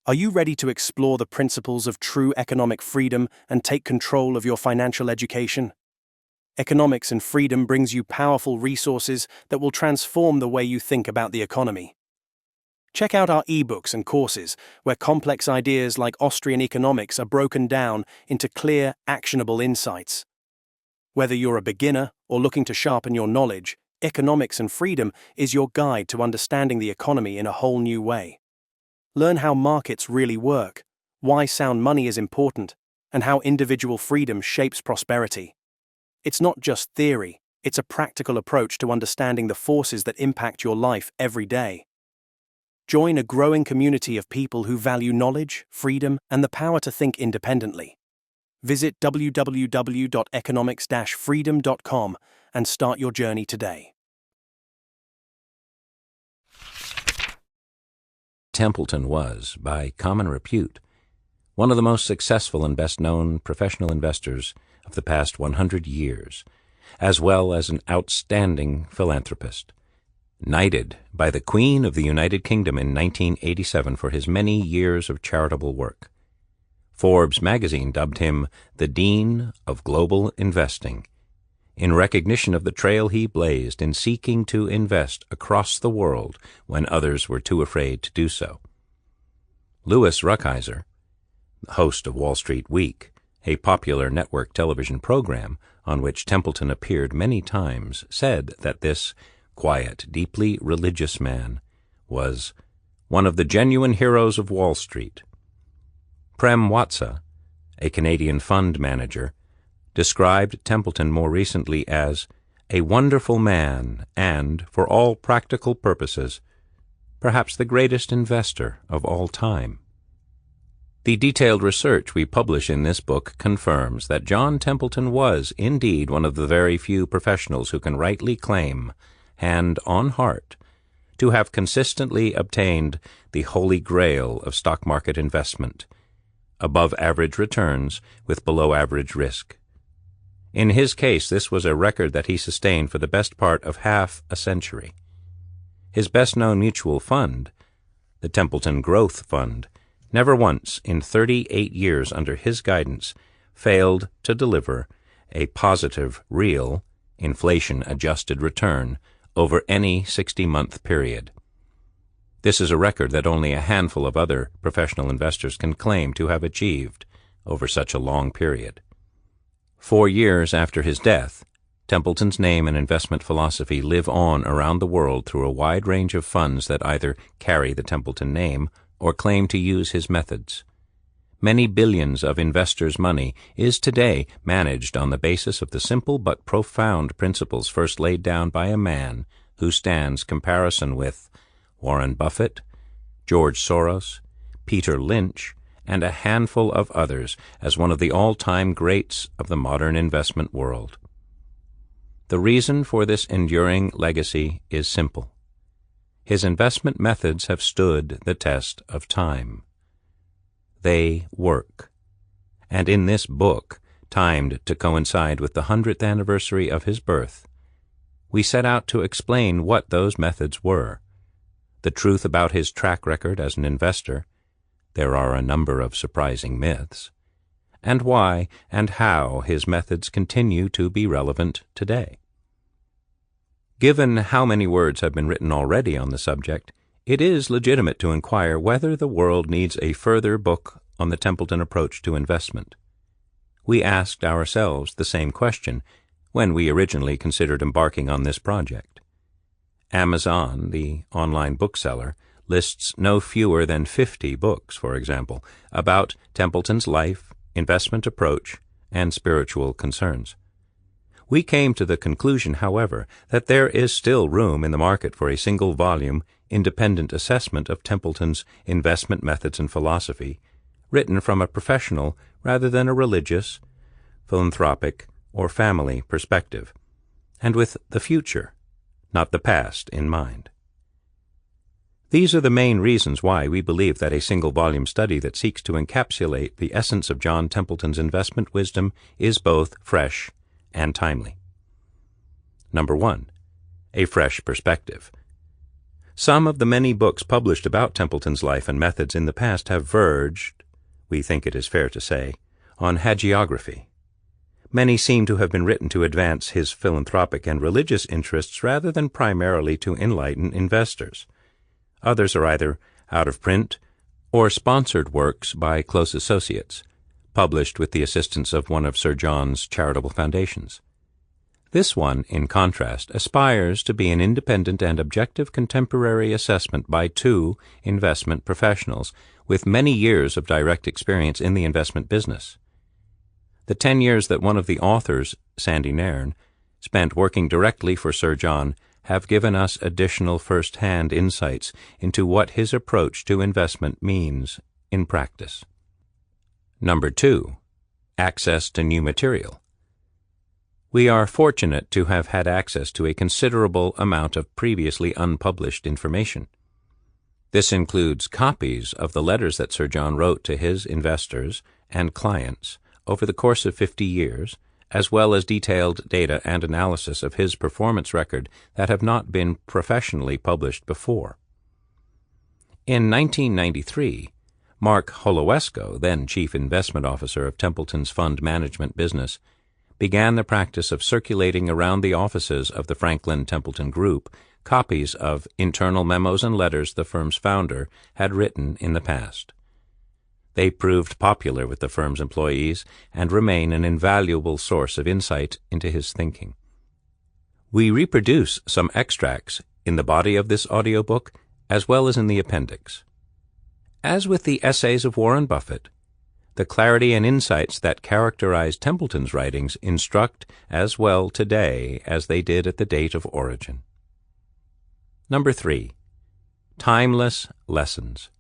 Are you ready to explore the principles of true economic freedom and take control of your financial education? Economics and Freedom brings you powerful resources that will transform the way you think about the economy. Check out our ebooks and courses, where complex ideas like Austrian economics are broken down into clear, actionable insights. Whether you're a beginner or looking to sharpen your knowledge, Economics and Freedom is your guide to understanding the economy in a whole new way. Learn how markets really work, why sound money is important, and how individual freedom shapes prosperity. It's not just theory, it's a practical approach to understanding the forces that impact your life every day. Join a growing community of people who value knowledge, freedom, and the power to think independently. Visit www.economics-freedom.com and start your journey today. Templeton was, by common repute, one of the most successful and best-known professional investors of the past 100 years, as well as an outstanding philanthropist. Knighted by the Queen of the United Kingdom in 1987 for his many years of charitable work. Forbes magazine dubbed him the Dean of Global Investing, in recognition of the trail he blazed in seeking to invest across the world when others were too afraid to do so. Louis Rukeyser, host of Wall Street Week, a popular network television program on which Templeton appeared many times, said that this quiet, deeply religious man was one of the genuine heroes of Wall Street. Prem Watsa, a Canadian fund manager, described Templeton more recently as a wonderful man and, for all practical purposes, perhaps the greatest investor of all time. The detailed research we publish in this book confirms that John Templeton was indeed one of the very few professionals who can rightly claim, hand on heart, to have consistently obtained the holy grail of stock market investment, above-average returns with below-average risk. In his case, this was a record that he sustained for the best part of half a century. His best-known mutual fund, the Templeton Growth Fund, never once in 38 years under his guidance failed to deliver a positive, real, inflation-adjusted return over any 60-month period. This is a record that only a handful of other professional investors can claim to have achieved over such a long period. 4 years after his death, Templeton's name and investment philosophy live on around the world through a wide range of funds that either carry the Templeton name or claim to use his methods. Many billions of investors' money is today managed on the basis of the simple but profound principles first laid down by a man who stands comparison with Warren Buffett, George Soros, Peter Lynch, and a handful of others as one of the all-time greats of the modern investment world. The reason for this enduring legacy is simple. His investment methods have stood the test of time. They work. And in this book, timed to coincide with the 100th anniversary of his birth, we set out to explain what those methods were, the truth about his track record as an investor — there are a number of surprising myths — and why and how his methods continue to be relevant today. Given how many words have been written already on the subject, it is legitimate to inquire whether the world needs a further book on the Templeton approach to investment. We asked ourselves the same question when we originally considered embarking on this project. Amazon, the online bookseller, lists no fewer than 50 books, for example, about Templeton's life, investment approach, and spiritual concerns. We came to the conclusion, however, that there is still room in the market for a single-volume, independent assessment of Templeton's investment methods and philosophy, written from a professional rather than a religious, philanthropic, or family perspective, and with the future, not the past, in mind. These are the main reasons why we believe that a single-volume study that seeks to encapsulate the essence of John Templeton's investment wisdom is both fresh and timely. Number 1. A fresh perspective. Some of the many books published about Templeton's life and methods in the past have verged, we think it is fair to say, on hagiography. Many seem to have been written to advance his philanthropic and religious interests rather than primarily to enlighten investors. Others are either out of print or sponsored works by close associates, published with the assistance of one of Sir John's charitable foundations. This one, in contrast, aspires to be an independent and objective contemporary assessment by two investment professionals with many years of direct experience in the investment business. The 10 years that one of the authors, Sandy Nairn, spent working directly for Sir John have given us additional first-hand insights into what his approach to investment means in practice. Number 2. Access to new material. We are fortunate to have had access to a considerable amount of previously unpublished information. This includes copies of the letters that Sir John wrote to his investors and clients over the course of 50 years, as well as detailed data and analysis of his performance record that have not been professionally published before. In 1993, Mark Holowesko, then Chief Investment Officer of Templeton's fund management business, began the practice of circulating around the offices of the Franklin Templeton Group copies of internal memos and letters the firm's founder had written in the past. They proved popular with the firm's employees and remain an invaluable source of insight into his thinking. We reproduce some extracts in the body of this audiobook as well as in the appendix. As with the essays of Warren Buffett, the clarity and insights that characterize Templeton's writings instruct as well today as they did at the date of origin. Number 3. Timeless lessons.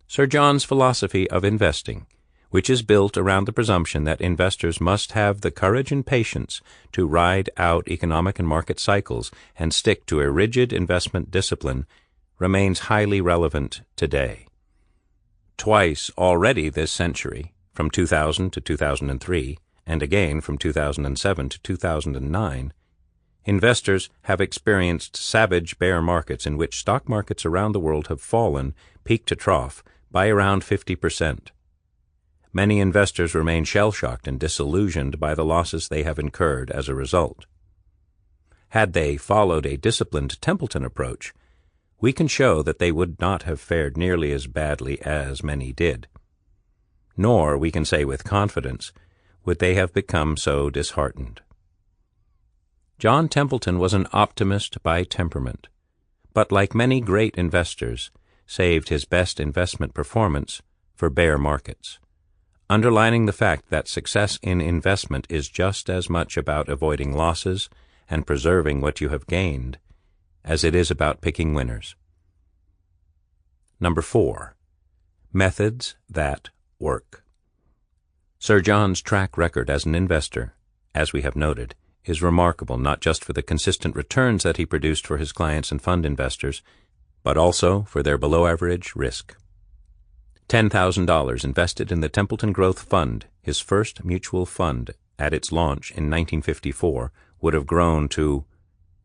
Sir John's philosophy of investing, which is built around the presumption that investors must have the courage and patience to ride out economic and market cycles and stick to a rigid investment discipline, remains highly relevant today. Twice already this century, from 2000 to 2003, and again from 2007 to 2009, investors have experienced savage bear markets in which stock markets around the world have fallen, peak to trough, by around 50%. Many investors remain shell-shocked and disillusioned by the losses they have incurred as a result. Had they followed a disciplined Templeton approach, we can show that they would not have fared nearly as badly as many did. Nor, we can say with confidence, would they have become so disheartened. John Templeton was an optimist by temperament, but like many great investors, saved his best investment performance for bear markets, underlining the fact that success in investment is just as much about avoiding losses and preserving what you have gained as it is about picking winners. Number 4. Methods that work. Sir John's track record as an investor, as we have noted, is remarkable not just for the consistent returns that he produced for his clients and fund investors, but also for their below-average risk. $10,000 invested in the Templeton Growth Fund, his first mutual fund, at its launch in 1954, would have grown to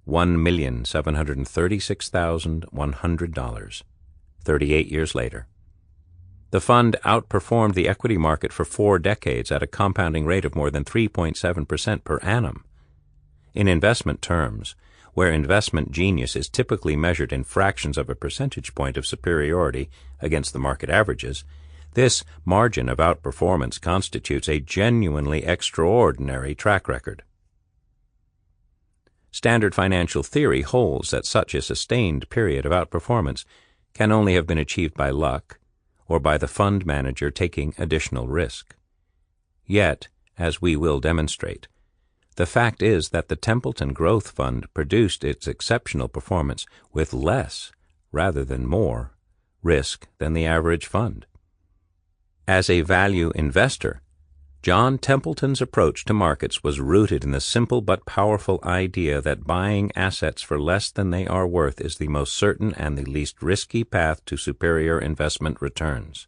$1,736,100, 38 years later. The fund outperformed the equity market for 4 decades at a compounding rate of more than 3.7% per annum. In investment terms, where investment genius is typically measured in fractions of a percentage point of superiority against the market averages, this margin of outperformance constitutes a genuinely extraordinary track record. Standard financial theory holds that such a sustained period of outperformance can only have been achieved by luck or by the fund manager taking additional risk. Yet, as we will demonstrate, the fact is that the Templeton Growth Fund produced its exceptional performance with less, rather than more, risk than the average fund. As a value investor, John Templeton's approach to markets was rooted in the simple but powerful idea that buying assets for less than they are worth is the most certain and the least risky path to superior investment returns.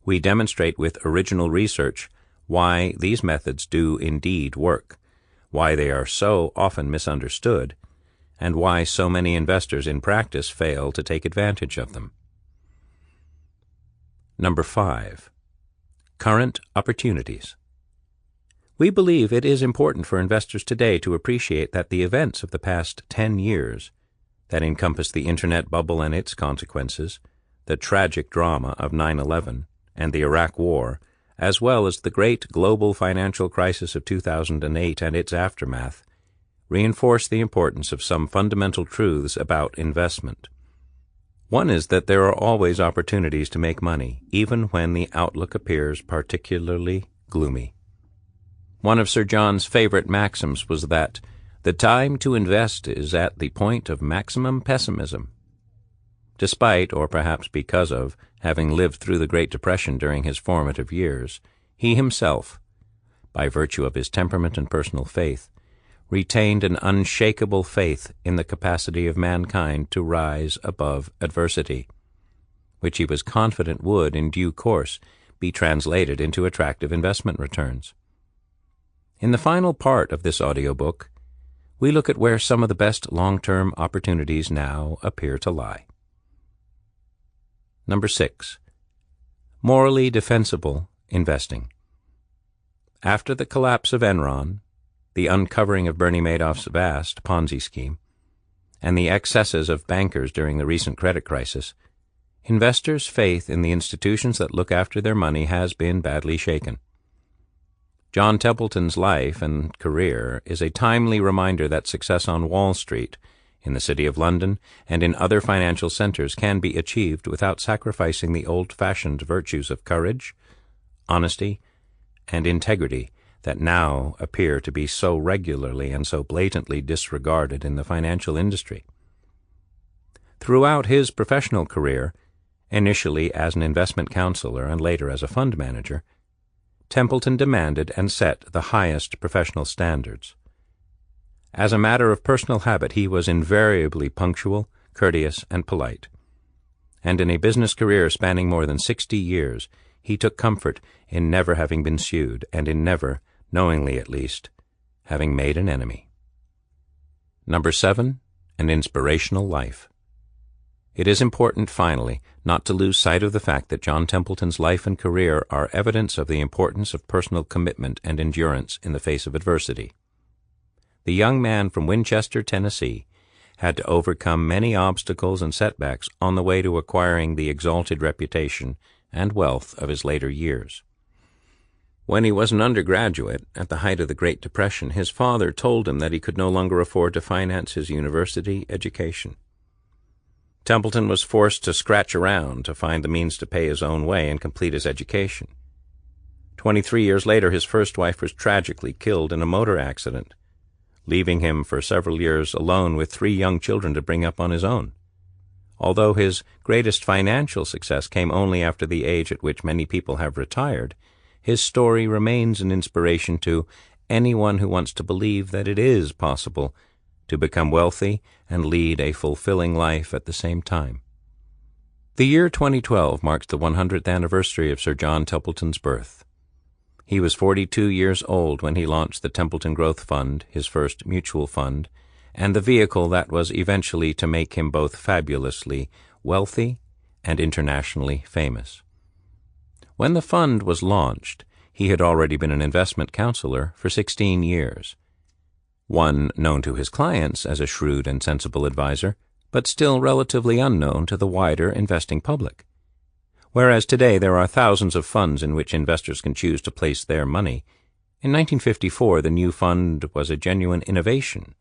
We demonstrate with original research why these methods do indeed work, why they are so often misunderstood, and why so many investors in practice fail to take advantage of them. Number 5. Current opportunities. We believe it is important for investors today to appreciate that the events of the past 10 years that encompass the Internet bubble and its consequences, the tragic drama of 9/11 and the Iraq War, as well as the great global financial crisis of 2008 and its aftermath, reinforce the importance of some fundamental truths about investment. One is that there are always opportunities to make money, even when the outlook appears particularly gloomy. One of Sir John's favorite maxims was that the time to invest is at the point of maximum pessimism. Despite, or perhaps because of, having lived through the Great Depression during his formative years, he himself, by virtue of his temperament and personal faith, retained an unshakable faith in the capacity of mankind to rise above adversity, which he was confident would, in due course, be translated into attractive investment returns. In the final part of this audiobook, we look at where some of the best long-term opportunities now appear to lie. Number 6. Morally defensible investing. After the collapse of Enron, the uncovering of Bernie Madoff's vast Ponzi scheme, and the excesses of bankers during the recent credit crisis, investors' faith in the institutions that look after their money has been badly shaken. John Templeton's life and career is a timely reminder that success on Wall Street, in the City of London, and in other financial centers can be achieved without sacrificing the old-fashioned virtues of courage, honesty, and integrity that now appear to be so regularly and so blatantly disregarded in the financial industry. Throughout his professional career, initially as an investment counselor and later as a fund manager, Templeton demanded and set the highest professional standards. As a matter of personal habit, he was invariably punctual, courteous, and polite. And in a business career spanning more than 60 years, he took comfort in never having been sued and in never, knowingly at least, having made an enemy. Number 7. An inspirational life. It is important, finally, not to lose sight of the fact that John Templeton's life and career are evidence of the importance of personal commitment and endurance in the face of adversity. The young man from Winchester, Tennessee, had to overcome many obstacles and setbacks on the way to acquiring the exalted reputation and wealth of his later years. When he was an undergraduate, at the height of the Great Depression, his father told him that he could no longer afford to finance his university education. Templeton was forced to scratch around to find the means to pay his own way and complete his education. 23 years later, his first wife was tragically killed in a motor accident, leaving him for several years alone with 3 young children to bring up on his own. Although his greatest financial success came only after the age at which many people have retired, his story remains an inspiration to anyone who wants to believe that it is possible to become wealthy and lead a fulfilling life at the same time. The year 2012 marks the 100th anniversary of Sir John Templeton's birth. He was 42 years old when he launched the Templeton Growth Fund, his first mutual fund, and the vehicle that was eventually to make him both fabulously wealthy and internationally famous. When the fund was launched, he had already been an investment counselor for 16 years. One known to his clients as a shrewd and sensible advisor, but still relatively unknown to the wider investing public. Whereas today there are thousands of funds in which investors can choose to place their money, in 1954 the new fund was a genuine innovation,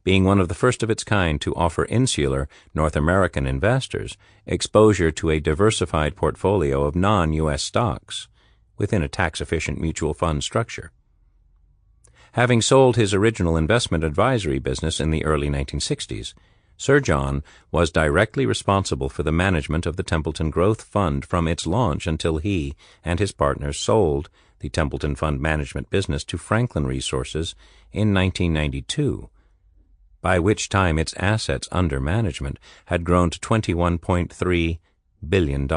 being one of the first of its kind to offer insular North American investors exposure to a diversified portfolio of non-U.S. stocks within a tax-efficient mutual fund structure. Having sold his original investment advisory business in the early 1960s, Sir John was directly responsible for the management of the Templeton Growth Fund from its launch until he and his partners sold the Templeton Fund Management business to Franklin Resources in 1992, by which time its assets under management had grown to $21.3 billion.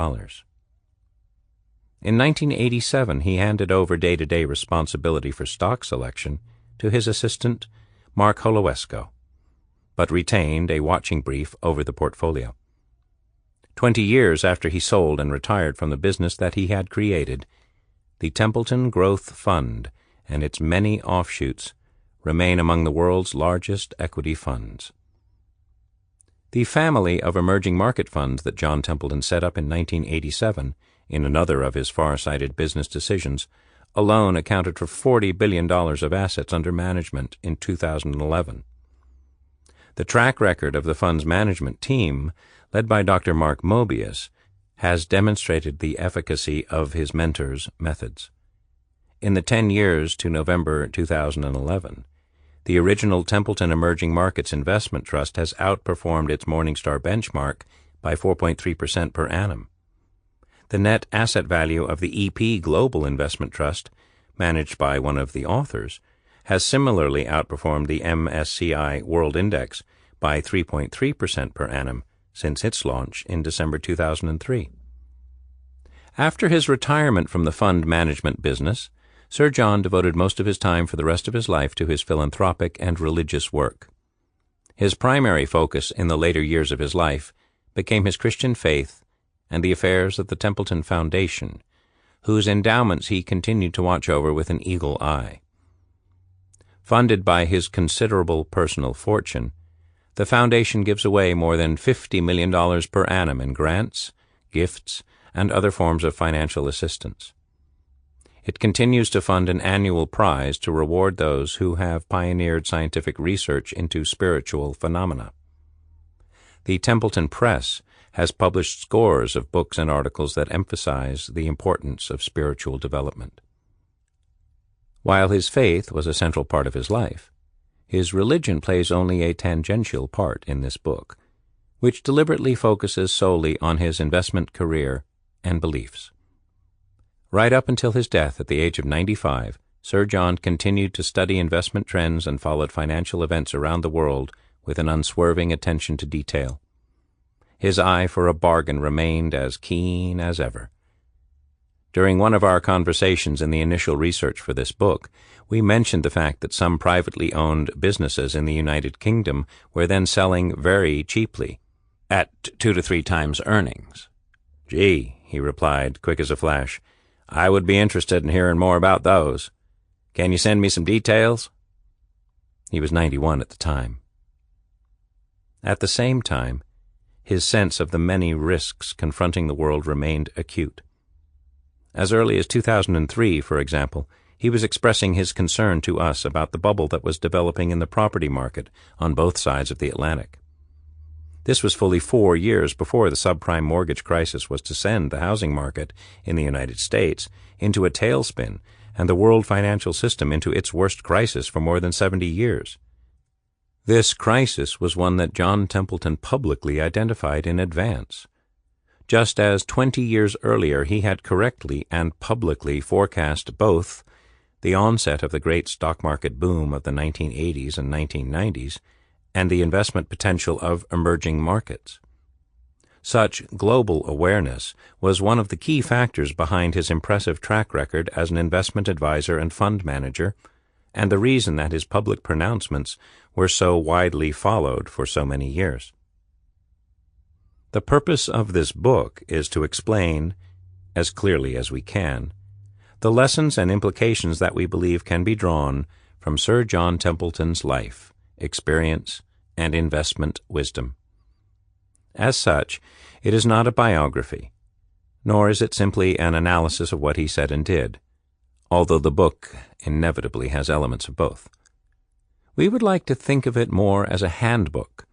In 1987, he handed over day-to-day responsibility for stock selection to his assistant, Mark Holowesko. but retained a watching brief over the portfolio. 20 years after he sold and retired from the business that he had created, the Templeton Growth Fund and its many offshoots remain among the world's largest equity funds. The family of emerging market funds that John Templeton set up in 1987, in another of his far-sighted business decisions, alone accounted for $40 billion of assets under management in 2011. The track record of the fund's management team, led by Dr. Mark Mobius, has demonstrated the efficacy of his mentor's methods. In the 10 years to November 2011, the original Templeton Emerging Markets Investment Trust has outperformed its Morningstar benchmark by 4.3% per annum. The net asset value of the EP Global Investment Trust, managed by one of the authors, has similarly outperformed the MSCI World Index by 3.3% per annum since its launch in December 2003. After his retirement from the fund management business, Sir John devoted most of his time for the rest of his life to his philanthropic and religious work. His primary focus in the later years of his life became his Christian faith and the affairs of the Templeton Foundation, whose endowments he continued to watch over with an eagle eye. Funded by his considerable personal fortune, the foundation gives away more than $50 million per annum in grants, gifts, and other forms of financial assistance. It continues to fund an annual prize to reward those who have pioneered scientific research into spiritual phenomena. The Templeton Press has published scores of books and articles that emphasize the importance of spiritual development. While his faith was a central part of his life, his religion plays only a tangential part in this book, which deliberately focuses solely on his investment career and beliefs. Right up until his death at the age of 95, Sir John continued to study investment trends and followed financial events around the world with an unswerving attention to detail. His eye for a bargain remained as keen as ever. During one of our conversations in the initial research for this book, we mentioned the fact that some privately owned businesses in the United Kingdom were then selling very cheaply, at 2 to 3 times earnings. "Gee," he replied, quick as a flash, "I would be interested in hearing more about those. Can you send me some details?" He was 91 at the time. At the same time, his sense of the many risks confronting the world remained acute. As early as 2003, for example, he was expressing his concern to us about the bubble that was developing in the property market on both sides of the Atlantic. This was fully 4 years before the subprime mortgage crisis was to send the housing market in the United States into a tailspin and the world financial system into its worst crisis for more than 70 years. This crisis was one that John Templeton publicly identified in advance. Just as 20 years earlier he had correctly and publicly forecast both the onset of the great stock market boom of the 1980s and 1990s and the investment potential of emerging markets. Such global awareness was one of the key factors behind his impressive track record as an investment advisor and fund manager, and the reason that his public pronouncements were so widely followed for so many years. The purpose of this book is to explain, as clearly as we can, the lessons and implications that we believe can be drawn from Sir John Templeton's life, experience, and investment wisdom. As such, it is not a biography, nor is it simply an analysis of what he said and did, although the book inevitably has elements of both. We would like to think of it more as a handbook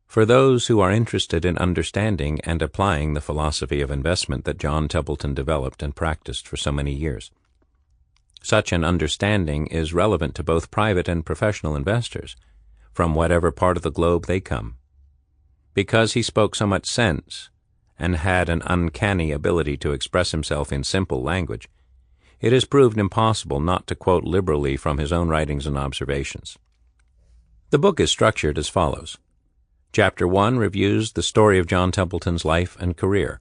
for those who are interested in understanding and applying the philosophy of investment that John Templeton developed and practiced for so many years. Such an understanding is relevant to both private and professional investors, from whatever part of the globe they come. Because he spoke so much sense and had an uncanny ability to express himself in simple language, it has proved impossible not to quote liberally from his own writings and observations. The book is structured as follows. Chapter 1 reviews the story of John Templeton's life and career.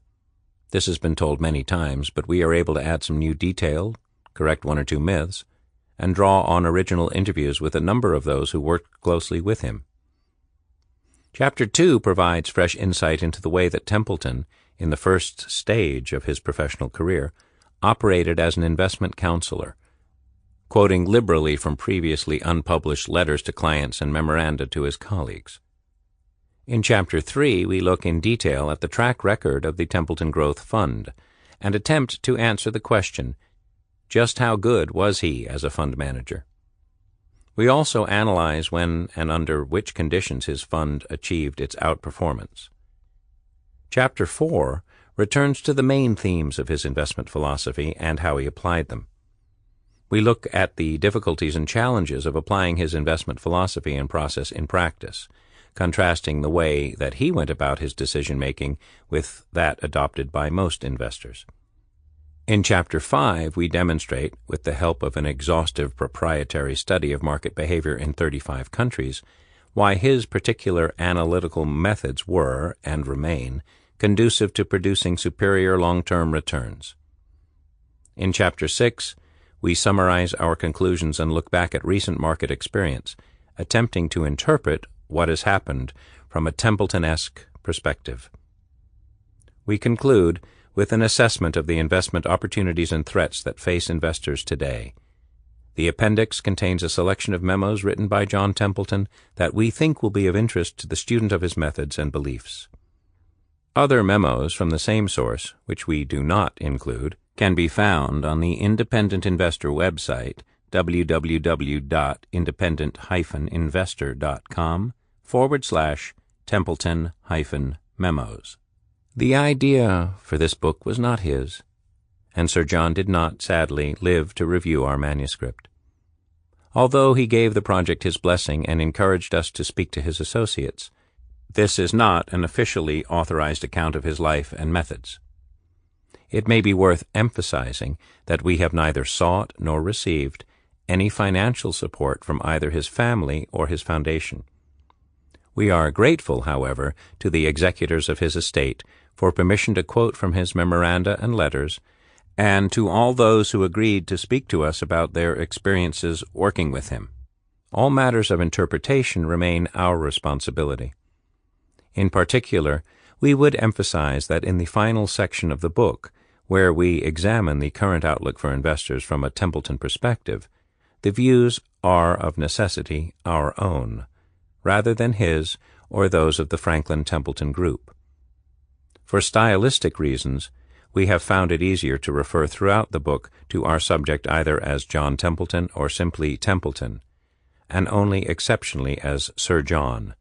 This has been told many times, but we are able to add some new detail, correct 1 or 2 myths, and draw on original interviews with a number of those who worked closely with him. Chapter 2 provides fresh insight into the way that Templeton, in the first stage of his professional career, operated as an investment counselor, quoting liberally from previously unpublished letters to clients and memoranda to his colleagues. In Chapter 3, we look in detail at the track record of the Templeton Growth Fund and attempt to answer the question, just how good was he as a fund manager? We also analyze when and under which conditions his fund achieved its outperformance. Chapter 4 returns to the main themes of his investment philosophy and how he applied them. We look at the difficulties and challenges of applying his investment philosophy and process in practice, contrasting the way that he went about his decision-making with that adopted by most investors. In Chapter 5, we demonstrate, with the help of an exhaustive proprietary study of market behavior in 35 countries, why his particular analytical methods were, and remain, conducive to producing superior long-term returns. In Chapter 6, we summarize our conclusions and look back at recent market experience, attempting to interpret what has happened from a Templeton-esque perspective. We conclude with an assessment of the investment opportunities and threats that face investors today. The appendix contains a selection of memos written by John Templeton that we think will be of interest to the student of his methods and beliefs. Other memos from the same source, which we do not include, can be found on the Independent Investor website, www.independent-investor.com/Templeton-memos. The idea for this book was not his, and Sir John did not, sadly, live to review our manuscript. Although he gave the project his blessing and encouraged us to speak to his associates, this is not an officially authorized account of his life and methods. It may be worth emphasizing that we have neither sought nor received any financial support from either his family or his foundation. We are grateful, however, to the executors of his estate for permission to quote from his memoranda and letters, and to all those who agreed to speak to us about their experiences working with him. All matters of interpretation remain our responsibility. In particular, we would emphasize that in the final section of the book, where we examine the current outlook for investors from a Templeton perspective, the views are of necessity our own, rather than his or those of the Franklin Templeton Group. For stylistic reasons, we have found it easier to refer throughout the book to our subject either as John Templeton or simply Templeton, and only exceptionally as Sir John,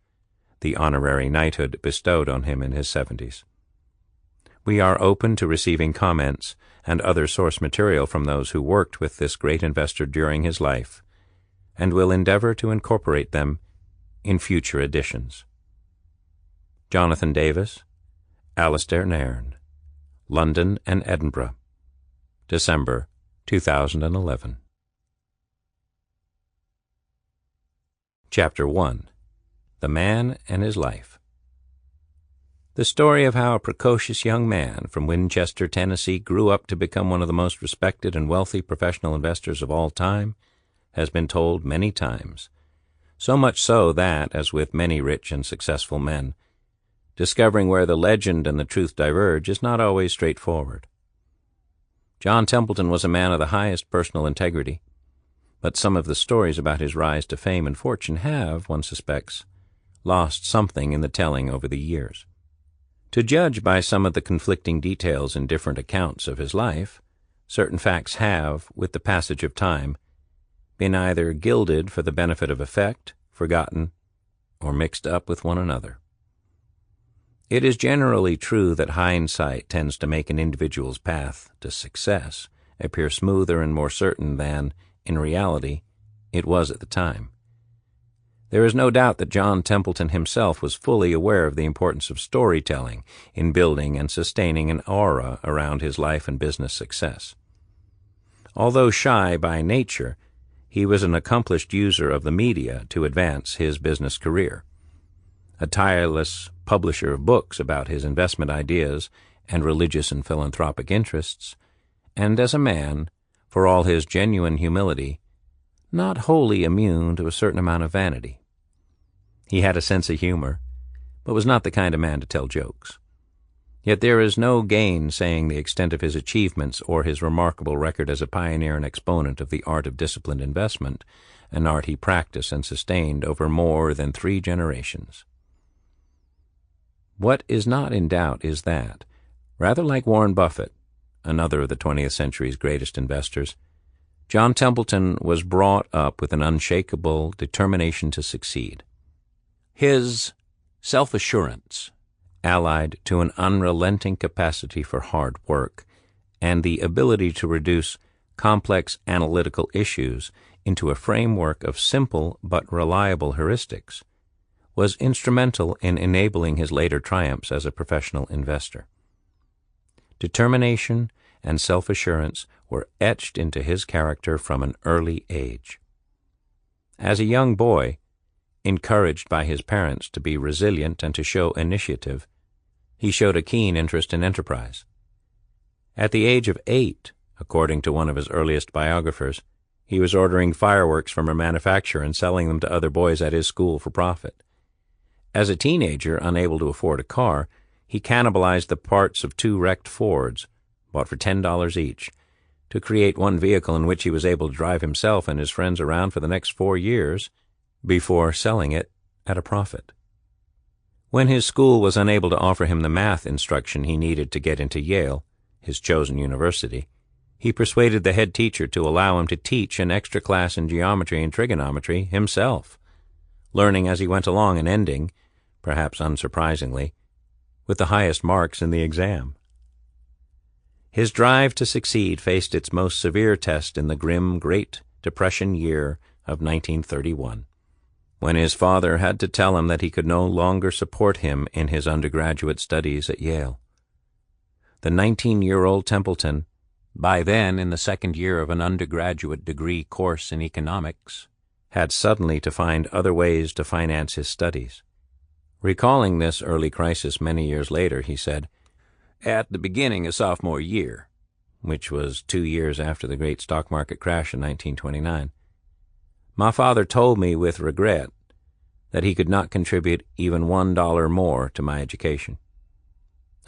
the honorary knighthood bestowed on him in his 70s. We are open to receiving comments and other source material from those who worked with this great investor during his life, and will endeavor to incorporate them in future editions. Jonathan Davis, Alistair Nairn, London and Edinburgh, December 2011. Chapter 1. The Man and His Life. The story of how a precocious young man from Winchester, Tennessee, grew up to become one of the most respected and wealthy professional investors of all time has been told many times, so much so that, as with many rich and successful men, discovering where the legend and the truth diverge is not always straightforward. John Templeton was a man of the highest personal integrity, but some of the stories about his rise to fame and fortune have, one suspects, lost something in the telling over the years. To judge by some of the conflicting details in different accounts of his life, certain facts have, with the passage of time, been either gilded for the benefit of effect, forgotten, or mixed up with one another. It is generally true that hindsight tends to make an individual's path to success appear smoother and more certain than, in reality, it was at the time. There is no doubt that John Templeton himself was fully aware of the importance of storytelling in building and sustaining an aura around his life and business success. Although shy by nature, he was an accomplished user of the media to advance his business career. A tireless publisher of books about his investment ideas and religious and philanthropic interests, and as a man, for all his genuine humility, not wholly immune to a certain amount of vanity. He had a sense of humor, but was not the kind of man to tell jokes. Yet there is no gainsaying the extent of his achievements or his remarkable record as a pioneer and exponent of the art of disciplined investment, an art he practiced and sustained over more than 3 generations. What is not in doubt is that, rather like Warren Buffett, another of the 20th century's greatest investors, John Templeton was brought up with an unshakable determination to succeed. His self-assurance, allied to an unrelenting capacity for hard work and the ability to reduce complex analytical issues into a framework of simple but reliable heuristics, was instrumental in enabling his later triumphs as a professional investor. Determination and self-assurance were etched into his character from an early age. As a young boy, encouraged by his parents to be resilient and to show initiative, he showed a keen interest in enterprise. At the age of 8, according to one of his earliest biographers, he was ordering fireworks from a manufacturer and selling them to other boys at his school for profit. As a teenager, unable to afford a car, he cannibalized the parts of 2 wrecked Fords, bought for $10 each, to create one vehicle in which he was able to drive himself and his friends around for the next 4 years before selling it at a profit. When his school was unable to offer him the math instruction he needed to get into Yale, his chosen university, he persuaded the head teacher to allow him to teach an extra class in geometry and trigonometry himself, learning as he went along and ending, perhaps unsurprisingly, with the highest marks in the exam. His drive to succeed faced its most severe test in the grim Great Depression year of 1931, when his father had to tell him that he could no longer support him in his undergraduate studies at Yale. The 19-year-old Templeton, by then in the second year of an undergraduate degree course in economics, had suddenly to find other ways to finance his studies. Recalling this early crisis many years later, he said, "At the beginning of sophomore year," which was 2 years after the great stock market crash in 1929, "my father told me with regret that he could not contribute even $1 more to my education.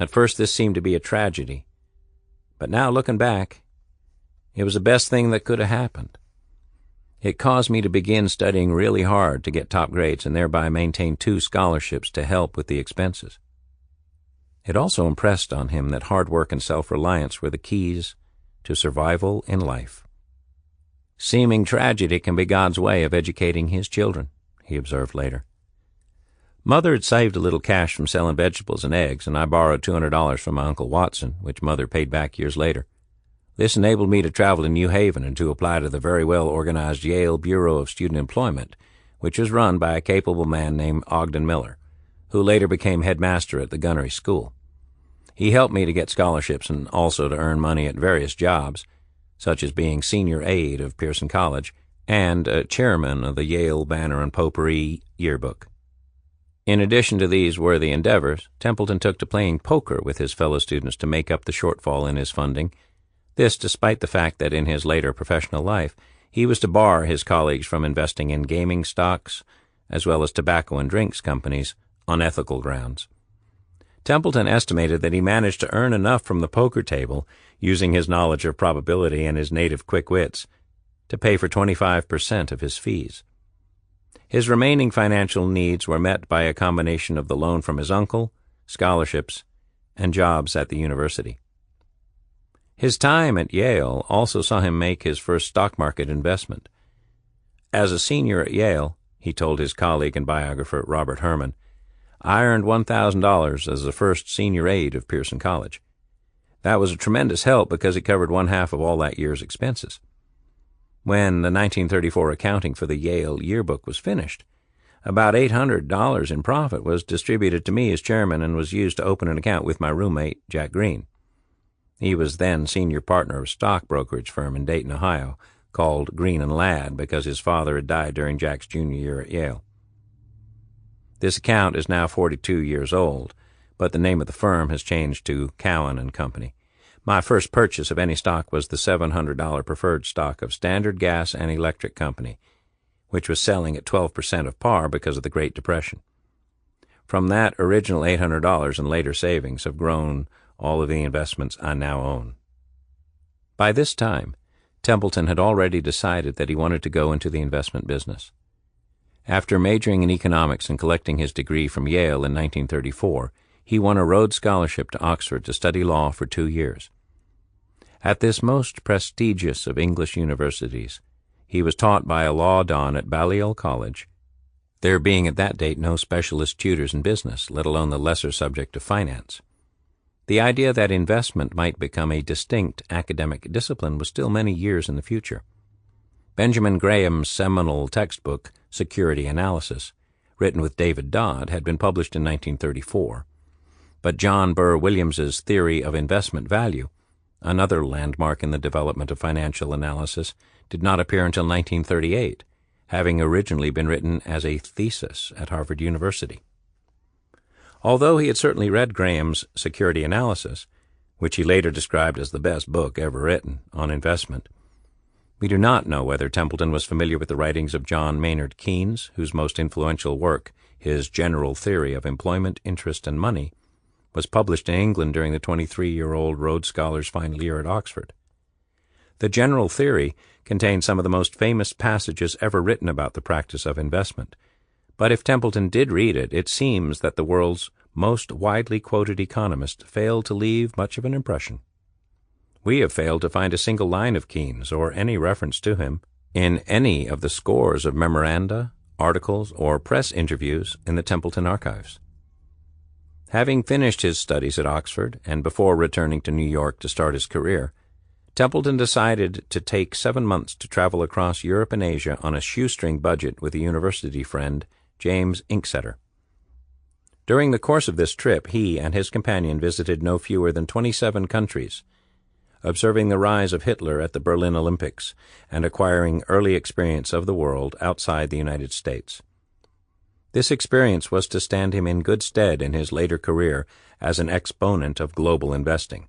At first this seemed to be a tragedy, but now looking back, it was the best thing that could have happened. It caused me to begin studying really hard to get top grades and thereby maintain 2 scholarships to help with the expenses." It also impressed on him that hard work and self-reliance were the keys to survival in life. "Seeming tragedy can be God's way of educating His children," he observed later. Mother had saved a little cash from selling vegetables and eggs, and I borrowed $200 from my Uncle Watson, which Mother paid back years later. This enabled me to travel to New Haven and to apply to the very well-organized Yale Bureau of Student Employment, which was run by a capable man named Ogden Miller, who later became headmaster at the Gunnery School. He helped me to get scholarships and also to earn money at various jobs, such as being senior aide of Pearson College and chairman of the Yale Banner and Potpourri yearbook. In addition to these worthy endeavors, Templeton took to playing poker with his fellow students to make up the shortfall in his funding, this despite the fact that in his later professional life he was to bar his colleagues from investing in gaming stocks as well as tobacco and drinks companies on ethical grounds. Templeton estimated that he managed to earn enough from the poker table, using his knowledge of probability and his native quick wits, to pay for 25% of his fees. His remaining financial needs were met by a combination of the loan from his uncle, scholarships, and jobs at the university. His time at Yale also saw him make his first stock market investment. As a senior at Yale, he told his colleague and biographer Robert Herman, "I earned $1,000 as the first senior aide of Pearson College. That was a tremendous help because it covered 1/2 of all that year's expenses. When the 1934 accounting for the Yale yearbook was finished, about $800 in profit was distributed to me as chairman and was used to open an account with my roommate, Jack Green. He was then senior partner of a stock brokerage firm in Dayton, Ohio, called Green & Ladd because his father had died during Jack's junior year at Yale. This account is now 42 years old, but the name of the firm has changed to Cowan & Company. My first purchase of any stock was the $700 preferred stock of Standard Gas and Electric Company, which was selling at 12% of par because of the Great Depression. From that original $800 and later savings have grown all of the investments I now own. By this time, Templeton had already decided that he wanted to go into the investment business. After majoring in economics and collecting his degree from Yale in 1934, he won a Rhodes Scholarship to Oxford to study law for 2 years. At this most prestigious of English universities, he was taught by a law don at Balliol College, there being at that date no specialist tutors in business, let alone the lesser subject of finance. The idea that investment might become a distinct academic discipline was still many years in the future. Benjamin Graham's seminal textbook, Security Analysis, written with David Dodd, had been published in 1934, but John Burr Williams's Theory of Investment Value, another landmark in the development of financial analysis, did not appear until 1938, having originally been written as a thesis at Harvard University. Although he had certainly read Graham's Security Analysis, which he later described as the best book ever written on investment, we do not know whether Templeton was familiar with the writings of John Maynard Keynes, whose most influential work, his General Theory of Employment, Interest, and Money, was published in England during the 23-year-old Rhodes Scholar's final year at Oxford. The General Theory contains some of the most famous passages ever written about the practice of investment, but if Templeton did read it, it seems that the world's most widely quoted economist failed to leave much of an impression. We have failed to find a single line of Keynes or any reference to him in any of the scores of memoranda, articles, or press interviews in the Templeton archives. Having finished his studies at Oxford and before returning to New York to start his career, Templeton decided to take 7 months to travel across Europe and Asia on a shoestring budget with a university friend, James Inksetter. During the course of this trip, he and his companion visited no fewer than 27 countries, observing the rise of Hitler at the Berlin Olympics and acquiring early experience of the world outside the United States. This experience was to stand him in good stead in his later career as an exponent of global investing,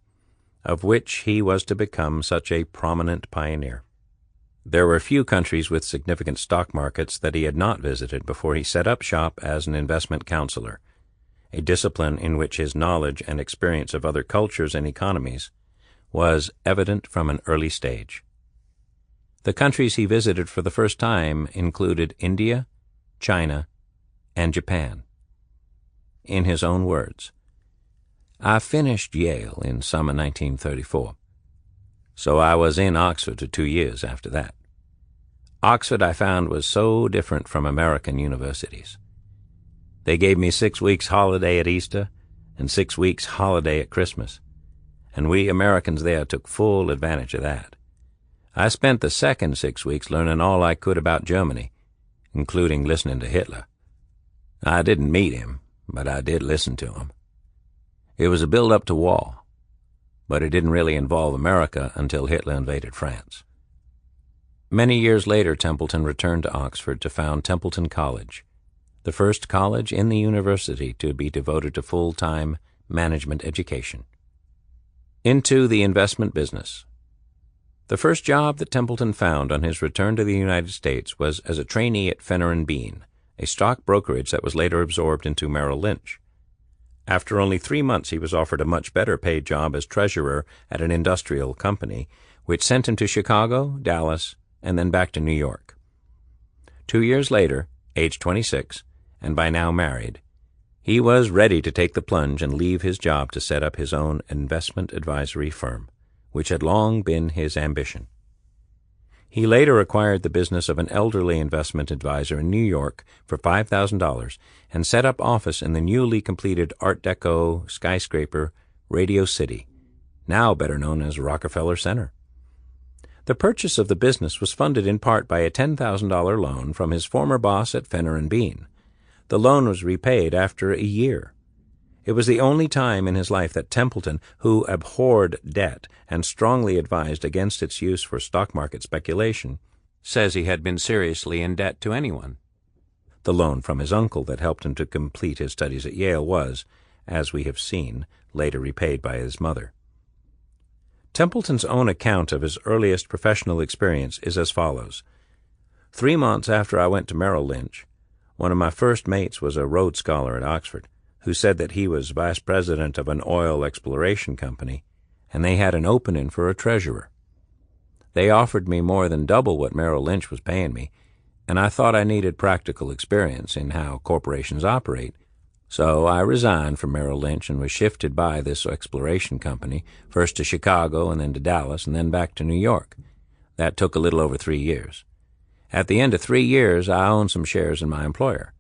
of which he was to become such a prominent pioneer. There were few countries with significant stock markets that he had not visited before he set up shop as an investment counselor, a discipline in which his knowledge and experience of other cultures and economies was evident from an early stage. The countries he visited for the first time included India, China, and Japan. In his own words, "I finished Yale in summer 1934, so I was in Oxford for 2 years after that. Oxford, I found, was so different from American universities. They gave me 6 weeks holiday at Easter and 6 weeks holiday at Christmas, and we Americans there took full advantage of that. I spent the second 6 weeks learning all I could about Germany, including listening to Hitler. I didn't meet him, but I did listen to him. It was a build-up to war, but it didn't really involve America until Hitler invaded France." Many years later, Templeton returned to Oxford to found Templeton College, the first college in the university to be devoted to full-time management education. Into the investment business. The first job that Templeton found on his return to the United States was as a trainee at Fenner & Bean, a stock brokerage that was later absorbed into Merrill Lynch. After only 3 months, he was offered a much better-paid job as treasurer at an industrial company, which sent him to Chicago, Dallas, and then back to New York. 2 years later, age 26, and by now married, he was ready to take the plunge and leave his job to set up his own investment advisory firm, which had long been his ambition. He later acquired the business of an elderly investment advisor in New York for $5,000 and set up office in the newly completed Art Deco skyscraper Radio City, now better known as Rockefeller Center. The purchase of the business was funded in part by a $10,000 loan from his former boss at Fenner & Bean. The loan was repaid after a year. It was the only time in his life that Templeton, who abhorred debt and strongly advised against its use for stock market speculation, says he had been seriously in debt to anyone. The loan from his uncle that helped him to complete his studies at Yale was, as we have seen, later repaid by his mother. Templeton's own account of his earliest professional experience is as follows. 3 months after I went to Merrill Lynch, one of my first mates was a Rhodes Scholar at Oxford. who said that he was vice president of an oil exploration company, and they had an opening for a treasurer. They offered me more than double what Merrill Lynch was paying me, and I thought I needed practical experience in how corporations operate, so I resigned from Merrill Lynch and was shifted by this exploration company, first to Chicago and then to Dallas and then back to New York. That took a little over 3 years. At the end of 3 years, I owned some shares in my employer.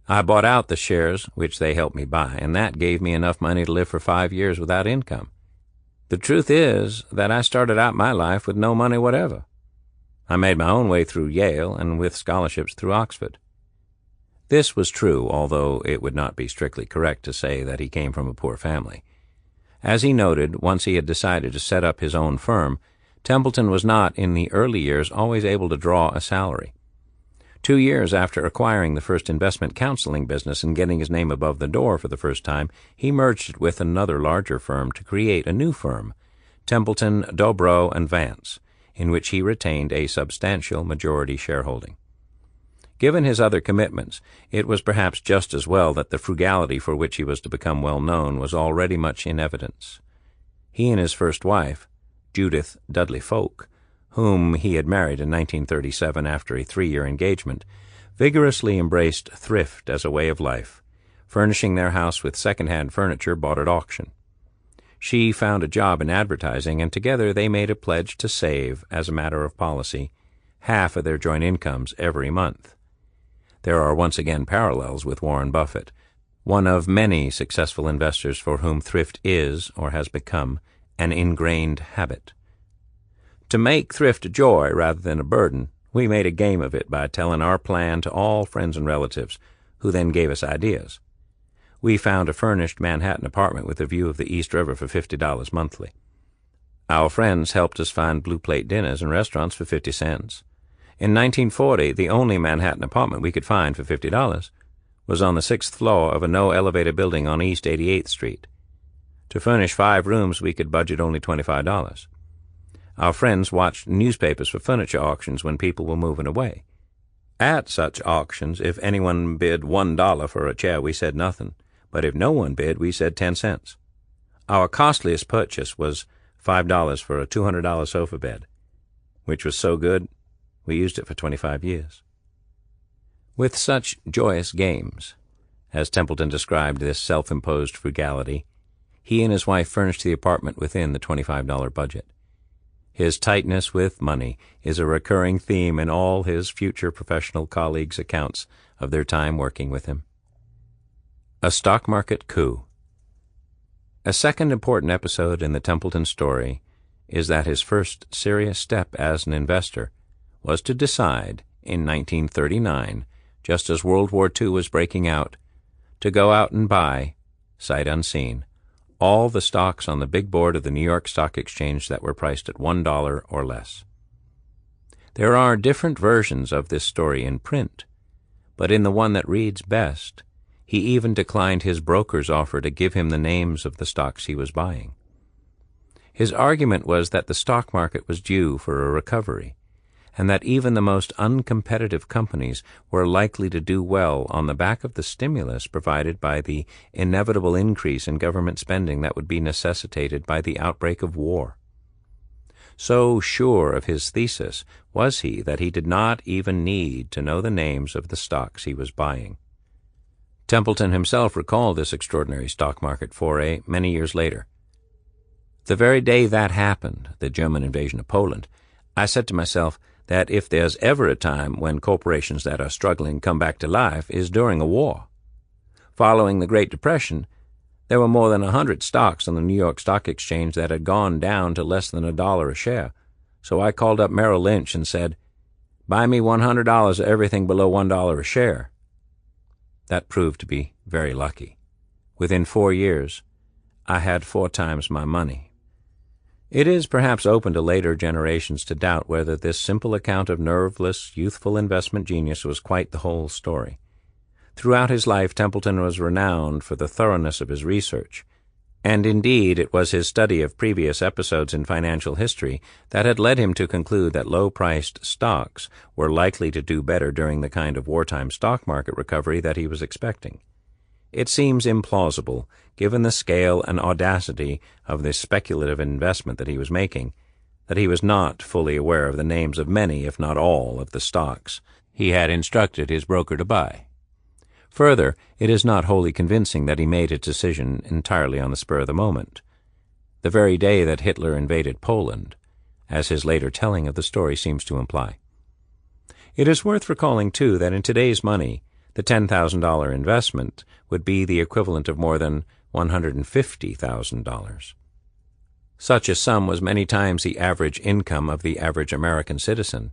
I bought out the shares, which they helped me buy, and that gave me enough money to live for 5 years without income. The truth is that I started out my life with no money whatever. I made my own way through Yale and with scholarships through Oxford. This was true, although it would not be strictly correct to say that he came from a poor family. As he noted, once he had decided to set up his own firm, Templeton was not, in the early years, always able to draw a salary. 2 years after acquiring the first investment counseling business and getting his name above the door for the first time, he merged it with another larger firm to create a new firm, Templeton, Dobro & Vance, in which he retained a substantial majority shareholding. Given his other commitments, it was perhaps just as well that the frugality for which he was to become well known was already much in evidence. He and his first wife, Judith Dudley Folk, whom he had married in 1937 after a 3-year engagement, vigorously embraced thrift as a way of life, furnishing their house with second-hand furniture bought at auction. She found a job in advertising, and together they made a pledge to save, as a matter of policy, half of their joint incomes every month. There are once again parallels with Warren Buffett, one of many successful investors for whom thrift is, or has become, an ingrained habit. To make thrift a joy rather than a burden, we made a game of it by telling our plan to all friends and relatives, who then gave us ideas. We found a furnished Manhattan apartment with a view of the East River for $50 monthly. Our friends helped us find blue plate dinners in restaurants for 50 cents. In 1940, the only Manhattan apartment we could find for $50 was on the 6th floor of a no-elevator building on East 88th Street. To furnish 5 rooms, we could budget only $25. Our friends watched newspapers for furniture auctions when people were moving away. At such auctions, if anyone bid $1 for a chair, we said nothing, but if no one bid, we said 10 cents. Our costliest purchase was $5 for a $200 sofa bed, which was so good we used it for 25 years. With such joyous games, as Templeton described this self-imposed frugality, he and his wife furnished the apartment within the $25 budget. His tightness with money is a recurring theme in all his future professional colleagues' accounts of their time working with him. A stock market coup. A second important episode in the Templeton story is that his first serious step as an investor was to decide, in 1939, just as World War II was breaking out, to go out and buy, sight unseen, all the stocks on the big board of the New York Stock Exchange that were priced at $1 or less. There are different versions of this story in print, but in the one that reads best, he even declined his broker's offer to give him the names of the stocks he was buying. His argument was that the stock market was due for a recovery, and that even the most uncompetitive companies were likely to do well on the back of the stimulus provided by the inevitable increase in government spending that would be necessitated by the outbreak of war. So sure of his thesis was he that he did not even need to know the names of the stocks he was buying. Templeton himself recalled this extraordinary stock market foray many years later. The very day that happened, the German invasion of Poland, I said to myself that if there's ever a time when corporations that are struggling come back to life is during a war. Following the Great Depression, there were more than 100 stocks on the New York Stock Exchange that had gone down to less than $1 a share, so I called up Merrill Lynch and said, "Buy me $100 of everything below $1 a share." That proved to be very lucky. Within 4 years, I had 4 times my money. It is perhaps open to later generations to doubt whether this simple account of nerveless, youthful investment genius was quite the whole story. Throughout his life, Templeton was renowned for the thoroughness of his research, and indeed it was his study of previous episodes in financial history that had led him to conclude that low-priced stocks were likely to do better during the kind of wartime stock market recovery that he was expecting. It seems implausible, given the scale and audacity of the speculative investment that he was making, that he was not fully aware of the names of many, if not all, of the stocks he had instructed his broker to buy. Further, it is not wholly convincing that he made his decision entirely on the spur of the moment, the very day that Hitler invaded Poland, as his later telling of the story seems to imply. It is worth recalling, too, that in today's money, the $10,000 investment would be the equivalent of more than $150,000. Such a sum was many times the average income of the average American citizen,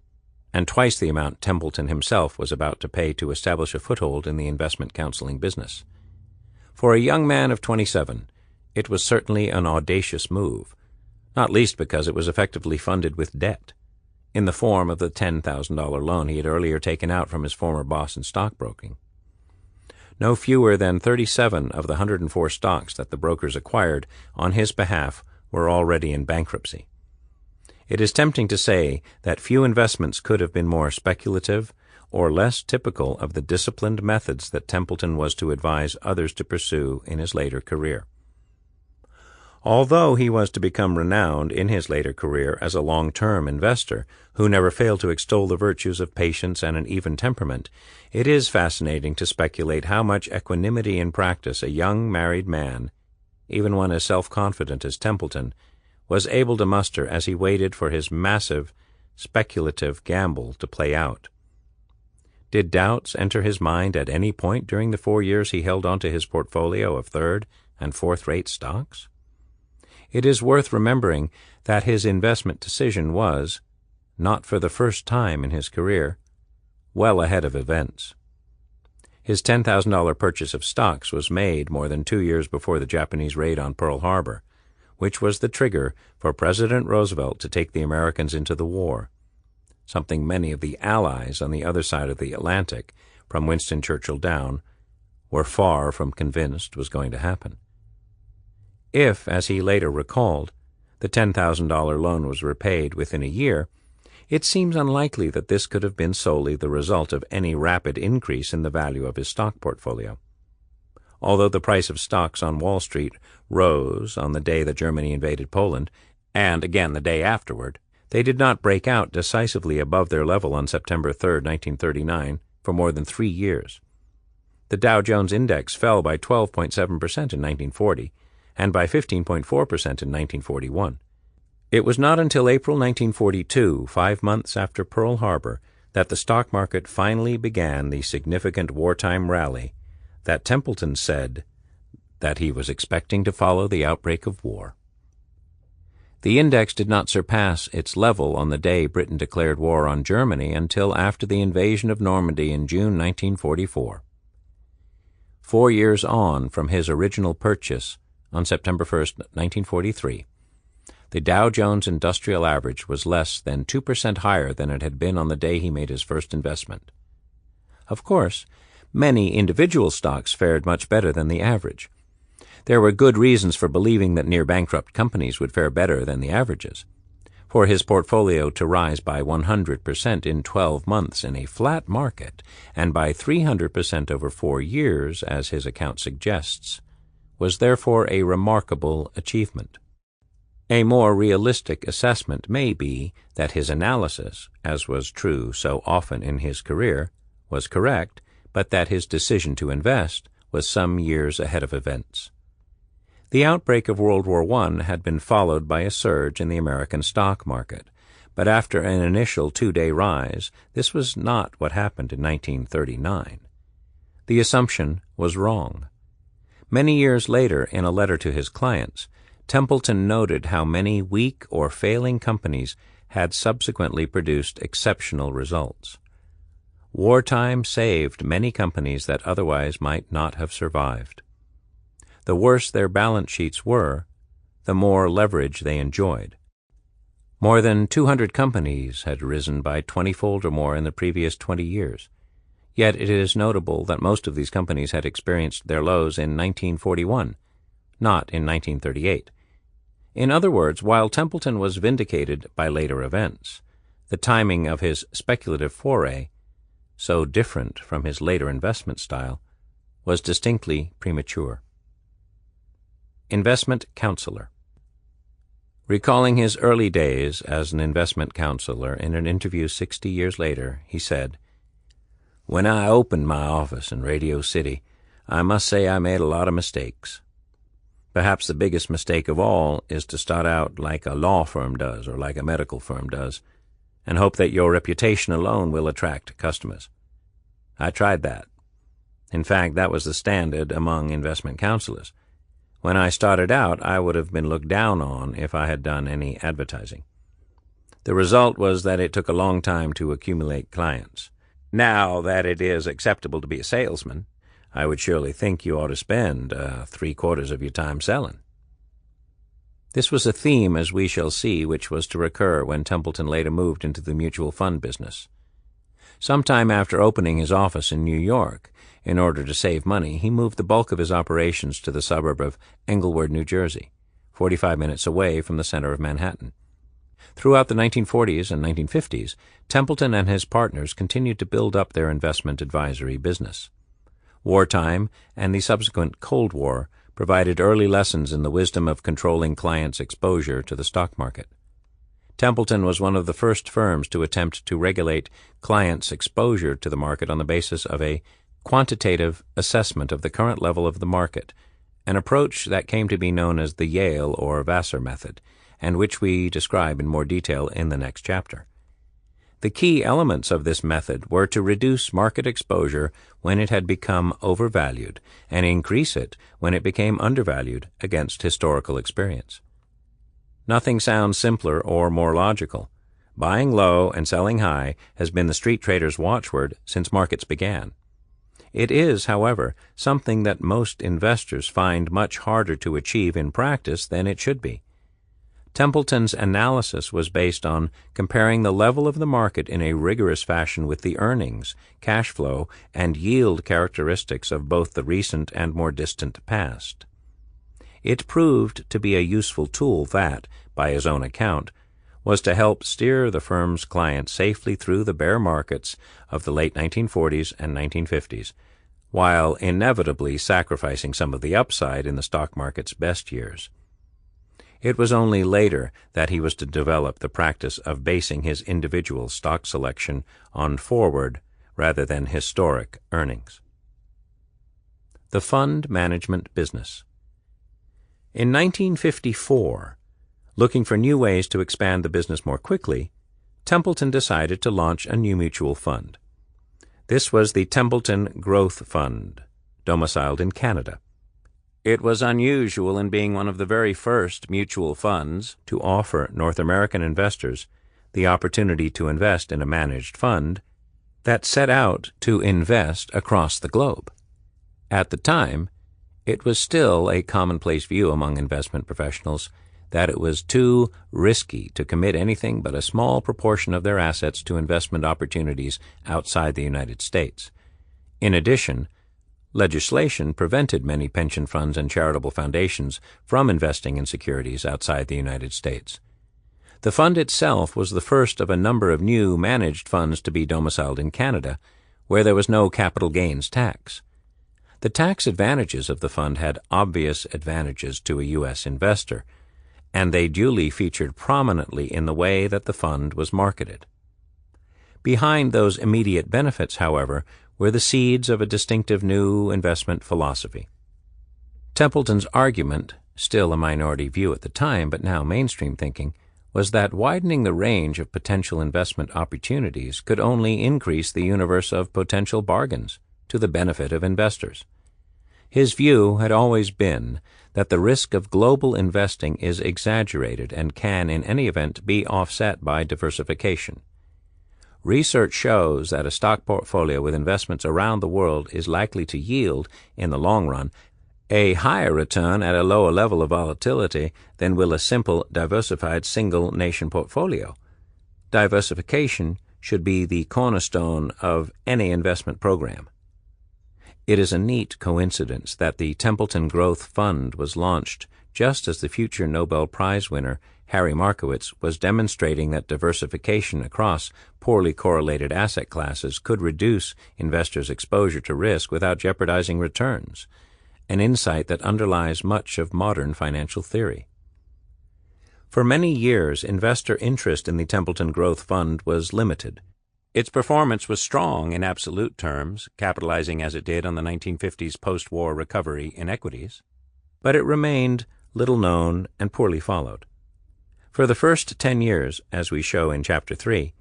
and twice the amount Templeton himself was about to pay to establish a foothold in the investment counseling business. For a young man of 27, it was certainly an audacious move, not least because it was effectively funded with debt, in the form of the $10,000 loan he had earlier taken out from his former boss in stockbroking. No fewer than 37 of the 104 stocks that the brokers acquired on his behalf were already in bankruptcy. It is tempting to say that few investments could have been more speculative or less typical of the disciplined methods that Templeton was to advise others to pursue in his later career. Although he was to become renowned in his later career as a long-term investor who never failed to extol the virtues of patience and an even temperament, it is fascinating to speculate how much equanimity in practice a young married man, even one as self-confident as Templeton, was able to muster as he waited for his massive, speculative gamble to play out. Did doubts enter his mind at any point during the 4 years he held onto his portfolio of third- and fourth-rate stocks? It is worth remembering that his investment decision was, not for the first time in his career, well ahead of events. His $10,000 purchase of stocks was made more than 2 years before the Japanese raid on Pearl Harbor, which was the trigger for President Roosevelt to take the Americans into the war, something many of the allies on the other side of the Atlantic, from Winston Churchill down, were far from convinced was going to happen. If, as he later recalled, the $10,000 loan was repaid within a year, it seems unlikely that this could have been solely the result of any rapid increase in the value of his stock portfolio. Although the price of stocks on Wall Street rose on the day that Germany invaded Poland, and again the day afterward, they did not break out decisively above their level on September 3, 1939, for more than 3 years. The Dow Jones Index fell by 12.7% in 1940, and by 15.4% in 1941. It was not until April 1942, 5 months after Pearl Harbor, that the stock market finally began the significant wartime rally that Templeton said that he was expecting to follow the outbreak of war. The index did not surpass its level on the day Britain declared war on Germany until after the invasion of Normandy in June 1944. 4 years on from his original purchase, on September 1, 1943, the Dow Jones Industrial Average was less than 2% higher than it had been on the day he made his first investment. Of course, many individual stocks fared much better than the average. There were good reasons for believing that near-bankrupt companies would fare better than the averages. For his portfolio to rise by 100% in 12 months in a flat market, and by 300% over 4 years, as his account suggests, was therefore a remarkable achievement. A more realistic assessment may be that his analysis, as was true so often in his career, was correct, but that his decision to invest was some years ahead of events. The outbreak of World War I had been followed by a surge in the American stock market, but after an initial 2-day rise, this was not what happened in 1939. The assumption was wrong. Many years later, in a letter to his clients, Templeton noted how many weak or failing companies had subsequently produced exceptional results. Wartime saved many companies that otherwise might not have survived. The worse their balance sheets were, the more leverage they enjoyed. More than 200 companies had risen by 20-fold or more in the previous 20 years. Yet it is notable that most of these companies had experienced their lows in 1941, not in 1938. In other words, while Templeton was vindicated by later events, the timing of his speculative foray, so different from his later investment style, was distinctly premature. Investment Counselor. Recalling his early days as an investment counselor in an interview 60 years later, he said, "When I opened my office in Radio City, I must say I made a lot of mistakes. Perhaps the biggest mistake of all is to start out like a law firm does or like a medical firm does, and hope that your reputation alone will attract customers. I tried that. In fact, that was the standard among investment counselors. When I started out, I would have been looked down on if I had done any advertising. The result was that it took a long time to accumulate clients. Now that it is acceptable to be a salesman, I would surely think you ought to spend 3/4 of your time selling." This was a theme, as we shall see, which was to recur when Templeton later moved into the mutual fund business. Sometime after opening his office in New York, in order to save money, he moved the bulk of his operations to the suburb of Englewood, New Jersey, 45 minutes away from the center of Manhattan. Throughout the 1940s and 1950s, Templeton and his partners continued to build up their investment advisory business. Wartime and the subsequent Cold War provided early lessons in the wisdom of controlling clients' exposure to the stock market. Templeton was one of the first firms to attempt to regulate clients' exposure to the market on the basis of a quantitative assessment of the current level of the market, an approach that came to be known as the Yale or Vassar method, and which we describe in more detail in the next chapter. The key elements of this method were to reduce market exposure when it had become overvalued and increase it when it became undervalued against historical experience. Nothing sounds simpler or more logical. Buying low and selling high has been the street trader's watchword since markets began. It is, however, something that most investors find much harder to achieve in practice than it should be. Templeton's analysis was based on comparing the level of the market in a rigorous fashion with the earnings, cash flow, and yield characteristics of both the recent and more distant past. It proved to be a useful tool that, by his own account, was to help steer the firm's clients safely through the bear markets of the late 1940s and 1950s, while inevitably sacrificing some of the upside in the stock market's best years. It was only later that he was to develop the practice of basing his individual stock selection on forward rather than historic earnings. The fund management business. In 1954, looking for new ways to expand the business more quickly, Templeton decided to launch a new mutual fund. This was the Templeton Growth Fund, domiciled in Canada. It was unusual in being one of the very first mutual funds to offer North American investors the opportunity to invest in a managed fund that set out to invest across the globe. At the time, it was still a commonplace view among investment professionals that it was too risky to commit anything but a small proportion of their assets to investment opportunities outside the United States. In addition, legislation prevented many pension funds and charitable foundations from investing in securities outside the United States. The fund itself was the first of a number of new managed funds to be domiciled in Canada, where there was no capital gains tax. The tax advantages of the fund had obvious advantages to a U.S. investor, and they duly featured prominently in the way that the fund was marketed. Behind those immediate benefits, however, were the seeds of a distinctive new investment philosophy. Templeton's argument, still a minority view at the time but now mainstream thinking, was that widening the range of potential investment opportunities could only increase the universe of potential bargains to the benefit of investors. His view had always been that the risk of global investing is exaggerated and can, in any event, be offset by diversification. Research shows that a stock portfolio with investments around the world is likely to yield, in the long run, a higher return at a lower level of volatility than will a simple, diversified single-nation portfolio. Diversification should be the cornerstone of any investment program. It is a neat coincidence that the Templeton Growth Fund was launched just as the future Nobel Prize winner Harry Markowitz, was demonstrating that diversification across poorly correlated asset classes could reduce investors' exposure to risk without jeopardizing returns, an insight that underlies much of modern financial theory. For many years, investor interest in the Templeton Growth Fund was limited. Its performance was strong in absolute terms, capitalizing as it did on the 1950s post-war recovery in equities, but it remained little known and poorly followed. For the first 10 years, as we show in Chapter 3,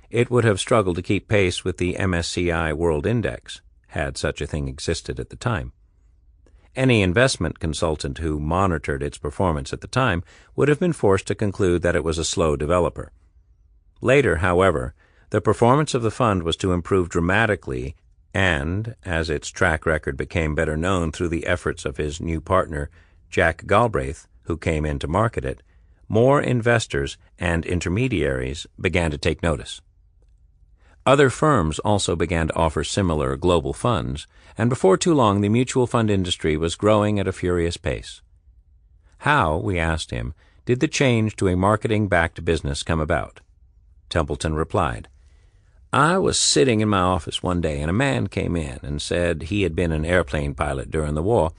it would have struggled to keep pace with the MSCI World Index, had such a thing existed at the time. Any investment consultant who monitored its performance at the time would have been forced to conclude that it was a slow developer. Later, however, the performance of the fund was to improve dramatically, and, as its track record became better known through the efforts of his new partner, Jack Galbraith, who came in to market it, more investors and intermediaries began to take notice. Other firms also began to offer similar global funds, and before too long the mutual fund industry was growing at a furious pace. How, we asked him, did the change to a marketing-backed business come about? Templeton replied, "I was sitting in my office one day and a man came in and said he had been an airplane pilot during the war,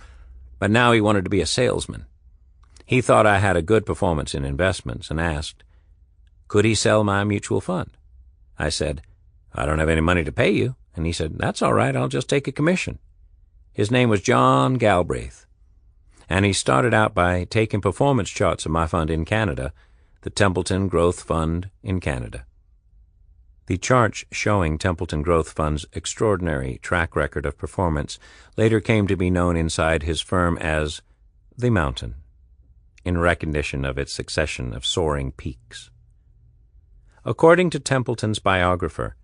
but now he wanted to be a salesman. He thought I had a good performance in investments and asked, could he sell my mutual fund? I said, I don't have any money to pay you. And he said, that's all right, I'll just take a commission. His name was John Galbraith. And he started out by taking performance charts of my fund in Canada, the Templeton Growth Fund in Canada. The charts showing Templeton Growth Fund's extraordinary track record of performance later came to be known inside his firm as the Mountain, in recognition of its succession of soaring peaks. According to Templeton's biographer,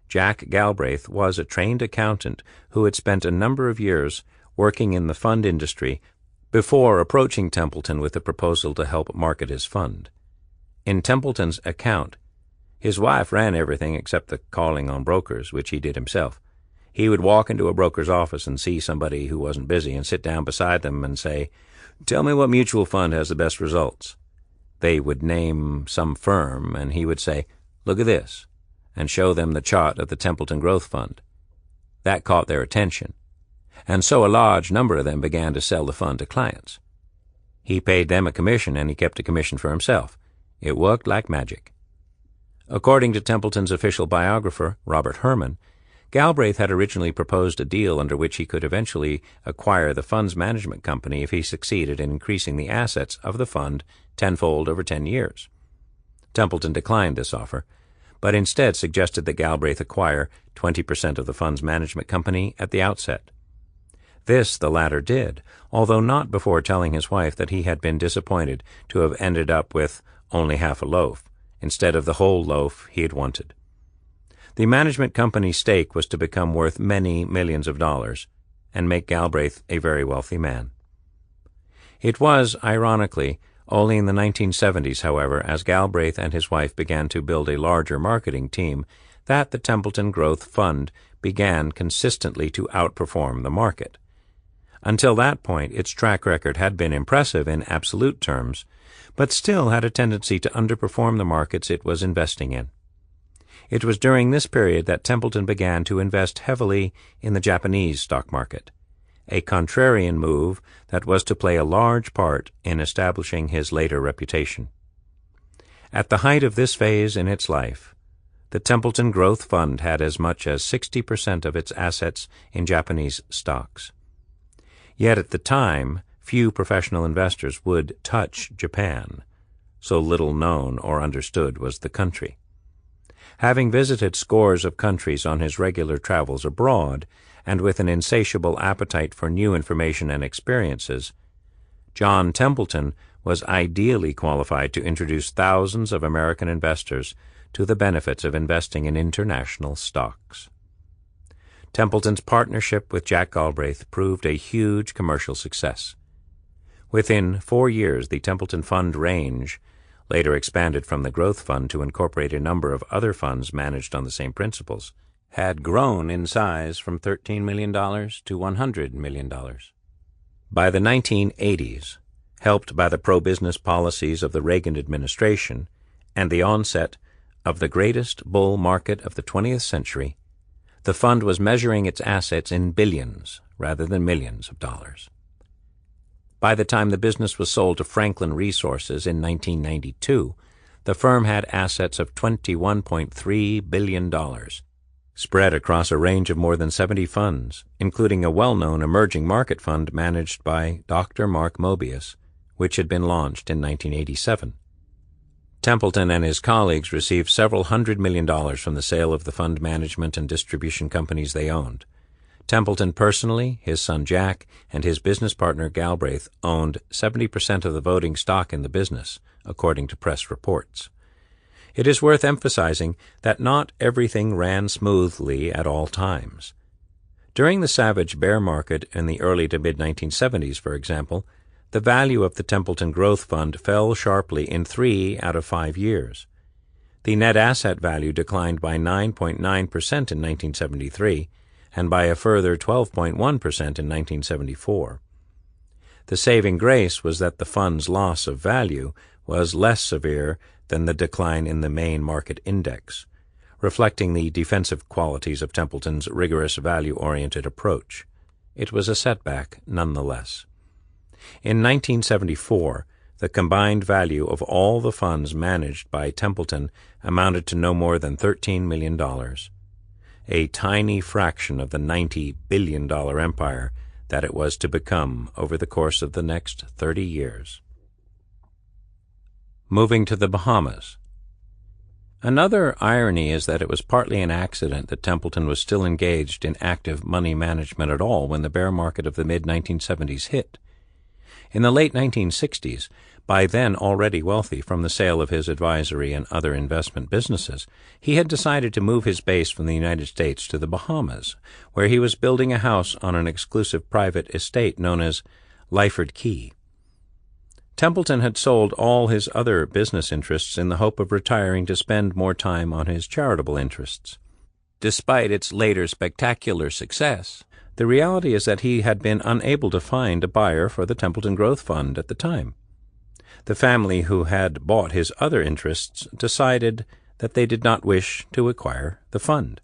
Jack Galbraith was a trained accountant who had spent a number of years working in the fund industry before approaching Templeton with a proposal to help market his fund. In Templeton's account, his wife ran everything except the calling on brokers, which he did himself. He would walk into a broker's office and see somebody who wasn't busy and sit down beside them and say, tell me what mutual fund has the best results. They would name some firm, and he would say, look at this, and show them the chart of the Templeton Growth Fund. That caught their attention, and so a large number of them began to sell the fund to clients. He paid them a commission, and he kept a commission for himself. It worked like magic. According to Templeton's official biographer, Robert Herman, Galbraith had originally proposed a deal under which he could eventually acquire the fund's management company if he succeeded in increasing the assets of the fund tenfold over 10 years. Templeton declined this offer, but instead suggested that Galbraith acquire 20% of the fund's management company at the outset. This the latter did, although not before telling his wife that he had been disappointed to have ended up with only half a loaf, instead of the whole loaf he had wanted. The management company's stake was to become worth many millions of dollars and make Galbraith a very wealthy man. It was, ironically, only in the 1970s, however, as Galbraith and his wife began to build a larger marketing team, that the Templeton Growth Fund began consistently to outperform the market. Until that point, its track record had been impressive in absolute terms, but still had a tendency to underperform the markets it was investing in. It was during this period that Templeton began to invest heavily in the Japanese stock market, a contrarian move that was to play a large part in establishing his later reputation. At the height of this phase in its life, the Templeton Growth Fund had as much as 60% of its assets in Japanese stocks. Yet at the time, few professional investors would touch Japan, so little known or understood was the country. Having visited scores of countries on his regular travels abroad, and with an insatiable appetite for new information and experiences, John Templeton was ideally qualified to introduce thousands of American investors to the benefits of investing in international stocks. Templeton's partnership with Jack Galbraith proved a huge commercial success. Within 4 years, the Templeton Fund range, later expanded from the Growth Fund to incorporate a number of other funds managed on the same principles, had grown in size from $13 million to $100 million. By the 1980s, helped by the pro-business policies of the Reagan administration and the onset of the greatest bull market of the 20th century, the fund was measuring its assets in billions rather than millions of dollars. By the time the business was sold to Franklin Resources in 1992, the firm had assets of $21.3 billion, spread across a range of more than 70 funds, including a well-known emerging market fund managed by Dr. Mark Mobius, which had been launched in 1987. Templeton and his colleagues received several $100 million from the sale of the fund management and distribution companies they owned. Templeton personally, his son Jack, and his business partner Galbraith owned 70% of the voting stock in the business, according to press reports. It is worth emphasizing that not everything ran smoothly at all times. During the savage bear market in the early to mid-1970s, for example, the value of the Templeton Growth Fund fell sharply in 3 out of 5 years. The net asset value declined by 9.9% in 1973 and by a further 12.1% in 1974. The saving grace was that the fund's loss of value was less severe than the decline in the main market index, reflecting the defensive qualities of Templeton's rigorous value-oriented approach. It was a setback nonetheless. In 1974, the combined value of all the funds managed by Templeton amounted to no more than $13 million, a tiny fraction of the $90 billion empire that it was to become over the course of the next 30 years. Moving to the Bahamas. Another irony is that it was partly an accident that Templeton was still engaged in active money management at all when the bear market of the mid-1970s hit. In the late 1960s, by then already wealthy from the sale of his advisory and other investment businesses, he had decided to move his base from the United States to the Bahamas, where he was building a house on an exclusive private estate known as Lyford Key. Templeton had sold all his other business interests in the hope of retiring to spend more time on his charitable interests. Despite its later spectacular success, the reality is that he had been unable to find a buyer for the Templeton Growth Fund at the time. The family who had bought his other interests decided that they did not wish to acquire the fund.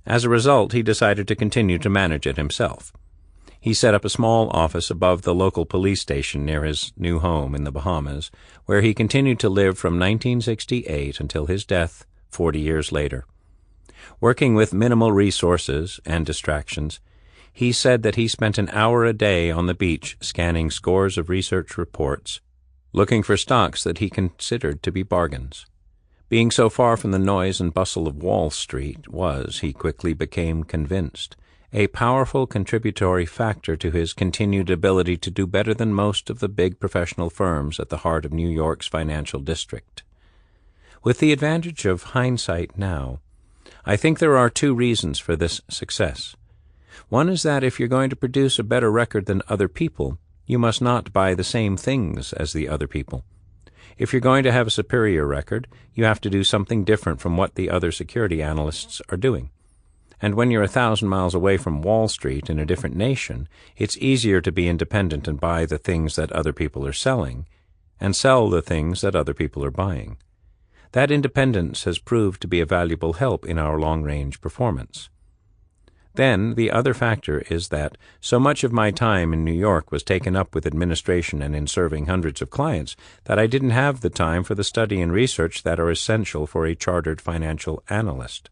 As a result, he decided to continue to manage it himself. He set up a small office above the local police station near his new home in the Bahamas, where he continued to live from 1968 until his death 40 years later. Working with minimal resources and distractions, he said that he spent an hour a day on the beach scanning scores of research reports, looking for stocks that he considered to be bargains. Being so far from the noise and bustle of Wall Street was, he quickly became convinced, a powerful contributory factor to his continued ability to do better than most of the big professional firms at the heart of New York's financial district. With the advantage of hindsight now, I think there are 2 reasons for this success. One is that if you're going to produce a better record than other people, you must not buy the same things as the other people. If you're going to have a superior record, you have to do something different from what the other security analysts are doing. And when you're 1,000 miles away from Wall Street in a different nation, it's easier to be independent and buy the things that other people are selling, and sell the things that other people are buying. That independence has proved to be a valuable help in our long-range performance. Then, the other factor is that so much of my time in New York was taken up with administration and in serving hundreds of clients that I didn't have the time for the study and research that are essential for a chartered financial analyst.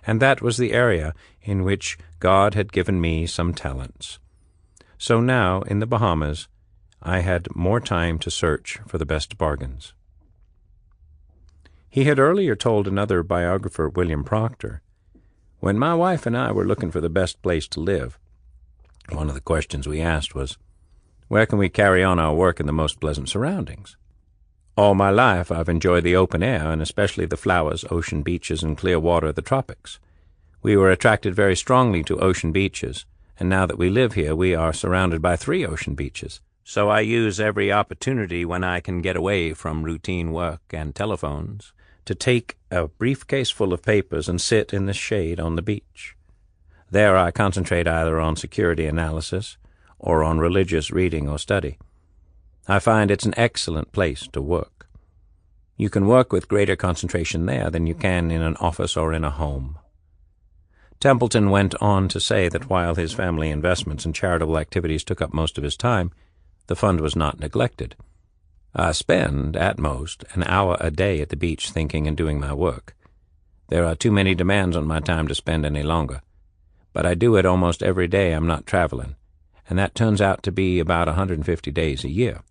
And that was the area in which God had given me some talents. So now, in the Bahamas, I had more time to search for the best bargains. He had earlier told another biographer, William Proctor, "When my wife and I were looking for the best place to live, one of the questions we asked was, where can we carry on our work in the most pleasant surroundings? All my life I've enjoyed the open air, and especially the flowers, ocean beaches, and clear water of the tropics. We were attracted very strongly to ocean beaches, and now that we live here we are surrounded by 3 ocean beaches. So I use every opportunity when I can get away from routine work and telephones to take a briefcase full of papers and sit in the shade on the beach. There I concentrate either on security analysis or on religious reading or study. I find it's an excellent place to work. You can work with greater concentration there than you can in an office or in a home." Templeton went on to say that while his family investments and charitable activities took up most of his time, the fund was not neglected. "I spend, at most, an hour a day at the beach thinking and doing my work. There are too many demands on my time to spend any longer. But I do it almost every day I'm not traveling, and that turns out to be about 150 days a year.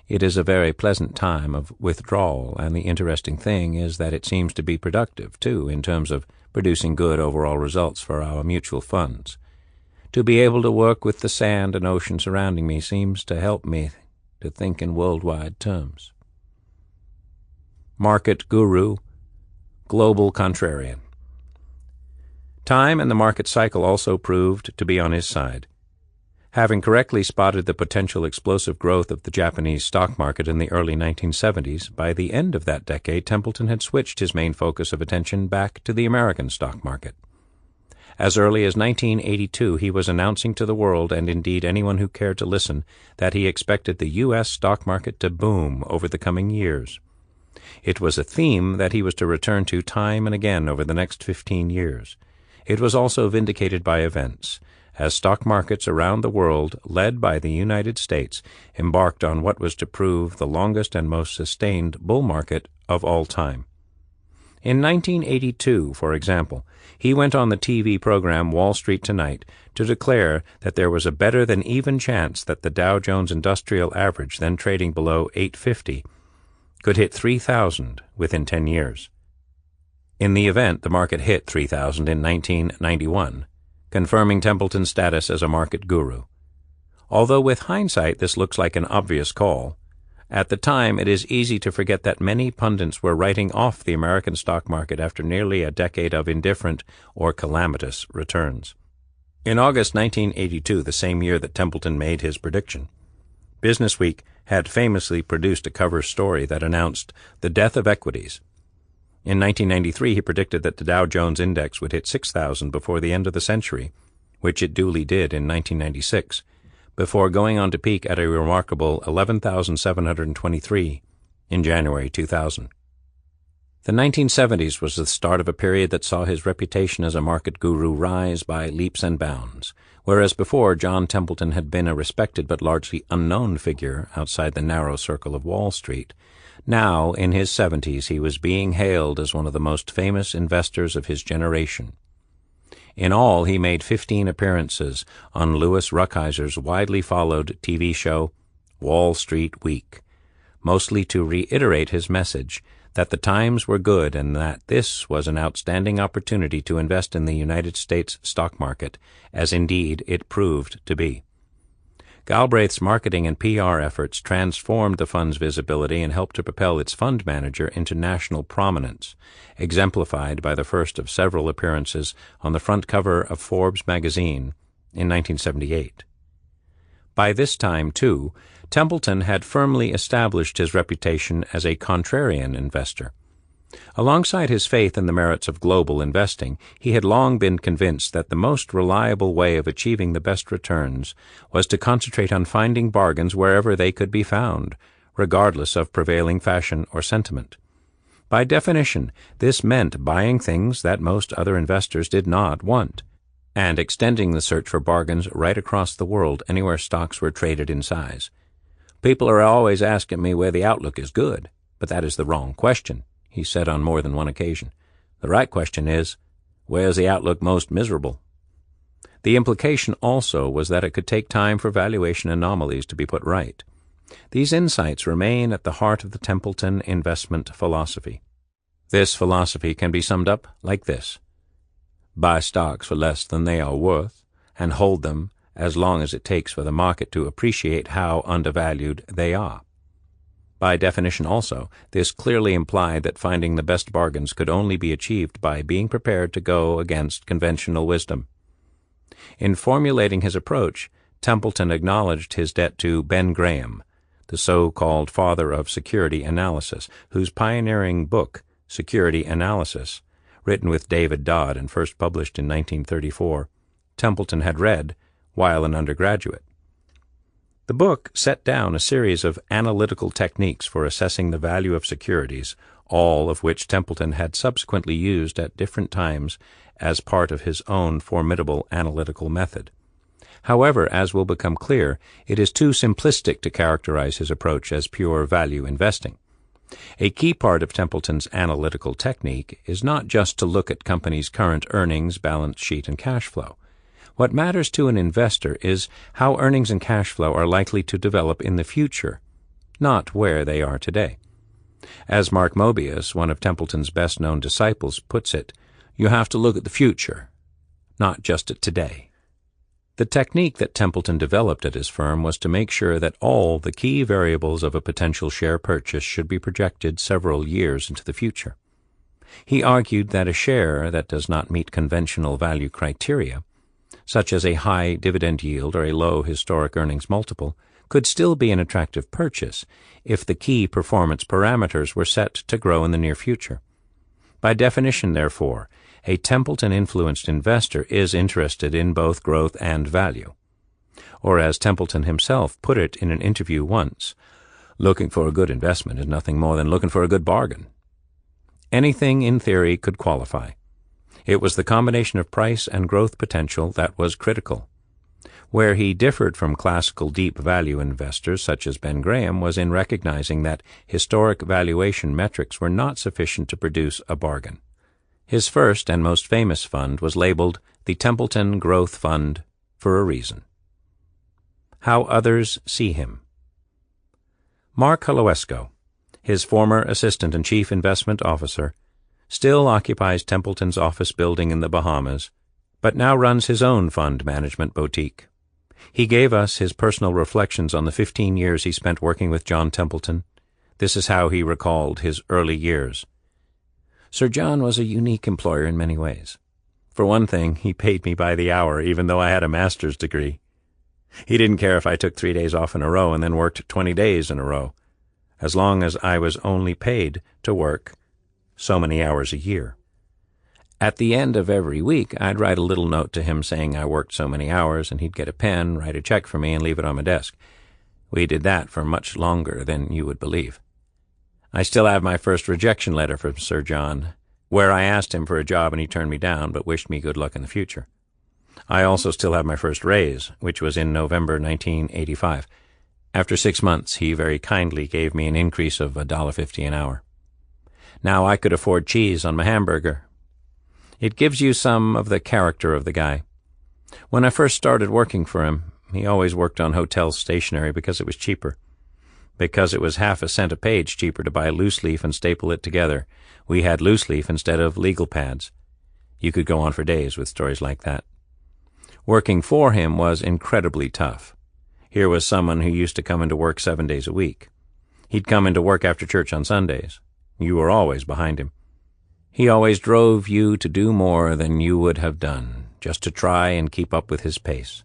It is a very pleasant time of withdrawal, and the interesting thing is that it seems to be productive, too, in terms of producing good overall results for our mutual funds. To be able to work with the sand and ocean surrounding me seems to help me to think in worldwide terms." Market Guru, Global Contrarian. Time and the market cycle also proved to be on his side. Having correctly spotted the potential explosive growth of the Japanese stock market in the early 1970s, by the end of that decade Templeton had switched his main focus of attention back to the American stock market. As early as 1982 he was announcing to the world, and indeed anyone who cared to listen, that he expected the U.S. stock market to boom over the coming years. It was a theme that he was to return to time and again over the next 15 years. It was also vindicated by events, as stock markets around the world, led by the United States, embarked on what was to prove the longest and most sustained bull market of all time. In 1982, for example, he went on the TV program Wall Street Tonight to declare that there was a better than even chance that the Dow Jones Industrial Average, then trading below 850, could hit 3,000 within 10 years. In the event, the market hit 3,000 in 1991, confirming Templeton's status as a market guru. Although with hindsight this looks like an obvious call, at the time it is easy to forget that many pundits were writing off the American stock market after nearly a decade of indifferent or calamitous returns. In August 1982, the same year that Templeton made his prediction, Businessweek had famously produced a cover story that announced the death of equities. In 1993, he predicted that the Dow Jones Index would hit 6,000 before the end of the century, which it duly did in 1996, before going on to peak at a remarkable 11,723 in January 2000. The 1970s was the start of a period that saw his reputation as a market guru rise by leaps and bounds, whereas before John Templeton had been a respected but largely unknown figure outside the narrow circle of Wall Street. Now, in his 70s, he was being hailed as one of the most famous investors of his generation. In all, he made 15 appearances on Louis Ruckeiser's widely followed TV show Wall Street Week, mostly to reiterate his message that the times were good and that this was an outstanding opportunity to invest in the United States stock market, as indeed it proved to be. Galbraith's marketing and PR efforts transformed the fund's visibility and helped to propel its fund manager into national prominence, exemplified by the first of several appearances on the front cover of Forbes magazine in 1978. By this time, too, Templeton had firmly established his reputation as a contrarian investor. Alongside his faith in the merits of global investing, he had long been convinced that the most reliable way of achieving the best returns was to concentrate on finding bargains wherever they could be found, regardless of prevailing fashion or sentiment. By definition, this meant buying things that most other investors did not want, and extending the search for bargains right across the world anywhere stocks were traded in size. "People are always asking me where the outlook is good, but that is the wrong question," he said on more than one occasion. "The right question is, where's the outlook most miserable?" The implication also was that it could take time for valuation anomalies to be put right. These insights remain at the heart of the Templeton investment philosophy. This philosophy can be summed up like this: buy stocks for less than they are worth, and hold them as long as it takes for the market to appreciate how undervalued they are. By definition also, this clearly implied that finding the best bargains could only be achieved by being prepared to go against conventional wisdom. In formulating his approach, Templeton acknowledged his debt to Ben Graham, the so-called father of security analysis, whose pioneering book, Security Analysis, written with David Dodd and first published in 1934, Templeton had read while an undergraduate. The book set down a series of analytical techniques for assessing the value of securities, all of which Templeton had subsequently used at different times as part of his own formidable analytical method. However, as will become clear, it is too simplistic to characterize his approach as pure value investing. A key part of Templeton's analytical technique is not just to look at companies' current earnings, balance sheet, and cash flow. What matters to an investor is how earnings and cash flow are likely to develop in the future, not where they are today. As Mark Mobius, one of Templeton's best-known disciples, puts it, you have to look at the future, not just at today. The technique that Templeton developed at his firm was to make sure that all the key variables of a potential share purchase should be projected several years into the future. He argued that a share that does not meet conventional value criteria, such as a high dividend yield or a low historic earnings multiple, could still be an attractive purchase if the key performance parameters were set to grow in the near future. By definition, therefore, a Templeton-influenced investor is interested in both growth and value. Or as Templeton himself put it in an interview once, looking for a good investment is nothing more than looking for a good bargain. Anything in theory could qualify. It was the combination of price and growth potential that was critical. Where he differed from classical deep value investors such as Ben Graham was in recognizing that historic valuation metrics were not sufficient to produce a bargain. His first and most famous fund was labeled the Templeton Growth Fund for a reason. How others see him. Mark Holowesko, his former assistant and chief investment officer, still occupies Templeton's office building in the Bahamas, but now runs his own fund management boutique. He gave us his personal reflections on the 15 years he spent working with John Templeton. This is how he recalled his early years. Sir John was a unique employer in many ways. For one thing, he paid me by the hour, even though I had a master's degree. He didn't care if I took 3 days off in a row and then worked 20 days in a row, as long as I was only paid to work so many hours a year. At the end of every week, I'd write a little note to him saying I worked so many hours, and he'd get a pen, write a check for me, and leave it on my desk. We did that for much longer than you would believe. I still have my first rejection letter from Sir John, where I asked him for a job and he turned me down, but wished me good luck in the future. I also still have my first raise, which was in November 1985. After 6 months, he very kindly gave me an increase of $1.50 an hour. Now I could afford cheese on my hamburger. It gives you some of the character of the guy. When I first started working for him, he always worked on hotel stationery because it was cheaper. Because it was half a cent a page cheaper to buy loose leaf and staple it together, we had loose leaf instead of legal pads. You could go on for days with stories like that. Working for him was incredibly tough. Here was someone who used to come into work 7 days a week. He'd come into work after church on Sundays. You were always behind him. He always drove you to do more than you would have done, just to try and keep up with his pace.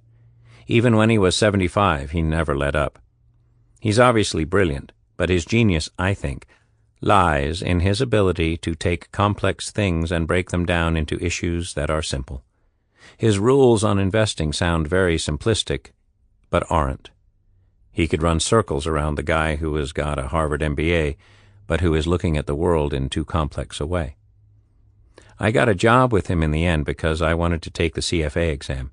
Even when he was 75, he never let up. He's obviously brilliant, but his genius, I think, lies in his ability to take complex things and break them down into issues that are simple. His rules on investing sound very simplistic, but aren't. He could run circles around the guy who has got a Harvard MBA, but who is looking at the world in too complex a way. I got a job with him in the end because I wanted to take the CFA exam.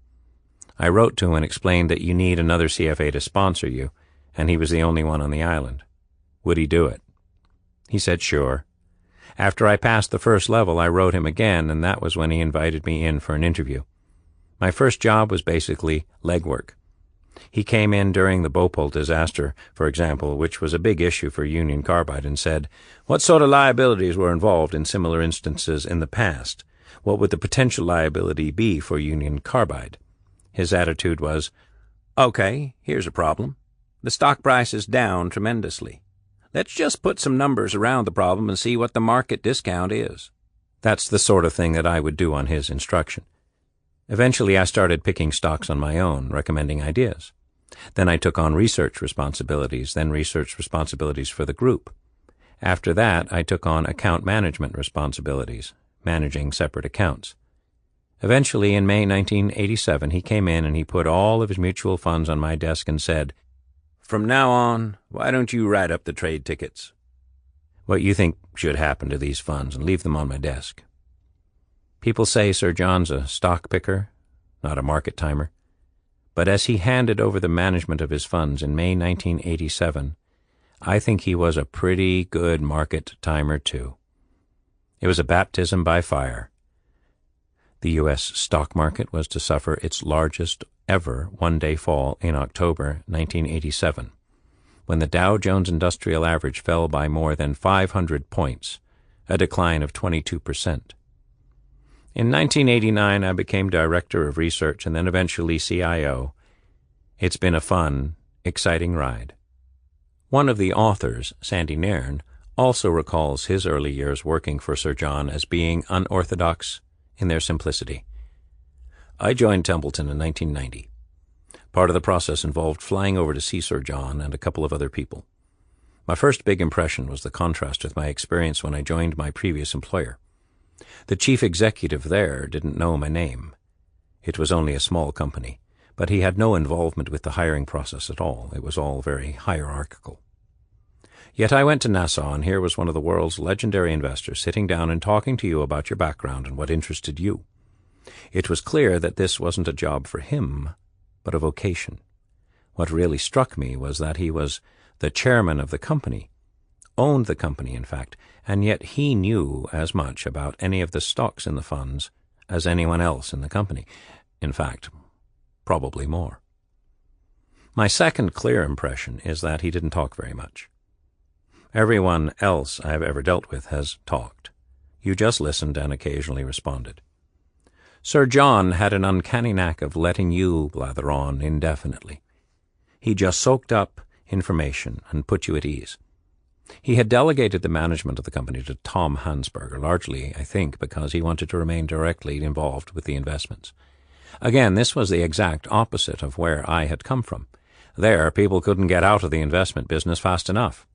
I wrote to him and explained that you need another CFA to sponsor you, and he was the only one on the island. Would he do it? He said sure. After I passed the first level, I wrote him again, and that was when he invited me in for an interview. My first job was basically legwork. He came in during the Bhopal disaster, for example, which was a big issue for Union Carbide, and said, "What sort of liabilities were involved in similar instances in the past? What would the potential liability be for Union Carbide?" His attitude was, "Okay, here's a problem. The stock price is down tremendously. Let's just put some numbers around the problem and see what the market discount is." That's the sort of thing that I would do on his instruction. Eventually, I started picking stocks on my own, recommending ideas. Then I took on research responsibilities, then research responsibilities for the group. After that, I took on account management responsibilities, managing separate accounts. Eventually, in May 1987, he came in and he put all of his mutual funds on my desk and said, From now on, why don't you write up the trade tickets? What you think should happen to these funds and leave them on my desk. People say Sir John's a stock picker, not a market timer. But as he handed over the management of his funds in May 1987, I think he was a pretty good market timer too. It was a baptism by fire. The U.S. stock market was to suffer its largest ever one-day fall in October 1987, when the Dow Jones Industrial Average fell by more than 500 points, a decline of 22%. In 1989, I became Director of Research and then eventually CIO. It's been a fun, exciting ride. One of the authors, Sandy Nairn, also recalls his early years working for Sir John as being unorthodox in their simplicity. I joined Templeton in 1990. Part of the process involved flying over to see Sir John and a couple of other people. My first big impression was the contrast with my experience when I joined my previous employer. The chief executive there didn't know my name. It was only a small company, but he had no involvement with the hiring process at all. It was all very hierarchical. Yet I went to Nassau, and here was one of the world's legendary investors sitting down and talking to you about your background and what interested you. It was clear that this wasn't a job for him, but a vocation. What really struck me was that he was the chairman of the company, owned the company, in fact, and yet he knew as much about any of the stocks in the funds as anyone else in the company. In fact, probably more. My second clear impression is that he didn't talk very much. Everyone else I have ever dealt with has talked. You just listened and occasionally responded. Sir John had an uncanny knack of letting you blather on indefinitely. He just soaked up information and put you at ease. He had delegated the management of the company to Tom Hansberger, largely, I think, because he wanted to remain directly involved with the investments. Again, this was the exact opposite of where I had come from. There, people couldn't get out of the investment business fast enough.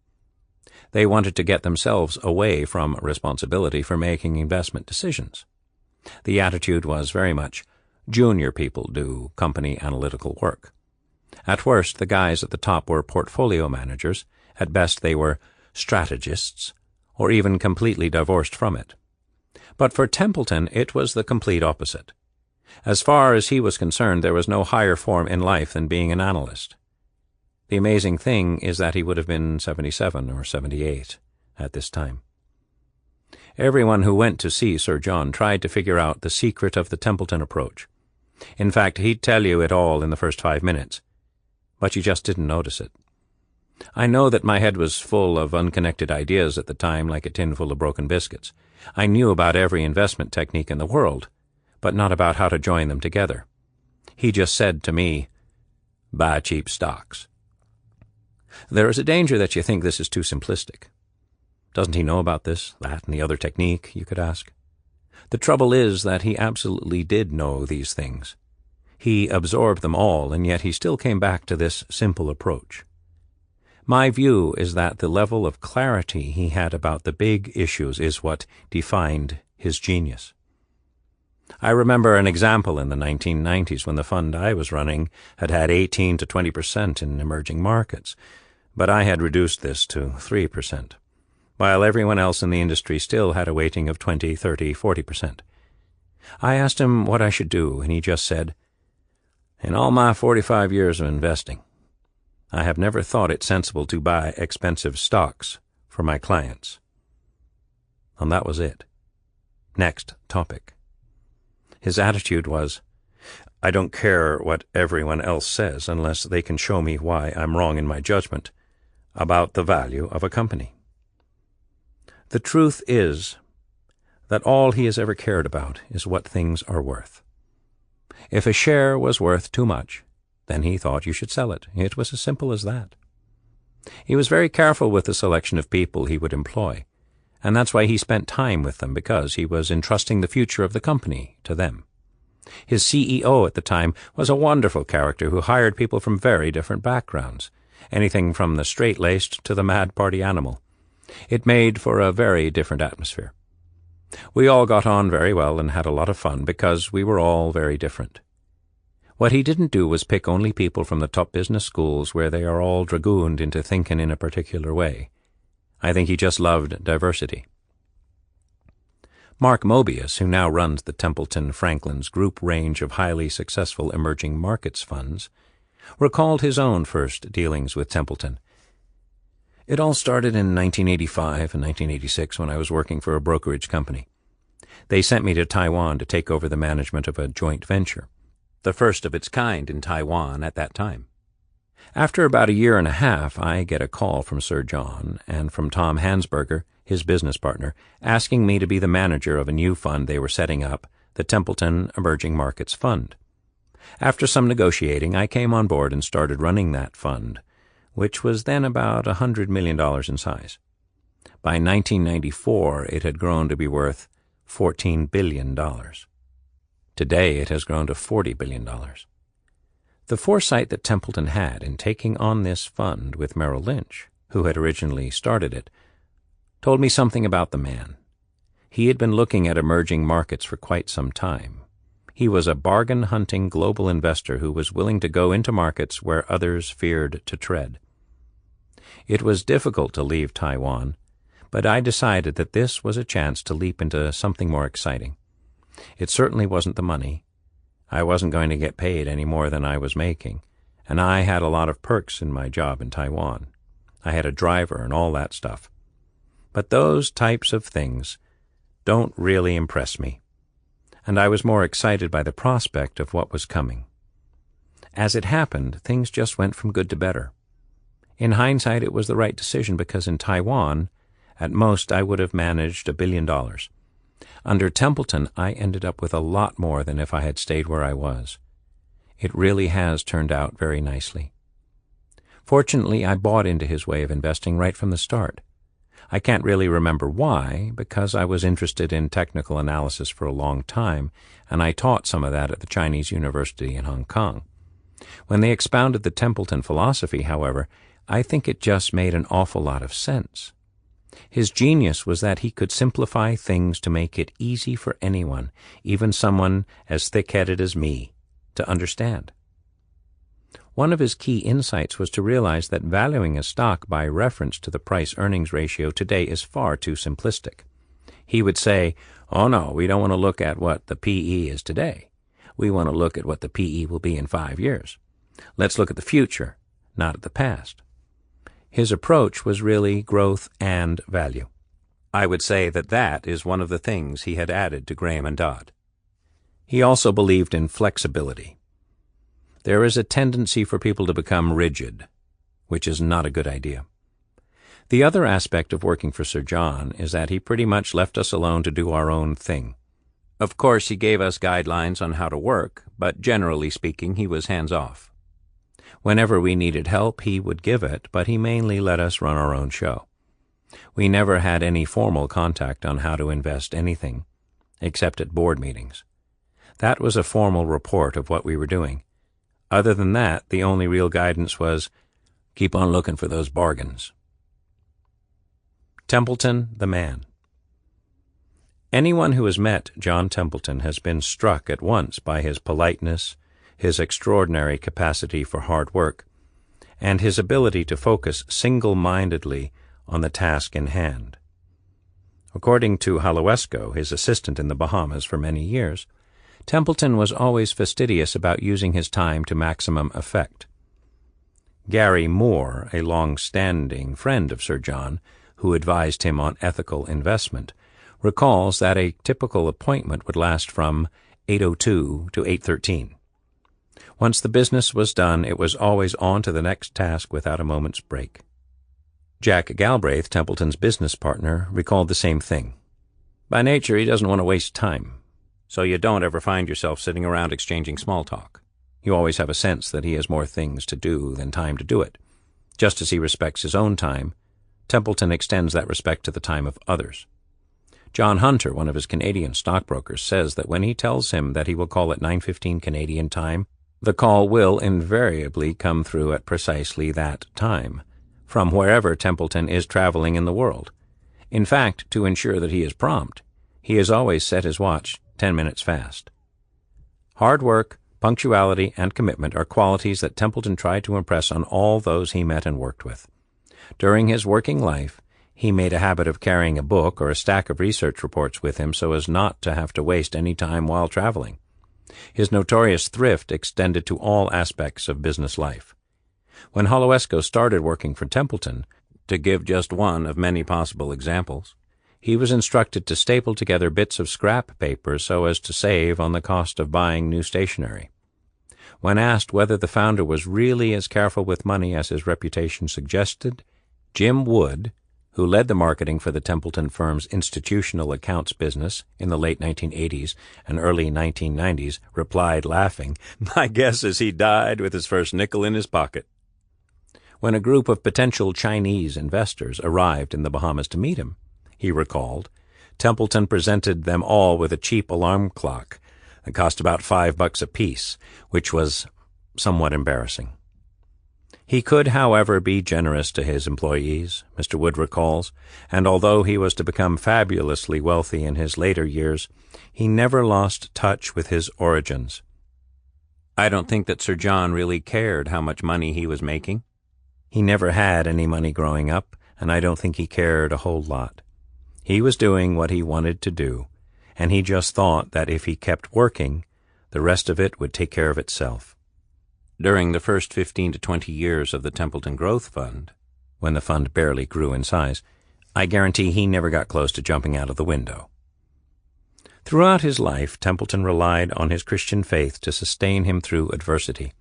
They wanted to get themselves away from responsibility for making investment decisions. The attitude was very much, junior people do company analytical work. At worst, the guys at the top were portfolio managers. At best, they were strategists, or even completely divorced from it. But for Templeton, it was the complete opposite. As far as he was concerned, there was no higher form in life than being an analyst. The amazing thing is that he would have been 77 or 78 at this time. Everyone who went to see Sir John tried to figure out the secret of the Templeton approach. In fact, he'd tell you it all in the first 5 minutes, but you just didn't notice it. I know that my head was full of unconnected ideas at the time, like a tin full of broken biscuits. I knew about every investment technique in the world, but not about how to join them together. He just said to me, "Buy cheap stocks." There is a danger that you think this is too simplistic. Doesn't he know about this, that, and the other technique, you could ask? The trouble is that he absolutely did know these things. He absorbed them all, and yet he still came back to this simple approach. My view is that the level of clarity he had about the big issues is what defined his genius. I remember an example in the 1990s when the fund I was running had 18 to 20% in emerging markets, but I had reduced this to 3%, while everyone else in the industry still had a weighting of 20, 30, 40%. I asked him what I should do, and he just said, "In all my 45 years of investing, I have never thought it sensible to buy expensive stocks for my clients." And that was it. Next topic. His attitude was, "I don't care what everyone else says unless they can show me why I'm wrong in my judgment about the value of a company." The truth is that all he has ever cared about is what things are worth. If a share was worth too much, then he thought you should sell it. It was as simple as that. He was very careful with the selection of people he would employ, and that's why he spent time with them, because he was entrusting the future of the company to them. His CEO at the time was a wonderful character who hired people from very different backgrounds, anything from the straight-laced to the mad party animal. It made for a very different atmosphere. We all got on very well and had a lot of fun because we were all very different. What he didn't do was pick only people from the top business schools where they are all dragooned into thinking in a particular way. I think he just loved diversity. Mark Mobius, who now runs the Templeton Franklin's group range of highly successful emerging markets funds, recalled his own first dealings with Templeton. It all started in 1985 and 1986 when I was working for a brokerage company. They sent me to Taiwan to take over the management of a joint venture, the first of its kind in Taiwan at that time. After about a year and a half, I get a call from Sir John and from Tom Hansberger, his business partner, asking me to be the manager of a new fund they were setting up, the Templeton Emerging Markets Fund. After some negotiating, I came on board and started running that fund, which was then about $100 million in size. By 1994, it had grown to be worth $14 billion. Today, it has grown to $40 billion. The foresight that Templeton had in taking on this fund with Merrill Lynch, who had originally started it, told me something about the man. He had been looking at emerging markets for quite some time. He was a bargain-hunting global investor who was willing to go into markets where others feared to tread. It was difficult to leave Taiwan, but I decided that this was a chance to leap into something more exciting. It certainly wasn't the money. I wasn't going to get paid any more than I was making, and I had a lot of perks in my job in Taiwan. I had a driver and all that stuff. But those types of things don't really impress me, and I was more excited by the prospect of what was coming. As it happened, things just went from good to better. In hindsight, it was the right decision because in Taiwan, at most I would have managed $1 billion. Under Templeton, I ended up with a lot more than if I had stayed where I was. It really has turned out very nicely. Fortunately, I bought into his way of investing right from the start. I can't really remember why, because I was interested in technical analysis for a long time, and I taught some of that at the Chinese University in Hong Kong. When they expounded the Templeton philosophy, however, I think it just made an awful lot of sense. His genius was that he could simplify things to make it easy for anyone, even someone as thick-headed as me, to understand. One of his key insights was to realize that valuing a stock by reference to the price-earnings ratio today is far too simplistic. He would say, "Oh no, we don't want to look at what the PE is today. We want to look at what the PE will be in 5 years. Let's look at the future, not at the past." His approach was really growth and value. I would say that that is one of the things he had added to Graham and Dodd. He also believed in flexibility. There is a tendency for people to become rigid, which is not a good idea. The other aspect of working for Sir John is that he pretty much left us alone to do our own thing. Of course, he gave us guidelines on how to work, but generally speaking, he was hands-off. Whenever we needed help, he would give it, but he mainly let us run our own show. We never had any formal contact on how to invest anything, except at board meetings. That was a formal report of what we were doing. Other than that, the only real guidance was, keep on looking for those bargains. Templeton, the man. Anyone who has met John Templeton has been struck at once by his politeness, his extraordinary capacity for hard work, and his ability to focus single-mindedly on the task in hand. According to Haloesco, his assistant in the Bahamas for many years, Templeton was always fastidious about using his time to maximum effect. Gary Moore, a long-standing friend of Sir John, who advised him on ethical investment, recalls that a typical appointment would last from 8:02 to 8:13. Once the business was done, it was always on to the next task without a moment's break. Jack Galbraith, Templeton's business partner, recalled the same thing. By nature, he doesn't want to waste time, so you don't ever find yourself sitting around exchanging small talk. You always have a sense that he has more things to do than time to do it. Just as he respects his own time, Templeton extends that respect to the time of others. John Hunter, one of his Canadian stockbrokers, says that when he tells him that he will call at 9:15 Canadian time, the call will invariably come through at precisely that time, from wherever Templeton is traveling in the world. In fact, to ensure that he is prompt, he has always set his watch 10 minutes fast. Hard work, Punctuality and commitment are qualities that Templeton tried to impress on all those he met and worked with. During his working life, he made a habit of carrying a book or a stack of research reports with him so as not to have to waste any time while traveling. His notorious thrift extended to all aspects of business life. When Holoesco started working for Templeton, to give just one of many possible examples, he was instructed to staple together bits of scrap paper so as to save on the cost of buying new stationery. When asked whether the founder was really as careful with money as his reputation suggested, Jim Wood, who led the marketing for the Templeton firm's institutional accounts business in the late 1980s and early 1990s, replied, laughing, "My guess is he died with his first nickel in his pocket." When a group of potential Chinese investors arrived in the Bahamas to meet him, he recalled, Templeton presented them all with a cheap alarm clock that cost about $5 apiece, which was somewhat embarrassing. He could, however, be generous to his employees, Mr. Wood recalls, and although he was to become fabulously wealthy in his later years, he never lost touch with his origins. "I don't think that Sir John really cared how much money he was making. He never had any money growing up, and I don't think he cared a whole lot. He was doing what he wanted to do, and he just thought that if he kept working, the rest of it would take care of itself." During the first 15 to 20 years of the Templeton Growth Fund, when the fund barely grew in size, I guarantee he never got close to jumping out of the window. Throughout his life, Templeton relied on his Christian faith to sustain him through adversity.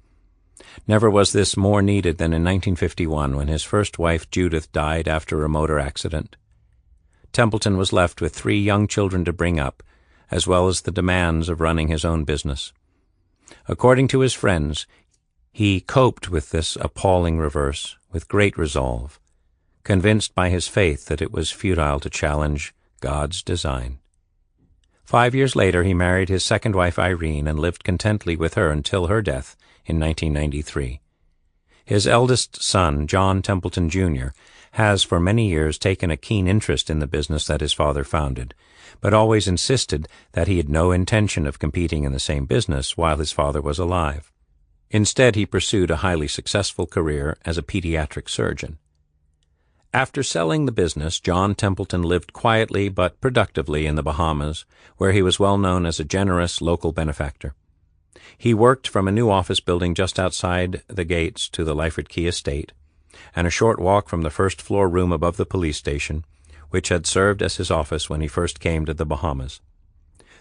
Never was this more needed than in 1951 when his first wife Judith died after a motor accident. Templeton was left with 3 young children to bring up, as well as the demands of running his own business. According to his friends, he coped with this appalling reverse with great resolve, convinced by his faith that it was futile to challenge God's design. 5 years later, he married his second wife Irene and lived contentedly with her until her death in 1993. His eldest son, John Templeton, Jr., has for many years taken a keen interest in the business that his father founded, but always insisted that he had no intention of competing in the same business while his father was alive. Instead, he pursued a highly successful career as a pediatric surgeon. After selling the business, John Templeton lived quietly but productively in the Bahamas, where he was well known as a generous local benefactor. He worked from a new office building just outside the gates to the Lyford Key estate, and a short walk from the first-floor room above the police station, which had served as his office when he first came to the Bahamas.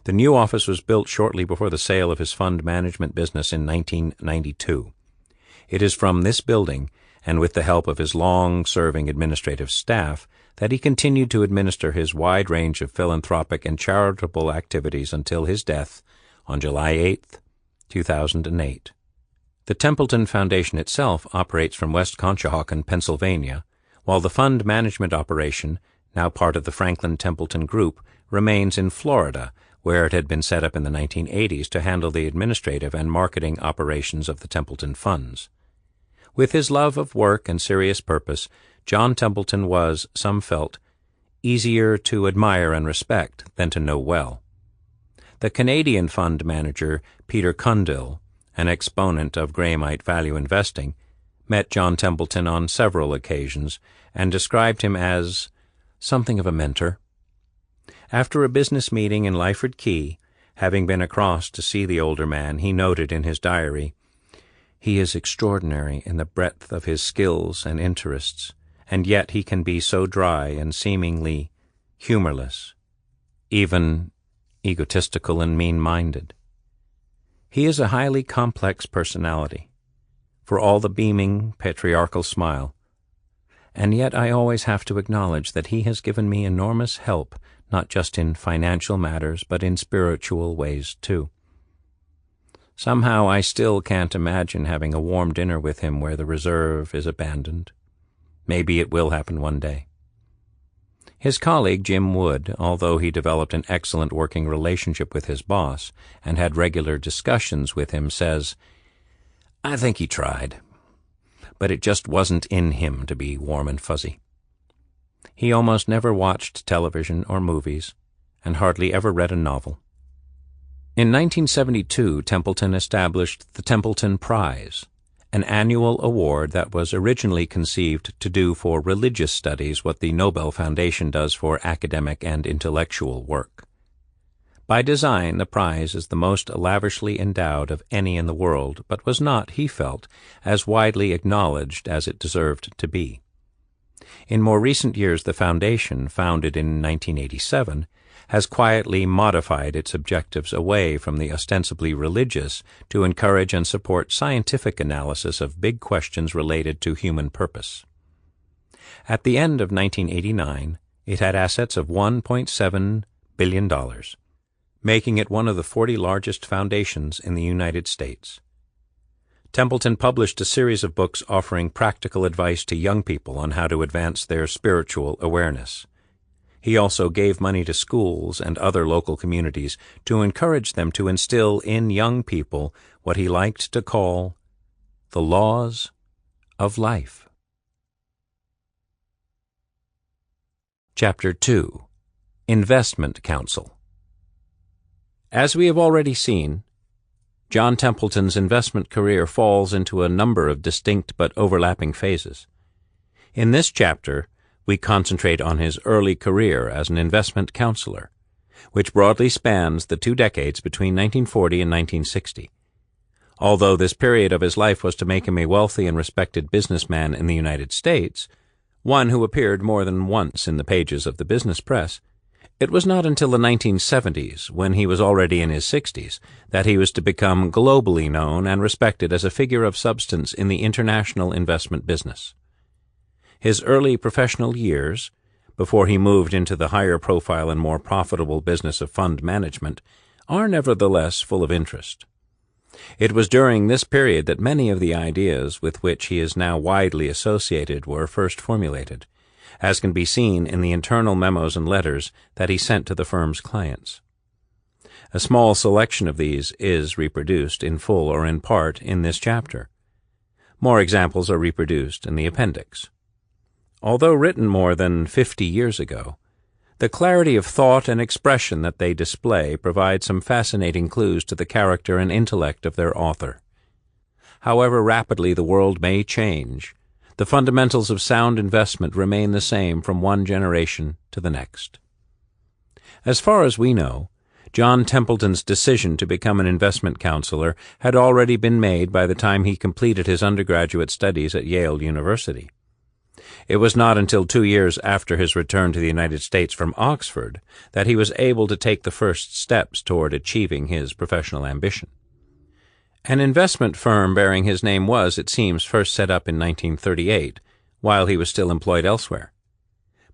The new office was built shortly before the sale of his fund management business in 1992. It is from this building, and with the help of his long-serving administrative staff, that he continued to administer his wide range of philanthropic and charitable activities until his death on July 8, 2008. The Templeton Foundation itself operates from West Conshohocken, Pennsylvania, while the fund management operation, now part of the Franklin Templeton Group, remains in Florida, where it had been set up in the 1980s to handle the administrative and marketing operations of the Templeton funds. With his love of work and serious purpose, John Templeton was, some felt, easier to admire and respect than to know well. The Canadian fund manager, Peter Cundill, an exponent of Grahamite value investing, met John Templeton on several occasions and described him as something of a mentor. After a business meeting in Lyford Key, having been across to see the older man, he noted in his diary, "He is extraordinary in the breadth of his skills and interests, and yet he can be so dry and seemingly humorless, even egotistical and mean-minded. He is a highly complex personality, for all the beaming, patriarchal smile, and yet I always have to acknowledge that he has given me enormous help, not just in financial matters, but in spiritual ways, too. Somehow I still can't imagine having a warm dinner with him where the reserve is abandoned. Maybe it will happen one day." His colleague, Jim Wood, although he developed an excellent working relationship with his boss and had regular discussions with him, says, "I think he tried, but it just wasn't in him to be warm and fuzzy. He almost never watched television or movies, and hardly ever read a novel. In 1972, Templeton established the Templeton Prize, an annual award that was originally conceived to do for religious studies what the Nobel Foundation does for academic and intellectual work. By design, the prize is the most lavishly endowed of any in the world, but was not, he felt, as widely acknowledged as it deserved to be. In more recent years, the Foundation, founded in 1987, has quietly modified its objectives away from the ostensibly religious to encourage and support scientific analysis of big questions related to human purpose. At the end of 1989, it had assets of $1.7 billion, making it one of the 40 largest foundations in the United States. Templeton published a series of books offering practical advice to young people on how to advance their spiritual awareness. He also gave money to schools and other local communities to encourage them to instill in young people what he liked to call the laws of life. Chapter 2. Investment Counsel. As we have already seen, John Templeton's investment career falls into a number of distinct but overlapping phases. In this chapter, we concentrate on his early career as an investment counselor, which broadly spans the 2 decades between 1940 and 1960. Although this period of his life was to make him a wealthy and respected businessman in the United States, one who appeared more than once in the pages of the business press, it was not until the 1970s, when he was already in his 60s, that he was to become globally known and respected as a figure of substance in the international investment business. His early professional years, before he moved into the higher profile and more profitable business of fund management, are nevertheless full of interest. It was during this period that many of the ideas with which he is now widely associated were first formulated, as can be seen in the internal memos and letters that he sent to the firm's clients. A small selection of these is reproduced in full or in part in this chapter. More examples are reproduced in the appendix. Although written more than 50 years ago, the clarity of thought and expression that they display provide some fascinating clues to the character and intellect of their author. However rapidly the world may change, the fundamentals of sound investment remain the same from one generation to the next. As far as we know, John Templeton's decision to become an investment counselor had already been made by the time he completed his undergraduate studies at Yale University. It was not until 2 years after his return to the United States from Oxford that he was able to take the first steps toward achieving his professional ambition. An investment firm bearing his name was, it seems, first set up in 1938, while he was still employed elsewhere.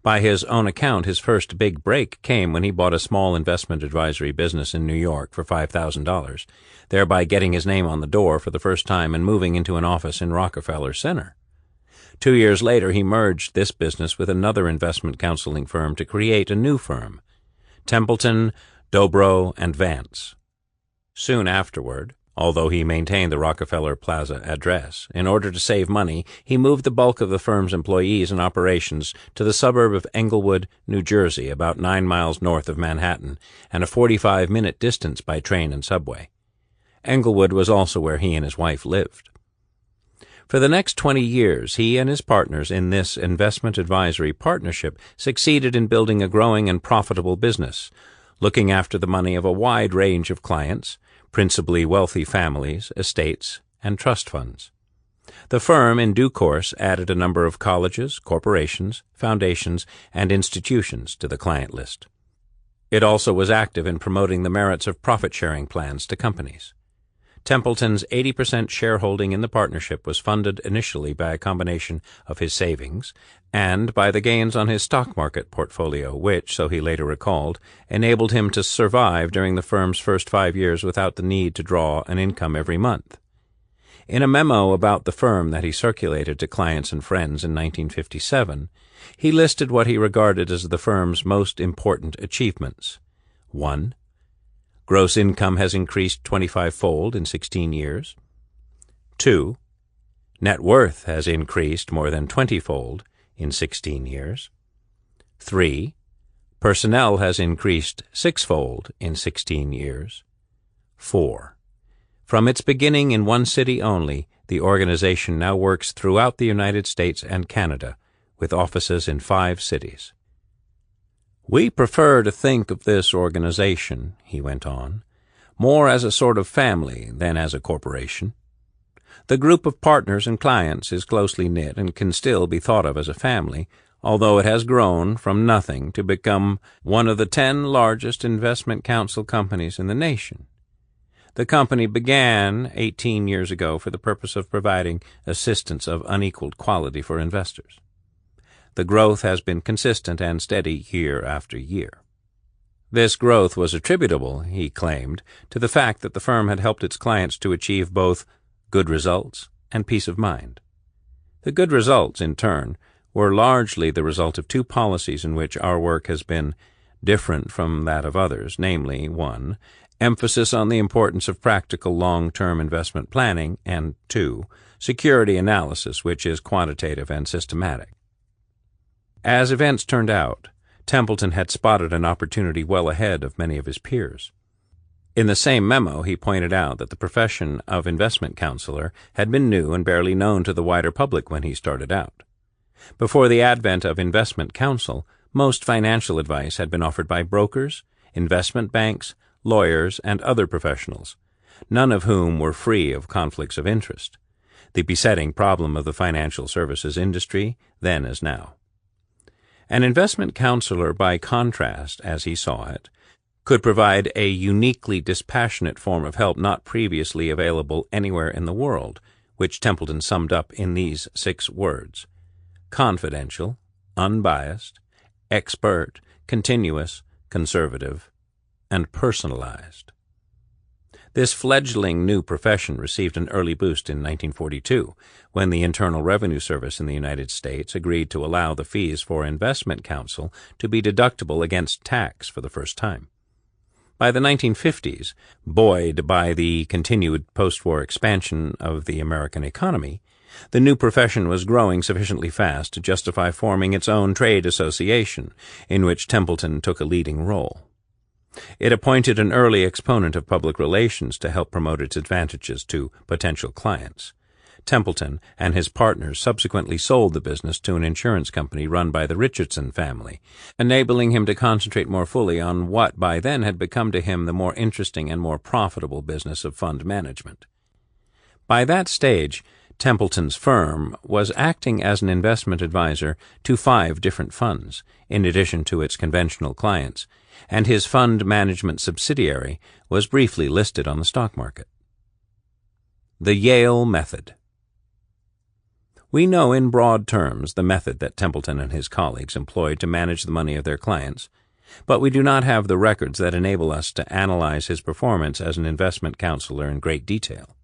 By his own account, his first big break came when he bought a small investment advisory business in New York for $5,000, thereby getting his name on the door for the first time and moving into an office in Rockefeller Center. 2 years later, he merged this business with another investment counseling firm to create a new firm, Templeton, Dobro, and Vance. Soon afterward, although he maintained the Rockefeller Plaza address, in order to save money, he moved the bulk of the firm's employees and operations to the suburb of Englewood, New Jersey, about 9 miles north of Manhattan, and a 45-minute distance by train and subway. Englewood was also where he and his wife lived. For the next 20 years, he and his partners in this investment advisory partnership succeeded in building a growing and profitable business, looking after the money of a wide range of clients, principally wealthy families, estates, and trust funds. The firm, in due course, added a number of colleges, corporations, foundations, and institutions to the client list. It also was active in promoting the merits of profit-sharing plans to companies. Templeton's 80% shareholding in the partnership was funded initially by a combination of his savings and by the gains on his stock market portfolio, which, so he later recalled, enabled him to survive during the firm's first 5 years without the need to draw an income every month. In a memo about the firm that he circulated to clients and friends in 1957, he listed what he regarded as the firm's most important achievements. 1. Gross income has increased 25-fold in 16 years. 2. Net worth has increased more than 20-fold in 16 years. 3. Personnel has increased 6-fold in 16 years. 4. From its beginning in one city only, the organization now works throughout the United States and Canada, with offices in 5 cities. "We prefer to think of this organization," he went on, "more as a sort of family than as a corporation. The group of partners and clients is closely knit and can still be thought of as a family, although it has grown from nothing to become one of the 10 largest investment counsel companies in the nation. The company began 18 years ago for the purpose of providing assistance of unequaled quality for investors. The growth has been consistent and steady year after year. This growth was attributable, he claimed, to the fact that the firm had helped its clients to achieve both good results and peace of mind. The good results, in turn, were largely the result of 2 policies in which our work has been different from that of others, namely, 1, emphasis on the importance of practical long-term investment planning, and 2, security analysis, which is quantitative and systematic. As events turned out, Templeton had spotted an opportunity well ahead of many of his peers. In the same memo, he pointed out that the profession of investment counselor had been new and barely known to the wider public when he started out. Before the advent of investment counsel, most financial advice had been offered by brokers, investment banks, lawyers, and other professionals, none of whom were free of conflicts of interest, the besetting problem of the financial services industry, then as now. An investment counselor, by contrast, as he saw it, could provide a uniquely dispassionate form of help not previously available anywhere in the world, which Templeton summed up in these 6 words: confidential, unbiased, expert, continuous, conservative, and personalized. This fledgling new profession received an early boost in 1942, when the Internal Revenue Service in the United States agreed to allow the fees for investment counsel to be deductible against tax for the first time. By the 1950s, buoyed by the continued post-war expansion of the American economy, the new profession was growing sufficiently fast to justify forming its own trade association, in which Templeton took a leading role. It appointed an early exponent of public relations to help promote its advantages to potential clients. Templeton and his partners subsequently sold the business to an insurance company run by the Richardson family, enabling him to concentrate more fully on what by then had become to him the more interesting and more profitable business of fund management. By that stage, Templeton's firm was acting as an investment advisor to 5 different funds, in addition to its conventional clients, and his fund management subsidiary was briefly listed on the stock market. The Yale Method. We know in broad terms the method that Templeton and his colleagues employed to manage the money of their clients, but we do not have the records that enable us to analyze his performance as an investment counselor in great detail.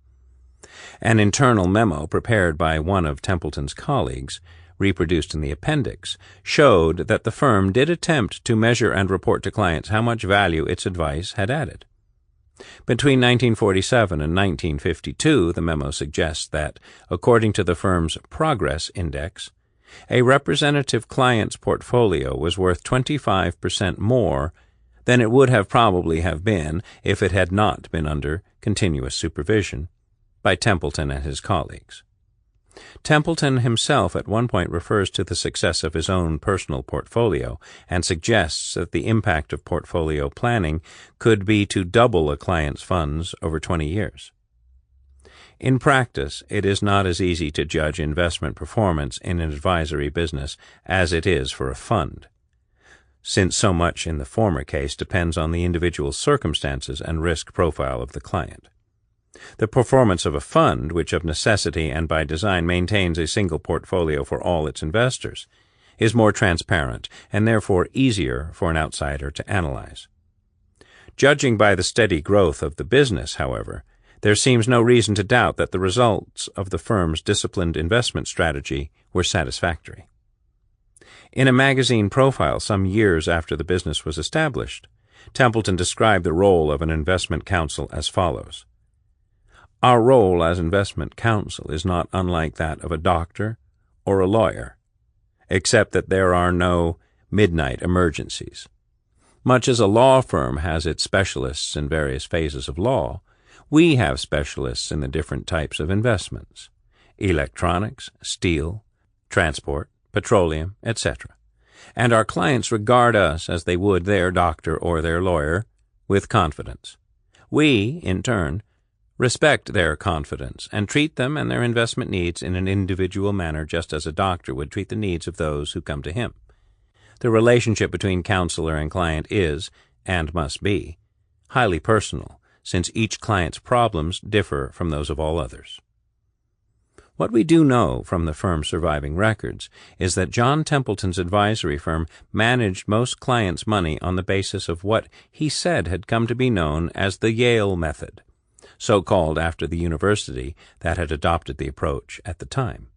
An internal memo prepared by one of Templeton's colleagues, reproduced in the appendix, showed that the firm did attempt to measure and report to clients how much value its advice had added. Between 1947 and 1952, the memo suggests that, according to the firm's Progress Index, a representative client's portfolio was worth 25% more than it would have probably have been if it had not been under continuous supervision by Templeton and his colleagues. Templeton himself at one point refers to the success of his own personal portfolio and suggests that the impact of portfolio planning could be to double a client's funds over 20 years. In practice, it is not as easy to judge investment performance in an advisory business as it is for a fund, since so much in the former case depends on the individual circumstances and risk profile of the client. The performance of a fund, which of necessity and by design maintains a single portfolio for all its investors, is more transparent and therefore easier for an outsider to analyze. Judging by the steady growth of the business, however, there seems no reason to doubt that the results of the firm's disciplined investment strategy were satisfactory. In a magazine profile some years after the business was established, Templeton described the role of an investment counsel as follows: "Our role as investment counsel is not unlike that of a doctor or a lawyer, except that there are no midnight emergencies. Much as a law firm has its specialists in various phases of law, we have specialists in the different types of investments: electronics, steel, transport, petroleum, etc. And our clients regard us as they would their doctor or their lawyer, with confidence. We, in turn, respect their confidence and treat them and their investment needs in an individual manner, just as a doctor would treat the needs of those who come to him. The relationship between counselor and client is, and must be, highly personal, since each client's problems differ from those of all others. What we do know from the firm's surviving records is that John Templeton's advisory firm managed most clients' money on the basis of what he said had come to be known as the Yale method, so called after the university that had adopted the approach at the time.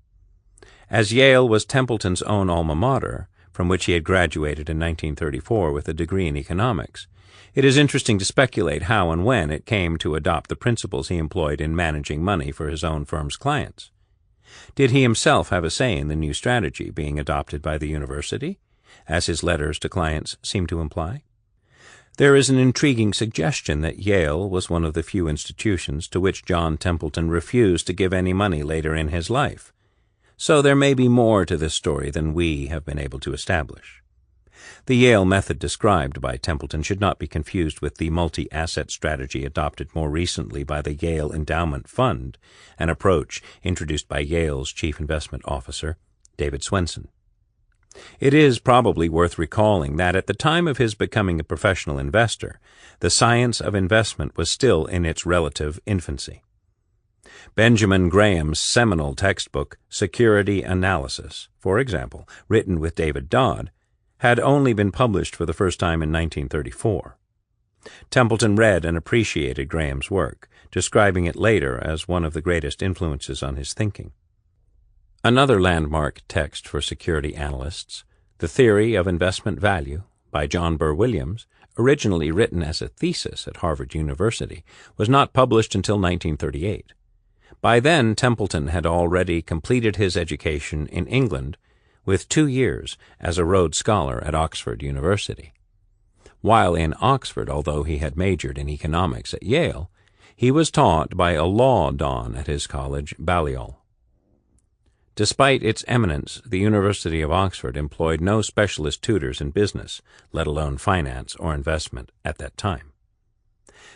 As Yale was Templeton's own alma mater, from which he had graduated in 1934 with a degree in economics, it is interesting to speculate how and when it came to adopt the principles he employed in managing money for his own firm's clients. Did he himself have a say in the new strategy being adopted by the university, as his letters to clients seem to imply? There is an intriguing suggestion that Yale was one of the few institutions to which John Templeton refused to give any money later in his life, so there may be more to this story than we have been able to establish. The Yale method described by Templeton should not be confused with the multi-asset strategy adopted more recently by the Yale Endowment Fund, an approach introduced by Yale's chief investment officer, David Swensen. It is probably worth recalling that at the time of his becoming a professional investor, the science of investment was still in its relative infancy. Benjamin Graham's seminal textbook, Security Analysis, for example, written with David Dodd, had only been published for the first time in 1934. Templeton read and appreciated Graham's work, describing it later as one of the greatest influences on his thinking. Another landmark text for security analysts, The Theory of Investment Value, by John Burr Williams, originally written as a thesis at Harvard University, was not published until 1938. By then, Templeton had already completed his education in England, with 2 years as a Rhodes Scholar at Oxford University. While in Oxford, although he had majored in economics at Yale, he was taught by a law don at his college, Balliol. Despite its eminence, the University of Oxford employed no specialist tutors in business, let alone finance or investment, at that time.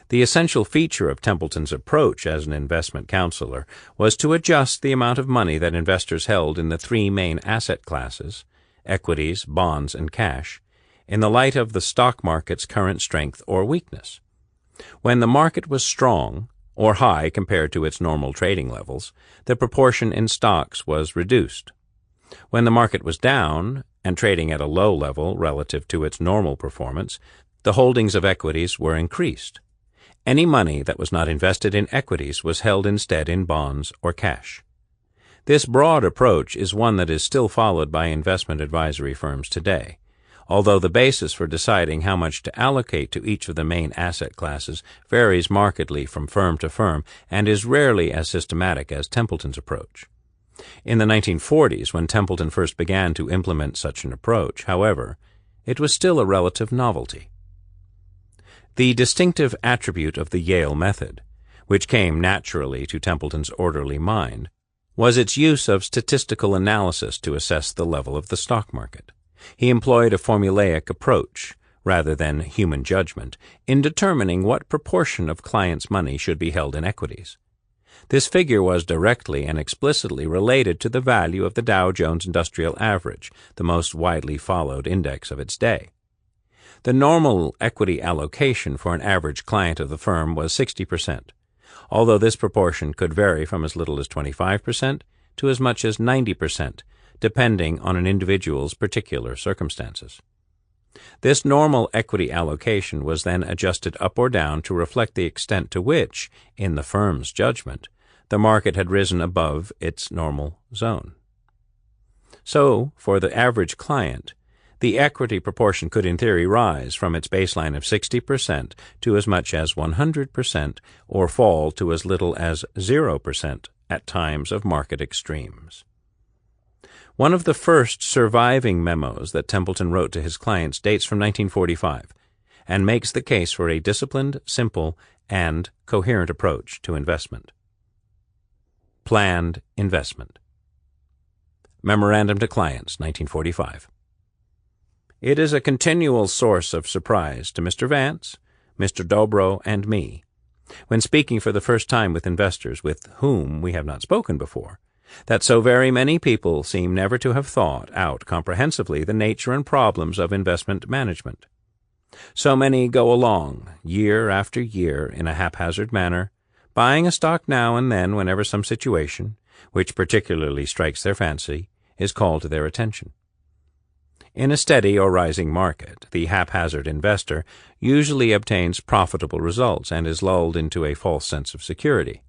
The essential feature of Templeton's approach as an investment counselor was to adjust the amount of money that investors held in the 3 main asset classes, equities, bonds, and cash, in the light of the stock market's current strength or weakness. When the market was strong, or high compared to its normal trading levels, the proportion in stocks was reduced. When the market was down, and trading at a low level relative to its normal performance, the holdings of equities were increased. Any money that was not invested in equities was held instead in bonds or cash. This broad approach is one that is still followed by investment advisory firms today, although the basis for deciding how much to allocate to each of the main asset classes varies markedly from firm to firm and is rarely as systematic as Templeton's approach. In the 1940s, when Templeton first began to implement such an approach, however, it was still a relative novelty. The distinctive attribute of the Yale method, which came naturally to Templeton's orderly mind, was its use of statistical analysis to assess the level of the stock market. He employed a formulaic approach, rather than human judgment, in determining what proportion of clients' money should be held in equities. This figure was directly and explicitly related to the value of the Dow Jones Industrial Average, the most widely followed index of its day. The normal equity allocation for an average client of the firm was 60%, although this proportion could vary from as little as 25% to as much as 90%, depending on an individual's particular circumstances. This normal equity allocation was then adjusted up or down to reflect the extent to which, in the firm's judgment, the market had risen above its normal zone. So, for the average client, the equity proportion could in theory rise from its baseline of 60% to as much as 100% or fall to as little as 0% at times of market extremes. One of the first surviving memos that Templeton wrote to his clients dates from 1945, and makes the case for a disciplined, simple, and coherent approach to investment. Planned investment. Memorandum to Clients, 1945. It is a continual source of surprise to Mr. Vance, Mr. Dobro, and me, when speaking for the first time with investors with whom we have not spoken before, that so very many people seem never to have thought out comprehensively the nature and problems of investment management. So many go along, year after year, in a haphazard manner, buying a stock now and then whenever some situation, which particularly strikes their fancy, is called to their attention. In a steady or rising market, the haphazard investor usually obtains profitable results and is lulled into a false sense of security.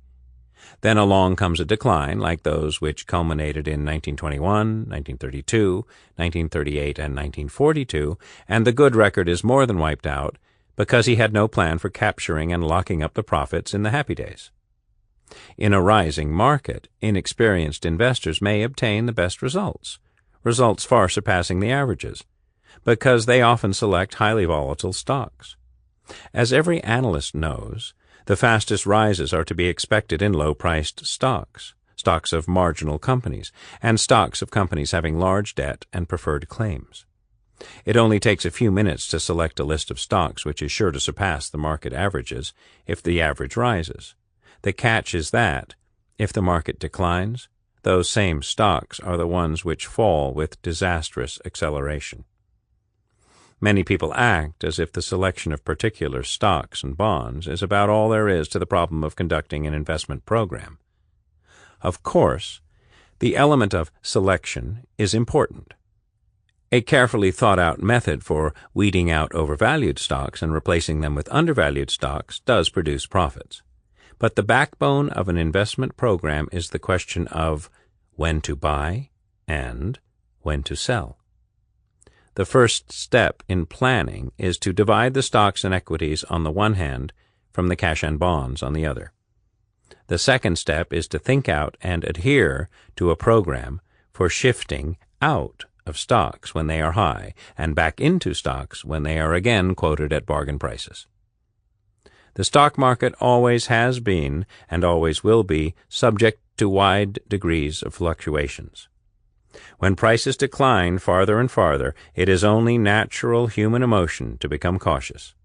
Then along comes a decline like those which culminated in 1921, 1932, 1938, and 1942, and the good record is more than wiped out because he had no plan for capturing and locking up the profits in the happy days. In a rising market, inexperienced investors may obtain the best results far surpassing the averages, because they often select highly volatile stocks. As every analyst knows, the fastest rises are to be expected in low-priced stocks of marginal companies, and stocks of companies having large debt and preferred claims. It only takes a few minutes to select a list of stocks which is sure to surpass the market averages if the average rises. The catch is that, if the market declines, those same stocks are the ones which fall with disastrous acceleration. Many people act as if the selection of particular stocks and bonds is about all there is to the problem of conducting an investment program. Of course, the element of selection is important. A carefully thought-out method for weeding out overvalued stocks and replacing them with undervalued stocks does produce profits. But the backbone of an investment program is the question of when to buy and when to sell. The first step in planning is to divide the stocks and equities on the one hand from the cash and bonds on the other. The second step is to think out and adhere to a program for shifting out of stocks when they are high and back into stocks when they are again quoted at bargain prices. The stock market always has been and always will be subject to wide degrees of fluctuations. When prices decline farther and farther, it is only natural human emotion to become cautious.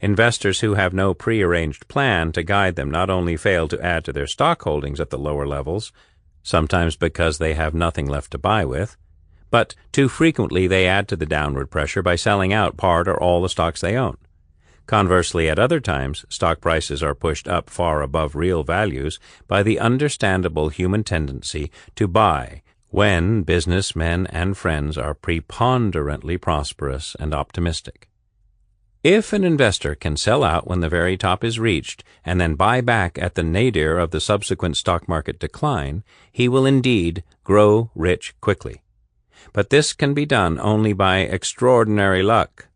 Investors who have no prearranged plan to guide them not only fail to add to their stock holdings at the lower levels, sometimes because they have nothing left to buy with, but too frequently they add to the downward pressure by selling out part or all the stocks they own. Conversely, at other times, stock prices are pushed up far above real values by the understandable human tendency to buy when businessmen and friends are preponderantly prosperous and optimistic. If an investor can sell out when the very top is reached and then buy back at the nadir of the subsequent stock market decline, he will indeed grow rich quickly. But this can be done only by extraordinary luck.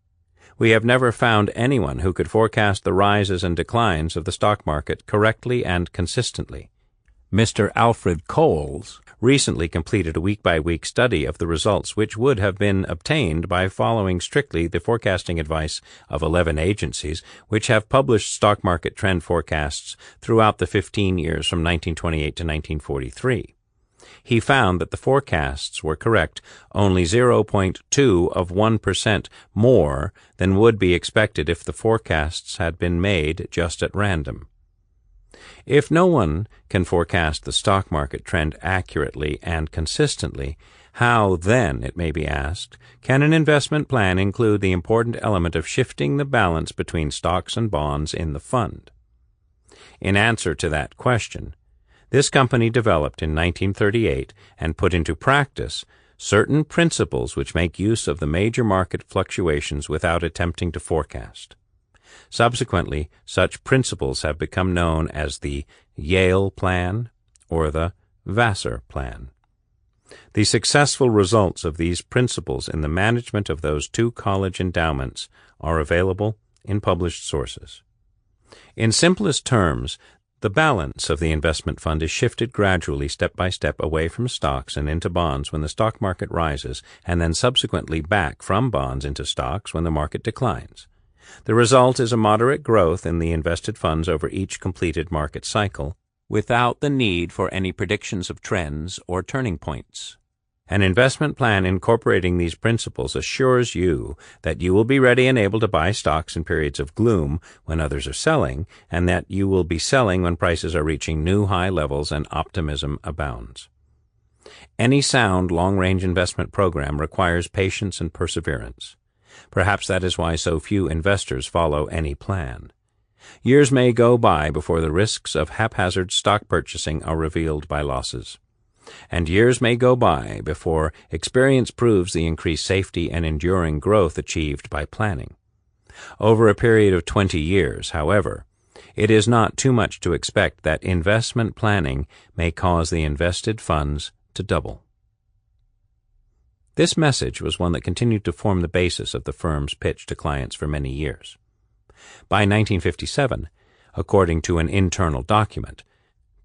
We have never found anyone who could forecast the rises and declines of the stock market correctly and consistently. Mr. Alfred Coles recently completed a week-by-week study of the results which would have been obtained by following strictly the forecasting advice of 11 agencies which have published stock market trend forecasts throughout the 15 years from 1928 to 1943. He found that the forecasts were correct only 0.2% more than would be expected if the forecasts had been made just at random. If no one can forecast the stock market trend accurately and consistently, how then, it may be asked, can an investment plan include the important element of shifting the balance between stocks and bonds in the fund? In answer to that question, this company developed in 1938 and put into practice certain principles which make use of the major market fluctuations without attempting to forecast. Subsequently, such principles have become known as the Yale Plan or the Vassar Plan. The successful results of these principles in the management of those two college endowments are available in published sources. In simplest terms, the balance of the investment fund is shifted gradually step by step away from stocks and into bonds when the stock market rises, and then subsequently back from bonds into stocks when the market declines. The result is a moderate growth in the invested funds over each completed market cycle, without the need for any predictions of trends or turning points. An investment plan incorporating these principles assures you that you will be ready and able to buy stocks in periods of gloom when others are selling, and that you will be selling when prices are reaching new high levels and optimism abounds. Any sound long-range investment program requires patience and perseverance. Perhaps that is why so few investors follow any plan. Years may go by before the risks of haphazard stock purchasing are revealed by losses. And years may go by before experience proves the increased safety and enduring growth achieved by planning. Over a period of 20 years, however, it is not too much to expect that investment planning may cause the invested funds to double. This message was one that continued to form the basis of the firm's pitch to clients for many years. By 1957, according to an internal document,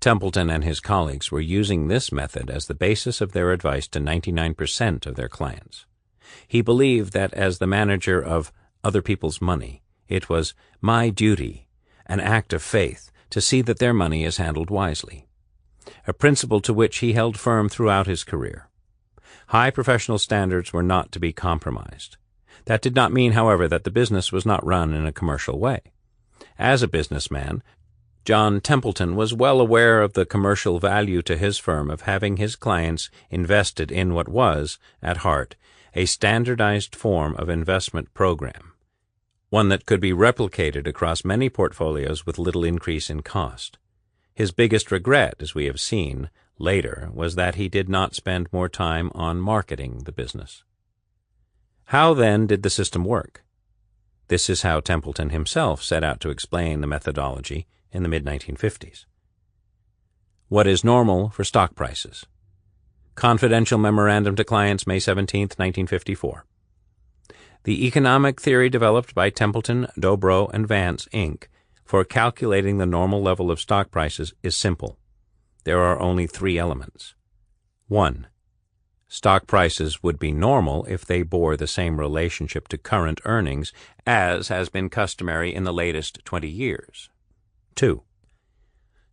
Templeton and his colleagues were using this method as the basis of their advice to 99% of their clients. He believed that as the manager of other people's money, it was my duty, an act of faith, to see that their money is handled wisely, a principle to which he held firm throughout his career. High professional standards were not to be compromised. That did not mean, however, that the business was not run in a commercial way. As a businessman, John Templeton was well aware of the commercial value to his firm of having his clients invested in what was, at heart, a standardized form of investment program, one that could be replicated across many portfolios with little increase in cost. His biggest regret, as we have seen later, was that he did not spend more time on marketing the business. How, then, did the system work? This is how Templeton himself set out to explain the methodology in the mid-1950s. What is normal for stock prices? Confidential memorandum to clients, May 17, 1954. The economic theory developed by Templeton, Dobro, and Vance, Inc. for calculating the normal level of stock prices is simple. There are only 3 elements. 1. Stock prices would be normal if they bore the same relationship to current earnings as has been customary in the latest 20 years. 2.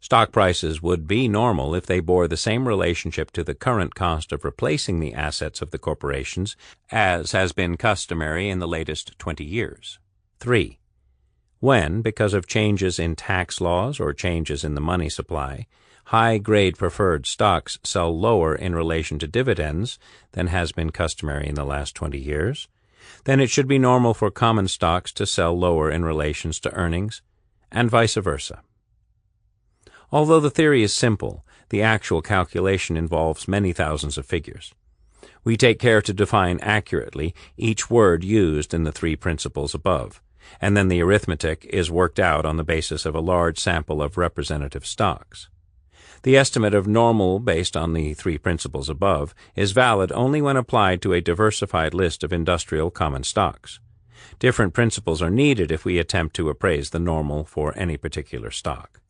Stock prices would be normal if they bore the same relationship to the current cost of replacing the assets of the corporations as has been customary in the latest 20 years. 3. When, because of changes in tax laws or changes in the money supply, high-grade preferred stocks sell lower in relation to dividends than has been customary in the last 20 years, then it should be normal for common stocks to sell lower in relations to earnings, and vice versa. Although the theory is simple, the actual calculation involves many thousands of figures. We take care to define accurately each word used in the 3 principles above, and then the arithmetic is worked out on the basis of a large sample of representative stocks. The estimate of normal based on the 3 principles above is valid only when applied to a diversified list of industrial common stocks. Different principles are needed if we attempt to appraise the normal for any particular stock.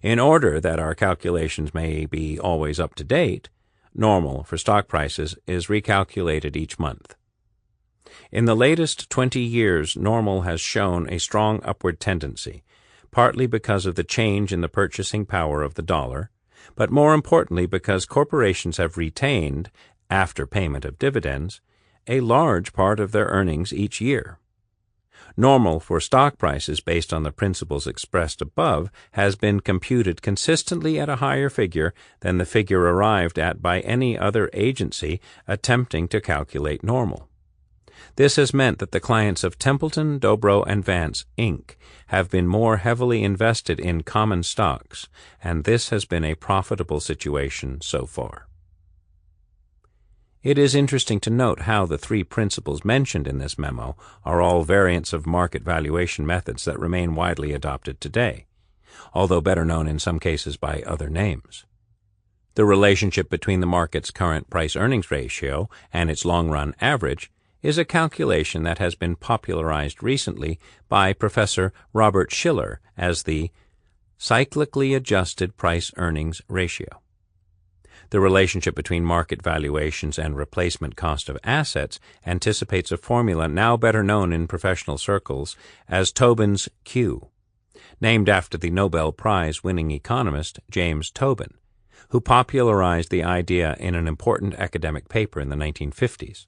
In order that our calculations may be always up to date, normal for stock prices is recalculated each month. In the latest 20 years, normal has shown a strong upward tendency, partly because of the change in the purchasing power of the dollar, but more importantly because corporations have retained, after payment of dividends, a large part of their earnings each year. Normal for stock prices based on the principles expressed above has been computed consistently at a higher figure than the figure arrived at by any other agency attempting to calculate normal. This has meant that the clients of Templeton, Dobro, and Vance, Inc. have been more heavily invested in common stocks, and this has been a profitable situation so far. It is interesting to note how the 3 principles mentioned in this memo are all variants of market valuation methods that remain widely adopted today, although better known in some cases by other names. The relationship between the market's current price-earnings ratio and its long-run average is a calculation that has been popularized recently by Professor Robert Shiller as the cyclically adjusted price-earnings ratio. The relationship between market valuations and replacement cost of assets anticipates a formula now better known in professional circles as Tobin's Q, named after the Nobel Prize-winning economist James Tobin, who popularized the idea in an important academic paper in the 1950s.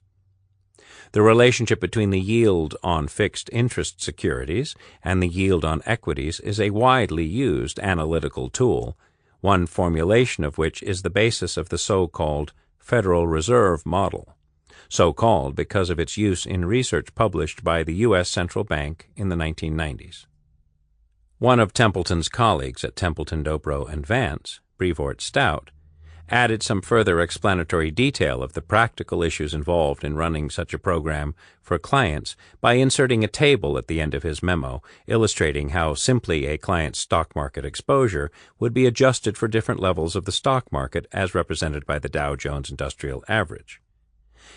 The relationship between the yield on fixed interest securities and the yield on equities is a widely used analytical tool, one formulation of which is the basis of the so-called Federal Reserve model, so-called because of its use in research published by the U.S. Central Bank in the 1990s. One of Templeton's colleagues at Templeton, Dobro & Vance, Brevoort Stout, added some further explanatory detail of the practical issues involved in running such a program for clients by inserting a table at the end of his memo illustrating how simply a client's stock market exposure would be adjusted for different levels of the stock market as represented by the Dow Jones Industrial Average.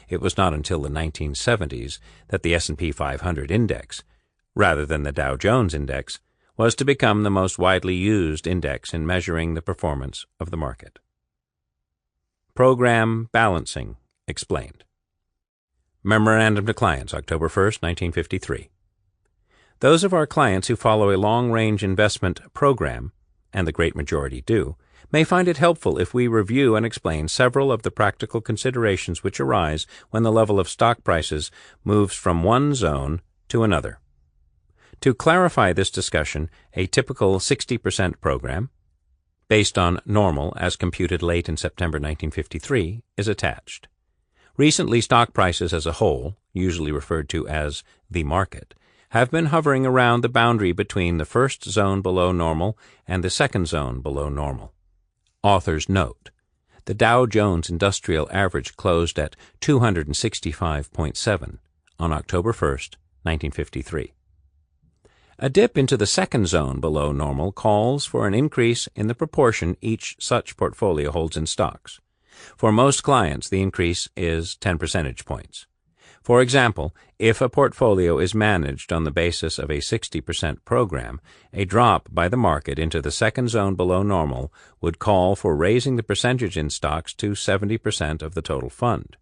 It was not until the 1970s that the S&P 500 index, rather than the Dow Jones index, was to become the most widely used index in measuring the performance of the market. Program Balancing Explained. Memorandum to Clients, October 1, 1953. Those of our clients who follow a long-range investment program, and the great majority do, may find it helpful if we review and explain several of the practical considerations which arise when the level of stock prices moves from one zone to another. To clarify this discussion, a typical 60% program, based on normal as computed late in September 1953, is attached. Recently, stock prices as a whole, usually referred to as the market, have been hovering around the boundary between the first zone below normal and the second zone below normal. Author's note: the Dow Jones Industrial Average closed at 265.7 on October 1, 1953. A dip into the second zone below normal calls for an increase in the proportion each such portfolio holds in stocks. For most clients, the increase is 10 percentage points. For example, if a portfolio is managed on the basis of a 60% program, a drop by the market into the second zone below normal would call for raising the percentage in stocks to 70% of the total fund.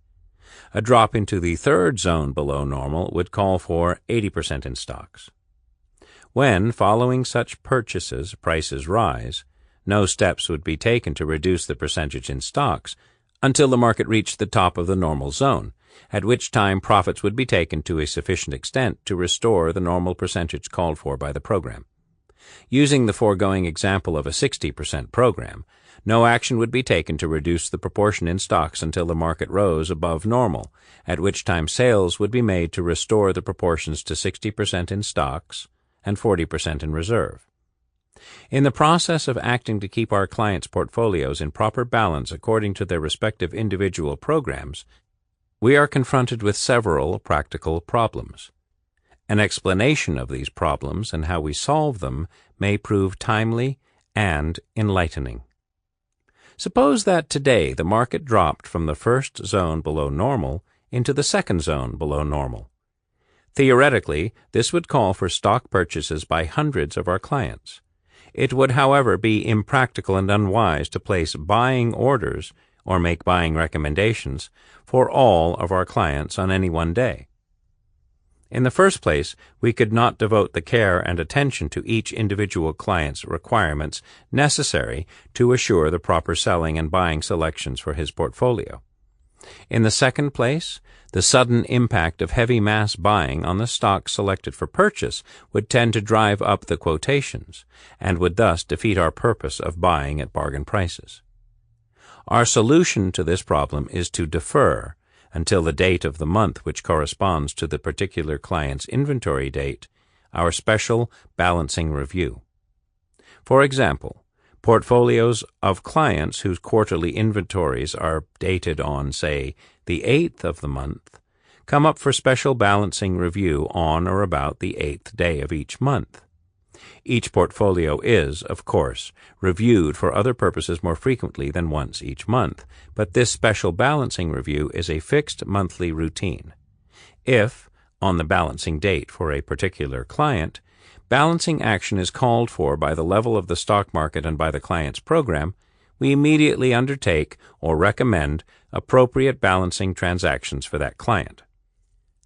A drop into the third zone below normal would call for 80% in stocks. When, following such purchases, prices rise, no steps would be taken to reduce the percentage in stocks until the market reached the top of the normal zone, at which time profits would be taken to a sufficient extent to restore the normal percentage called for by the program. Using the foregoing example of a 60% program, no action would be taken to reduce the proportion in stocks until the market rose above normal, at which time sales would be made to restore the proportions to 60% in stocks and 40% in reserve. In the process of acting to keep our clients' portfolios in proper balance according to their respective individual programs, we are confronted with several practical problems. An explanation of these problems and how we solve them may prove timely and enlightening. Suppose that today the market dropped from the first zone below normal into the second zone below normal. Theoretically, this would call for stock purchases by hundreds of our clients. It would, however, be impractical and unwise to place buying orders or make buying recommendations for all of our clients on any one day. In the first place, we could not devote the care and attention to each individual client's requirements necessary to assure the proper selling and buying selections for his portfolio. In the second place, the sudden impact of heavy mass buying on the stocks selected for purchase would tend to drive up the quotations, and would thus defeat our purpose of buying at bargain prices. Our solution to this problem is to defer, until the date of the month which corresponds to the particular client's inventory date, our special balancing review. For example, portfolios of clients whose quarterly inventories are dated on, say, the 8th of the month, come up for special balancing review on or about the 8th day of each month. Each portfolio is, of course, reviewed for other purposes more frequently than once each month, but this special balancing review is a fixed monthly routine. If, on the balancing date for a particular client, balancing action is called for by the level of the stock market and by the client's program, we immediately undertake or recommend appropriate balancing transactions for that client.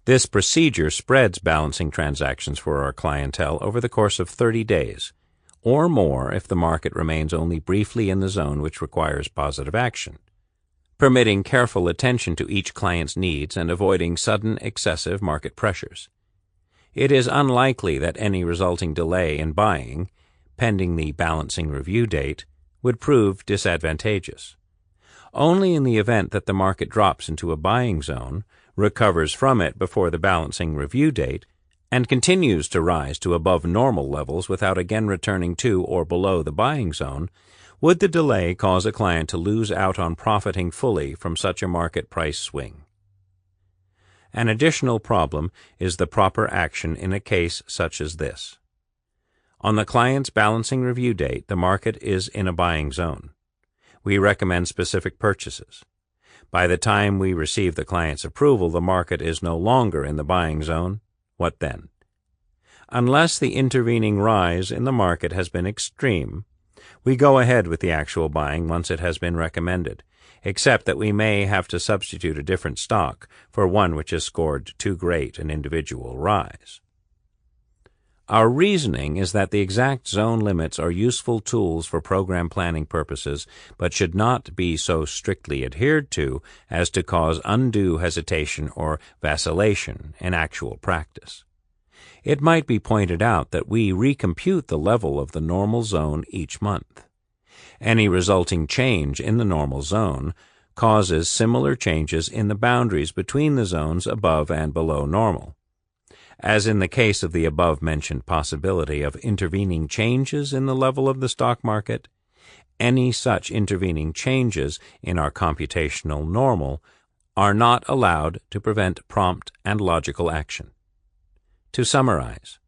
This procedure spreads balancing transactions for our clientele over the course of 30 days, or more if the market remains only briefly in the zone which requires positive action, permitting careful attention to each client's needs and avoiding sudden excessive market pressures. It is unlikely that any resulting delay in buying, pending the balancing review date, would prove disadvantageous. Only in the event that the market drops into a buying zone, recovers from it before the balancing review date, and continues to rise to above normal levels without again returning to or below the buying zone, would the delay cause a client to lose out on profiting fully from such a market price swing. An additional problem is the proper action in a case such as this. On the client's balancing review date, the market is in a buying zone. We recommend specific purchases. By the time we receive the client's approval, the market is no longer in the buying zone. What then? Unless the intervening rise in the market has been extreme, we go ahead with the actual buying once it has been recommended, except that we may have to substitute a different stock for one which has scored too great an individual rise. Our reasoning is that the exact zone limits are useful tools for program planning purposes, but should not be so strictly adhered to as to cause undue hesitation or vacillation in actual practice. It might be pointed out that we recompute the level of the normal zone each month. Any resulting change in the normal zone causes similar changes in the boundaries between the zones above and below normal. As in the case of the above-mentioned possibility of intervening changes in the level of the stock market, any such intervening changes in our computational normal are not allowed to prevent prompt and logical action. To summarize,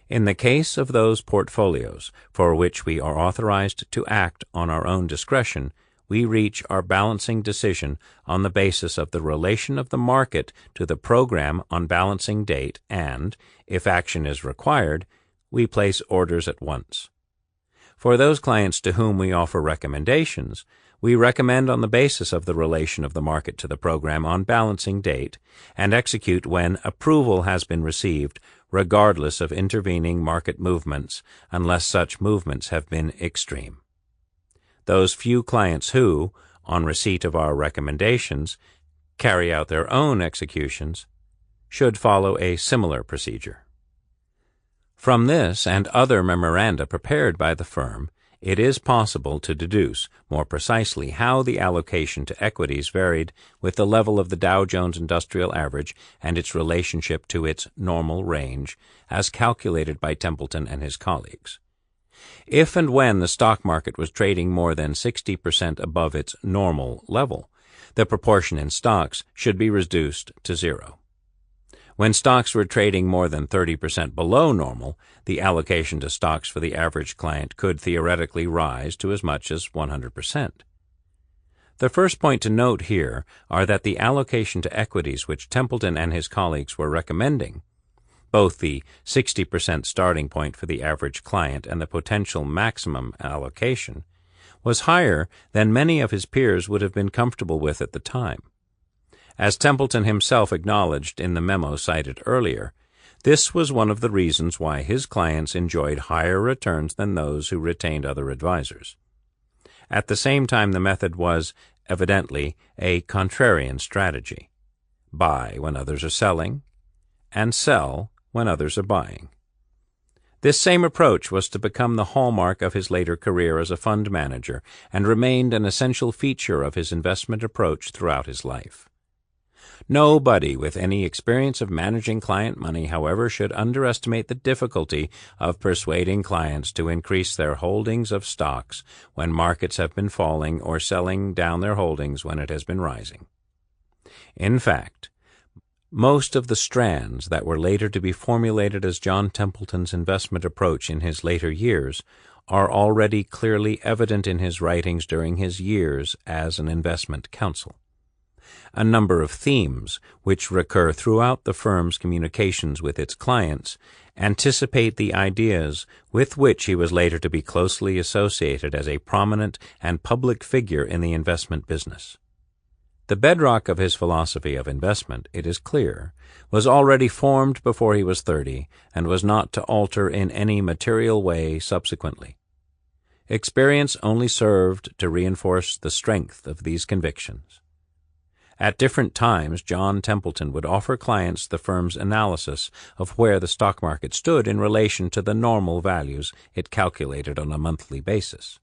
in the case of those portfolios for which we are authorized to act on our own discretion, we reach our balancing decision on the basis of the relation of the market to the program on balancing date and, if action is required, we place orders at once. For those clients to whom we offer recommendations, we recommend on the basis of the relation of the market to the program on balancing date and execute when approval has been received, regardless of intervening market movements, unless such movements have been extreme. Those few clients who, on receipt of our recommendations, carry out their own executions, should follow a similar procedure. From this and other memoranda prepared by the firm, it is possible to deduce more precisely how the allocation to equities varied with the level of the Dow Jones Industrial Average and its relationship to its normal range, as calculated by Templeton and his colleagues. If and when the stock market was trading more than 60% above its normal level, the proportion in stocks should be reduced to 0. When stocks were trading more than 30% below normal, the allocation to stocks for the average client could theoretically rise to as much as 100%. The first point to note here are that the allocation to equities which Templeton and his colleagues were recommending, both the 60% starting point for the average client and the potential maximum allocation, was higher than many of his peers would have been comfortable with at the time. As Templeton himself acknowledged in the memo cited earlier, this was one of the reasons why his clients enjoyed higher returns than those who retained other advisors. At the same time, the method was, evidently, a contrarian strategy: buy when others are selling, and sell when others are buying. This same approach was to become the hallmark of his later career as a fund manager and remained an essential feature of his investment approach throughout his life. Nobody with any experience of managing client money, however, should underestimate the difficulty of persuading clients to increase their holdings of stocks when markets have been falling or selling down their holdings when it has been rising. In fact, most of the strands that were later to be formulated as John Templeton's investment approach in his later years are already clearly evident in his writings during his years as an investment counsel. A number of themes, which recur throughout the firm's communications with its clients, anticipate the ideas with which he was later to be closely associated as a prominent and public figure in the investment business. The bedrock of his philosophy of investment, it is clear, was already formed before he was 30 and was not to alter in any material way subsequently. Experience only served to reinforce the strength of these convictions. At different times, John Templeton would offer clients the firm's analysis of where the stock market stood in relation to the normal values it calculated on a monthly basis.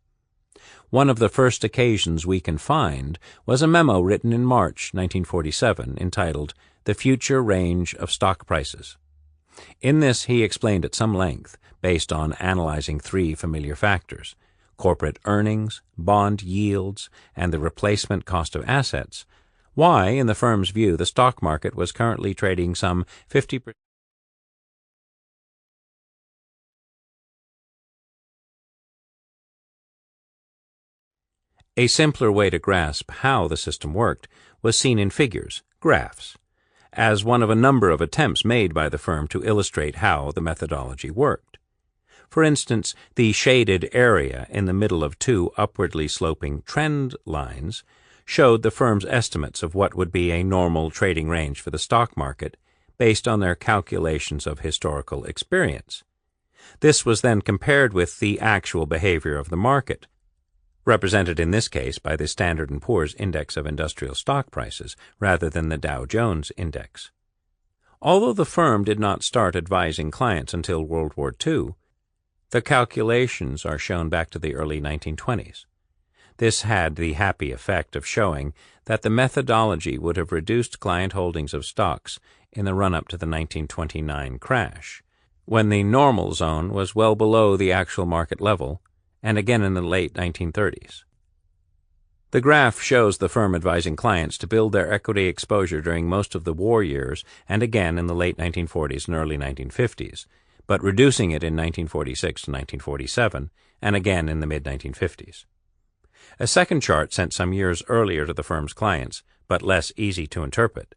One of the first occasions we can find was a memo written in March 1947 entitled "The Future Range of Stock Prices." In this he explained at some length, based on analyzing three familiar factors: corporate earnings, bond yields, and the replacement cost of assets, why, in the firm's view, the stock market was currently trading some 50%. A simpler way to grasp how the system worked was seen in figures, graphs, as one of a number of attempts made by the firm to illustrate how the methodology worked. For instance, the shaded area in the middle of two upwardly sloping trend lines showed the firm's estimates of what would be a normal trading range for the stock market based on their calculations of historical experience. This was then compared with the actual behavior of the market, represented in this case by the Standard & Poor's Index of Industrial Stock Prices rather than the Dow Jones Index. Although the firm did not start advising clients until World War II, the calculations are shown back to the early 1920s. This had the happy effect of showing that the methodology would have reduced client holdings of stocks in the run-up to the 1929 crash, when the normal zone was well below the actual market level, and again in the late 1930s. The graph shows the firm advising clients to build their equity exposure during most of the war years and again in the late 1940s and early 1950s, but reducing it in 1946 to 1947 and again in the mid-1950s. A second chart sent some years earlier to the firm's clients, but less easy to interpret,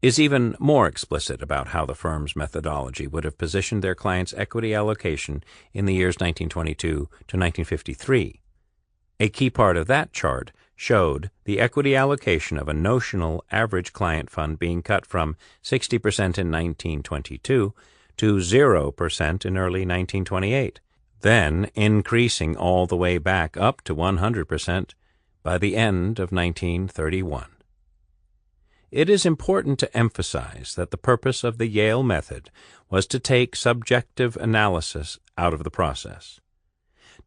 is even more explicit about how the firm's methodology would have positioned their clients' equity allocation in the years 1922 to 1953. A key part of that chart showed the equity allocation of a notional average client fund being cut from 60% in 1922 to 0% in early 1928. Then increasing all the way back up to 100% by the end of 1931. It is important to emphasize that the purpose of the Yale method was to take subjective analysis out of the process.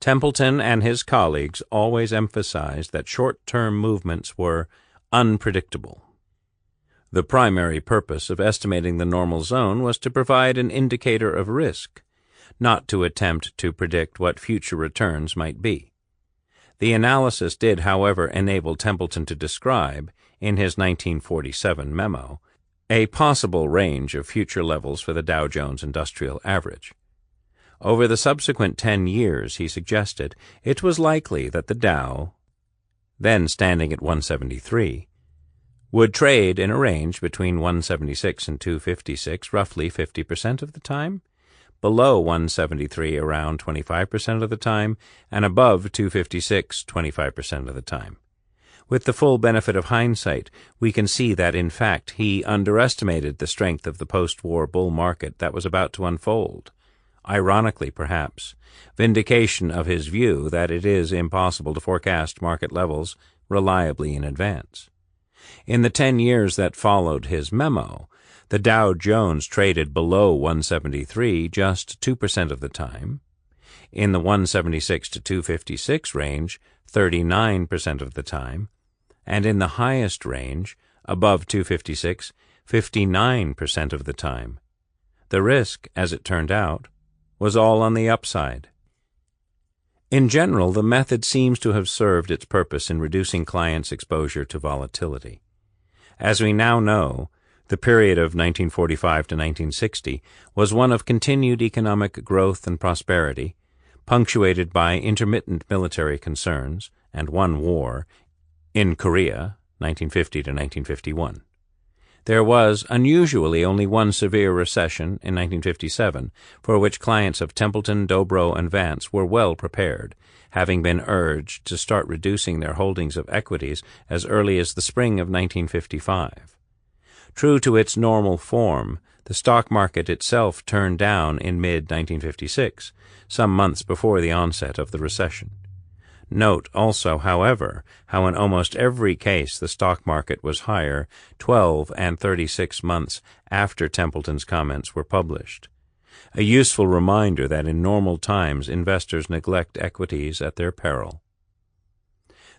Templeton and his colleagues always emphasized that short-term movements were unpredictable. The primary purpose of estimating the normal zone was to provide an indicator of risk, not to attempt to predict what future returns might be. The analysis did, however, enable Templeton to describe, in his 1947 memo, a possible range of future levels for the Dow Jones Industrial Average. Over the subsequent 10 years, he suggested, it was likely that the Dow, then standing at 173, would trade in a range between 176 and 256 roughly 50% of the time, below 173 around 25% of the time, and above 256 25% of the time. With the full benefit of hindsight, we can see that, in fact, he underestimated the strength of the post-war bull market that was about to unfold. Ironically, perhaps, vindication of his view that it is impossible to forecast market levels reliably in advance. In the 10 years that followed his memo, the Dow Jones traded below 173 just 2% of the time, in the 176 to 256 range 39% of the time, and in the highest range, above 256, 59% of the time. The risk, as it turned out, was all on the upside. In general, the method seems to have served its purpose in reducing clients' exposure to volatility. As we now know, the period of 1945 to 1960 was one of continued economic growth and prosperity, punctuated by intermittent military concerns and one war, in Korea, 1950 to 1951. There was unusually only one severe recession in 1957, for which clients of Templeton, Dobro, and Vance were well prepared, having been urged to start reducing their holdings of equities as early as the spring of 1955. True to its normal form, the stock market itself turned down in mid-1956, some months before the onset of the recession. Note also, however, how in almost every case the stock market was higher 12 and 36 months after Templeton's comments were published. A useful reminder that in normal times investors neglect equities at their peril.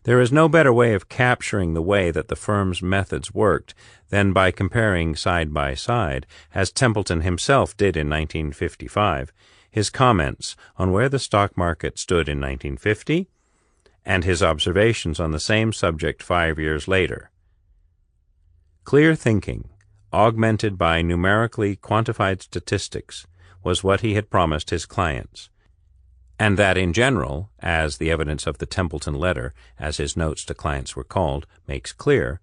There is no better way of capturing the way that the firm's methods worked than by comparing side by side, as Templeton himself did in 1955, his comments on where the stock market stood in 1950 and his observations on the same subject 5 years later. Clear thinking, augmented by numerically quantified statistics, was what he had promised his clients, and that in general, as the evidence of the Templeton letter, as his notes to clients were called, makes clear,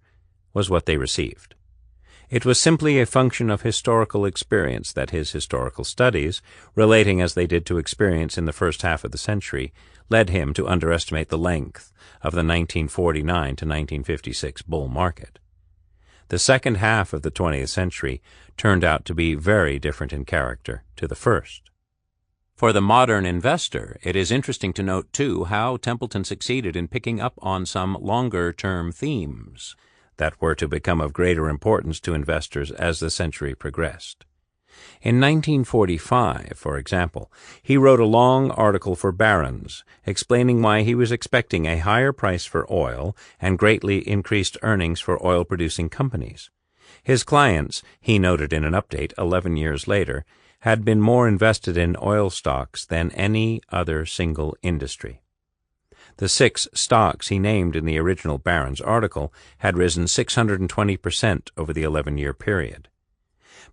was what they received. It was simply a function of historical experience that his historical studies, relating as they did to experience in the first half of the century, led him to underestimate the length of the 1949 to 1956 bull market. The second half of the 20th century turned out to be very different in character to the first. For the modern investor, it is interesting to note, too, how Templeton succeeded in picking up on some longer-term themes that were to become of greater importance to investors as the century progressed. In 1945, for example, he wrote a long article for Barron's explaining why he was expecting a higher price for oil and greatly increased earnings for oil-producing companies. His clients, he noted in an update 11 years later, had been more invested in oil stocks than any other single industry. The 6 stocks he named in the original Barron's article had risen 620% over the 11-year period.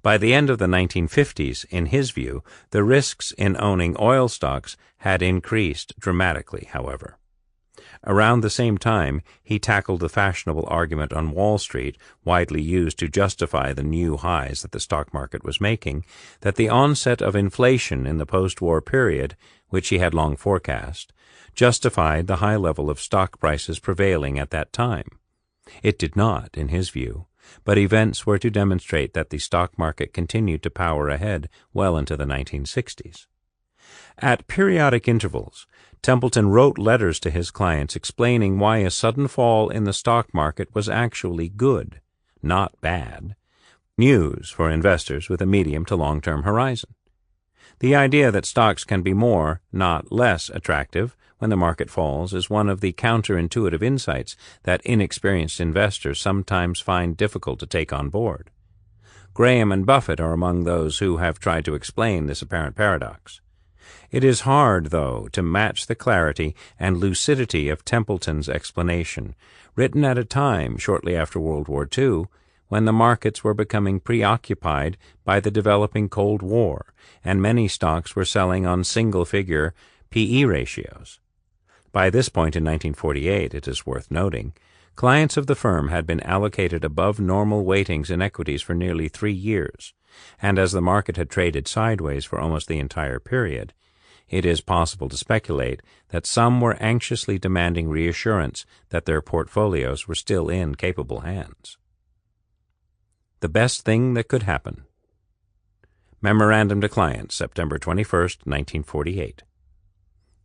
By the end of the 1950s, in his view, the risks in owning oil stocks had increased dramatically, however. Around the same time, he tackled the fashionable argument on Wall Street, widely used to justify the new highs that the stock market was making, that the onset of inflation in the post-war period, which he had long forecast, justified the high level of stock prices prevailing at that time. It did not, in his view, but events were to demonstrate that the stock market continued to power ahead well into the 1960s. At periodic intervals, Templeton wrote letters to his clients explaining why a sudden fall in the stock market was actually good, not bad, news for investors with a medium to long-term horizon. The idea that stocks can be more, not less, attractive when the market falls is one of the counterintuitive insights that inexperienced investors sometimes find difficult to take on board. Graham and Buffett are among those who have tried to explain this apparent paradox. It is hard, though, to match the clarity and lucidity of Templeton's explanation, written at a time shortly after World War II, when the markets were becoming preoccupied by the developing Cold War, and many stocks were selling on single-figure P/E ratios. By this point in 1948, it is worth noting, clients of the firm had been allocated above normal weightings in equities for nearly 3 years, and as the market had traded sideways for almost the entire period, it is possible to speculate that some were anxiously demanding reassurance that their portfolios were still in capable hands. The best thing that could happen. Memorandum to clients, September 21, 1948.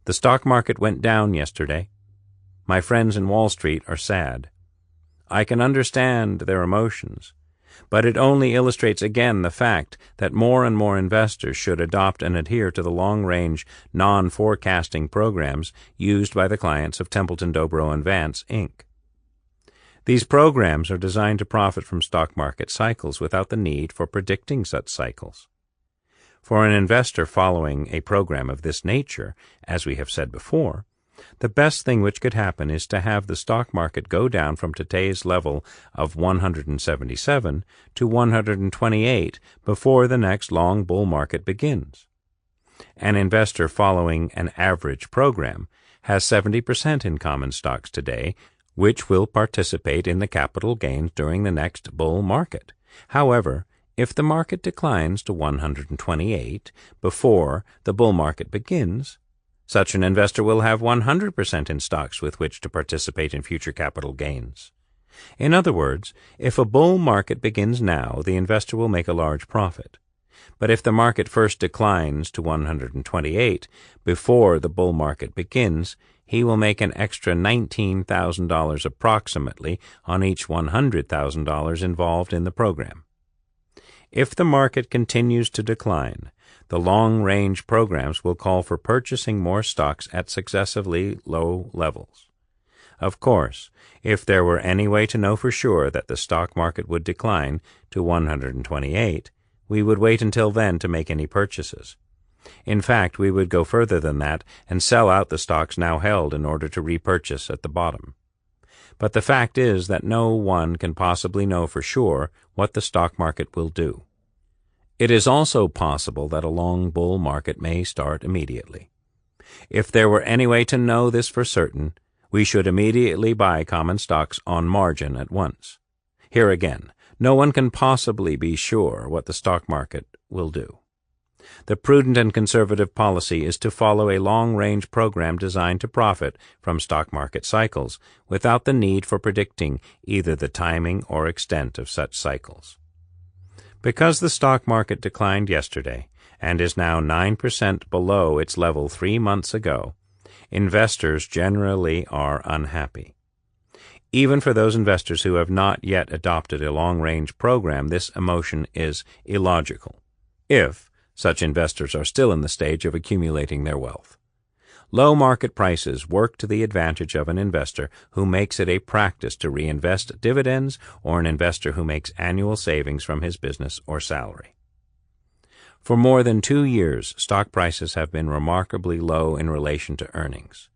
The stock market went down yesterday. My friends in Wall Street are sad. I can understand their emotions, but it only illustrates again the fact that more and more investors should adopt and adhere to the long-range, non-forecasting programs used by the clients of Templeton, Dobro, and Vance, Inc. These programs are designed to profit from stock market cycles without the need for predicting such cycles. For an investor following a program of this nature, as we have said before, the best thing which could happen is to have the stock market go down from today's level of 177 to 128 before the next long bull market begins. An investor following an average program has 70% in common stocks today, which will participate in the capital gains during the next bull market. However, if the market declines to 128 before the bull market begins, such an investor will have 100% in stocks with which to participate in future capital gains. In other words, if a bull market begins now, the investor will make a large profit. But if the market first declines to 128 before the bull market begins, he will make an extra $19,000 approximately on each $100,000 involved in the program. If the market continues to decline, the long-range programs will call for purchasing more stocks at successively low levels. Of course, if there were any way to know for sure that the stock market would decline to 128, we would wait until then to make any purchases. In fact, we would go further than that and sell out the stocks now held in order to repurchase at the bottom. But the fact is that no one can possibly know for sure what the stock market will do. It is also possible that a long bull market may start immediately. If there were any way to know this for certain, we should immediately buy common stocks on margin at once. Here again, no one can possibly be sure what the stock market will do. The prudent and conservative policy is to follow a long-range program designed to profit from stock market cycles without the need for predicting either the timing or extent of such cycles. Because the stock market declined yesterday and is now 9% below its level 3 months ago, investors generally are unhappy. Even for those investors who have not yet adopted a long-range program, this emotion is illogical, if such investors are still in the stage of accumulating their wealth. Low market prices work to the advantage of an investor who makes it a practice to reinvest dividends or an investor who makes annual savings from his business or salary. For more than 2 years, stock prices have been remarkably low in relation to earnings.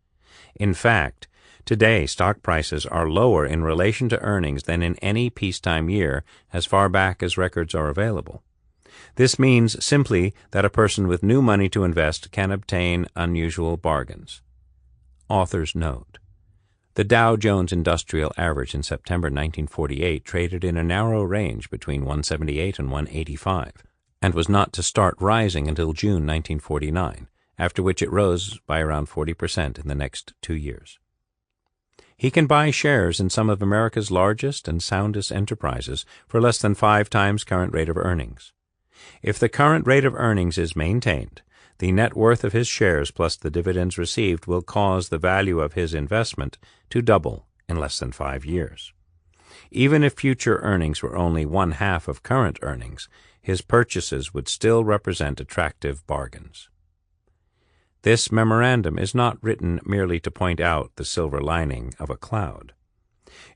In fact, today stock prices are lower in relation to earnings than in any peacetime year as far back as records are available. This means simply that a person with new money to invest can obtain unusual bargains. Author's note: the Dow Jones Industrial Average in September 1948 traded in a narrow range between 178 and 185, and was not to start rising until June 1949, after which it rose by around 40% in the next 2 years. He can buy shares in some of America's largest and soundest enterprises for less than 5 times current rate of earnings. If the current rate of earnings is maintained, the net worth of his shares plus the dividends received will cause the value of his investment to double in less than 5 years. Even if future earnings were only 1/2 of current earnings, his purchases would still represent attractive bargains. This memorandum is not written merely to point out the silver lining of a cloud.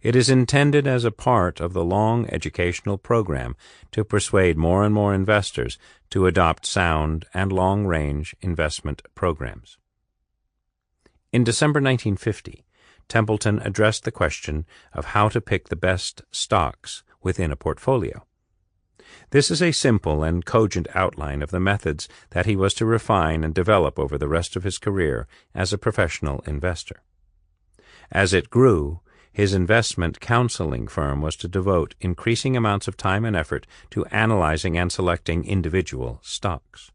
It is intended as a part of the long educational program to persuade more and more investors to adopt sound and long-range investment programs. In December 1950, Templeton addressed the question of how to pick the best stocks within a portfolio. This is a simple and cogent outline of the methods that he was to refine and develop over the rest of his career as a professional investor. As it grew, his investment counseling firm was to devote increasing amounts of time and effort to analyzing and selecting individual stocks.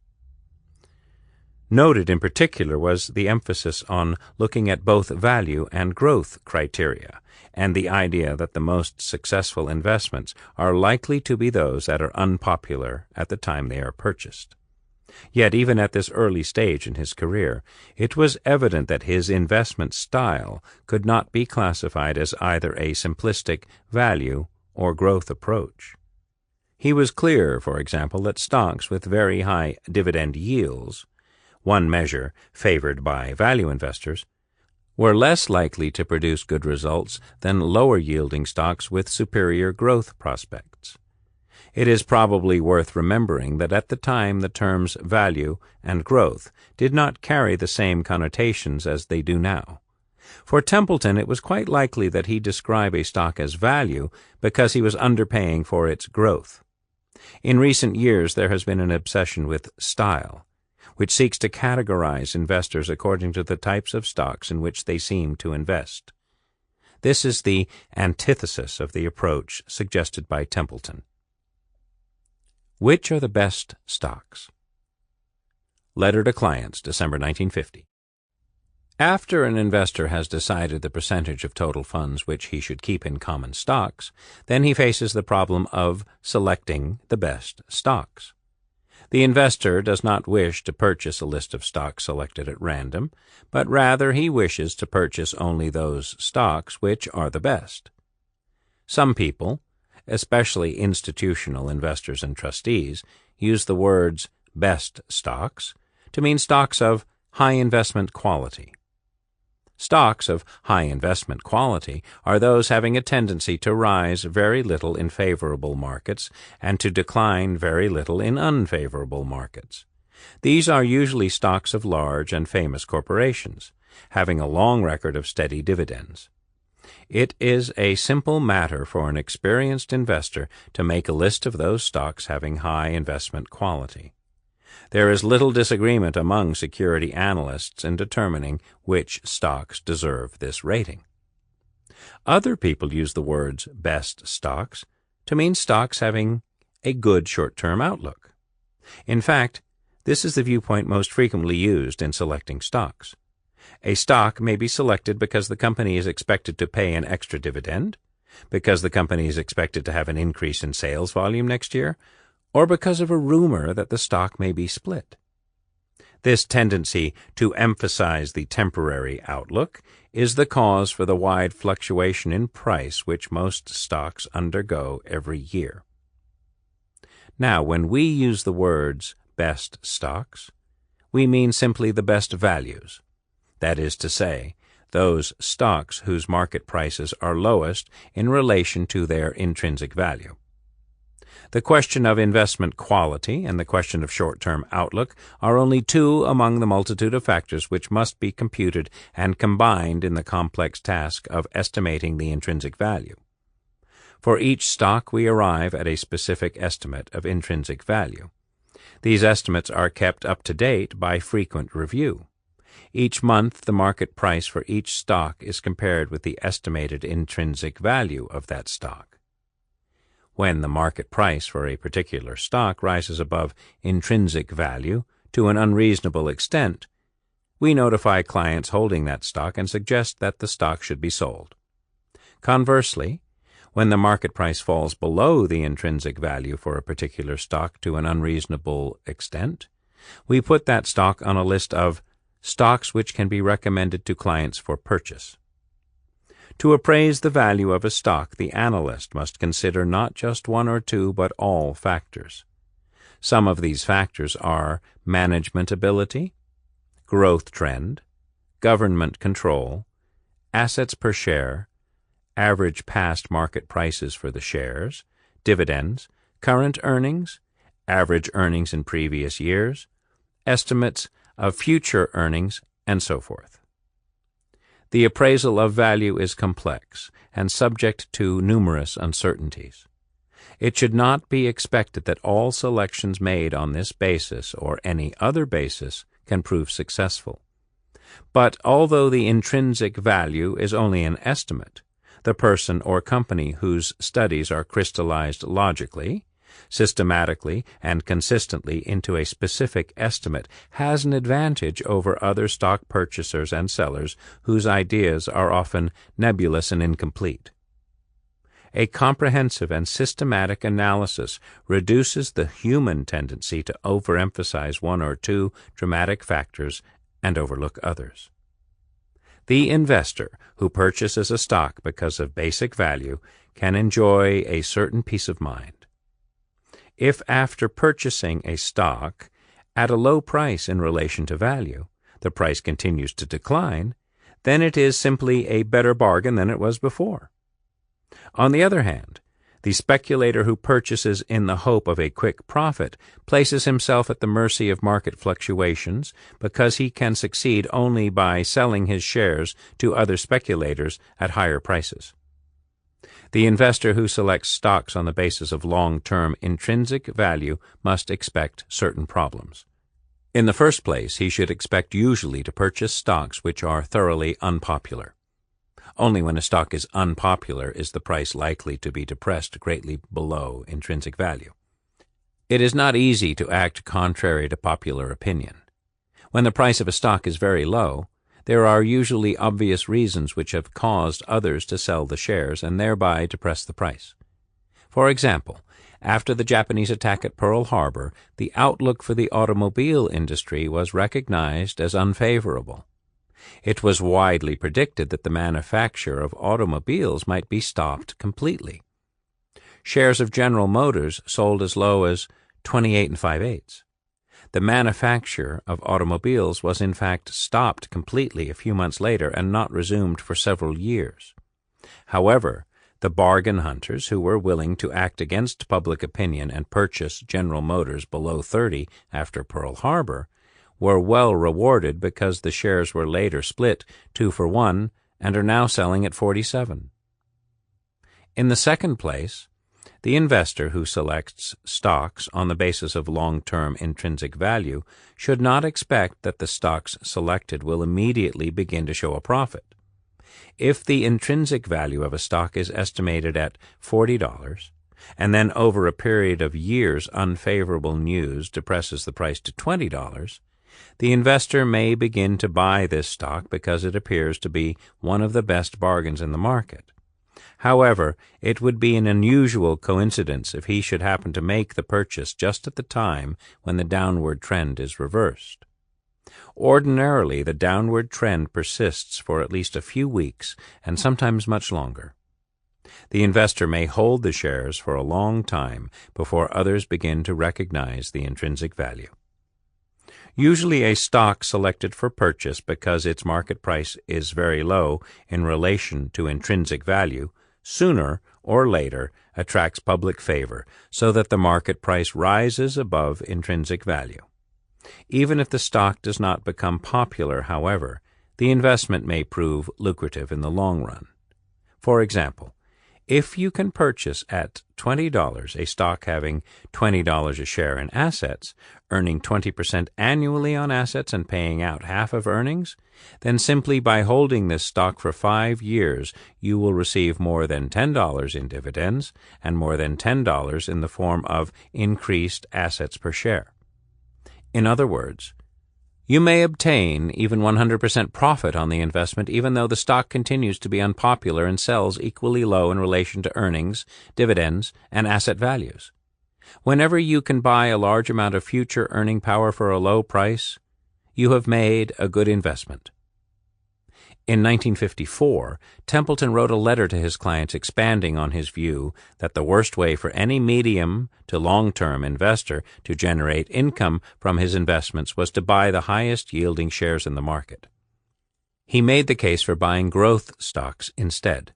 Noted in particular was the emphasis on looking at both value and growth criteria, and the idea that the most successful investments are likely to be those that are unpopular at the time they are purchased. Yet even at this early stage in his career, it was evident that his investment style could not be classified as either a simplistic value or growth approach. He was clear, for example, that stocks with very high dividend yields, one measure favored by value investors, were less likely to produce good results than lower-yielding stocks with superior growth prospects. It is probably worth remembering that at the time the terms value and growth did not carry the same connotations as they do now. For Templeton, it was quite likely that he'd describe a stock as value because he was underpaying for its growth. In recent years, there has been an obsession with style, which seeks to categorize investors according to the types of stocks in which they seem to invest. This is the antithesis of the approach suggested by Templeton. Which are the best stocks? Letter to Clients, December 1950. After an investor has decided the percentage of total funds which he should keep in common stocks, then he faces the problem of selecting the best stocks. The investor does not wish to purchase a list of stocks selected at random, but rather he wishes to purchase only those stocks which are the best. Some people, especially institutional investors and trustees, use the words best stocks to mean stocks of high investment quality. Stocks of high investment quality are those having a tendency to rise very little in favorable markets and to decline very little in unfavorable markets. These are usually stocks of large and famous corporations, having a long record of steady dividends. It is a simple matter for an experienced investor to make a list of those stocks having high investment quality. There is little disagreement among security analysts in determining which stocks deserve this rating. Other people use the words best stocks to mean stocks having a good short-term outlook. In fact, this is the viewpoint most frequently used in selecting stocks. A stock may be selected because the company is expected to pay an extra dividend, because the company is expected to have an increase in sales volume next year, or because of a rumor that the stock may be split. This tendency to emphasize the temporary outlook is the cause for the wide fluctuation in price which most stocks undergo every year. Now, when we use the words best stocks, we mean simply the best values. That is to say, those stocks whose market prices are lowest in relation to their intrinsic value. The question of investment quality and the question of short-term outlook are only two among the multitude of factors which must be computed and combined in the complex task of estimating the intrinsic value. For each stock we arrive at a specific estimate of intrinsic value. These estimates are kept up to date by frequent review. Each month the market price for each stock is compared with the estimated intrinsic value of that stock. When the market price for a particular stock rises above intrinsic value to an unreasonable extent, we notify clients holding that stock and suggest that the stock should be sold. Conversely, when the market price falls below the intrinsic value for a particular stock to an unreasonable extent, we put that stock on a list of stocks which can be recommended to clients for purchase. To appraise the value of a stock, the analyst must consider not just one or two, but all factors. Some of these factors are management ability, growth trend, government control, assets per share, average past market prices for the shares, dividends, current earnings, average earnings in previous years, estimates of future earnings, and so forth. The appraisal of value is complex and subject to numerous uncertainties. It should not be expected that all selections made on this basis or any other basis can prove successful. But although the intrinsic value is only an estimate, the person or company whose studies are crystallized logically, systematically, and consistently into a specific estimate has an advantage over other stock purchasers and sellers whose ideas are often nebulous and incomplete. A comprehensive and systematic analysis reduces the human tendency to overemphasize one or two dramatic factors and overlook others. The investor who purchases a stock because of basic value can enjoy a certain peace of mind. If after purchasing a stock at a low price in relation to value, the price continues to decline, then it is simply a better bargain than it was before. On the other hand, the speculator who purchases in the hope of a quick profit places himself at the mercy of market fluctuations because he can succeed only by selling his shares to other speculators at higher prices. The investor who selects stocks on the basis of long-term intrinsic value must expect certain problems. In the first place, he should expect usually to purchase stocks which are thoroughly unpopular. Only when a stock is unpopular is the price likely to be depressed greatly below intrinsic value. It is not easy to act contrary to popular opinion. When the price of a stock is very low, there are usually obvious reasons which have caused others to sell the shares and thereby depress the price. For example, after the Japanese attack at Pearl Harbor, the outlook for the automobile industry was recognized as unfavorable. It was widely predicted that the manufacture of automobiles might be stopped completely. Shares of General Motors sold as low as 28 5/8. The manufacture of automobiles was in fact stopped completely a few months later and not resumed for several years. However, the bargain hunters who were willing to act against public opinion and purchase General Motors below 30 after Pearl Harbor were well rewarded because the shares were later split 2-for-1 and are now selling at 47. In the second place, the investor who selects stocks on the basis of long-term intrinsic value should not expect that the stocks selected will immediately begin to show a profit. If the intrinsic value of a stock is estimated at $40, and then over a period of years unfavorable news depresses the price to $20, the investor may begin to buy this stock because it appears to be one of the best bargains in the market. However, it would be an unusual coincidence if he should happen to make the purchase just at the time when the downward trend is reversed. Ordinarily, the downward trend persists for at least a few weeks and sometimes much longer. The investor may hold the shares for a long time before others begin to recognize the intrinsic value. Usually a stock selected for purchase because its market price is very low in relation to intrinsic value sooner or later attracts public favor so that the market price rises above intrinsic value. Even if the stock does not become popular, however, the investment may prove lucrative in the long run. For example, if you can purchase at $20 a stock having $20 a share in assets, earning 20% annually on assets and paying out half of earnings, then simply by holding this stock for 5 years, you will receive more than $10 in dividends and more than $10 in the form of increased assets per share. In other words, you may obtain even 100% profit on the investment even though the stock continues to be unpopular and sells equally low in relation to earnings, dividends, and asset values. Whenever you can buy a large amount of future earning power for a low price, you have made a good investment. In 1954, Templeton wrote a letter to his clients expanding on his view that the worst way for any medium to long-term investor to generate income from his investments was to buy the highest-yielding shares in the market. He made the case for buying growth stocks instead,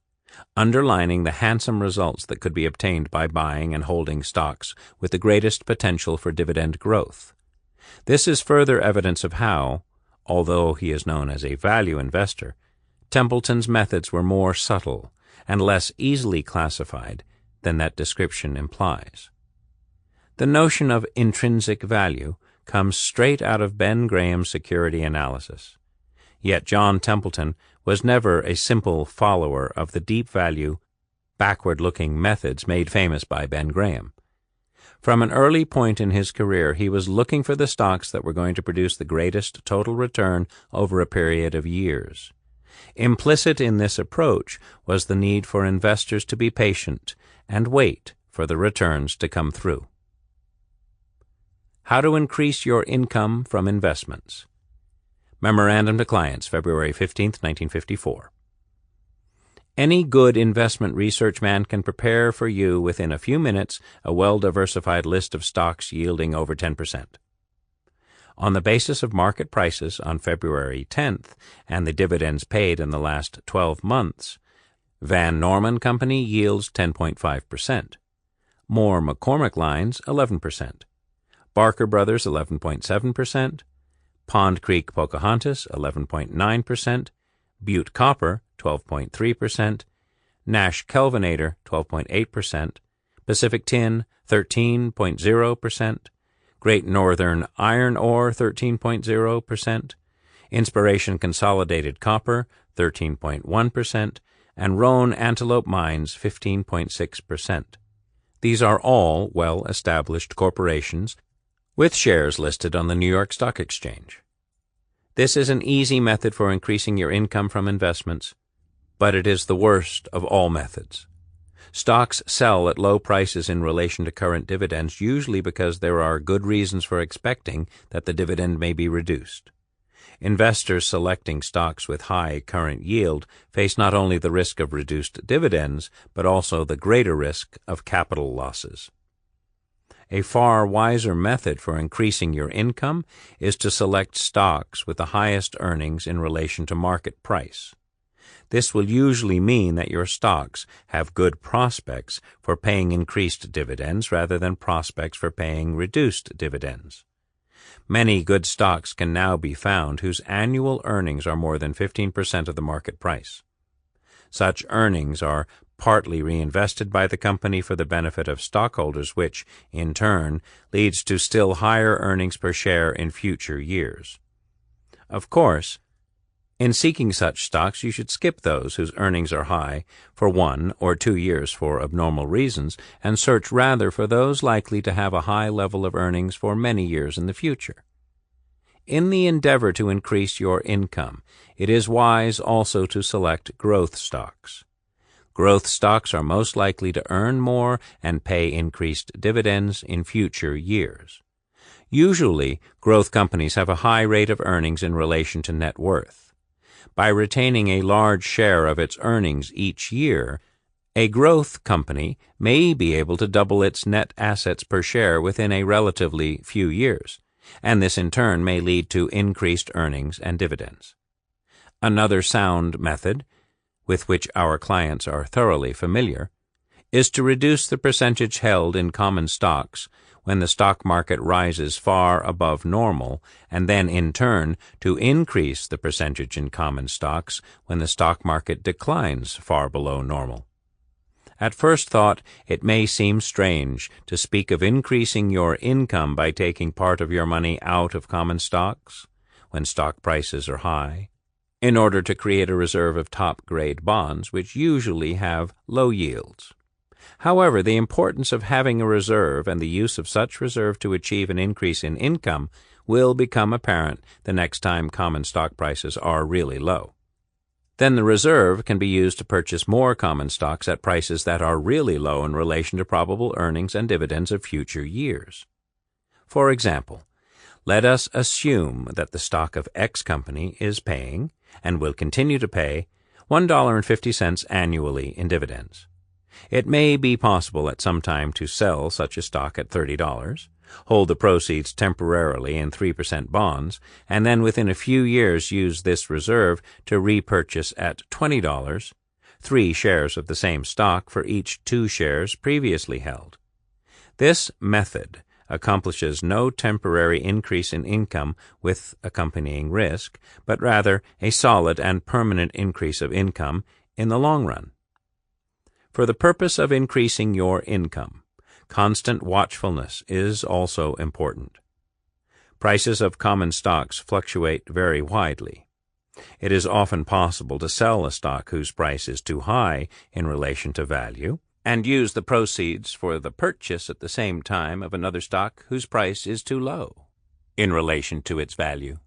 underlining the handsome results that could be obtained by buying and holding stocks with the greatest potential for dividend growth. This is further evidence of how, although he is known as a value investor, Templeton's methods were more subtle and less easily classified than that description implies. The notion of intrinsic value comes straight out of Ben Graham's security analysis. Yet John Templeton was never a simple follower of the deep value, backward-looking methods made famous by Ben Graham. From an early point in his career, he was looking for the stocks that were going to produce the greatest total return over a period of years. Implicit in this approach was the need for investors to be patient and wait for the returns to come through. How to increase your income from investments. Memorandum to Clients, February 15, 1954. Any good investment research man can prepare for you within a few minutes a well-diversified list of stocks yielding over 10%. On the basis of market prices on February 10th and the dividends paid in the last 12 months, Van Norman Company yields 10.5%, Moore McCormick Lines 11%, Barker Brothers 11.7%, Pond Creek Pocahontas 11.9%, Butte Copper 12.3%, Nash Kelvinator 12.8%, Pacific Tin 13.0%, Great Northern Iron Ore 13.0%, Inspiration Consolidated Copper 13.1%, and Roan Antelope Mines 15.6%. These are all well-established corporations with shares listed on the New York Stock Exchange. This is an easy method for increasing your income from investments, but it is the worst of all methods. Stocks sell at low prices in relation to current dividends, usually because there are good reasons for expecting that the dividend may be reduced. Investors selecting stocks with high current yield face not only the risk of reduced dividends, but also the greater risk of capital losses. A far wiser method for increasing your income is to select stocks with the highest earnings in relation to market price. This will usually mean that your stocks have good prospects for paying increased dividends rather than prospects for paying reduced dividends. Many good stocks can now be found whose annual earnings are more than 15% of the market price. Such earnings are partly reinvested by the company for the benefit of stockholders, which, in turn, leads to still higher earnings per share in future years. Of course, in seeking such stocks, you should skip those whose earnings are high for 1 or 2 years for abnormal reasons, and search rather for those likely to have a high level of earnings for many years in the future. In the endeavor to increase your income, it is wise also to select growth stocks. Growth stocks are most likely to earn more and pay increased dividends in future years. Usually, growth companies have a high rate of earnings in relation to net worth. By retaining a large share of its earnings each year, a growth company may be able to double its net assets per share within a relatively few years, and this in turn may lead to increased earnings and dividends. Another sound method, with which our clients are thoroughly familiar, is to reduce the percentage held in common stocks when the stock market rises far above normal, and then in turn to increase the percentage in common stocks when the stock market declines far below normal. At first thought, it may seem strange to speak of increasing your income by taking part of your money out of common stocks when stock prices are high, in order to create a reserve of top-grade bonds, which usually have low yields. However, the importance of having a reserve and the use of such reserve to achieve an increase in income will become apparent the next time common stock prices are really low. Then the reserve can be used to purchase more common stocks at prices that are really low in relation to probable earnings and dividends of future years. For example, let us assume that the stock of X company is paying, and will continue to pay, $1.50 annually in dividends. It may be possible at some time to sell such a stock at $30, hold the proceeds temporarily in 3% bonds, and then within a few years use this reserve to repurchase at $20, 3 shares of the same stock for each 2 shares previously held. This method accomplishes no temporary increase in income with accompanying risk, but rather a solid and permanent increase of income in the long run. For the purpose of increasing your income, constant watchfulness is also important. Prices of common stocks fluctuate very widely. It is often possible to sell a stock whose price is too high in relation to value, and use the proceeds for the purchase at the same time of another stock whose price is too low in relation to its value.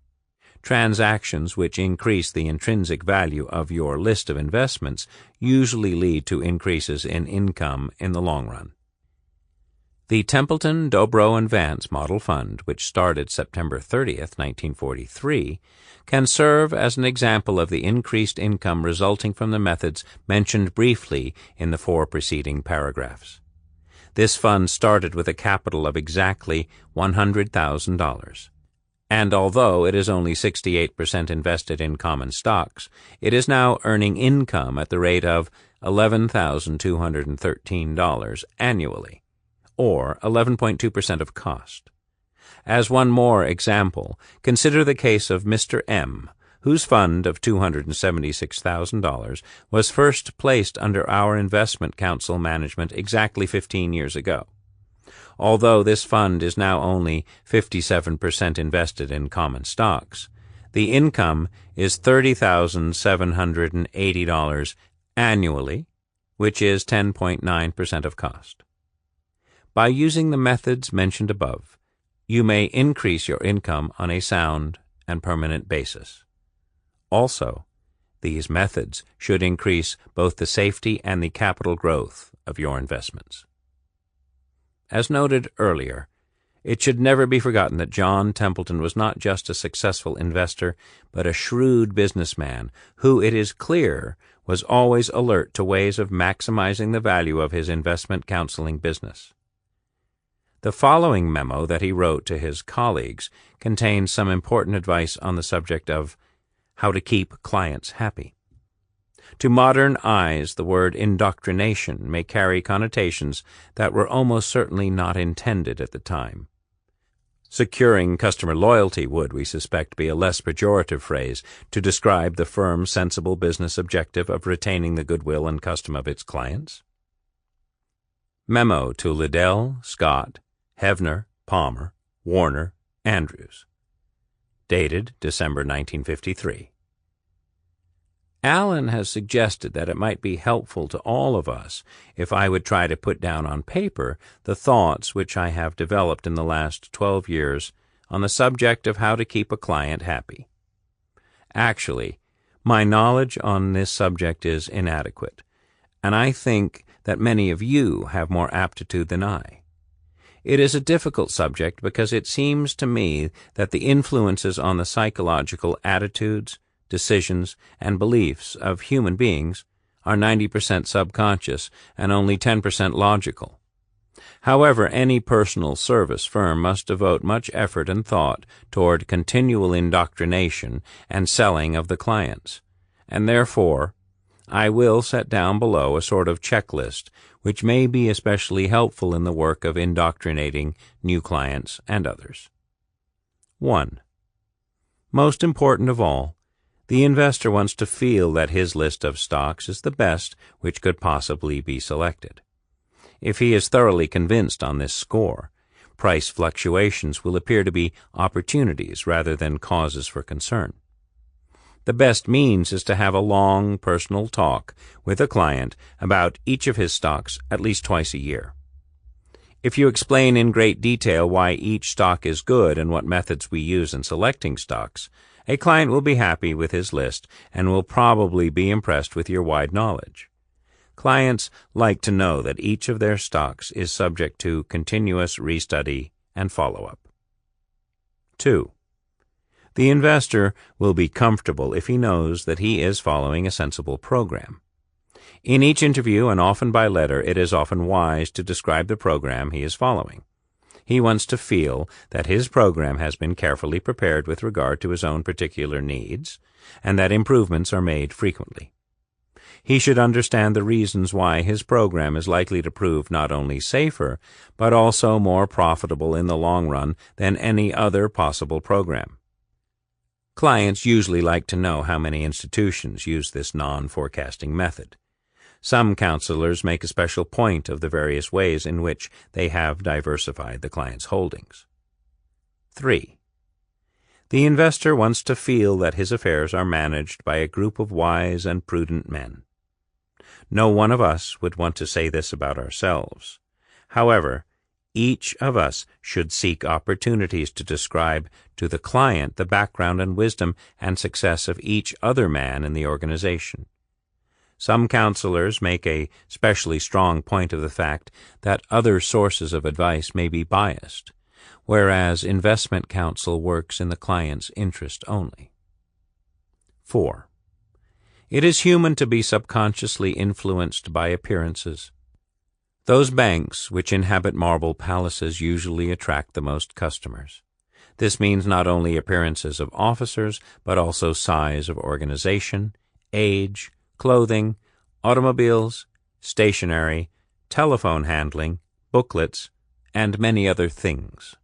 Transactions which increase the intrinsic value of your list of investments usually lead to increases in income in the long run. The Templeton, Dobro & Vance Model Fund, which started September 30th, 1943, can serve as an example of the increased income resulting from the methods mentioned briefly in the 4 preceding paragraphs. This fund started with a capital of exactly $100,000. And although it is only 68% invested in common stocks, it is now earning income at the rate of $11,213 annually, or 11.2% of cost. As one more example, consider the case of Mr. M., whose fund of $276,000 was first placed under our investment council management exactly 15 years ago. Although this fund is now only 57% invested in common stocks, The income is $30,780 annually, which is 10.9% of cost. By using the methods mentioned above, you may increase your income on a sound and permanent basis. Also, these methods should increase both the safety and the capital growth of your investments. As noted earlier, it should never be forgotten that John Templeton was not just a successful investor, but a shrewd businessman who, it is clear, was always alert to ways of maximizing the value of his investment counseling business. The following memo that he wrote to his colleagues contains some important advice on the subject of how to keep clients happy. To modern eyes, the word indoctrination may carry connotations that were almost certainly not intended at the time. Securing customer loyalty would, we suspect, be a less pejorative phrase to describe the firm's sensible business objective of retaining the goodwill and custom of its clients. Memo to Liddell, Scott, Hefner, Palmer, Warner, Andrews. Dated December 1953. Allen has suggested that it might be helpful to all of us if I would try to put down on paper the thoughts which I have developed in the last 12 years on the subject of how to keep a client happy. Actually, my knowledge on this subject is inadequate, and I think that many of you have more aptitude than I. It is a difficult subject because it seems to me that the influences on the psychological attitudes, decisions, and beliefs of human beings are 90% subconscious and only 10% logical. However, any personal service firm must devote much effort and thought toward continual indoctrination and selling of the clients, and therefore I will set down below a sort of checklist which may be especially helpful in the work of indoctrinating new clients and others. 1. Most important of all, the investor wants to feel that his list of stocks is the best which could possibly be selected. If he is thoroughly convinced on this score, price fluctuations will appear to be opportunities rather than causes for concern. The best means is to have a long personal talk with a client about each of his stocks at least twice a year. If you explain in great detail why each stock is good and what methods we use in selecting stocks, a client will be happy with his list and will probably be impressed with your wide knowledge. Clients like to know that each of their stocks is subject to continuous restudy and follow-up. 2. The investor will be comfortable if he knows that he is following a sensible program. In each interview, and often by letter, it is often wise to describe the program he is following. He wants to feel that his program has been carefully prepared with regard to his own particular needs, and that improvements are made frequently. He should understand the reasons why his program is likely to prove not only safer, but also more profitable in the long run than any other possible program. Clients usually like to know how many institutions use this non-forecasting method. Some counselors make a special point of the various ways in which they have diversified the client's holdings. 3. The investor wants to feel that his affairs are managed by a group of wise and prudent men. No one of us would want to say this about ourselves. However, each of us should seek opportunities to describe to the client the background and wisdom and success of each other man in the organization. Some counselors make a specially strong point of the fact that other sources of advice may be biased, whereas investment counsel works in the client's interest only. 4. It is human to be subconsciously influenced by appearances. Those banks which inhabit marble palaces usually attract the most customers. This means not only appearances of officers, but also size of organization, age, clothing, automobiles, stationery, telephone handling, booklets, and many other things.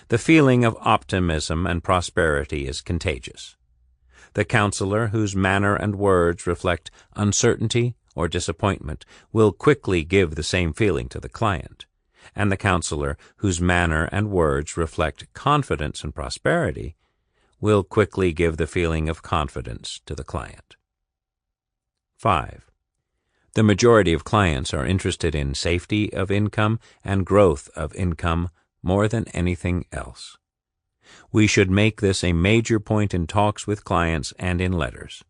The feeling of optimism and prosperity is contagious. The counselor whose manner and words reflect uncertainty or disappointment will quickly give the same feeling to the client, and the counselor whose manner and words reflect confidence and prosperity will quickly give the feeling of confidence to the client. 5. The majority of clients are interested in safety of income and growth of income more than anything else. We should make this a major point in talks with clients and in letters.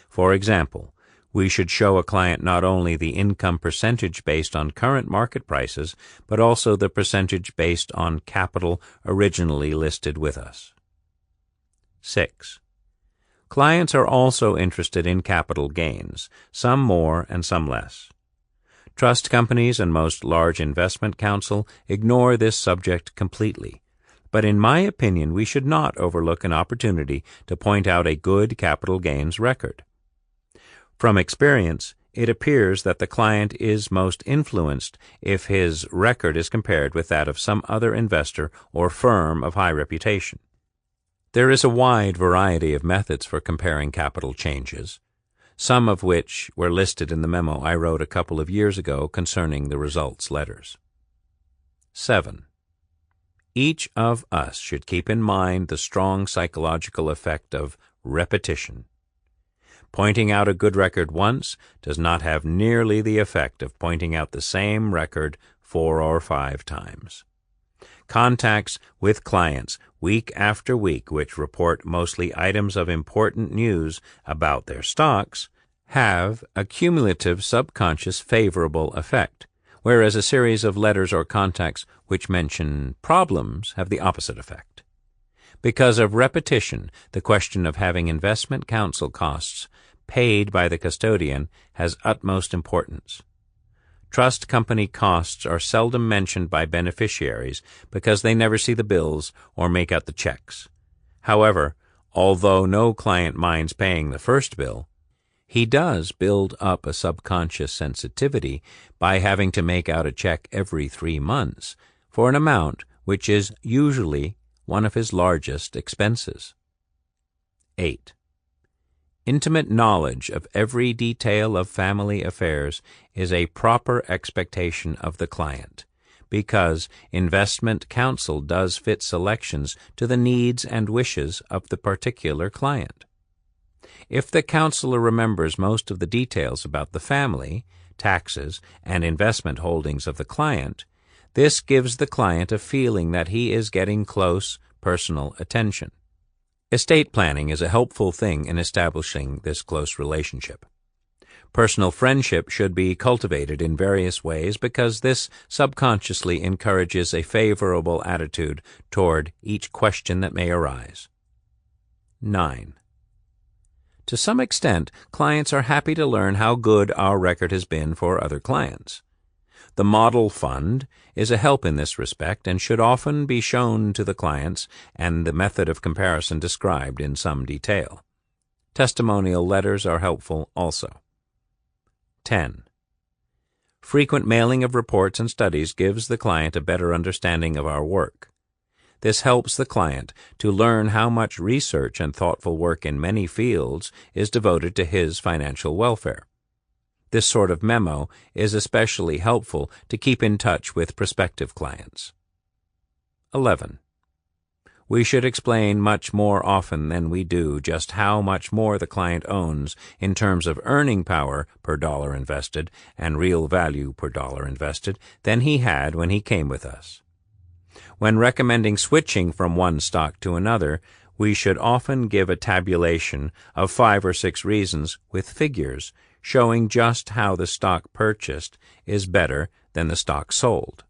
For example, we should show a client not only the income percentage based on current market prices, but also the percentage based on capital originally listed with us. 6. Clients are also interested in capital gains, some more and some less. Trust companies and most large investment counsel ignore this subject completely, but in my opinion we should not overlook an opportunity to point out a good capital gains record. From experience, it appears that the client is most influenced if his record is compared with that of some other investor or firm of high reputation. There is a wide variety of methods for comparing capital changes, some of which were listed in the memo I wrote a couple of years ago concerning the results letters. 7. Each of us should keep in mind the strong psychological effect of repetition. Pointing out a good record once does not have nearly the effect of pointing out the same record 4 or 5 times. Contacts with clients week after week which report mostly items of important news about their stocks have a cumulative subconscious favorable effect, whereas a series of letters or contacts which mention problems have the opposite effect. Because of repetition, the question of having investment counsel costs paid by the custodian has utmost importance. Trust company costs are seldom mentioned by beneficiaries because they never see the bills or make out the checks. However, although no client minds paying the first bill, he does build up a subconscious sensitivity by having to make out a check every 3 months for an amount which is usually one of his largest expenses. 8. Intimate knowledge of every detail of family affairs is a proper expectation of the client, because investment counsel does fit selections to the needs and wishes of the particular client. If the counselor remembers most of the details about the family, taxes, and investment holdings of the client, this gives the client a feeling that he is getting close personal attention. Estate planning is a helpful thing in establishing this close relationship. Personal friendship should be cultivated in various ways because this subconsciously encourages a favorable attitude toward each question that may arise. 9. To some extent, clients are happy to learn how good our record has been for other clients. The model fund is a help in this respect and should often be shown to the clients and the method of comparison described in some detail. Testimonial letters are helpful also. 10. Frequent mailing of reports and studies gives the client a better understanding of our work. This helps the client to learn how much research and thoughtful work in many fields is devoted to his financial welfare. This sort of memo is especially helpful to keep in touch with prospective clients. 11. We should explain much more often than we do just how much more the client owns in terms of earning power per dollar invested and real value per dollar invested than he had when he came with us. When recommending switching from one stock to another, we should often give a tabulation of 5 or 6 reasons with figures showing just how the stock purchased is better than the stock sold.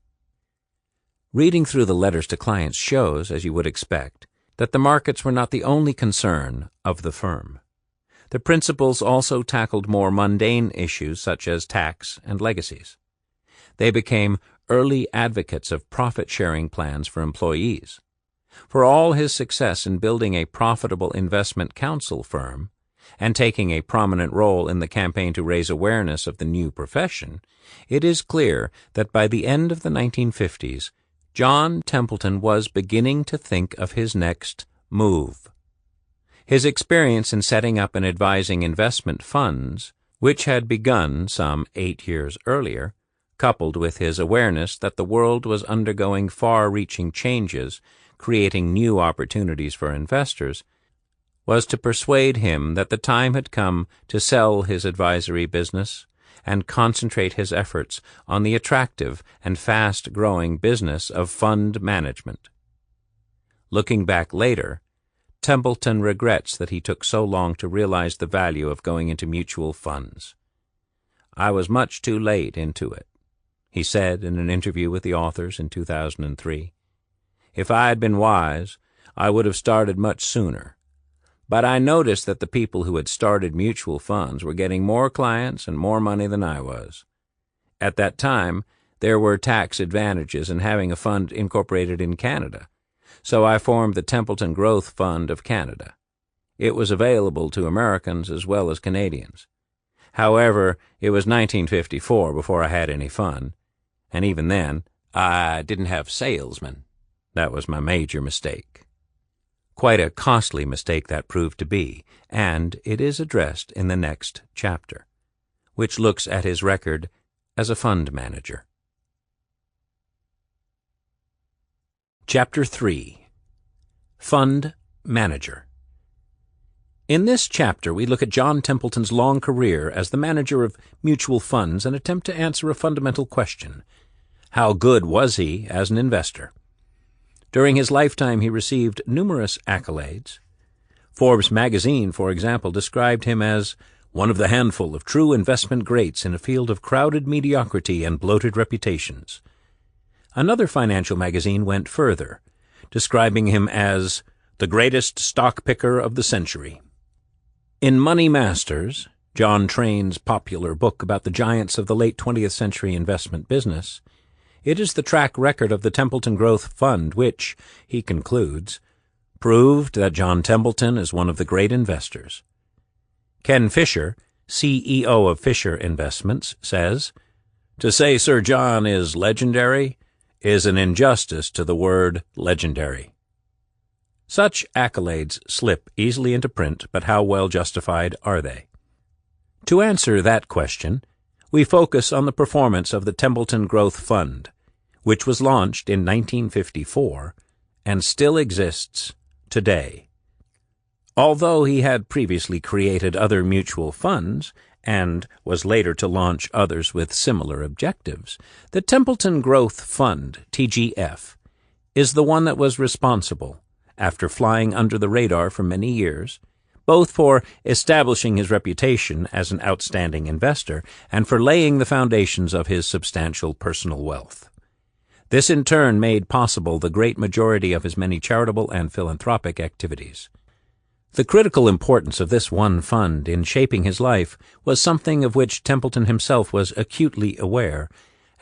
Reading through the letters to clients shows, as you would expect, that the markets were not the only concern of the firm. The principals also tackled more mundane issues such as tax and legacies. They became early advocates of profit-sharing plans for employees. For all his success in building a profitable investment counsel firm, and taking a prominent role in the campaign to raise awareness of the new profession, it is clear that by the end of the 1950s, John Templeton was beginning to think of his next move. His experience in setting up and advising investment funds, which had begun some 8 years earlier, coupled with his awareness that the world was undergoing far-reaching changes, creating new opportunities for investors, was to persuade him that the time had come to sell his advisory business and concentrate his efforts on the attractive and fast-growing business of fund management. Looking back later, Templeton regrets that he took so long to realize the value of going into mutual funds. "I was much too late into it," he said in an interview with the authors in 2003. "If I had been wise, I would have started much sooner. But I noticed that the people who had started mutual funds were getting more clients and more money than I was. At that time, there were tax advantages in having a fund incorporated in Canada, so I formed the Templeton Growth Fund of Canada. It was available to Americans as well as Canadians. However, it was 1954 before I had any fun, and even then, I didn't have salesmen. That was my major mistake." Quite a costly mistake that proved to be, and it is addressed in the next chapter, which looks at his record as a fund manager. Chapter 3. Fund Manager. In this chapter, we look at John Templeton's long career as the manager of mutual funds and attempt to answer a fundamental question: how good was he as an investor? During his lifetime, he received numerous accolades. Forbes magazine, for example, described him as one of the handful of true investment greats in a field of crowded mediocrity and bloated reputations. Another financial magazine went further, describing him as the greatest stock picker of the century. In Money Masters, John Train's popular book about the giants of the late 20th century investment business, it is the track record of the Templeton Growth Fund which, he concludes, proved that John Templeton is one of the great investors. Ken Fisher, CEO of Fisher Investments, says, "To say Sir John is legendary is an injustice to the word legendary." Such accolades slip easily into print, but how well justified are they? To answer that question, we focus on the performance of the Templeton Growth Fund, which was launched in 1954 and still exists today. Although he had previously created other mutual funds and was later to launch others with similar objectives, the Templeton Growth Fund, TGF, is the one that was responsible, after flying under the radar for many years, both for establishing his reputation as an outstanding investor and for laying the foundations of his substantial personal wealth. This in turn made possible the great majority of his many charitable and philanthropic activities. The critical importance of this one fund in shaping his life was something of which Templeton himself was acutely aware,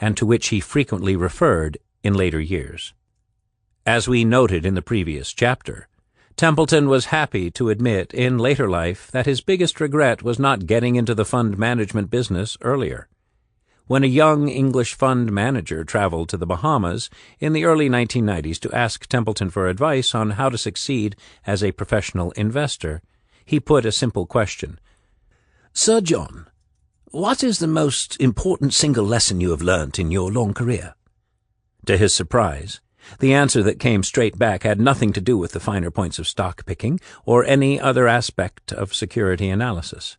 and to which he frequently referred in later years. As we noted in the previous chapter, Templeton was happy to admit in later life that his biggest regret was not getting into the fund management business earlier. When a young English fund manager traveled to the Bahamas in the early 1990s to ask Templeton for advice on how to succeed as a professional investor, he put a simple question: "Sir John, what is the most important single lesson you have learnt in your long career?" To his surprise, the answer that came straight back had nothing to do with the finer points of stock picking or any other aspect of security analysis.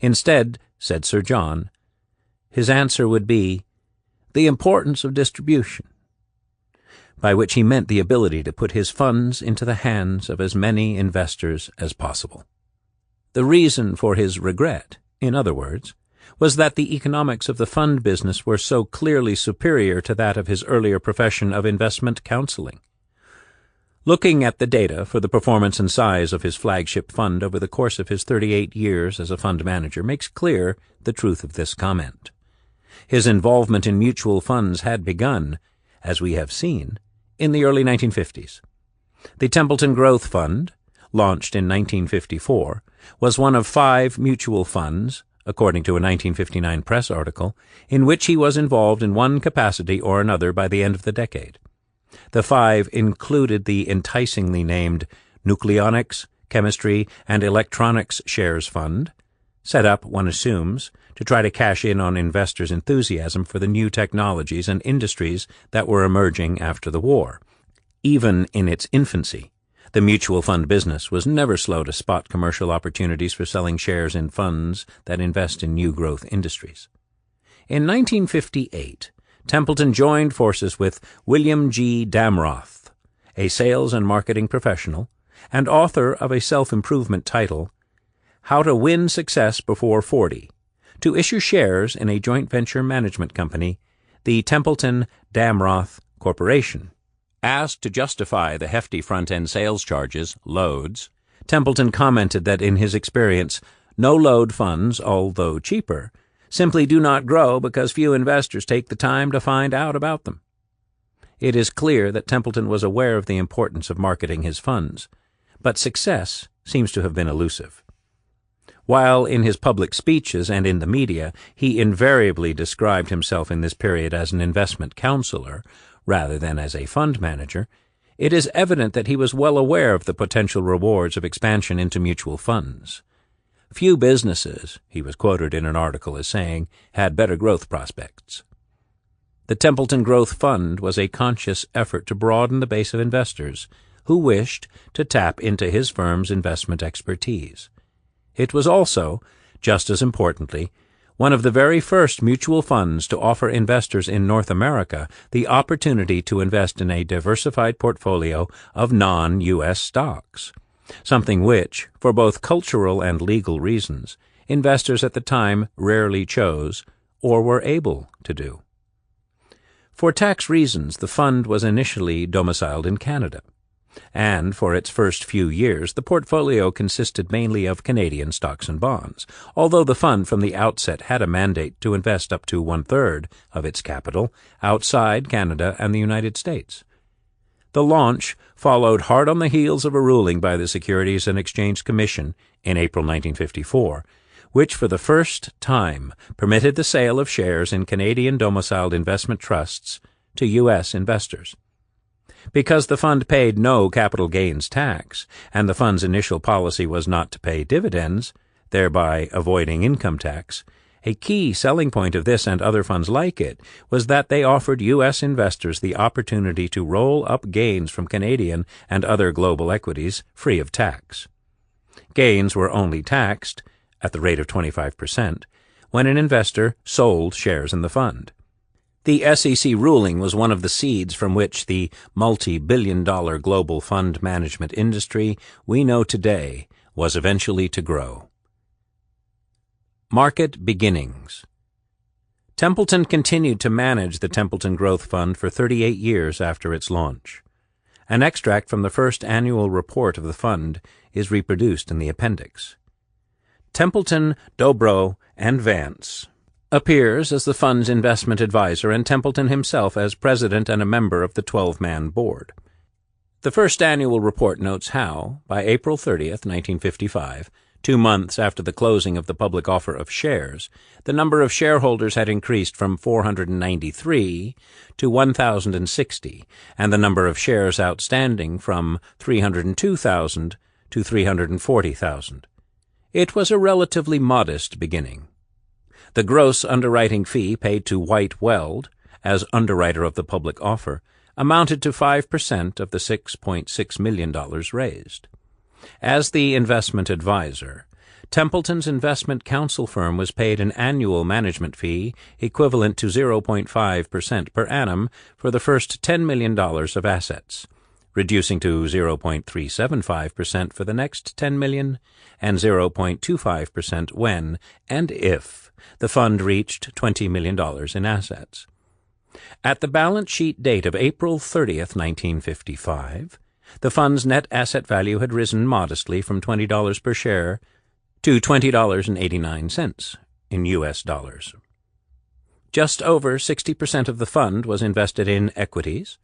Instead, said Sir John, his answer would be the importance of distribution, by which he meant the ability to put his funds into the hands of as many investors as possible. The reason for his regret, in other words, was that the economics of the fund business were so clearly superior to that of his earlier profession of investment counseling. Looking at the data for the performance and size of his flagship fund over the course of his 38 years as a fund manager makes clear the truth of this comment. His involvement in mutual funds had begun, as we have seen, in the early 1950s. The Templeton Growth Fund, launched in 1954, was one of 5 mutual funds, according to a 1959 press article, in which he was involved in one capacity or another by the end of the decade. The 5 included the enticingly named Nucleonics, Chemistry, and Electronics Shares Fund, set up, one assumes, to try to cash in on investors' enthusiasm for the new technologies and industries that were emerging after the war. Even in its infancy, The mutual fund business was never slow to spot commercial opportunities for selling shares in funds that invest in new growth industries. In 1958, Templeton joined forces with William G. Damroth, a sales and marketing professional and author of a self-improvement title, How to Win Success Before 40, to issue shares in a joint venture management company, the Templeton-Damroth Corporation. Asked to justify the hefty front-end sales charges, loads, Templeton commented that in his experience, no-load funds, although cheaper, simply do not grow because few investors take the time to find out about them. It is clear that Templeton was aware of the importance of marketing his funds, but success seems to have been elusive. While in his public speeches and in the media he invariably described himself in this period as an investment counselor rather than as a fund manager, it is evident that he was well aware of the potential rewards of expansion into mutual funds. Few businesses, he was quoted in an article as saying, had better growth prospects. The Templeton Growth Fund was a conscious effort to broaden the base of investors who wished to tap into his firm's investment expertise. It was also, just as importantly, one of the very first mutual funds to offer investors in North America the opportunity to invest in a diversified portfolio of non-U.S. stocks, something which, for both cultural and legal reasons, investors at the time rarely chose or were able to do. For tax reasons, the fund was initially domiciled in Canada, and for its first few years the portfolio consisted mainly of Canadian stocks and bonds, although the fund from the outset had a mandate to invest up to one-third of its capital outside Canada and the United States. The launch followed hard on the heels of a ruling by the Securities and Exchange Commission in April 1954, which for the first time permitted the sale of shares in Canadian-domiciled investment trusts to U.S. investors. Because the fund paid no capital gains tax, and the fund's initial policy was not to pay dividends, thereby avoiding income tax, a key selling point of this and other funds like it was that they offered U.S. investors the opportunity to roll up gains from Canadian and other global equities free of tax. Gains were only taxed, at the rate of 25%, when an investor sold shares in the fund. The SEC ruling was one of the seeds from which the multi-billion-dollar global fund management industry we know today was eventually to grow. Market beginnings. Templeton continued to manage the Templeton Growth Fund for 38 years after its launch. An extract from the first annual report of the fund is reproduced in the appendix. Templeton, Dobro, and Vance appears as the fund's investment advisor and Templeton himself as president and a member of the 12-man board. The first annual report notes how, by April 30th, 1955, 2 months after the closing of the public offer of shares, the number of shareholders had increased from 493 to 1,060, and the number of shares outstanding from 302,000 to 340,000. It was a relatively modest beginning. The gross underwriting fee paid to White Weld, as underwriter of the public offer, amounted to 5% of the $6.6 million raised. As the investment advisor, Templeton's investment counsel firm was paid an annual management fee equivalent to 0.5% per annum for the first $10 million of assets, reducing to 0.375% for the next $10 million and 0.25% when and if the fund reached $20 million in assets. At the balance sheet date of April 30th, 1955, the fund's net asset value had risen modestly from $20 per share to $20.89 in U.S. dollars. Just over 60% of the fund was invested in equities,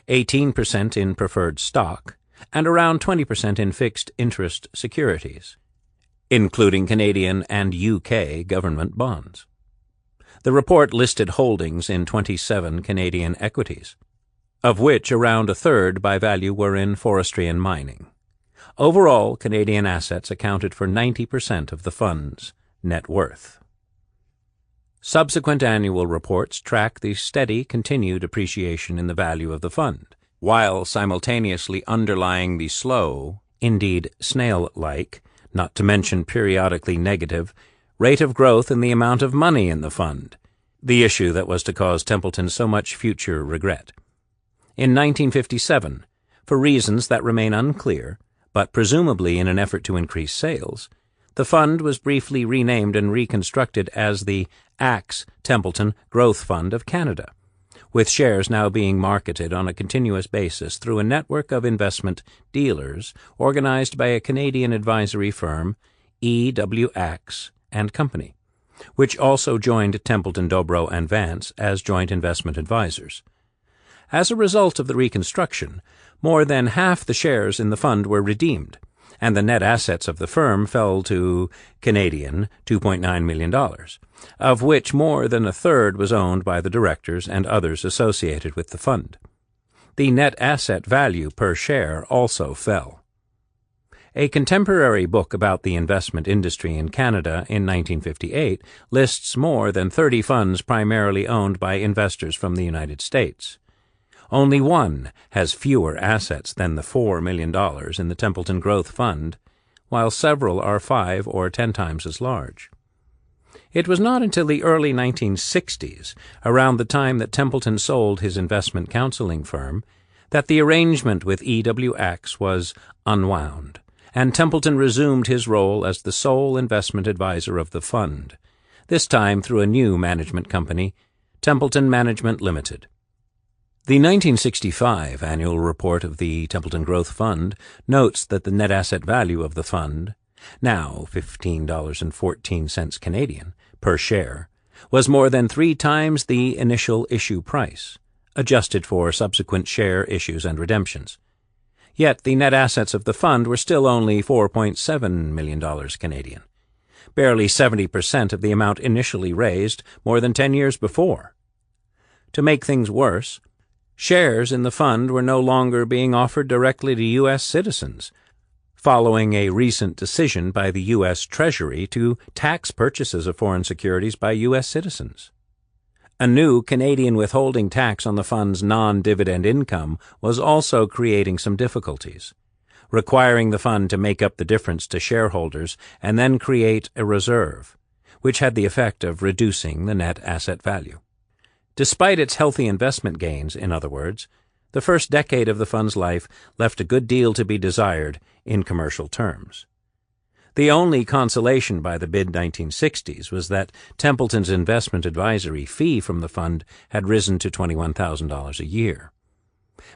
18% in preferred stock, and around 20% in fixed interest securities, including Canadian and UK government bonds. The report listed holdings in 27 Canadian equities, of which around a third by value were in forestry and mining. Overall, Canadian assets accounted for 90% of the fund's net worth. Subsequent annual reports track the steady, continued appreciation in the value of the fund. while simultaneously underlying the slow, indeed snail-like, not to mention periodically negative, rate of growth in the amount of money in the fund, the issue that was to cause Templeton so much future regret. In 1957, for reasons that remain unclear, but presumably in an effort to increase sales, the fund was briefly renamed and reconstructed as the Axe Templeton Growth Fund of Canada, with shares now being marketed on a continuous basis through a network of investment dealers organized by a Canadian advisory firm, E.W. Axe and Company, which also joined Templeton, Dobro and Vance as joint investment advisors. As a result of the reconstruction, more than half the shares in the fund were redeemed, and the net assets of the firm fell to Canadian $2.9 million, of which more than a third was owned by the directors and others associated with the fund. The net asset value per share also fell. A contemporary book about the investment industry in Canada in 1958 lists more than 30 funds primarily owned by investors from the United States. Only one has fewer assets than the $4 million in the Templeton Growth Fund, while several are 5 or 10 times as large. It was not until the early 1960s, around the time that Templeton sold his investment counseling firm, that the arrangement with E.W. Axe was unwound, and Templeton resumed his role as the sole investment advisor of the fund, this time through a new management company, Templeton Management Limited. The 1965 annual report of the Templeton Growth Fund notes that the net asset value of the fund, now $15.14 Canadian per share, was more than 3 times the initial issue price, adjusted for subsequent share issues and redemptions. Yet the net assets of the fund were still only $4.7 million Canadian, barely 70% of the amount initially raised more than 10 years before. To make things worse, shares in the fund were no longer being offered directly to U.S. citizens, following a recent decision by the U.S. Treasury to tax purchases of foreign securities by U.S. citizens. A new Canadian withholding tax on the fund's non-dividend income was also creating some difficulties, requiring the fund to make up the difference to shareholders and then create a reserve, which had the effect of reducing the net asset value. Despite its healthy investment gains, in other words, the first decade of the fund's life left a good deal to be desired in commercial terms. The only consolation by the mid-1960s was that Templeton's investment advisory fee from the fund had risen to $21,000 a year.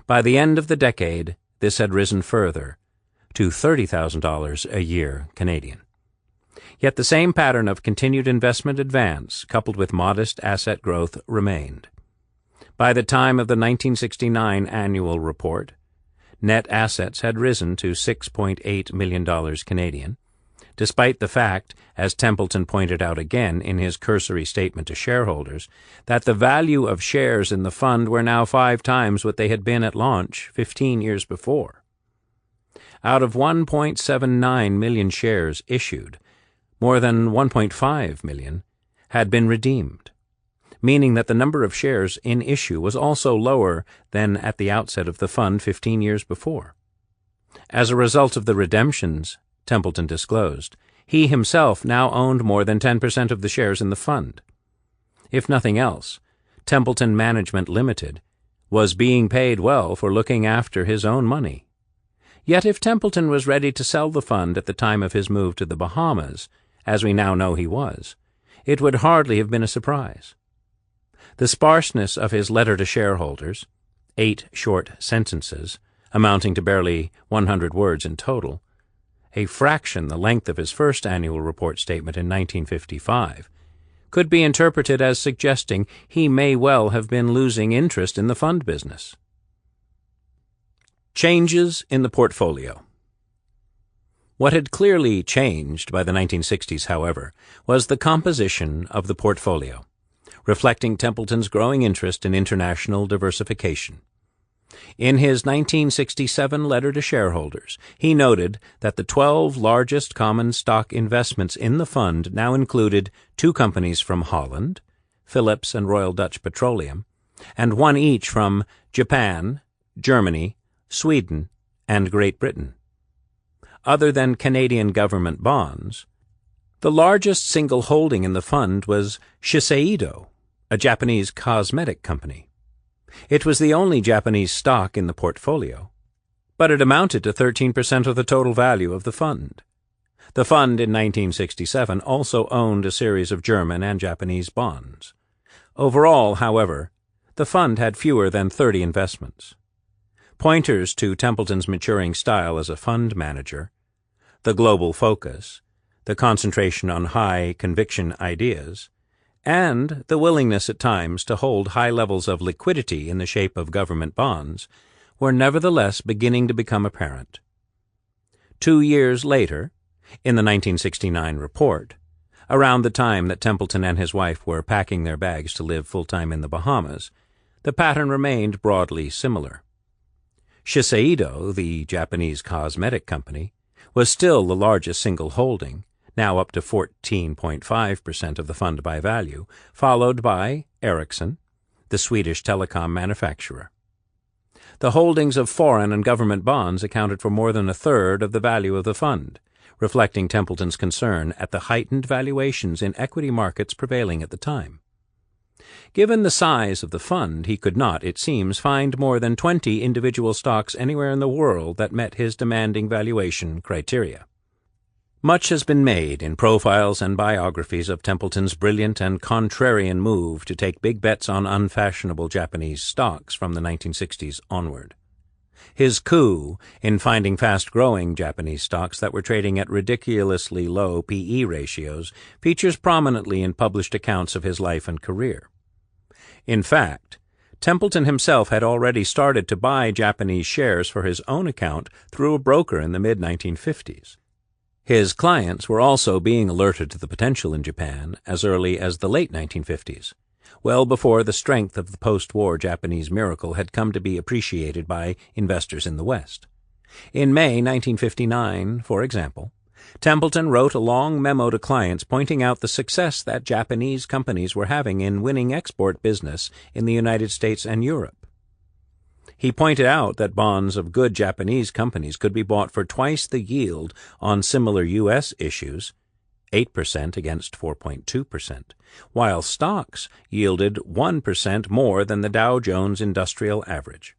By the end of the decade, this had risen further to $30,000 a year Canadian. Yet the same pattern of continued investment advance, coupled with modest asset growth, remained. By the time of the 1969 annual report, net assets had risen to $6.8 million Canadian, despite the fact, as Templeton pointed out again in his cursory statement to shareholders, that the value of shares in the fund were now 5 times what they had been at launch 15 years before. Out of 1.79 million shares issued, more than 1.5 million had been redeemed, meaning that the number of shares in issue was also lower than at the outset of the fund 15 years before. As a result of the redemptions, Templeton disclosed, he himself now owned more than 10% of the shares in the fund. If nothing else, Templeton Management Limited was being paid well for looking after his own money. Yet if Templeton was ready to sell the fund at the time of his move to the Bahamas, as we now know he was, it would hardly have been a surprise. The sparseness of his letter to shareholders, 8 short sentences, amounting to barely 100 words in total, a fraction the length of his first annual report statement in 1955, could be interpreted as suggesting he may well have been losing interest in the fund business. Changes in the portfolio. What had clearly changed by the 1960s, however, was the composition of the portfolio, reflecting Templeton's growing interest in international diversification. In his 1967 letter to shareholders, he noted that the 12 largest common stock investments in the fund now included 2 companies from Holland, Phillips and Royal Dutch Petroleum, and 1 each from Japan, Germany, Sweden, and Great Britain. Other than Canadian government bonds, the largest single holding in the fund was Shiseido, a Japanese cosmetic company. It was the only Japanese stock in the portfolio, but it amounted to 13% of the total value of the fund. The fund in 1967 also owned a series of German and Japanese bonds. Overall, however, the fund had fewer than 30 investments. Pointers to Templeton's maturing style as a fund manager, the global focus, the concentration on high-conviction ideas, and the willingness at times to hold high levels of liquidity in the shape of government bonds were nevertheless beginning to become apparent. 2 years later, in the 1969 report, around the time that Templeton and his wife were packing their bags to live full-time in the Bahamas, the pattern remained broadly similar. Shiseido, the Japanese cosmetic company, was still the largest single holding, now up to 14.5% of the fund by value, followed by Ericsson, the Swedish telecom manufacturer. The holdings of foreign and government bonds accounted for more than a third of the value of the fund, reflecting Templeton's concern at the heightened valuations in equity markets prevailing at the time. Given the size of the fund, he could not, it seems, find more than 20 individual stocks anywhere in the world that met his demanding valuation criteria. Much has been made in profiles and biographies of Templeton's brilliant and contrarian move to take big bets on unfashionable Japanese stocks from the 1960s onward. His coup in finding fast-growing Japanese stocks that were trading at ridiculously low P/E ratios features prominently in published accounts of his life and career. In fact, Templeton himself had already started to buy Japanese shares for his own account through a broker in the mid-1950s. His clients were also being alerted to the potential in Japan as early as the late 1950s, well before the strength of the post-war Japanese miracle had come to be appreciated by investors in the West. In May 1959, for example, Templeton wrote a long memo to clients pointing out the success that Japanese companies were having in winning export business in the United States and Europe. He pointed out that bonds of good Japanese companies could be bought for twice the yield on similar U.S. issues, 8% against 4.2%, while stocks yielded 1% more than the Dow Jones Industrial Average.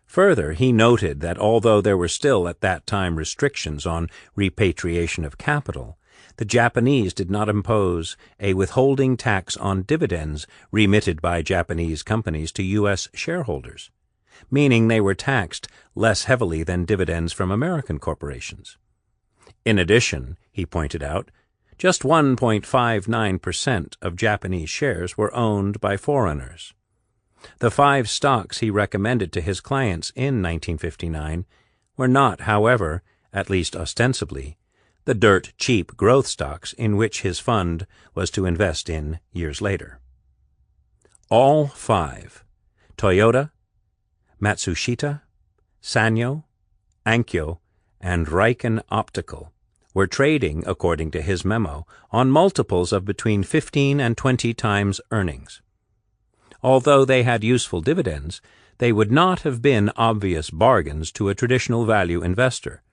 Further, he noted that although there were still at that time restrictions on repatriation of capital, the Japanese did not impose a withholding tax on dividends remitted by Japanese companies to U.S. shareholders, meaning they were taxed less heavily than dividends from American corporations. In addition, he pointed out, just 1.59% of Japanese shares were owned by foreigners. The 5 stocks he recommended to his clients in 1959 were not, however, at least ostensibly, the dirt-cheap growth stocks in which his fund was to invest in years later. All 5, Toyota, Matsushita, Sanyo, Ankyo, and Riken Optical, were trading, according to his memo, on multiples of between 15 and 20 times earnings. Although they had useful dividends, they would not have been obvious bargains to a traditional value investor,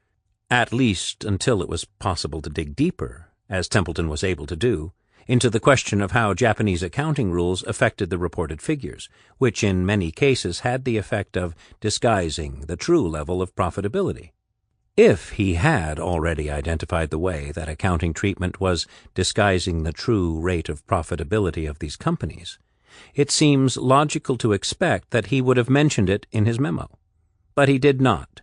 at least until it was possible to dig deeper, as Templeton was able to do, into the question of how Japanese accounting rules affected the reported figures, which in many cases had the effect of disguising the true level of profitability. If he had already identified the way that accounting treatment was disguising the true rate of profitability of these companies, it seems logical to expect that he would have mentioned it in his memo. But he did not,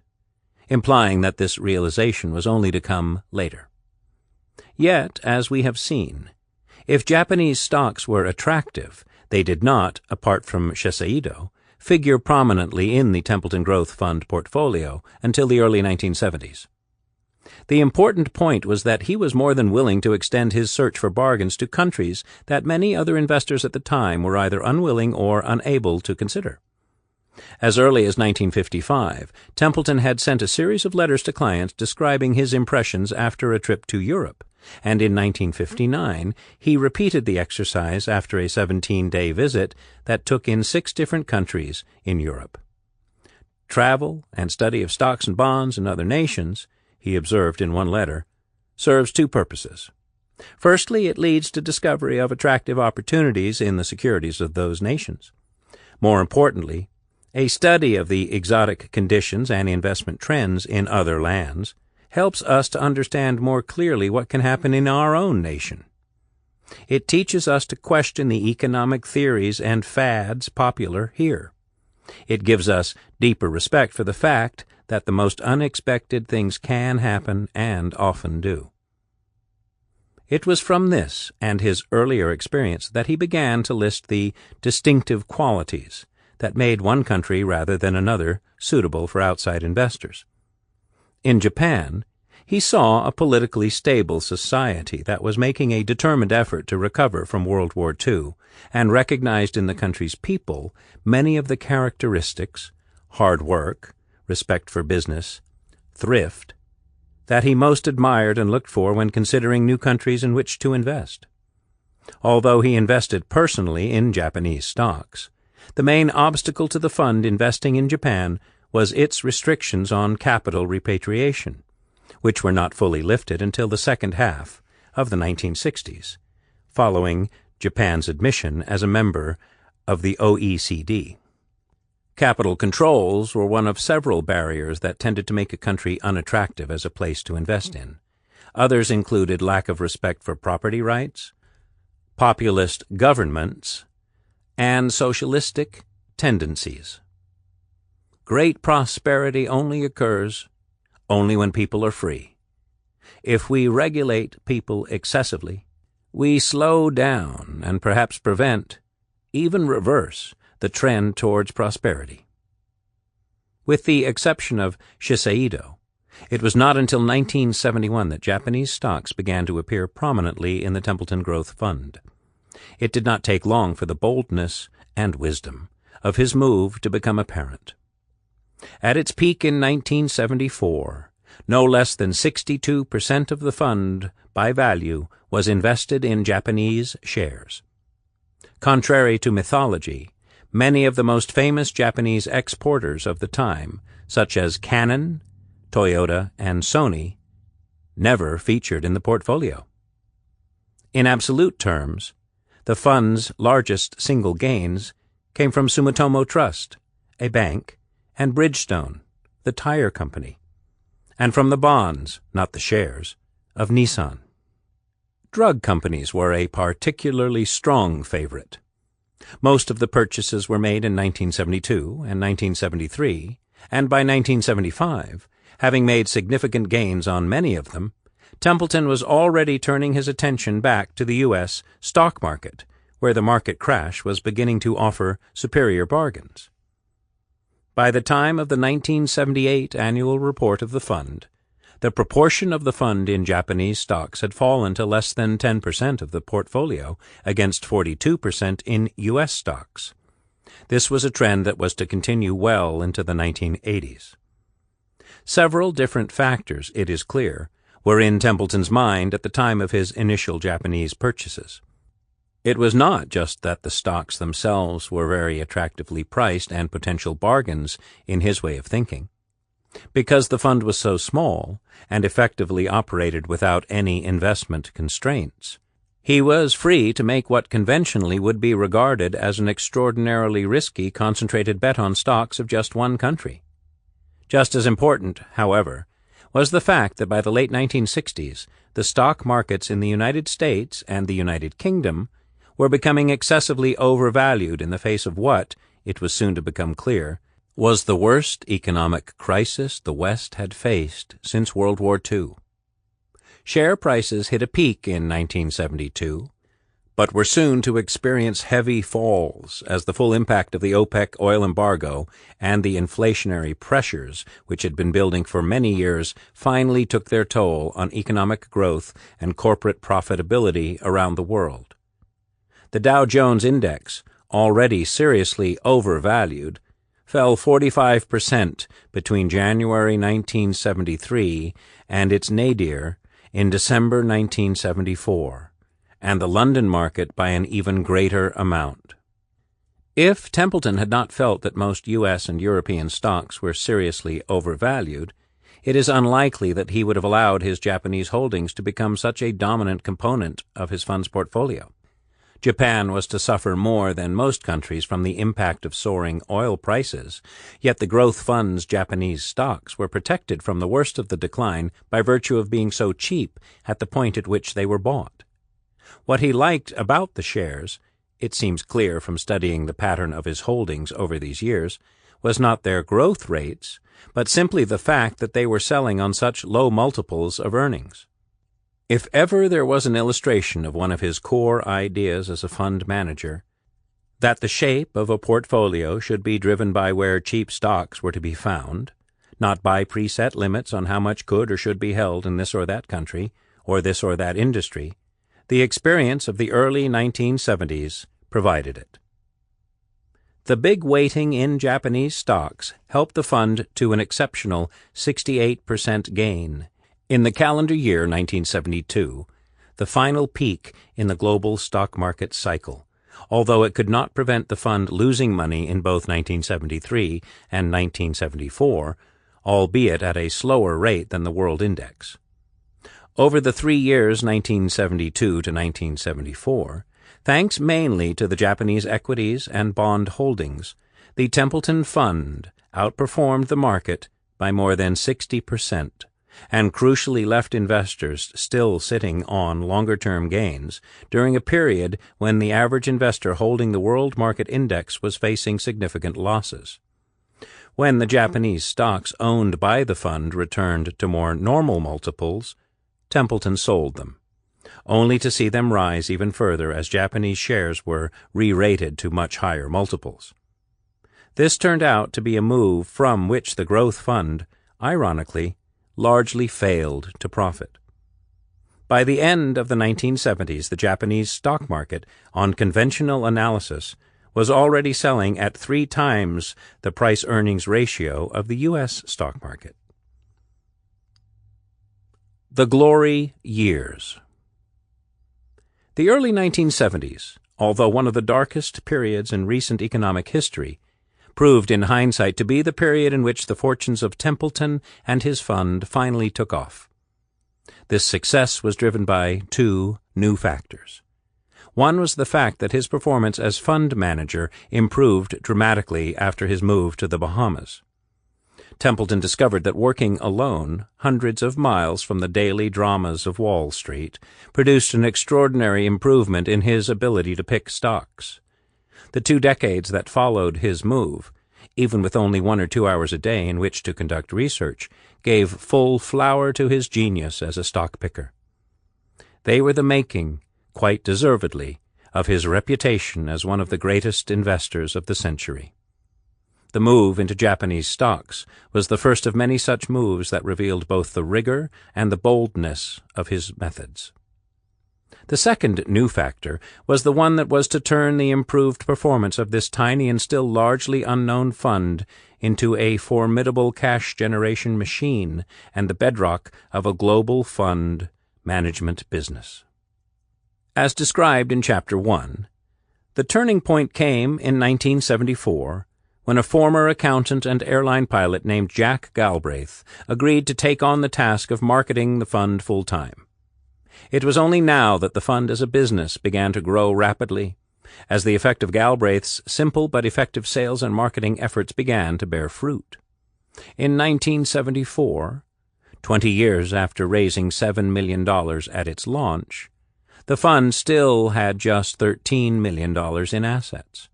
implying that this realization was only to come later. Yet, as we have seen, if Japanese stocks were attractive, they did not, apart from Shiseido, figure prominently in the Templeton Growth Fund portfolio until the early 1970s. The important point was that he was more than willing to extend his search for bargains to countries that many other investors at the time were either unwilling or unable to consider. As early as 1955, Templeton had sent a series of letters to clients describing his impressions after a trip to Europe, and in 1959 he repeated the exercise after a 17-day visit that took in 6 different countries in Europe. Travel and study of stocks and bonds in other nations, he observed in one letter, serves two purposes. Firstly, it leads to discovery of attractive opportunities in the securities of those nations. More importantly, a study of the exotic conditions and investment trends in other lands helps us to understand more clearly what can happen in our own nation. It teaches us to question the economic theories and fads popular here. It gives us deeper respect for the fact that the most unexpected things can happen and often do. It was from this and his earlier experience that he began to list the distinctive qualities that made one country rather than another suitable for outside investors. In Japan, he saw a politically stable society that was making a determined effort to recover from World War II and recognized in the country's people many of the characteristics, hard work, respect for business, thrift, that he most admired and looked for when considering new countries in which to invest. Although he invested personally in Japanese stocks, the main obstacle to the fund investing in Japan was its restrictions on capital repatriation, which were not fully lifted until the second half of the 1960s, following Japan's admission as a member of the OECD. Capital controls were one of several barriers that tended to make a country unattractive as a place to invest in. Others included lack of respect for property rights, populist governments, and socialistic tendencies. Great prosperity only occurs when people are free. If we regulate people excessively, we slow down and perhaps prevent, even reverse, the trend towards prosperity. With the exception of Shiseido, it was not until 1971 that Japanese stocks began to appear prominently in the Templeton Growth Fund. It did not take long for the boldness and wisdom of his move to become apparent. At its peak in 1974, no less than 62% of the fund by value was invested in Japanese shares. Contrary to mythology, many of the most famous Japanese exporters of the time, such as Canon, Toyota, and Sony, never featured in the portfolio. In absolute terms, the fund's largest single gains came from Sumitomo Trust, a bank, and Bridgestone, the tire company, and from the bonds, not the shares, of Nissan. Drug companies were a particularly strong favorite. Most of the purchases were made in 1972 and 1973, and by 1975, having made significant gains on many of them, Templeton was already turning his attention back to the U.S. stock market, where the market crash was beginning to offer superior bargains. By the time of the 1978 annual report of the fund, the proportion of the fund in Japanese stocks had fallen to less than 10% of the portfolio against 42% in U.S. stocks. This was a trend that was to continue well into the 1980s. Several different factors, it is clear, were in Templeton's mind at the time of his initial Japanese purchases. It was not just that the stocks themselves were very attractively priced and potential bargains in his way of thinking. Because the fund was so small and effectively operated without any investment constraints, he was free to make what conventionally would be regarded as an extraordinarily risky concentrated bet on stocks of just one country. Just as important, however, was the fact that by the late 1960s, the stock markets in the United States and the United Kingdom were becoming excessively overvalued in the face of what, it was soon to become clear, was the worst economic crisis the West had faced since World War II. Share prices hit a peak in 1972, but were soon to experience heavy falls as the full impact of the OPEC oil embargo and the inflationary pressures which had been building for many years finally took their toll on economic growth and corporate profitability around the world. The Dow Jones Index, already seriously overvalued, fell 45% between January 1973 and its nadir in December 1974, and the London market by an even greater amount. If Templeton had not felt that most U.S. and European stocks were seriously overvalued, it is unlikely that he would have allowed his Japanese holdings to become such a dominant component of his fund's portfolio. Japan was to suffer more than most countries from the impact of soaring oil prices, yet the growth fund's Japanese stocks were protected from the worst of the decline by virtue of being so cheap at the point at which they were bought. What he liked about the shares, it seems clear from studying the pattern of his holdings over these years, was not their growth rates, but simply the fact that they were selling on such low multiples of earnings. If ever there was an illustration of one of his core ideas as a fund manager, that the shape of a portfolio should be driven by where cheap stocks were to be found, not by preset limits on how much could or should be held in this or that country, or this or that industry, the experience of the early 1970s provided it. The big weighting in Japanese stocks helped the fund to an exceptional 68% gain in the calendar year 1972, the final peak in the global stock market cycle, although it could not prevent the fund losing money in both 1973 and 1974, albeit at a slower rate than the world index. Over the 3 years 1972 to 1974, thanks mainly to the Japanese equities and bond holdings, the Templeton Fund outperformed the market by more than 60%, and crucially left investors still sitting on longer-term gains during a period when the average investor holding the world market index was facing significant losses. When the Japanese stocks owned by the fund returned to more normal multiples, Templeton sold them, only to see them rise even further as Japanese shares were re-rated to much higher multiples. This turned out to be a move from which the growth fund, ironically, largely failed to profit. By the end of the 1970s, the Japanese stock market, on conventional analysis, was already selling at 3 times the price-earnings ratio of the U.S. stock market. The Glory Years. The early 1970s, although one of the darkest periods in recent economic history, proved in hindsight to be the period in which the fortunes of Templeton and his fund finally took off. This success was driven by 2 new factors. One was the fact that his performance as fund manager improved dramatically after his move to the Bahamas. Templeton discovered that working alone, hundreds of miles from the daily dramas of Wall Street, produced an extraordinary improvement in his ability to pick stocks. The 2 decades that followed his move, even with only 1 or 2 hours a day in which to conduct research, gave full flower to his genius as a stock picker. They were the making, quite deservedly, of his reputation as one of the greatest investors of the century. The move into Japanese stocks was the first of many such moves that revealed both the rigor and the boldness of his methods. The second new factor was the one that was to turn the improved performance of this tiny and still largely unknown fund into a formidable cash generation machine and the bedrock of a global fund management business. As described in Chapter 1, the turning point came in 1974 when a former accountant and airline pilot named Jack Galbraith agreed to take on the task of marketing the fund full-time. It was only now that the fund as a business began to grow rapidly, as the effect of Galbraith's simple but effective sales and marketing efforts began to bear fruit. In 1974, 20 years after raising $7 million at its launch, the fund still had just $13 million in assets.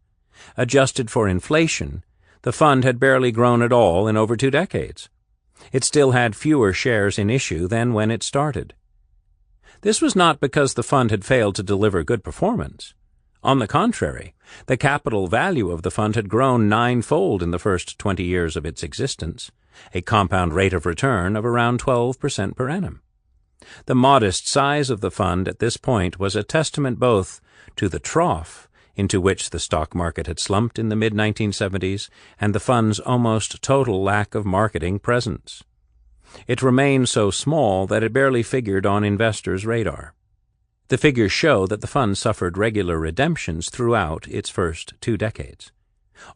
Adjusted for inflation, the fund had barely grown at all in over 2 decades. It still had fewer shares in issue than when it started. This was not because the fund had failed to deliver good performance. On the contrary, the capital value of the fund had grown 9-fold in the first 20 years of its existence, a compound rate of return of around 12% per annum. The modest size of the fund at this point was a testament both to the trough into which the stock market had slumped in the mid-1970s and the fund's almost total lack of marketing presence. It remained so small that it barely figured on investors' radar. The figures show that the fund suffered regular redemptions throughout its first 2 decades.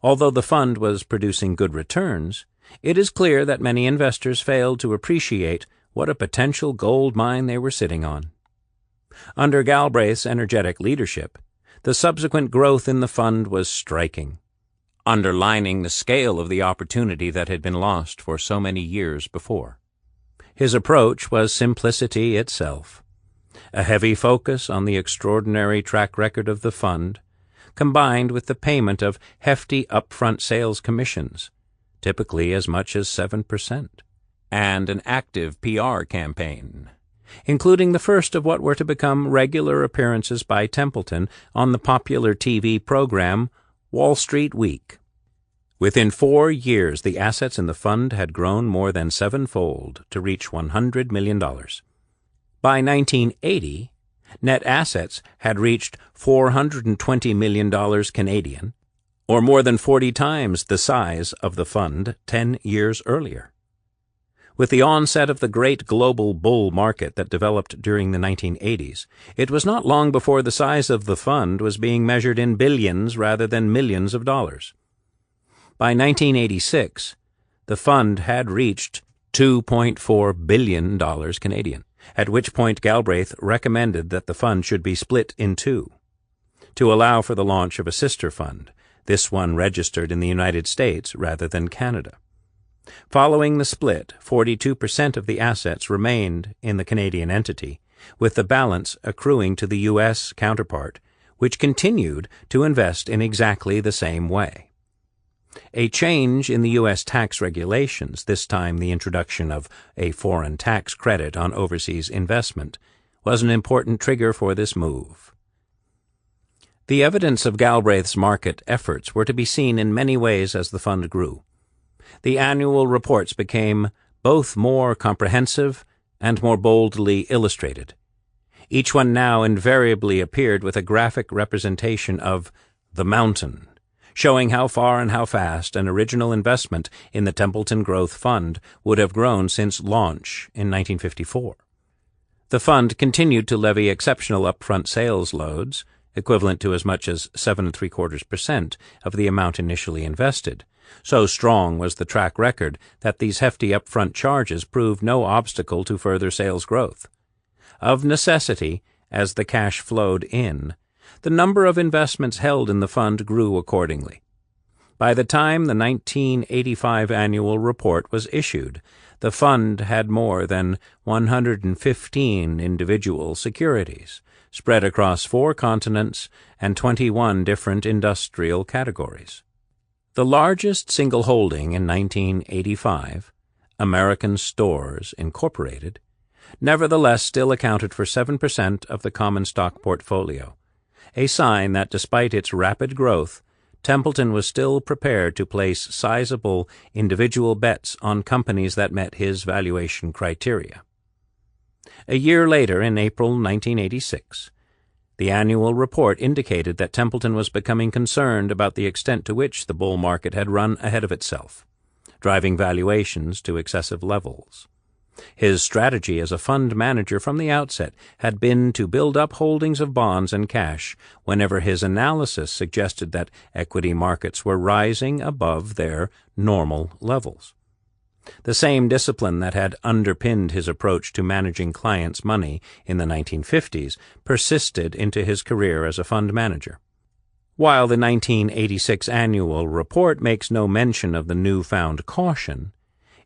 Although the fund was producing good returns, it is clear that many investors failed to appreciate what a potential gold mine they were sitting on. Under Galbraith's energetic leadership, the subsequent growth in the fund was striking, underlining the scale of the opportunity that had been lost for so many years before. His approach was simplicity itself, a heavy focus on the extraordinary track record of the fund, combined with the payment of hefty upfront sales commissions, typically as much as 7%, and an active PR campaign, including the first of what were to become regular appearances by Templeton on the popular TV program Wall Street Week. Within 4 years, the assets in the fund had grown more than 7-fold to reach $100 million. By 1980, net assets had reached $420 million Canadian, or more than 40 times the size of the fund 10 years earlier. With the onset of the great global bull market that developed during the 1980s, it was not long before the size of the fund was being measured in billions rather than millions of dollars. By 1986, the fund had reached $2.4 billion Canadian, at which point Galbraith recommended that the fund should be split in two, to allow for the launch of a sister fund, this one registered in the United States rather than Canada. Following the split, 42% of the assets remained in the Canadian entity, with the balance accruing to the U.S. counterpart, which continued to invest in exactly the same way. A change in the U.S. tax regulations, this time the introduction of a foreign tax credit on overseas investment, was an important trigger for this move. The evidence of Galbraith's market efforts were to be seen in many ways as the fund grew. The annual reports became both more comprehensive and more boldly illustrated. Each one now invariably appeared with a graphic representation of the mountain, showing how far and how fast an original investment in the Templeton Growth Fund would have grown since launch in 1954. The fund continued to levy exceptional upfront sales loads, equivalent to as much as 7.75% of the amount initially invested. So strong was the track record that these hefty upfront charges proved no obstacle to further sales growth. Of necessity, as the cash flowed in, the number of investments held in the fund grew accordingly. By the time the 1985 annual report was issued, the fund had more than 115 individual securities, spread across 4 continents and 21 different industrial categories. The largest single holding in 1985, American Stores Incorporated, nevertheless still accounted for 7% of the common stock portfolio, a sign that despite its rapid growth, Templeton was still prepared to place sizable individual bets on companies that met his valuation criteria. A year later, in April 1986, the annual report indicated that Templeton was becoming concerned about the extent to which the bull market had run ahead of itself, driving valuations to excessive levels. His strategy as a fund manager from the outset had been to build up holdings of bonds and cash whenever his analysis suggested that equity markets were rising above their normal levels. The same discipline that had underpinned his approach to managing clients' money in the 1950s persisted into his career as a fund manager. While the 1986 annual report makes no mention of the newfound caution,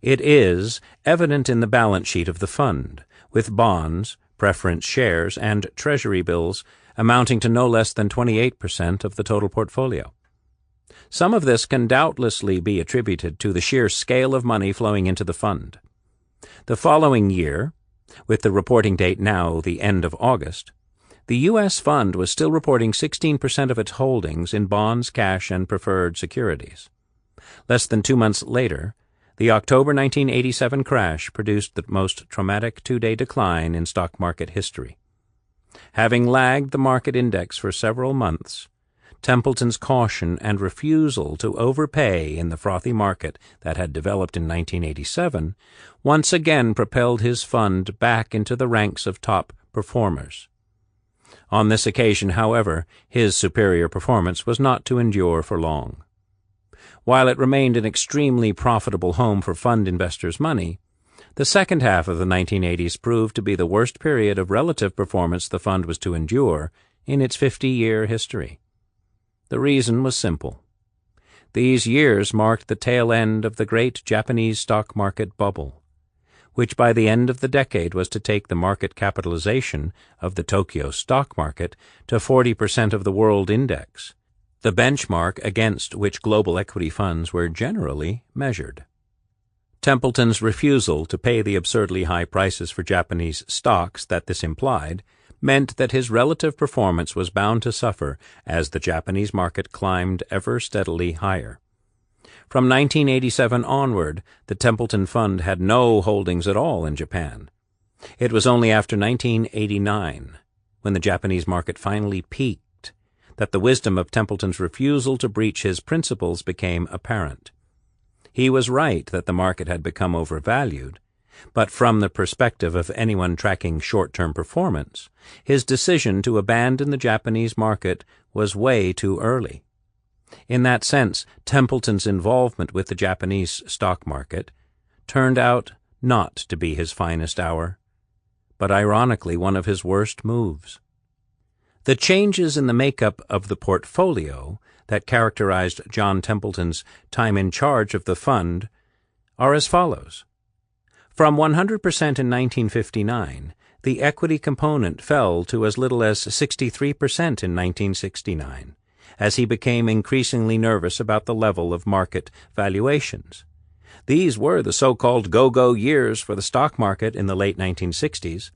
it is evident in the balance sheet of the fund, with bonds, preference shares, and treasury bills amounting to no less than 28% of the total portfolio. Some of this can doubtlessly be attributed to the sheer scale of money flowing into the fund. The following year, with the reporting date now the end of August, the U.S. fund was still reporting 16% of its holdings in bonds, cash, and preferred securities. Less than 2 months later, the October 1987 crash produced the most traumatic 2-day decline in stock market history. Having lagged the market index for several months, Templeton's caution and refusal to overpay in the frothy market that had developed in 1987 once again propelled his fund back into the ranks of top performers. On this occasion, however, his superior performance was not to endure for long. While it remained an extremely profitable home for fund investors' money, the second half of the 1980s proved to be the worst period of relative performance the fund was to endure in its 50-year history. The reason was simple. These years marked the tail end of the great Japanese stock market bubble, which by the end of the decade was to take the market capitalization of the Tokyo stock market to 40% of the world index, the benchmark against which global equity funds were generally measured. Templeton's refusal to pay the absurdly high prices for Japanese stocks that this implied meant that his relative performance was bound to suffer as the Japanese market climbed ever steadily higher. From 1987 onward, the Templeton Fund had no holdings at all in Japan. It was only after 1989, when the Japanese market finally peaked, that the wisdom of Templeton's refusal to breach his principles became apparent. He was right that the market had become overvalued, but from the perspective of anyone tracking short-term performance, his decision to abandon the Japanese market was way too early. In that sense, Templeton's involvement with the Japanese stock market turned out not to be his finest hour, but ironically one of his worst moves. The changes in the makeup of the portfolio that characterized John Templeton's time in charge of the fund are as follows. From 100% in 1959, the equity component fell to as little as 63% in 1969, as he became increasingly nervous about the level of market valuations. These were the so-called go-go years for the stock market in the late 1960s,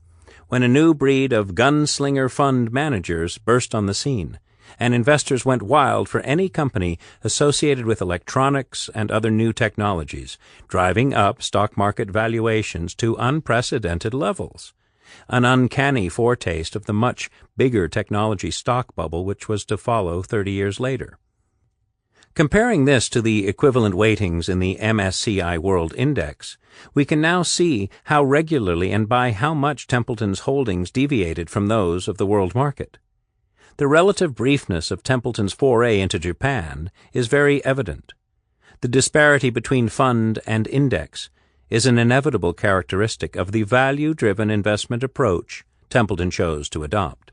when a new breed of gunslinger fund managers burst on the scene, and investors went wild for any company associated with electronics and other new technologies, driving up stock market valuations to unprecedented levels, an uncanny foretaste of the much bigger technology stock bubble which was to follow 30 years later. Comparing this to the equivalent weightings in the MSCI World Index, we can now see how regularly and by how much Templeton's holdings deviated from those of the world market. The relative briefness of Templeton's foray into Japan is very evident. The disparity between fund and index is an inevitable characteristic of the value-driven investment approach Templeton chose to adopt.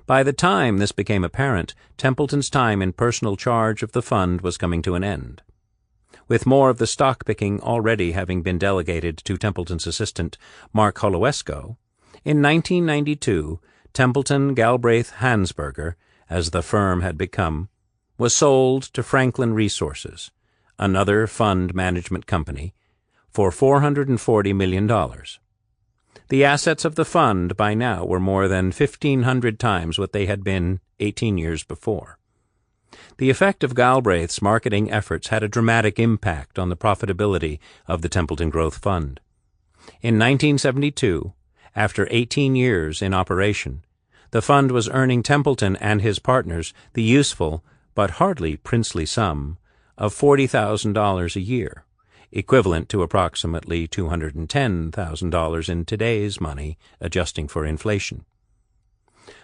By the time this became apparent, Templeton's time in personal charge of the fund was coming to an end. With more of the stock-picking already having been delegated to Templeton's assistant, Mark Holowesko, in 1992, Templeton Galbraith Hansberger, as the firm had become, was sold to Franklin Resources, another fund management company, for $440 million. The assets of the fund by now were more than 1,500 times what they had been 18 years before. The effect of Galbraith's marketing efforts had a dramatic impact on the profitability of the Templeton Growth Fund. In 1972, after 18 years in operation, the fund was earning Templeton and his partners the useful but hardly princely sum of $40,000 a year, equivalent to approximately $210,000 in today's money, adjusting for inflation.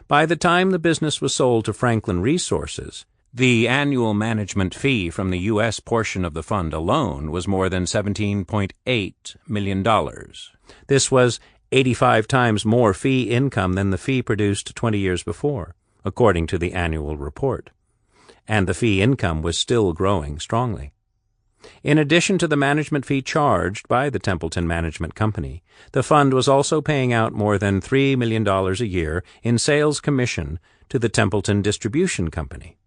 By the time the business was sold to Franklin Resources, the annual management fee from the U.S. portion of the fund alone was more than $17.8 million. This was 85 times more fee income than the fee produced 20 years before, according to the annual report. And the fee income was still growing strongly. In addition to the management fee charged by the Templeton Management Company, the fund was also paying out more than $3 million a year in sales commission to the Templeton Distribution Company.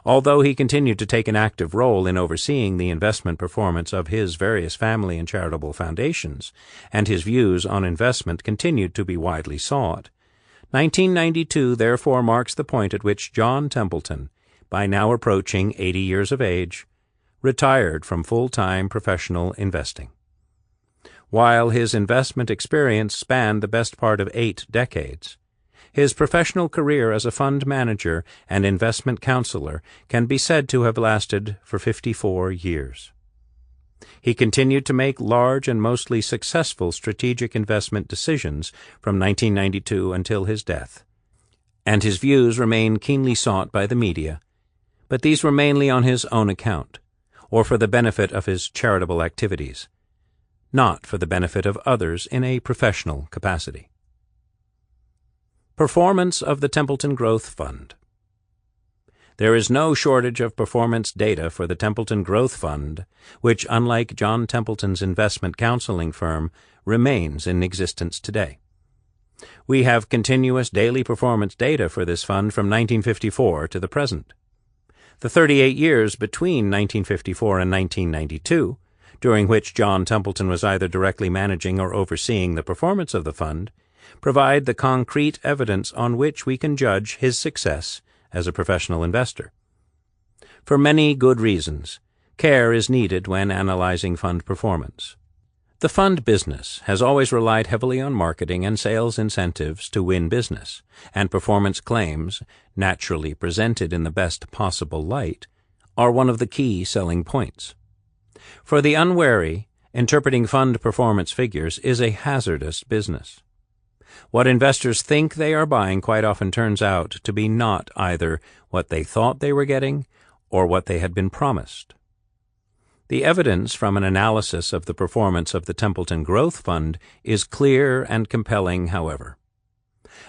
Although he continued to take an active role in overseeing the investment performance of his various family and charitable foundations, and his views on investment continued to be widely sought, 1992 therefore marks the point at which John Templeton, by now approaching 80 years of age, retired from full-time professional investing. While his investment experience spanned the best part of 8 decades, his professional career as a fund manager and investment counselor can be said to have lasted for 54 years. He continued to make large and mostly successful strategic investment decisions from 1992 until his death, and his views remain keenly sought by the media, but these were mainly on his own account, or for the benefit of his charitable activities, not for the benefit of others in a professional capacity. Performance of the Templeton Growth Fund. There is no shortage of performance data for the Templeton Growth Fund, which, unlike John Templeton's investment counseling firm, remains in existence today. We have continuous daily performance data for this fund from 1954 to the present. The 38 years between 1954 and 1992, during which John Templeton was either directly managing or overseeing the performance of the fund, provide the concrete evidence on which we can judge his success as a professional investor. For many good reasons, care is needed when analyzing fund performance. The fund business has always relied heavily on marketing and sales incentives to win business, and performance claims, naturally presented in the best possible light, are one of the key selling points. For the unwary, interpreting fund performance figures is a hazardous business. What investors think they are buying quite often turns out to be not either what they thought they were getting or what they had been promised. The evidence from an analysis of the performance of the Templeton Growth Fund is clear and compelling, however.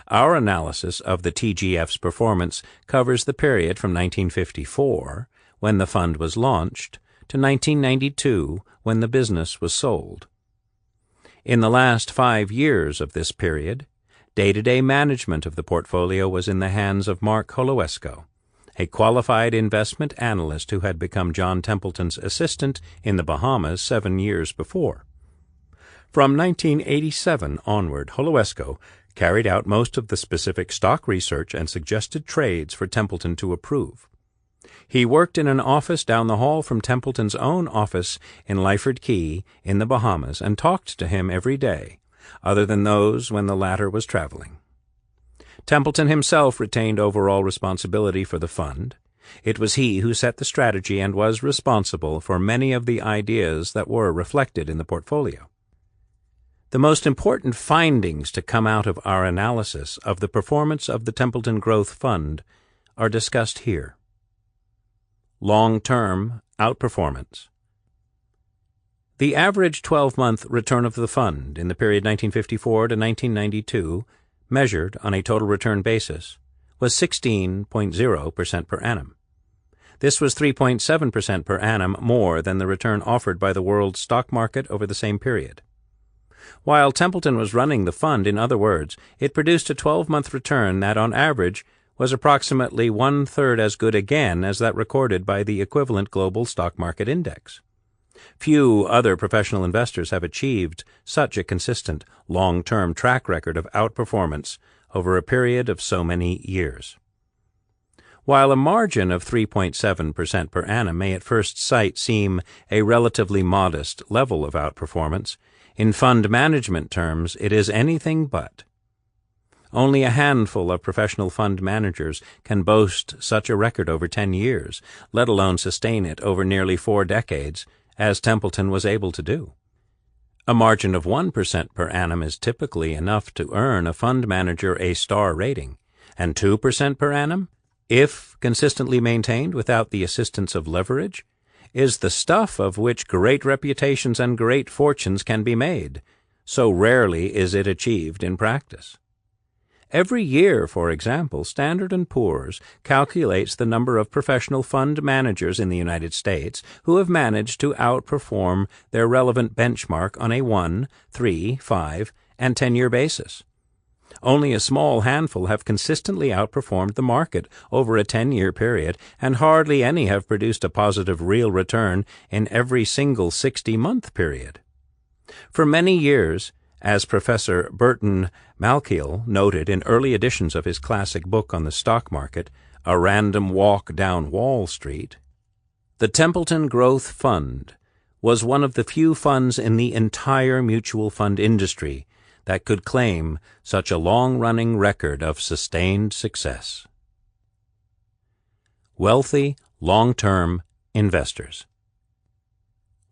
Our analysis of the TGF's performance covers the period from 1954, when the fund was launched, to 1992, when the business was sold. In the last 5 years of this period, day-to-day management of the portfolio was in the hands of Mark Holowesko, a qualified investment analyst who had become John Templeton's assistant in the Bahamas 7 years before. From 1987 onward, Holowesko carried out most of the specific stock research and suggested trades for Templeton to approve. He worked in an office down the hall from Templeton's own office in Lyford Key in the Bahamas and talked to him every day, other than those when the latter was traveling. Templeton himself retained overall responsibility for the fund. It was he who set the strategy and was responsible for many of the ideas that were reflected in the portfolio. The most important findings to come out of our analysis of the performance of the Templeton Growth Fund are discussed here. Long-term outperformance. The average 12-month return of the fund in the period 1954 to 1992, measured on a total return basis, was 16.0% per annum. This was 3.7% per annum more than the return offered by the world stock market over the same period. While Templeton was running the fund, in other words, it produced a 12-month return that, on average, was approximately one-third as good again as that recorded by the equivalent global stock market index. Few other professional investors have achieved such a consistent, long-term track record of outperformance over a period of so many years. While a margin of 3.7% per annum may at first sight seem a relatively modest level of outperformance, in fund management terms it is anything but. Only a handful of professional fund managers can boast such a record over 10 years, let alone sustain it over nearly 4 decades, as Templeton was able to do. A margin of 1% per annum is typically enough to earn a fund manager a star rating, and 2% per annum, if consistently maintained without the assistance of leverage, is the stuff of which great reputations and great fortunes can be made. So rarely is it achieved in practice. Every year, for example, Standard & Poor's calculates the number of professional fund managers in the United States who have managed to outperform their relevant benchmark on a 1, 3, 5, and 10-year basis. Only a small handful have consistently outperformed the market over a 10-year period, and hardly any have produced a positive real return in every single 60-month period. For many years, as Professor Burton Malkiel noted in early editions of his classic book on the stock market, A Random Walk Down Wall Street, the Templeton Growth Fund was one of the few funds in the entire mutual fund industry that could claim such a long-running record of sustained success. Wealthy, long-term investors.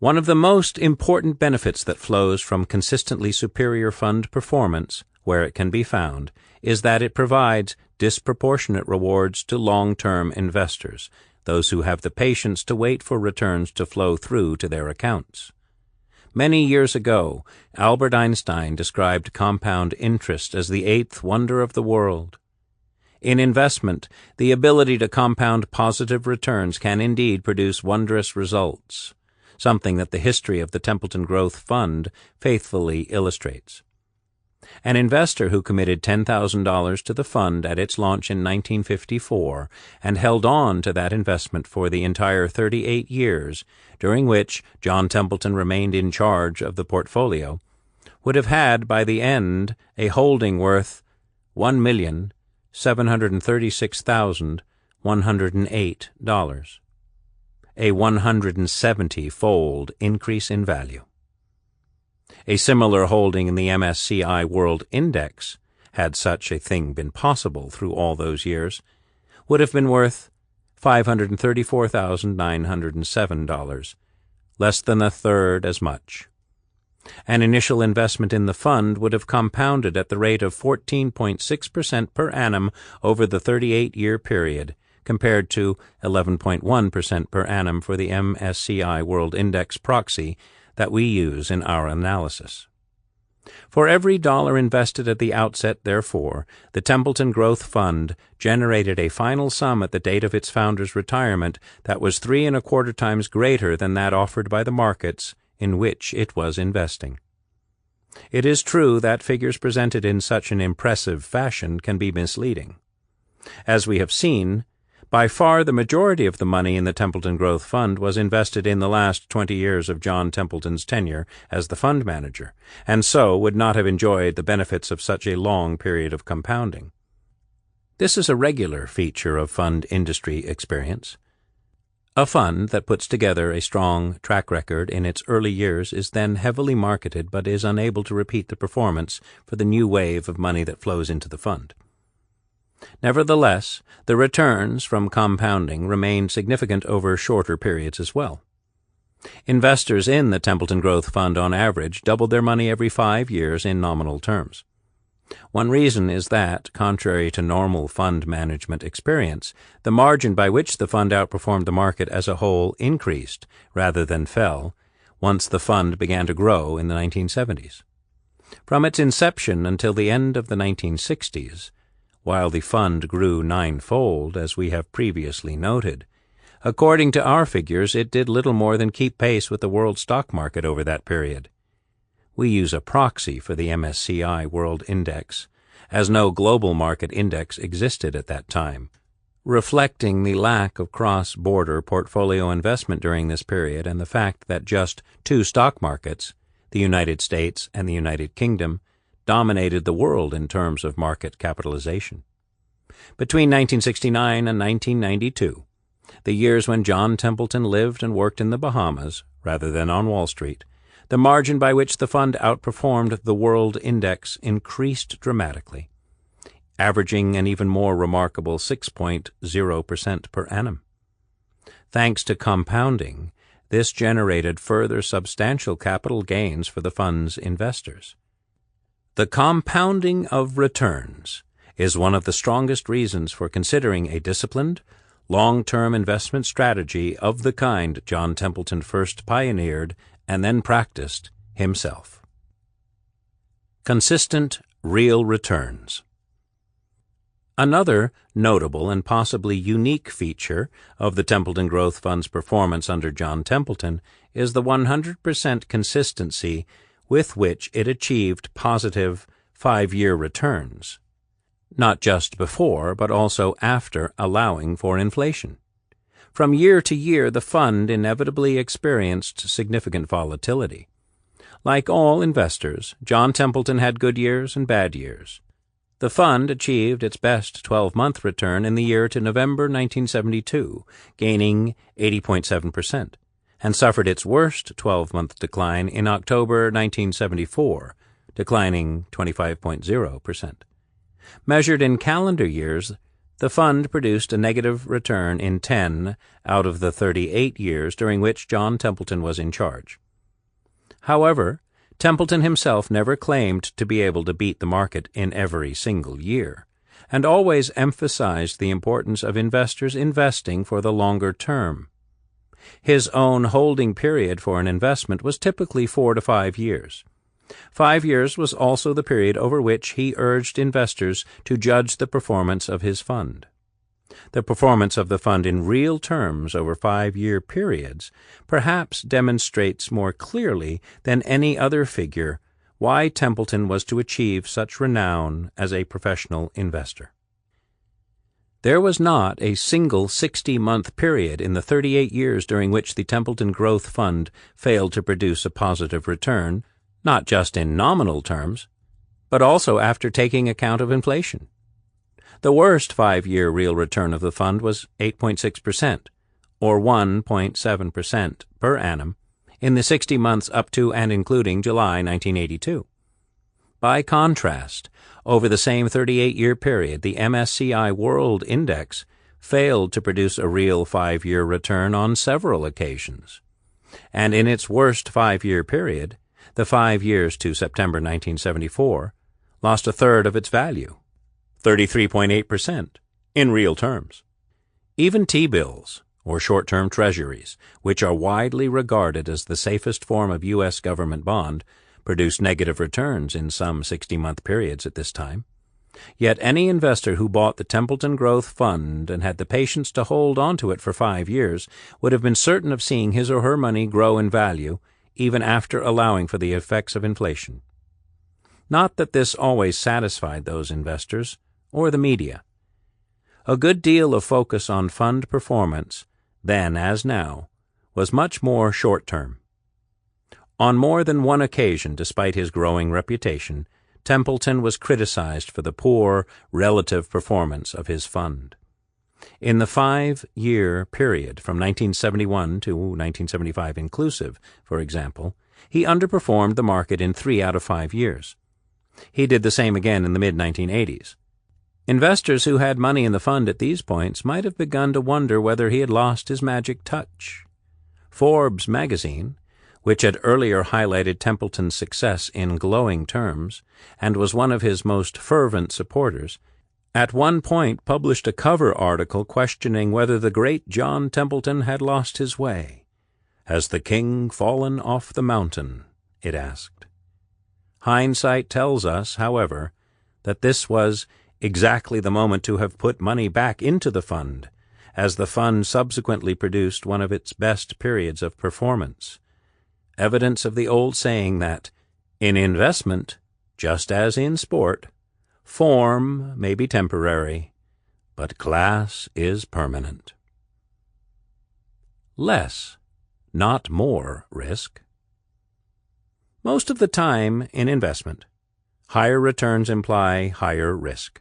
One of the most important benefits that flows from consistently superior fund performance, where it can be found, is that it provides disproportionate rewards to long-term investors, those who have the patience to wait for returns to flow through to their accounts. Many years ago, Albert Einstein described compound interest as the eighth wonder of the world. In investment, the ability to compound positive returns can indeed produce wondrous results, something that the history of the Templeton Growth Fund faithfully illustrates. An investor who committed $10,000 to the fund at its launch in 1954 and held on to that investment for the entire 38 years, during which John Templeton remained in charge of the portfolio, would have had by the end a holding worth $1,736,108, a 170-fold increase in value. A similar holding in the MSCI World Index, had such a thing been possible through all those years, would have been worth $534,907, less than a third as much. An initial investment in the fund would have compounded at the rate of 14.6% per annum over the 38-year period, compared to 11.1% per annum for the MSCI World Index proxy that we use in our analysis. For every dollar invested at the outset, therefore, the Templeton Growth Fund generated a final sum at the date of its founder's retirement that was 3¼ times greater than that offered by the markets in which it was investing. It is true that figures presented in such an impressive fashion can be misleading. As we have seen, by far the majority of the money in the Templeton Growth Fund was invested in the last 20 years of John Templeton's tenure as the fund manager, and so would not have enjoyed the benefits of such a long period of compounding. This is a regular feature of fund industry experience. A fund that puts together a strong track record in its early years is then heavily marketed but is unable to repeat the performance for the new wave of money that flows into the fund. Nevertheless, the returns from compounding remain significant over shorter periods as well. Investors in the Templeton Growth Fund on average doubled their money every 5 years in nominal terms. One reason is that, contrary to normal fund management experience, the margin by which the fund outperformed the market as a whole increased rather than fell once the fund began to grow in the 1970s. From its inception until the end of the 1960s, while the fund grew 9-fold, as we have previously noted, according to our figures, it did little more than keep pace with the world stock market over that period. We use a proxy for the MSCI World Index, as no global market index existed at that time, reflecting the lack of cross-border portfolio investment during this period and the fact that just 2 stock markets, the United States and the United Kingdom, dominated the world in terms of market capitalization. Between 1969 and 1992, the years when John Templeton lived and worked in the Bahamas rather than on Wall Street, the margin by which the fund outperformed the world index increased dramatically, averaging an even more remarkable 6.0% per annum. Thanks to compounding, this generated further substantial capital gains for the fund's investors. The compounding of returns is one of the strongest reasons for considering a disciplined, long-term investment strategy of the kind John Templeton first pioneered and then practiced himself. Consistent, real returns. Another notable and possibly unique feature of the Templeton Growth Fund's performance under John Templeton is the 100% consistency with which it achieved positive 5-year returns, not just before but also after allowing for inflation. From year to year, the fund inevitably experienced significant volatility. Like all investors, John Templeton had good years and bad years. The fund achieved its best 12-month return in the year to November 1972, gaining 80.7%. and suffered its worst 12-month decline in October 1974, declining 25.0%. Measured in calendar years, The fund produced a negative return in 10 out of the 38 years during which John Templeton was in charge. However, Templeton himself never claimed to be able to beat the market in every single year, and always emphasized the importance of investors investing for the longer term. His own holding period for an investment was typically 4 to 5 years. 5 years was also the period over which he urged investors to judge the performance of his fund. The performance of the fund in real terms over 5-year periods perhaps demonstrates more clearly than any other figure why Templeton was to achieve such renown as a professional investor. There was not a single 60-month period in the 38 years during which the Templeton Growth Fund failed to produce a positive return, not just in nominal terms, but also after taking account of inflation. The worst 5-year real return of the fund was 8.6%, or 1.7% per annum, in the 60 months up to and including July 1982. By contrast, over the same 38-year period, the MSCI World Index failed to produce a real 5-year return on several occasions. And in its worst 5-year period, the 5 years to September 1974, lost a third of its value, 33.8%, in real terms. Even T-bills, or short-term treasuries, which are widely regarded as the safest form of U.S. government bond, produced negative returns in some 60-month periods at this time. Yet any investor who bought the Templeton Growth Fund and had the patience to hold onto it for 5 years would have been certain of seeing his or her money grow in value even after allowing for the effects of inflation. Not that this always satisfied those investors or the media. A good deal of focus on fund performance, then as now, was much more short-term. On more than one occasion, despite his growing reputation, Templeton was criticized for the poor relative performance of his fund. In the 5-year period from 1971 to 1975 inclusive, for example, he underperformed the market in 3 out of 5 years. He did the same again in the mid-1980s. Investors who had money in the fund at these points might have begun to wonder whether he had lost his magic touch. Forbes magazine, which had earlier highlighted Templeton's success in glowing terms and was one of his most fervent supporters, at one point published a cover article questioning whether the great John Templeton had lost his way. "Has the king fallen off the mountain?" it asked. Hindsight tells us, however, that this was exactly the moment to have put money back into the fund, as the fund subsequently produced one of its best periods of performance. Evidence of the old saying that, in investment, just as in sport, form may be temporary, but class is permanent. Less, not more, risk. Most of the time in investment, higher returns imply higher risk.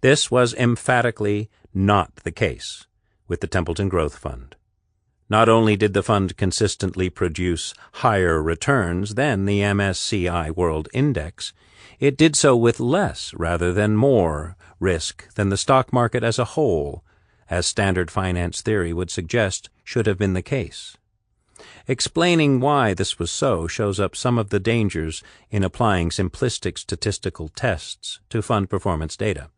This was emphatically not the case with the Templeton Growth Fund. Not only did the fund consistently produce higher returns than the MSCI World Index, it did so with less rather than more risk than the stock market as a whole, as standard finance theory would suggest should have been the case. Explaining why this was so shows up some of the dangers in applying simplistic statistical tests to fund performance data.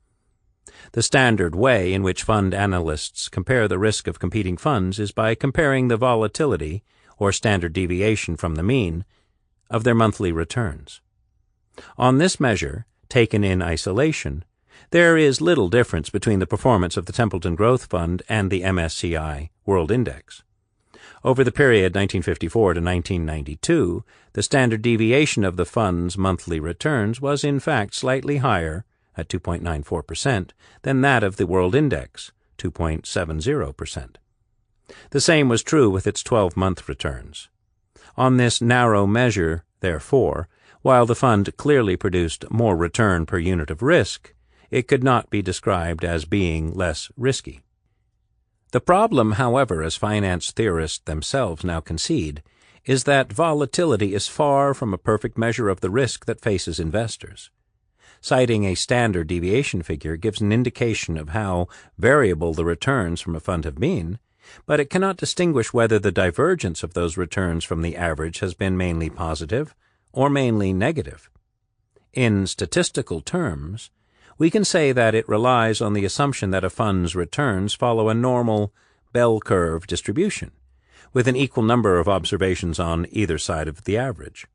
The standard way in which fund analysts compare the risk of competing funds is by comparing the volatility, or standard deviation from the mean, of their monthly returns. On this measure, taken in isolation, there is little difference between the performance of the Templeton Growth Fund and the MSCI World Index. Over the period 1954 to 1992, the standard deviation of the fund's monthly returns was in fact slightly higher, at 2.94%, than that of the World Index, 2.70%. The same was true with its 12-month returns. On this narrow measure, therefore, while the fund clearly produced more return per unit of risk, it could not be described as being less risky. The problem, however, as finance theorists themselves now concede, is that volatility is far from a perfect measure of the risk that faces investors. citing a standard deviation figure gives an indication of how variable the returns from a fund have been, but it cannot distinguish whether the divergence of those returns from the average has been mainly positive or mainly negative. In statistical terms, we can say that it relies on the assumption that a fund's returns follow a normal bell curve distribution, with an equal number of observations on either side of the average.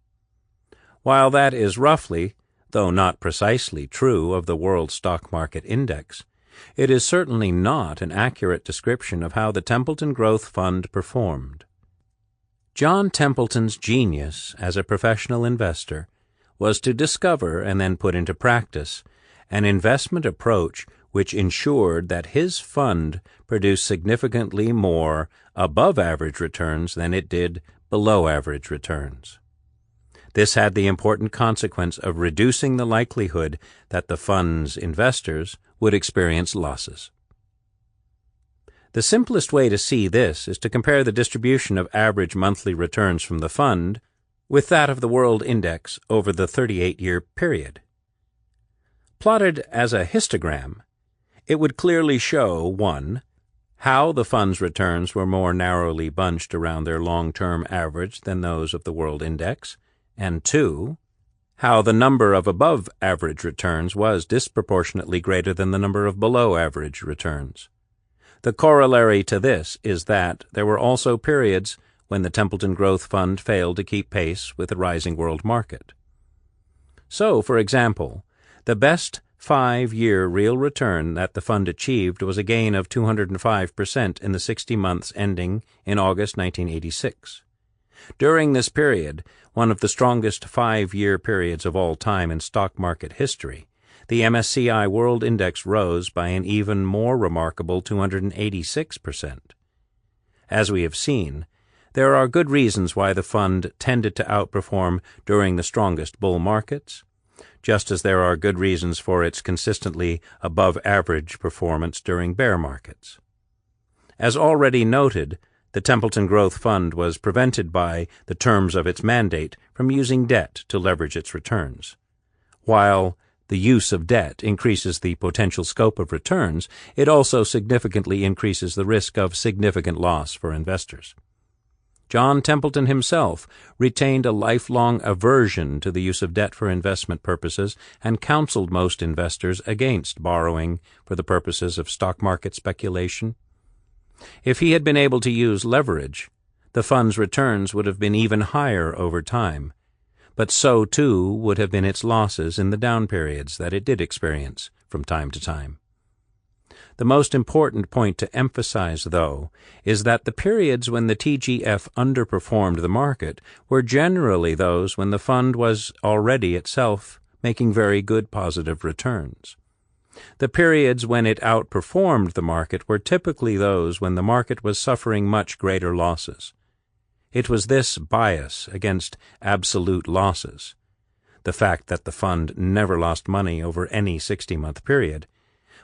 While that is roughly, though not precisely, true of the world stock market index, it is certainly not an accurate description of how the Templeton Growth Fund performed. John Templeton's genius as a professional investor was to discover and then put into practice an investment approach which ensured that his fund produced significantly more above-average returns than it did below-average returns. This had the important consequence of reducing the likelihood that the fund's investors would experience losses. The simplest way to see this is to compare the distribution of average monthly returns from the fund with that of the world index over the 38-year period. Plotted as a histogram, it would clearly show 1. How the fund's returns were more narrowly bunched around their long-term average than those of the world index, and 2. How the number of above-average returns was disproportionately greater than the number of below-average returns. The corollary to this is that there were also periods when the Templeton Growth Fund failed to keep pace with the rising world market. So, for example, the best 5-year real return that the fund achieved was a gain of 205% in the 60 months ending in August 1986. During this period, one of the strongest 5-year periods of all time in stock market history, the MSCI World Index rose by an even more remarkable 286%. As we have seen, there are good reasons why the fund tended to outperform during the strongest bull markets, just as there are good reasons for its consistently above-average performance during bear markets. As already noted, the Templeton Growth Fund was prevented by the terms of its mandate from using debt to leverage its returns. While the use of debt increases the potential scope of returns, it also significantly increases the risk of significant loss for investors. John Templeton himself retained a lifelong aversion to the use of debt for investment purposes and counseled most investors against borrowing for the purposes of stock market speculation. If he had been able to use leverage, the fund's returns would have been even higher over time, but so too would have been its losses in the down periods that it did experience from time to time. The most important point to emphasize, though, is that the periods when the TGF underperformed the market were generally those when the fund was already itself making very good positive returns. The periods when it outperformed the market were typically those when the market was suffering much greater losses. It was this bias against absolute losses, the fact that the fund never lost money over any 60-month period,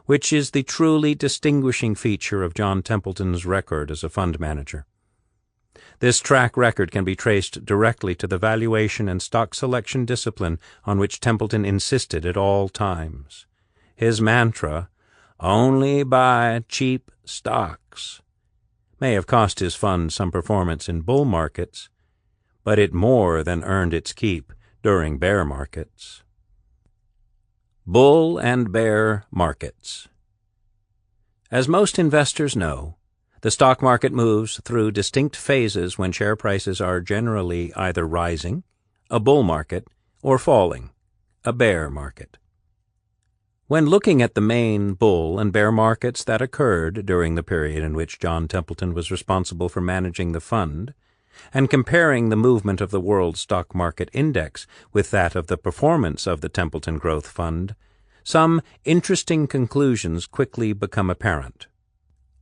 which is the truly distinguishing feature of John Templeton's record as a fund manager. This track record can be traced directly to the valuation and stock selection discipline on which Templeton insisted at all times. His mantra, "Only buy cheap stocks," may have cost his fund some performance in bull markets, but it more than earned its keep during bear markets. Bull and bear markets. As most investors know, the stock market moves through distinct phases when share prices are generally either rising, a bull market, or falling, a bear market. When looking at the main bull and bear markets that occurred during the period in which John Templeton was responsible for managing the fund, and comparing the movement of the world stock market index with that of the performance of the Templeton Growth Fund, some interesting conclusions quickly become apparent.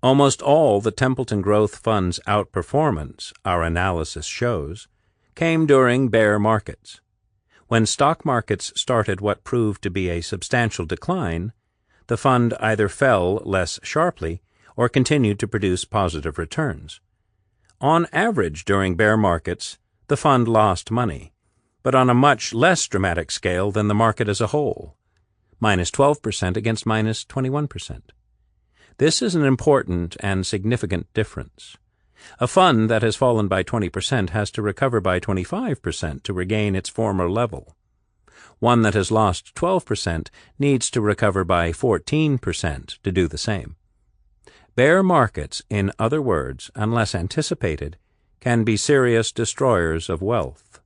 Almost all the Templeton Growth Fund's outperformance, our analysis shows, came during bear markets. When stock markets started what proved to be a substantial decline, the fund either fell less sharply or continued to produce positive returns. On average during bear markets, the fund lost money, but on a much less dramatic scale than the market as a whole. minus 12% against minus 21%. This is an important and significant difference. A fund that has fallen by 20% has to recover by 25% to regain its former level. One that has lost 12% needs to recover by 14% to do the same. Bear markets, in other words, unless anticipated, can be serious destroyers of wealth.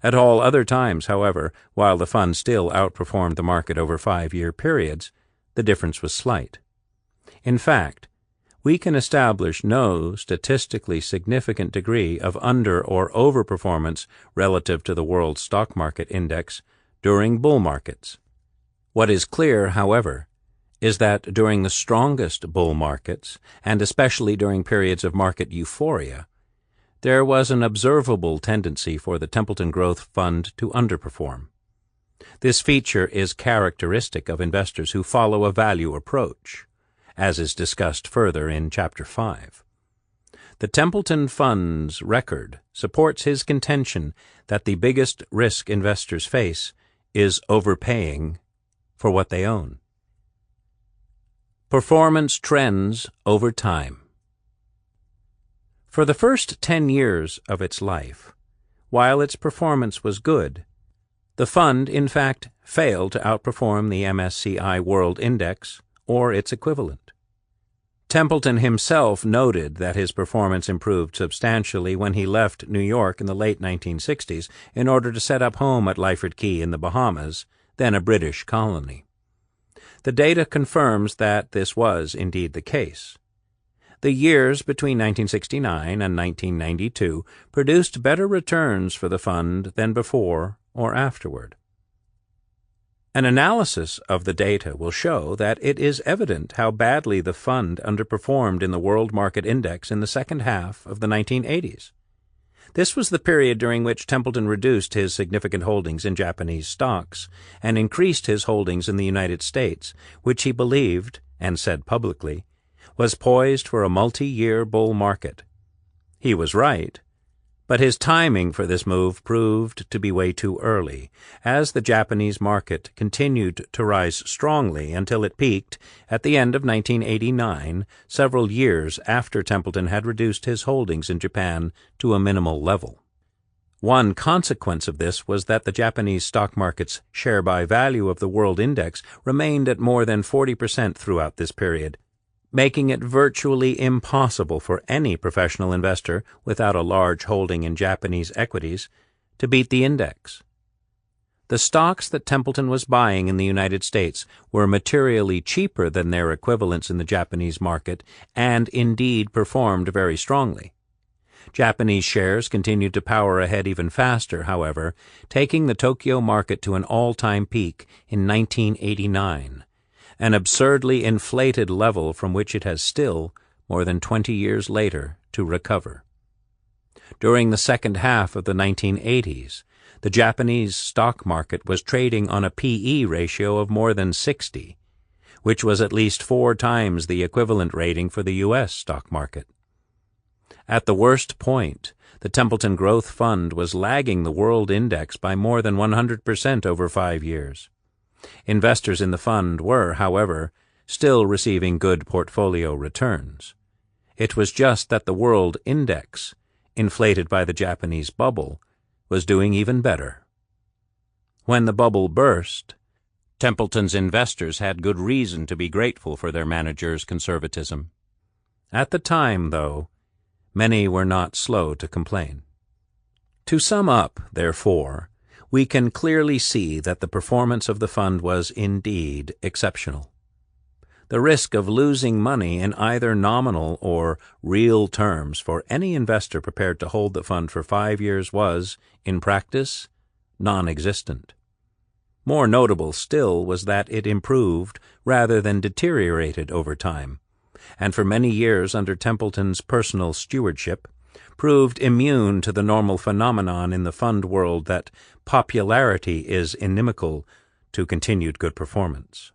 At all other times, however, while the fund still outperformed the market over 5-year periods, the difference was slight. In fact, we can establish no statistically significant degree of under- or overperformance relative to the world stock market index during bull markets. What is clear, however, is that during the strongest bull markets, and especially during periods of market euphoria, there was an observable tendency for the Templeton Growth Fund to underperform. This feature is characteristic of investors who follow a value approach, as is discussed further in Chapter 5. The Templeton Fund's record supports his contention that the biggest risk investors face is overpaying for what they own. Performance trends over time. For the first 10 years of its life, while its performance was good, the fund, in fact, failed to outperform the MSCI World Index or its equivalent. Templeton himself noted that his performance improved substantially when he left New York in the late 1960s in order to set up home at Lyford Key in the Bahamas, then a British colony. The data confirms that this was indeed the case. The years between 1969 and 1992 produced better returns for the fund than before or afterward. An analysis of the data will show that it is evident how badly the fund underperformed in the world market index in the second half of the 1980s. This was the period during which Templeton reduced his significant holdings in Japanese stocks and increased his holdings in the United States, which he believed, and said publicly, was poised for a multi-year bull market. He was right, but his timing for this move proved to be way too early, as the Japanese market continued to rise strongly until it peaked at the end of 1989, several years after Templeton had reduced his holdings in Japan to a minimal level. One consequence of this was that the Japanese stock market's share by value of the world index remained at more than 40% throughout this period, making it virtually impossible for any professional investor without a large holding in Japanese equities to beat the index. The stocks that Templeton was buying in the United States were materially cheaper than their equivalents in the Japanese market and indeed performed very strongly. Japanese shares continued to power ahead even faster, however, taking the Tokyo market to an all-time peak in 1989. An absurdly inflated level from which it has still, more than 20 years later, to recover. During the second half of the 1980s, the Japanese stock market was trading on a P/E ratio of more than 60, which was at least 4 times the equivalent rating for the U.S. stock market. At the worst point, the Templeton Growth Fund was lagging the world index by more than 100% over 5 years. Investors in the fund were, however, still receiving good portfolio returns. It was just that the world index, inflated by the Japanese bubble, was doing even better. When the bubble burst, Templeton's investors had good reason to be grateful for their manager's conservatism. At the time, though, many were not slow to complain. To sum up, therefore, we can clearly see that the performance of the fund was indeed exceptional. The risk of losing money in either nominal or real terms for any investor prepared to hold the fund for 5 years was, in practice, non-existent. More notable still was that it improved rather than deteriorated over time, and for many years under Templeton's personal stewardship, proved immune to the normal phenomenon in the fund world that popularity is inimical to continued good performance.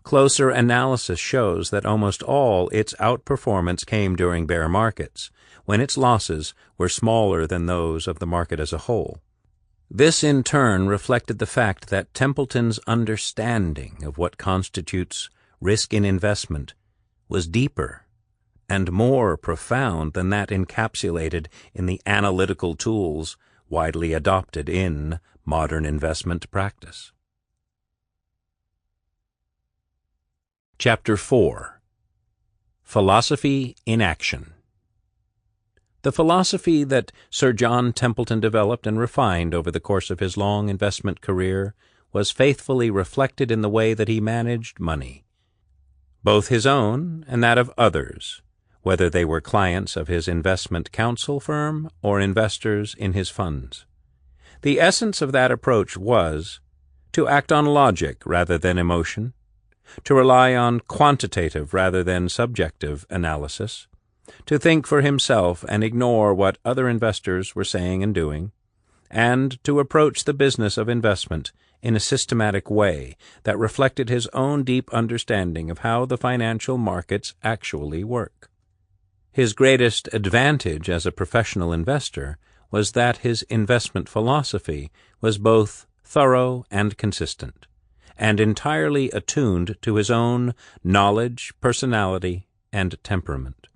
Closer analysis shows that almost all its outperformance came during bear markets, when its losses were smaller than those of the market as a whole. This in turn reflected the fact that Templeton's understanding of what constitutes risk in investment was deeper and more profound than that encapsulated in the analytical tools widely adopted in modern investment practice. Chapter 4. Philosophy in Action. The philosophy that Sir John Templeton developed and refined over the course of his long investment career was faithfully reflected in the way that he managed money, both his own and that of others, whether they were clients of his investment counsel firm or investors in his funds. The essence of that approach was to act on logic rather than emotion, to rely on quantitative rather than subjective analysis, to think for himself and ignore what other investors were saying and doing, and to approach the business of investment in a systematic way that reflected his own deep understanding of how the financial markets actually work. His greatest advantage as a professional investor was that his investment philosophy was both thorough and consistent, and entirely attuned to his own knowledge, personality, and temperament.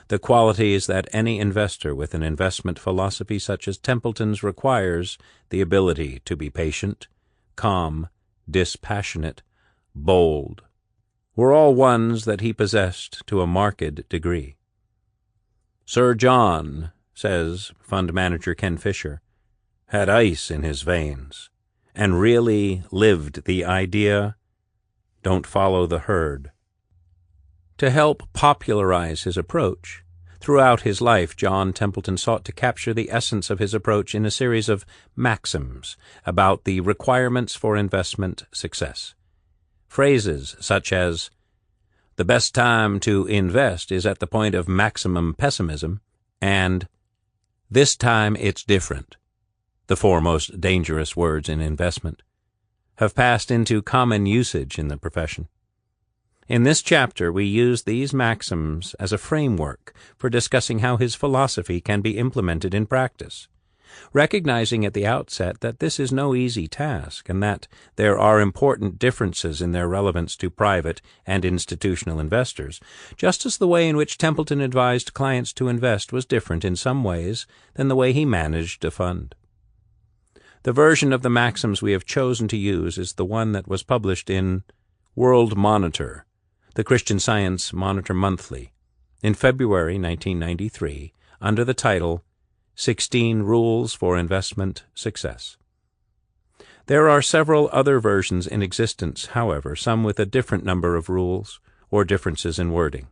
The qualities that any investor with an investment philosophy such as Templeton's requires, the ability to be patient, calm, dispassionate, bold, were all ones that he possessed to a marked degree. Sir John, says fund manager Ken Fisher, had ice in his veins, and really lived the idea, don't follow the herd. To help popularize his approach, throughout his life John Templeton sought to capture the essence of his approach in a series of maxims about the requirements for investment success. Phrases such as, "The best time to invest is at the point of maximum pessimism," and "This time it's different," the four most dangerous words in investment, have passed into common usage in the profession. In this chapter, we use these maxims as a framework for discussing how his philosophy can be implemented in practice, recognizing at the outset that this is no easy task and that there are important differences in their relevance to private and institutional investors, just as the way in which Templeton advised clients to invest was different in some ways than the way he managed a fund. The version of the maxims we have chosen to use is the one that was published in World Monitor, the Christian Science Monitor Monthly, in February 1993, under the title 16 Rules for Investment Success. There are several other versions in existence, however, some with a different number of rules or differences in wording.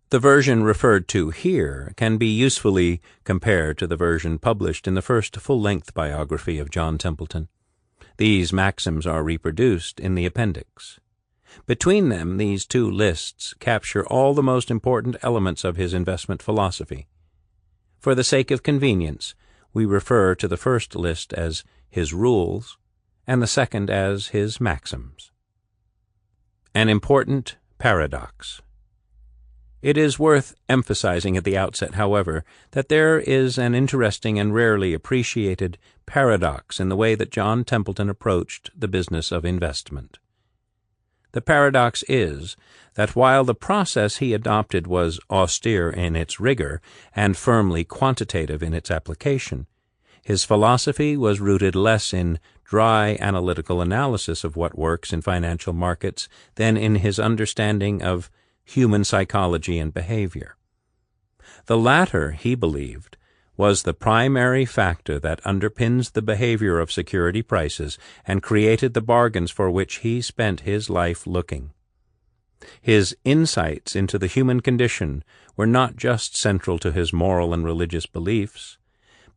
The version referred to here can be usefully compared to the version published in the first full-length biography of John Templeton. These maxims are reproduced in the appendix. Between them, these two lists capture all the most important elements of his investment philosophy. For the sake of convenience, we refer to the first list as his rules and the second as his maxims. An important paradox. It is worth emphasizing at the outset, however, that there is an interesting and rarely appreciated paradox in the way that John Templeton approached the business of investment. The paradox is that while the process he adopted was austere in its rigor and firmly quantitative in its application, his philosophy was rooted less in dry analytical analysis of what works in financial markets than in his understanding of human psychology and behavior. The latter, he believed, was the primary factor that underpins the behavior of security prices and created the bargains for which he spent his life looking. His insights into the human condition were not just central to his moral and religious beliefs,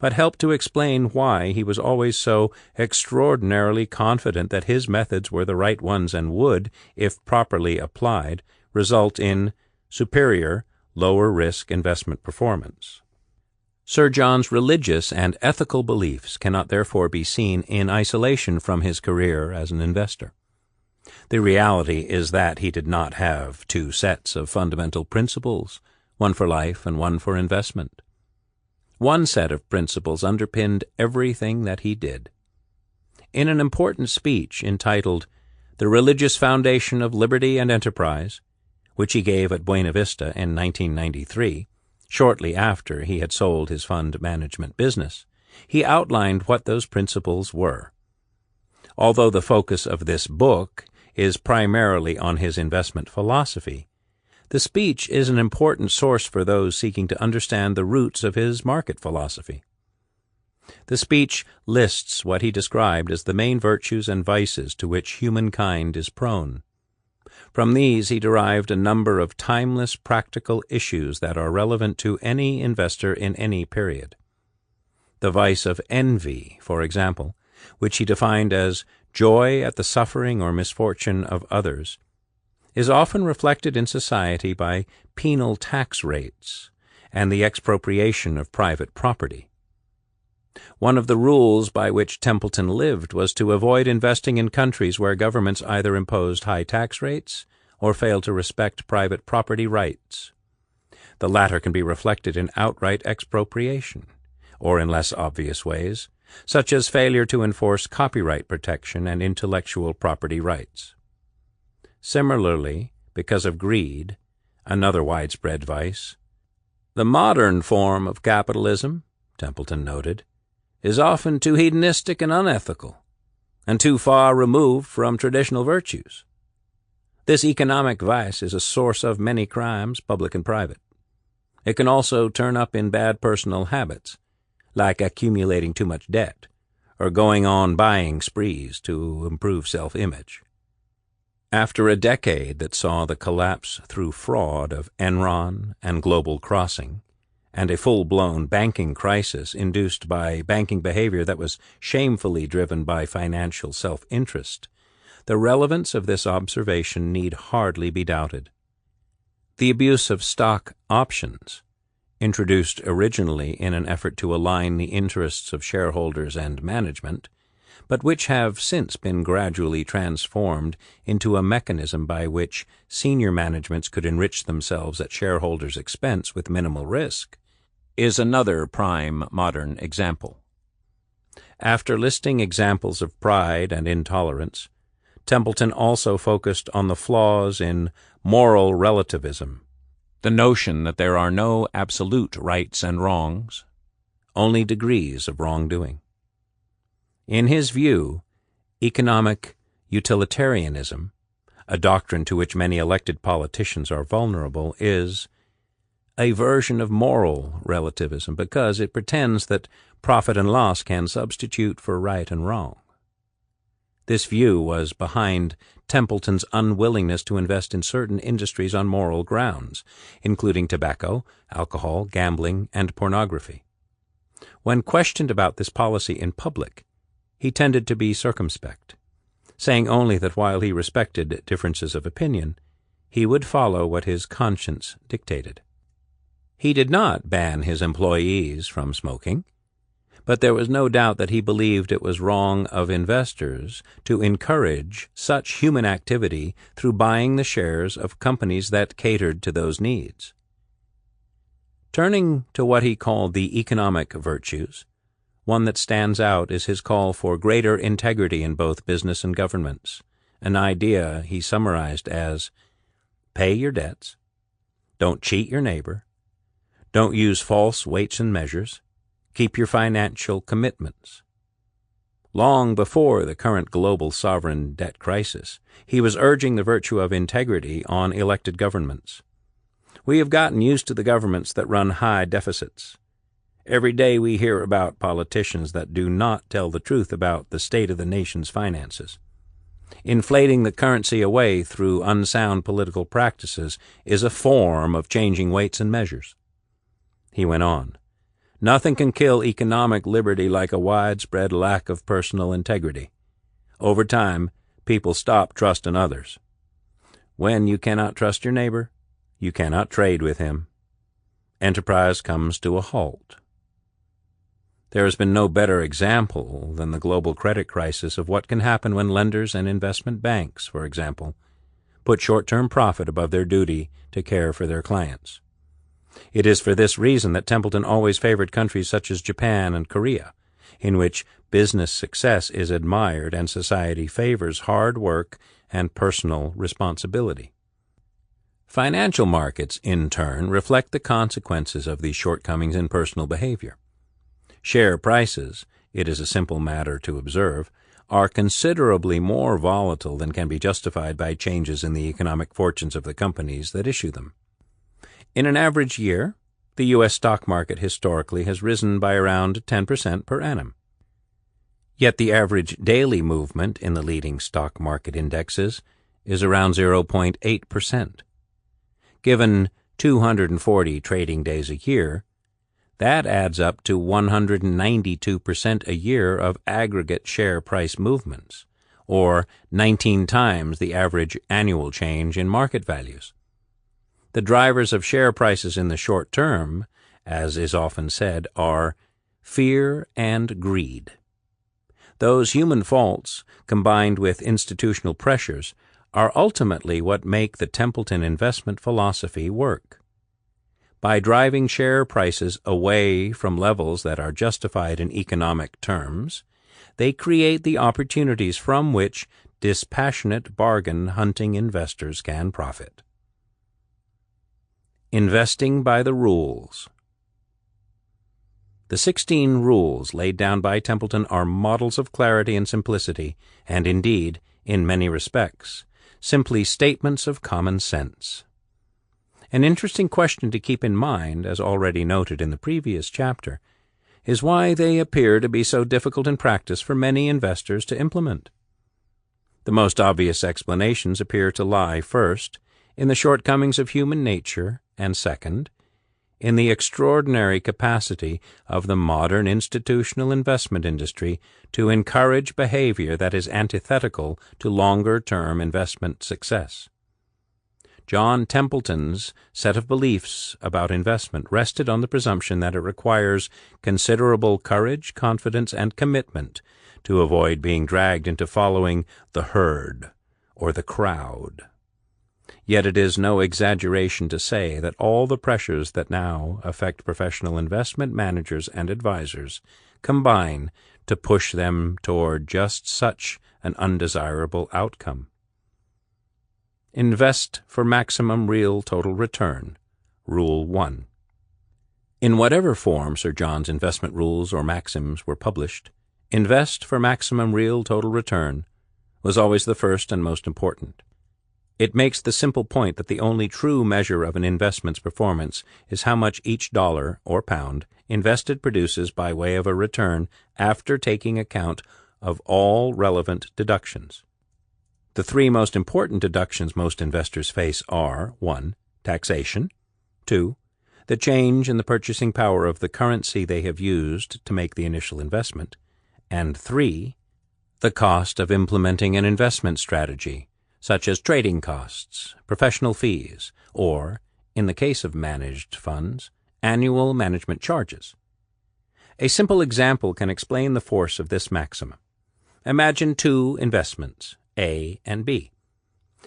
but helped to explain why he was always so extraordinarily confident that his methods were the right ones and would, if properly applied, result in superior, lower-risk investment performance. Sir John's religious and ethical beliefs cannot therefore be seen in isolation from his career as an investor. The reality is that he did not have two sets of fundamental principles, one for life and one for investment. One set of principles underpinned everything that he did. In an important speech entitled The Religious Foundation of Liberty and Enterprise, which he gave at Buena Vista in 1993, shortly after he had sold his fund management business, he outlined what those principles were. Although the focus of this book is primarily on his investment philosophy, the speech is an important source for those seeking to understand the roots of his market philosophy. The speech lists what he described as the main virtues and vices to which humankind is prone. From these he derived a number of timeless practical issues that are relevant to any investor in any period. The vice of envy, for example, which he defined as joy at the suffering or misfortune of others, is often reflected in society by penal tax rates and the expropriation of private property. One of the rules by which Templeton lived was to avoid investing in countries where governments either imposed high tax rates or failed to respect private property rights. The latter can be reflected in outright expropriation, or in less obvious ways, such as failure to enforce copyright protection and intellectual property rights. Similarly, because of greed, another widespread vice, the modern form of capitalism, Templeton noted, is often too hedonistic and unethical, and too far removed from traditional virtues. This economic vice is a source of many crimes, public and private. It can also turn up in bad personal habits, like accumulating too much debt, or going on buying sprees to improve self-image. After a decade that saw the collapse through fraud of Enron and Global Crossing, and a full-blown banking crisis induced by banking behavior that was shamefully driven by financial self-interest, the relevance of this observation need hardly be doubted. The abuse of stock options, introduced originally in an effort to align the interests of shareholders and management, but which have since been gradually transformed into a mechanism by which senior managements could enrich themselves at shareholders' expense with minimal risk, is another prime modern example. After listing examples of pride and intolerance, Templeton also focused on the flaws in moral relativism, the notion that there are no absolute rights and wrongs, only degrees of wrongdoing. In his view, economic utilitarianism, a doctrine to which many elected politicians are vulnerable, is a version of moral relativism because it pretends that profit and loss can substitute for right and wrong. This view was behind Templeton's unwillingness to invest in certain industries on moral grounds, including tobacco, alcohol, gambling, and pornography. When questioned about this policy in public, he tended to be circumspect, saying only that while he respected differences of opinion, he would follow what his conscience dictated. He did not ban his employees from smoking, but there was no doubt that he believed it was wrong of investors to encourage such human activity through buying the shares of companies that catered to those needs. Turning to what he called the economic virtues, one that stands out is his call for greater integrity in both business and governments, an idea he summarized as, pay your debts, don't cheat your neighbor, don't use false weights and measures, keep your financial commitments. Long before the current global sovereign debt crisis, he was urging the virtue of integrity on elected governments. We have gotten used to the governments that run high deficits. Every day we hear about politicians that do not tell the truth about the state of the nation's finances. Inflating the currency away through unsound political practices is a form of changing weights and measures. He went on, nothing can kill economic liberty like a widespread lack of personal integrity. Over time, people stop trusting others. When you cannot trust your neighbor, you cannot trade with him. Enterprise comes to a halt. There has been no better example than the global credit crisis of what can happen when lenders and investment banks, for example, put short-term profit above their duty to care for their clients. It is for this reason that Templeton always favored countries such as Japan and Korea, in which business success is admired and society favors hard work and personal responsibility. Financial markets, in turn, reflect the consequences of these shortcomings in personal behavior. Share prices, it is a simple matter to observe, are considerably more volatile than can be justified by changes in the economic fortunes of the companies that issue them. In an average year, the U.S. stock market historically has risen by around 10% per annum. Yet the average daily movement in the leading stock market indexes is around 0.8%. Given 240 trading days a year, that adds up to 192% a year of aggregate share price movements, or 19 times the average annual change in market values. The drivers of share prices in the short term, as is often said, are fear and greed. Those human faults, combined with institutional pressures, are ultimately what make the Templeton investment philosophy work. By driving share prices away from levels that are justified in economic terms, they create the opportunities from which dispassionate bargain-hunting investors can profit. Investing by the rules. The 16 rules laid down by Templeton are models of clarity and simplicity, and indeed, in many respects, simply statements of common sense. An interesting question to keep in mind, as already noted in the previous chapter, is why they appear to be so difficult in practice for many investors to implement. The most obvious explanations appear to lie, first, in the shortcomings of human nature, and second, in the extraordinary capacity of the modern institutional investment industry to encourage behavior that is antithetical to longer-term investment success. John Templeton's set of beliefs about investment rested on the presumption that it requires considerable courage, confidence, and commitment to avoid being dragged into following the herd or the crowd. Yet it is no exaggeration to say that all the pressures that now affect professional investment managers and advisors combine to push them toward just such an undesirable outcome. Invest for maximum real total return. Rule 1. In whatever form Sir John's investment rules or maxims were published, invest for maximum real total return was always the first and most important. It makes the simple point that the only true measure of an investment's performance is how much each dollar or pound invested produces by way of a return after taking account of all relevant deductions. The three most important deductions most investors face are 1. Taxation, 2. The change in the purchasing power of the currency they have used to make the initial investment, and 3. The cost of implementing an investment strategy, such as trading costs, professional fees, or, in the case of managed funds, annual management charges. A simple example can explain the force of this maxim. Imagine two investments, A and B.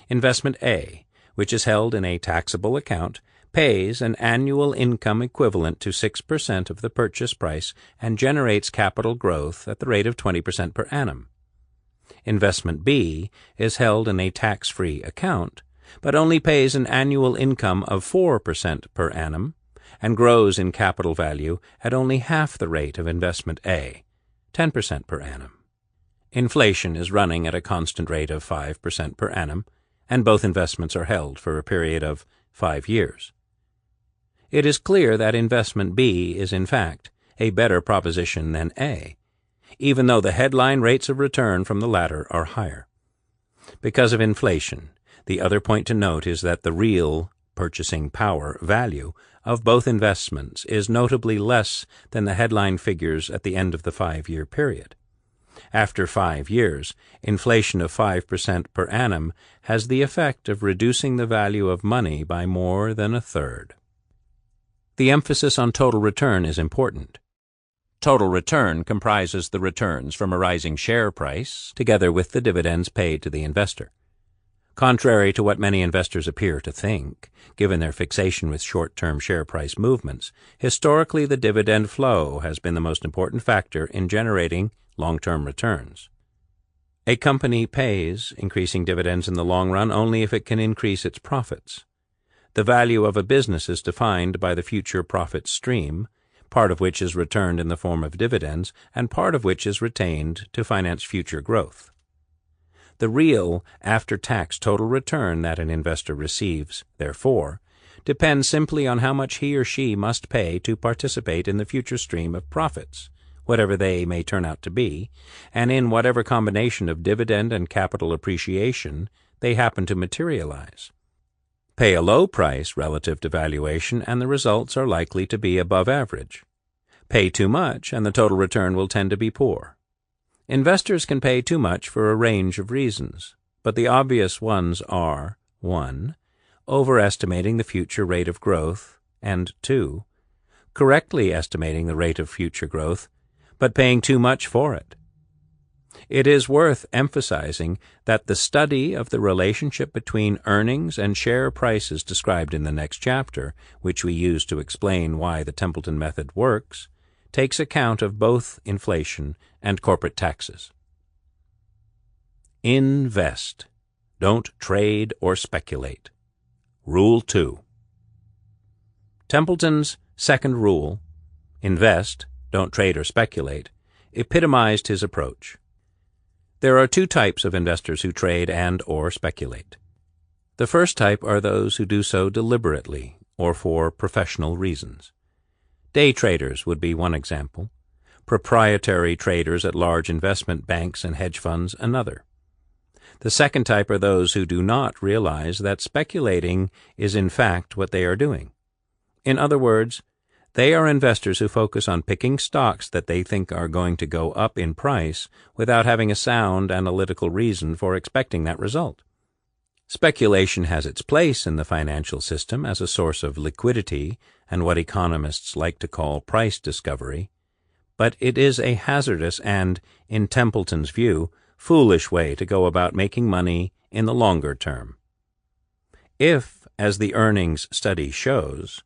Investment A, which is held in a taxable account, pays an annual income equivalent to 6% of the purchase price and generates capital growth at the rate of 20% per annum. Investment B is held in a tax-free account, but only pays an annual income of 4% per annum and grows in capital value at only half the rate of investment A, 10% per annum. Inflation is running at a constant rate of 5% per annum, and both investments are held for a period of 5 years. It is clear that investment B is, in fact, a better proposition than A, even though the headline rates of return from the latter are higher. Because of inflation, the other point to note is that the real purchasing power value of both investments is notably less than the headline figures at the end of the 5-year period. After 5 years, inflation of 5% per annum has the effect of reducing the value of money by more than a third. The emphasis on total return is important. Total return comprises the returns from a rising share price together with the dividends paid to the investor. Contrary to what many investors appear to think, given their fixation with short-term share price movements, historically the dividend flow has been the most important factor in generating long-term returns. A company pays increasing dividends in the long run only if it can increase its profits. The value of a business is defined by the future profit stream, part of which is returned in the form of dividends and part of which is retained to finance future growth. The real after-tax total return that an investor receives, therefore, depends simply on how much he or she must pay to participate in the future stream of profits, whatever they may turn out to be, and in whatever combination of dividend and capital appreciation they happen to materialize. Pay a low price relative to valuation, and the results are likely to be above average. Pay too much, and the total return will tend to be poor. Investors can pay too much for a range of reasons, but the obvious ones are 1. Overestimating the future rate of growth, and 2. Correctly estimating the rate of future growth, but paying too much for it. It is worth emphasizing that the study of the relationship between earnings and share prices described in the next chapter, which we use to explain why the Templeton method works, takes account of both inflation and corporate taxes. Invest. Don't trade or speculate. Rule 2. Templeton's second rule, invest, don't trade or speculate, epitomized his approach. There are two types of investors who trade and or speculate. The first type are those who do so deliberately or for professional reasons. Day traders would be one example, proprietary traders at large investment banks and hedge funds another. The second type are those who do not realize that speculating is in fact what they are doing. In other words, they are investors who focus on picking stocks that they think are going to go up in price without having a sound analytical reason for expecting that result. Speculation has its place in the financial system as a source of liquidity and what economists like to call price discovery, but it is a hazardous and, in Templeton's view, foolish way to go about making money in the longer term. If, as the earnings study shows,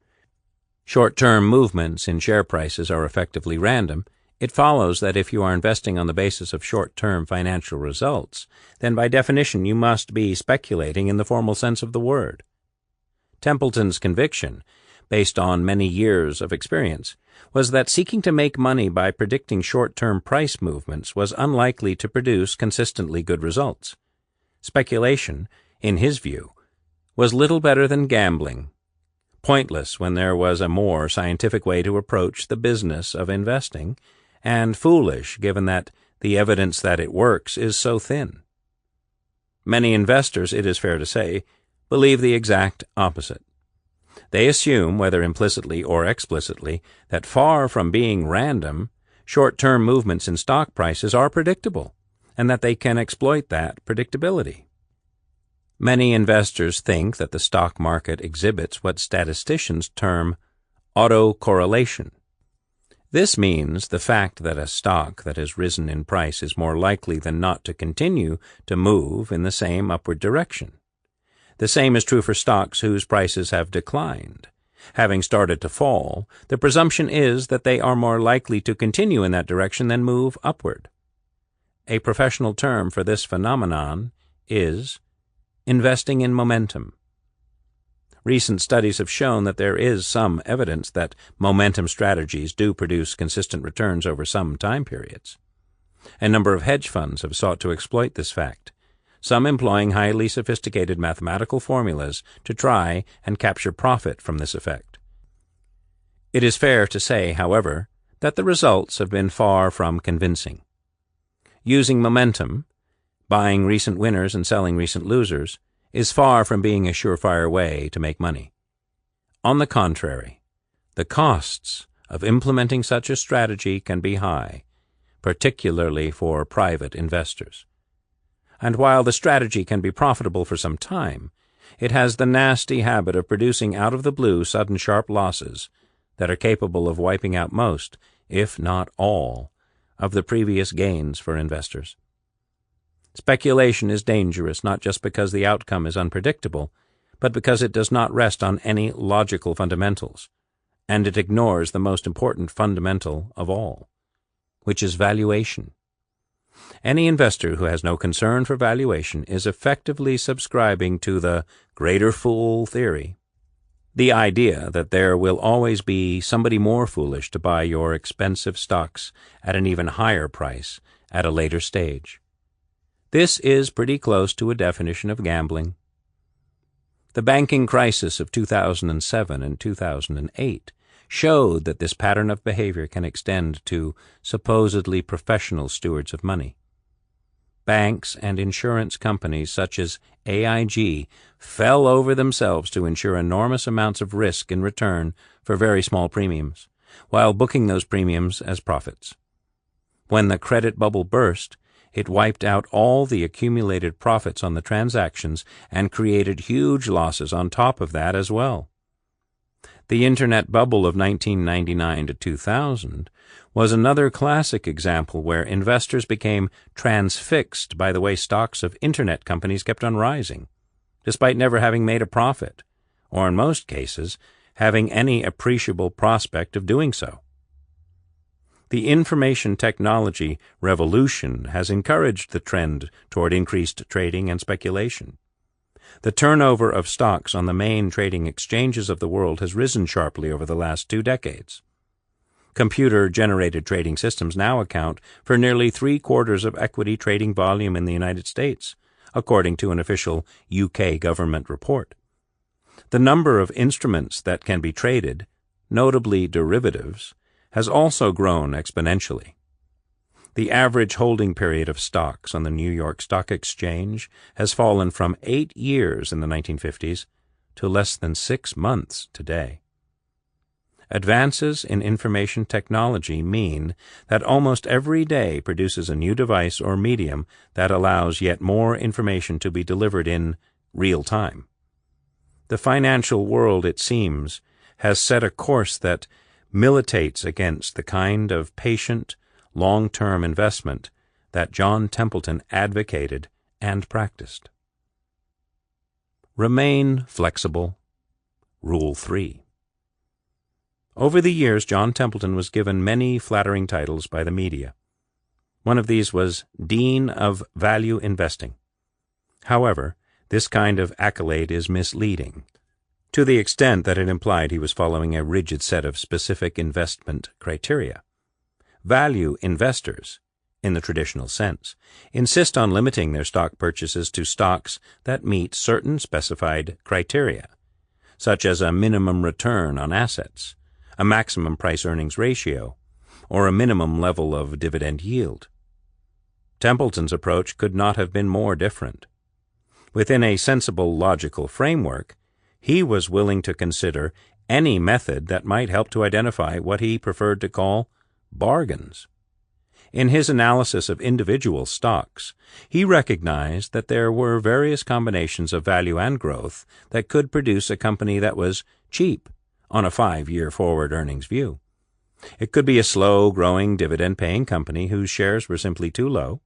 short-term movements in share prices are effectively random, it follows that if you are investing on the basis of short-term financial results, then by definition you must be speculating in the formal sense of the word. Templeton's conviction, based on many years of experience, was that seeking to make money by predicting short-term price movements was unlikely to produce consistently good results. Speculation, in his view, was little better than gambling, pointless when there was a more scientific way to approach the business of investing, and foolish given that the evidence that it works is so thin. Many investors, it is fair to say, believe the exact opposite. They assume, whether implicitly or explicitly, that far from being random, short-term movements in stock prices are predictable, and that they can exploit that predictability. Many investors think that the stock market exhibits what statisticians term autocorrelation. This means the fact that a stock that has risen in price is more likely than not to continue to move in the same upward direction. The same is true for stocks whose prices have declined. Having started to fall, the presumption is that they are more likely to continue in that direction than move upward. A professional term for this phenomenon is investing in momentum. Recent studies have shown that there is some evidence that momentum strategies do produce consistent returns over some time periods. A number of hedge funds have sought to exploit this fact, some employing highly sophisticated mathematical formulas to try and capture profit from this effect. It is fair to say, however, that the results have been far from convincing. Using momentum, buying recent winners and selling recent losers, is far from being a surefire way to make money. On the contrary, the costs of implementing such a strategy can be high, particularly for private investors. And while the strategy can be profitable for some time, it has the nasty habit of producing out of the blue sudden sharp losses that are capable of wiping out most, if not all, of the previous gains for investors. Speculation is dangerous not just because the outcome is unpredictable, but because it does not rest on any logical fundamentals, and it ignores the most important fundamental of all, which is valuation. Any investor who has no concern for valuation is effectively subscribing to the greater fool theory, the idea that there will always be somebody more foolish to buy your expensive stocks at an even higher price at a later stage. This is pretty close to a definition of gambling. The banking crisis of 2007 and 2008 showed that this pattern of behavior can extend to supposedly professional stewards of money. Banks and insurance companies such as AIG fell over themselves to insure enormous amounts of risk in return for very small premiums, while booking those premiums as profits. When the credit bubble burst, it wiped out all the accumulated profits on the transactions and created huge losses on top of that as well. The Internet bubble of 1999 to 2000 was another classic example where investors became transfixed by the way stocks of Internet companies kept on rising, despite never having made a profit, or in most cases, having any appreciable prospect of doing so. The information technology revolution has encouraged the trend toward increased trading and speculation. The turnover of stocks on the main trading exchanges of the world has risen sharply over the last 2 decades. Computer-generated trading systems now account for nearly 3/4 of equity trading volume in the United States, according to an official UK government report. The number of instruments that can be traded, notably derivatives, has also grown exponentially. The average holding period of stocks on the New York Stock Exchange has fallen from 8 years in the 1950s to less than 6 months today. Advances in information technology mean that almost every day produces a new device or medium that allows yet more information to be delivered in real time. The financial world, it seems, has set a course that militates against the kind of patient, long-term investment that John Templeton advocated and practiced. Remain flexible. Rule 3. Over the years, John Templeton was given many flattering titles by the media. One of these was Dean of Value Investing. However, this kind of accolade is misleading, to the extent that it implied he was following a rigid set of specific investment criteria. Value investors, in the traditional sense, insist on limiting their stock purchases to stocks that meet certain specified criteria, such as a minimum return on assets, a maximum price-earnings ratio, or a minimum level of dividend yield. Templeton's approach could not have been more different. Within a sensible logical framework, he was willing to consider any method that might help to identify what he preferred to call bargains. In his analysis of individual stocks, he recognized that there were various combinations of value and growth that could produce a company that was cheap on a 5-year forward earnings view. It could be a slow-growing, dividend-paying company whose shares were simply too low,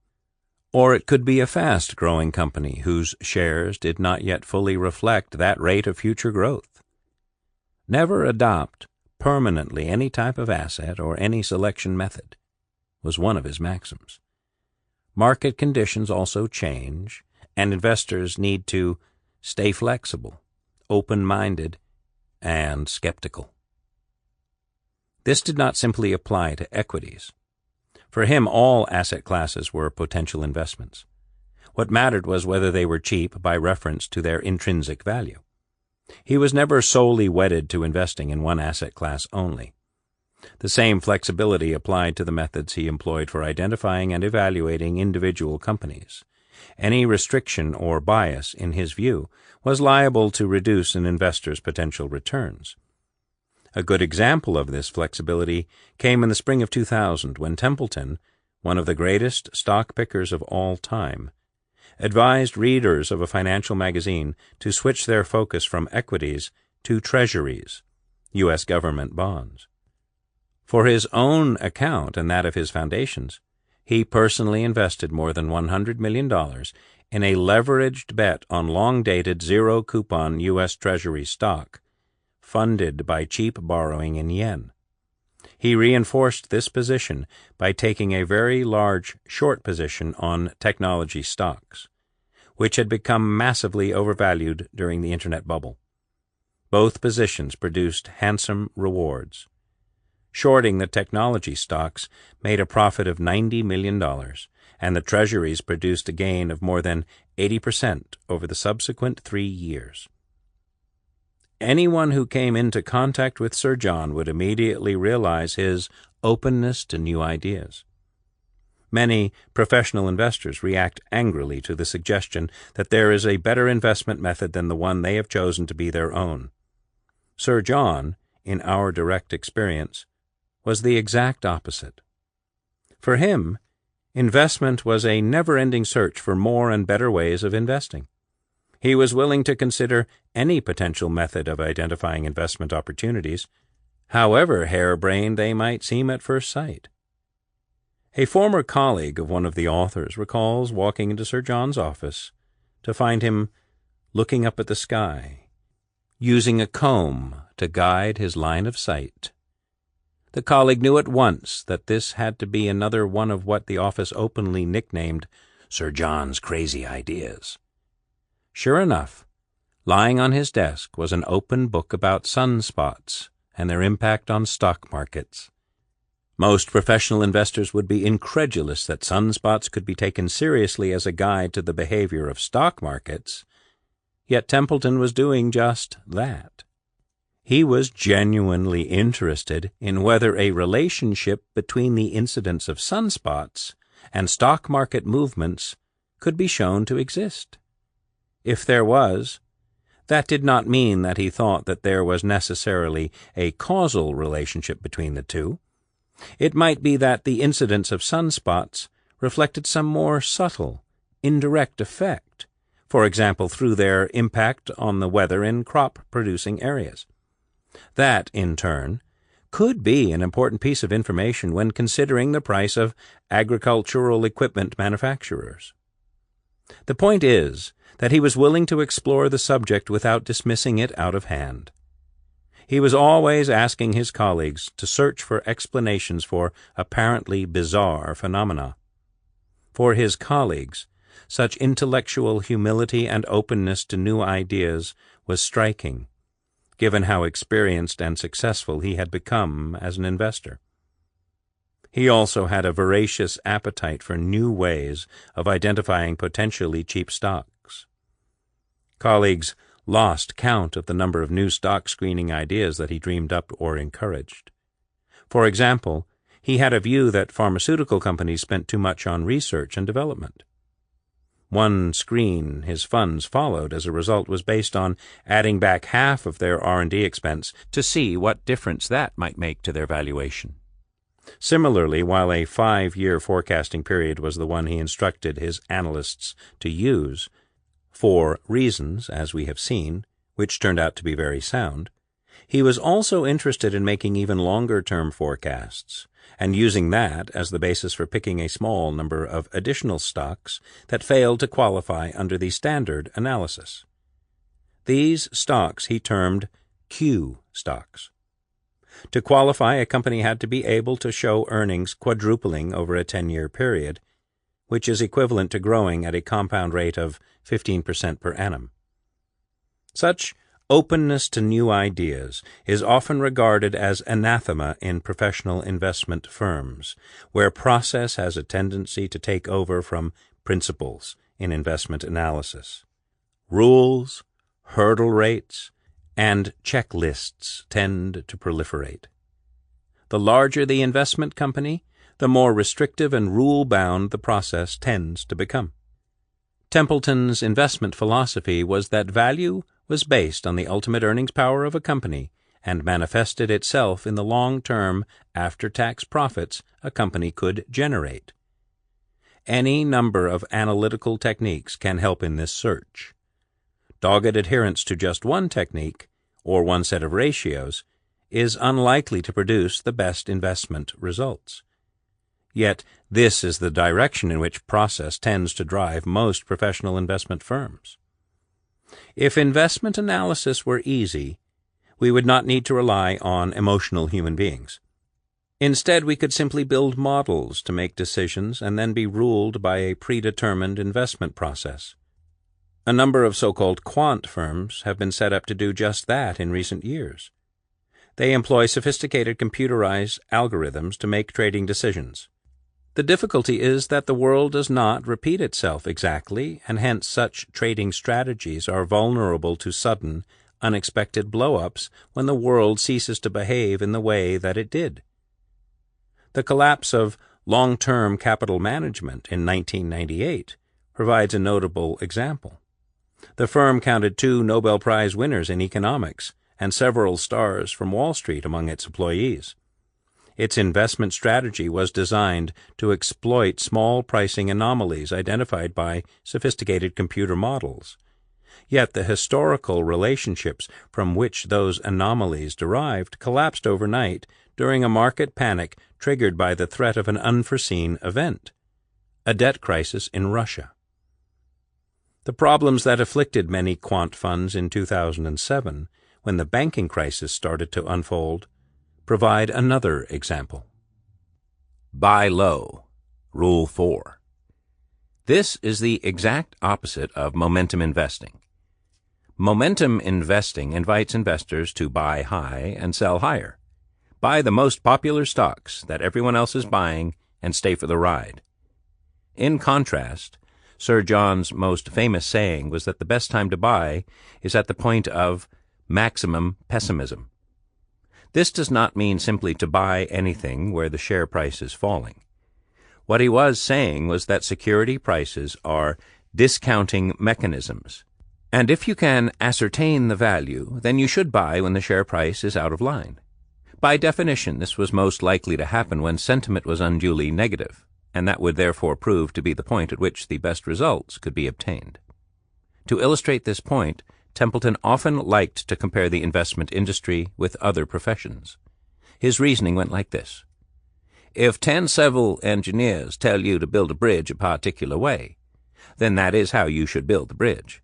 or it could be a fast-growing company whose shares did not yet fully reflect that rate of future growth. Never adopt permanently any type of asset or any selection method was one of his maxims. Market conditions also change, and investors need to stay flexible, open-minded, and skeptical. This did not simply apply to equities. For him, all asset classes were potential investments. What mattered was whether they were cheap by reference to their intrinsic value. He was never solely wedded to investing in one asset class only. The same flexibility applied to the methods he employed for identifying and evaluating individual companies. Any restriction or bias, in his view, was liable to reduce an investor's potential returns. A good example of this flexibility came in the spring of 2000 when Templeton, one of the greatest stock pickers of all time, advised readers of a financial magazine to switch their focus from equities to treasuries, U.S. government bonds. For his own account and that of his foundations, He personally invested more than $100 million in a leveraged bet on long-dated zero-coupon U.S. Treasury stock, funded by cheap borrowing in yen. He reinforced this position by taking a very large short position on technology stocks, which had become massively overvalued during the Internet bubble. Both positions produced handsome rewards. Shorting the technology stocks made a profit of $90 million, and the treasuries produced a gain of more than 80% over the subsequent 3 years. Anyone who came into contact with Sir John would immediately realize his openness to new ideas. Many professional investors react angrily to the suggestion that there is a better investment method than the one they have chosen to be their own. Sir John, in our direct experience, was the exact opposite. For him, investment was a never-ending search for more and better ways of investing. He was willing to consider any potential method of identifying investment opportunities, however harebrained they might seem at first sight. A former colleague of one of the authors recalls walking into Sir John's office to find him looking up at the sky, using a comb to guide his line of sight. The colleague knew at once that this had to be another one of what the office openly nicknamed Sir John's crazy ideas. Sure enough, lying on his desk was an open book about sunspots and their impact on stock markets. Most professional investors would be incredulous that sunspots could be taken seriously as a guide to the behavior of stock markets, yet Templeton was doing just that. He was genuinely interested in whether a relationship between the incidence of sunspots and stock market movements could be shown to exist. If there was, that did not mean that he thought that there was necessarily a causal relationship between the two. It might be that the incidence of sunspots reflected some more subtle, indirect effect, for example through their impact on the weather in crop-producing areas. That, in turn, could be an important piece of information when considering the price of agricultural equipment manufacturers. The point is that he was willing to explore the subject without dismissing it out of hand. He was always asking his colleagues to search for explanations for apparently bizarre phenomena. For his colleagues, such intellectual humility and openness to new ideas was striking, given how experienced and successful he had become as an investor. He also had a voracious appetite for new ways of identifying potentially cheap stocks. Colleagues lost count of the number of new stock screening ideas that he dreamed up or encouraged. For example, he had a view that pharmaceutical companies spent too much on research and development. One screen his funds followed as a result was based on adding back half of their R&D expense to see what difference that might make to their valuation. Similarly, while a 5-year forecasting period was the one he instructed his analysts to use, for reasons, as we have seen, which turned out to be very sound, he was also interested in making even longer-term forecasts, and using that as the basis for picking a small number of additional stocks that failed to qualify under the standard analysis. These stocks he termed Q stocks. To qualify, a company had to be able to show earnings quadrupling over a 10-year period, which is equivalent to growing at a compound rate of 15% per annum. Such openness to new ideas is often regarded as anathema in professional investment firms, where process has a tendency to take over from principles in investment analysis. Rules, hurdle rates, and checklists tend to proliferate. The larger the investment company, the more restrictive and rule-bound the process tends to become. Templeton's investment philosophy was that value was based on the ultimate earnings power of a company and manifested itself in the long-term after-tax profits a company could generate. Any number of analytical techniques can help in this search. Dogged adherence to just one technique, or one set of ratios, is unlikely to produce the best investment results. Yet this is the direction in which process tends to drive most professional investment firms. If investment analysis were easy, we would not need to rely on emotional human beings. Instead, we could simply build models to make decisions and then be ruled by a predetermined investment process. A number of so-called quant firms have been set up to do just that in recent years. They employ sophisticated computerized algorithms to make trading decisions. The difficulty is that the world does not repeat itself exactly, and hence such trading strategies are vulnerable to sudden, unexpected blow-ups when the world ceases to behave in the way that it did. The collapse of long-term capital management in 1998 provides a notable example. The firm counted 2 Nobel Prize winners in economics and several stars from Wall Street among its employees. Its investment strategy was designed to exploit small pricing anomalies identified by sophisticated computer models. Yet the historical relationships from which those anomalies derived collapsed overnight during a market panic triggered by the threat of an unforeseen event, a debt crisis in Russia. The problems that afflicted many quant funds in 2007, when the banking crisis started to unfold, provide another example. Buy low. Rule 4. This is the exact opposite of momentum investing. Momentum investing invites investors to buy high and sell higher. Buy the most popular stocks that everyone else is buying and stay for the ride. In contrast, Sir John's most famous saying was that the best time to buy is at the point of maximum pessimism. This does not mean simply to buy anything where the share price is falling. What he was saying was that security prices are discounting mechanisms, and if you can ascertain the value, then you should buy when the share price is out of line. By definition, this was most likely to happen when sentiment was unduly negative, and that would therefore prove to be the point at which the best results could be obtained. To illustrate this point, Templeton often liked to compare the investment industry with other professions. His reasoning went like this. If 10 civil engineers tell you to build a bridge a particular way, then that is how you should build the bridge.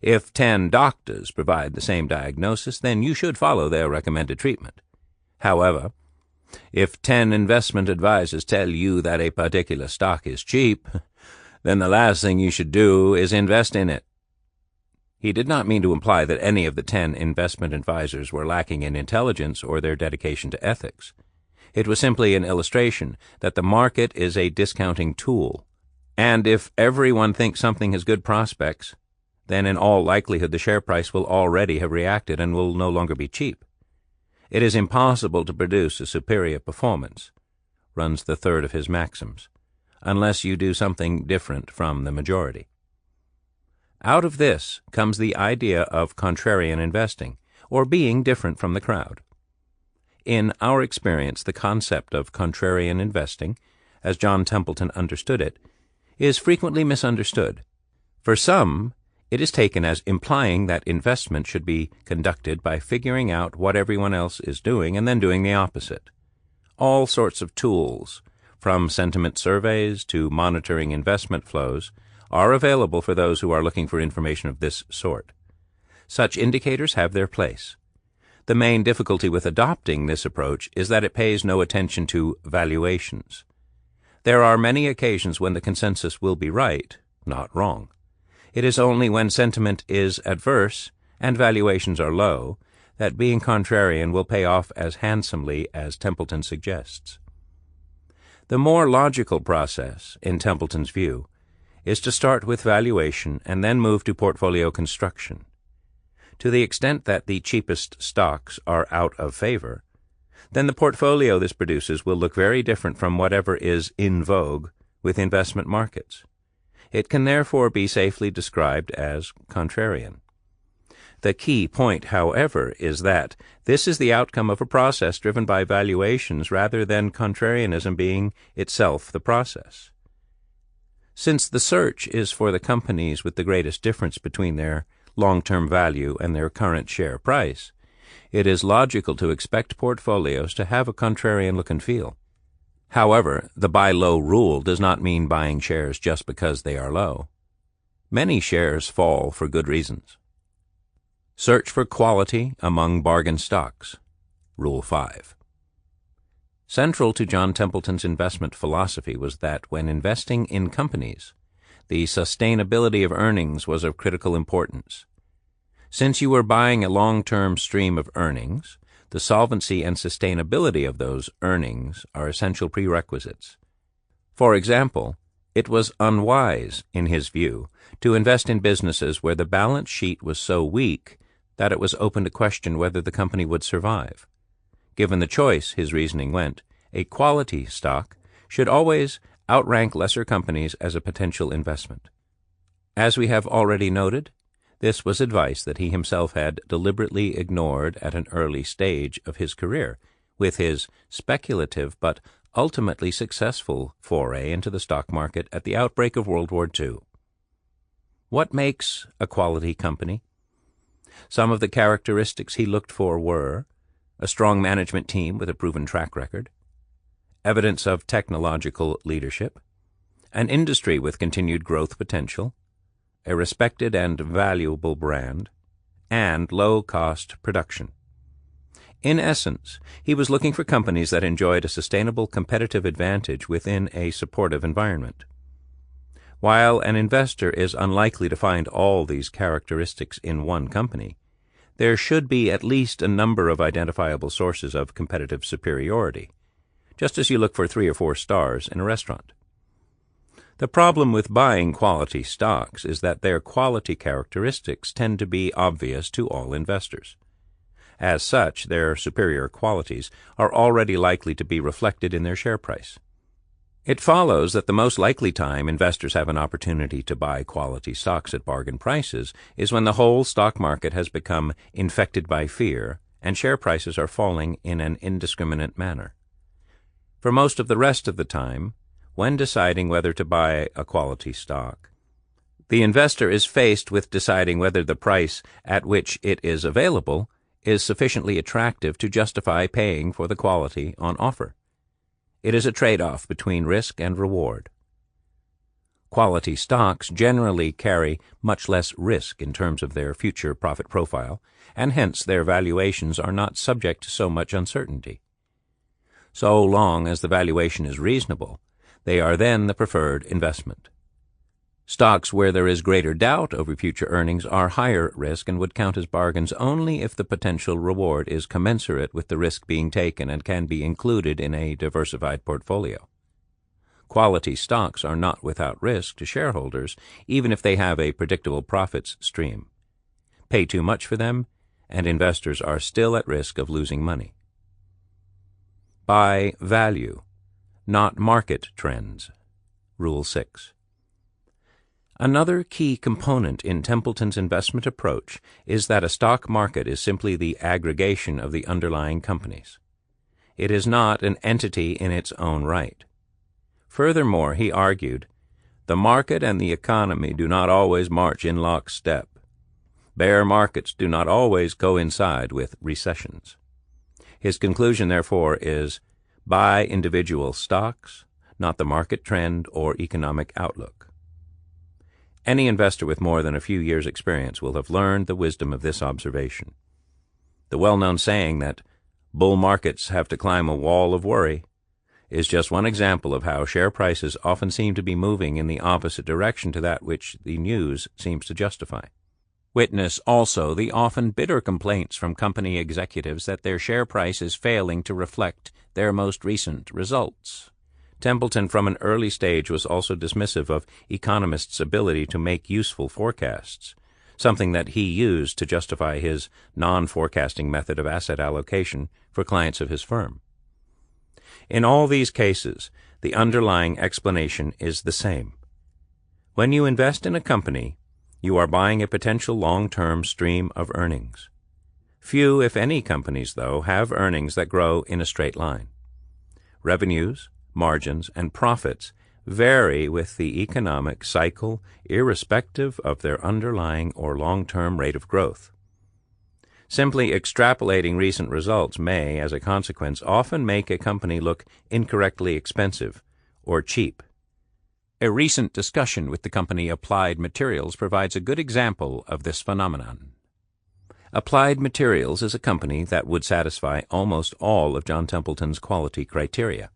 If 10 doctors provide the same diagnosis, then you should follow their recommended treatment. However, if 10 investment advisors tell you that a particular stock is cheap, then the last thing you should do is invest in it. He did not mean to imply that any of the 10 investment advisors were lacking in intelligence or their dedication to ethics. It was simply an illustration that the market is a discounting tool, and if everyone thinks something has good prospects, then in all likelihood the share price will already have reacted and will no longer be cheap. It is impossible to produce a superior performance, runs the third of his maxims, unless you do something different from the majority. Out of this comes the idea of contrarian investing, or being different from the crowd. In our experience, the concept of contrarian investing, as John Templeton understood it, is frequently misunderstood. For some, it is taken as implying that investment should be conducted by figuring out what everyone else is doing and then doing the opposite. All sorts of tools, from sentiment surveys to monitoring investment flows, are available for those who are looking for information of this sort. Such indicators have their place. The main difficulty with adopting this approach is that it pays no attention to valuations. There are many occasions when the consensus will be right, not wrong. It is only when sentiment is adverse and valuations are low that being contrarian will pay off as handsomely as Templeton suggests. The more logical process, in Templeton's view, is to start with valuation and then move to portfolio construction. To the extent that the cheapest stocks are out of favor, then the portfolio this produces will look very different from whatever is in vogue with investment markets. It can therefore be safely described as contrarian. The key point, however, is that this is the outcome of a process driven by valuations rather than contrarianism being itself the process. Since the search is for the companies with the greatest difference between their long-term value and their current share price, it is logical to expect portfolios to have a contrarian look and feel. However, the buy low rule does not mean buying shares just because they are low. Many shares fall for good reasons. Search for quality among bargain stocks. Rule 5. Central to John Templeton's investment philosophy was that when investing in companies, the sustainability of earnings was of critical importance. Since you were buying a long-term stream of earnings, the solvency and sustainability of those earnings are essential prerequisites. For example, it was unwise, in his view, to invest in businesses where the balance sheet was so weak that it was open to question whether the company would survive. Given the choice, his reasoning went, a quality stock should always outrank lesser companies as a potential investment. As we have already noted, this was advice that he himself had deliberately ignored at an early stage of his career, with his speculative but ultimately successful foray into the stock market at the outbreak of World War II. What makes a quality company? Some of the characteristics he looked for were a strong management team with a proven track record, evidence of technological leadership, an industry with continued growth potential, a respected and valuable brand, and low-cost production. In essence, he was looking for companies that enjoyed a sustainable competitive advantage within a supportive environment. While an investor is unlikely to find all these characteristics in one company, there should be at least a number of identifiable sources of competitive superiority, just as you look for 3 or 4 stars in a restaurant. The problem with buying quality stocks is that their quality characteristics tend to be obvious to all investors. As such, their superior qualities are already likely to be reflected in their share price. It follows that the most likely time investors have an opportunity to buy quality stocks at bargain prices is when the whole stock market has become infected by fear and share prices are falling in an indiscriminate manner. For most of the rest of the time, when deciding whether to buy a quality stock, the investor is faced with deciding whether the price at which it is available is sufficiently attractive to justify paying for the quality on offer. It is a trade-off between risk and reward. Quality stocks generally carry much less risk in terms of their future profit profile, and hence their valuations are not subject to so much uncertainty. So long as the valuation is reasonable, they are then the preferred investment. Stocks where there is greater doubt over future earnings are higher risk and would count as bargains only if the potential reward is commensurate with the risk being taken and can be included in a diversified portfolio. Quality stocks are not without risk to shareholders, even if they have a predictable profits stream. Pay too much for them, and investors are still at risk of losing money. Buy value, not market trends. Rule 6. Another key component in Templeton's investment approach is that a stock market is simply the aggregation of the underlying companies. It is not an entity in its own right. Furthermore, he argued, the market and the economy do not always march in lockstep. Bear markets do not always coincide with recessions. His conclusion, therefore, is buy individual stocks, not the market trend or economic outlook. Any investor with more than a few years' experience will have learned the wisdom of this observation. The well-known saying that bull markets have to climb a wall of worry is just one example of how share prices often seem to be moving in the opposite direction to that which the news seems to justify. Witness also the often bitter complaints from company executives that their share price is failing to reflect their most recent results. Templeton from an early stage was also dismissive of economists' ability to make useful forecasts, something that he used to justify his non-forecasting method of asset allocation for clients of his firm. In all these cases, the underlying explanation is the same. When you invest in a company, you are buying a potential long-term stream of earnings. Few, if any, companies, though, have earnings that grow in a straight line. Revenues, margins, and profits vary with the economic cycle irrespective of their underlying or long-term rate of growth. Simply extrapolating recent results may, as a consequence, often make a company look incorrectly expensive or cheap. A recent discussion with the company Applied Materials provides a good example of this phenomenon. Applied Materials is a company that would satisfy almost all of John Templeton's quality criteria.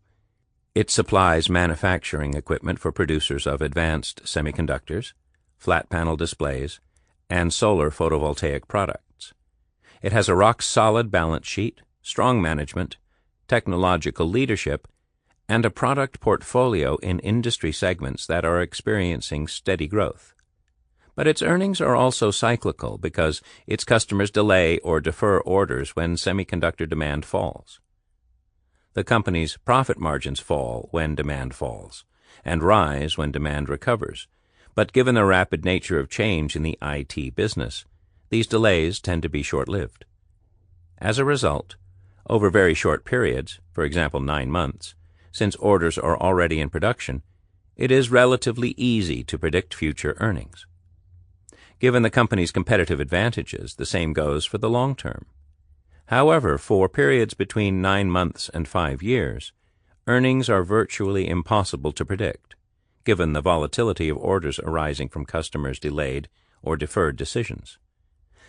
It supplies manufacturing equipment for producers of advanced semiconductors, flat panel displays, and solar photovoltaic products. It has a rock-solid balance sheet, strong management, technological leadership, and a product portfolio in industry segments that are experiencing steady growth. But its earnings are also cyclical because its customers delay or defer orders when semiconductor demand falls. The company's profit margins fall when demand falls, and rise when demand recovers. But given the rapid nature of change in the IT business, these delays tend to be short-lived. As a result, over very short periods, for example 9 months, since orders are already in production, it is relatively easy to predict future earnings. Given the company's competitive advantages, the same goes for the long term. However, for periods between 9 months and 5 years, earnings are virtually impossible to predict, given the volatility of orders arising from customers' delayed or deferred decisions.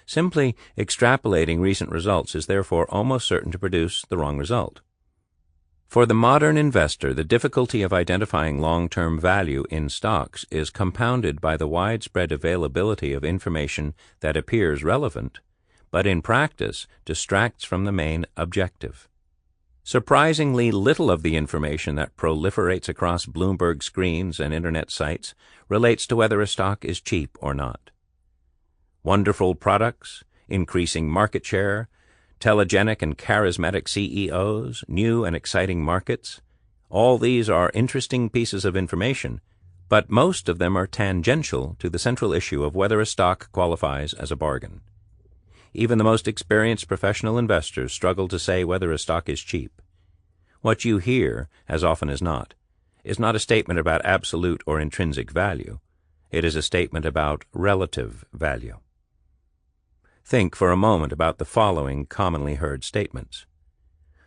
Simply extrapolating recent results is therefore almost certain to produce the wrong result. For the modern investor, the difficulty of identifying long-term value in stocks is compounded by the widespread availability of information that appears relevant, but in practice distracts from the main objective. Surprisingly little of the information that proliferates across Bloomberg screens and Internet sites relates to whether a stock is cheap or not. Wonderful products, increasing market share, telegenic and charismatic CEOs, new and exciting markets, all these are interesting pieces of information, but most of them are tangential to the central issue of whether a stock qualifies as a bargain. Even the most experienced professional investors struggle to say whether a stock is cheap. What you hear, as often as not, is not a statement about absolute or intrinsic value. It is a statement about relative value. Think for a moment about the following commonly heard statements.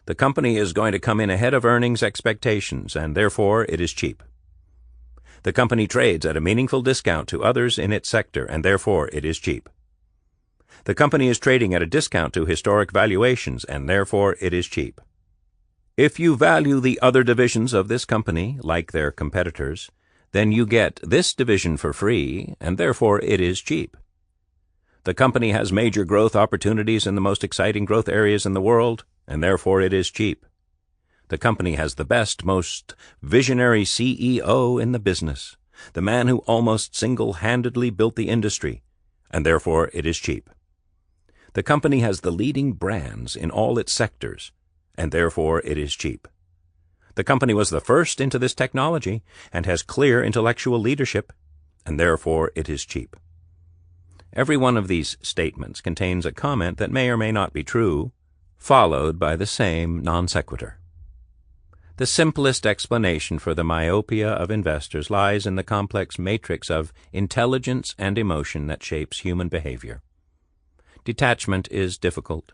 The company is going to come in ahead of earnings expectations, and therefore it is cheap. The company trades at a meaningful discount to others in its sector, and therefore it is cheap. The company is trading at a discount to historic valuations, and therefore it is cheap. If you value the other divisions of this company like their competitors, then you get this division for free, and therefore it is cheap. The company has major growth opportunities in the most exciting growth areas in the world, and therefore it is cheap. The company has the best, most visionary CEO in the business, the man who almost single-handedly built the industry, and therefore it is cheap. The company has the leading brands in all its sectors, and therefore it is cheap. The company was the first into this technology and has clear intellectual leadership, and therefore it is cheap. Every one of these statements contains a comment that may or may not be true, followed by the same non sequitur. The simplest explanation for the myopia of investors lies in the complex matrix of intelligence and emotion that shapes human behavior. Detachment is difficult,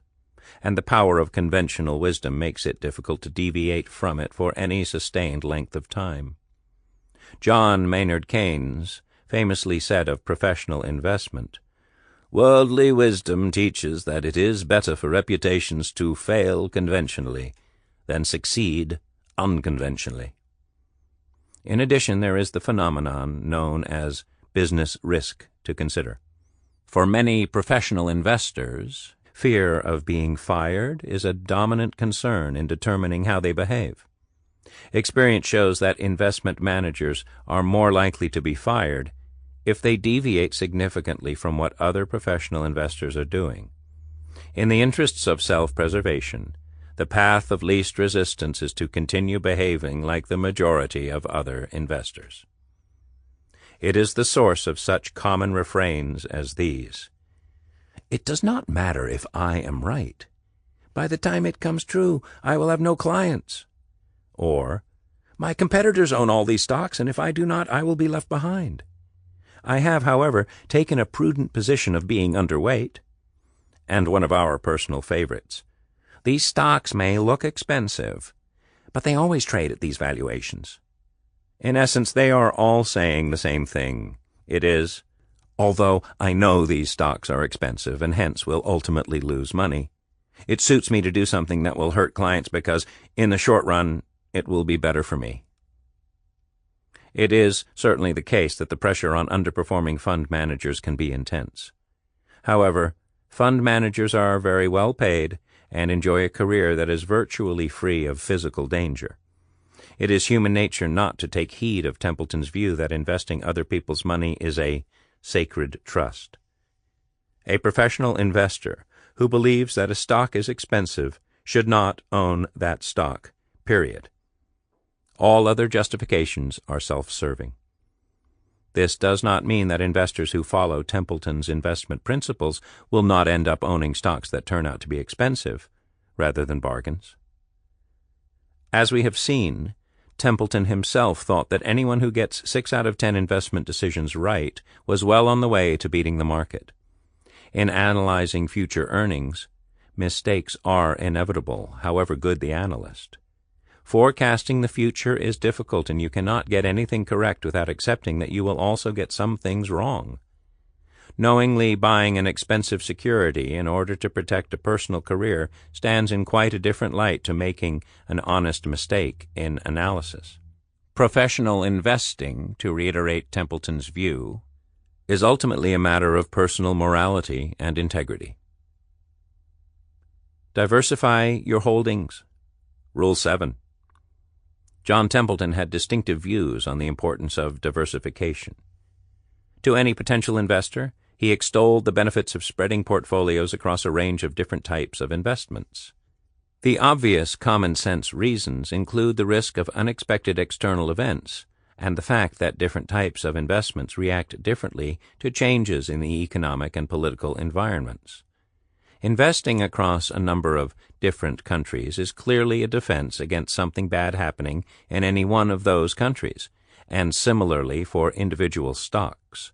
and the power of conventional wisdom makes it difficult to deviate from it for any sustained length of time. John Maynard Keynes famously said of professional investment, "Worldly wisdom teaches that it is better for reputations to fail conventionally than succeed unconventionally." In addition, there is the phenomenon known as business risk to consider. For many professional investors, fear of being fired is a dominant concern in determining how they behave. Experience shows that investment managers are more likely to be fired if they deviate significantly from what other professional investors are doing. In the interests of self-preservation, the path of least resistance is to continue behaving like the majority of other investors. It is the source of such common refrains as these. "It does not matter if I am right. By the time it comes true, I will have no clients." Or, "My competitors own all these stocks, and if I do not, I will be left behind. I have, however, taken a prudent position of being underweight." and one of our personal favorites. These stocks may look expensive, but they always trade at these valuations. In essence, they are all saying the same thing. It is, although I know these stocks are expensive and hence will ultimately lose money, it suits me to do something that will hurt clients because, in the short run, it will be better for me. It is certainly the case that the pressure on underperforming fund managers can be intense. However, fund managers are very well paid and enjoy a career that is virtually free of physical danger. It is human nature not to take heed of Templeton's view that investing other people's money is a sacred trust. A professional investor who believes that a stock is expensive should not own that stock, period. All other justifications are self-serving. This does not mean that investors who follow Templeton's investment principles will not end up owning stocks that turn out to be expensive, rather than bargains. As we have seen, Templeton himself thought that anyone who gets 6 out of 10 investment decisions right was well on the way to beating the market. In analyzing future earnings, mistakes are inevitable, however good the analyst. Forecasting the future is difficult, and you cannot get anything correct without accepting that you will also get some things wrong. Knowingly buying an expensive security in order to protect a personal career stands in quite a different light to making an honest mistake in analysis. Professional investing, to reiterate Templeton's view, is ultimately a matter of personal morality and integrity. Diversify your holdings. Rule 7. John Templeton had distinctive views on the importance of diversification. To any potential investor, he extolled the benefits of spreading portfolios across a range of different types of investments. The obvious common-sense reasons include the risk of unexpected external events and the fact that different types of investments react differently to changes in the economic and political environments. Investing across a number of different countries is clearly a defense against something bad happening in any one of those countries, and similarly for individual stocks.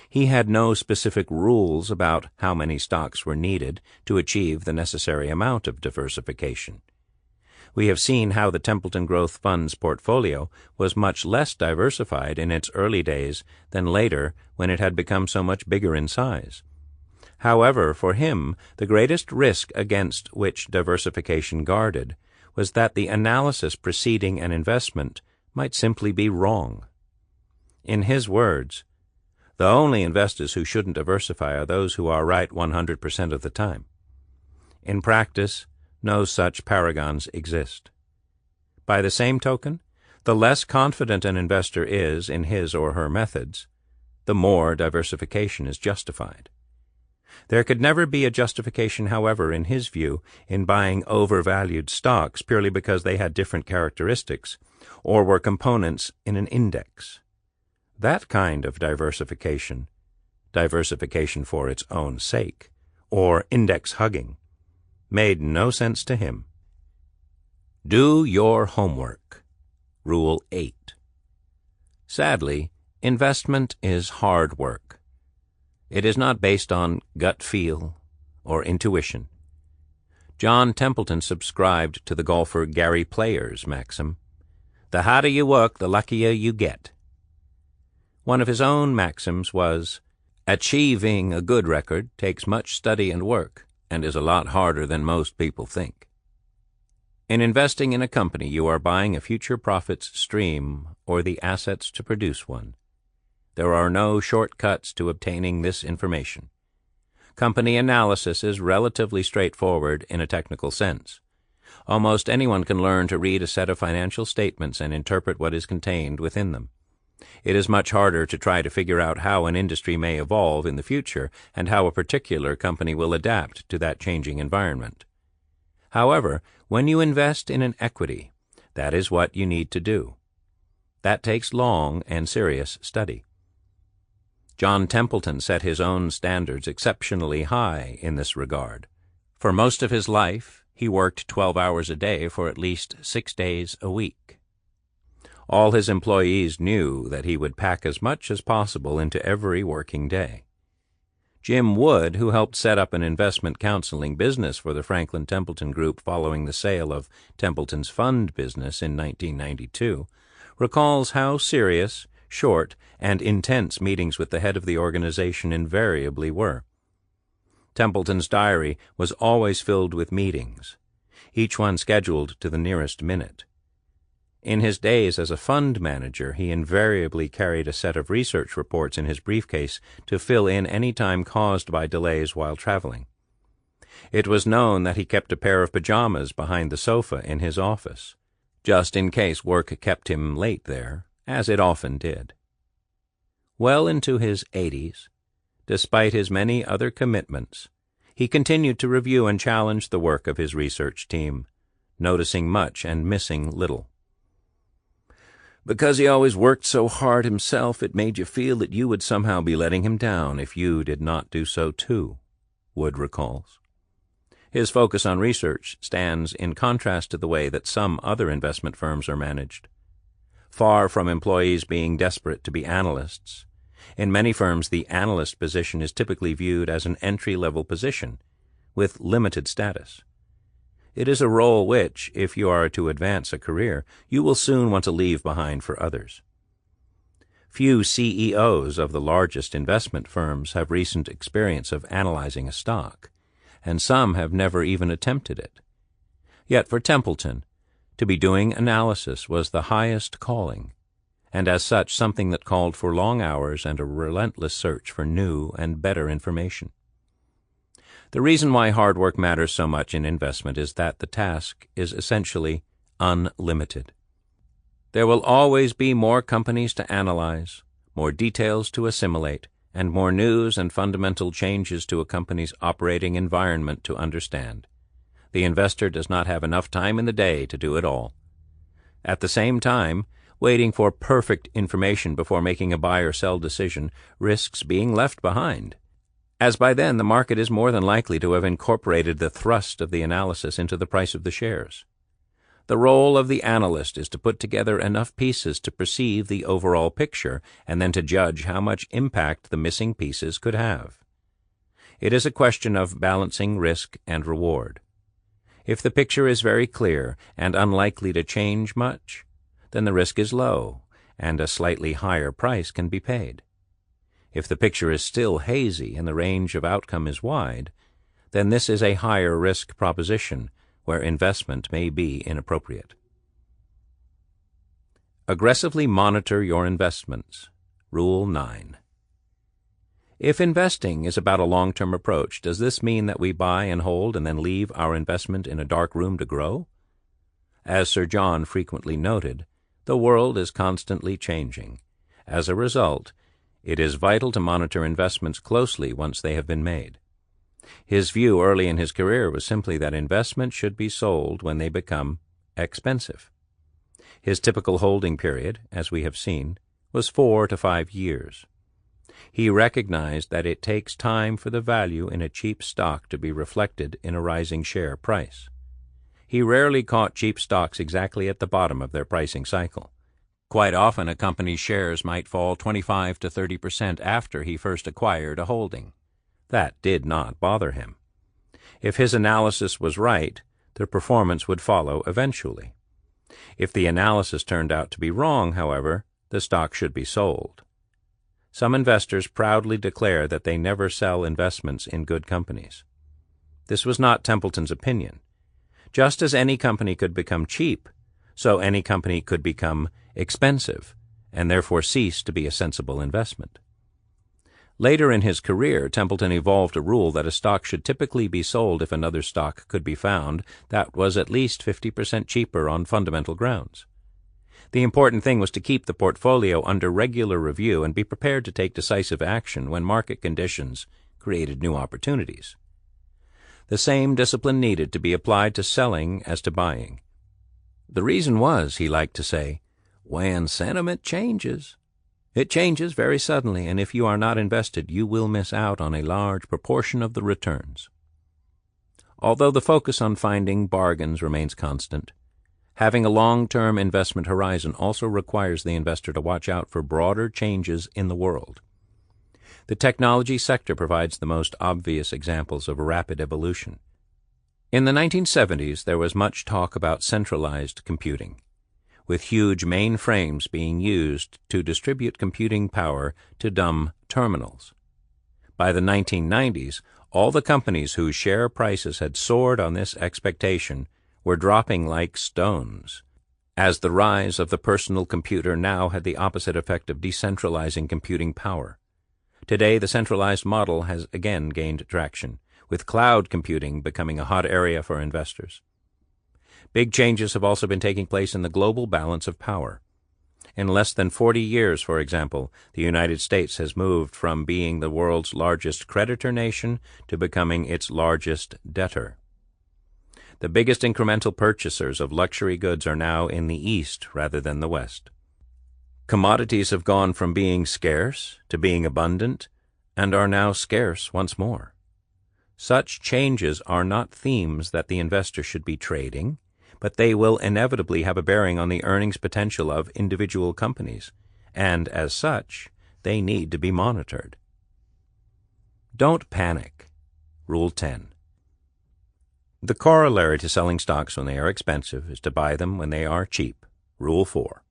He had no specific rules about how many stocks were needed to achieve the necessary amount of diversification. We have seen how the Templeton Growth Fund's portfolio was much less diversified in its early days than later when it had become so much bigger in size. However, for him, the greatest risk against which diversification guarded was that the analysis preceding an investment might simply be wrong. In his words, "The only investors who shouldn't diversify are those who are right 100% of the time." In practice, no such paragons exist. By the same token, the less confident an investor is in his or her methods, the more diversification is justified. There could never be a justification, however, in his view, in buying overvalued stocks purely because they had different characteristics or were components in an index. That kind of diversification for its own sake, or index hugging, made no sense to him. Do your homework. Rule 8. Sadly, investment is hard work. It is not based on gut feel or intuition. John Templeton subscribed to the golfer Gary Player's maxim, "The harder you work, the luckier you get." One of his own maxims was, "Achieving a good record takes much study and work, and is a lot harder than most people think." In investing in a company, you are buying a future profits stream or the assets to produce one. There are no shortcuts to obtaining this information. Company analysis is relatively straightforward in a technical sense. Almost anyone can learn to read a set of financial statements and interpret what is contained within them. It is much harder to try to figure out how an industry may evolve in the future and how a particular company will adapt to that changing environment. However, when you invest in an equity, that is what you need to do. That takes long and serious study. John Templeton set his own standards exceptionally high in this regard. For most of his life, he worked 12 hours a day for at least 6 days a week. All his employees knew that he would pack as much as possible into every working day. Jim Wood, who helped set up an investment counseling business for the Franklin Templeton Group following the sale of Templeton's fund business in 1992, recalls how serious, short, and intense meetings with the head of the organization invariably were. Templeton's diary was always filled with meetings, each one scheduled to the nearest minute. In his days as a fund manager, he invariably carried a set of research reports in his briefcase to fill in any time caused by delays while traveling. It was known that he kept a pair of pajamas behind the sofa in his office, just in case work kept him late there, as it often did. Well into his 80s, despite his many other commitments, he continued to review and challenge the work of his research team, noticing much and missing little. Because he always worked so hard himself, it made you feel that you would somehow be letting him down if you did not do so too, Wood recalls. His focus on research stands in contrast to the way that some other investment firms are managed. Far from employees being desperate to be analysts, in many firms the analyst position is typically viewed as an entry-level position with limited status. It is a role which, if you are to advance a career, you will soon want to leave behind for others. Few CEOs of the largest investment firms have recent experience of analyzing a stock, and some have never even attempted it. Yet for Templeton, to be doing analysis was the highest calling, and as such something that called for long hours and a relentless search for new and better information. The reason why hard work matters so much in investment is that the task is essentially unlimited. There will always be more companies to analyze, more details to assimilate, and more news and fundamental changes to a company's operating environment to understand. The investor does not have enough time in the day to do it all. At the same time, waiting for perfect information before making a buy or sell decision risks being left behind, as by then the market is more than likely to have incorporated the thrust of the analysis into the price of the shares. The role of the analyst is to put together enough pieces to perceive the overall picture and then to judge how much impact the missing pieces could have. It is a question of balancing risk and reward. If the picture is very clear and unlikely to change much, then the risk is low and a slightly higher price can be paid. If the picture is still hazy and the range of outcome is wide, then this is a higher risk proposition where investment may be inappropriate. Aggressively monitor your investments. Rule 9. If investing is about a long-term approach, does this mean that we buy and hold and then leave our investment in a dark room to grow? As Sir John frequently noted, the world is constantly changing. As a result, it is vital to monitor investments closely once they have been made. His view early in his career was simply that investments should be sold when they become expensive. His typical holding period, as we have seen, was 4 to 5 years. He recognized that it takes time for the value in a cheap stock to be reflected in a rising share price. He rarely caught cheap stocks exactly at the bottom of their pricing cycle. Quite often a company's shares might fall 25 to 30% after he first acquired a holding. That did not bother him. If his analysis was right, the performance would follow eventually. If the analysis turned out to be wrong, however, the stock should be sold. Some investors proudly declare that they never sell investments in good companies. This was not Templeton's opinion. Just as any company could become cheap, so any company could become expensive and therefore cease to be a sensible investment. Later in his career, Templeton evolved a rule that a stock should typically be sold if another stock could be found that was at least 50% cheaper on fundamental grounds. The important thing was to keep the portfolio under regular review and be prepared to take decisive action when market conditions created new opportunities. The same discipline needed to be applied to selling as to buying. The reason was, he liked to say, when sentiment changes. It changes very suddenly, and if you are not invested, you will miss out on a large proportion of the returns. Although the focus on finding bargains remains constant, having a long-term investment horizon also requires the investor to watch out for broader changes in the world. The technology sector provides the most obvious examples of rapid evolution. In the 1970s, there was much talk about centralized computing, with huge mainframes being used to distribute computing power to dumb terminals. By the 1990s, all the companies whose share prices had soared on this expectation were dropping like stones, as the rise of the personal computer now had the opposite effect of decentralizing computing power. Today, the centralized model has again gained traction, with cloud computing becoming a hot area for investors. Big changes have also been taking place in the global balance of power. In less than 40 years, for example, the United States has moved from being the world's largest creditor nation to becoming its largest debtor. The biggest incremental purchasers of luxury goods are now in the East rather than the West. Commodities have gone from being scarce to being abundant and are now scarce once more. Such changes are not themes that the investor should be trading, but they will inevitably have a bearing on the earnings potential of individual companies, and as such, they need to be monitored. Don't panic. Rule 10. The corollary to selling stocks when they are expensive is to buy them when they are cheap. Rule 4.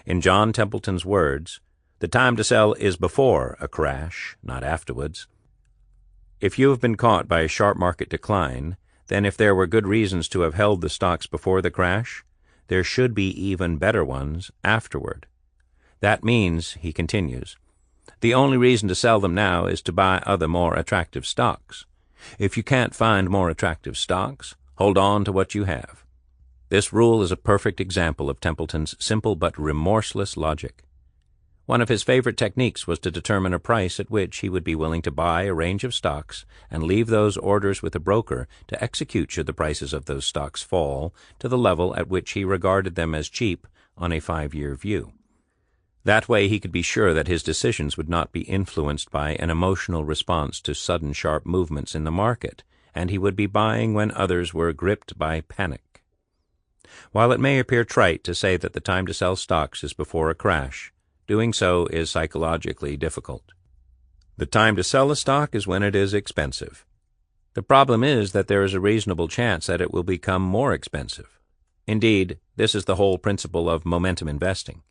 In John Templeton's words, the time to sell is before a crash, not afterwards. If you have been caught by a sharp market decline, then if there were good reasons to have held the stocks before the crash, there should be even better ones afterward. That means, he continues, the only reason to sell them now is to buy other more attractive stocks. If you can't find more attractive stocks, hold on to what you have. This rule is a perfect example of Templeton's simple but remorseless logic. One of his favorite techniques was to determine a price at which he would be willing to buy a range of stocks and leave those orders with a broker to execute should the prices of those stocks fall to the level at which he regarded them as cheap on a 5-year view. That way he could be sure that his decisions would not be influenced by an emotional response to sudden sharp movements in the market, and he would be buying when others were gripped by panic. While it may appear trite to say that the time to sell stocks is before a crash, doing so is psychologically difficult. The time to sell a stock is when it is expensive. The problem is that there is a reasonable chance that it will become more expensive. Indeed, this is the whole principle of momentum investing.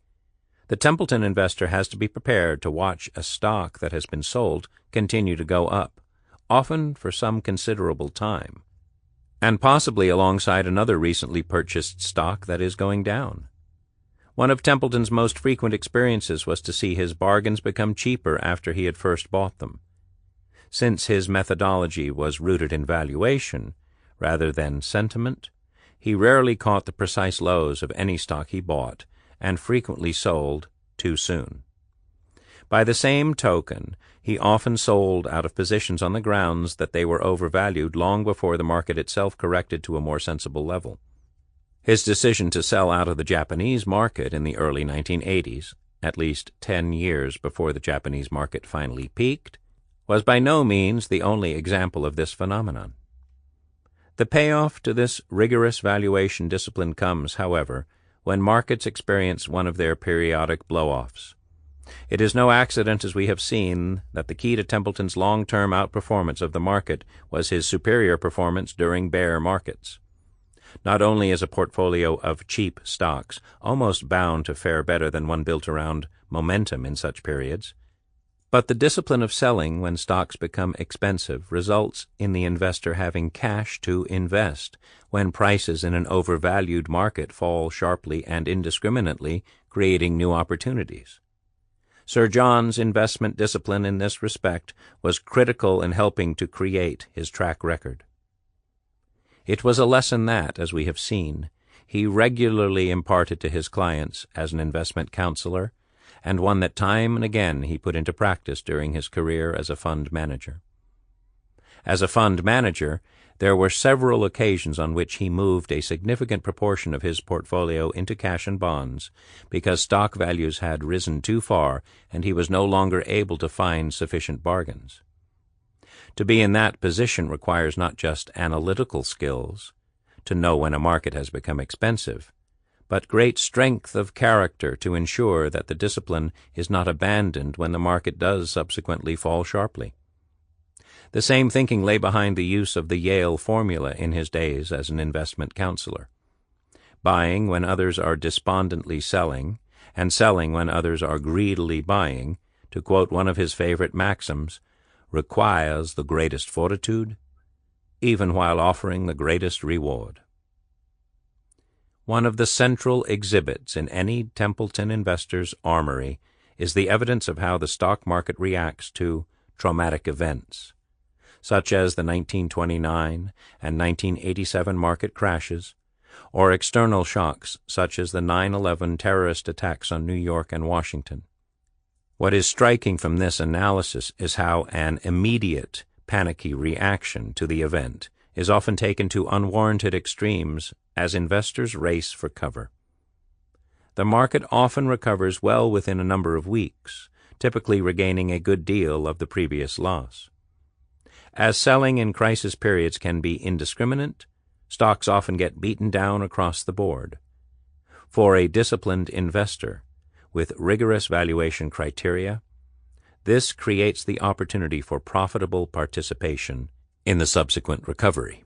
The Templeton investor has to be prepared to watch a stock that has been sold continue to go up, often for some considerable time, and possibly alongside another recently purchased stock that is going down. One of Templeton's most frequent experiences was to see his bargains become cheaper after he had first bought them. Since his methodology was rooted in valuation rather than sentiment, he rarely caught the precise lows of any stock he bought and frequently sold too soon. By the same token, he often sold out of positions on the grounds that they were overvalued long before the market itself corrected to a more sensible level. His decision to sell out of the Japanese market in the early 1980s, at least 10 years before the Japanese market finally peaked, was by no means the only example of this phenomenon. The payoff to this rigorous valuation discipline comes, however, when markets experience one of their periodic blow-offs. It is no accident, as we have seen, that the key to Templeton's long-term outperformance of the market was his superior performance during bear markets. Not only is a portfolio of cheap stocks almost bound to fare better than one built around momentum in such periods, but the discipline of selling when stocks become expensive results in the investor having cash to invest when prices in an overvalued market fall sharply and indiscriminately, creating new opportunities. Sir John's investment discipline in this respect was critical in helping to create his track record. It was a lesson that, as we have seen, he regularly imparted to his clients as an investment counselor, and one that time and again he put into practice during his career as a fund manager. As a fund manager, there were several occasions on which he moved a significant proportion of his portfolio into cash and bonds because stock values had risen too far and he was no longer able to find sufficient bargains. To be in that position requires not just analytical skills, to know when a market has become expensive, but great strength of character to ensure that the discipline is not abandoned when the market does subsequently fall sharply. The same thinking lay behind the use of the Yale formula in his days as an investment counselor. Buying when others are despondently selling, and selling when others are greedily buying, to quote one of his favorite maxims, requires the greatest fortitude, even while offering the greatest reward. One of the central exhibits in any Templeton investor's armory is the evidence of how the stock market reacts to traumatic events, such as the 1929 and 1987 market crashes, or external shocks such as the 9/11 terrorist attacks on New York and Washington. What is striking from this analysis is how an immediate, panicky reaction to the event is often taken to unwarranted extremes as investors race for cover. The market often recovers well within a number of weeks, typically regaining a good deal of the previous loss. As selling in crisis periods can be indiscriminate, stocks often get beaten down across the board. For a disciplined investor, with rigorous valuation criteria, this creates the opportunity for profitable participation in the subsequent recovery.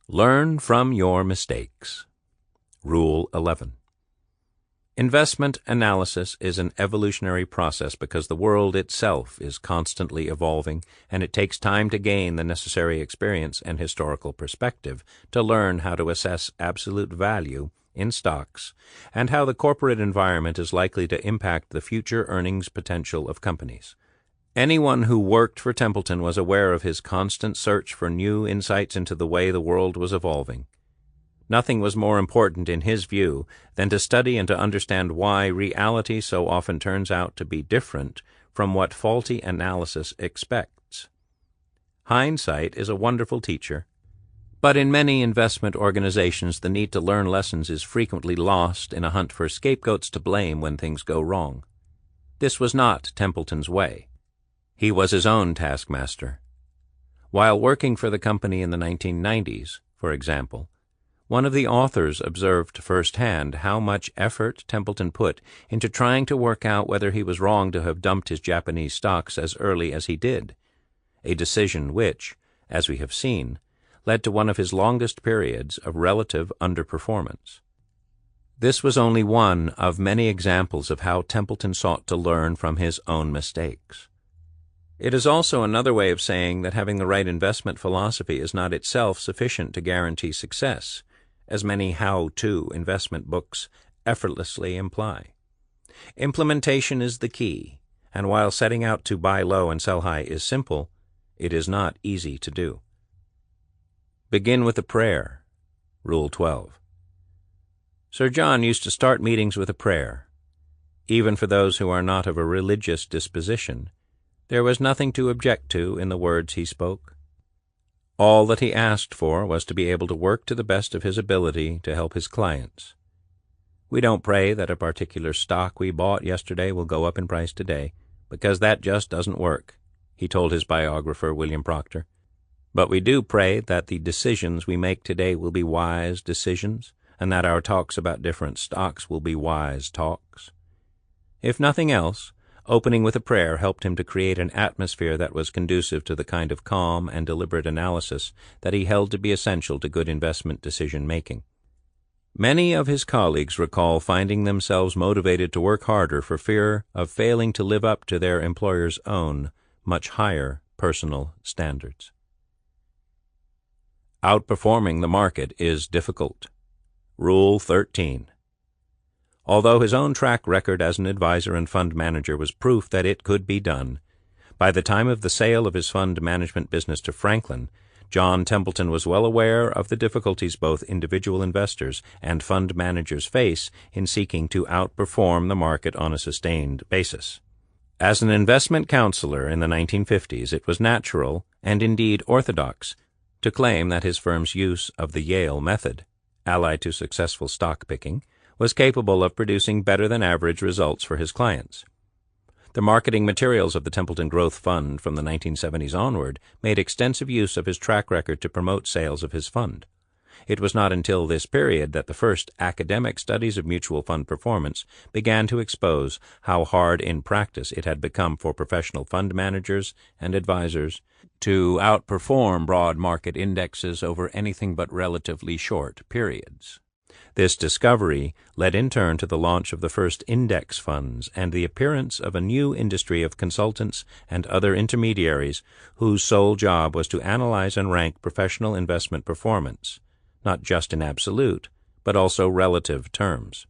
Learn from your mistakes. Rule 11. Investment analysis is an evolutionary process because the world itself is constantly evolving, and it takes time to gain the necessary experience and historical perspective to learn how to assess absolute value in stocks and how the corporate environment is likely to impact the future earnings potential of companies. Anyone who worked for Templeton was aware of his constant search for new insights into the way the world was evolving. Nothing was more important in his view than to study and to understand why reality so often turns out to be different from what faulty analysis expects. Hindsight is a wonderful teacher, but in many investment organizations the need to learn lessons is frequently lost in a hunt for scapegoats to blame when things go wrong. This was not Templeton's way. He was his own taskmaster. While working for the company in the 1990s, for example, one of the authors observed firsthand how much effort Templeton put into trying to work out whether he was wrong to have dumped his Japanese stocks as early as he did, a decision which, as we have seen, led to one of his longest periods of relative underperformance. This was only one of many examples of how Templeton sought to learn from his own mistakes. It is also another way of saying that having the right investment philosophy is not itself sufficient to guarantee success, as many how-to investment books effortlessly imply. Implementation is the key, and while setting out to buy low and sell high is simple, it is not easy to do. Begin with a prayer. Rule 12. Sir John used to start meetings with a prayer. Even for those who are not of a religious disposition, there was nothing to object to in the words he spoke. All that he asked for was to be able to work to the best of his ability to help his clients. We don't pray that a particular stock we bought yesterday will go up in price today, because that just doesn't work, he told his biographer, William Proctor. But we do pray that the decisions we make today will be wise decisions, and that our talks about different stocks will be wise talks. If nothing else, opening with a prayer helped him to create an atmosphere that was conducive to the kind of calm and deliberate analysis that he held to be essential to good investment decision-making. Many of his colleagues recall finding themselves motivated to work harder for fear of failing to live up to their employer's own, much higher personal standards. Outperforming the market is difficult. Rule 13. Although his own track record as an advisor and fund manager was proof that it could be done, by the time of the sale of his fund management business to Franklin, John Templeton was well aware of the difficulties both individual investors and fund managers face in seeking to outperform the market on a sustained basis. As an investment counselor in the 1950s, it was natural, and indeed orthodox, to claim that his firm's use of the Yale method, allied to successful stock picking, was capable of producing better-than-average results for his clients. The marketing materials of the Templeton Growth Fund from the 1970s onward made extensive use of his track record to promote sales of his fund. It was not until this period that the first academic studies of mutual fund performance began to expose how hard in practice it had become for professional fund managers and advisors to outperform broad market indexes over anything but relatively short periods. This discovery led in turn to the launch of the first index funds and the appearance of a new industry of consultants and other intermediaries whose sole job was to analyze and rank professional investment performance, not just in absolute, but also relative terms.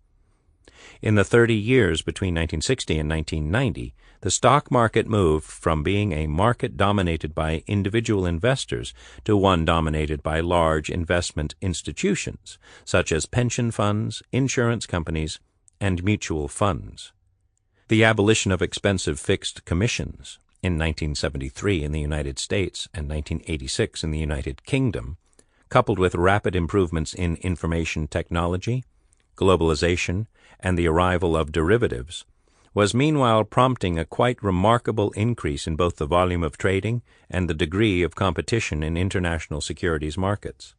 In the 30 years between 1960 and 1990, the stock market moved from being a market dominated by individual investors to one dominated by large investment institutions, such as pension funds, insurance companies, and mutual funds. The abolition of expensive fixed commissions in 1973 in the United States and 1986 in the United Kingdom, coupled with rapid improvements in information technology, globalization, and the arrival of derivatives, was meanwhile prompting a quite remarkable increase in both the volume of trading and the degree of competition in international securities markets.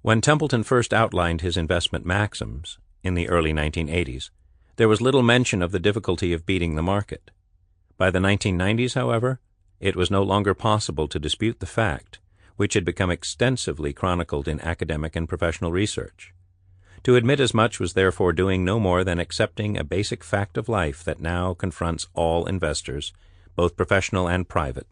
When Templeton first outlined his investment maxims in the early 1980s, there was little mention of the difficulty of beating the market. By the 1990s, however, it was no longer possible to dispute the fact, which had become extensively chronicled in academic and professional research. To admit as much was therefore doing no more than accepting a basic fact of life that now confronts all investors, both professional and private.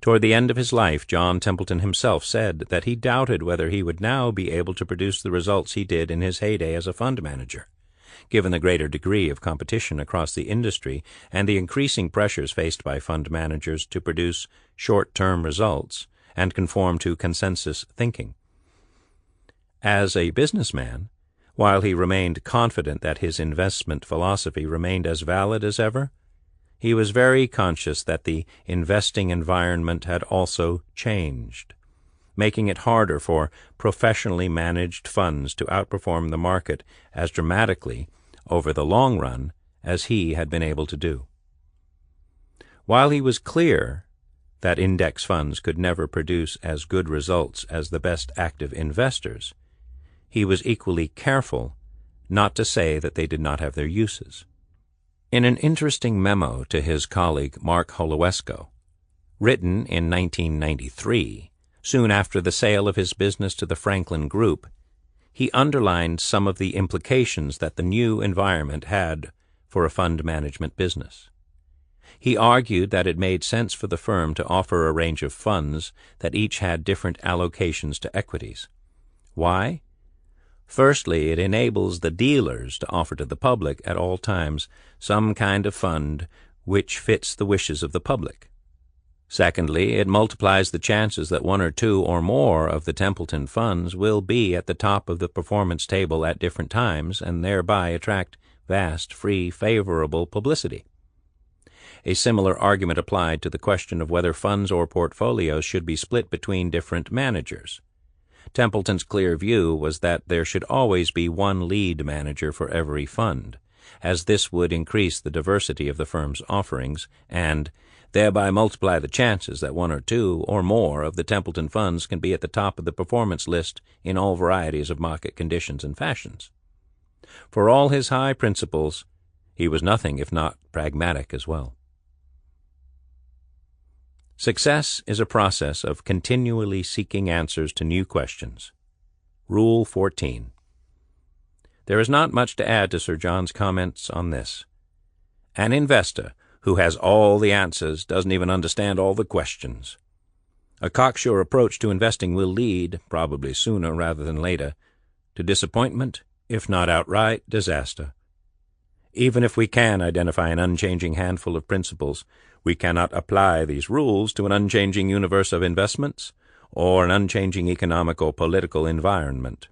Toward the end of his life, John Templeton himself said that he doubted whether he would now be able to produce the results he did in his heyday as a fund manager, given the greater degree of competition across the industry and the increasing pressures faced by fund managers to produce short-term results and conform to consensus thinking. As a businessman, while he remained confident that his investment philosophy remained as valid as ever, he was very conscious that the investing environment had also changed, making it harder for professionally managed funds to outperform the market as dramatically over the long run as he had been able to do. While he was clear that index funds could never produce as good results as the best active investors, he was equally careful not to say that they did not have their uses. In an interesting memo to his colleague Mark Holowesko, written in 1993, soon after the sale of his business to the Franklin Group, he underlined some of the implications that the new environment had for a fund management business. He argued that it made sense for the firm to offer a range of funds that each had different allocations to equities. Why? Firstly, it enables the dealers to offer to the public at all times some kind of fund which fits the wishes of the public. Secondly, it multiplies the chances that one or two or more of the Templeton funds will be at the top of the performance table at different times and thereby attract vast, free, favorable publicity. A similar argument applied to the question of whether funds or portfolios should be split between different managers. Templeton's clear view was that there should always be one lead manager for every fund, as this would increase the diversity of the firm's offerings and thereby multiply the chances that one or two or more of the Templeton funds can be at the top of the performance list in all varieties of market conditions and fashions. For all his high principles, he was nothing if not pragmatic as well. Success is a process of continually seeking answers to new questions. Rule 14. There is not much to add to Sir John's comments on this. An investor who has all the answers doesn't even understand all the questions. A cocksure approach to investing will lead, probably sooner rather than later, to disappointment, if not outright disaster. Even if we can identify an unchanging handful of principles, we cannot apply these rules to an unchanging universe of investments or an unchanging economic or political environment.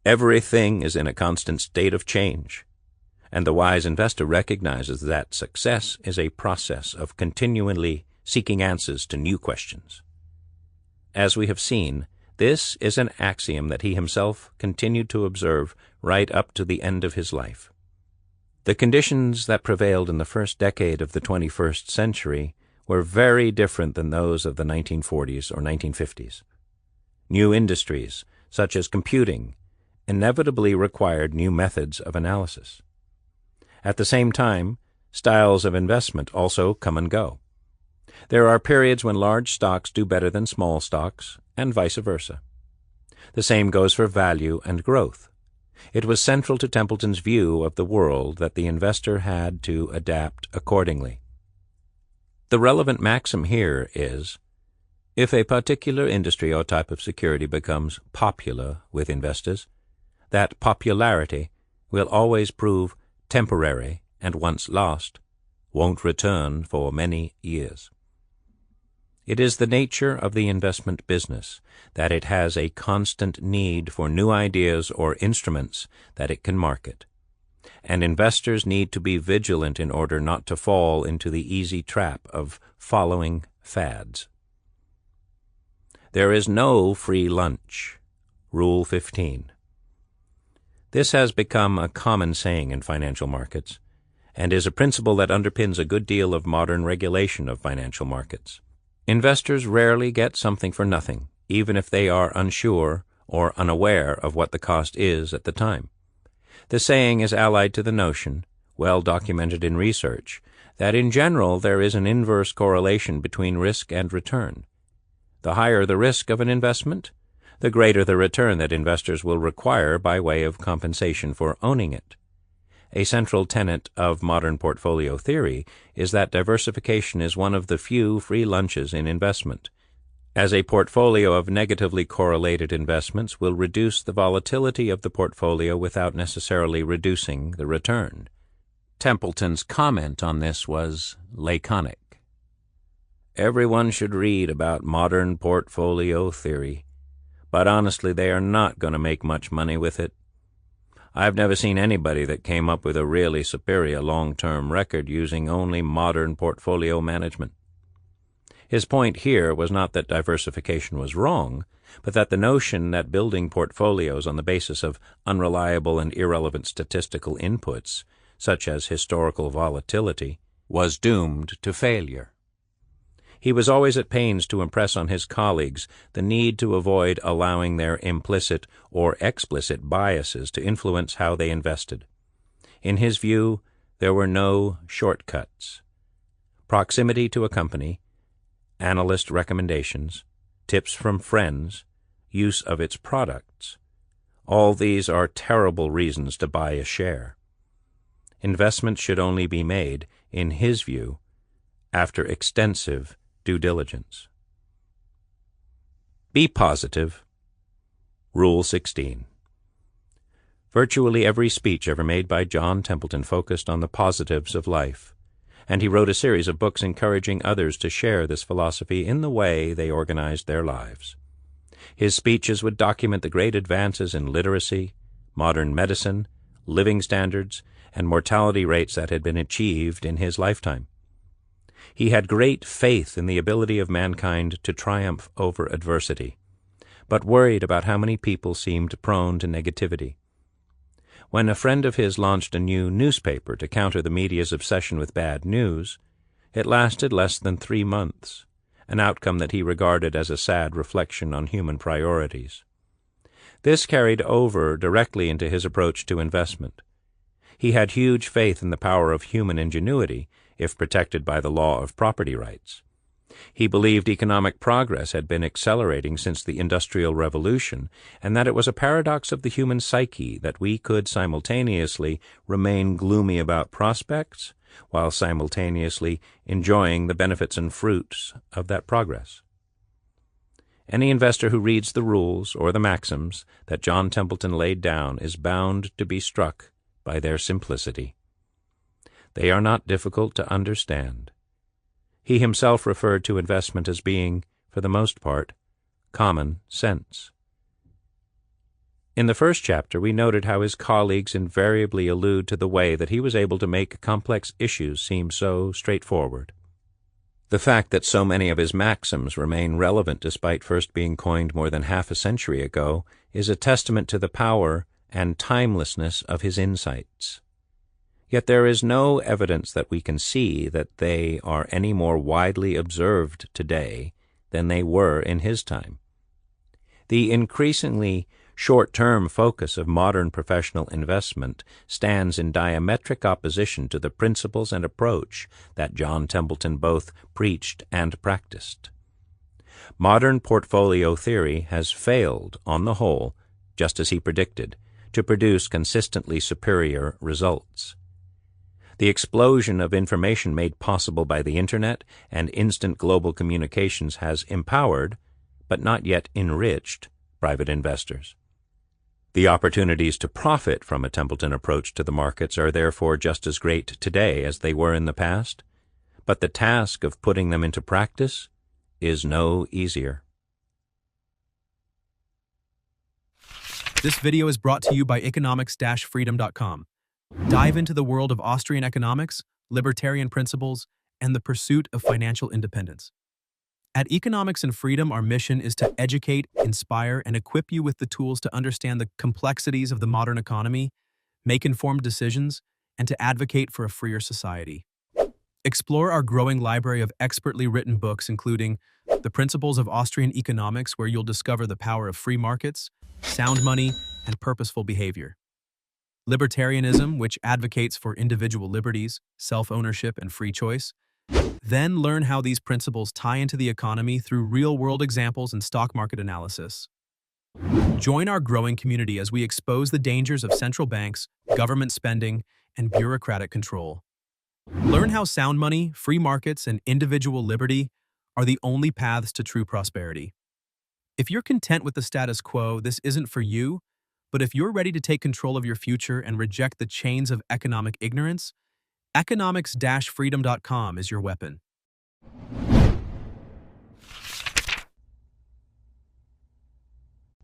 Everything is in a constant state of change, and the wise investor recognizes that success is a process of continually seeking answers to new questions. As we have seen, this is an axiom that he himself continued to observe right up to the end of his life. The conditions that prevailed in the first decade of the 21st century were very different than those of the 1940s or 1950s. New industries, such as computing, inevitably required new methods of analysis. At the same time, styles of investment also come and go. There are periods when large stocks do better than small stocks, and vice versa. The same goes for value and growth. It was central to Templeton's view of the world that the investor had to adapt accordingly. The relevant maxim here is, if a particular industry or type of security becomes popular with investors, that popularity will always prove temporary and once lost, won't return for many years. It is the nature of the investment business that it has a constant need for new ideas or instruments that it can market, and investors need to be vigilant in order not to fall into the easy trap of following fads. There is no free lunch. Rule 15. This has become a common saying in financial markets, and is a principle that underpins a good deal of modern regulation of financial markets. Investors rarely get something for nothing, even if they are unsure or unaware of what the cost is at the time. The saying is allied to the notion, well documented in research, that in general there is an inverse correlation between risk and return. The higher the risk of an investment, the greater the return that investors will require by way of compensation for owning it. A central tenet of modern portfolio theory is that diversification is one of the few free lunches in investment, as a portfolio of negatively correlated investments will reduce the volatility of the portfolio without necessarily reducing the return. Templeton's comment on this was laconic. Everyone should read about modern portfolio theory, but honestly they are not going to make much money with it. I've never seen anybody that came up with a really superior long-term record using only modern portfolio management. His point here was not that diversification was wrong, but that the notion that building portfolios on the basis of unreliable and irrelevant statistical inputs, such as historical volatility, was doomed to failure. He was always at pains to impress on his colleagues the need to avoid allowing their implicit or explicit biases to influence how they invested. In his view, there were no shortcuts. Proximity to a company, analyst recommendations, tips from friends, use of its products, all these are terrible reasons to buy a share. Investments should only be made, in his view, after extensive due diligence. Be positive. Rule 16. Virtually every speech ever made by John Templeton focused on the positives of life, and he wrote a series of books encouraging others to share this philosophy in the way they organized their lives. His speeches would document the great advances in literacy, modern medicine, living standards, and mortality rates that had been achieved in his lifetime. He had great faith in the ability of mankind to triumph over adversity, but worried about how many people seemed prone to negativity. When a friend of his launched a new newspaper to counter the media's obsession with bad news, it lasted less than 3 months, an outcome that he regarded as a sad reflection on human priorities. This carried over directly into his approach to investment. He had huge faith in the power of human ingenuity if protected by the law of property rights. He believed economic progress had been accelerating since the Industrial Revolution, and that it was a paradox of the human psyche that we could simultaneously remain gloomy about prospects while simultaneously enjoying the benefits and fruits of that progress. Any investor who reads the rules or the maxims that John Templeton laid down is bound to be struck by their simplicity. They are not difficult to understand. He himself referred to investment as being, for the most part, common sense. In the first chapter, we noted how his colleagues invariably allude to the way that he was able to make complex issues seem so straightforward. The fact that so many of his maxims remain relevant despite first being coined more than half a century ago is a testament to the power and timelessness of his insights. Yet there is no evidence that we can see that they are any more widely observed today than they were in his time. The increasingly short-term focus of modern professional investment stands in diametric opposition to the principles and approach that John Templeton both preached and practiced. Modern portfolio theory has failed, on the whole, just as he predicted, to produce consistently superior results. The explosion of information made possible by the Internet and instant global communications has empowered, but not yet enriched, private investors. The opportunities to profit from a Templeton approach to the markets are therefore just as great today as they were in the past, but the task of putting them into practice is no easier. This video is brought to you by economics-freedom.com. Dive into the world of Austrian economics, libertarian principles, and the pursuit of financial independence. At Economics and Freedom, our mission is to educate, inspire, and equip you with the tools to understand the complexities of the modern economy, make informed decisions, and to advocate for a freer society. Explore our growing library of expertly written books, including The Principles of Austrian Economics, where you'll discover the power of free markets, sound money, and purposeful behavior. Libertarianism, which advocates for individual liberties, self-ownership, and free choice. Then learn how these principles tie into the economy through real-world examples and stock market analysis. Join our growing community as we expose the dangers of central banks, government spending, and bureaucratic control. Learn how sound money, free markets, and individual liberty are the only paths to true prosperity. If you're content with the status quo, this isn't for you, but if you're ready to take control of your future and reject the chains of economic ignorance, economics-freedom.com is your weapon.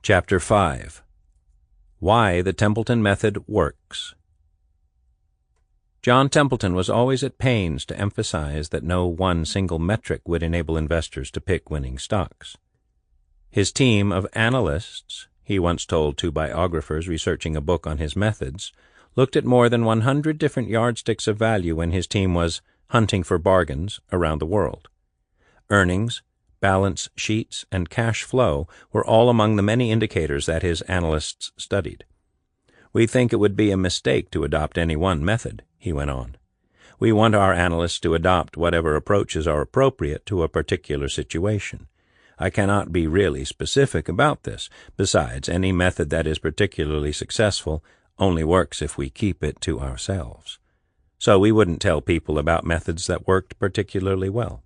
Chapter 5. Why the Templeton Method Works. John Templeton was always at pains to emphasize that no one single metric would enable investors to pick winning stocks. His team of analysts, he once told two biographers researching a book on his methods, looked at more than 100 different yardsticks of value when his team was hunting for bargains around the world. Earnings, balance sheets, and cash flow were all among the many indicators that his analysts studied. "We think it would be a mistake to adopt any one method," he went on. "We want our analysts to adopt whatever approaches are appropriate to a particular situation. I cannot be really specific about this. Besides, any method that is particularly successful only works if we keep it to ourselves. So we wouldn't tell people about methods that worked particularly well."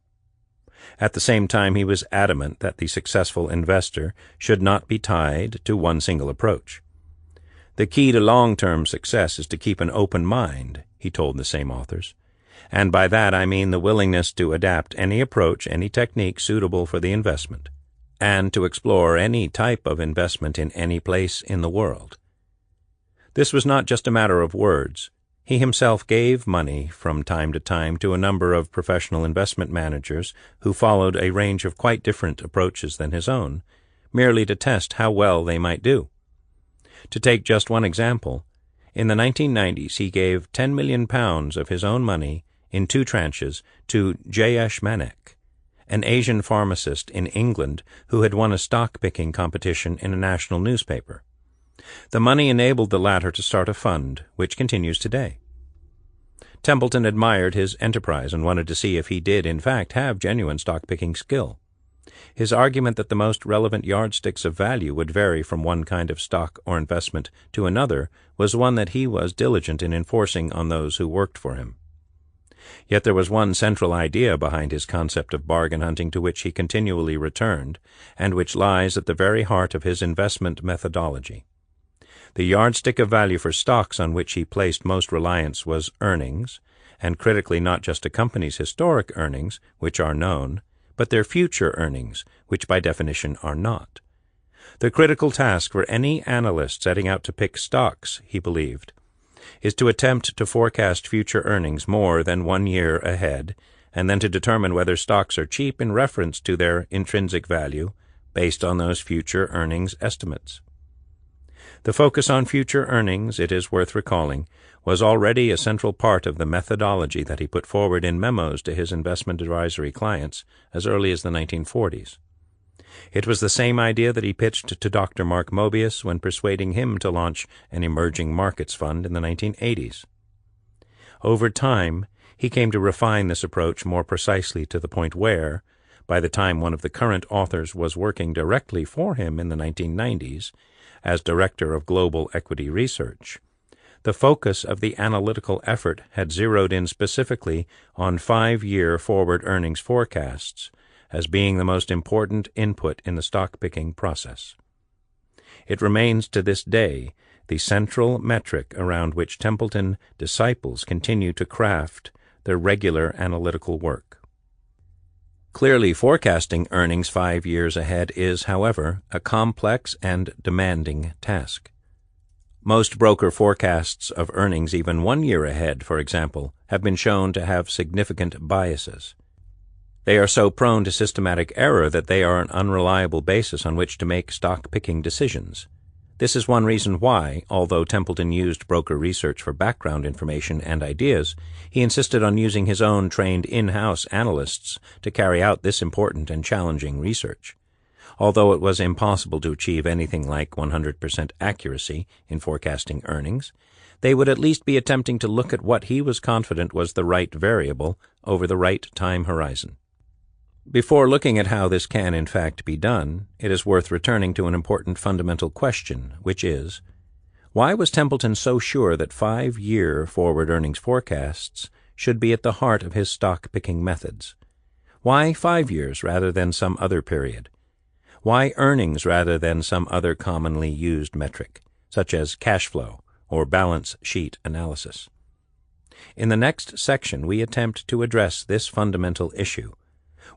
At the same time, he was adamant that the successful investor should not be tied to one single approach. "The key to long-term success is to keep an open mind," he told the same authors. "And by that I mean the willingness to adapt any approach, any technique suitable for the investment, and to explore any type of investment in any place in the world." This was not just a matter of words. He himself gave money from time to time to a number of professional investment managers who followed a range of quite different approaches than his own, merely to test how well they might do. To take just one example, in the 1990s he gave £10 million of his own money in 2 tranches to Jayesh Manek, an Asian pharmacist in England who had won a stock-picking competition in a national newspaper. The money enabled the latter to start a fund, which continues today. Templeton admired his enterprise and wanted to see if he did, in fact, have genuine stock-picking skill. His argument that the most relevant yardsticks of value would vary from one kind of stock or investment to another was one that he was diligent in enforcing on those who worked for him. Yet there was one central idea behind his concept of bargain hunting to which he continually returned, and which lies at the very heart of his investment methodology. The yardstick of value for stocks on which he placed most reliance was earnings, and critically not just a company's historic earnings, which are known, but their future earnings, which by definition are not. The critical task for any analyst setting out to pick stocks, he believed, is to attempt to forecast future earnings more than 1 year ahead, and then to determine whether stocks are cheap in reference to their intrinsic value based on those future earnings estimates. The focus on future earnings, it is worth recalling, was already a central part of the methodology that he put forward in memos to his investment advisory clients as early as the 1940s. It was the same idea that he pitched to Dr. Mark Mobius when persuading him to launch an emerging markets fund in the 1980s. Over time, he came to refine this approach more precisely to the point where, by the time one of the current authors was working directly for him in the 1990s as Director of Global Equity Research, the focus of the analytical effort had zeroed in specifically on 5-year forward earnings forecasts as being the most important input in the stock-picking process. It remains to this day the central metric around which Templeton disciples continue to craft their regular analytical work. Clearly, forecasting earnings 5 years ahead is, however, a complex and demanding task. Most broker forecasts of earnings even 1 year ahead, for example, have been shown to have significant biases. They are so prone to systematic error that they are an unreliable basis on which to make stock-picking decisions. This is one reason why, although Templeton used broker research for background information and ideas, he insisted on using his own trained in-house analysts to carry out this important and challenging research. Although it was impossible to achieve anything like 100% accuracy in forecasting earnings, they would at least be attempting to look at what he was confident was the right variable over the right time horizon. Before looking at how this can in fact be done, it is worth returning to an important fundamental question, which is, why was Templeton so sure that 5-year forward earnings forecasts should be at the heart of his stock-picking methods? Why 5 years rather than some other period? Why earnings rather than some other commonly used metric, such as cash flow or balance sheet analysis? In the next section, we attempt to address this fundamental issue,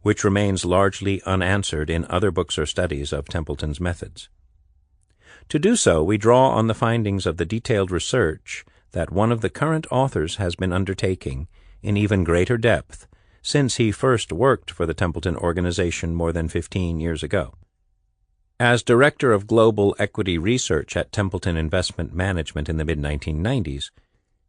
which remains largely unanswered in other books or studies of Templeton's methods. To do so, we draw on the findings of the detailed research that one of the current authors has been undertaking in even greater depth since he first worked for the Templeton organization more than 15 years ago. As Director of Global Equity Research at Templeton Investment Management in the mid-1990s,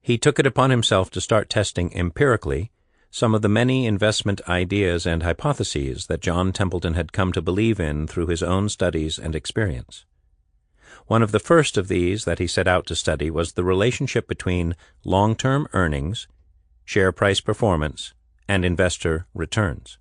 he took it upon himself to start testing empirically some of the many investment ideas and hypotheses that John Templeton had come to believe in through his own studies and experience. One of the first of these that he set out to study was the relationship between long-term earnings, share price performance, and investor returns.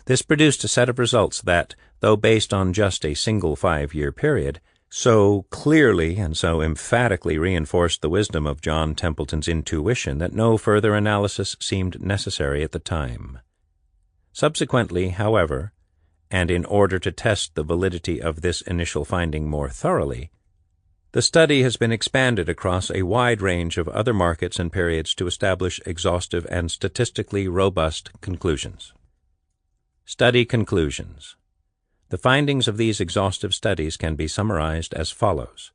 This produced a set of results that, though based on just a single 5-year period, so clearly and so emphatically reinforced the wisdom of John Templeton's intuition that no further analysis seemed necessary at the time. Subsequently, however, and in order to test the validity of this initial finding more thoroughly, the study has been expanded across a wide range of other markets and periods to establish exhaustive and statistically robust conclusions. Study conclusions. The findings of these exhaustive studies can be summarized as follows.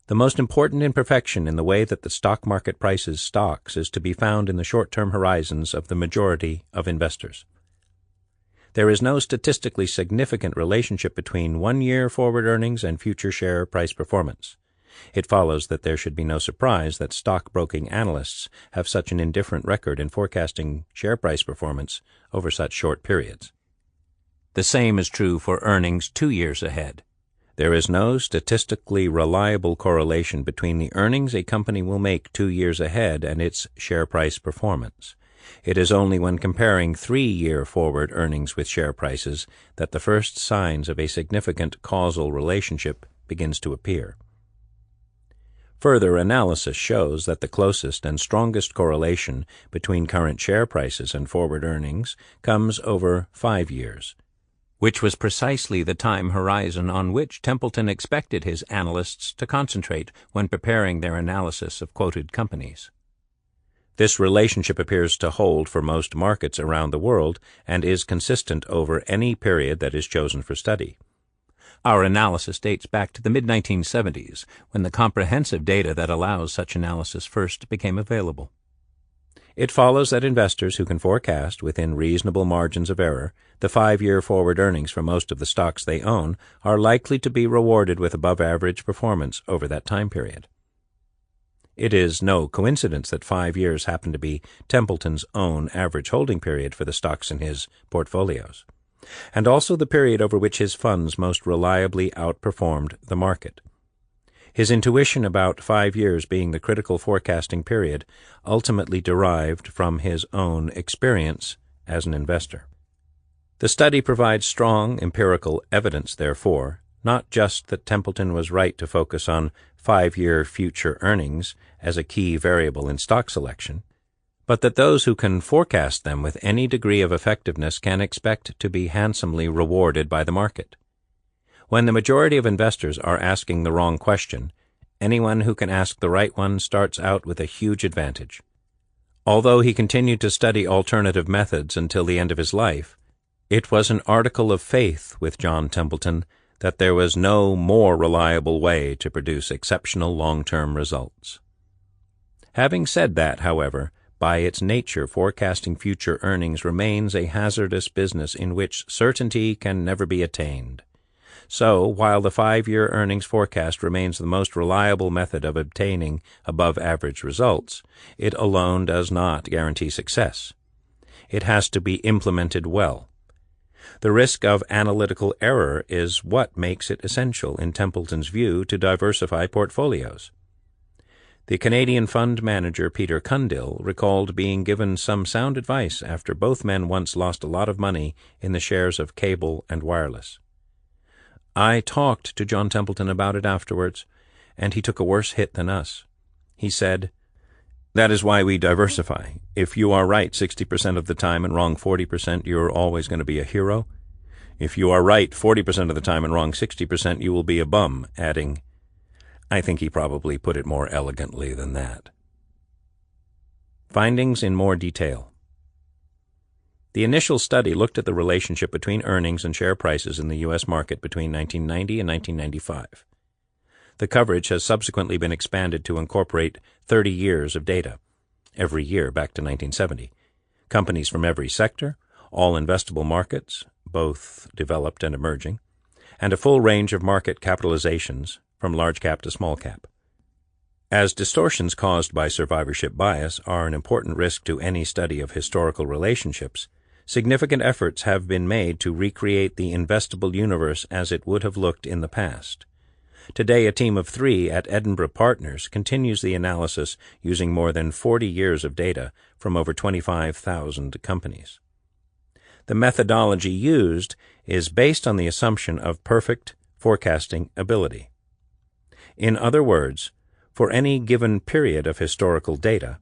The most important imperfection in the way that the stock market prices stocks is to be found in the short-term horizons of the majority of investors. There is no statistically significant relationship between 1-year forward earnings and future share price performance. It follows that there should be no surprise that stockbroking analysts have such an indifferent record in forecasting share price performance over such short periods. The same is true for earnings 2 years ahead. There is no statistically reliable correlation between the earnings a company will make 2 years ahead and its share price performance. It is only when comparing 3-year forward earnings with share prices that the first signs of a significant causal relationship begins to appear. Further analysis shows that the closest and strongest correlation between current share prices and forward earnings comes over 5 years, which was precisely the time horizon on which Templeton expected his analysts to concentrate when preparing their analysis of quoted companies. This relationship appears to hold for most markets around the world and is consistent over any period that is chosen for study. Our analysis dates back to the mid-1970s, when the comprehensive data that allows such analysis first became available. It follows that investors who can forecast within reasonable margins of error the 5-year forward earnings for most of the stocks they own are likely to be rewarded with above-average performance over that time period. It is no coincidence that 5 years happen to be Templeton's own average holding period for the stocks in his portfolios. and also the period over which his funds most reliably outperformed the market. His intuition about 5 years being the critical forecasting period ultimately derived from his own experience as an investor. The study provides strong empirical evidence, therefore, not just that Templeton was right to focus on 5-year future earnings as a key variable in stock selection, but that those who can forecast them with any degree of effectiveness can expect to be handsomely rewarded by the market. When the majority of investors are asking the wrong question, anyone who can ask the right one starts out with a huge advantage. Although he continued to study alternative methods until the end of his life, it was an article of faith with John Templeton that there was no more reliable way to produce exceptional long-term results. Having said that, however, by its nature, forecasting future earnings remains a hazardous business in which certainty can never be attained. So, while the 5-year earnings forecast remains the most reliable method of obtaining above-average results, it alone does not guarantee success. It has to be implemented well. The risk of analytical error is what makes it essential, in Templeton's view, to diversify portfolios. The Canadian fund manager Peter Cundill recalled being given some sound advice after both men once lost a lot of money in the shares of cable and wireless. I talked to John Templeton about it afterwards, and he took a worse hit than us. He said, "That is why we diversify. If you are right 60% of the time and wrong 40%, you're always going to be a hero. If you are right 40% of the time and wrong 60%, you will be a bum," adding, "I think he probably put it more elegantly than that." Findings in more detail. The initial study looked at the relationship between earnings and share prices in the U.S. market between 1990 and 1995. The coverage has subsequently been expanded to incorporate 30 years of data, every year back to 1970, companies from every sector, all investable markets, both developed and emerging, and a full range of market capitalizations from large cap to small cap. As distortions caused by survivorship bias are an important risk to any study of historical relationships, significant efforts have been made to recreate the investable universe as it would have looked in the past. Today, a team of 3 at Edinburgh Partners continues the analysis using more than 40 years of data from over 25,000 companies. The methodology used is based on the assumption of perfect forecasting ability. In other words, for any given period of historical data,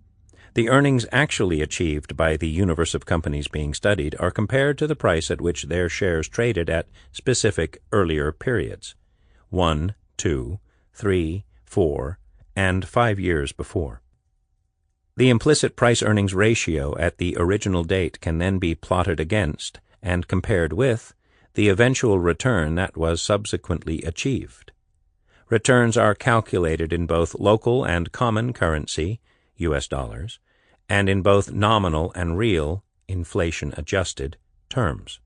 the earnings actually achieved by the universe of companies being studied are compared to the price at which their shares traded at specific earlier periods, 1, 2, 3, 4, and 5 years before. The implicit price-earnings ratio at the original date can then be plotted against and compared with the eventual return that was subsequently achieved. Returns are calculated in both local and common currency, U.S. dollars, and in both nominal and real, inflation-adjusted, terms.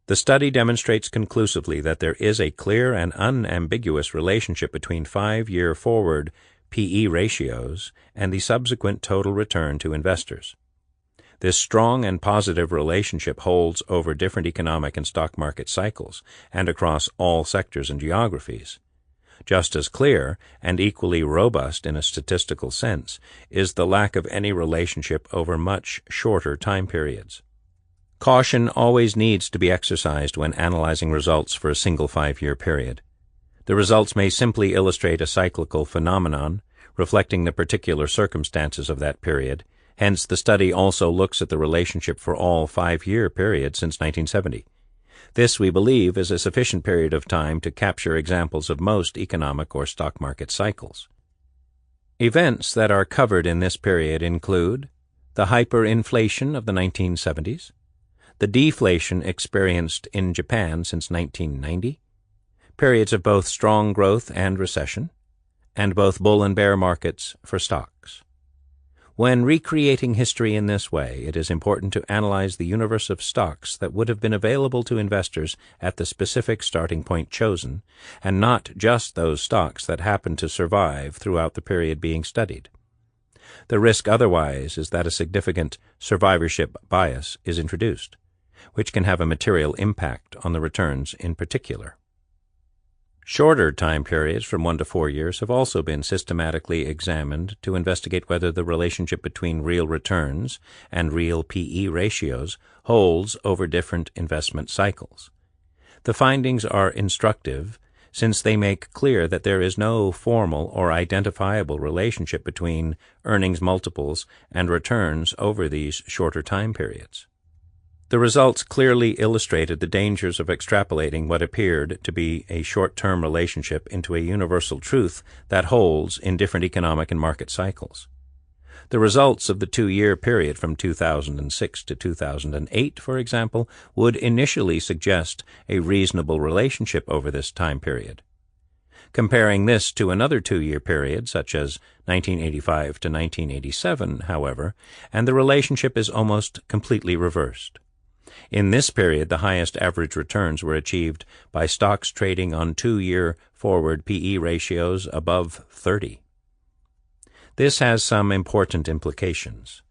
The study demonstrates conclusively that there is a clear and unambiguous relationship between 5-year forward P/E ratios and the subsequent total return to investors. This strong and positive relationship holds over different economic and stock market cycles and across all sectors and geographies. Just as clear, and equally robust in a statistical sense, is the lack of any relationship over much shorter time periods. Caution always needs to be exercised when analyzing results for a single 5-year period. The results may simply illustrate a cyclical phenomenon, reflecting the particular circumstances of that period. Hence, the study also looks at the relationship for all 5-year periods since 1970. This, we believe, is a sufficient period of time to capture examples of most economic or stock market cycles. Events that are covered in this period include the hyperinflation of the 1970s, the deflation experienced in Japan since 1990, periods of both strong growth and recession, and both bull and bear markets for stocks. When recreating history in this way, it is important to analyze the universe of stocks that would have been available to investors at the specific starting point chosen, and not just those stocks that happen to survive throughout the period being studied. The risk otherwise is that a significant survivorship bias is introduced. which can have a material impact on the returns in particular. Shorter time periods from 1 to 4 years have also been systematically examined to investigate whether the relationship between real returns and real P/E ratios holds over different investment cycles. The findings are instructive since they make clear that there is no formal or identifiable relationship between earnings multiples and returns over these shorter time periods. The results clearly illustrated the dangers of extrapolating what appeared to be a short-term relationship into a universal truth that holds in different economic and market cycles. The results of the 2-year period from 2006 to 2008, for example, would initially suggest a reasonable relationship over this time period. Comparing this to another 2-year period, such as 1985 to 1987, however, and the relationship is almost completely reversed. In this period, the highest average returns were achieved by stocks trading on 2-year forward P/E ratios above 30. This has some important implications.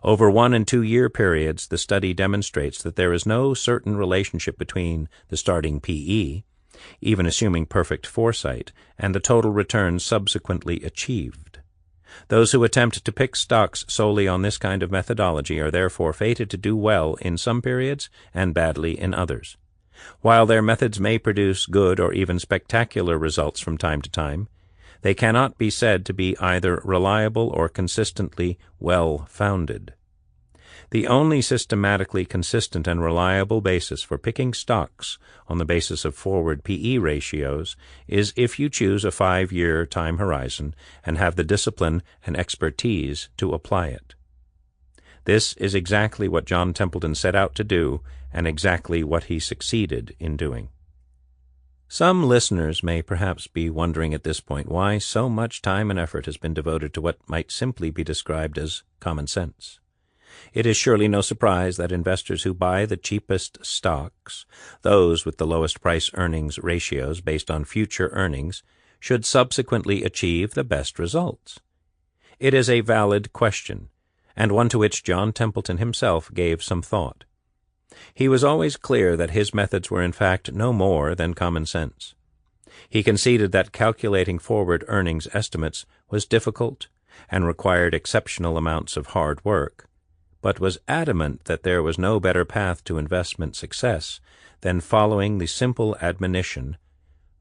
Over 1- and 2-year periods, the study demonstrates that there is no certain relationship between the starting P/E, even assuming perfect foresight, and the total returns subsequently achieved. Those who attempt to pick stocks solely on this kind of methodology are therefore fated to do well in some periods and badly in others. While their methods may produce good or even spectacular results from time to time, they cannot be said to be either reliable or consistently well-founded. The only systematically consistent and reliable basis for picking stocks on the basis of forward P/E ratios is if you choose a 5-year time horizon and have the discipline and expertise to apply it. This is exactly what John Templeton set out to do and exactly what he succeeded in doing. Some listeners may perhaps be wondering at this point why so much time and effort has been devoted to what might simply be described as common sense. It is surely no surprise that investors who buy the cheapest stocks, those with the lowest price-earnings ratios based on future earnings, should subsequently achieve the best results. It is a valid question, and one to which John Templeton himself gave some thought. He was always clear that his methods were in fact no more than common sense. He conceded that calculating forward earnings estimates was difficult and required exceptional amounts of hard work, but was adamant that there was no better path to investment success than following the simple admonition,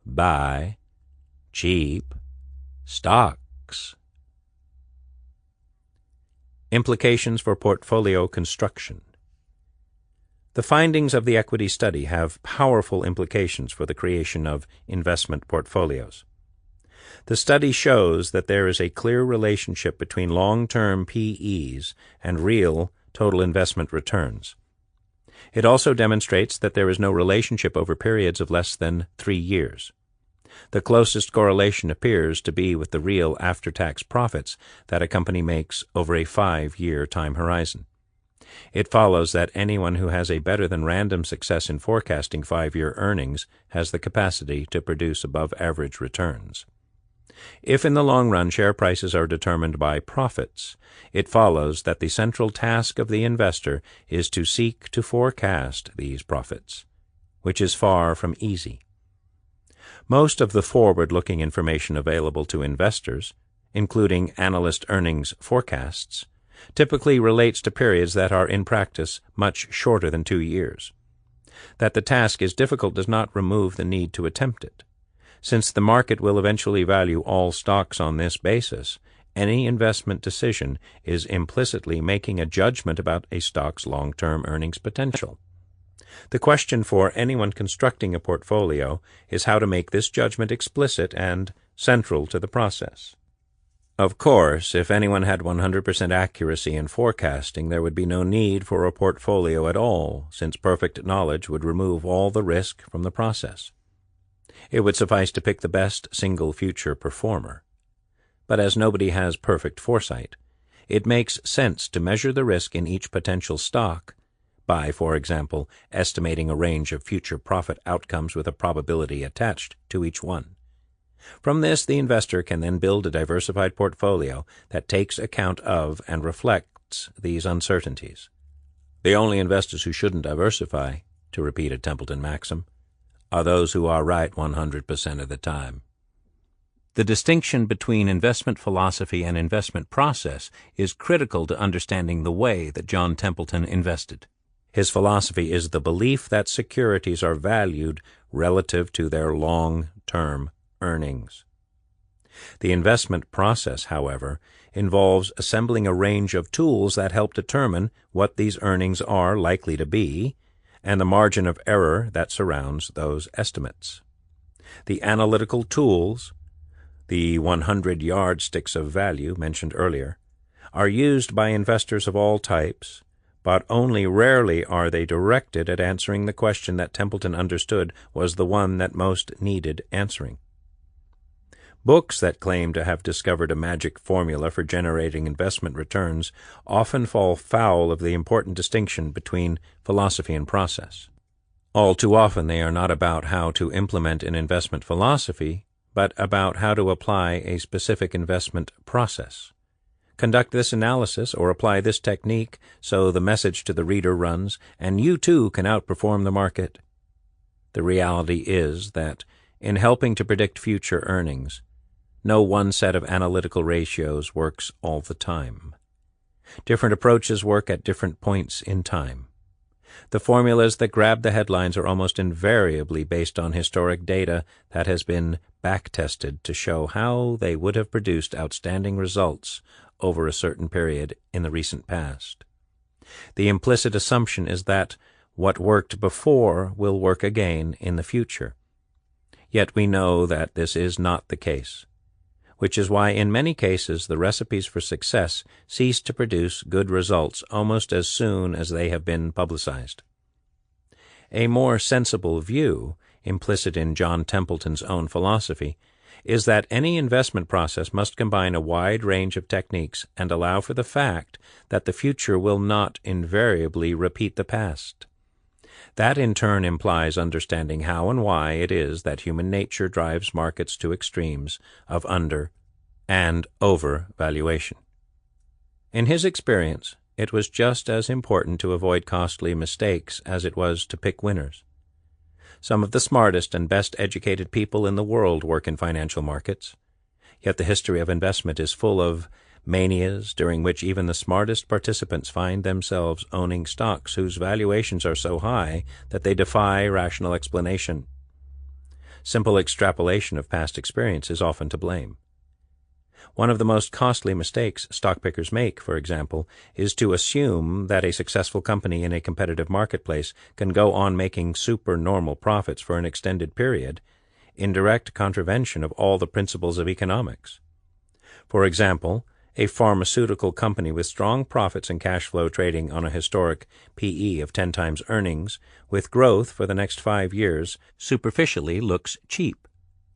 buy cheap stocks. Implications for portfolio construction. The findings of the equity study have powerful implications for the creation of investment portfolios. The study shows that there is a clear relationship between long-term P/Es and real total investment returns. It also demonstrates that there is no relationship over periods of less than 3 years. The closest correlation appears to be with the real after-tax profits that a company makes over a 5-year time horizon. It follows that anyone who has a better-than-random success in forecasting 5-year earnings has the capacity to produce above-average returns. If in the long run share prices are determined by profits, it follows that the central task of the investor is to seek to forecast these profits, which is far from easy. Most of the forward-looking information available to investors, including analyst earnings forecasts, typically relates to periods that are in practice much shorter than 2 years. That the task is difficult does not remove the need to attempt it. Since the market will eventually value all stocks on this basis, any investment decision is implicitly making a judgment about a stock's long-term earnings potential. The question for anyone constructing a portfolio is how to make this judgment explicit and central to the process. Of course, if anyone had 100% accuracy in forecasting, there would be no need for a portfolio at all, since perfect knowledge would remove all the risk from the process. It would suffice to pick the best single future performer. But as nobody has perfect foresight, it makes sense to measure the risk in each potential stock by, for example, estimating a range of future profit outcomes with a probability attached to each one. From this, the investor can then build a diversified portfolio that takes account of and reflects these uncertainties. The only investors who shouldn't diversify, to repeat a Templeton maxim, are those who are right 100% of the time. The distinction between investment philosophy and investment process is critical to understanding the way that John Templeton invested. His philosophy is the belief that securities are valued relative to their long-term earnings. The investment process, however, involves assembling a range of tools that help determine what these earnings are likely to be and the margin of error that surrounds those estimates. The analytical tools, the 100 yardsticks of value mentioned earlier, are used by investors of all types, but only rarely are they directed at answering the question that Templeton understood was the one that most needed answering. Books that claim to have discovered a magic formula for generating investment returns often fall foul of the important distinction between philosophy and process. All too often they are not about how to implement an investment philosophy, but about how to apply a specific investment process. Conduct this analysis or apply this technique so the message to the reader runs, and you too can outperform the market. The reality is that in helping to predict future earnings, no one set of analytical ratios works all the time. Different approaches work at different points in time. The formulas that grab the headlines are almost invariably based on historic data that has been back-tested to show how they would have produced outstanding results over a certain period in the recent past. The implicit assumption is that what worked before will work again in the future. Yet we know that this is not the case, which is why in many cases the recipes for success cease to produce good results almost as soon as they have been publicized. A more sensible view, implicit in John Templeton's own philosophy, is that any investment process must combine a wide range of techniques and allow for the fact that the future will not invariably repeat the past. That in turn implies understanding how and why it is that human nature drives markets to extremes of under and over valuation. In his experience, it was just as important to avoid costly mistakes as it was to pick winners. Some of the smartest and best educated people in the world work in financial markets, yet the history of investment is full of manias during which even the smartest participants find themselves owning stocks whose valuations are so high that they defy rational explanation. Simple extrapolation of past experience is often to blame. One of the most costly mistakes stock pickers make, for example, is to assume that a successful company in a competitive marketplace can go on making supernormal profits for an extended period, in direct contravention of all the principles of economics. For example, a pharmaceutical company with strong profits and cash flow trading on a historic P/E of 10 times earnings, with growth for the next 5 years, superficially looks cheap.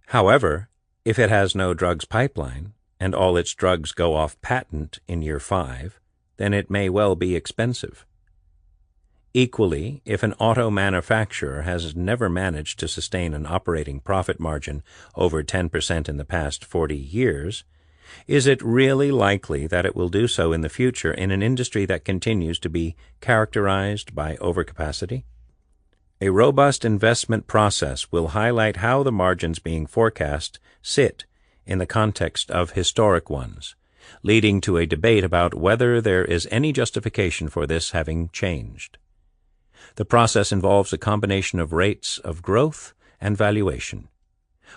However, if it has no drugs pipeline, and all its drugs go off patent in year 5, then it may well be expensive. Equally, if an auto manufacturer has never managed to sustain an operating profit margin over 10% in the past 40 years, is it really likely that it will do so in the future in an industry that continues to be characterized by overcapacity? A robust investment process will highlight how the margins being forecast sit in the context of historic ones, leading to a debate about whether there is any justification for this having changed. The process involves a combination of rates of growth and valuation.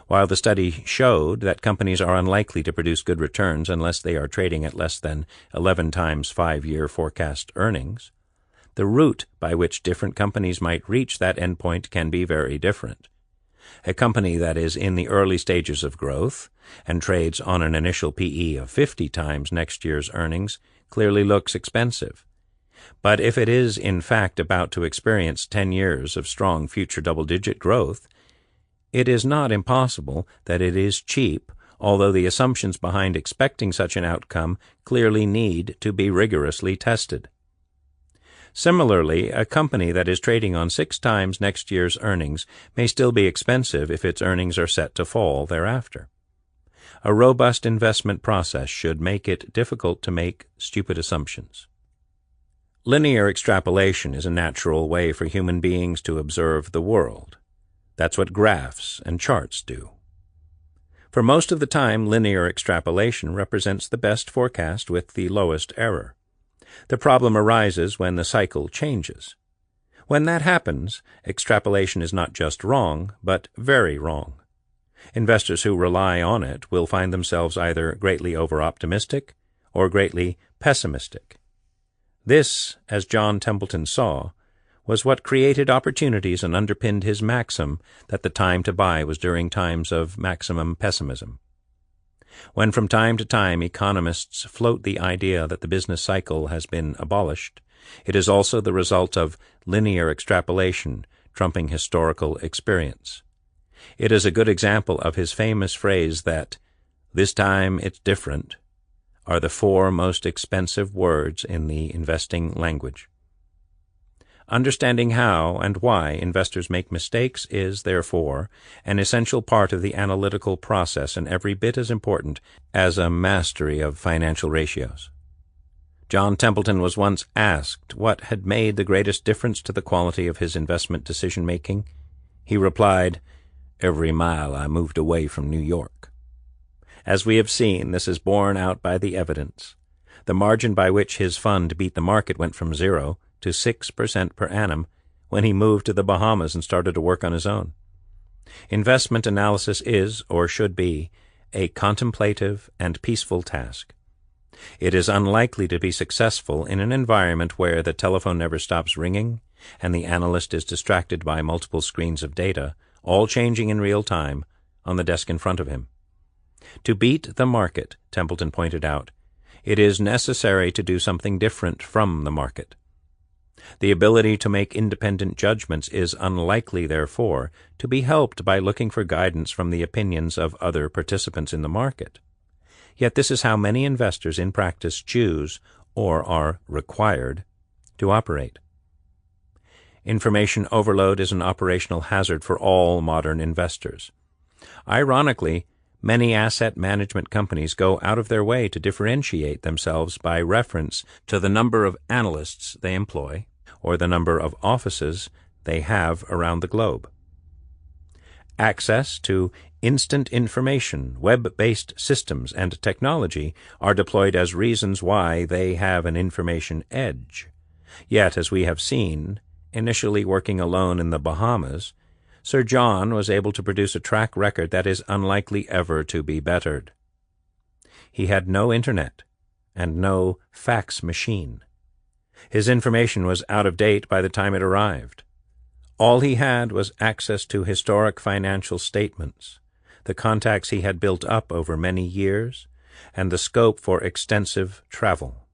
While the study showed that companies are unlikely to produce good returns unless they are trading at less than 11 times 5-year forecast earnings, the route by which different companies might reach that endpoint can be very different. A company that is in the early stages of growth and trades on an initial P/E of 50 times next year's earnings clearly looks expensive. But if it is in fact about to experience 10 years of strong future double-digit growth, it is not impossible that it is cheap, although the assumptions behind expecting such an outcome clearly need to be rigorously tested. Similarly, a company that is trading on 6 times next year's earnings may still be expensive if its earnings are set to fall thereafter. A robust investment process should make it difficult to make stupid assumptions. Linear extrapolation is a natural way for human beings to observe the world. That's what graphs and charts do. For most of the time, linear extrapolation represents the best forecast with the lowest error. The problem arises when the cycle changes. When that happens, extrapolation is not just wrong, but very wrong. Investors who rely on it will find themselves either greatly over-optimistic or greatly pessimistic. This, as John Templeton saw, was what created opportunities and underpinned his maxim that the time to buy was during times of maximum pessimism. When from time to time economists float the idea that the business cycle has been abolished, it is also the result of linear extrapolation trumping historical experience. It is a good example of his famous phrase that, "This time it's different," are the 4 most expensive words in the investing language. Understanding how and why investors make mistakes is, therefore, an essential part of the analytical process and every bit as important as a mastery of financial ratios. John Templeton was once asked what had made the greatest difference to the quality of his investment decision-making. He replied, "Every mile I moved away from New York." As we have seen, this is borne out by the evidence. The margin by which his fund beat the market went from 0 to 6% per annum when he moved to the Bahamas and started to work on his own. Investment analysis is, or should be, a contemplative and peaceful task. It is unlikely to be successful in an environment where the telephone never stops ringing and the analyst is distracted by multiple screens of data, all changing in real time, on the desk in front of him. To beat the market, Templeton pointed out, it is necessary to do something different from the market. The ability to make independent judgments is unlikely, therefore, to be helped by looking for guidance from the opinions of other participants in the market. Yet this is how many investors in practice choose, or are required, to operate. Information overload is an operational hazard for all modern investors. Ironically, many asset management companies go out of their way to differentiate themselves by reference to the number of analysts they employ or the number of offices they have around the globe. Access to instant information, web-based systems, and technology are deployed as reasons why they have an information edge. Yet, as we have seen, initially working alone in the Bahamas, Sir John was able to produce a track record that is unlikely ever to be bettered. He had no internet and no fax machine. His information was out of date by the time it arrived. All he had was access to historic financial statements, the contacts he had built up over many years, and the scope for extensive travel.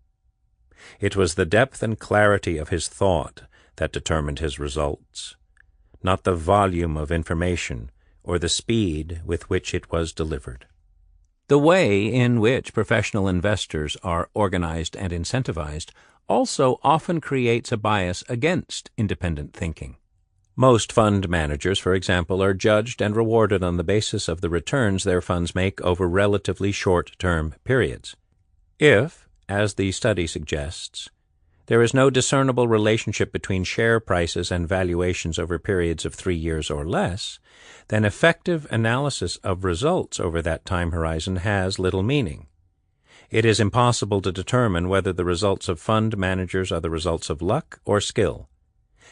It was the depth and clarity of his thought that determined his results, not the volume of information or the speed with which it was delivered. The way in which professional investors are organized and incentivized also often creates a bias against independent thinking. Most fund managers, for example, are judged and rewarded on the basis of the returns their funds make over relatively short-term periods. If, as the study suggests, there is no discernible relationship between share prices and valuations over periods of 3 years or less, then effective analysis of results over that time horizon has little meaning. It is impossible to determine whether the results of fund managers are the results of luck or skill.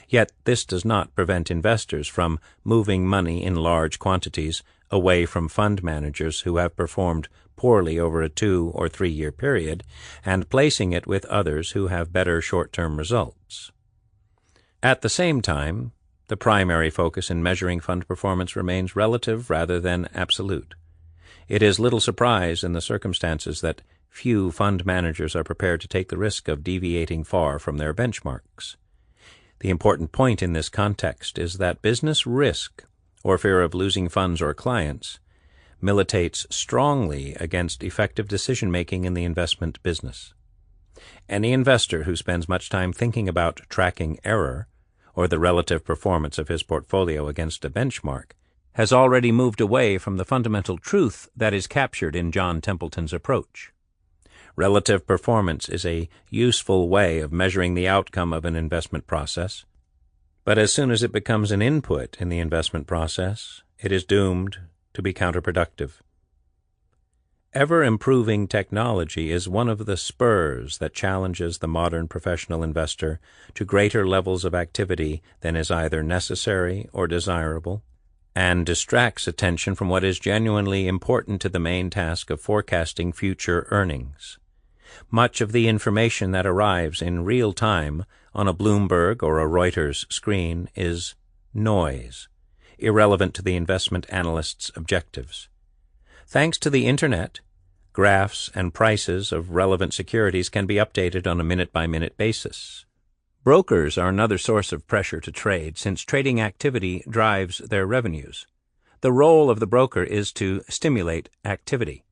Yet this does not prevent investors from moving money in large quantities away from fund managers who have performed poorly over a 2 or 3 year period and placing it with others who have better short-term results. At the same time, the primary focus in measuring fund performance remains relative rather than absolute. It is little surprise in the circumstances that few fund managers are prepared to take the risk of deviating far from their benchmarks. The important point in this context is that business risk, or fear of losing funds or clients, militates strongly against effective decision-making in the investment business. Any investor who spends much time thinking about tracking error or the relative performance of his portfolio against a benchmark has already moved away from the fundamental truth that is captured in John Templeton's approach. Relative performance is a useful way of measuring the outcome of an investment process, but as soon as it becomes an input in the investment process, it is doomed to be counterproductive. Ever-improving technology is one of the spurs that challenges the modern professional investor to greater levels of activity than is either necessary or desirable, and distracts attention from what is genuinely important to the main task of forecasting future earnings. Much of the information that arrives in real time on a Bloomberg or a Reuters screen is noise, irrelevant to the investment analyst's objectives. Thanks to the Internet, graphs and prices of relevant securities can be updated on a minute-by-minute basis. Brokers are another source of pressure to trade, since trading activity drives their revenues. The role of the broker is to stimulate activity.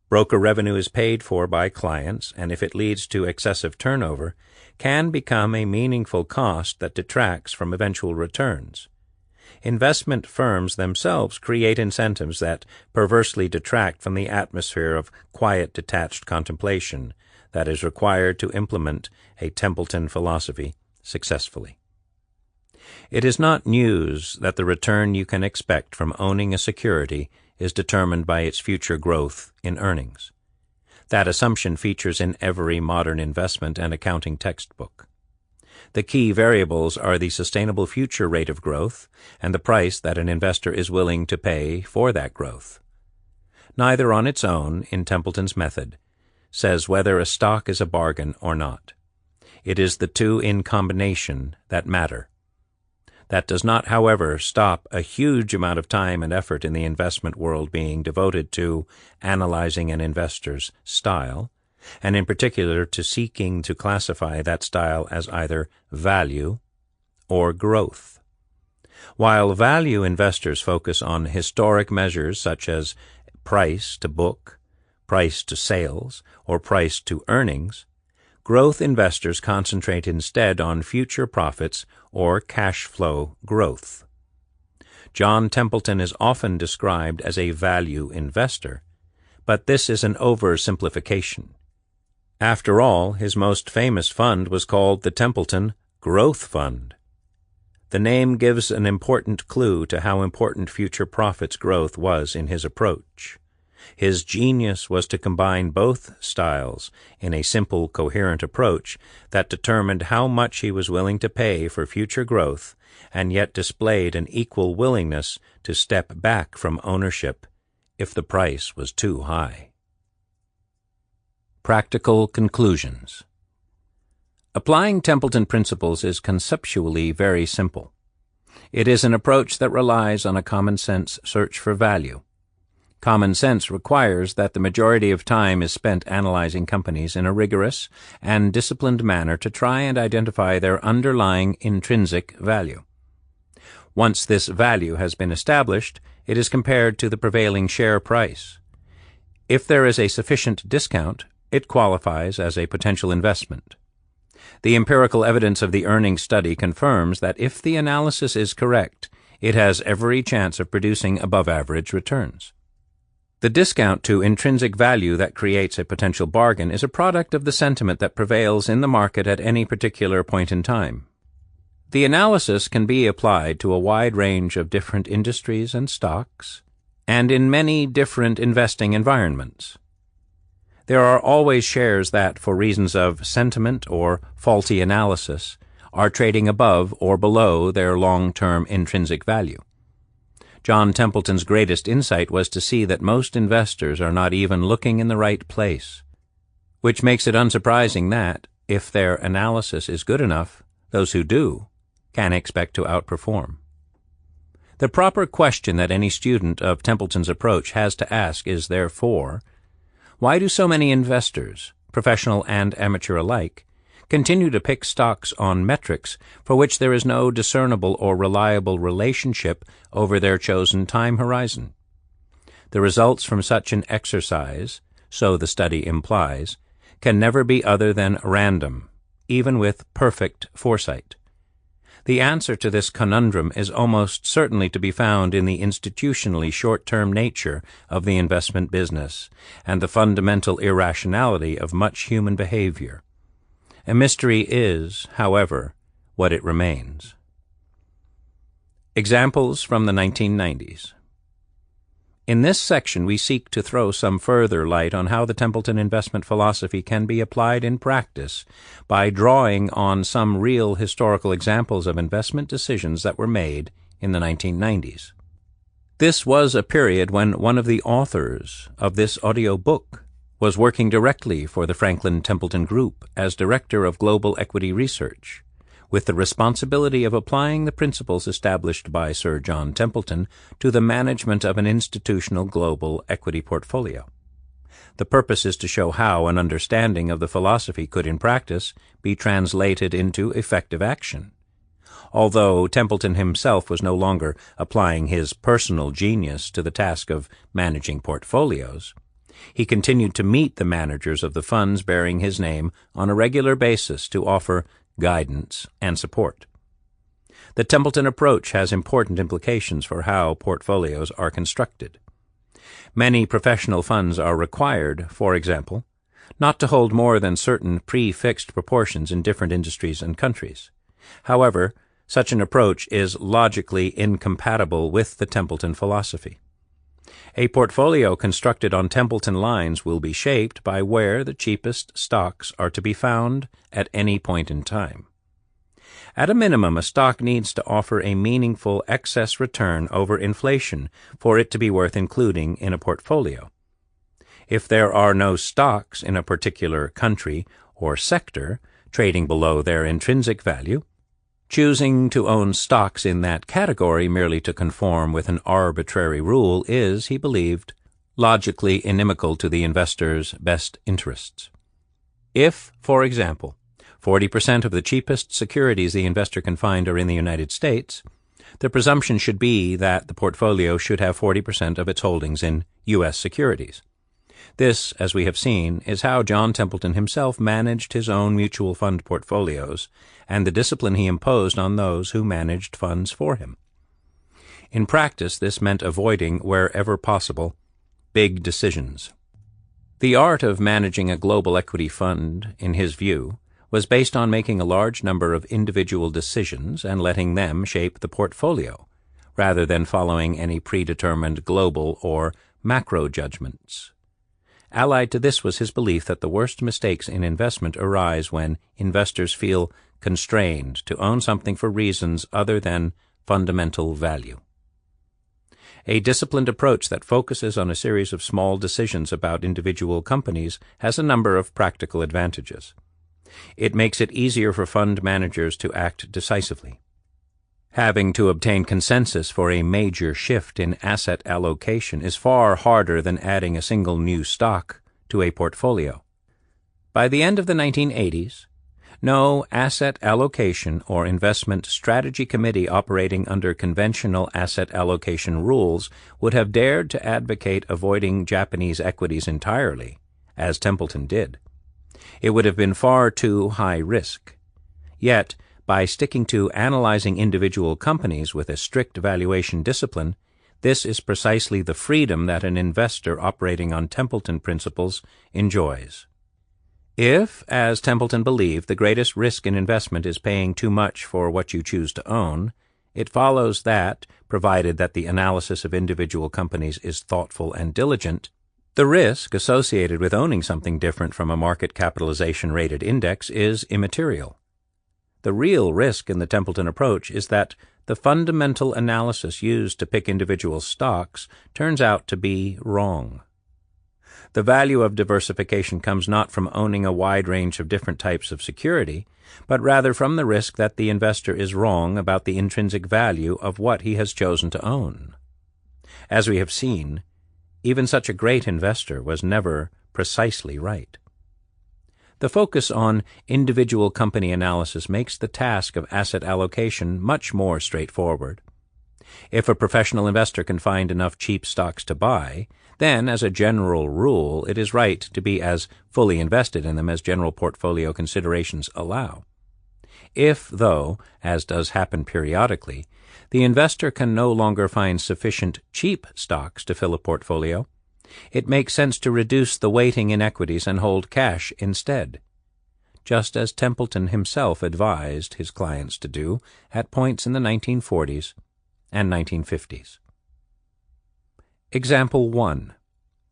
Broker revenue is paid for by clients, and if it leads to excessive turnover, can become a meaningful cost that detracts from eventual returns. Investment firms themselves create incentives that perversely detract from the atmosphere of quiet, detached contemplation that is required to implement a Templeton philosophy successfully. It is not news that the return you can expect from owning a security is determined by its future growth in earnings. That assumption features in every modern investment and accounting textbook. The key variables are the sustainable future rate of growth and the price that an investor is willing to pay for that growth. Neither on its own, in Templeton's method, says whether a stock is a bargain or not. It is the two in combination that matter. That does not, however, stop a huge amount of time and effort in the investment world being devoted to analyzing an investor's style, and in particular to seeking to classify that style as either value or growth. While value investors focus on historic measures such as price to book, price to sales, or price to earnings, growth investors concentrate instead on future profits or cash flow growth. John Templeton is often described as a value investor, but this is an oversimplification. After all, his most famous fund was called the Templeton Growth Fund. The name gives an important clue to how important future profits growth was in his approach. His genius was to combine both styles in a simple, coherent approach that determined how much he was willing to pay for future growth and yet displayed an equal willingness to step back from ownership if the price was too high. Practical conclusions. Applying Templeton principles is conceptually very simple. It is an approach that relies on a common-sense search for value. Common sense requires that the majority of time is spent analyzing companies in a rigorous and disciplined manner to try and identify their underlying intrinsic value. Once this value has been established, it is compared to the prevailing share price. If there is a sufficient discount, it qualifies as a potential investment. The empirical evidence of the earnings study confirms that if the analysis is correct, it has every chance of producing above-average returns. The discount to intrinsic value that creates a potential bargain is a product of the sentiment that prevails in the market at any particular point in time. The analysis can be applied to a wide range of different industries and stocks, and in many different investing environments. There are always shares that, for reasons of sentiment or faulty analysis, are trading above or below their long-term intrinsic value. John Templeton's greatest insight was to see that most investors are not even looking in the right place, which makes it unsurprising that, if their analysis is good enough, those who do can expect to outperform. The proper question that any student of Templeton's approach has to ask is, therefore, why do so many investors, professional and amateur alike, continue to pick stocks on metrics for which there is no discernible or reliable relationship over their chosen time horizon? The results from such an exercise, so the study implies, can never be other than random, even with perfect foresight. The answer to this conundrum is almost certainly to be found in the institutionally short-term nature of the investment business and the fundamental irrationality of much human behavior. A mystery is, however, what it remains. Examples from the 1990s. In this section, we seek to throw some further light on how the Templeton investment philosophy can be applied in practice by drawing on some real historical examples of investment decisions that were made in the 1990s. This was a period when one of the authors of this audiobook was working directly for the Franklin Templeton Group as Director of Global Equity Research, with the responsibility of applying the principles established by Sir John Templeton to the management of an institutional global equity portfolio. The purpose is to show how an understanding of the philosophy could in practice be translated into effective action. Although Templeton himself was no longer applying his personal genius to the task of managing portfolios, he continued to meet the managers of the funds bearing his name on a regular basis to offer guidance and support. The Templeton approach has important implications for how portfolios are constructed. Many professional funds are required, for example, not to hold more than certain pre-fixed proportions in different industries and countries. However, such an approach is logically incompatible with the Templeton philosophy. A portfolio constructed on Templeton lines will be shaped by where the cheapest stocks are to be found at any point in time. At a minimum, a stock needs to offer a meaningful excess return over inflation for it to be worth including in a portfolio. If there are no stocks in a particular country or sector trading below their intrinsic value, choosing to own stocks in that category merely to conform with an arbitrary rule is, he believed, logically inimical to the investor's best interests. If, for example, 40% of the cheapest securities the investor can find are in the United States, the presumption should be that the portfolio should have 40% of its holdings in U.S. securities. This, as we have seen, is how John Templeton himself managed his own mutual fund portfolios and the discipline he imposed on those who managed funds for him. In practice, this meant avoiding, wherever possible, big decisions. The art of managing a global equity fund, in his view, was based on making a large number of individual decisions and letting them shape the portfolio, rather than following any predetermined global or macro judgments. Allied to this was his belief that the worst mistakes in investment arise when investors feel constrained to own something for reasons other than fundamental value. A disciplined approach that focuses on a series of small decisions about individual companies has a number of practical advantages. It makes it easier for fund managers to act decisively. Having to obtain consensus for a major shift in asset allocation is far harder than adding a single new stock to a portfolio. By the end of the 1980s, no asset allocation or investment strategy committee operating under conventional asset allocation rules would have dared to advocate avoiding Japanese equities entirely, as Templeton did. It would have been far too high risk. Yet, by sticking to analyzing individual companies with a strict valuation discipline, this is precisely the freedom that an investor operating on Templeton principles enjoys. If, as Templeton believed, the greatest risk in investment is paying too much for what you choose to own, it follows that, provided that the analysis of individual companies is thoughtful and diligent, the risk associated with owning something different from a market capitalization rated index is immaterial. The real risk in the Templeton approach is that the fundamental analysis used to pick individual stocks turns out to be wrong. The value of diversification comes not from owning a wide range of different types of security, but rather from the risk that the investor is wrong about the intrinsic value of what he has chosen to own. As we have seen, even such a great investor was never precisely right. The focus on individual company analysis makes the task of asset allocation much more straightforward. If a professional investor can find enough cheap stocks to buy, then, as a general rule, it is right to be as fully invested in them as general portfolio considerations allow. If, though, as does happen periodically, the investor can no longer find sufficient cheap stocks to fill a portfolio, it makes sense to reduce the weighting in equities and hold cash instead, just as Templeton himself advised his clients to do at points in the 1940s and 1950s. Example 1.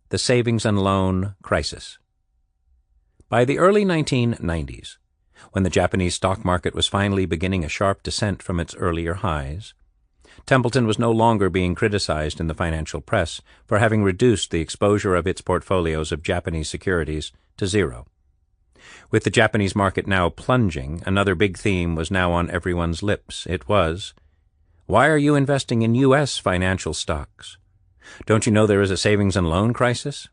The Savings and Loan Crisis. By the early 1990s, when the Japanese stock market was finally beginning a sharp descent from its earlier highs, Templeton was no longer being criticized in the financial press for having reduced the exposure of its portfolios of Japanese securities to zero. With the Japanese market now plunging, another big theme was now on everyone's lips. It was, "Why are you investing in U.S. financial stocks? Don't you know there is a savings and loan crisis?"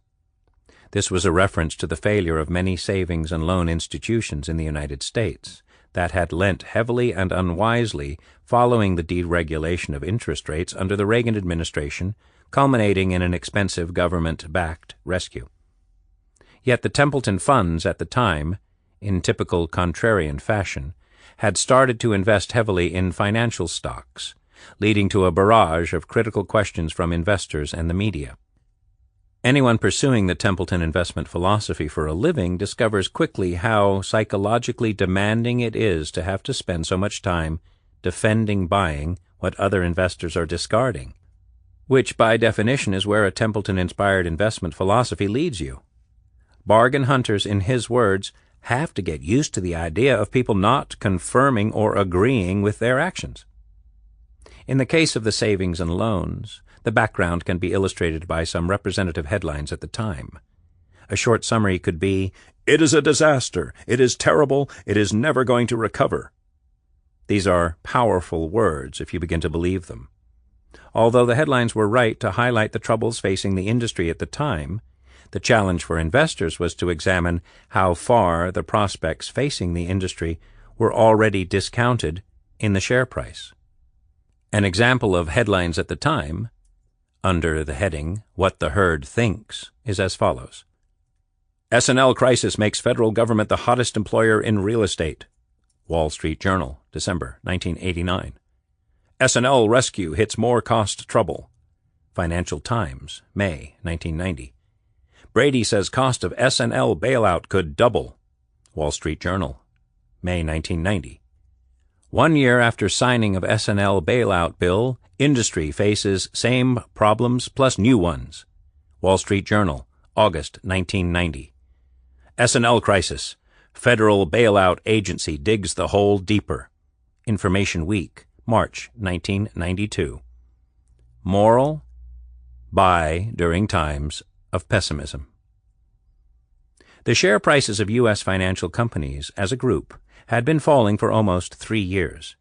This was a reference to the failure of many savings and loan institutions in the United States that had lent heavily and unwisely following the deregulation of interest rates under the Reagan administration, culminating in an expensive government-backed rescue. Yet the Templeton funds at the time, in typical contrarian fashion, had started to invest heavily in financial stocks, leading to a barrage of critical questions from investors and the media. Anyone pursuing the Templeton investment philosophy for a living discovers quickly how psychologically demanding it is to have to spend so much time defending buying what other investors are discarding, which by definition is where a Templeton-inspired investment philosophy leads you. Bargain hunters, in his words, have to get used to the idea of people not confirming or agreeing with their actions. In the case of the savings and loans, the background can be illustrated by some representative headlines at the time. A short summary could be, "It is a disaster. It is terrible. It is never going to recover." These are powerful words if you begin to believe them. Although the headlines were right to highlight the troubles facing the industry at the time, the challenge for investors was to examine how far the prospects facing the industry were already discounted in the share price. An example of headlines at the time, under the heading, "What the Herd Thinks," is as follows. S&L crisis makes federal government the hottest employer in real estate. Wall Street Journal, December 1989. S&L rescue hits more cost trouble. Financial Times, May 1990. Brady says cost of S&L bailout could double. Wall Street Journal, May 1990. 1 year after signing of S&L bailout bill, industry faces same problems plus new ones. Wall Street Journal, August 1990. S&L crisis. Federal bailout agency digs the hole deeper. Information Week, March 1992. Moral: buy during times of pessimism. The share prices of U.S. financial companies, as a group, had been falling for almost 3 years.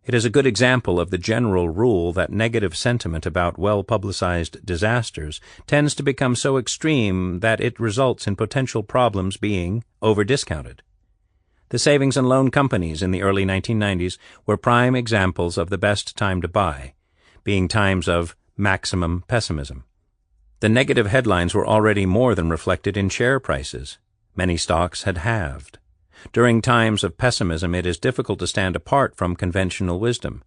It is a good example of the general rule that negative sentiment about well-publicized disasters tends to become so extreme that it results in potential problems being over-discounted. The savings and loan companies in the early 1990s were prime examples of the best time to buy, being times of maximum pessimism. The negative headlines were already more than reflected in share prices. Many stocks had halved. During times of pessimism, it is difficult to stand apart from conventional wisdom.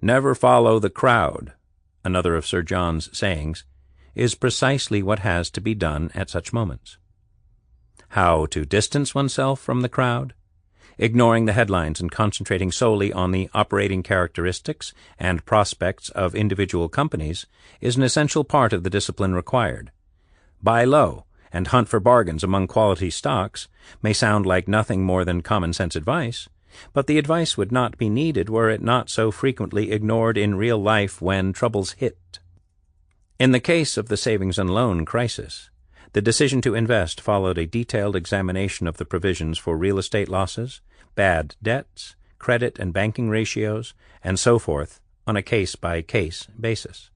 "Never follow the crowd," another of Sir John's sayings, is precisely what has to be done at such moments. How to distance oneself from the crowd? Ignoring the headlines and concentrating solely on the operating characteristics and prospects of individual companies is an essential part of the discipline required. Buy low and hunt for bargains among quality stocks may sound like nothing more than common-sense advice, but the advice would not be needed were it not so frequently ignored in real life when troubles hit. In the case of the savings and loan crisis, the decision to invest followed a detailed examination of the provisions for real estate losses, bad debts, credit and banking ratios, and so forth on a case-by-case basis.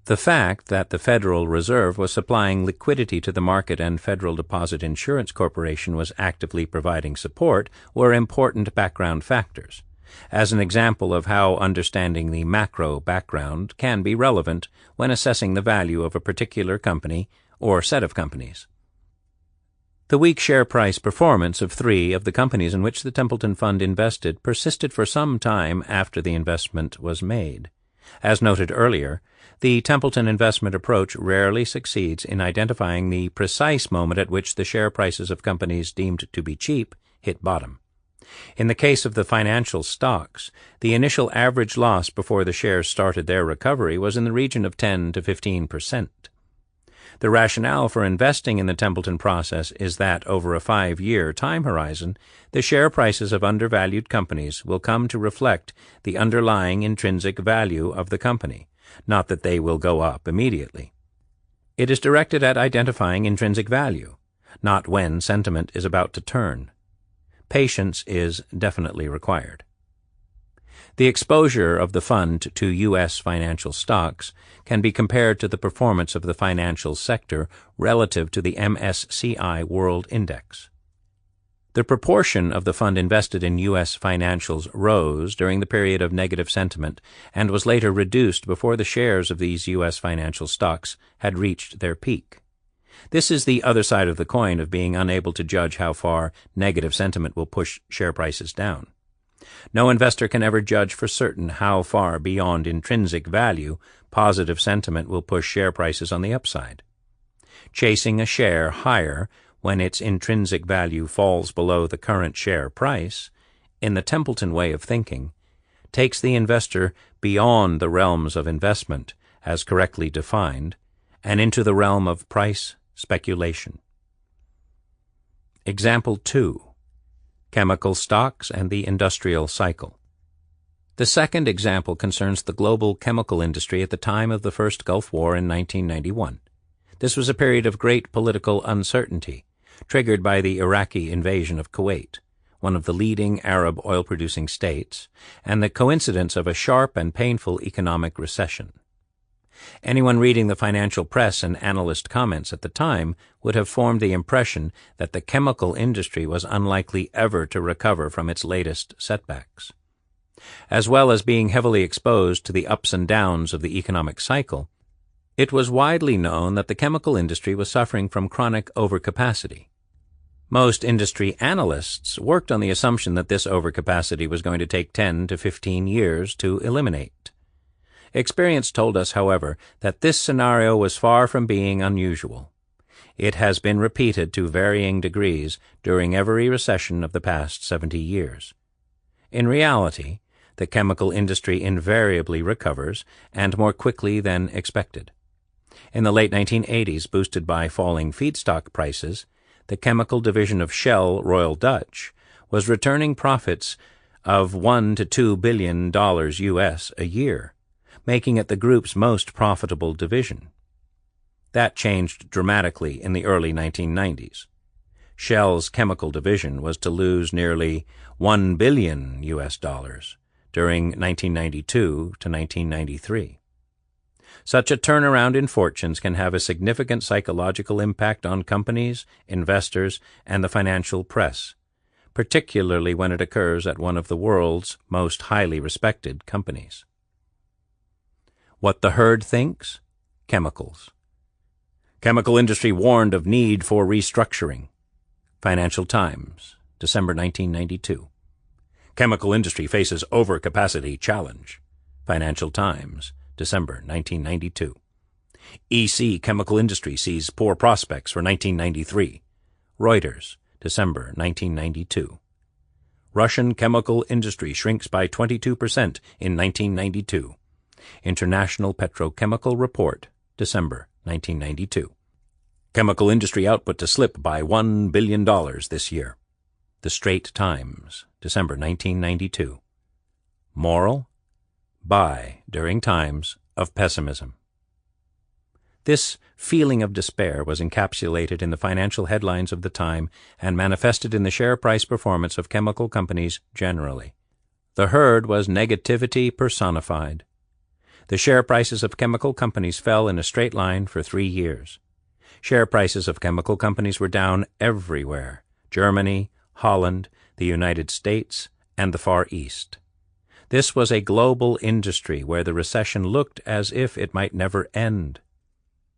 The fact that the Federal Reserve was supplying liquidity to the market and Federal Deposit Insurance Corporation was actively providing support were important background factors, as an example of how understanding the macro background can be relevant when assessing the value of a particular company or set of companies. The weak share price performance of 3 of the companies in which the Templeton Fund invested persisted for some time after the investment was made. As noted earlier, the Templeton investment approach rarely succeeds in identifying the precise moment at which the share prices of companies deemed to be cheap hit bottom. In the case of the financial stocks, the initial average loss before the shares started their recovery was in the region of 10 to 15%. The rationale for investing in the Templeton process is that over a 5-year time horizon, the share prices of undervalued companies will come to reflect the underlying intrinsic value of the company, not that they will go up immediately. It is directed at identifying intrinsic value, not when sentiment is about to turn. Patience is definitely required. The exposure of the fund to U.S. financial stocks can be compared to the performance of the financial sector relative to the MSCI World Index. The proportion of the fund invested in U.S. financials rose during the period of negative sentiment and was later reduced before the shares of these U.S. financial stocks had reached their peak. This is the other side of the coin of being unable to judge how far negative sentiment will push share prices down. No investor can ever judge for certain how far beyond intrinsic value positive sentiment will push share prices on the upside. Chasing a share higher when its intrinsic value falls below the current share price, in the Templeton way of thinking, takes the investor beyond the realms of investment, as correctly defined, and into the realm of price speculation. Example 2. Chemical stocks and the industrial cycle. The second example concerns the global chemical industry at the time of the first Gulf War in 1991. This was a period of great political uncertainty, triggered by the Iraqi invasion of Kuwait, one of the leading Arab oil-producing states, and the coincidence of a sharp and painful economic recession. Anyone reading the financial press and analyst comments at the time would have formed the impression that the chemical industry was unlikely ever to recover from its latest setbacks. As well as being heavily exposed to the ups and downs of the economic cycle, it was widely known that the chemical industry was suffering from chronic overcapacity. Most industry analysts worked on the assumption that this overcapacity was going to take 10 to 15 years to eliminate. Experience told us, however, that this scenario was far from being unusual. It has been repeated to varying degrees during every recession of the past 70 years. In reality, the chemical industry invariably recovers, and more quickly than expected. In the late 1980s, boosted by falling feedstock prices, the chemical division of Shell Royal Dutch was returning profits of $1 to $2 billion U.S. a year, making it the group's most profitable division. That changed dramatically in the early 1990s. Shell's chemical division was to lose nearly $1 billion U.S. during 1992 to 1993. Such a turnaround in fortunes can have a significant psychological impact on companies, investors, and the financial press, particularly when it occurs at one of the world's most highly respected companies. What the herd thinks? Chemicals. Chemical industry warned of need for restructuring. Financial Times, December 1992. Chemical industry faces overcapacity challenge. Financial Times, December 1992. EC chemical industry sees poor prospects for 1993. Reuters, December 1992. Russian chemical industry shrinks by 22% in 1992. International Petrochemical Report, December 1992. Chemical industry output to slip by $1 billion this year. The Straits Times, December 1992. Moral? Buy during times of pessimism. This feeling of despair was encapsulated in the financial headlines of the time and manifested in the share price performance of chemical companies generally. The herd was negativity personified. The share prices of chemical companies fell in a straight line for 3 years. Share prices of chemical companies were down everywhere: Germany, Holland, the United States, and the Far East. This was a global industry where the recession looked as if it might never end.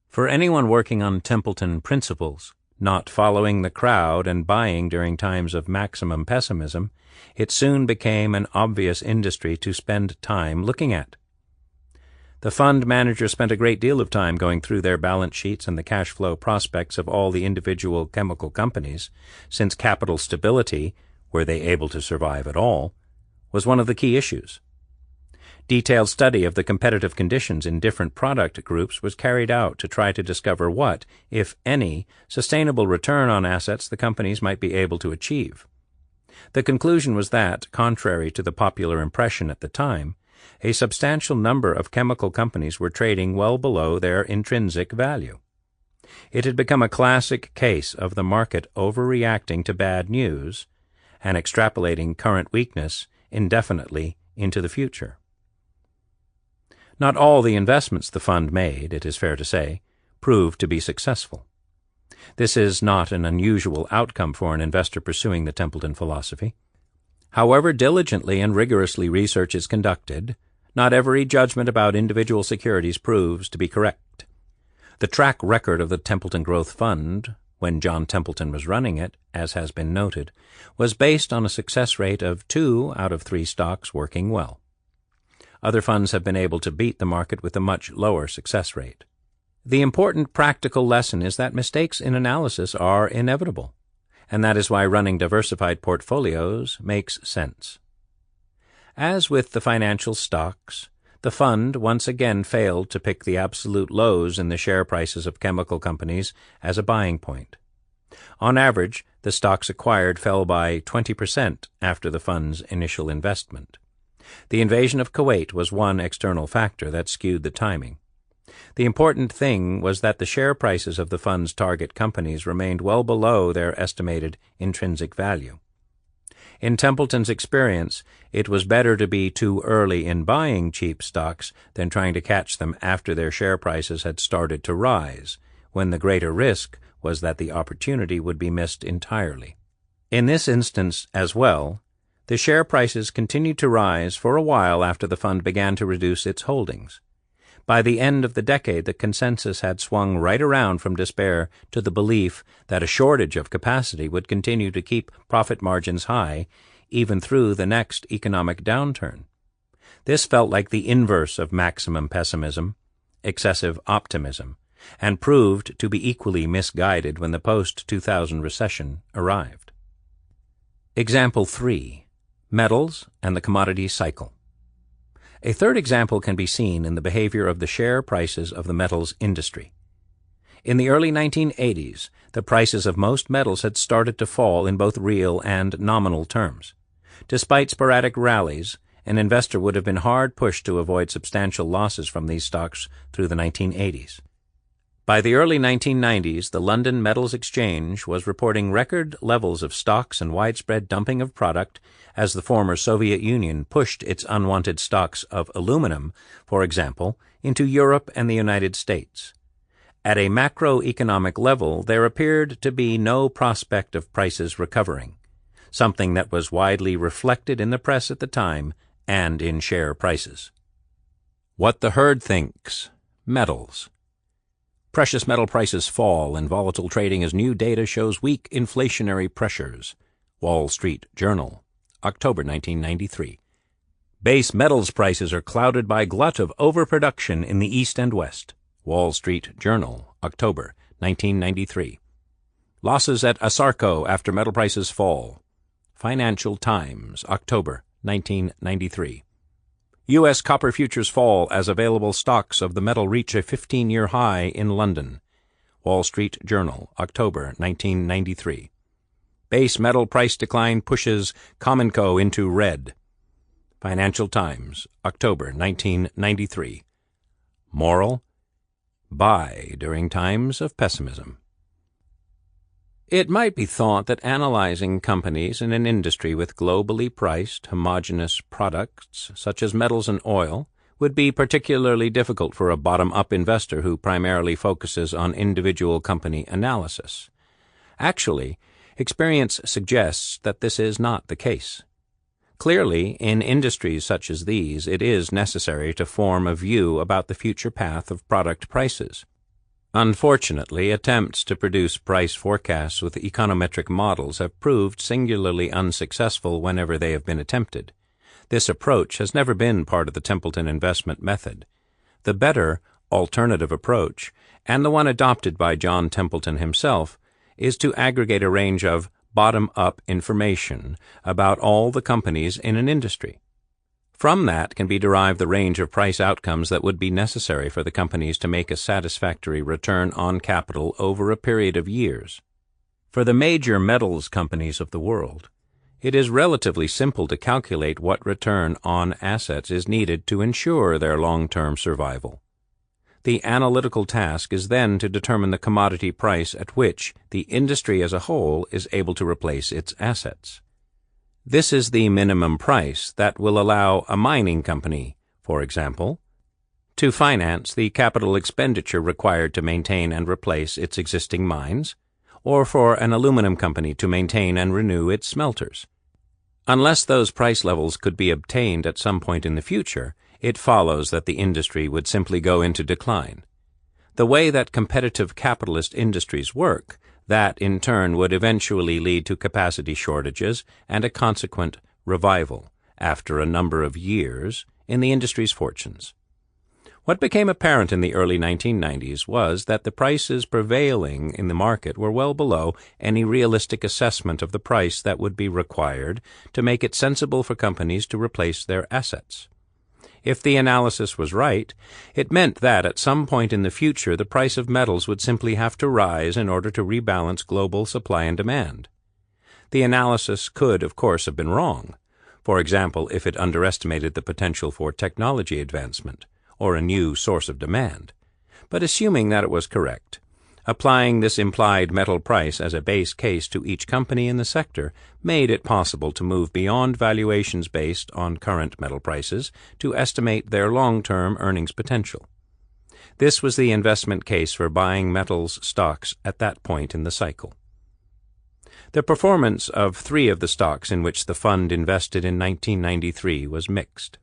For anyone working on Templeton principles, Not following the crowd and buying during times of maximum pessimism, it soon became an obvious industry to spend time looking at. The fund manager spent a great deal of time going through their balance sheets and the cash flow prospects of all the individual chemical companies, since capital stability, were they able to survive at all, was one of the key issues. Detailed study of the competitive conditions in different product groups was carried out to try to discover what, if any, sustainable return on assets the companies might be able to achieve. The conclusion was that, contrary to the popular impression at the time, a substantial number of chemical companies were trading well below their intrinsic value. It had become a classic case of the market overreacting to bad news and extrapolating current weakness indefinitely into the future. Not all the investments the fund made, it is fair to say, proved to be successful. This is not an unusual outcome for an investor pursuing the Templeton philosophy. However diligently and rigorously research is conducted, not every judgment about individual securities proves to be correct. The track record of the Templeton Growth Fund, when John Templeton was running it, as has been noted, was based on a success rate of 2 out of 3 stocks working well. Other funds have been able to beat the market with a much lower success rate. The important practical lesson is that mistakes in analysis are inevitable, and that is why running diversified portfolios makes sense. As with the financial stocks, the fund once again failed to pick the absolute lows in the share prices of chemical companies as a buying point. On average, the stocks acquired fell by 20% after the fund's initial investment. The invasion of Kuwait was one external factor that skewed the timing. The important thing was that the share prices of the fund's target companies remained well below their estimated intrinsic value. In Templeton's experience, it was better to be too early in buying cheap stocks than trying to catch them after their share prices had started to rise, when the greater risk was that the opportunity would be missed entirely. In this instance as well, the share prices continued to rise for a while after the fund began to reduce its holdings. By the end of the decade, the consensus had swung right around from despair to the belief that a shortage of capacity would continue to keep profit margins high even through the next economic downturn. This felt like the inverse of maximum pessimism, excessive optimism, and proved to be equally misguided when the post-2000 recession arrived. Example 3. Metals and the commodity cycle. A third example can be seen in the behavior of the share prices of the metals industry. In the early 1980s, the prices of most metals had started to fall in both real and nominal terms. Despite sporadic rallies, an investor would have been hard pushed to avoid substantial losses from these stocks through the 1980s. By the early 1990s, the London Metals Exchange was reporting record levels of stocks and widespread dumping of product as the former Soviet Union pushed its unwanted stocks of aluminum, for example, into Europe and the United States. At a macroeconomic level, there appeared to be no prospect of prices recovering, something that was widely reflected in the press at the time and in share prices. What the herd thinks. Metals. Precious metal prices fall and volatile trading as new data shows weak inflationary pressures. Wall Street Journal, October 1993. Base metals prices are clouded by glut of overproduction in the East and West. Wall Street Journal, October 1993. Losses at Asarco after metal prices fall. Financial Times, October 1993. U.S. copper futures fall as available stocks of the metal reach a 15-year high in London. Wall Street Journal, October 1993. Base metal price decline pushes Cominco into red. Financial Times, October 1993. Moral: buy during times of pessimism. It might be thought that analyzing companies in an industry with globally priced, homogeneous products, such as metals and oil, would be particularly difficult for a bottom-up investor who primarily focuses on individual company analysis. Actually, experience suggests that this is not the case. Clearly, in industries such as these, it is necessary to form a view about the future path of product prices. Unfortunately, attempts to produce price forecasts with econometric models have proved singularly unsuccessful whenever they have been attempted. This approach has never been part of the Templeton investment method. The better, alternative approach, and the one adopted by John Templeton himself, is to aggregate a range of bottom-up information about all the companies in an industry. From that can be derived the range of price outcomes that would be necessary for the companies to make a satisfactory return on capital over a period of years. For the major metals companies of the world, it is relatively simple to calculate what return on assets is needed to ensure their long-term survival. The analytical task is then to determine the commodity price at which the industry as a whole is able to replace its assets. This is the minimum price that will allow a mining company, for example, to finance the capital expenditure required to maintain and replace its existing mines, or for an aluminum company to maintain and renew its smelters. Unless those price levels could be obtained at some point in the future, it follows that the industry would simply go into decline. The way that competitive capitalist industries work, that in turn would eventually lead to capacity shortages and a consequent revival, after a number of years, in the industry's fortunes. What became apparent in the early 1990s was that the prices prevailing in the market were well below any realistic assessment of the price that would be required to make it sensible for companies to replace their assets. If the analysis was right, it meant that at some point in the future the price of metals would simply have to rise in order to rebalance global supply and demand. The analysis could, of course, have been wrong. For example, if it underestimated the potential for technology advancement or a new source of demand. But assuming that it was correct, applying this implied metal price as a base case to each company in the sector made it possible to move beyond valuations based on current metal prices to estimate their long-term earnings potential. This was the investment case for buying metals stocks at that point in the cycle. The performance of 3 of the stocks in which the fund invested in 1993 was mixed.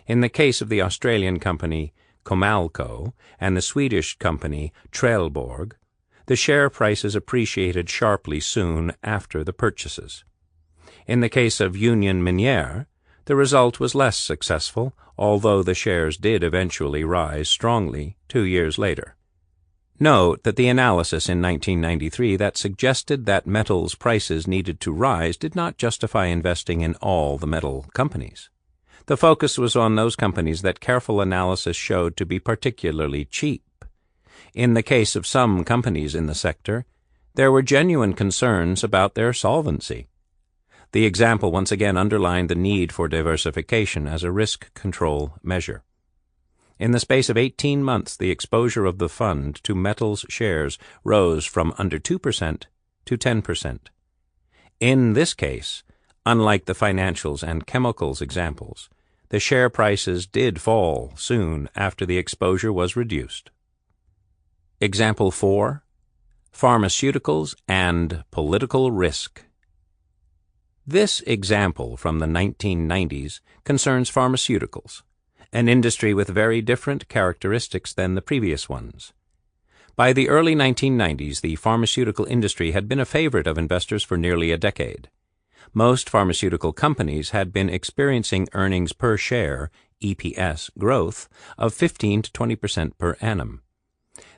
In the case of the Australian company Comalco and the Swedish company Trelleborg, the share prices appreciated sharply soon after the purchases. In the case of Union Minière, the result was less successful, although the shares did eventually rise strongly 2 years later. Note that the analysis in 1993 that suggested that metals prices needed to rise did not justify investing in all the metal companies. The focus was on those companies that careful analysis showed to be particularly cheap. In the case of some companies in the sector, there were genuine concerns about their solvency. The example once again underlined the need for diversification as a risk control measure. In the space of 18 months, the exposure of the fund to metals shares rose from under 2% to 10%. In this case, unlike the financials and chemicals examples, the share prices did fall soon after the exposure was reduced. Example 4. Pharmaceuticals and political risk. This example from the 1990s concerns pharmaceuticals, an industry with very different characteristics than the previous ones. By the early 1990s, the pharmaceutical industry had been a favorite of investors for nearly a decade. Most pharmaceutical companies had been experiencing earnings per share, EPS, growth of 15 to 20% per annum.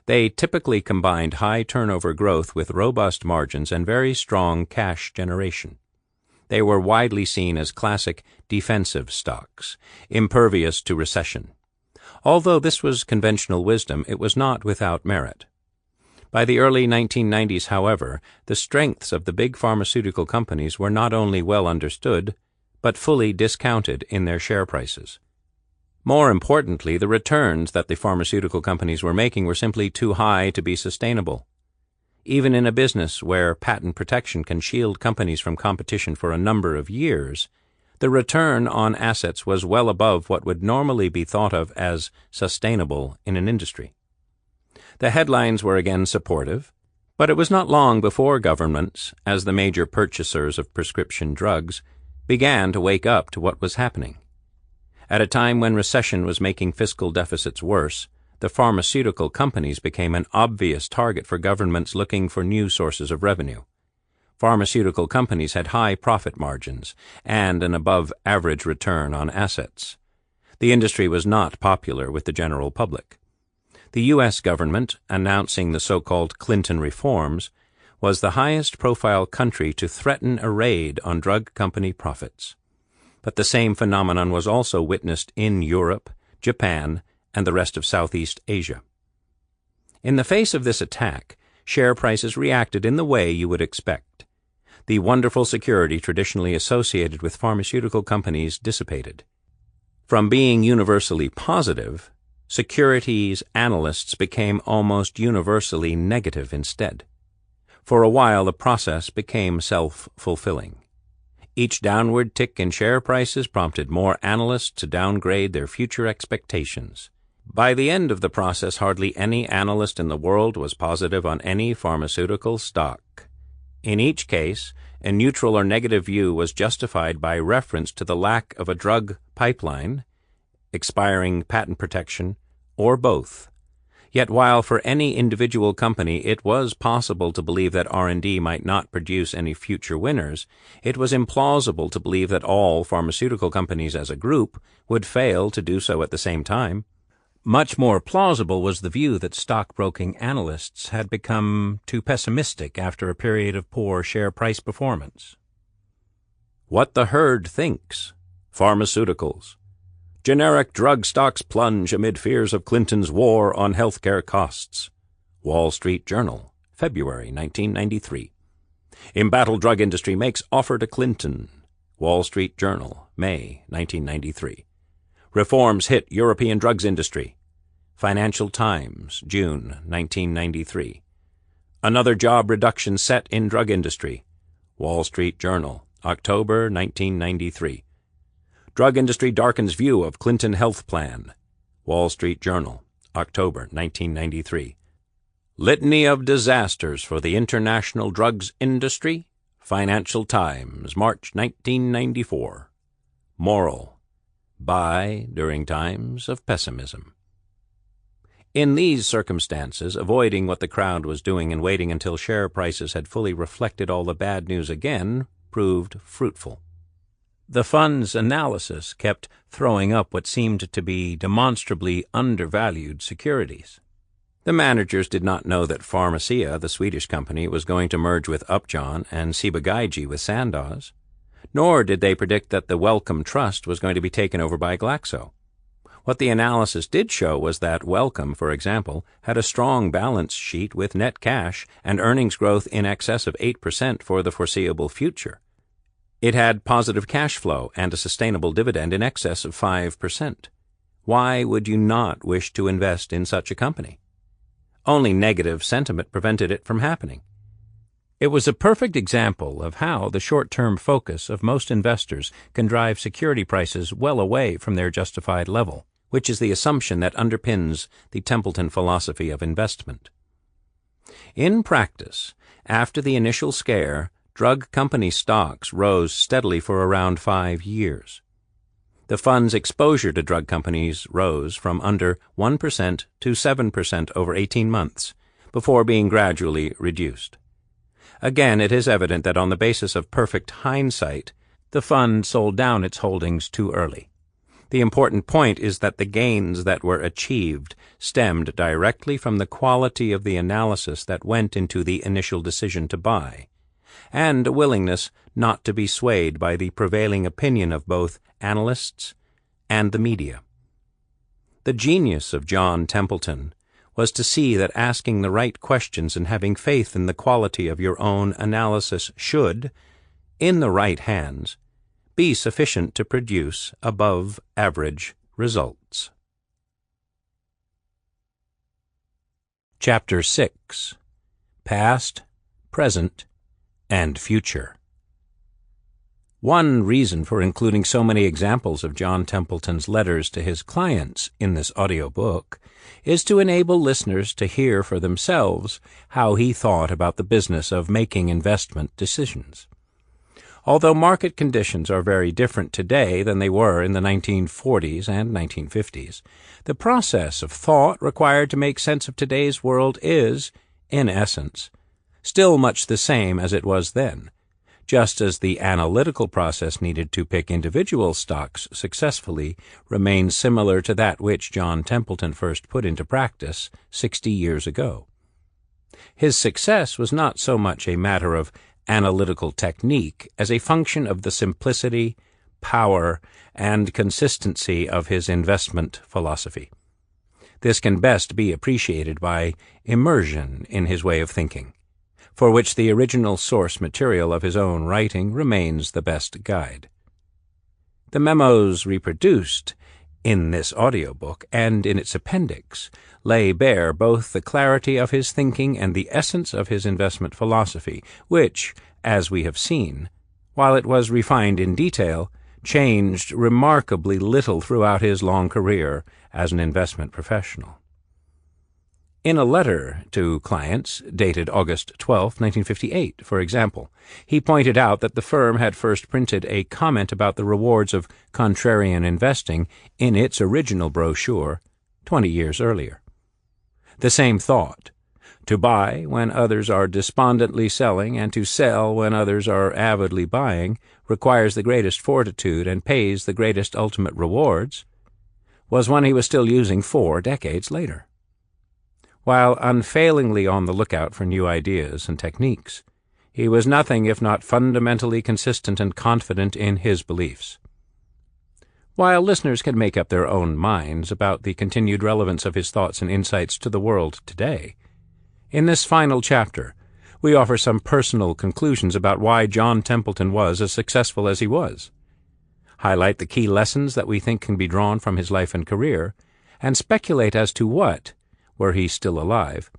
They typically combined high turnover growth with robust margins and very strong cash generation. They were widely seen as classic defensive stocks, impervious to recession. Although this was conventional wisdom, it was not without merit. By the early 1990s, however, the strengths of the big pharmaceutical companies were not only well understood, but fully discounted in their share prices. More importantly, the returns that the pharmaceutical companies were making were simply too high to be sustainable. Even in a business where patent protection can shield companies from competition for a number of years, the return on assets was well above what would normally be thought of as sustainable in an industry. The headlines were again supportive, but it was not long before governments, as the major purchasers of prescription drugs, began to wake up to what was happening. At a time when recession was making fiscal deficits worse, the pharmaceutical companies became an obvious target for governments looking for new sources of revenue. Pharmaceutical companies had high profit margins and an above-average return on assets. The industry was not popular with the general public. The U.S. government, announcing the so-called Clinton reforms, was the highest-profile country to threaten a raid on drug company profits. But the same phenomenon was also witnessed in Europe, Japan, and the rest of Southeast Asia. In the face of this attack, share prices reacted in the way you would expect. The wonderful security traditionally associated with pharmaceutical companies dissipated. From being universally positive, securities analysts became almost universally negative instead. For a while, the process became self-fulfilling. Each downward tick in share prices prompted more analysts to downgrade their future expectations. By the end of the process, hardly any analyst in the world was positive on any pharmaceutical stock. In each case, a neutral or negative view was justified by reference to the lack of a drug pipeline, expiring patent protection, or both. Yet while for any individual company it was possible to believe that R&D might not produce any future winners, it was implausible to believe that all pharmaceutical companies as a group would fail to do so at the same time. Much more plausible was the view that stockbroking analysts had become too pessimistic after a period of poor share price performance. What the herd thinks. Pharmaceuticals. Generic drug stocks plunge amid fears of Clinton's war on healthcare costs. Wall Street Journal, February 1993. Embattled drug industry makes offer to Clinton. Wall Street Journal, May 1993. Reforms hit European drugs industry. Financial Times, June 1993. Another job reduction set in drug industry. Wall Street Journal, October 1993. Drug industry darkens view of Clinton health plan. Wall Street Journal, October 1993. Litany of disasters for the international drugs industry. Financial Times, March 1994. Moral: buy during times of pessimism. In these circumstances, avoiding what the crowd was doing and waiting until share prices had fully reflected all the bad news again proved fruitful. The fund's analysis kept throwing up what seemed to be demonstrably undervalued securities. The managers did not know that Pharmacia, the Swedish company, was going to merge with Upjohn and Ciba-Geigy with Sandoz, nor did they predict that the Wellcome Trust was going to be taken over by Glaxo. What the analysis did show was that Wellcome, for example, had a strong balance sheet with net cash and earnings growth in excess of 8% for the foreseeable future. It had positive cash flow and a sustainable dividend in excess of 5%. Why would you not wish to invest in such a company? Only negative sentiment prevented it from happening. It was a perfect example of how the short-term focus of most investors can drive security prices well away from their justified level, which is the assumption that underpins the Templeton philosophy of investment. In practice, after the initial scare, drug company stocks rose steadily for around 5 years. The fund's exposure to drug companies rose from under 1% to 7% over 18 months, before being gradually reduced. Again, it is evident that on the basis of perfect hindsight, the fund sold down its holdings too early. The important point is that the gains that were achieved stemmed directly from the quality of the analysis that went into the initial decision to buy, and a willingness not to be swayed by the prevailing opinion of both analysts and the media. The genius of John Templeton was to see that asking the right questions and having faith in the quality of your own analysis should, in the right hands, be sufficient to produce above-average results. Chapter 6. Past, Present, and Future. One reason for including so many examples of John Templeton's letters to his clients in this audiobook is to enable listeners to hear for themselves how he thought about the business of making investment decisions. Although market conditions are very different today than they were in the 1940s and 1950s, the process of thought required to make sense of today's world is, in essence, still much the same as it was then, just as the analytical process needed to pick individual stocks successfully remains similar to that which John Templeton first put into practice 60 years ago. His success was not so much a matter of analytical technique as a function of the simplicity, power, and consistency of his investment philosophy. This can best be appreciated by immersion in his way of thinking, for which the original source material of his own writing remains the best guide. The memos reproduced in this audiobook and in its appendix lay bare both the clarity of his thinking and the essence of his investment philosophy, which, as we have seen, while it was refined in detail, changed remarkably little throughout his long career as an investment professional. In a letter to clients dated August 12, 1958, for example, he pointed out that the firm had first printed a comment about the rewards of contrarian investing in its original brochure 20 years earlier. The same thought, to buy when others are despondently selling and to sell when others are avidly buying, requires the greatest fortitude and pays the greatest ultimate rewards, was one he was still using 4 decades later. While unfailingly on the lookout for new ideas and techniques, he was nothing if not fundamentally consistent and confident in his beliefs. While listeners can make up their own minds about the continued relevance of his thoughts and insights to the world today, in this final chapter we offer some personal conclusions about why John Templeton was as successful as he was, highlight the key lessons that we think can be drawn from his life and career, and speculate as to what, were he still alive,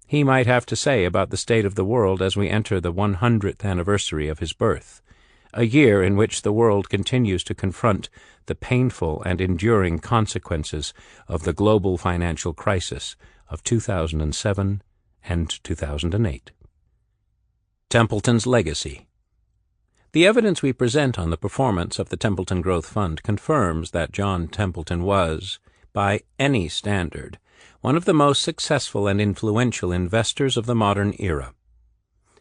he might have to say about the state of the world as we enter the 100th anniversary of his birth, a year in which the world continues to confront the painful and enduring consequences of the global financial crisis of 2007 and 2008. Templeton's legacy. The evidence we present on the performance of the Templeton Growth Fund confirms that John Templeton was, by any standard, one of the most successful and influential investors of the modern era.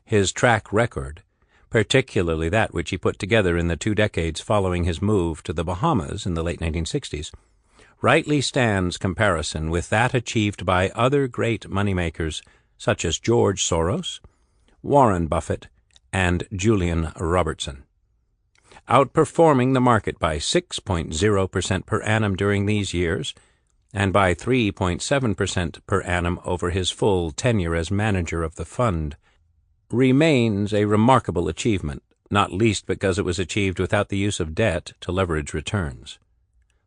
His track record, particularly that which he put together in the 2 decades following his move to the Bahamas in the late 1960s, rightly stands comparison with that achieved by other great moneymakers such as George Soros, Warren Buffett, and Julian Robertson, outperforming the market by 6.0% per annum during these years, and by 3.7% per annum over his full tenure as manager of the fund, remains a remarkable achievement, not least because it was achieved without the use of debt to leverage returns.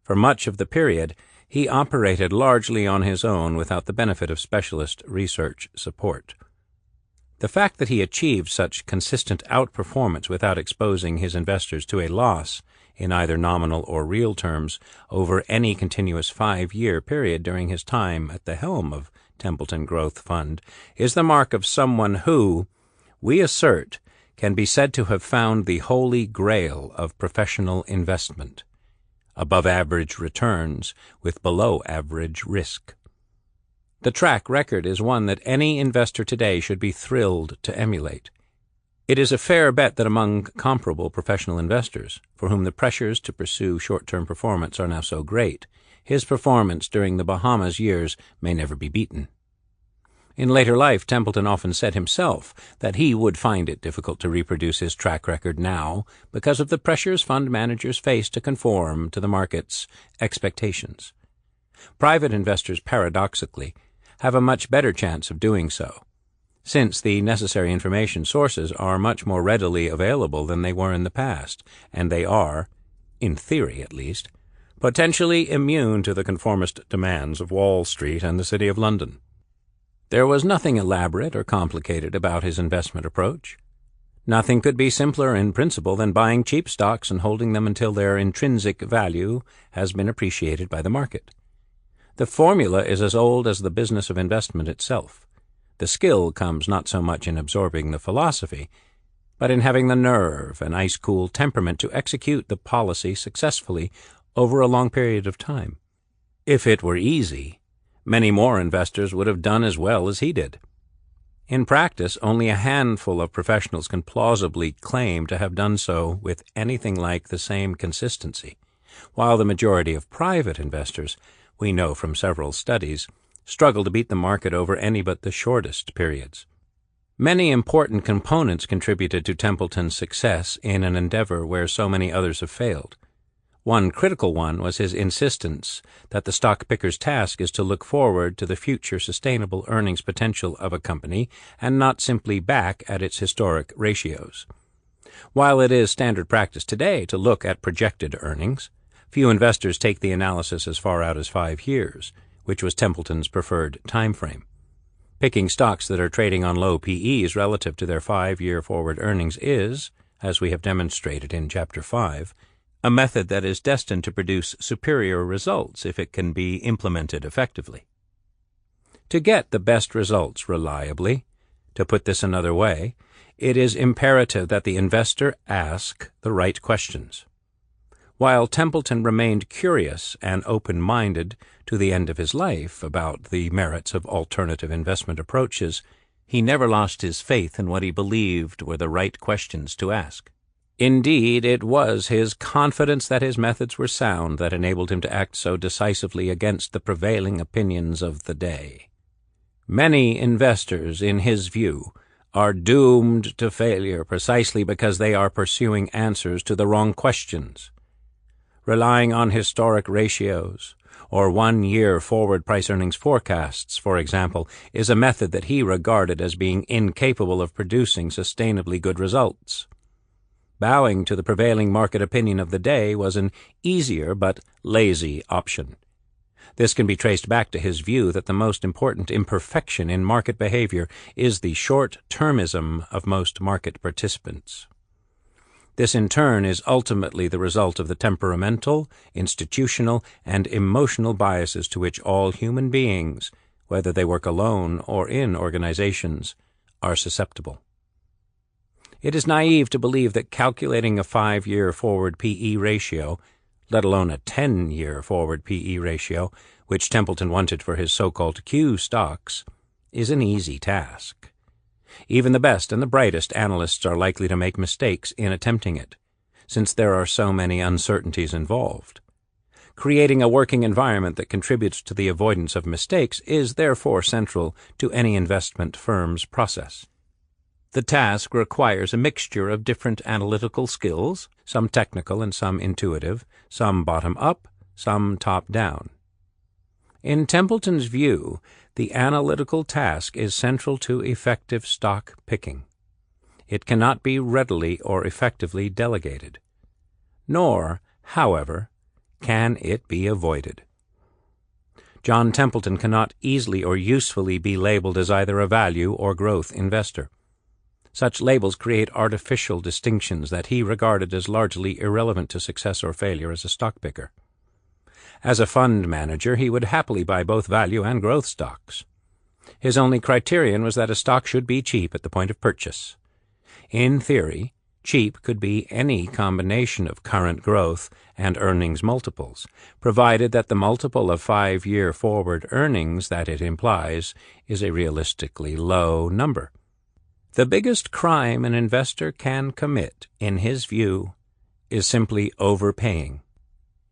For much of the period, he operated largely on his own without the benefit of specialist research support. The fact that he achieved such consistent outperformance without exposing his investors to a loss in either nominal or real terms over any continuous 5-year period during his time at the helm of Templeton Growth Fund is the mark of someone who, we assert, can be said to have found the holy grail of professional investment, above-average returns with below-average risk. The track record is one that any investor today should be thrilled to emulate. It is a fair bet that among comparable professional investors, for whom the pressures to pursue short-term performance are now so great, his performance during the Bahamas years may never be beaten. In later life, Templeton often said himself that he would find it difficult to reproduce his track record now because of the pressures fund managers face to conform to the market's expectations. Private investors, paradoxically, have a much better chance of doing so, since the necessary information sources are much more readily available than they were in the past, and they are, in theory at least, potentially immune to the conformist demands of Wall Street and the City of London. There was nothing elaborate or complicated about his investment approach. Nothing could be simpler in principle than buying cheap stocks and holding them until their intrinsic value has been appreciated by the market. The formula is as old as the business of investment itself. The skill comes not so much in absorbing the philosophy, but in having the nerve and ice-cool temperament to execute the policy successfully over a long period of time. If it were easy, many more investors would have done as well as he did. In practice, only a handful of professionals can plausibly claim to have done so with anything like the same consistency, while the majority of private investors, we know from several studies, struggle to beat the market over any but the shortest periods. Many important components contributed to Templeton's success in an endeavor where so many others have failed. One critical one was his insistence that the stock picker's task is to look forward to the future sustainable earnings potential of a company and not simply back at its historic ratios. While it is standard practice today to look at projected earnings, few investors take the analysis as far out as 5 years, which was Templeton's preferred time frame. Picking stocks that are trading on low PEs relative to their 5-year forward earnings is, as we have demonstrated in Chapter 5, a method that is destined to produce superior results if it can be implemented effectively. To get the best results reliably, to put this another way, it is imperative that the investor ask the right questions. While Templeton remained curious and open-minded to the end of his life about the merits of alternative investment approaches, he never lost his faith in what he believed were the right questions to ask. Indeed, it was his confidence that his methods were sound that enabled him to act so decisively against the prevailing opinions of the day. Many investors, in his view, are doomed to failure precisely because they are pursuing answers to the wrong questions. Relying on historic ratios, or 1-year forward price-earnings forecasts, for example, is a method that he regarded as being incapable of producing sustainably good results. Bowing to the prevailing market opinion of the day was an easier but lazy option. This can be traced back to his view that the most important imperfection in market behavior is the short-termism of most market participants. This in turn is ultimately the result of the temperamental, institutional, and emotional biases to which all human beings, whether they work alone or in organizations, are susceptible. It is naive to believe that calculating a 5-year forward PE ratio, let alone a 10-year forward PE ratio, which Templeton wanted for his so-called Q stocks, is an easy task. Even the best and the brightest analysts are likely to make mistakes in attempting it, since there are so many uncertainties involved. Creating a working environment that contributes to the avoidance of mistakes is therefore central to any investment firm's process. The task requires a mixture of different analytical skills, some technical and some intuitive, some bottom-up, some top-down. In Templeton's view, the analytical task is central to effective stock picking. It cannot be readily or effectively delegated. Nor, however, can it be avoided. John Templeton cannot easily or usefully be labeled as either a value or growth investor. Such labels create artificial distinctions that he regarded as largely irrelevant to success or failure as a stock picker. As a fund manager, he would happily buy both value and growth stocks. His only criterion was that a stock should be cheap at the point of purchase. In theory, cheap could be any combination of current growth and earnings multiples, provided that the multiple of 5-year forward earnings that it implies is a realistically low number. The biggest crime an investor can commit, in his view, is simply overpaying.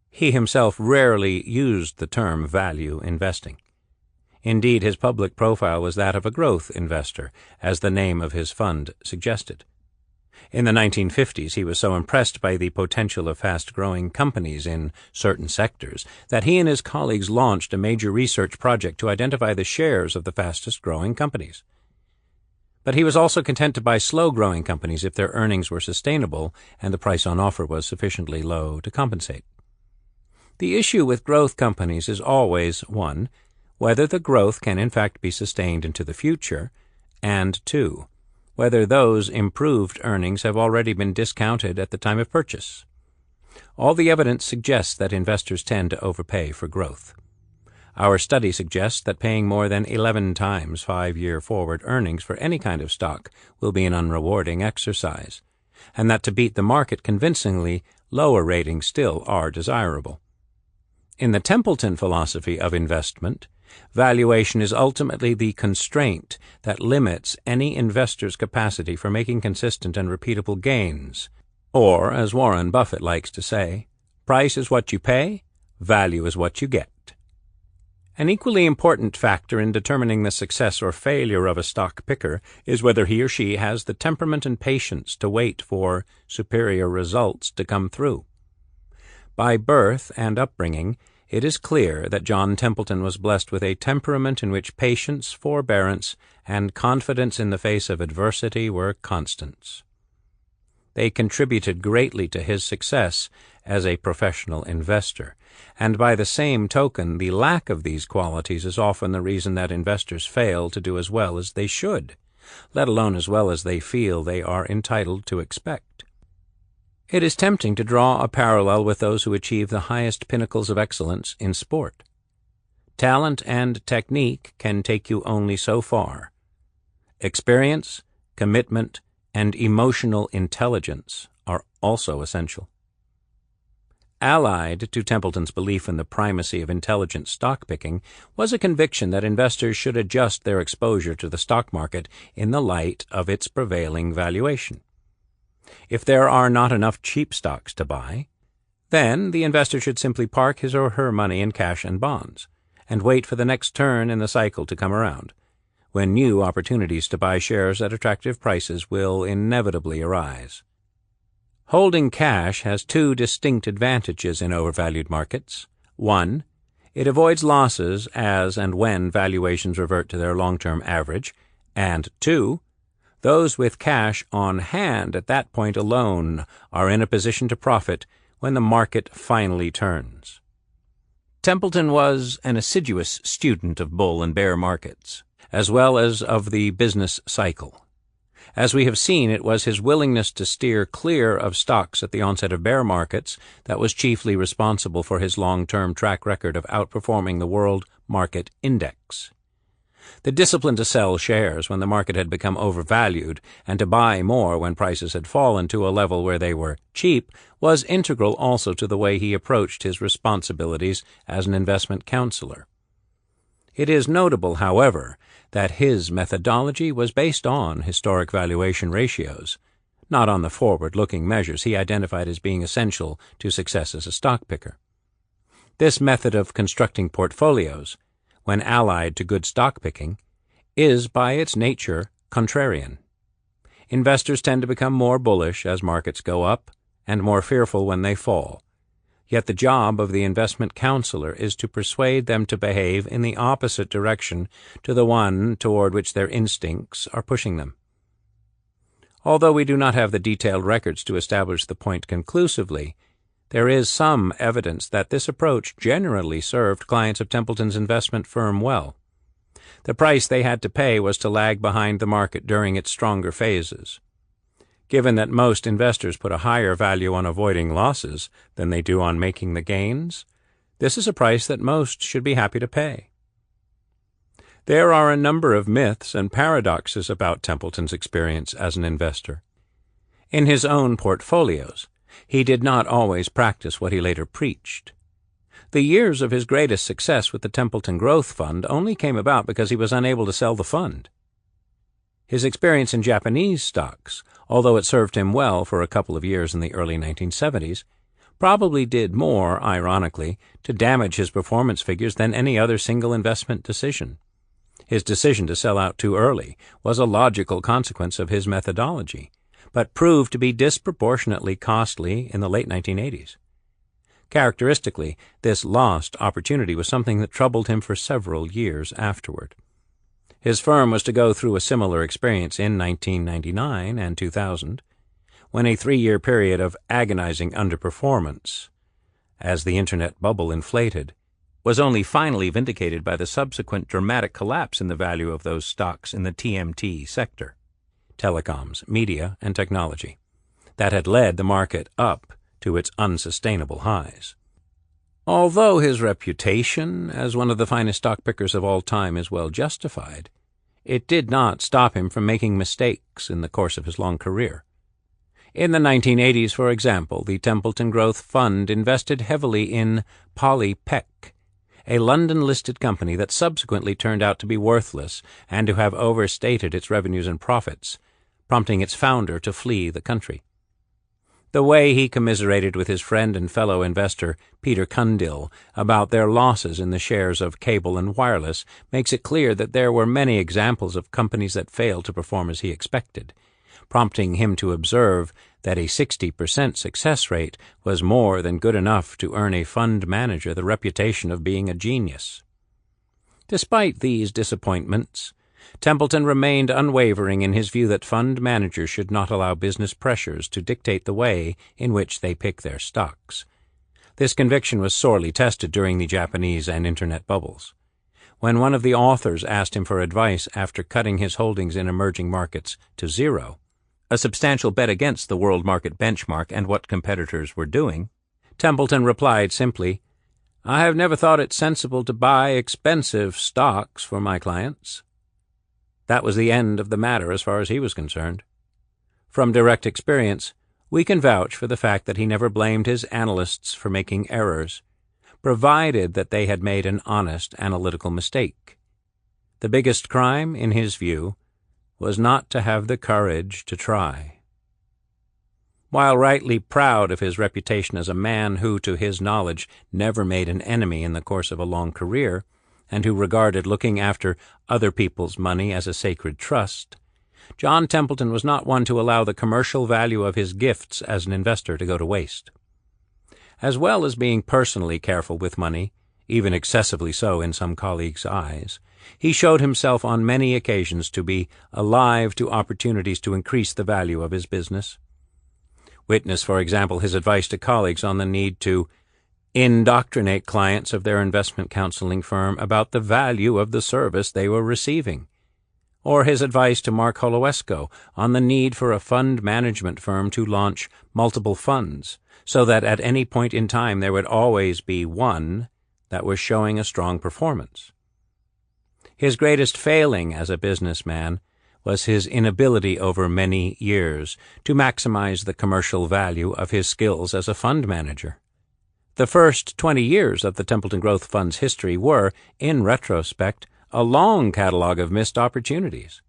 He himself rarely used the term value investing. Indeed, his public profile was that of a growth investor, as the name of his fund suggested. In the 1950s, he was so impressed by the potential of fast-growing companies in certain sectors that he and his colleagues launched a major research project to identify the shares of the fastest-growing companies. But he was also content to buy slow-growing companies if their earnings were sustainable and the price on offer was sufficiently low to compensate. The issue with growth companies is always, 1, whether the growth can in fact be sustained into the future, and 2, whether those improved earnings have already been discounted at the time of purchase. All the evidence suggests that investors tend to overpay for growth. Our study suggests that paying more than 11 times 5-year forward earnings for any kind of stock will be an unrewarding exercise, and that to beat the market convincingly, lower ratings still are desirable. In the Templeton philosophy of investment, valuation is ultimately the constraint that limits any investor's capacity for making consistent and repeatable gains. Or, as Warren Buffett likes to say, price is what you pay, value is what you get. An equally important factor in determining the success or failure of a stock picker is whether he or she has the temperament and patience to wait for superior results to come through. By birth and upbringing, it is clear that John Templeton was blessed with a temperament in which patience, forbearance, and confidence in the face of adversity were constants. They contributed greatly to his success as a professional investor, and by the same token, the lack of these qualities is often the reason that investors fail to do as well as they should, let alone as well as they feel they are entitled to expect. It is tempting to draw a parallel with those who achieve the highest pinnacles of excellence in sport. Talent and technique can take you only so far. Experience, commitment, and emotional intelligence are also essential. Allied to Templeton's belief in the primacy of intelligent stock picking was a conviction that investors should adjust their exposure to the stock market in the light of its prevailing valuation. If there are not enough cheap stocks to buy, then the investor should simply park his or her money in cash and bonds, and wait for the next turn in the cycle to come around, when new opportunities to buy shares at attractive prices will inevitably arise. Holding cash has two distinct advantages in overvalued markets. 1, it avoids losses as and when valuations revert to their long-term average, and 2, those with cash on hand at that point alone are in a position to profit when the market finally turns. Templeton was an assiduous student of bull and bear markets, as well as of the business cycle. As we have seen, it was his willingness to steer clear of stocks at the onset of bear markets that was chiefly responsible for his long-term track record of outperforming the world market index. The discipline to sell shares when the market had become overvalued and to buy more when prices had fallen to a level where they were cheap was integral also to the way he approached his responsibilities as an investment counselor. It is notable, however, that his methodology was based on historic valuation ratios, not on the forward-looking measures he identified as being essential to success as a stock picker. This method of constructing portfolios, when allied to good stock picking, is by its nature contrarian. Investors tend to become more bullish as markets go up and more fearful when they fall. Yet the job of the investment counselor is to persuade them to behave in the opposite direction to the one toward which their instincts are pushing them. Although we do not have the detailed records to establish the point conclusively, there is some evidence that this approach generally served clients of Templeton's investment firm well. The price they had to pay was to lag behind the market during its stronger phases. Given that most investors put a higher value on avoiding losses than they do on making the gains, this is a price that most should be happy to pay. There are a number of myths and paradoxes about Templeton's experience as an investor. In his own portfolios, he did not always practice what he later preached. The years of his greatest success with the Templeton Growth Fund only came about because he was unable to sell the fund. His experience in Japanese stocks, although it served him well for a couple of years in the early 1970s, probably did more, ironically, to damage his performance figures than any other single investment decision. His decision to sell out too early was a logical consequence of his methodology, but proved to be disproportionately costly in the late 1980s. Characteristically, this lost opportunity was something that troubled him for several years afterward. His firm was to go through a similar experience in 1999 and 2000, when a 3-year period of agonizing underperformance, as the Internet bubble inflated, was only finally vindicated by the subsequent dramatic collapse in the value of those stocks in the TMT sector, telecoms, media, and technology, that had led the market up to its unsustainable highs. Although his reputation as one of the finest stock pickers of all time is well justified, it did not stop him from making mistakes in the course of his long career. In the 1980s, for example, the Templeton Growth Fund invested heavily in Polly Peck, a London-listed company that subsequently turned out to be worthless and to have overstated its revenues and profits, prompting its founder to flee the country. The way he commiserated with his friend and fellow investor Peter Cundill about their losses in the shares of Cable and Wireless makes it clear that there were many examples of companies that failed to perform as he expected, prompting him to observe that a 60% success rate was more than good enough to earn a fund manager the reputation of being a genius. Despite these disappointments, Templeton remained unwavering in his view that fund managers should not allow business pressures to dictate the way in which they pick their stocks. This conviction was sorely tested during the Japanese and Internet bubbles. When one of the authors asked him for advice after cutting his holdings in emerging markets to zero, a substantial bet against the world market benchmark and what competitors were doing, Templeton replied simply, "I have never thought it sensible to buy expensive stocks for my clients." That was the end of the matter as far as he was concerned. From direct experience, we can vouch for the fact that he never blamed his analysts for making errors, provided that they had made an honest analytical mistake. The biggest crime, in his view, was not to have the courage to try. While rightly proud of his reputation as a man who, to his knowledge, never made an enemy in the course of a long career, and who regarded looking after other people's money as a sacred trust, John Templeton was not one to allow the commercial value of his gifts as an investor to go to waste. As well as being personally careful with money, even excessively so in some colleagues' eyes, he showed himself on many occasions to be alive to opportunities to increase the value of his business. Witness, for example, his advice to colleagues on the need to indoctrinate clients of their investment counseling firm about the value of the service they were receiving, or his advice to Mark Holowesko on the need for a fund management firm to launch multiple funds so that at any point in time there would always be one that was showing a strong performance. His greatest failing as a businessman was his inability over many years to maximize the commercial value of his skills as a fund manager. The first 20 years of the Templeton Growth Fund's history were, in retrospect, a long catalog of missed opportunities.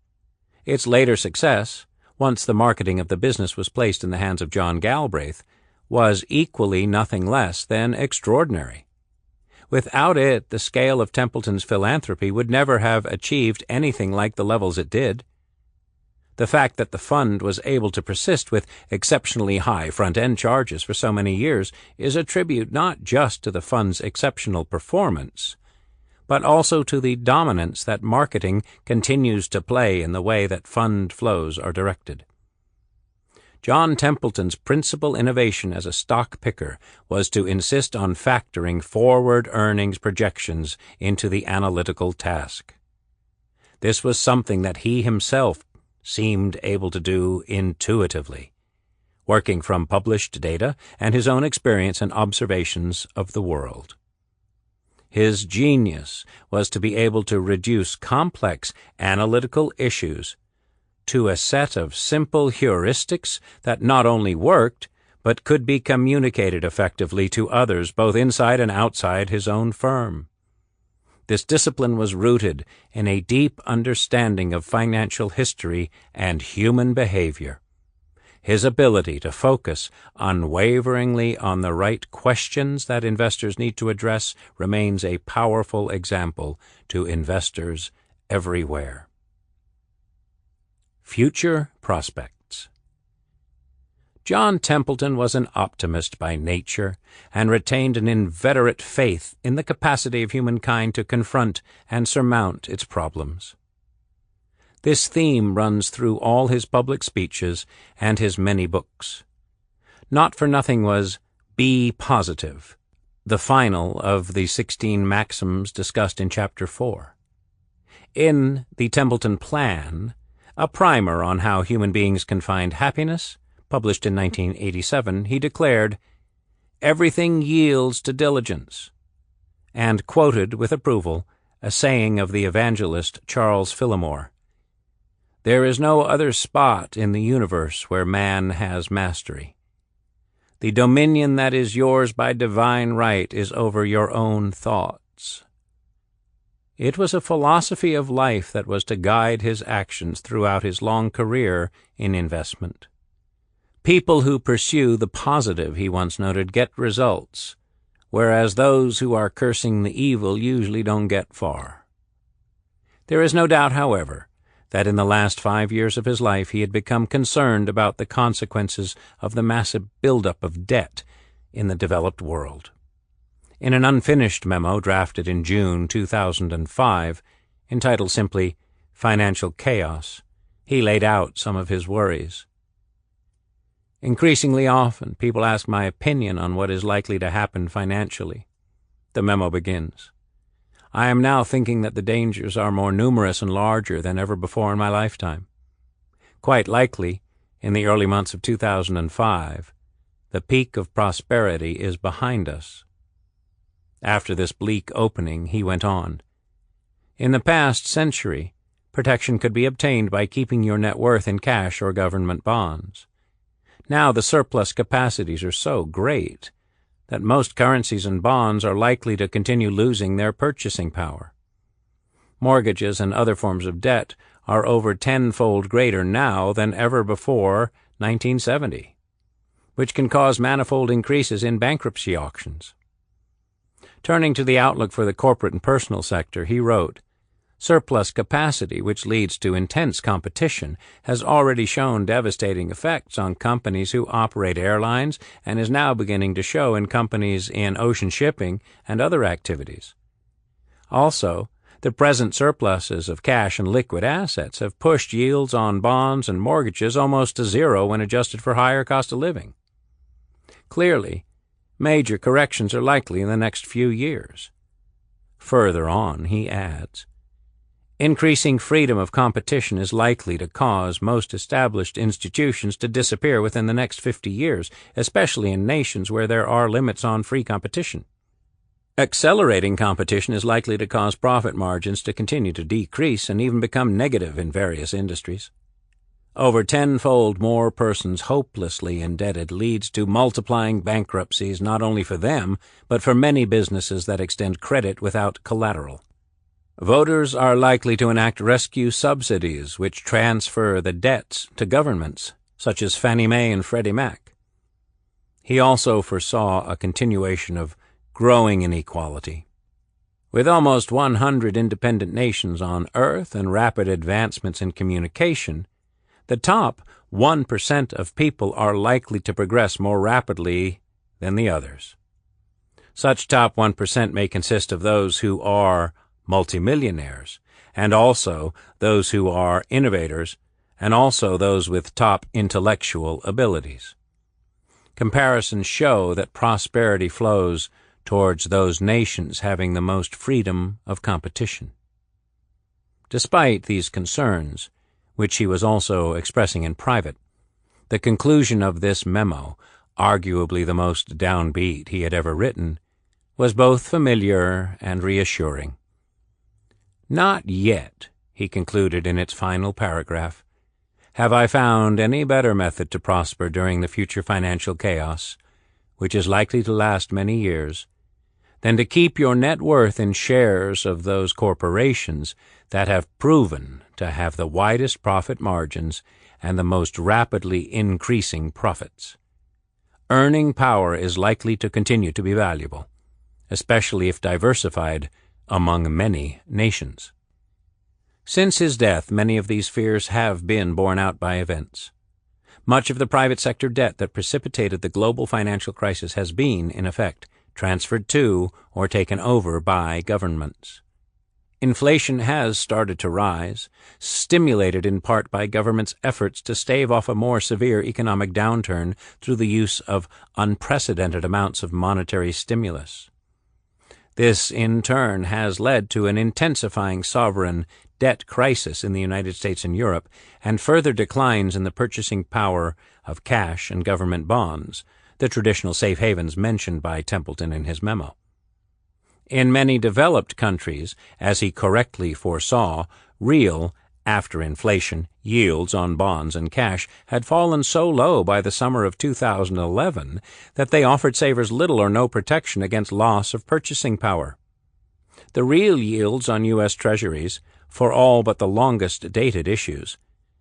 Its later success, once the marketing of the business was placed in the hands of John Galbraith, was equally nothing less than extraordinary. Without it, the scale of Templeton's philanthropy would never have achieved anything like the levels it did. The fact that the fund was able to persist with exceptionally high front-end charges for so many years is a tribute not just to the fund's exceptional performance, but also to the dominance that marketing continues to play in the way that fund flows are directed. John Templeton's principal innovation as a stock picker was to insist on factoring forward earnings projections into the analytical task. This was something that he himself seemed able to do intuitively, working from published data and his own experience and observations of the world. His genius was to be able to reduce complex analytical issues to a set of simple heuristics that not only worked, but could be communicated effectively to others both inside and outside his own firm. This discipline was rooted in a deep understanding of financial history and human behavior. His ability to focus unwaveringly on the right questions that investors need to address remains a powerful example to investors everywhere. Future prospects. John Templeton was an optimist by nature and retained an inveterate faith in the capacity of humankind to confront and surmount its problems. This theme runs through all his public speeches and his many books. Not for nothing was Be Positive, the final of the 16 maxims discussed in Chapter 4. In the Templeton Plan, a primer on how human beings can find happiness, published in 1987, he declared, everything yields to diligence, and quoted with approval a saying of the evangelist Charles Fillmore, "There is no other spot in the universe where man has mastery. The dominion that is yours by divine right is over your own thoughts." It was a philosophy of life that was to guide his actions throughout his long career in investment. People who pursue the positive, he once noted, get results, whereas those who are cursing the evil usually don't get far. There is no doubt, however, that in the last 5 years of his life he had become concerned about the consequences of the massive buildup of debt in the developed world. In an unfinished memo drafted in June 2005, entitled simply Financial Chaos, he laid out some of his worries. "Increasingly often, people ask my opinion on what is likely to happen financially," the memo begins. "I am now thinking that the dangers are more numerous and larger than ever before in my lifetime. Quite likely, in the early months of 2005, the peak of prosperity is behind us." After this bleak opening, he went on, "In the past century, protection could be obtained by keeping your net worth in cash or government bonds. Now the surplus capacities are so great that most currencies and bonds are likely to continue losing their purchasing power. Mortgages and other forms of debt are over 10-fold greater now than ever before 1970, which can cause manifold increases in bankruptcy auctions." Turning to the outlook for the corporate and personal sector, he wrote, "Surplus capacity, which leads to intense competition, has already shown devastating effects on companies who operate airlines and is now beginning to show in companies in ocean shipping and other activities. Also, the present surpluses of cash and liquid assets have pushed yields on bonds and mortgages almost to zero when adjusted for higher cost of living. Clearly, major corrections are likely in the next few years." Further on, he adds, "Increasing freedom of competition is likely to cause most established institutions to disappear within the next 50 years, especially in nations where there are limits on free competition. Accelerating competition is likely to cause profit margins to continue to decrease and even become negative in various industries. Over 10-fold more persons hopelessly indebted leads to multiplying bankruptcies not only for them, but for many businesses that extend credit without collateral. Voters are likely to enact rescue subsidies which transfer the debts to governments, such as Fannie Mae and Freddie Mac." He also foresaw a continuation of growing inequality. With almost 100 independent nations on Earth and rapid advancements in communication, the top 1% of people are likely to progress more rapidly than the others. Such top 1% may consist of those who are multimillionaires, and also those who are innovators, and also those with top intellectual abilities. Comparisons show that prosperity flows towards those nations having the most freedom of competition. Despite these concerns, which he was also expressing in private, the conclusion of this memo, arguably the most downbeat he had ever written, was both familiar and reassuring. "Not yet," he concluded in its final paragraph, "have I found any better method to prosper during the future financial chaos, which is likely to last many years, than to keep your net worth in shares of those corporations that have proven to have the widest profit margins and the most rapidly increasing profits. Earning power is likely to continue to be valuable, especially if diversified among many nations." Since his death, many of these fears have been borne out by events. Much of the private sector debt that precipitated the global financial crisis has been, in effect, transferred to or taken over by governments. Inflation has started to rise, stimulated in part by governments' efforts to stave off a more severe economic downturn through the use of unprecedented amounts of monetary stimulus. This, in turn, has led to an intensifying sovereign debt crisis in the United States and Europe, and further declines in the purchasing power of cash and government bonds, the traditional safe havens mentioned by Templeton in his memo. In many developed countries, as he correctly foresaw, real, after inflation, yields on bonds and cash had fallen so low by the summer of 2011 that they offered savers little or no protection against loss of purchasing power. The real yields on U.S. Treasuries, for all but the longest-dated issues,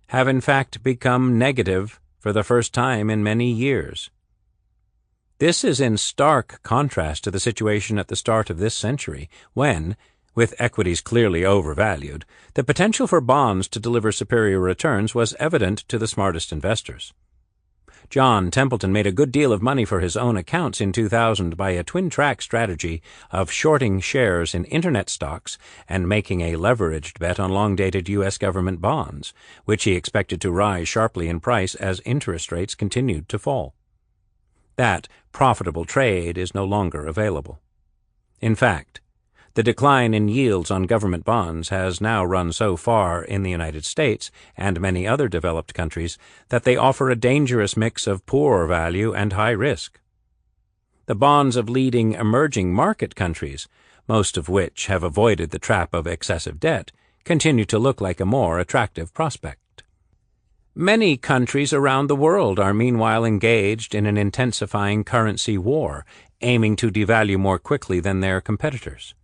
have in fact become negative for the first time in many years. This is in stark contrast to the situation at the start of this century, when, with equities clearly overvalued, the potential for bonds to deliver superior returns was evident to the smartest investors. John Templeton made a good deal of money for his own accounts in 2000 by a twin-track strategy of shorting shares in Internet stocks and making a leveraged bet on long-dated U.S. government bonds, which he expected to rise sharply in price as interest rates continued to fall. That profitable trade is no longer available. In fact, the decline in yields on government bonds has now run so far in the United States and many other developed countries that they offer a dangerous mix of poor value and high risk. The bonds of leading emerging market countries, most of which have avoided the trap of excessive debt, continue to look like a more attractive prospect. Many countries around the world are meanwhile engaged in an intensifying currency war, aiming to devalue more quickly than their competitors.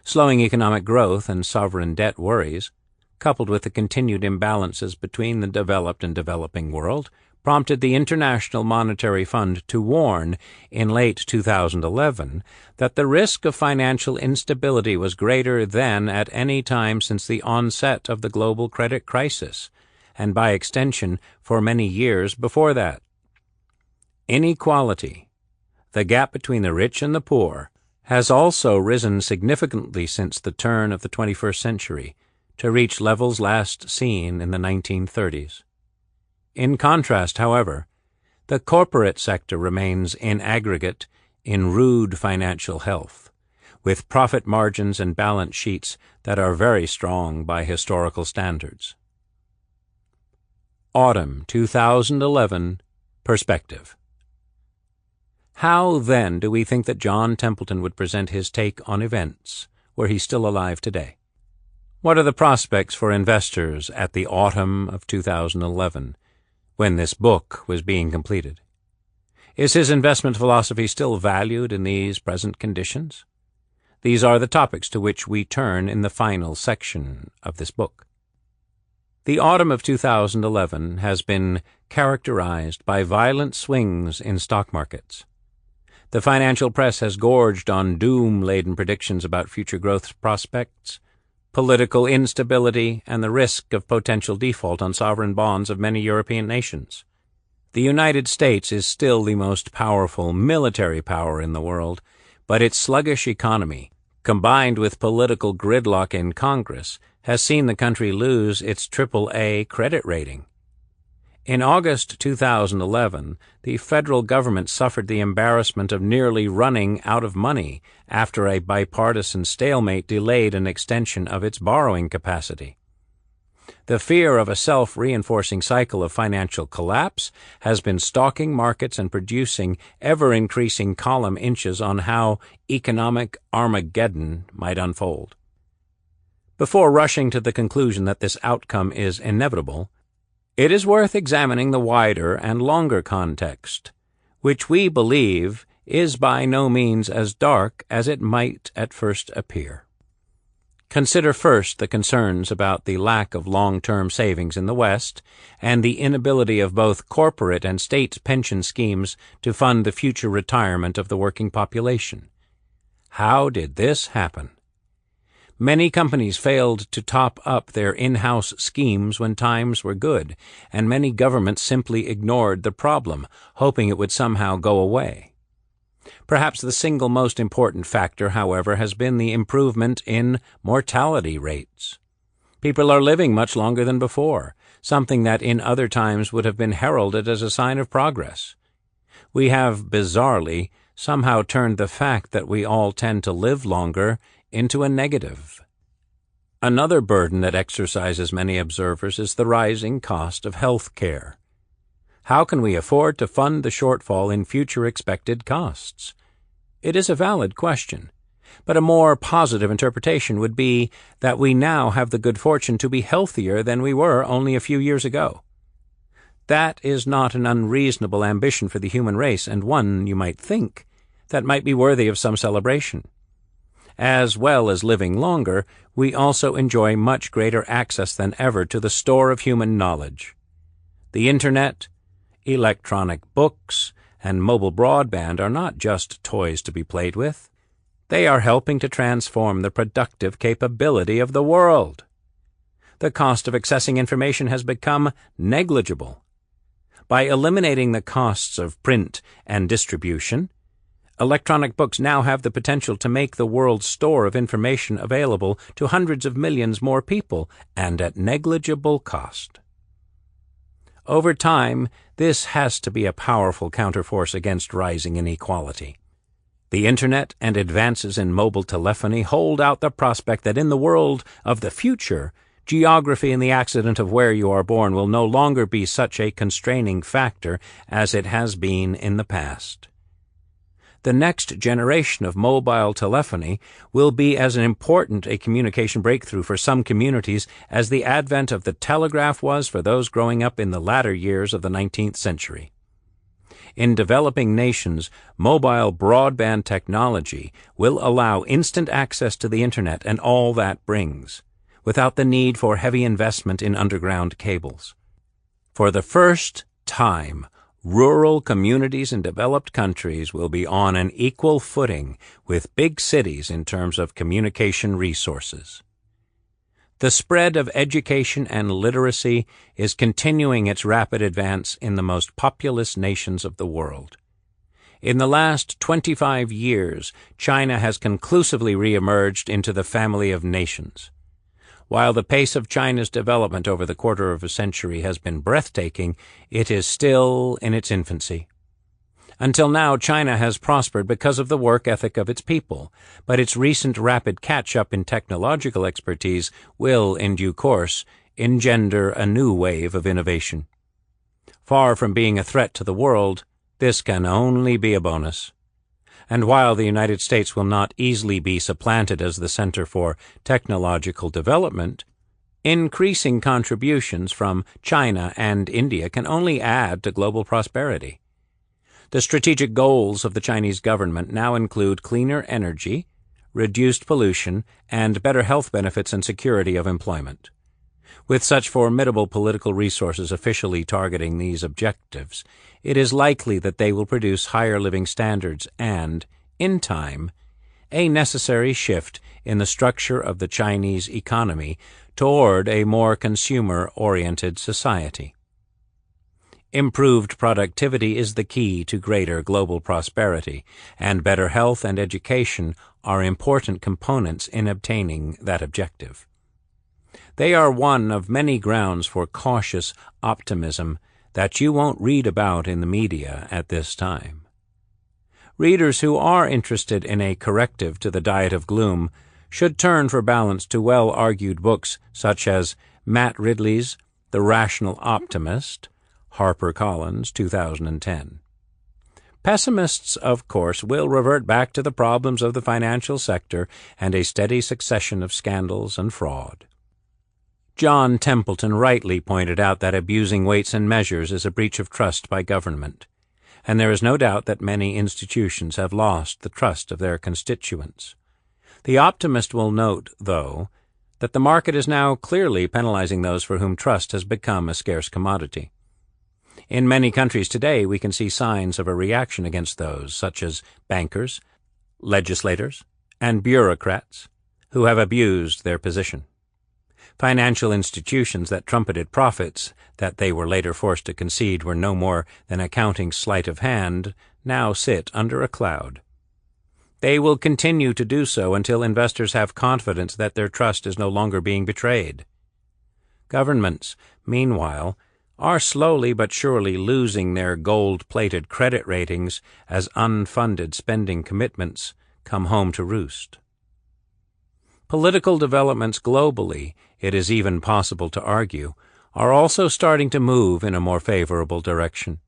Slowing economic growth and sovereign debt worries, coupled with the continued imbalances between the developed and developing world, prompted the International Monetary Fund to warn in late 2011 that the risk of financial instability was greater than at any time since the onset of the global credit crisis, and by extension for many years before that. Inequality, the gap between the rich and the poor, has also risen significantly since the turn of the 21st century, to reach levels last seen in the 1930s. In contrast, however, the corporate sector remains in aggregate in rude financial health, with profit margins and balance sheets that are very strong by historical standards. Autumn 2011 Perspective. How, then, do we think that John Templeton would present his take on events were he still alive today? What are the prospects for investors at the autumn of 2011, when this book was being completed? Is his investment philosophy still valued in these present conditions? These are the topics to which we turn in the final section of this book. The autumn of 2011 has been characterized by violent swings in stock markets. The financial press has gorged on doom-laden predictions about future growth prospects, political instability, and the risk of potential default on sovereign bonds of many European nations. The United States is still the most powerful military power in the world, but its sluggish economy, combined with political gridlock in Congress, has seen the country lose its AAA credit rating. In August 2011, the federal government suffered the embarrassment of nearly running out of money after a bipartisan stalemate delayed an extension of its borrowing capacity. The fear of a self-reinforcing cycle of financial collapse has been stalking markets and producing ever-increasing column inches on how economic Armageddon might unfold. Before rushing to the conclusion that this outcome is inevitable, it is worth examining the wider and longer context, which we believe is by no means as dark as it might at first appear. Consider first the concerns about the lack of long-term savings in the West and the inability of both corporate and state pension schemes to fund the future retirement of the working population. How did this happen? Many companies failed to top up their in-house schemes when times were good, and many governments simply ignored the problem, hoping it would somehow go away. Perhaps the single most important factor, however, has been the improvement in mortality rates. People are living much longer than before, something that in other times would have been heralded as a sign of progress. We have, bizarrely, somehow turned the fact that we all tend to live longer into a negative. Another burden that exercises many observers is the rising cost of health care. How can we afford to fund the shortfall in future expected costs? It is a valid question, but a more positive interpretation would be that we now have the good fortune to be healthier than we were only a few years ago. That is not an unreasonable ambition for the human race, and one, you might think, that might be worthy of some celebration. As well as living longer, we also enjoy much greater access than ever to the store of human knowledge. The Internet, electronic books, and mobile broadband are not just toys to be played with. They are helping to transform the productive capability of the world. The cost of accessing information has become negligible. By eliminating the costs of print and distribution, electronic books now have the potential to make the world's store of information available to hundreds of millions more people, and at negligible cost. Over time, this has to be a powerful counterforce against rising inequality. The Internet and advances in mobile telephony hold out the prospect that in the world of the future, geography and the accident of where you are born will no longer be such a constraining factor as it has been in the past. The next generation of mobile telephony will be as important a communication breakthrough for some communities as the advent of the telegraph was for those growing up in the latter years of the 19th century. In developing nations, mobile broadband technology will allow instant access to the Internet and all that brings, without the need for heavy investment in underground cables. For the first time, rural communities in developed countries will be on an equal footing with big cities in terms of communication resources. The spread of education and literacy is continuing its rapid advance in the most populous nations of the world. In the last 25 years, China has conclusively re-emerged into the family of nations. While the pace of China's development over the quarter of a century has been breathtaking, it is still in its infancy. Until now, China has prospered because of the work ethic of its people, but its recent rapid catch-up in technological expertise will, in due course, engender a new wave of innovation. Far from being a threat to the world, this can only be a bonus. And while the United States will not easily be supplanted as the center for technological development, increasing contributions from China and India can only add to global prosperity. The strategic goals of the Chinese government now include cleaner energy, reduced pollution, and better health benefits and security of employment. With such formidable political resources officially targeting these objectives, it is likely that they will produce higher living standards and, in time, a necessary shift in the structure of the Chinese economy toward a more consumer-oriented society. Improved productivity is the key to greater global prosperity, and better health and education are important components in obtaining that objective. They are one of many grounds for cautious optimism that you won't read about in the media at this time. Readers who are interested in a corrective to the diet of gloom should turn for balance to well-argued books such as Matt Ridley's The Rational Optimist, HarperCollins, 2010. Pessimists, of course, will revert back to the problems of the financial sector and a steady succession of scandals and fraud. John Templeton rightly pointed out that abusing weights and measures is a breach of trust by government, and there is no doubt that many institutions have lost the trust of their constituents. The optimist will note, though, that the market is now clearly penalizing those for whom trust has become a scarce commodity. In many countries today, we can see signs of a reaction against those, such as bankers, legislators, and bureaucrats, who have abused their position. Financial institutions that trumpeted profits that they were later forced to concede were no more than accounting sleight of hand now sit under a cloud. They will continue to do so until investors have confidence that their trust is no longer being betrayed. Governments, meanwhile, are slowly but surely losing their gold-plated credit ratings as unfunded spending commitments come home to roost. Political developments globally, it is even possible to argue, are also starting to move in a more favorable direction.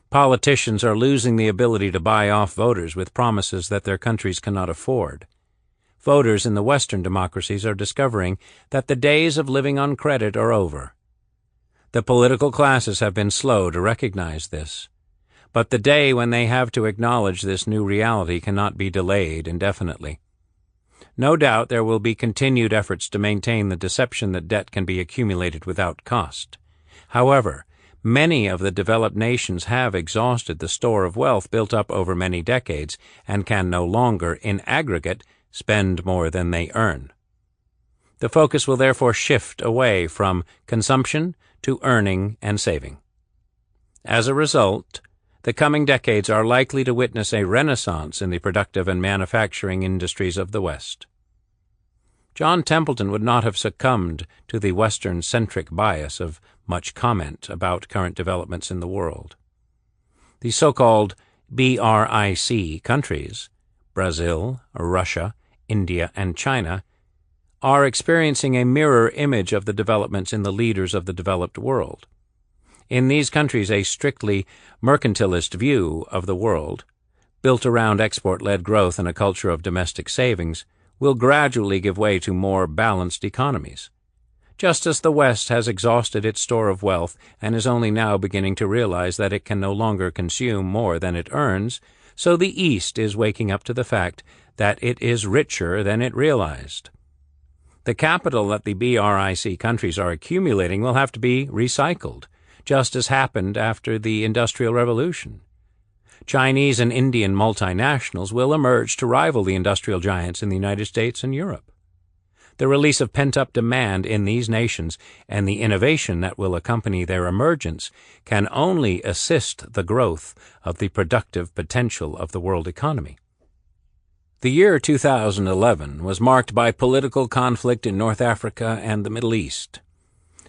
Politicians are losing the ability to buy off voters with promises that their countries cannot afford. Voters in the Western democracies are discovering that the days of living on credit are over. The political classes have been slow to recognize this, but the day when they have to acknowledge this new reality cannot be delayed indefinitely. No doubt there will be continued efforts to maintain the deception that debt can be accumulated without cost. However, many of the developed nations have exhausted the store of wealth built up over many decades and can no longer, in aggregate, spend more than they earn. The focus will therefore shift away from consumption to earning and saving. As a result, the coming decades are likely to witness a renaissance in the productive and manufacturing industries of the West. John Templeton would not have succumbed to the Western-centric bias of much comment about current developments in the world. The so-called BRIC countries, Brazil, Russia, India, and China, are experiencing a mirror image of the developments in the leaders of the developed world. In these countries, a strictly mercantilist view of the world, built around export-led growth and a culture of domestic savings, will gradually give way to more balanced economies. Just as the West has exhausted its store of wealth and is only now beginning to realize that it can no longer consume more than it earns, so the East is waking up to the fact that it is richer than it realized. The capital that the BRIC countries are accumulating will have to be recycled, just as happened after the Industrial Revolution. Chinese and Indian multinationals will emerge to rival the industrial giants in the United States and Europe. The release of pent-up demand in these nations and the innovation that will accompany their emergence can only assist the growth of the productive potential of the world economy. The year 2011 was marked by political conflict in North Africa and the Middle East.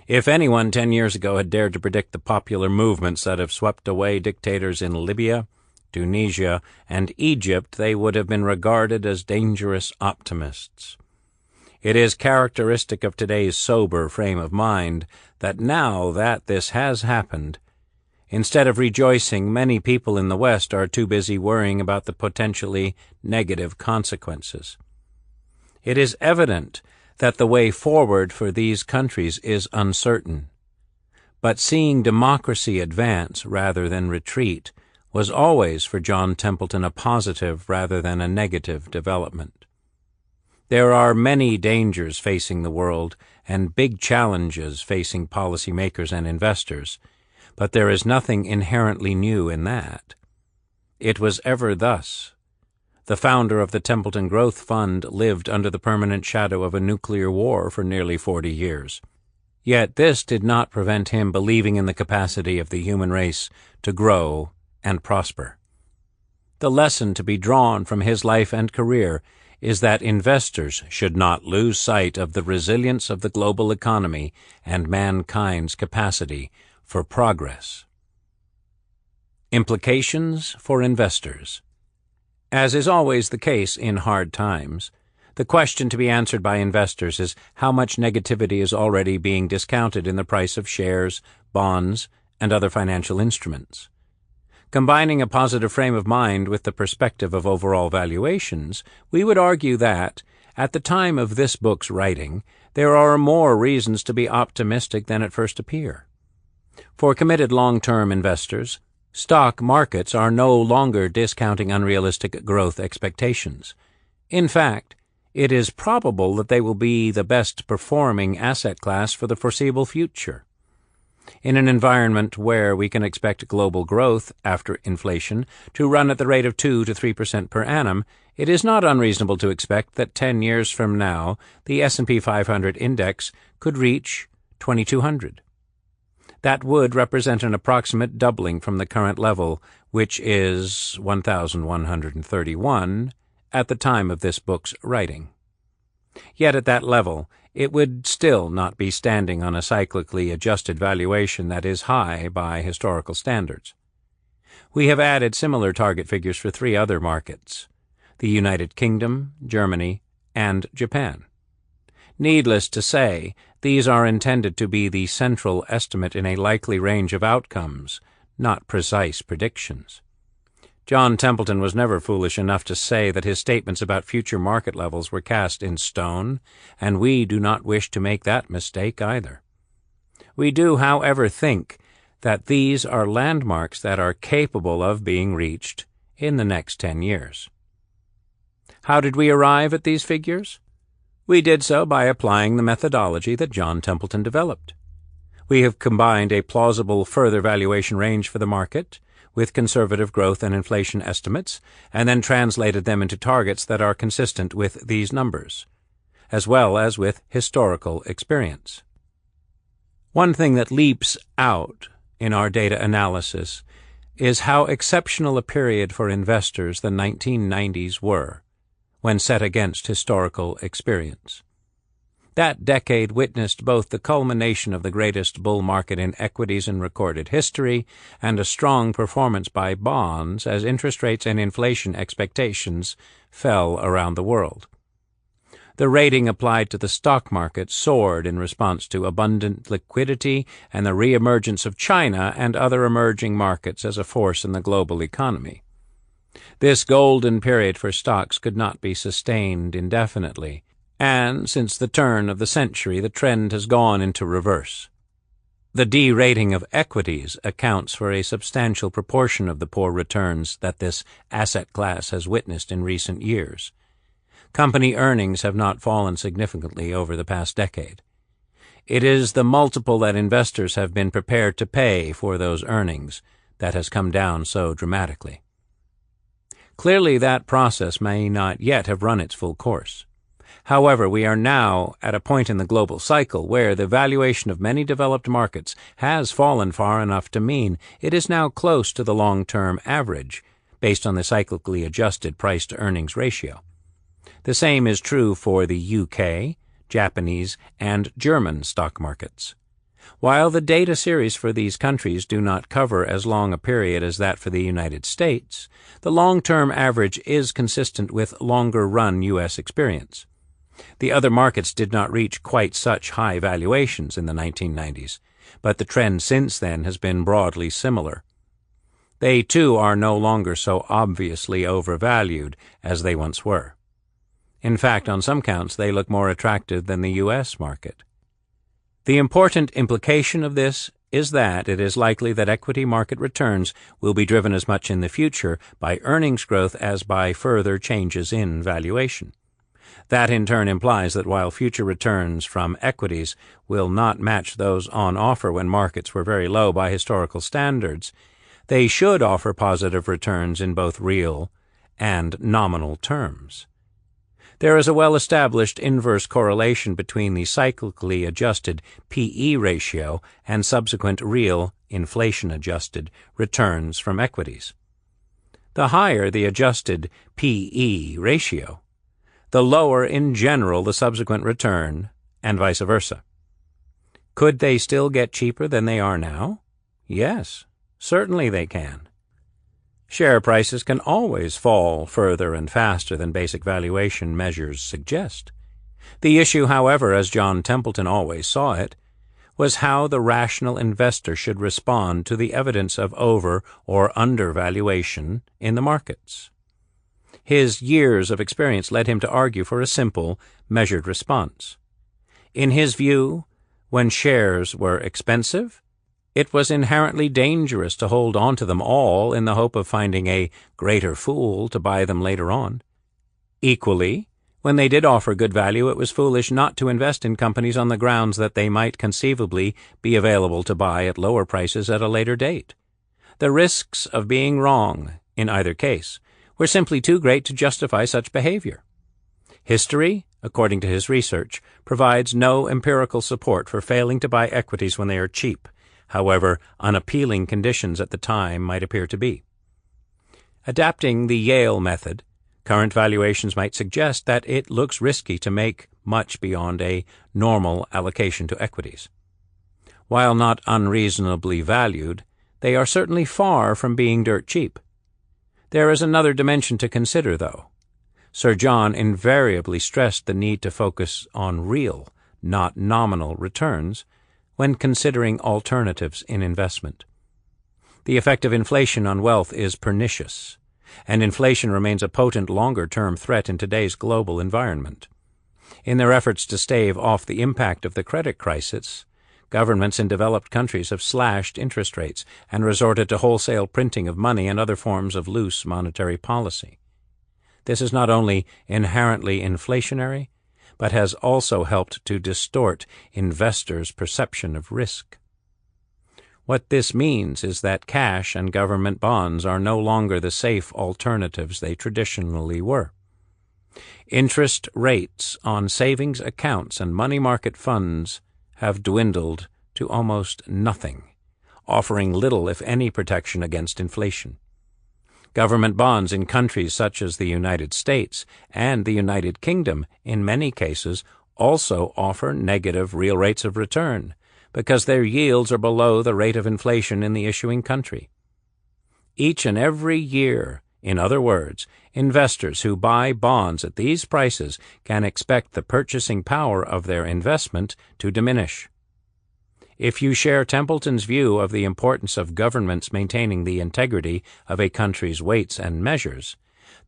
If anyone 10 years ago had dared to predict the popular movements that have swept away dictators in Libya, Tunisia, and Egypt, they would have been regarded as dangerous optimists. It is characteristic of today's sober frame of mind that now that this has happened, instead of rejoicing, many people in the West are too busy worrying about the potentially negative consequences. It is evident that the way forward for these countries is uncertain, but seeing democracy advance rather than retreat was always for John Templeton a positive rather than a negative development. There are many dangers facing the world and big challenges facing policymakers and investors, but there is nothing inherently new in that. It was ever thus. The founder of the Templeton Growth Fund lived under the permanent shadow of a nuclear war for nearly 40 years. Yet this did not prevent him believing in the capacity of the human race to grow and prosper. The lesson to be drawn from his life and career is that investors should not lose sight of the resilience of the global economy and mankind's capacity for progress. Implications for investors. As is always the case in hard times, the question to be answered by investors is how much negativity is already being discounted in the price of shares, bonds, and other financial instruments. Combining a positive frame of mind with the perspective of overall valuations, we would argue that, at the time of this book's writing, there are more reasons to be optimistic than at first appear. For committed long-term investors, stock markets are no longer discounting unrealistic growth expectations. In fact, it is probable that they will be the best-performing asset class for the foreseeable future. In an environment where we can expect global growth after inflation to run at the rate of 2 to 3% per annum, it is not unreasonable to expect that 10 years from now the S&P 500 index could reach 2,200. That would represent an approximate doubling from the current level, which is 1,131 at the time of this book's writing. Yet at that level, it would still not be standing on a cyclically adjusted valuation that is high by historical standards. We have added similar target figures for 3 other markets: the United Kingdom, Germany, and Japan. Needless to say, These are intended to be the central estimate in a likely range of outcomes, not precise predictions. John Templeton was never foolish enough to say that his statements about future market levels were cast in stone, and we do not wish to make that mistake either. We do, however, think that these are landmarks that are capable of being reached in the next 10 years. How did we arrive at these figures? We did so by applying the methodology that John Templeton developed. We have combined a plausible further valuation range for the market with conservative growth and inflation estimates, and then translated them into targets that are consistent with these numbers, as well as with historical experience. One thing that leaps out in our data analysis is how exceptional a period for investors the 1990s were when set against historical experience. That decade witnessed both the culmination of the greatest bull market in equities in recorded history and a strong performance by bonds as interest rates and inflation expectations fell around the world. The rating applied to the stock market soared in response to abundant liquidity and the reemergence of China and other emerging markets as a force in the global economy. This golden period for stocks could not be sustained indefinitely, and since the turn of the century the trend has gone into reverse. The de-rating of equities accounts for a substantial proportion of the poor returns that this asset class has witnessed in recent years. Company earnings have not fallen significantly over the past decade. It is the multiple that investors have been prepared to pay for those earnings that has come down so dramatically. Clearly, that process may not yet have run its full course. However, we are now at a point in the global cycle where the valuation of many developed markets has fallen far enough to mean it is now close to the long-term average, based on the cyclically adjusted price-to-earnings ratio. The same is true for the UK, Japanese, and German stock markets. While the data series for these countries do not cover as long a period as that for the United States, the long-term average is consistent with longer-run U.S. experience. The other markets did not reach quite such high valuations in the 1990s, but the trend since then has been broadly similar. They, too, are no longer so obviously overvalued as they once were. In fact, on some counts, they look more attractive than the U.S. market. The important implication of this is that it is likely that equity market returns will be driven as much in the future by earnings growth as by further changes in valuation. That in turn implies that while future returns from equities will not match those on offer when markets were very low by historical standards, they should offer positive returns in both real and nominal terms. There is a well-established inverse correlation between the cyclically adjusted P/E ratio and subsequent real inflation-adjusted returns from equities. The higher the adjusted P/E ratio, the lower in general the subsequent return, and vice versa. Could they still get cheaper than they are now? Yes, certainly they can. Share prices can always fall further and faster than basic valuation measures suggest. The issue, however, as John Templeton always saw it, was how the rational investor should respond to the evidence of over- or undervaluation in the markets. His years of experience led him to argue for a simple, measured response. In his view, when shares were expensive, it was inherently dangerous to hold on to them all in the hope of finding a greater fool to buy them later on. Equally, when they did offer good value, it was foolish not to invest in companies on the grounds that they might conceivably be available to buy at lower prices at a later date. The risks of being wrong, in either case, were simply too great to justify such behavior. History, according to his research, provides no empirical support for failing to buy equities when they are cheap, however unappealing conditions at the time might appear to be. Adapting the Yale method, current valuations might suggest that it looks risky to make much beyond a normal allocation to equities. While not unreasonably valued, they are certainly far from being dirt cheap. There is another dimension to consider, though. Sir John invariably stressed the need to focus on real, not nominal returns, when considering alternatives in investment. The effect of inflation on wealth is pernicious, and inflation remains a potent longer-term threat in today's global environment. In their efforts to stave off the impact of the credit crisis, governments in developed countries have slashed interest rates and resorted to wholesale printing of money and other forms of loose monetary policy. This is not only inherently inflationary, but has also helped to distort investors' perception of risk. What this means is that cash and government bonds are no longer the safe alternatives they traditionally were. Interest rates on savings accounts and money market funds have dwindled to almost nothing, offering little, if any, protection against inflation. Government bonds in countries such as the United States and the United Kingdom, in many cases, also offer negative real rates of return because their yields are below the rate of inflation in the issuing country. Each and every year, in other words, investors who buy bonds at these prices can expect the purchasing power of their investment to diminish. If you share Templeton's view of the importance of governments maintaining the integrity of a country's weights and measures,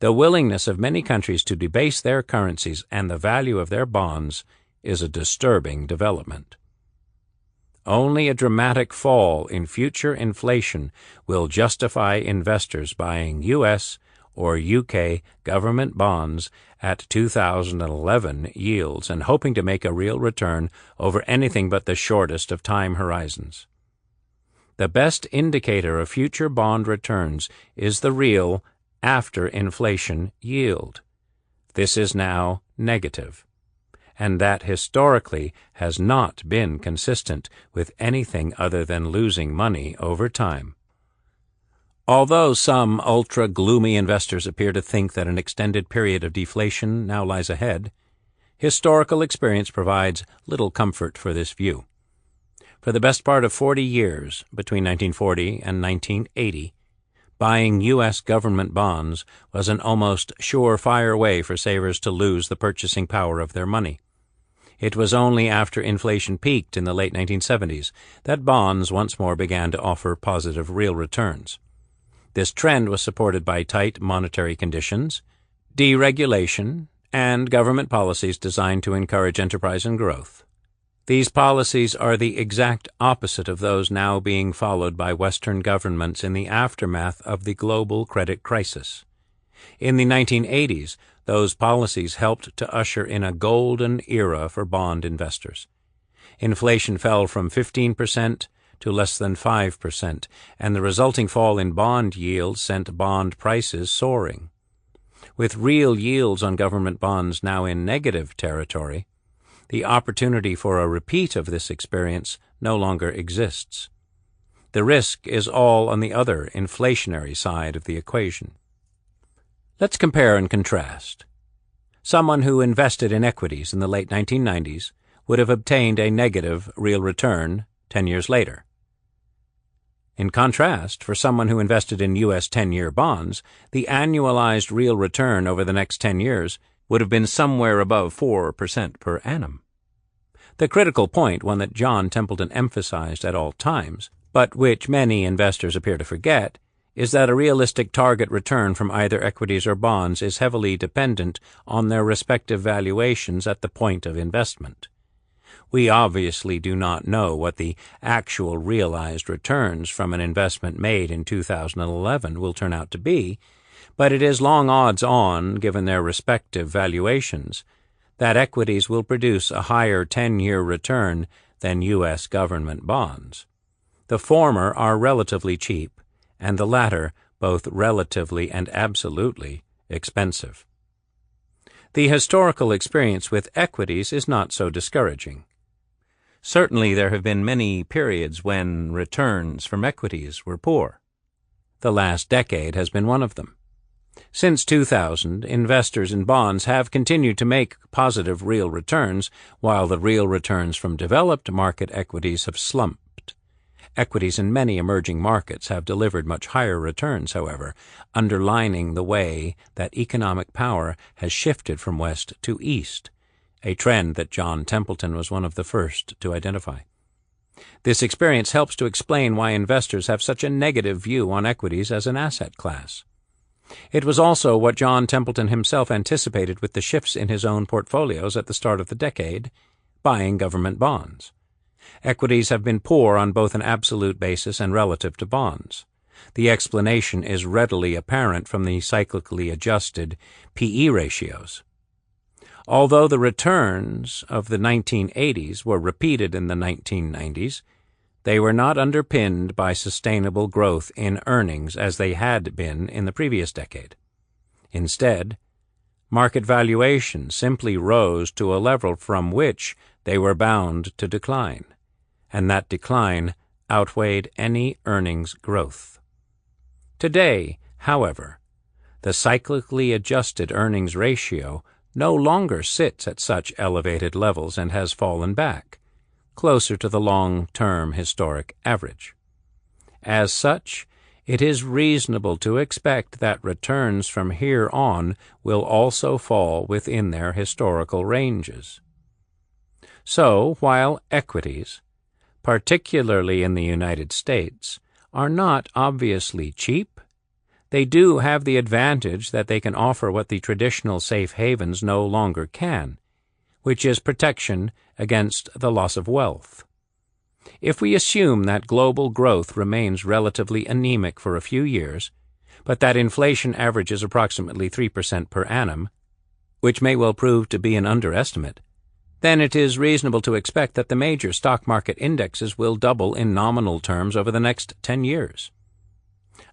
the willingness of many countries to debase their currencies and the value of their bonds is a disturbing development. Only a dramatic fall in future inflation will justify investors buying U.S. or U.K. government bonds at 2011 yields and hoping to make a real return over anything but the shortest of time horizons. The best indicator of future bond returns is the real after-inflation yield. This is now negative, and that historically has not been consistent with anything other than losing money over time. Although some ultra-gloomy investors appear to think that an extended period of deflation now lies ahead, historical experience provides little comfort for this view. For the best part of 40 years, between 1940 and 1980, buying U.S. government bonds was an almost surefire way for savers to lose the purchasing power of their money. It was only after inflation peaked in the late 1970s that bonds once more began to offer positive real returns. This trend was supported by tight monetary conditions, deregulation, and government policies designed to encourage enterprise and growth. These policies are the exact opposite of those now being followed by Western governments in the aftermath of the global credit crisis. In the 1980s, those policies helped to usher in a golden era for bond investors. Inflation fell from 15% to less than 5%, and the resulting fall in bond yields sent bond prices soaring. With real yields on government bonds now in negative territory, the opportunity for a repeat of this experience no longer exists. The risk is all on the other inflationary side of the equation. Let's compare and contrast. Someone who invested in equities in the late 1990s would have obtained a negative real return 10 years later. In contrast, for someone who invested in U.S. 10-year bonds, the annualized real return over the next 10 years would have been somewhere above 4% per annum. The critical point, one that John Templeton emphasized at all times, but which many investors appear to forget, is that a realistic target return from either equities or bonds is heavily dependent on their respective valuations at the point of investment. We obviously do not know what the actual realized returns from an investment made in 2011 will turn out to be, but it is long odds on, given their respective valuations, that equities will produce a higher 10-year return than U.S. government bonds. The former are relatively cheap, and the latter both relatively and absolutely expensive. The historical experience with equities is not so discouraging. Certainly there have been many periods when returns from equities were poor. The last decade has been one of them. Since 2000, investors in bonds have continued to make positive real returns, while the real returns from developed market equities have slumped. Equities in many emerging markets have delivered much higher returns, however, underlining the way that economic power has shifted from west to east, a trend that John Templeton was one of the first to identify. This experience helps to explain why investors have such a negative view on equities as an asset class. It was also what John Templeton himself anticipated with the shifts in his own portfolios at the start of the decade, buying government bonds. Equities have been poor on both an absolute basis and relative to bonds. The explanation is readily apparent from the cyclically adjusted P/E ratios. Although the returns of the 1980s were repeated in the 1990s, they were not underpinned by sustainable growth in earnings as they had been in the previous decade. Instead, market valuations simply rose to a level from which they were bound to decline, and that decline outweighed any earnings growth. Today, however, the cyclically adjusted earnings ratio no longer sits at such elevated levels and has fallen back, closer to the long-term historic average. As such, it is reasonable to expect that returns from here on will also fall within their historical ranges. So, while equities, particularly in the United States, are not obviously cheap, they do have the advantage that they can offer what the traditional safe havens no longer can, which is protection against the loss of wealth. If we assume that global growth remains relatively anemic for a few years, but that inflation averages approximately 3% per annum, which may well prove to be an underestimate, then it is reasonable to expect that the major stock market indexes will double in nominal terms over the next 10 years.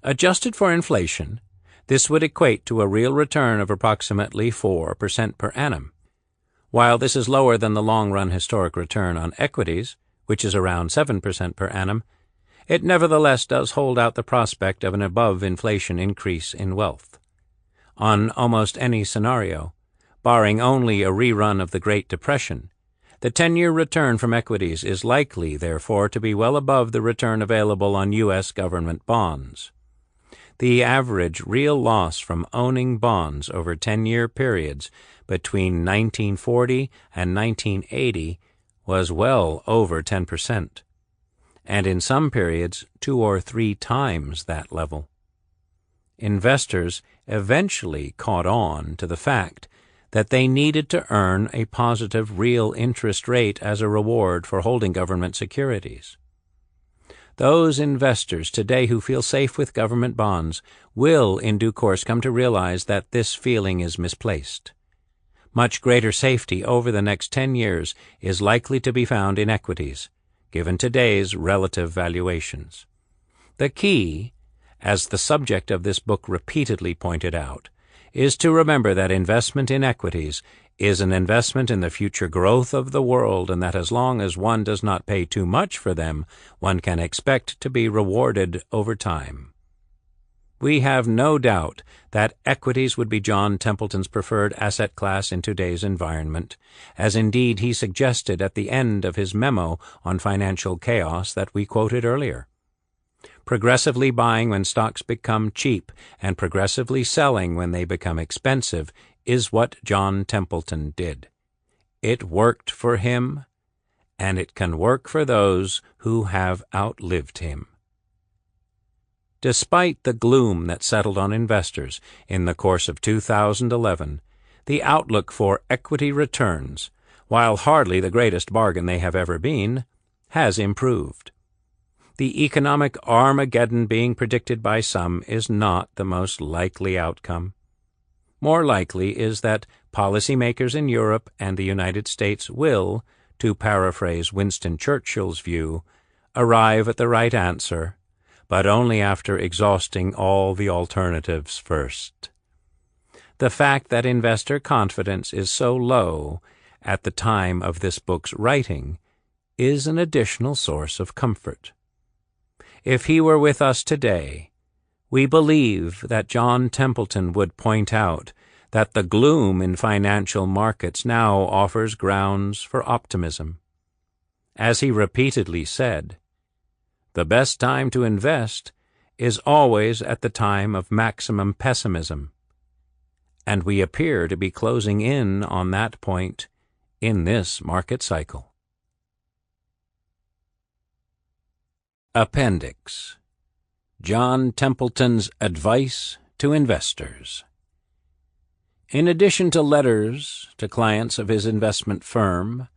Adjusted for inflation, this would equate to a real return of approximately 4% per annum. While this is lower than the long-run historic return on equities, which is around 7% per annum, it nevertheless does hold out the prospect of an above-inflation increase in wealth. On almost any scenario, barring only a rerun of the Great Depression, the 10-year return from equities is likely, therefore, to be well above the return available on U.S. government bonds. The average real loss from owning bonds over 10-year periods between 1940 and 1980 was well over 10%, and in some periods 2 or 3 times that level. Investors eventually caught on to the fact that they needed to earn a positive real interest rate as a reward for holding government securities. Those investors today who feel safe with government bonds will in due course come to realize that this feeling is misplaced. Much greater safety over the next 10 years is likely to be found in equities, given today's relative valuations. The key, as the subject of this book repeatedly pointed out, is to remember that investment in equities is an investment in the future growth of the world, and that as long as one does not pay too much for them, one can expect to be rewarded over time. We have no doubt that equities would be John Templeton's preferred asset class in today's environment, as indeed he suggested at the end of his memo on financial chaos that we quoted earlier. Progressively buying when stocks become cheap and progressively selling when they become expensive is what John Templeton did. It worked for him, and it can work for those who have outlived him. Despite the gloom that settled on investors in the course of 2011, the outlook for equity returns, while hardly the greatest bargain they have ever been, has improved. The economic Armageddon being predicted by some is not the most likely outcome. More likely is that policymakers in Europe and the United States will, to paraphrase Winston Churchill's view, arrive at the right answer, but only after exhausting all the alternatives first. The fact that investor confidence is so low at the time of this book's writing is an additional source of comfort. If he were with us today, we believe that John Templeton would point out that the gloom in financial markets now offers grounds for optimism. As he repeatedly said, the best time to invest is always at the time of maximum pessimism, and we appear to be closing in on that point in this market cycle. Appendix: John Templeton's Advice to Investors. In addition to letters to clients of his investment firm,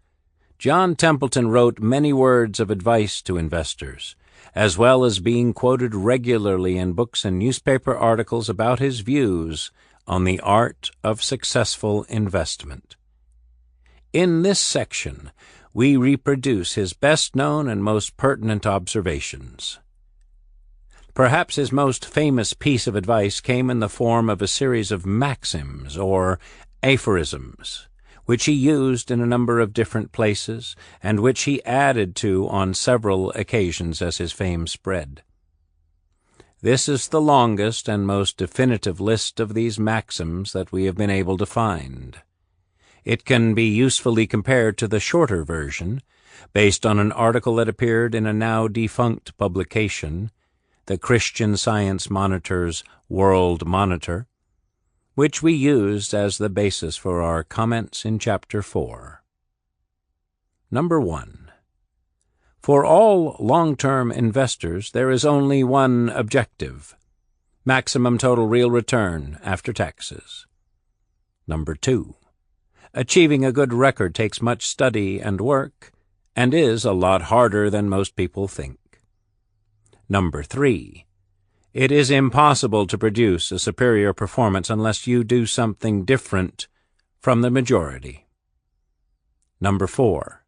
John Templeton wrote many words of advice to investors, as well as being quoted regularly in books and newspaper articles about his views on the art of successful investment. In this section, we reproduce his best-known and most pertinent observations. Perhaps his most famous piece of advice came in the form of a series of maxims or aphorisms, which he used in a number of different places, and which he added to on several occasions as his fame spread. This is the longest and most definitive list of these maxims that we have been able to find. It can be usefully compared to the shorter version, based on an article that appeared in a now-defunct publication, the Christian Science Monitor's World Monitor, which we used as the basis for our comments in Chapter 4. Number 1. For all long-term investors, there is only one objective: maximum total real return after taxes. Number 2. Achieving a good record takes much study and work, and is a lot harder than most people think. Number 3. It is impossible to produce a superior performance unless you do something different from the majority. Number 4.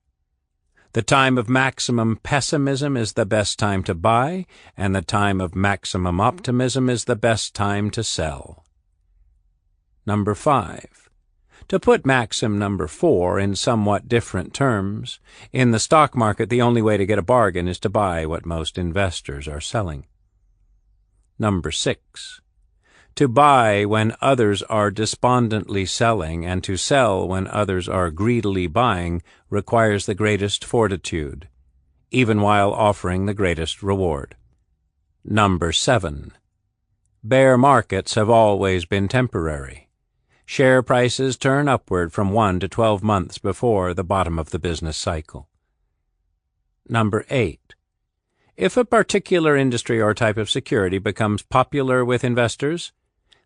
The time of maximum pessimism is the best time to buy, and the time of maximum optimism is the best time to sell. Number 5. To put maxim number 4 in somewhat different terms, in the stock market the only way to get a bargain is to buy what most investors are selling. Number 6. To buy when others are despondently selling and to sell when others are greedily buying requires the greatest fortitude, even while offering the greatest reward. Number 7. Bear markets have always been temporary. Share prices turn upward from 1 to 12 months before the bottom of the business cycle. Number 8. If a particular industry or type of security becomes popular with investors,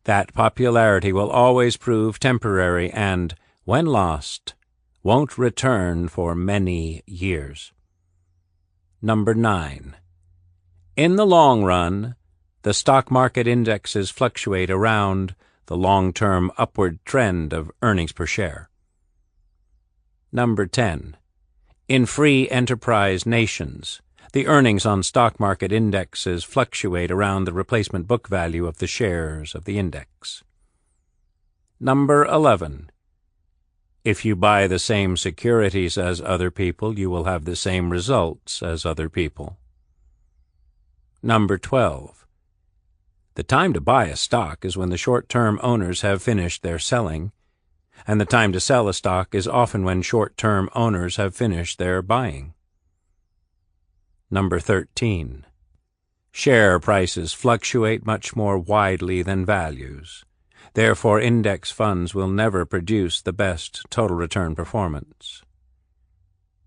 that popularity will always prove temporary and, when lost, won't return for many years. Number 9. In the long run, the stock market indexes fluctuate around the long-term upward trend of earnings per share. Number 10. In free enterprise nations, the earnings on stock market indexes fluctuate around the replacement book value of the shares of the index. Number 11. If you buy the same securities as other people, you will have the same results as other people. Number 12. The time to buy a stock is when the short-term owners have finished their selling, and the time to sell a stock is often when short-term owners have finished their buying. Number 13. Share prices fluctuate much more widely than values. Therefore, index funds will never produce the best total return performance.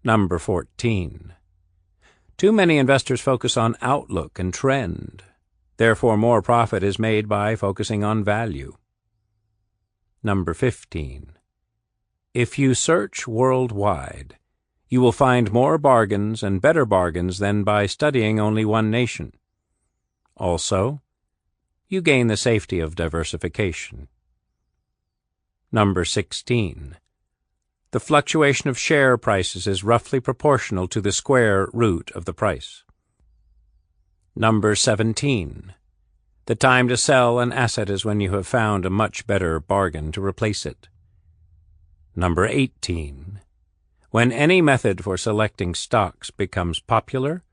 Number 14. Too many investors focus on outlook and trend. Therefore, more profit is made by focusing on value. Number 15. If you search worldwide, you will find more bargains and better bargains than by studying only one nation. Also, you gain the safety of diversification. Number 16. The fluctuation of share prices is roughly proportional to the square root of the price. Number 17. The time to sell an asset is when you have found a much better bargain to replace it. Number 18. When any method for selecting stocks becomes popular,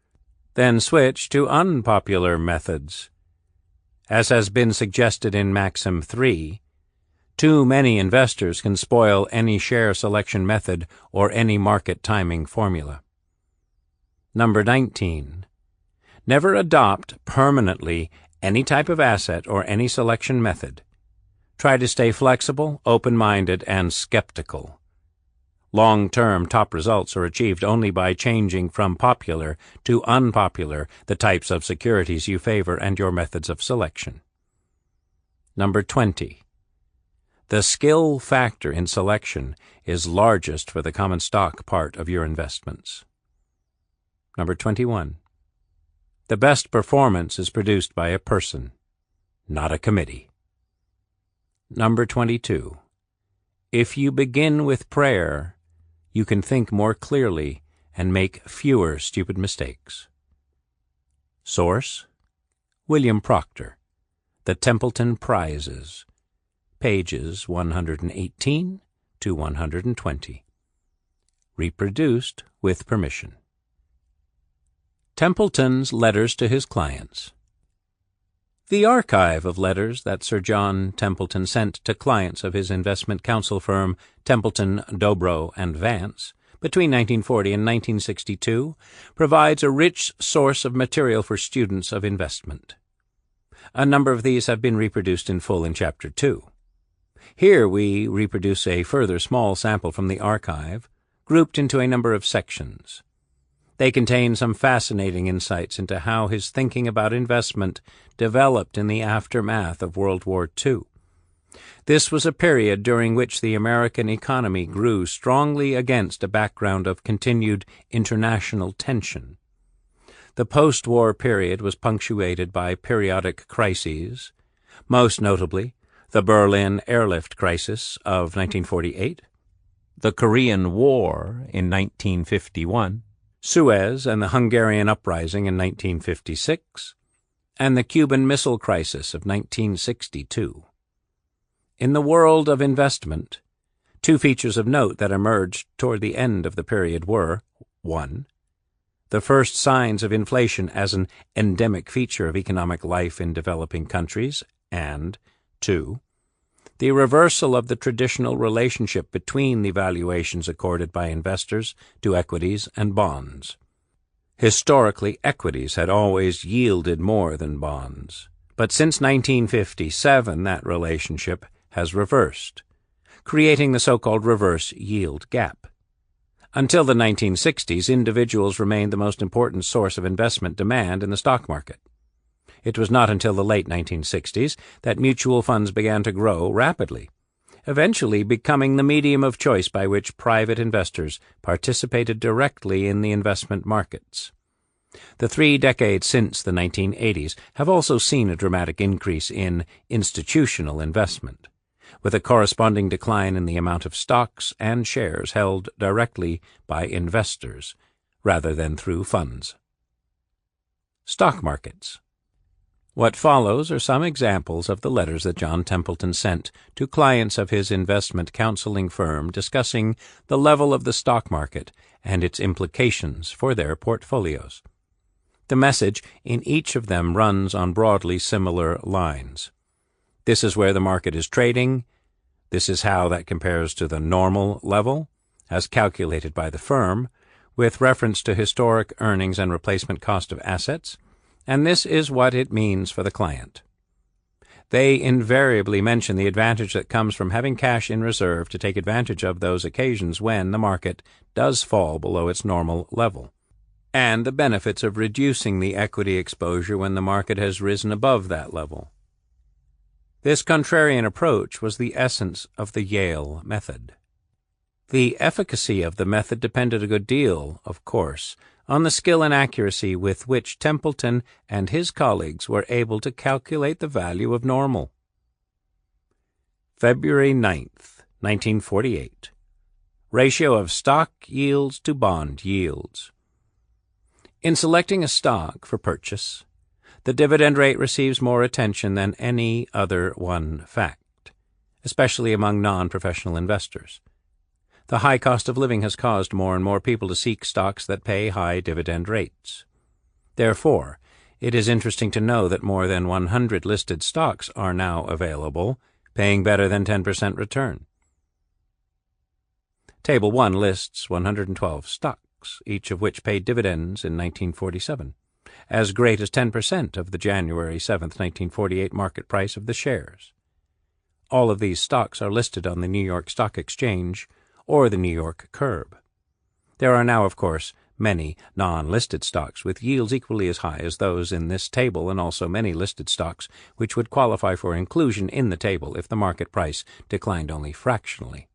then switch to unpopular methods. As has been suggested in Maxim 3, too many investors can spoil any share selection method or any market timing formula. Number 19. Never adopt permanently any type of asset or any selection method. Try to stay flexible, open-minded, and skeptical. Long-term top results are achieved only by changing from popular to unpopular the types of securities you favor and your methods of selection. Number 20. The skill factor in selection is largest for the common stock part of your investments. Number 21. The best performance is produced by a person, not a committee. Number 22. If you begin with prayer, you can think more clearly and make fewer stupid mistakes. Source: William Proctor, The Templeton Prizes, pages 118 to 120. Reproduced with permission. Templeton's letters to his clients. The archive of letters that Sir John Templeton sent to clients of his investment counsel firm Templeton, Dobro, and Vance between 1940 and 1962 provides a rich source of material for students of investment. A number of these have been reproduced in full in Chapter 2. Here we reproduce a further small sample from the archive, grouped into a number of sections. They contain some fascinating insights into how his thinking about investment developed in the aftermath of World War II. This was a period during which the American economy grew strongly against a background of continued international tension. The post-war period was punctuated by periodic crises, most notably the Berlin airlift crisis of 1948, the Korean War in 1951, Suez and the Hungarian Uprising in 1956, and the Cuban Missile Crisis of 1962. In the world of investment, two features of note that emerged toward the end of the period were, 1. The first signs of inflation as an endemic feature of economic life in developing countries, and 2. The reversal of the traditional relationship between the valuations accorded by investors to equities and bonds. Historically, equities had always yielded more than bonds, but since 1957 that relationship has reversed, creating the so-called reverse yield gap. Until the 1960s, individuals remained the most important source of investment demand in the stock market. It was not until the late 1960s that mutual funds began to grow rapidly, eventually becoming the medium of choice by which private investors participated directly in the investment markets. The 3 decades since the 1980s have also seen a dramatic increase in institutional investment, with a corresponding decline in the amount of stocks and shares held directly by investors rather than through funds. Stock markets. What follows are some examples of the letters that John Templeton sent to clients of his investment counseling firm discussing the level of the stock market and its implications for their portfolios. The message in each of them runs on broadly similar lines. This is where the market is trading. This is how that compares to the normal level, as calculated by the firm, with reference to historic earnings and replacement cost of assets, and this is what it means for the client. They invariably mention the advantage that comes from having cash in reserve to take advantage of those occasions when the market does fall below its normal level, and the benefits of reducing the equity exposure when the market has risen above that level. This contrarian approach was the essence of the Yale method. The efficacy of the method depended a good deal, of course, on the skill and accuracy with which Templeton and his colleagues were able to calculate the value of normal. February 9th, 1948. Ratio of stock yields to bond yields. In selecting a stock for purchase, the dividend rate receives more attention than any other one fact, especially among non-professional investors. The high cost of living has caused more and more people to seek stocks that pay high dividend rates. Therefore, it is interesting to know that more than 100 listed stocks are now available, paying better than 10% return. Table 1 lists 112 stocks, each of which paid dividends in 1947, as great as 10% of the January 7, 1948 market price of the shares. All of these stocks are listed on the New York Stock Exchange or the New York curb. There are now, of course, many non-listed stocks with yields equally as high as those in this table, and also many listed stocks which would qualify for inclusion in the table if the market price declined only fractionally.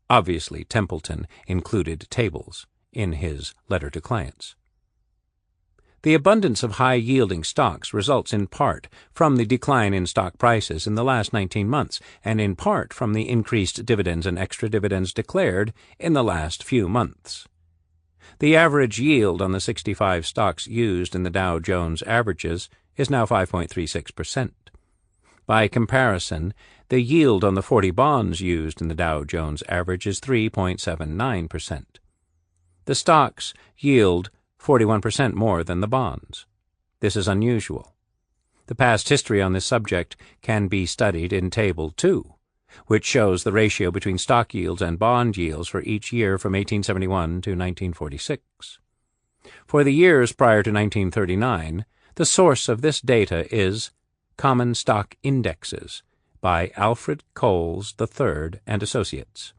Obviously, Templeton included tables in his letter to clients. The abundance of high-yielding stocks results in part from the decline in stock prices in the last 19 months, and in part from the increased dividends and extra dividends declared in the last few months. The average yield on the 65 stocks used in the Dow Jones averages is now 5.36%. By comparison, the yield on the 40 bonds used in the Dow Jones average is 3.79%. The stocks yield 41% more than the bonds. This is unusual. The past history on this subject can be studied in Table 2, which shows the ratio between stock yields and bond yields for each year from 1871 to 1946. For the years prior to 1939, the source of this data is Common Stock Indexes by Alfred Coles III and Associates.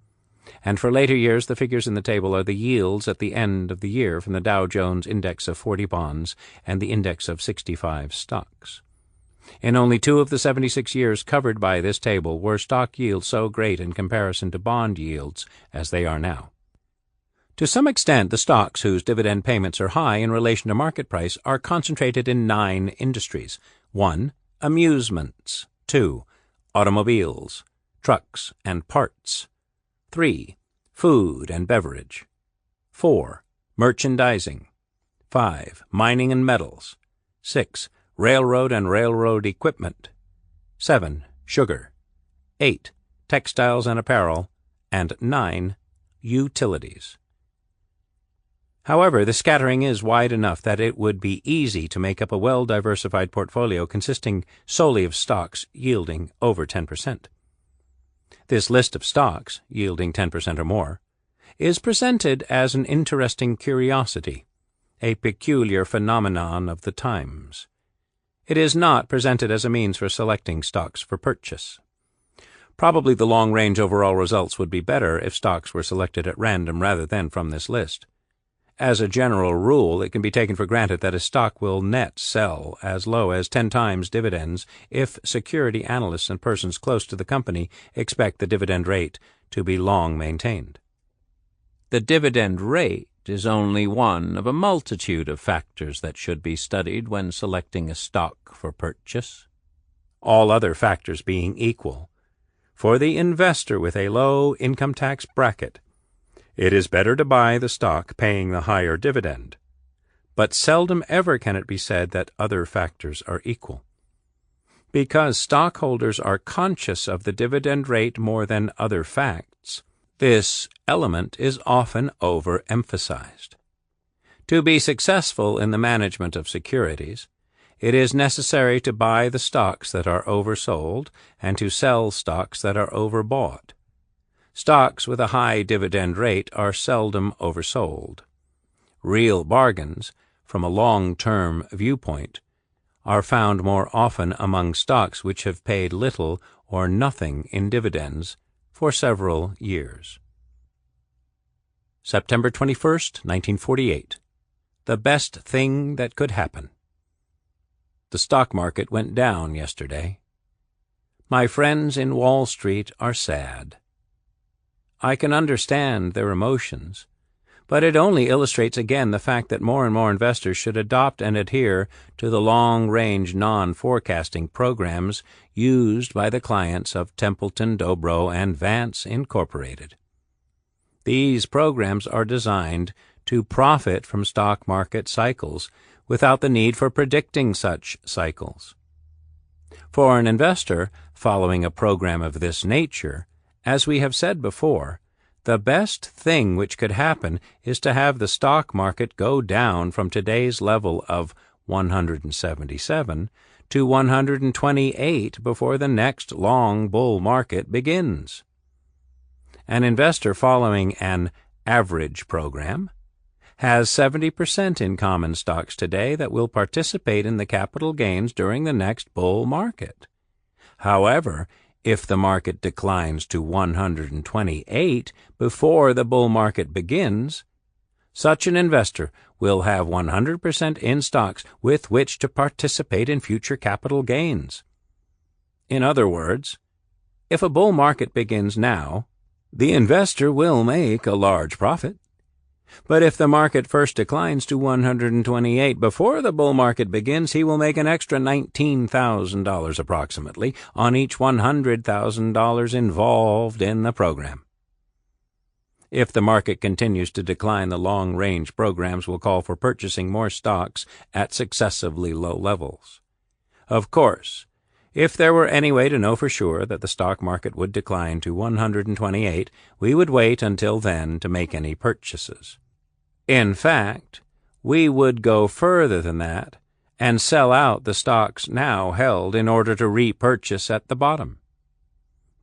And for later years, the figures in the table are the yields at the end of the year from the Dow Jones Index of 40 bonds and the Index of 65 stocks. In only 2 of the 76 years covered by this table were stock yields so great in comparison to bond yields as they are now. To some extent, the stocks whose dividend payments are high in relation to market price are concentrated in 9 industries. 1. Amusements. 2. Automobiles, trucks, and parts. 3. Food and beverage. 4. Merchandising. 5. Mining and metals. 6. Railroad and railroad equipment. 7. Sugar. 8. Textiles and apparel. And 9. Utilities. However, the scattering is wide enough that it would be easy to make up a well-diversified portfolio consisting solely of stocks yielding over 10%. This list of stocks, yielding 10% or more, is presented as an interesting curiosity, a peculiar phenomenon of the times. It is not presented as a means for selecting stocks for purchase. Probably the long-range overall results would be better if stocks were selected at random rather than from this list. As a general rule, it can be taken for granted that a stock will net sell as low as 10 times dividends if security analysts and persons close to the company expect the dividend rate to be long maintained. The dividend rate is only one of a multitude of factors that should be studied when selecting a stock for purchase. All other factors being equal, for the investor with a low income tax bracket, it is better to buy the stock paying the higher dividend, but seldom ever can it be said that other factors are equal. Because stockholders are conscious of the dividend rate more than other facts, this element is often overemphasized. To be successful in the management of securities, it is necessary to buy the stocks that are oversold and to sell stocks that are overbought. Stocks with a high dividend rate are seldom oversold. Real bargains, from a long-term viewpoint, are found more often among stocks which have paid little or nothing in dividends for several years. September 21st, 1948. The best thing that could happen. The stock market went down yesterday. My friends in Wall Street are sad. I can understand their emotions, but it only illustrates again the fact that more and more investors should adopt and adhere to the long-range non-forecasting programs used by the clients of Templeton, Dobro, and Vance Incorporated. These programs are designed to profit from stock market cycles without the need for predicting such cycles. For an investor following a program of this nature, as we have said before, the best thing which could happen is to have the stock market go down from today's level of 177 to 128 before the next long bull market begins. An investor following an average program has 70% in common stocks today that will participate in the capital gains during the next bull market. However, If the market declines to 128 before the bull market begins, such an investor will have 100% in stocks with which to participate in future capital gains. In other words, if a bull market begins now, the investor will make a large profit. But if the market first declines to 128 before the bull market begins, he will make an extra $19,000 approximately on each $100,000 involved in the program. If the market continues to decline, the long-range programs will call for purchasing more stocks at successively low levels. Of course, if there were any way to know for sure that the stock market would decline to 128, we would wait until then to make any purchases. In fact, we would go further than that and sell out the stocks now held in order to repurchase at the bottom.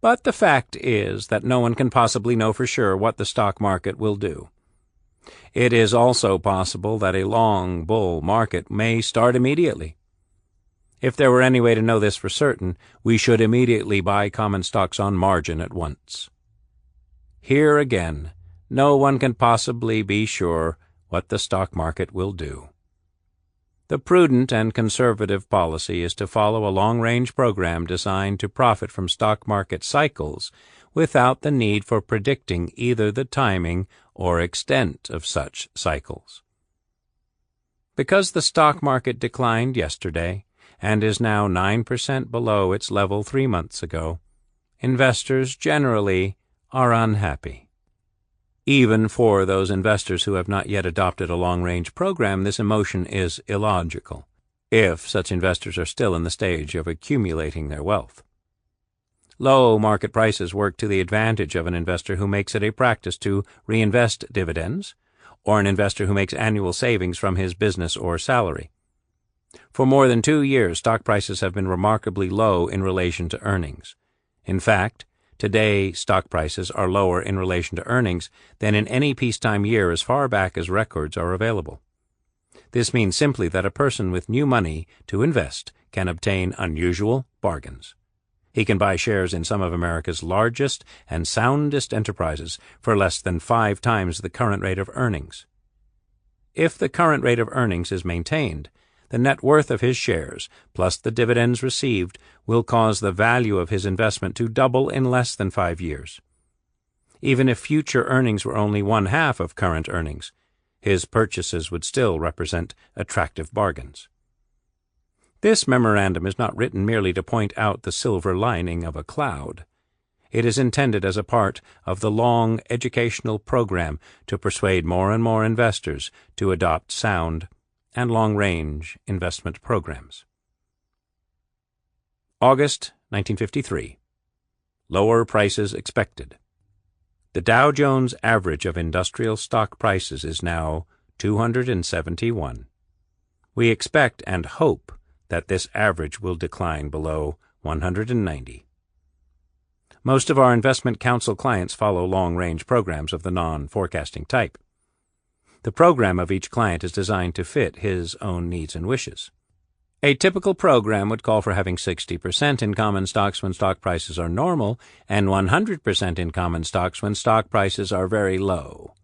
But the fact is that no one can possibly know for sure what the stock market will do. It is also possible that a long bull market may start immediately. If there were any way to know this for certain, we should immediately buy common stocks on margin at once. Here again, no one can possibly be sure what the stock market will do. The prudent and conservative policy is to follow a long-range program designed to profit from stock market cycles without the need for predicting either the timing or extent of such cycles. Because the stock market declined yesterday and is now 9% below its level 3 months ago, investors generally are unhappy. Even for those investors who have not yet adopted a long-range program, this emotion is illogical, if such investors are still in the stage of accumulating their wealth. Low market prices work to the advantage of an investor who makes it a practice to reinvest dividends, or an investor who makes annual savings from his business or salary. For more than 2 years, stock prices have been remarkably low in relation to earnings. In fact, today, stock prices are lower in relation to earnings than in any peacetime year as far back as records are available. This means simply that a person with new money to invest can obtain unusual bargains. He can buy shares in some of America's largest and soundest enterprises for less than 5 times the current rate of earnings. If the current rate of earnings is maintained, the net worth of his shares, plus the dividends received, will cause the value of his investment to double in less than 5 years. Even if future earnings were only 1/2 of current earnings, his purchases would still represent attractive bargains. This memorandum is not written merely to point out the silver lining of a cloud. It is intended as a part of the long educational program to persuade more and more investors to adopt sound and long-range investment programs. August 1953. Lower prices expected. The Dow Jones average of industrial stock prices is now 271. We expect and hope that this average will decline below 190. Most of our investment counsel clients follow long-range programs of the non-forecasting type. The program of each client is designed to fit his own needs and wishes. A typical program would call for having 60% in common stocks when stock prices are normal and 100% in common stocks when stock prices are very low.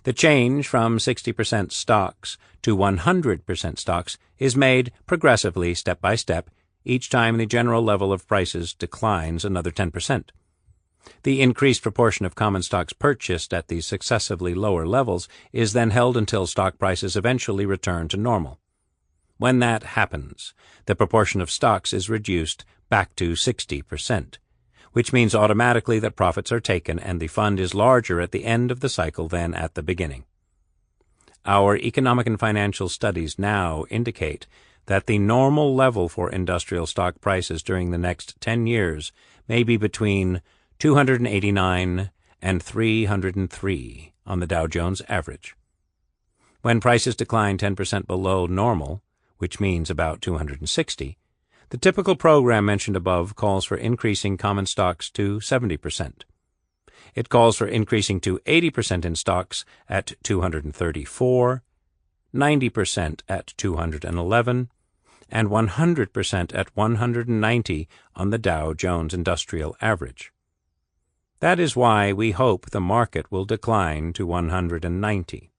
The change from 60% stocks to 100% stocks is made progressively, step by step, each time the general level of prices declines another 10%. The increased proportion of common stocks purchased at these successively lower levels is then held until stock prices eventually return to normal. When that happens, the proportion of stocks is reduced back to 60%, which means automatically that profits are taken and the fund is larger at the end of the cycle than at the beginning. Our economic and financial studies now indicate that the normal level for industrial stock prices during the next 10 years may be between 289 and 303 on the Dow Jones average. When prices decline 10% below normal, which means about 260, the typical program mentioned above calls for increasing common stocks to 70%. It calls for increasing to 80% in stocks at 234, 90% at 211, and 100% at 190 on the Dow Jones Industrial Average. That is why we hope the market will decline to 190.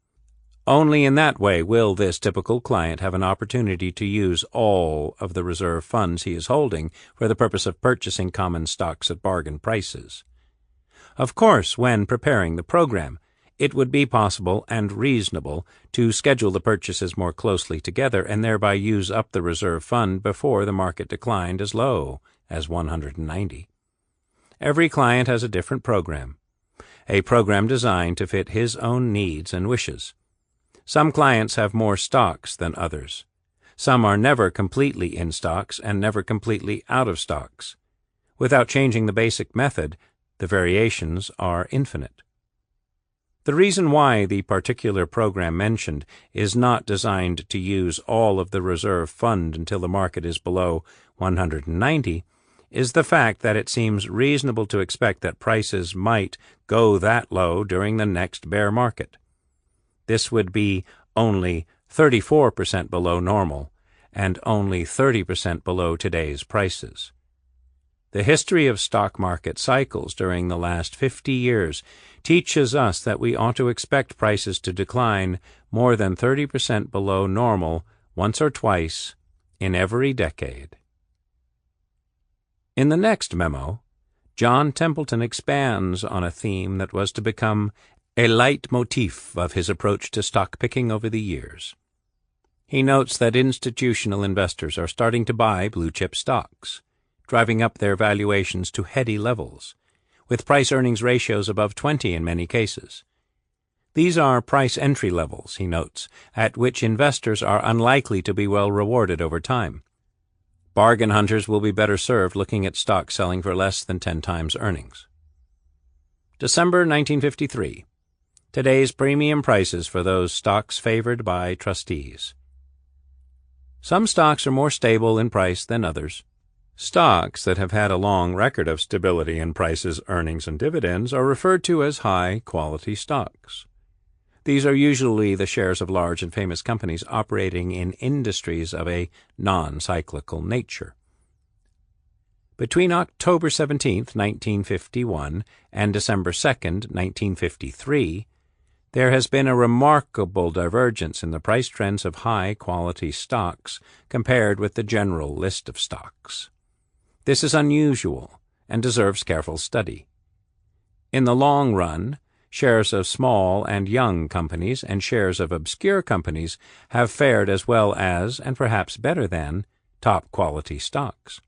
Only in that way will this typical client have an opportunity to use all of the reserve funds he is holding for the purpose of purchasing common stocks at bargain prices. Of course, when preparing the program, it would be possible and reasonable to schedule the purchases more closely together and thereby use up the reserve fund before the market declined as low as 190. Every client has a different program, a program designed to fit his own needs and wishes. Some clients have more stocks than others. Some are never completely in stocks and never completely out of stocks. Without changing the basic method, the variations are infinite. The reason why the particular program mentioned is not designed to use all of the reserve fund until the market is below 190 is the fact that it seems reasonable to expect that prices might go that low during the next bear market. This would be only 34% below normal and only 30% below today's prices. The history of stock market cycles during the last 50 years teaches us that we ought to expect prices to decline more than 30% below normal once or twice in every decade. In the next memo, John Templeton expands on a theme that was to become a leitmotif of his approach to stock picking over the years. He notes that institutional investors are starting to buy blue-chip stocks, driving up their valuations to heady levels, with price-earnings ratios above 20 in many cases. These are price entry levels, he notes, at which investors are unlikely to be well rewarded over time. Bargain hunters will be better served looking at stocks selling for less than 10 times earnings. December 1953. Today's premium prices for those stocks favored by trustees. Some stocks are more stable in price than others. Stocks that have had a long record of stability in prices, earnings, and dividends are referred to as high-quality stocks. These are usually the shares of large and famous companies operating in industries of a non-cyclical nature. Between October 17, 1951, and December 2, 1953, there has been a remarkable divergence in the price trends of high-quality stocks compared with the general list of stocks. This is unusual and deserves careful study. In the long run, shares of small and young companies and shares of obscure companies have fared as well as, and perhaps better than, top-quality stocks.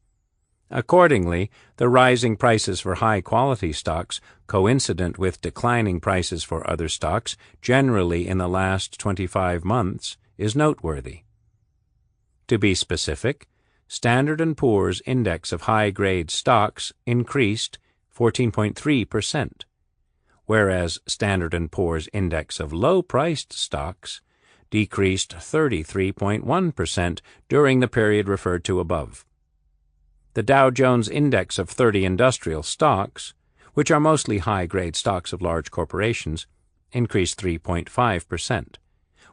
Accordingly, the rising prices for high-quality stocks, coincident with declining prices for other stocks, generally in the last 25 months, is noteworthy. To be specific, Standard & Poor's index of high-grade stocks increased 14.3%, whereas Standard & Poor's index of low-priced stocks decreased 33.1% during the period referred to above. The Dow Jones Index of 30 industrial stocks, which are mostly high-grade stocks of large corporations, increased 3.5%,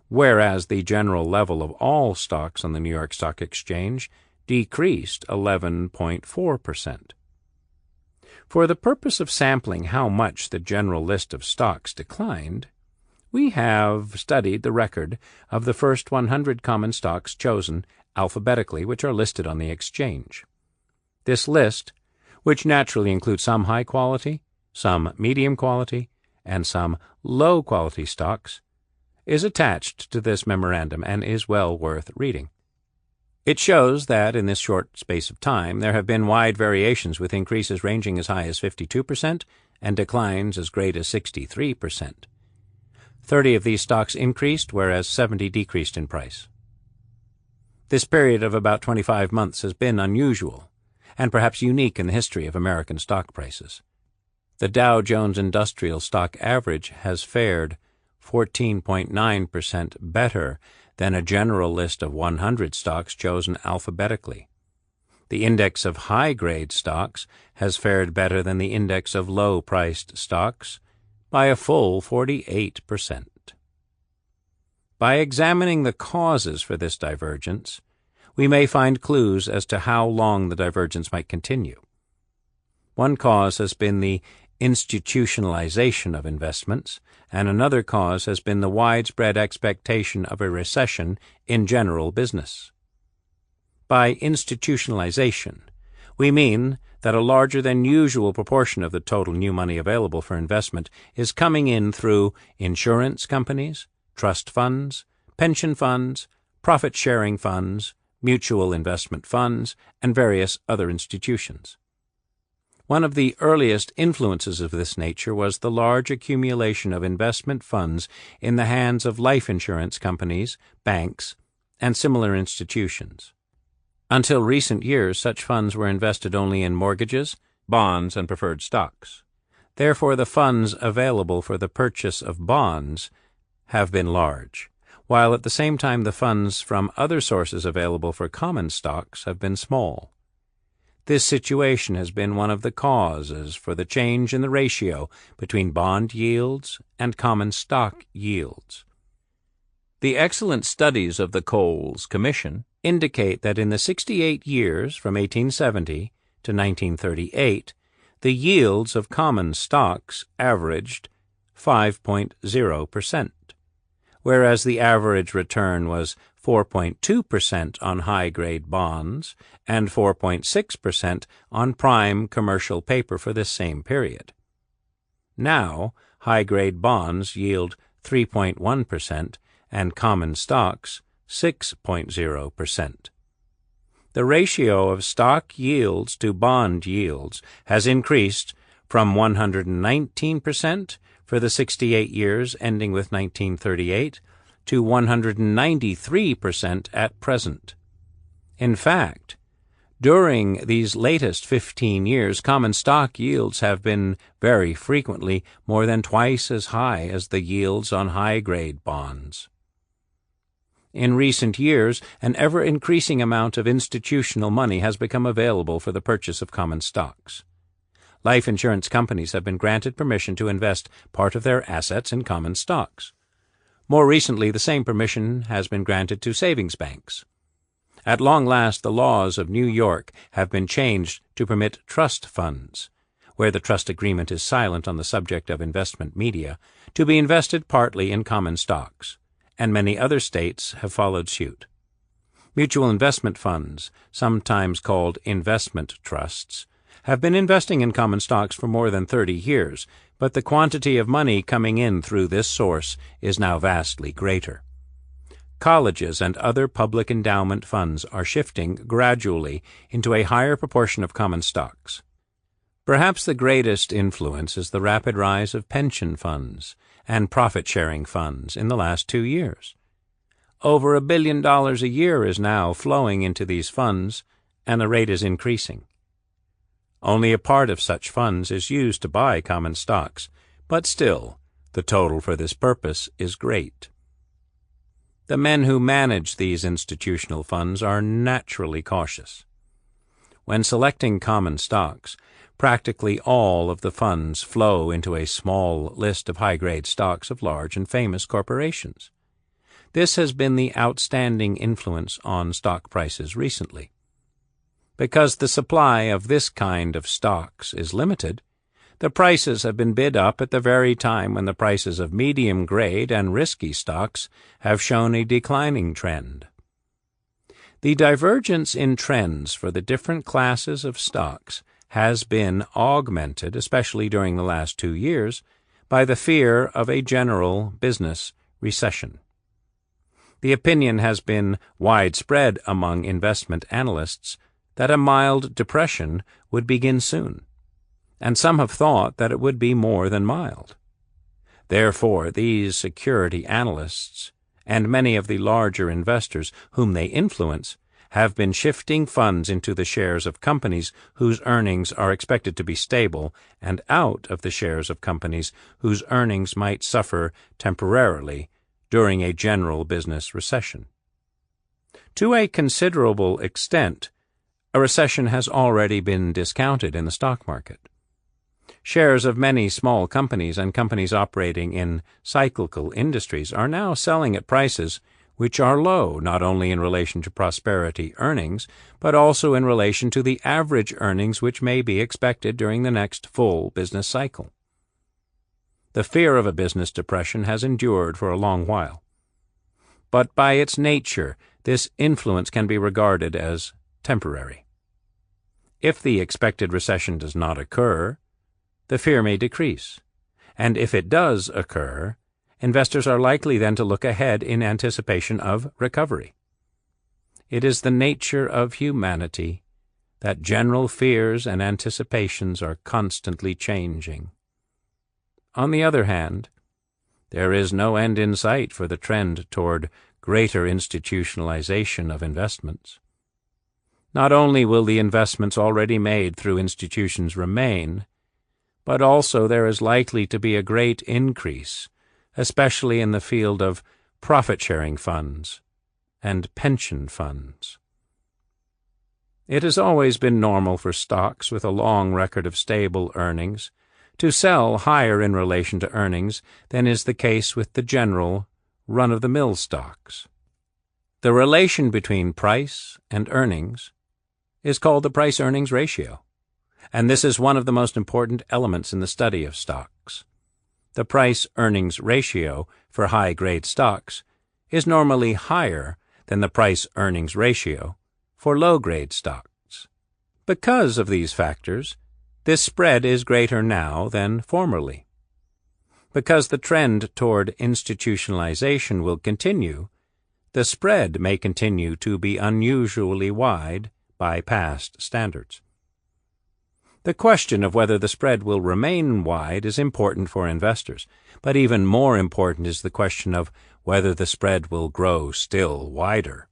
whereas the general level of all stocks on the New York Stock Exchange decreased 11.4%. For the purpose of sampling how much the general list of stocks declined, we have studied the record of the first 100 common stocks chosen alphabetically which are listed on the exchange. This list, which naturally includes some high-quality, some medium-quality, and some low-quality stocks, is attached to this memorandum and is well worth reading. It shows that in this short space of time there have been wide variations with increases ranging as high as 52% and declines as great as 63%. 30 of these stocks increased, whereas 70 decreased in price. This period of about 25 months has been unusual, and perhaps unique in the history of American stock prices. The Dow Jones Industrial Stock Average has fared 14.9% better than a general list of 100 stocks chosen alphabetically. The index of high-grade stocks has fared better than the index of low-priced stocks by a full 48%. By examining the causes for this divergence, we may find clues as to how long the divergence might continue. One cause has been the institutionalization of investments, and another cause has been the widespread expectation of a recession in general business. By institutionalization, we mean that a larger than usual proportion of the total new money available for investment is coming in through insurance companies, trust funds, pension funds, profit-sharing funds, mutual investment funds, and various other institutions. One of the earliest influences of this nature was the large accumulation of investment funds in the hands of life insurance companies, banks, and similar institutions. Until recent years, such funds were invested only in mortgages, bonds, and preferred stocks. Therefore, the funds available for the purchase of bonds have been large, while at the same time the funds from other sources available for common stocks have been small. This situation has been one of the causes for the change in the ratio between bond yields and common stock yields. The excellent studies of the Coles Commission indicate that in the 68 years from 1870 to 1938, the yields of common stocks averaged 5.0%, whereas the average return was 4.2% on high-grade bonds and 4.6% on prime commercial paper for this same period. Now, high-grade bonds yield 3.1% and common stocks 6.0%. The ratio of stock yields to bond yields has increased from 119% for the 68 years ending with 1938 to 193% at present. In fact, during these latest 15 years, common stock yields have been very frequently more than twice as high as the yields on high-grade bonds. In recent years, an ever-increasing amount of institutional money has become available for the purchase of common stocks. Life insurance companies have been granted permission to invest part of their assets in common stocks. More recently, the same permission has been granted to savings banks. At long last, the laws of New York have been changed to permit trust funds, where the trust agreement is silent on the subject of investment media, to be invested partly in common stocks, and many other states have followed suit. Mutual investment funds, sometimes called investment trusts, have been investing in common stocks for more than 30 years, but the quantity of money coming in through this source is now vastly greater. Colleges and other public endowment funds are shifting gradually into a higher proportion of common stocks. Perhaps the greatest influence is the rapid rise of pension funds and profit-sharing funds in the last 2 years. Over $1 billion a year is now flowing into these funds, and the rate is increasing. Only a part of such funds is used to buy common stocks, but still, the total for this purpose is great. The men who manage these institutional funds are naturally cautious. When selecting common stocks, practically all of the funds flow into a small list of high-grade stocks of large and famous corporations. This has been the outstanding influence on stock prices recently. Because the supply of this kind of stocks is limited, the prices have been bid up at the very time when the prices of medium-grade and risky stocks have shown a declining trend. The divergence in trends for the different classes of stocks has been augmented, especially during the last 2 years, by the fear of a general business recession. The opinion has been widespread among investment analysts that a mild depression would begin soon, and some have thought that it would be more than mild. Therefore, these security analysts and many of the larger investors whom they influence have been shifting funds into the shares of companies whose earnings are expected to be stable and out of the shares of companies whose earnings might suffer temporarily during a general business recession. To a considerable extent, a recession has already been discounted in the stock market. Shares of many small companies and companies operating in cyclical industries are now selling at prices which are low not only in relation to prosperity earnings, but also in relation to the average earnings which may be expected during the next full business cycle. The fear of a business depression has endured for a long while, but by its nature, this influence can be regarded as temporary. If the expected recession does not occur, the fear may decrease, and if it does occur, investors are likely then to look ahead in anticipation of recovery. It is the nature of humanity that general fears and anticipations are constantly changing. On the other hand, there is no end in sight for the trend toward greater institutionalization of investments. Not only will the investments already made through institutions remain, but also there is likely to be a great increase, especially in the field of profit-sharing funds and pension funds. It has always been normal for stocks with a long record of stable earnings to sell higher in relation to earnings than is the case with the general run-of-the-mill stocks. The relation between price and earnings is called the price-earnings ratio, and this is one of the most important elements in the study of stocks. The price-earnings ratio for high-grade stocks is normally higher than the price-earnings ratio for low-grade stocks. Because of these factors, this spread is greater now than formerly. Because the trend toward institutionalization will continue, the spread may continue to be unusually wide by past standards. The question of whether the spread will remain wide is important for investors, but even more important is the question of whether the spread will grow still wider.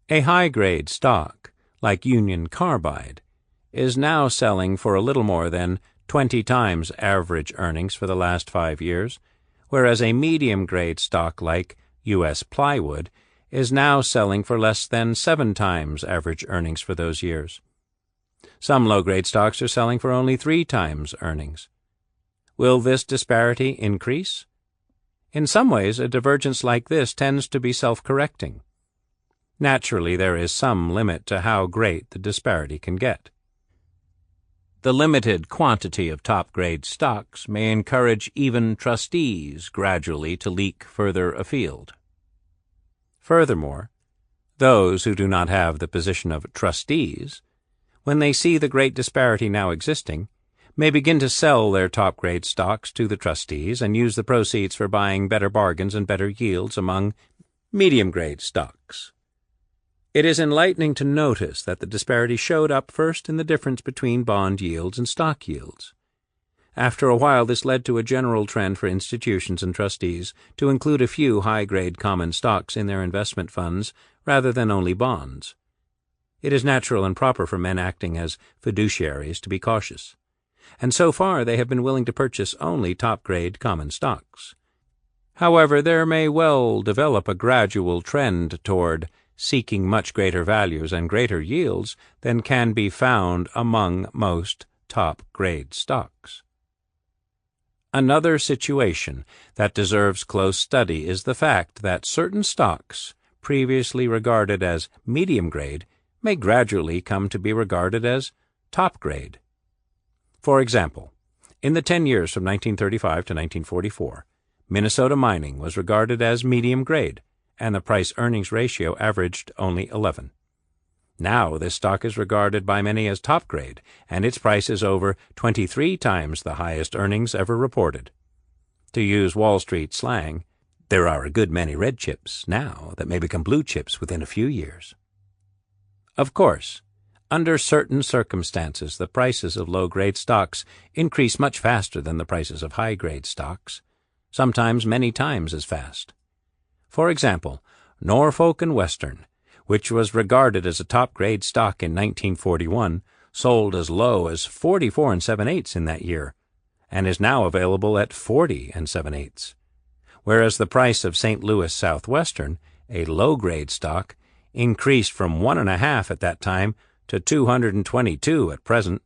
A high-grade stock, like Union Carbide, is now selling for a little more than 20 times average earnings for the last 5 years, whereas a medium-grade stock like U.S. Plywood is now selling for less than 7 times average earnings for those years. Some low-grade stocks are selling for only 3 times earnings. Will this disparity increase? In some ways, a divergence like this tends to be self-correcting. Naturally, there is some limit to how great the disparity can get. The limited quantity of top-grade stocks may encourage even trustees gradually to leak further afield. Furthermore, those who do not have the position of trustees, when they see the great disparity now existing, may begin to sell their top-grade stocks to the trustees and use the proceeds for buying better bargains and better yields among medium-grade stocks. It is enlightening to notice that the disparity showed up first in the difference between bond yields and stock yields. After a while, this led to a general trend for institutions and trustees to include a few high-grade common stocks in their investment funds rather than only bonds. It is natural and proper for men acting as fiduciaries to be cautious, and so far they have been willing to purchase only top-grade common stocks. However, there may well develop a gradual trend toward seeking much greater values and greater yields than can be found among most top-grade stocks. Another situation that deserves close study is the fact that certain stocks, previously regarded as medium-grade, may gradually come to be regarded as top-grade. For example, in the 10 years from 1935 to 1944, Minnesota mining was regarded as medium-grade, and the price-earnings ratio averaged only 11. Now this stock is regarded by many as top-grade, and its price is over 23 times the highest earnings ever reported. To use Wall Street slang, there are a good many red chips now that may become blue chips within a few years. Of course, under certain circumstances, the prices of low-grade stocks increase much faster than the prices of high-grade stocks, sometimes many times as fast. For example, Norfolk and Western, which was regarded as a top-grade stock in 1941, sold as low as 44 7/8 in that year, and is now available at 40 7/8, whereas the price of St. Louis Southwestern, a low-grade stock, increased from 1.5 at that time to 222 at present.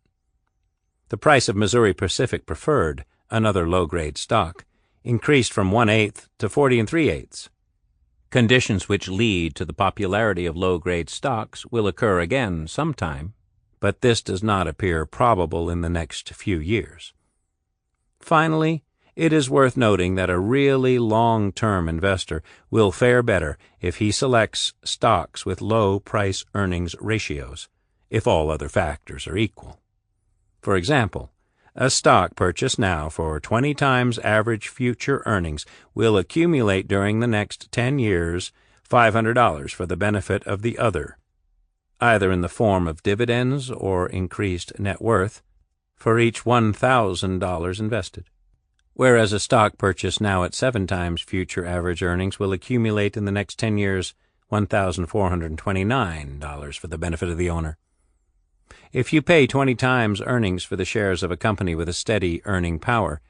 The price of Missouri Pacific Preferred, another low-grade stock, increased from 1/8 to 40 3/8. Conditions which lead to the popularity of low-grade stocks will occur again sometime, but this does not appear probable in the next few years. Finally, it is worth noting that a really long-term investor will fare better if he selects stocks with low price-earnings ratios, if all other factors are equal. For example, a stock purchased now for 20 times average future earnings will accumulate during the next 10 years $500 for the benefit of the other, either in the form of dividends or increased net worth, for each $1,000 invested. Whereas a stock purchased now at 7 times future average earnings will accumulate in the next 10 years $1,429 for the benefit of the owner. If you pay 20 times earnings for the shares of a company with a steady earning power,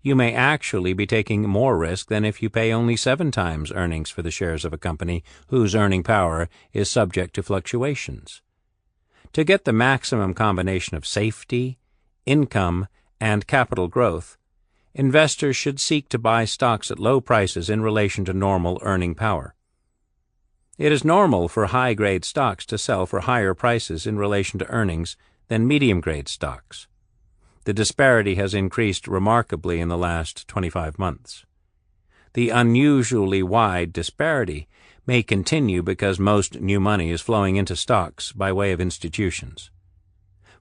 you may actually be taking more risk than if you pay only 7 times earnings for the shares of a company whose earning power is subject to fluctuations. To get the maximum combination of safety, income, and capital growth, investors should seek to buy stocks at low prices in relation to normal earning power. It is normal for high-grade stocks to sell for higher prices in relation to earnings than medium-grade stocks. The disparity has increased remarkably in the last 25 months. The unusually wide disparity may continue because most new money is flowing into stocks by way of institutions.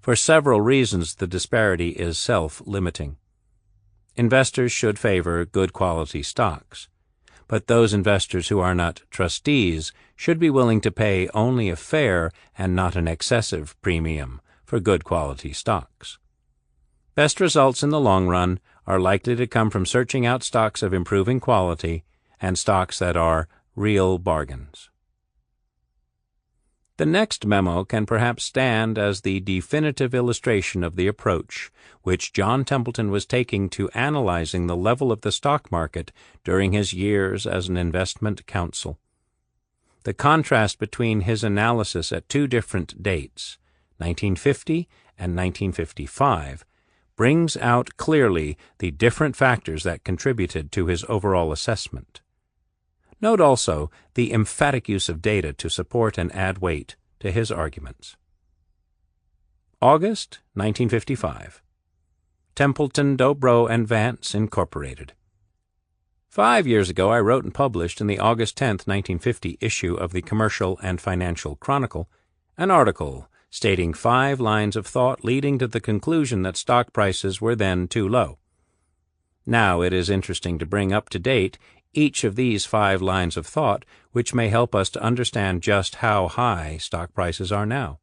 For several reasons, the disparity is self-limiting. Investors should favor good-quality stocks, but those investors who are not trustees should be willing to pay only a fair and not an excessive premium for good-quality stocks. Best results in the long run are likely to come from searching out stocks of improving quality and stocks that are real bargains. The next memo can perhaps stand as the definitive illustration of the approach which John Templeton was taking to analyzing the level of the stock market during his years as an investment counsel. The contrast between his analysis at 2 different dates, 1950 and 1955, brings out clearly the different factors that contributed to his overall assessment. Note also the emphatic use of data to support and add weight to his arguments. August 1955. Templeton, Dobro & Vance, Incorporated. 5 years ago I wrote and published in the August 10, 1950 issue of the Commercial and Financial Chronicle an article stating 5 lines of thought leading to the conclusion that stock prices were then too low. Now it is interesting to bring up to date each of these 5 lines of thought, which may help us to understand just how high stock prices are now.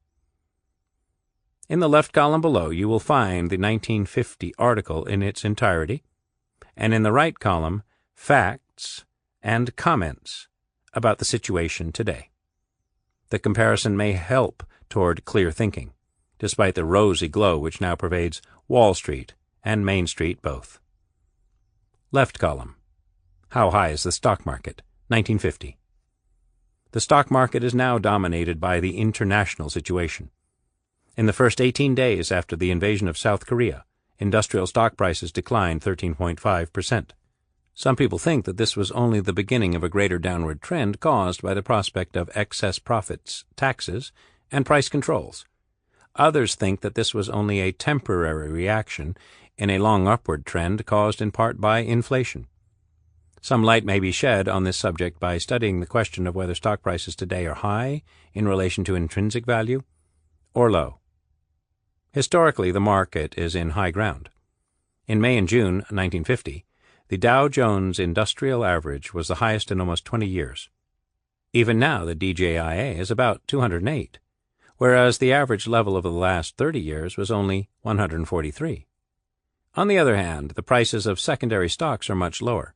In the left column below, you will find the 1950 article in its entirety, and in the right column, facts and comments about the situation today. The comparison may help toward clear thinking, despite the rosy glow which now pervades Wall Street and Main Street both. Left column. How high is the stock market? 1950. The stock market is now dominated by the international situation. In the first 18 days after the invasion of South Korea, industrial stock prices declined 13.5%. Some people think that this was only the beginning of a greater downward trend caused by the prospect of excess profits, taxes, and price controls. Others think that this was only a temporary reaction in a long upward trend caused in part by inflation. Some light may be shed on this subject by studying the question of whether stock prices today are high in relation to intrinsic value or low. Historically, the market is in high ground. In May and June 1950, the Dow Jones Industrial Average was the highest in almost 20 years. Even now, the DJIA is about 208, whereas the average level of the last 30 years was only 143. On the other hand, the prices of secondary stocks are much lower.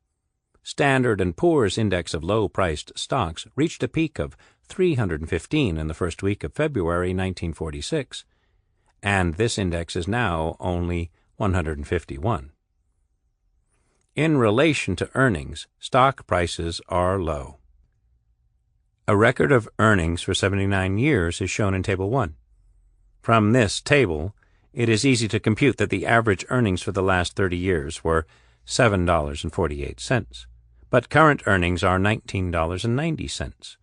Standard & Poor's index of low-priced stocks reached a peak of 315 in the first week of February 1946, and this index is now only 151. In relation to earnings, stock prices are low. A record of earnings for 79 years is shown in Table 1. From this table, it is easy to compute that the average earnings for the last 30 years were $7.48. but current earnings are $19.90.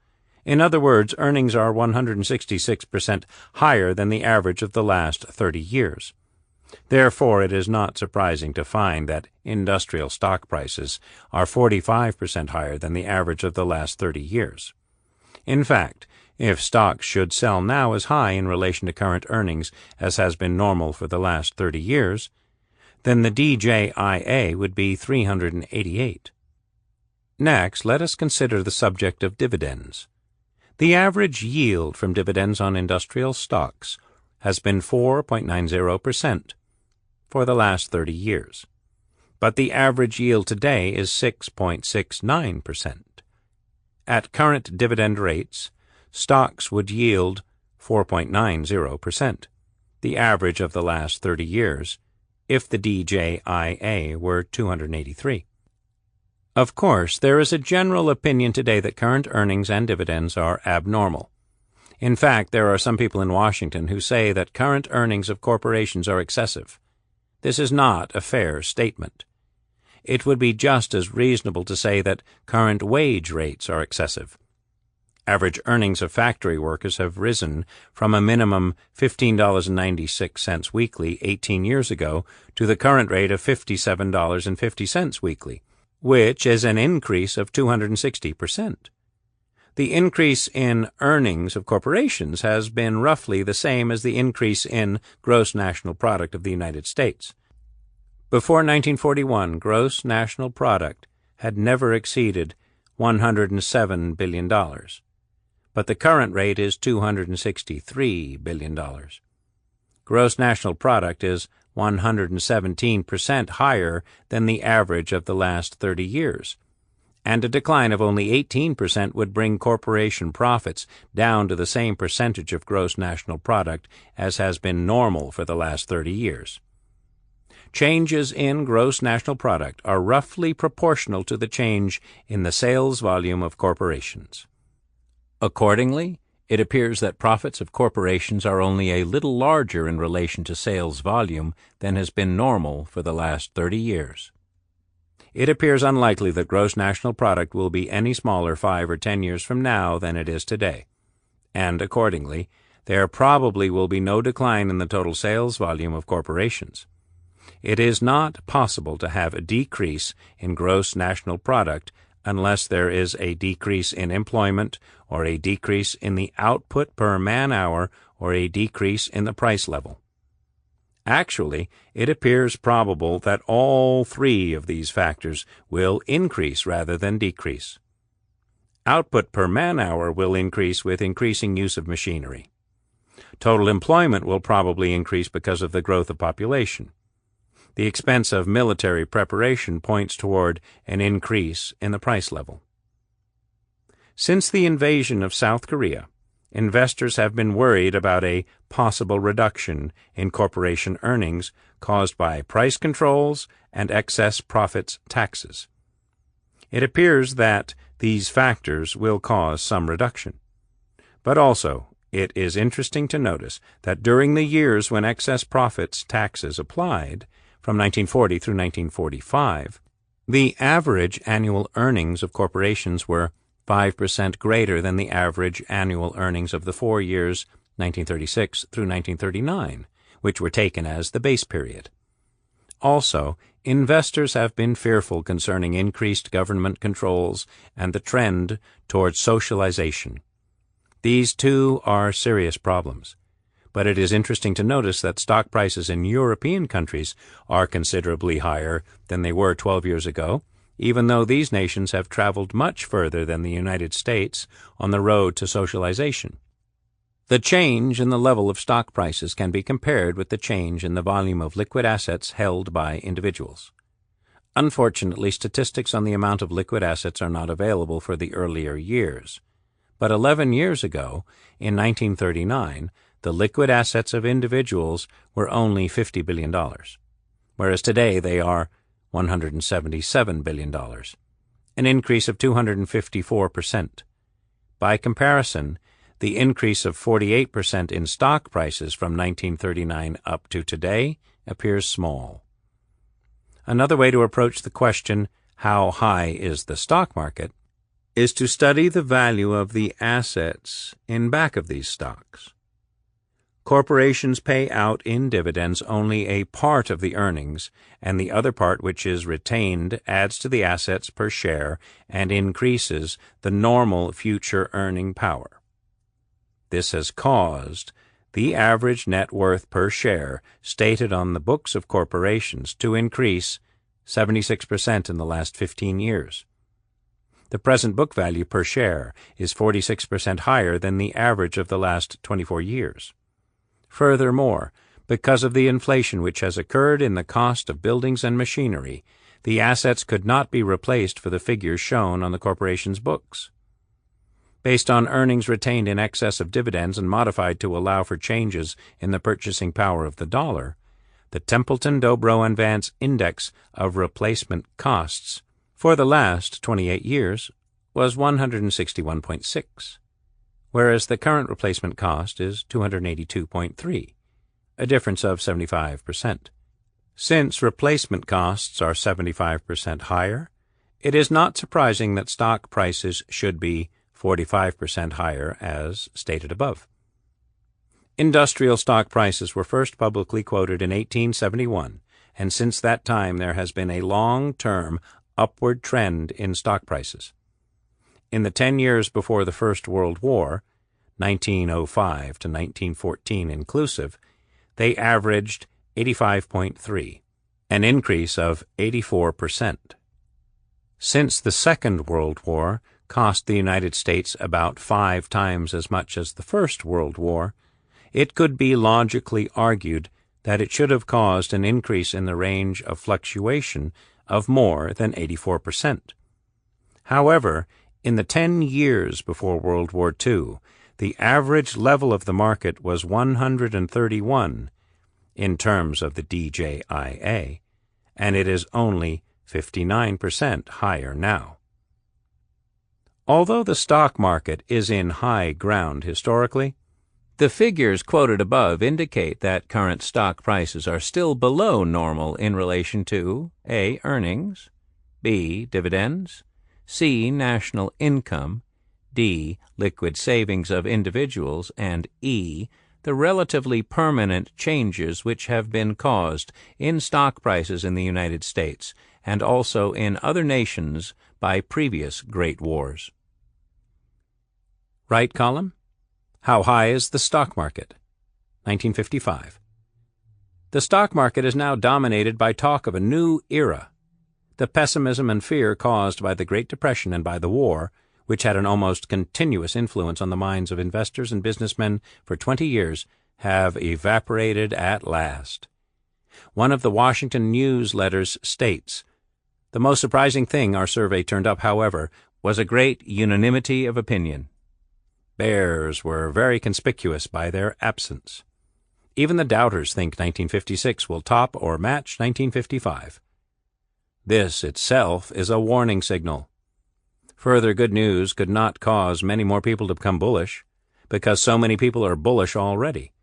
In other words, earnings are 166% higher than the average of the last 30 years. Therefore, it is not surprising to find that industrial stock prices are 45% higher than the average of the last 30 years. In fact, if stocks should sell now as high in relation to current earnings as has been normal for the last 30 years, then the DJIA would be 388. Next, let us consider the subject of dividends. The average yield from dividends on industrial stocks has been 4.90% for the last 30 years, but the average yield today is 6.69%. At current dividend rates, stocks would yield 4.90%, the average of the last 30 years, if the DJIA were 283. Of course, there is a general opinion today that current earnings and dividends are abnormal. In fact, there are some people in Washington who say that current earnings of corporations are excessive. This is not a fair statement. It would be just as reasonable to say that current wage rates are excessive. Average earnings of factory workers have risen from a minimum $15.96 weekly 18 years ago to the current rate of $57.50 weekly, which is an increase of 260%. The increase in earnings of corporations has been roughly the same as the increase in gross national product of the United States. Before 1941, gross national product had never exceeded $107 billion, but the current rate is $263 billion. Gross national product is 117% higher than the average of the last 30 years, and a decline of only 18% would bring corporation profits down to the same percentage of gross national product as has been normal for the last 30 years. Changes in gross national product are roughly proportional to the change in the sales volume of corporations. Accordingly, it appears that profits of corporations are only a little larger in relation to sales volume than has been normal for the last 30 years. It appears unlikely that gross national product will be any smaller 5 or 10 years from now than it is today, and accordingly, there probably will be no decline in the total sales volume of corporations. It is not possible to have a decrease in gross national product unless there is a decrease in employment or a decrease in the output per man-hour or a decrease in the price level. Actually, it appears probable that all three of these factors will increase rather than decrease. Output per man-hour will increase with increasing use of machinery. Total employment will probably increase because of the growth of population. The expense of military preparation points toward an increase in the price level. Since the invasion of South Korea, investors have been worried about a possible reduction in corporation earnings caused by price controls and excess profits taxes. It appears that these factors will cause some reduction. But also, it is interesting to notice that during the years when excess profits taxes applied, from 1940 through 1945, the average annual earnings of corporations were 5% greater than the average annual earnings of the 4 years 1936 through 1939, which were taken as the base period. Also, investors have been fearful concerning increased government controls and the trend towards socialization. These two are serious problems, but it is interesting to notice that stock prices in European countries are considerably higher than they were 12 years ago, even though these nations have traveled much further than the United States on the road to socialization. The change in the level of stock prices can be compared with the change in the volume of liquid assets held by individuals. Unfortunately, statistics on the amount of liquid assets are not available for the earlier years. But 11 years ago, in 1939, the liquid assets of individuals were only $50 billion, whereas today they are $177 billion, an increase of 254%. By comparison, the increase of 48% in stock prices from 1939 up to today appears small. Another way to approach the question, How High is the Stock Market, is to study the value of the assets in back of these stocks. Corporations pay out in dividends only a part of the earnings, and the other part which is retained adds to the assets per share and increases the normal future earning power. This has caused the average net worth per share stated on the books of corporations to increase 76% in the last 15 years. The present book value per share is 46% higher than the average of the last 24 years. Furthermore, because of the inflation which has occurred in the cost of buildings and machinery, the assets could not be replaced for the figures shown on the corporation's books. Based on earnings retained in excess of dividends and modified to allow for changes in the purchasing power of the dollar, the Templeton, Dobro, and Vance Index of Replacement Costs for the last 28 years was 161.6, whereas the current replacement cost is 282.3, a difference of 75%. Since replacement costs are 75% higher, it is not surprising that stock prices should be 45% higher, as stated above. Industrial stock prices were first publicly quoted in 1871, and since that time there has been a long-term upward trend in stock prices. In the 10 years before the First World War, 1905 to 1914 inclusive, they averaged 85.3, an increase of 84%. Since the Second World War cost the United States about 5 times as much as the First World War, it could be logically argued that it should have caused an increase in the range of fluctuation of more than 84%. However, in the 10 years before World War II, the average level of the market was 131 in terms of the DJIA, and it is only 59% higher now. Although the stock market is in high ground historically, the figures quoted above indicate that current stock prices are still below normal in relation to A. Earnings, B. Dividends, C. National income, D. Liquid savings of individuals, and E. The relatively permanent changes which have been caused in stock prices in the United States and also in other nations by previous great wars. Right column. How high is the stock market? 1955. The stock market is now dominated by talk of a new era. The pessimism and fear caused by the Great Depression and by the war, which had an almost continuous influence on the minds of investors and businessmen for 20 years, have evaporated at last. One of the Washington newsletters states, "The most surprising thing our survey turned up, however, was a great unanimity of opinion. Bears were very conspicuous by their absence. Even the doubters think 1956 will top or match 1955. This itself is a warning signal. Further good news could not cause many more people to become bullish, because so many people are bullish already.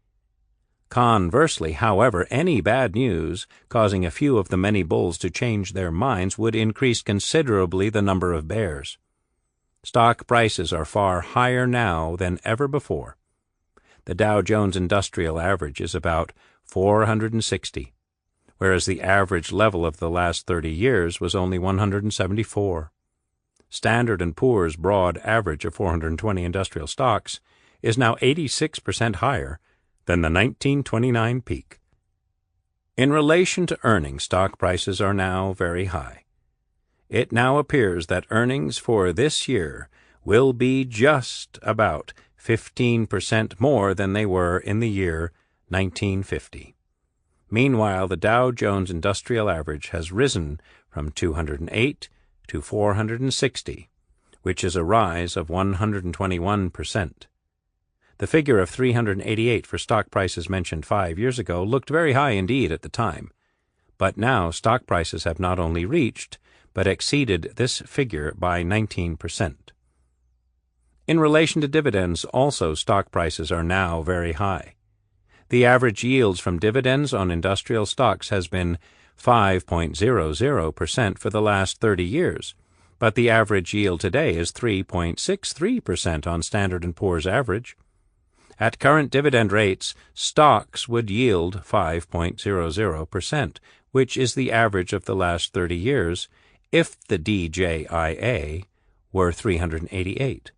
Conversely, however, any bad news causing a few of the many bulls to change their minds would increase considerably the number of bears. Stock prices are far higher now than ever before. The Dow Jones Industrial Average is about 460, whereas the average level of the last 30 years was only 174. Standard & Poor's broad average of 420 industrial stocks is now 86% higher than the 1929 peak. In relation to earnings, stock prices are now very high. It now appears that earnings for this year will be just about 15% more than they were in the year 1950. Meanwhile, the Dow Jones Industrial Average has risen from 208 to 460, which is a rise of 121%. The figure of 388 for stock prices mentioned 5 years ago looked very high indeed at the time, but now stock prices have not only reached but exceeded this figure by 19%. In relation to dividends, also stock prices are now very high. The average yields from dividends on industrial stocks has been 5.00% for the last 30 years, but the average yield today is 3.63% on Standard & Poor's average. At current dividend rates, stocks would yield 5.00%, which is the average of the last 30 years, if the DJIA were 388.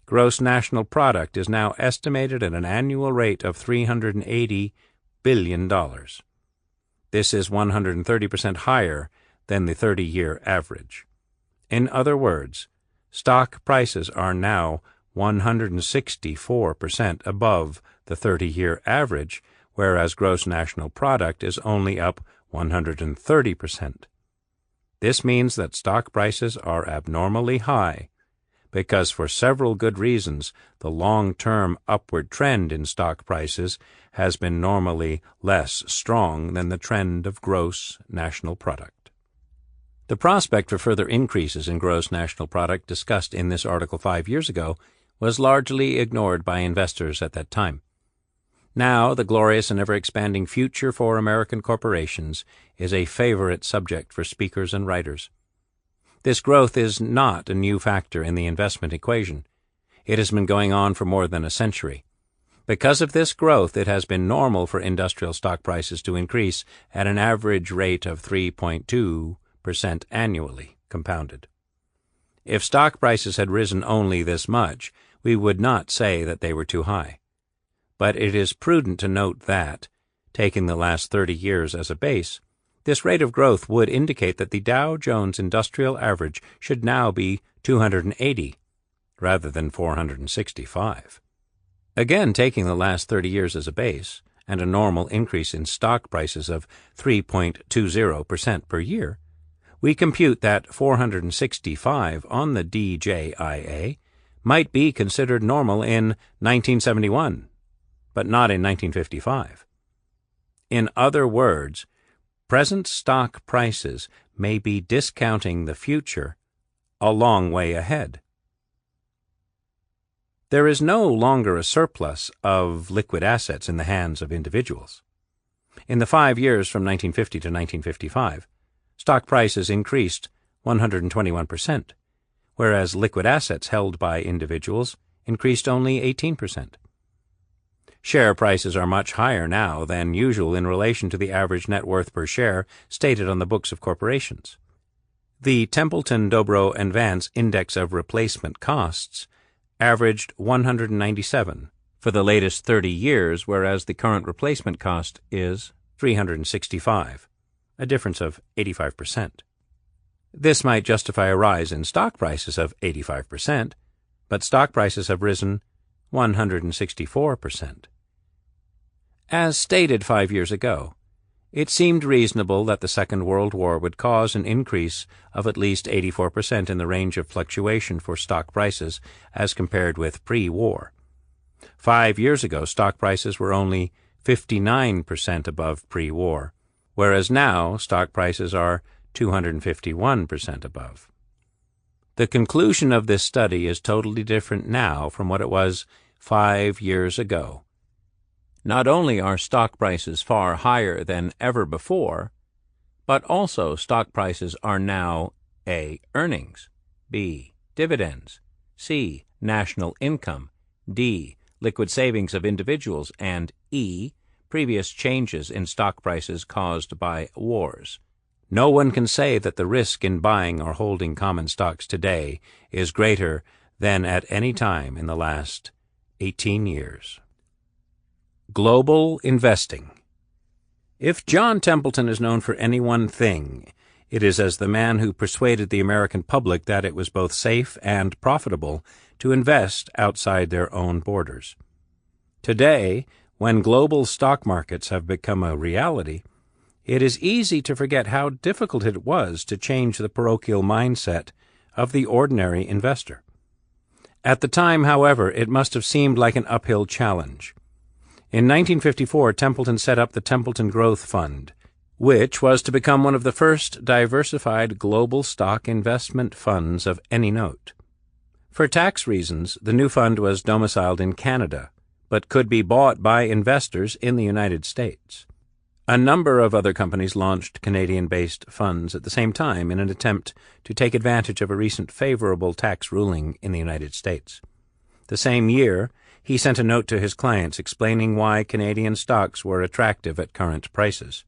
Gross national product is now estimated at an annual rate of $380 billion. This is 130% higher than the 30-year average. In other words, stock prices are now 164% above the 30-year average, whereas gross national product is only up 130%. This means that stock prices are abnormally high, because for several good reasons the long-term upward trend in stock prices has been normally less strong than the trend of gross national product. The prospect for further increases in gross national product discussed in this article 5 years ago was largely ignored by investors at that time. Now, the glorious and ever-expanding future for American corporations is a favorite subject for speakers and writers. This growth is not a new factor in the investment equation. It has been going on for more than a century. Because of this growth, it has been normal for industrial stock prices to increase at an average rate of 3.2% annually, compounded. If stock prices had risen only this much, we would not say that they were too high. But it is prudent to note that, taking the last 30 years as a base, this rate of growth would indicate that the Dow Jones Industrial Average should now be 280, rather than 465. Again, taking the last 30 years as a base, and a normal increase in stock prices of 3.20% per year, we compute that 465 on the DJIA might be considered normal in 1971, but not in 1955. In other words, present stock prices may be discounting the future a long way ahead. There is no longer a surplus of liquid assets in the hands of individuals. In the 5 years from 1950 to 1955, stock prices increased 121%, whereas liquid assets held by individuals increased only 18%. Share prices are much higher now than usual in relation to the average net worth per share stated on the books of corporations. The Templeton, Dobro, and Vance Index of Replacement Costs averaged 197 for the latest 30 years, whereas the current replacement cost is 365, a difference of 85%. This might justify a rise in stock prices of 85%, but stock prices have risen 164%. As stated 5 years ago, it seemed reasonable that the Second World War would cause an increase of at least 84% in the range of fluctuation for stock prices as compared with pre-war. 5 years ago, stock prices were only 59% above pre-war, whereas now stock prices are 251% above. The conclusion of this study is totally different now from what it was 5 years ago. Not only are stock prices far higher than ever before, but also stock prices are now A. Earnings, B. Dividends, C. National income, D. Liquid savings of individuals, and E. Previous changes in stock prices caused by wars. No one can say that the risk in buying or holding common stocks today is greater than at any time in the last 18 years. Global investing. If John Templeton is known for any one thing, it is as the man who persuaded the American public that it was both safe and profitable to invest outside their own borders. Today, when global stock markets have become a reality, it is easy to forget how difficult it was to change the parochial mindset of the ordinary investor. At the time, however, it must have seemed like an uphill challenge. In 1954, Templeton set up the Templeton Growth Fund, which was to become one of the first diversified global stock investment funds of any note. For tax reasons, the new fund was domiciled in Canada, but could be bought by investors in the United States. A number of other companies launched Canadian-based funds at the same time in an attempt to take advantage of a recent favorable tax ruling in the United States. The same year, he sent a note to his clients explaining why Canadian stocks were attractive at current prices.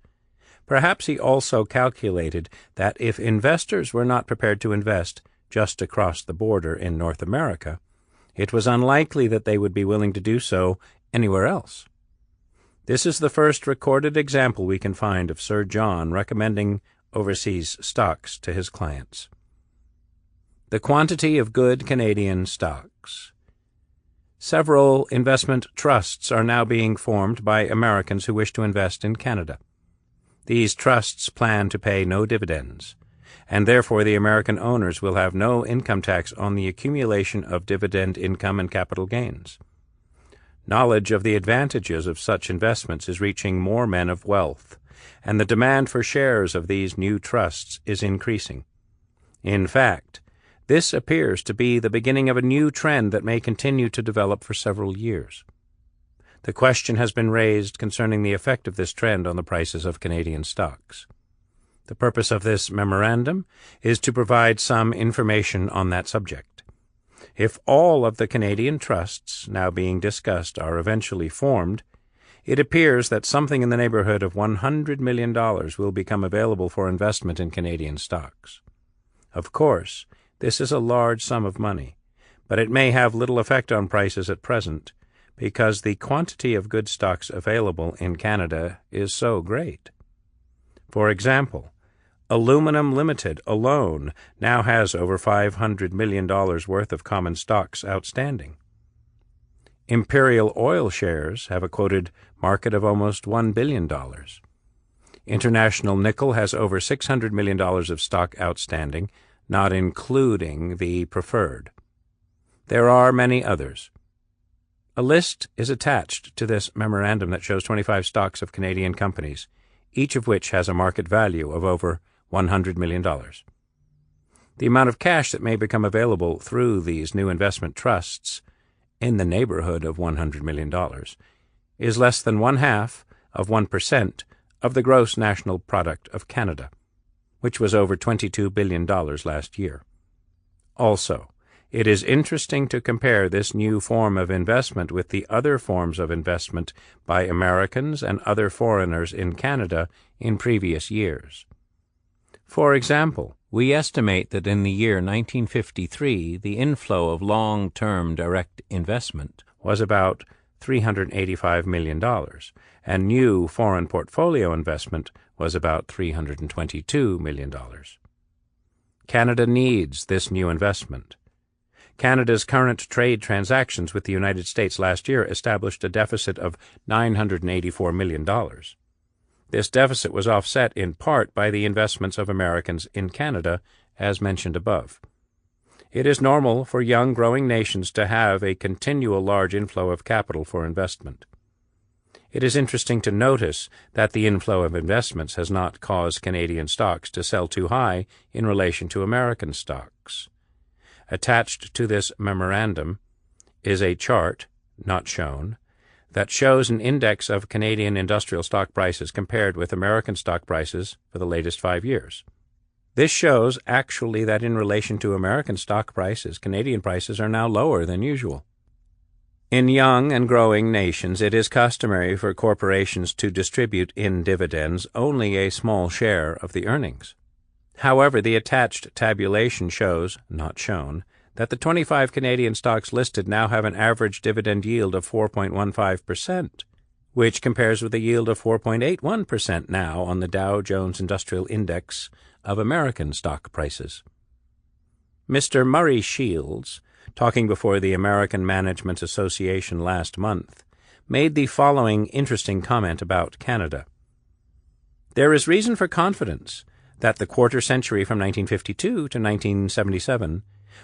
Perhaps he also calculated that if investors were not prepared to invest just across the border in North America, it was unlikely that they would be willing to do so anywhere else. This is the first recorded example we can find of Sir John recommending overseas stocks to his clients. The quantity of good Canadian stocks. Several investment trusts are now being formed by Americans who wish to invest in Canada. These trusts plan to pay no dividends, and therefore the American owners will have no income tax on the accumulation of dividend income and capital gains. Knowledge of the advantages of such investments is reaching more men of wealth, and the demand for shares of these new trusts is increasing. In fact, this appears to be the beginning of a new trend that may continue to develop for several years. The question has been raised concerning the effect of this trend on the prices of Canadian stocks. The purpose of this memorandum is to provide some information on that subject. If all of the Canadian trusts now being discussed are eventually formed, it appears that something in the neighborhood of $100 million will become available for investment in Canadian stocks. Of course, this is a large sum of money, but it may have little effect on prices at present because the quantity of good stocks available in Canada is so great. For example, Aluminum Limited alone now has over $500 million worth of common stocks outstanding. Imperial Oil shares have a quoted market of almost $1 billion. International Nickel has over $600 million of stock outstanding, not including the preferred. There are many others. A list is attached to this memorandum that shows 25 stocks of Canadian companies, each of which has a market value of over $100 million. The amount of cash that may become available through these new investment trusts, in the neighborhood of $100 million, is less than 0.5% of the gross national product of Canada, which was over $22 billion last year. Also, it is interesting to compare this new form of investment with the other forms of investment by Americans and other foreigners in Canada in previous years. For example, we estimate that in the year 1953, the inflow of long-term direct investment was about $385 million, and new foreign portfolio investment was about $322 million. Canada needs this new investment. Canada's current trade transactions with the United States last year established a deficit of $984 million. This deficit was offset in part by the investments of Americans in Canada, as mentioned above. It is normal for young growing nations to have a continual large inflow of capital for investment. It is interesting to notice that the inflow of investments has not caused Canadian stocks to sell too high in relation to American stocks. Attached to this memorandum is a chart, not shown, that shows an index of Canadian industrial stock prices compared with American stock prices for the latest 5 years. This shows actually that in relation to American stock prices, Canadian prices are now lower than usual. In young and growing nations, it is customary for corporations to distribute in dividends only a small share of the earnings. However, the attached tabulation shows, not shown, that the 25 Canadian stocks listed now have an average dividend yield of 4.15%, which compares with a yield of 4.81% now on the Dow Jones Industrial Index of American stock prices. Mr. Murray Shields, talking before the American Management Association last month, made the following interesting comment about Canada. There is reason for confidence that the quarter century from 1952 to 1977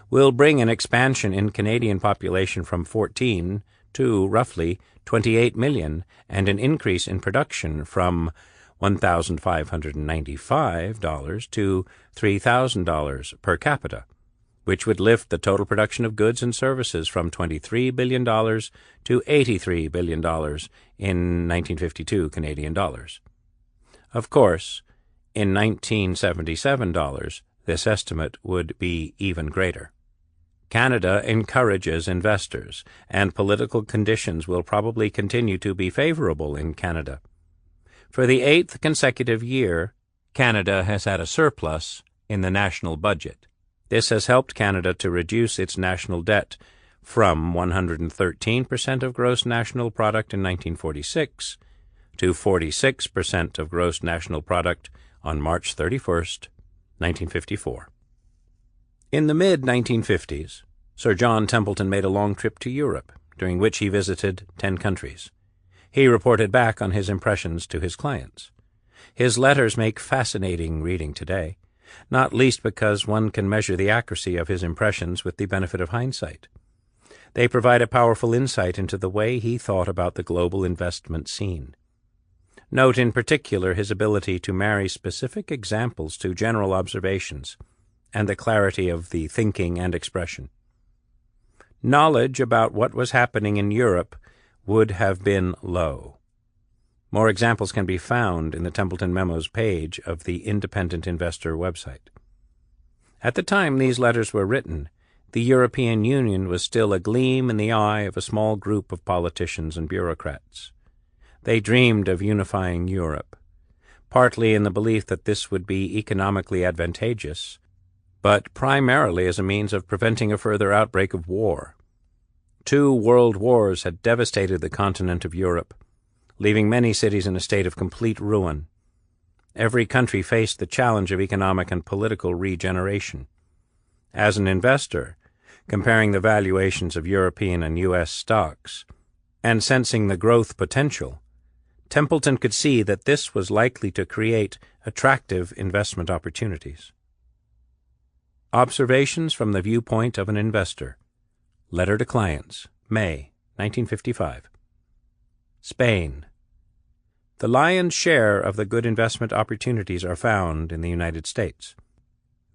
will bring an expansion in Canadian population from 14 to roughly 28 million and an increase in production from $1,595 to $3,000 per capita, which would lift the total production of goods and services from $23 billion to $83 billion in 1952 Canadian dollars. Of course, in 1977 dollars, this estimate would be even greater. Canada encourages investors, and political conditions will probably continue to be favorable in Canada. For the 8th consecutive year, Canada has had a surplus in the national budget. This has helped Canada to reduce its national debt from 113% of gross national product in 1946 to 46% of gross national product on March 31st, 1954. In the mid-1950s, Sir John Templeton made a long trip to Europe, during which he visited 10 countries. He reported back on his impressions to his clients. His letters make fascinating reading today, not least because one can measure the accuracy of his impressions with the benefit of hindsight. They provide a powerful insight into the way he thought about the global investment scene. Note in particular his ability to marry specific examples to general observations, and the clarity of the thinking and expression. Knowledge about what was happening in Europe would have been low. More examples can be found in the Templeton Memos page of the Independent Investor website. At the time these letters were written, the European Union was still a gleam in the eye of a small group of politicians and bureaucrats. They dreamed of unifying Europe, partly in the belief that this would be economically advantageous, but primarily as a means of preventing a further outbreak of war. 2 world wars had devastated the continent of Europe, leaving many cities in a state of complete ruin. Every country faced the challenge of economic and political regeneration. As an investor, comparing the valuations of European and U.S. stocks, and sensing the growth potential, Templeton could see that this was likely to create attractive investment opportunities. Observations from the viewpoint of an investor. Letter to clients, May 1955. Spain. The lion's share of the good investment opportunities are found in the United States.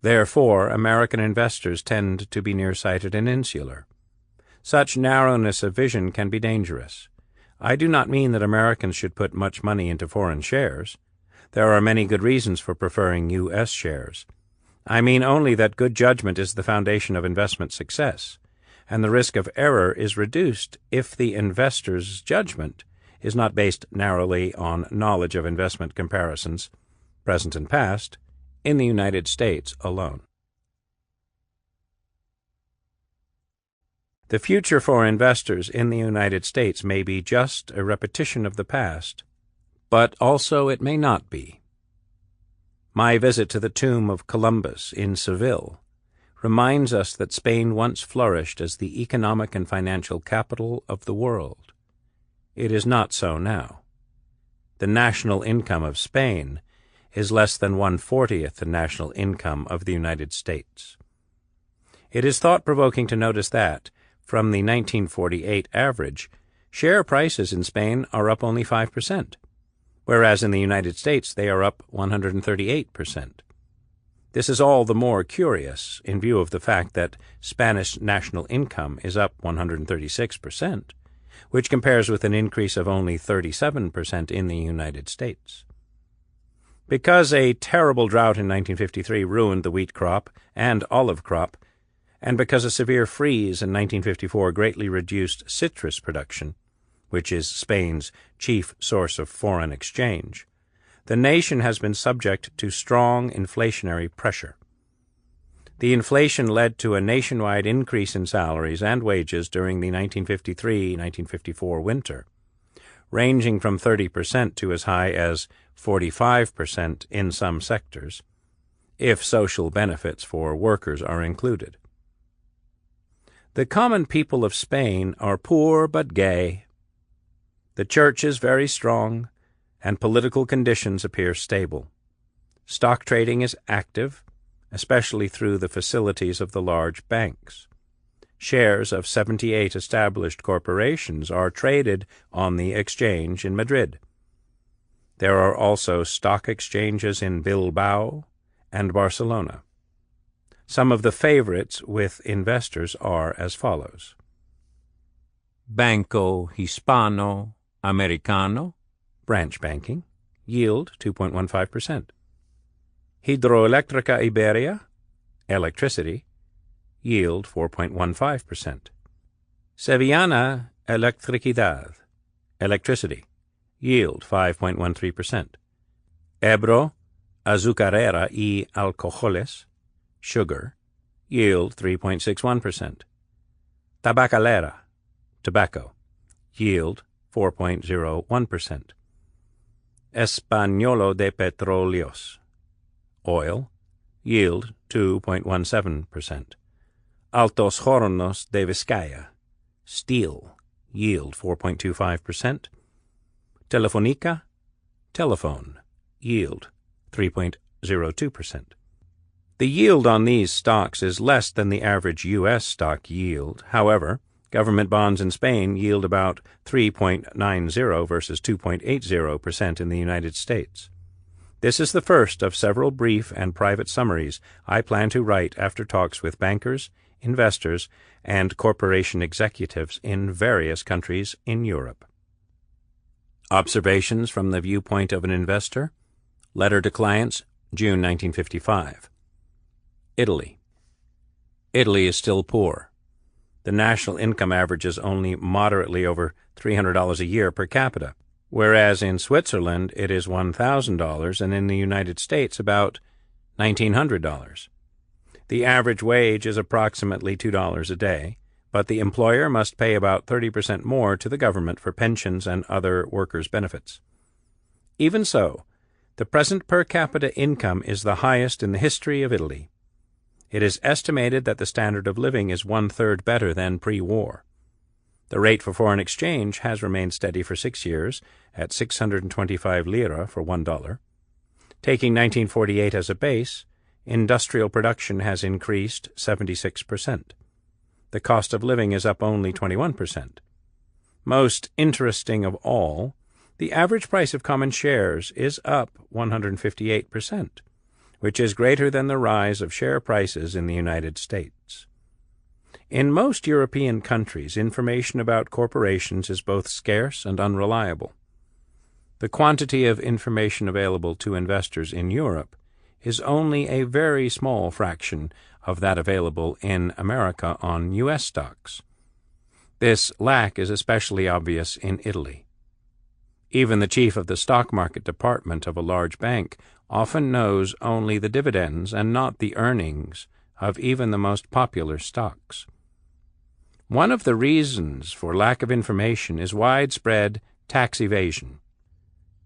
Therefore, American investors tend to be nearsighted and insular. Such narrowness of vision can be dangerous. I do not mean that Americans should put much money into foreign shares. There are many good reasons for preferring U.S. shares. I mean only that good judgment is the foundation of investment success, and the risk of error is reduced if the investor's judgment is not based narrowly on knowledge of investment comparisons, present and past, in the United States alone. The future for investors in the United States may be just a repetition of the past, but also it may not be. My visit to the tomb of Columbus in Seville reminds us that Spain once flourished as the economic and financial capital of the world. It is not so now. The national income of Spain is less than 1/40th the national income of the United States. It is thought-provoking to notice that, from the 1948 average, share prices in Spain are up only 5%, whereas in the United States they are up 138%. This is all the more curious in view of the fact that Spanish national income is up 136%, which compares with an increase of only 37% in the United States. Because a terrible drought in 1953 ruined the wheat crop and olive crop, and because a severe freeze in 1954 greatly reduced citrus production, which is Spain's chief source of foreign exchange, the nation has been subject to strong inflationary pressure. The inflation led to a nationwide increase in salaries and wages during the 1953-1954 winter, ranging from 30% to as high as 45% in some sectors, if social benefits for workers are included. The common people of Spain are poor but gay. The church is very strong, and political conditions appear stable. Stock trading is active, especially through the facilities of the large banks. Shares of 78 established corporations are traded on the exchange in Madrid. There are also stock exchanges in Bilbao and Barcelona. Some of the favorites with investors are as follows: Banco Hispano Americano, branch banking, yield 2.15%. Hidroelectrica Iberia, electricity, yield 4.15%. Sevillana Electricidad, electricity, yield 5.13%. Ebro, azucarera y alcoholes, sugar, yield 3.61%. Tabacalera, tobacco, yield 4.01%. Españolo de Petróleos, oil, yield 2.17%. Altos Hornos de Vizcaya, steel, yield 4.25%. Telefónica, telephone, yield 3.02%. The yield on these stocks is less than the average U.S. stock yield. However, government bonds in Spain yield about 3.90 versus 2.80% in the United States. This is the first of several brief and private summaries I plan to write after talks with bankers, investors, and corporation executives in various countries in Europe. Observations from the viewpoint of an investor. Letter to clients, June 1955. Italy. Italy is still poor. The national income averages only moderately over $300 a year per capita, whereas in Switzerland it is $1,000 and in the United States about $1,900. The average wage is approximately $2 a day, but the employer must pay about 30% more to the government for pensions and other workers' benefits. Even so, the present per capita income is the highest in the history of Italy. It is estimated that the standard of living is one-third better than pre-war. The rate for foreign exchange has remained steady for 6 years at 625 lira for $1. Taking 1948 as a base, industrial production has increased 76%. The cost of living is up only 21%. Most interesting of all, the average price of common shares is up 158%, which is greater than the rise of share prices in the United States. In most European countries, information about corporations is both scarce and unreliable. The quantity of information available to investors in Europe is only a very small fraction of that available in America on U.S. stocks. This lack is especially obvious in Italy. Even the chief of the stock market department of a large bank often knows only the dividends and not the earnings of even the most popular stocks. One of the reasons for lack of information is widespread tax evasion.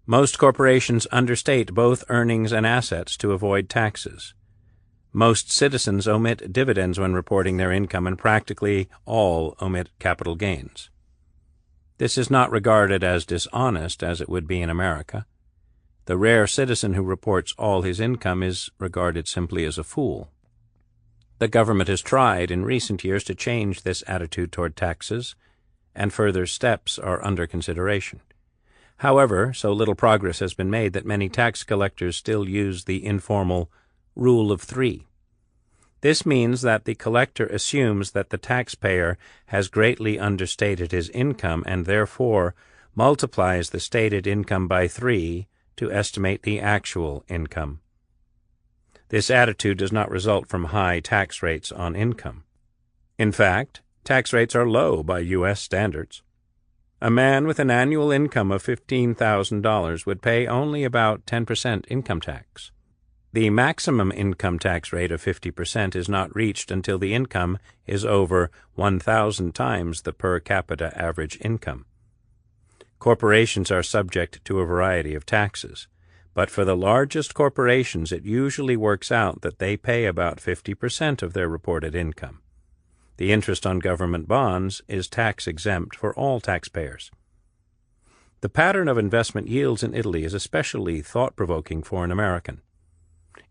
Most corporations understate both earnings and assets to avoid taxes. Most citizens omit dividends when reporting their income, and practically all omit capital gains. This is not regarded as dishonest as it would be in America. The rare citizen who reports all his income is regarded simply as a fool. The government has tried in recent years to change this attitude toward taxes, and further steps are under consideration. However, so little progress has been made that many tax collectors still use the informal rule of three. This means that the collector assumes that the taxpayer has greatly understated his income and therefore multiplies the stated income by 3 to estimate the actual income. This attitude does not result from high tax rates on income. In fact, tax rates are low by U.S. standards. A man with an annual income of $15,000 would pay only about 10% income tax. The maximum income tax rate of 50% is not reached until the income is over 1,000 times the per capita average income. Corporations are subject to a variety of taxes, but for the largest corporations it usually works out that they pay about 50% of their reported income. The interest on government bonds is tax-exempt for all taxpayers. The pattern of investment yields in Italy is especially thought-provoking for an American.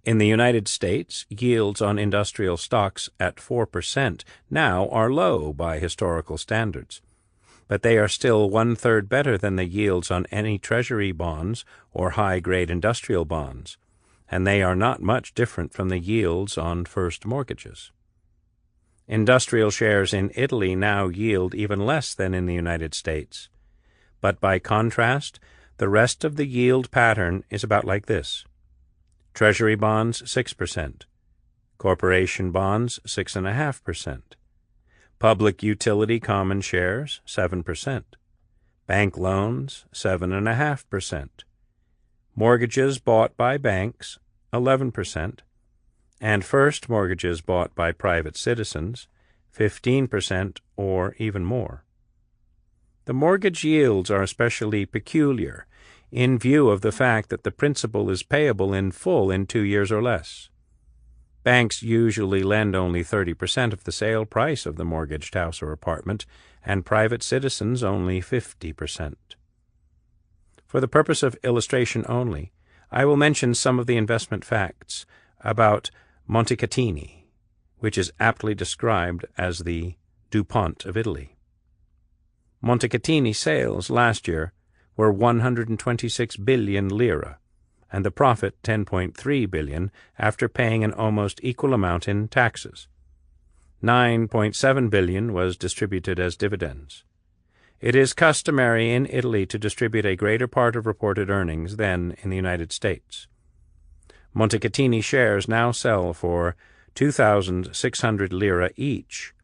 In the United States, yields on industrial stocks at 4% now are low by historical standards, but they are still one-third better than the yields on any Treasury bonds or high-grade industrial bonds, and they are not much different from the yields on first mortgages. Industrial shares in Italy now yield even less than in the United States, but by contrast, The rest of the yield pattern is about like this. Treasury bonds, 6%. Corporation bonds, 6.5%. Public utility common shares, 7%. Bank loans, 7.5%. Mortgages bought by banks, 11%. And first mortgages bought by private citizens, 15% or even more. The mortgage yields are especially peculiar in view of the fact that the principal is payable in full in 2 years or less. Banks usually lend only 30% of the sale price of the mortgaged house or apartment, and private citizens only 50%. For the purpose of illustration only, I will mention some of the investment facts about Montecatini, which is aptly described as the DuPont of Italy. Montecatini sales last year were 126 billion lira, and the profit 10.3 billion after paying an almost equal amount in taxes. 9.7 billion was distributed as dividends. It is customary in Italy to distribute a greater part of reported earnings than in the United States. Montecatini shares now sell for 2,600 lira each,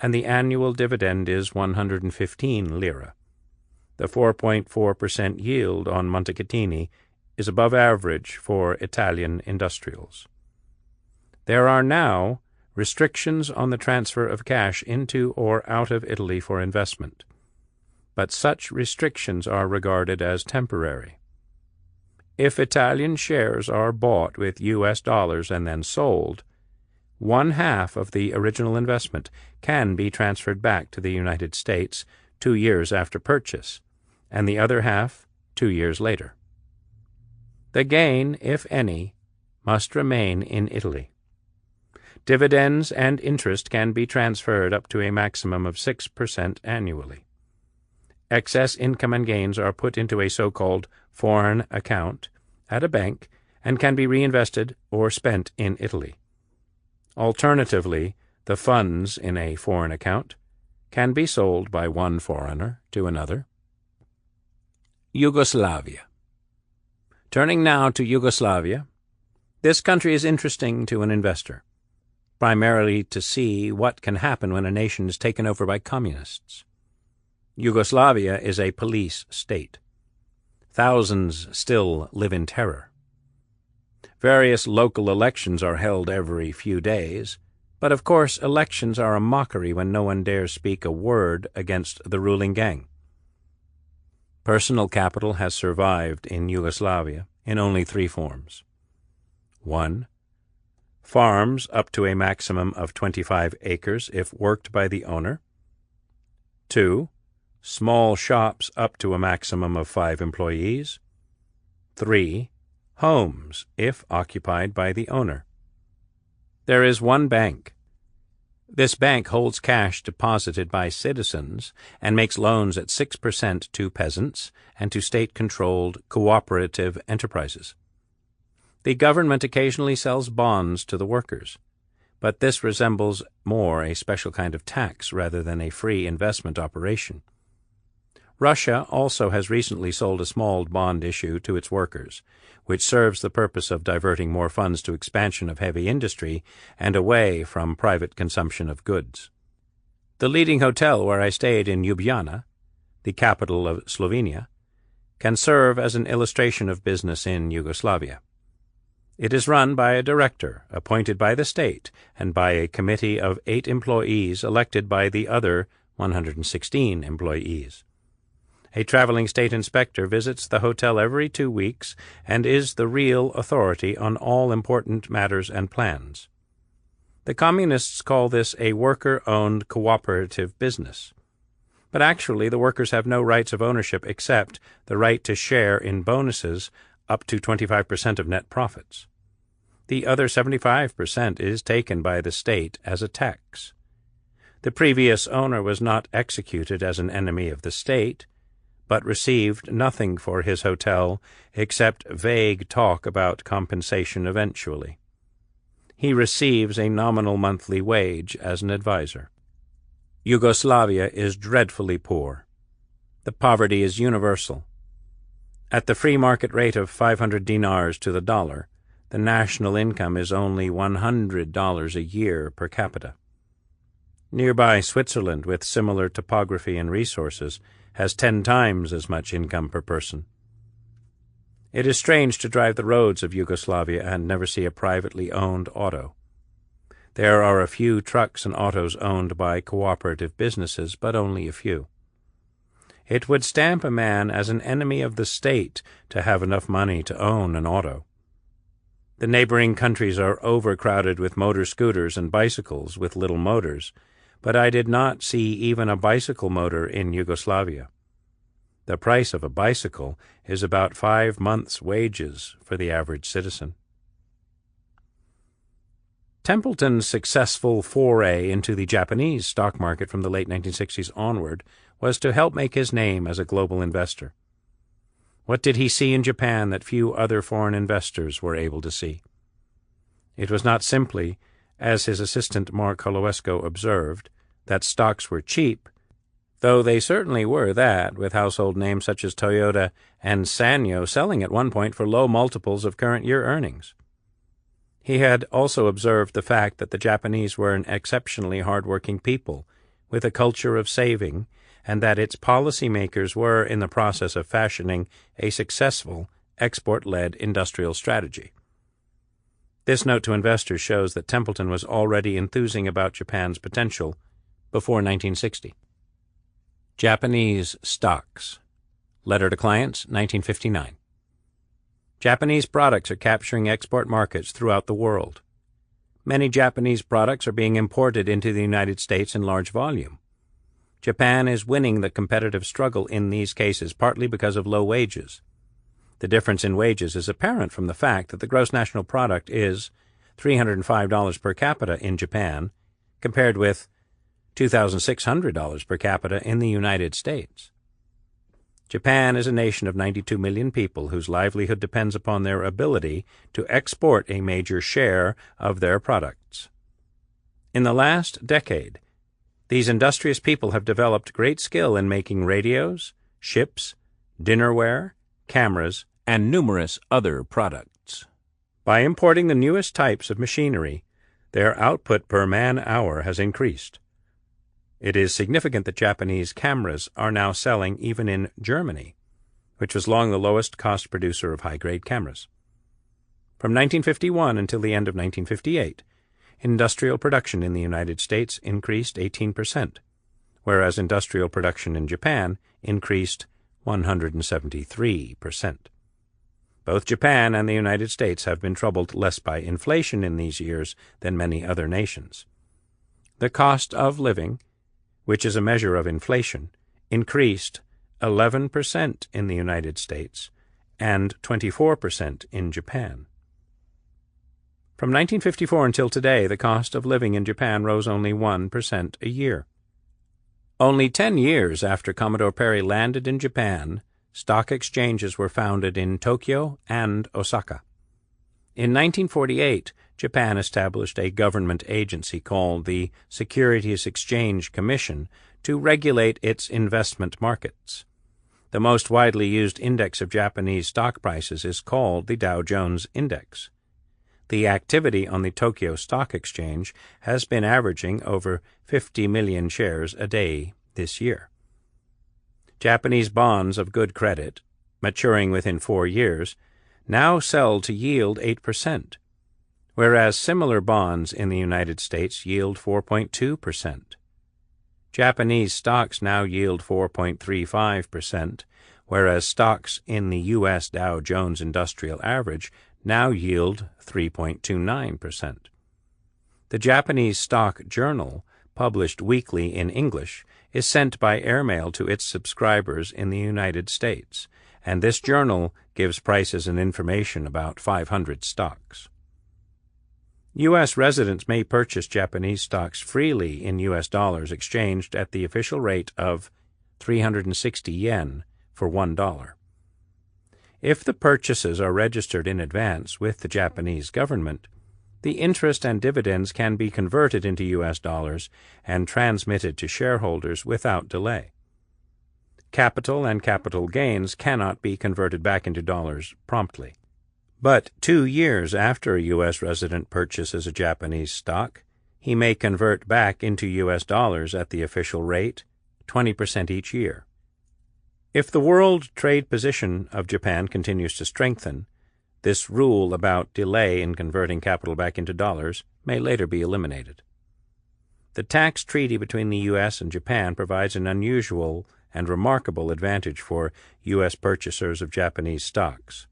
and the annual dividend is 115 lira. The 4.4% yield on Montecatini is above average for Italian industrials. There are now restrictions on the transfer of cash into or out of Italy for investment, but such restrictions are regarded as temporary. If Italian shares are bought with U.S. dollars and then sold, 1/2 of the original investment can be transferred back to the United States 2 years after purchase, and the other half 2 years later. The gain, if any, must remain in Italy. Dividends and interest can be transferred up to a maximum of 6% annually. Excess income and gains are put into a so-called foreign account at a bank and can be reinvested or spent in Italy. Alternatively, the funds in a foreign account can be sold by one foreigner to another. Yugoslavia. Turning now to Yugoslavia, this country is interesting to an investor, primarily to see what can happen when a nation is taken over by communists. Yugoslavia is a police state. Thousands still live in terror. Various local elections are held every few days, but of course elections are a mockery when no one dares speak a word against the ruling gang. Personal capital has survived in Yugoslavia in only 3 forms. 1. Farms up to a maximum of 25 acres if worked by the owner. 2. Small shops up to a maximum of 5 employees. 3. Homes if occupied by the owner. There is one bank. This bank holds cash deposited by citizens and makes loans at 6% to peasants and to state-controlled cooperative enterprises. The government occasionally sells bonds to the workers, but this resembles more a special kind of tax rather than a free investment operation. Russia also has recently sold a small bond issue to its workers, which serves the purpose of diverting more funds to expansion of heavy industry and away from private consumption of goods. The leading hotel where I stayed in Ljubljana, the capital of Slovenia, can serve as an illustration of business in Yugoslavia. It is run by a director appointed by the state and by a committee of 8 employees elected by the other 116 employees. A traveling state inspector visits the hotel every 2 weeks and is the real authority on all important matters and plans. The communists call this a worker-owned cooperative business. But actually the workers have no rights of ownership except the right to share in bonuses up to 25% of net profits. The other 75% is taken by the state as a tax. The previous owner was not executed as an enemy of the state, but received nothing for his hotel except vague talk about compensation eventually. He receives a nominal monthly wage as an advisor. Yugoslavia is dreadfully poor. The poverty is universal. At the free market rate of 500 dinars to the dollar, the national income is only $100 a year per capita. Nearby Switzerland, with similar topography and resources, has 10 times as much income per person. It is strange to drive the roads of Yugoslavia and never see a privately owned auto. There are a few trucks and autos owned by cooperative businesses, but only a few. It would stamp a man as an enemy of the state to have enough money to own an auto. The neighboring countries are overcrowded with motor scooters and bicycles with little motors, but I did not see even a bicycle motor in Yugoslavia. The price of a bicycle is about 5 months' wages for the average citizen. Templeton's successful foray into the Japanese stock market from the late 1960s onward was to help make his name as a global investor. What did he see in Japan that few other foreign investors were able to see? It was not simply, as his assistant Mark Holowesko observed, that stocks were cheap, though they certainly were that, with household names such as Toyota and Sanyo selling at one point for low multiples of current year earnings. He had also observed the fact that the Japanese were an exceptionally hard-working people, with a culture of saving, and that its policymakers were in the process of fashioning a successful, export-led industrial strategy. This note to investors shows that Templeton was already enthusing about Japan's potential before 1960. Japanese stocks. Letter to clients, 1959. Japanese products are capturing export markets throughout the world. Many Japanese products are being imported into the United States in large volume. Japan is winning the competitive struggle in these cases partly because of low wages. The difference in wages is apparent from the fact that the gross national product is $305 per capita in Japan, compared with $2,600 per capita in the United States. Japan is a nation of 92 million people whose livelihood depends upon their ability to export a major share of their products. In the last decade, these industrious people have developed great skill in making radios, ships, dinnerware, cameras, and numerous other products. By importing the newest types of machinery, their output per man-hour has increased. It is significant that Japanese cameras are now selling even in Germany, which was long the lowest cost producer of high-grade cameras. From 1951 until the end of 1958, industrial production in the United States increased 18%, whereas industrial production in Japan increased 173%. Both Japan and the United States have been troubled less by inflation in these years than many other nations. The cost of living, which is a measure of inflation, increased 11% in the United States and 24% in Japan. From 1954 until today, the cost of living in Japan rose only 1% a year. Only 10 years after Commodore Perry landed in Japan, stock exchanges were founded in Tokyo and Osaka. In 1948, Japan established a government agency called the Securities Exchange Commission to regulate its investment markets. The most widely used index of Japanese stock prices is called the Dow Jones Index. The activity on the Tokyo Stock Exchange has been averaging over 50 million shares a day this year. Japanese bonds of good credit, maturing within 4 years, now sell to yield 8%, whereas similar bonds in the United States yield 4.2%. Japanese stocks now yield 4.35%, whereas stocks in the U.S. Dow Jones Industrial Average now yield 3.29%. The Japanese Stock Journal, published weekly in English, is sent by airmail to its subscribers in the United States, and this journal gives prices and information about 500 stocks. U.S. residents may purchase Japanese stocks freely in U.S. dollars exchanged at the official rate of 360 yen for $1. If the purchases are registered in advance with the Japanese government, the interest and dividends can be converted into U.S. dollars and transmitted to shareholders without delay. Capital and capital gains cannot be converted back into dollars promptly. But 2 years after a U.S. resident purchases a Japanese stock, he may convert back into U.S. dollars at the official rate, 20% each year. If the world trade position of Japan continues to strengthen, this rule about delay in converting capital back into dollars may later be eliminated. The tax treaty between the U.S. and Japan provides an unusual and remarkable advantage for U.S. purchasers of Japanese stocks.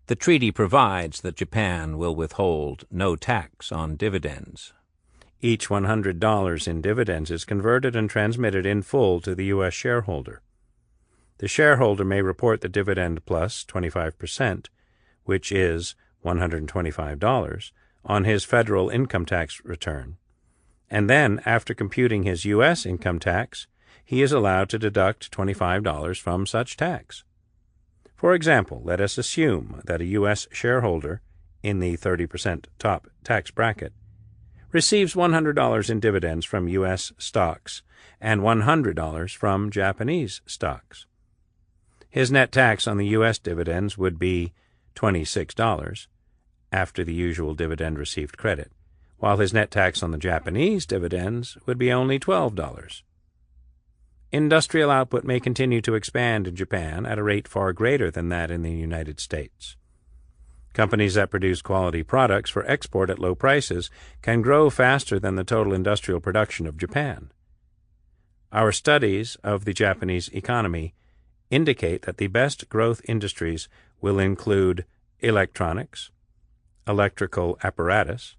The treaty provides that Japan will withhold no tax on dividends. Each $100 in dividends is converted and transmitted in full to the U.S. shareholder. The shareholder may report the dividend plus 25%, which is $125, on his federal income tax return. And then, after computing his U.S. income tax, he is allowed to deduct $25 from such tax. For example, let us assume that a U.S. shareholder in the 30% top tax bracket receives $100 in dividends from U.S. stocks and $100 from Japanese stocks. His net tax on the U.S. dividends would be $26 after the usual dividend received credit, while his net tax on the Japanese dividends would be only $12. Industrial output may continue to expand in Japan at a rate far greater than that in the United States. Companies that produce quality products for export at low prices can grow faster than the total industrial production of Japan. Our studies of the Japanese economy indicate that the best growth industries will include electronics, electrical apparatus,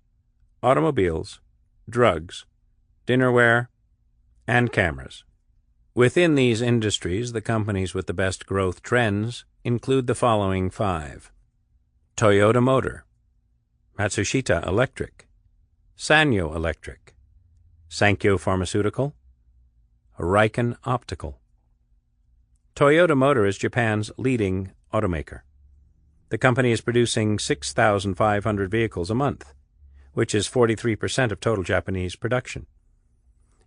automobiles, drugs, dinnerware, and cameras. Within these industries, the companies with the best growth trends include the following 5: Toyota Motor, Matsushita Electric, Sanyo Electric, Sankyo Pharmaceutical, Riken Optical. Toyota Motor is Japan's leading automaker. The company is producing 6,500 vehicles a month, which is 43% of total Japanese production.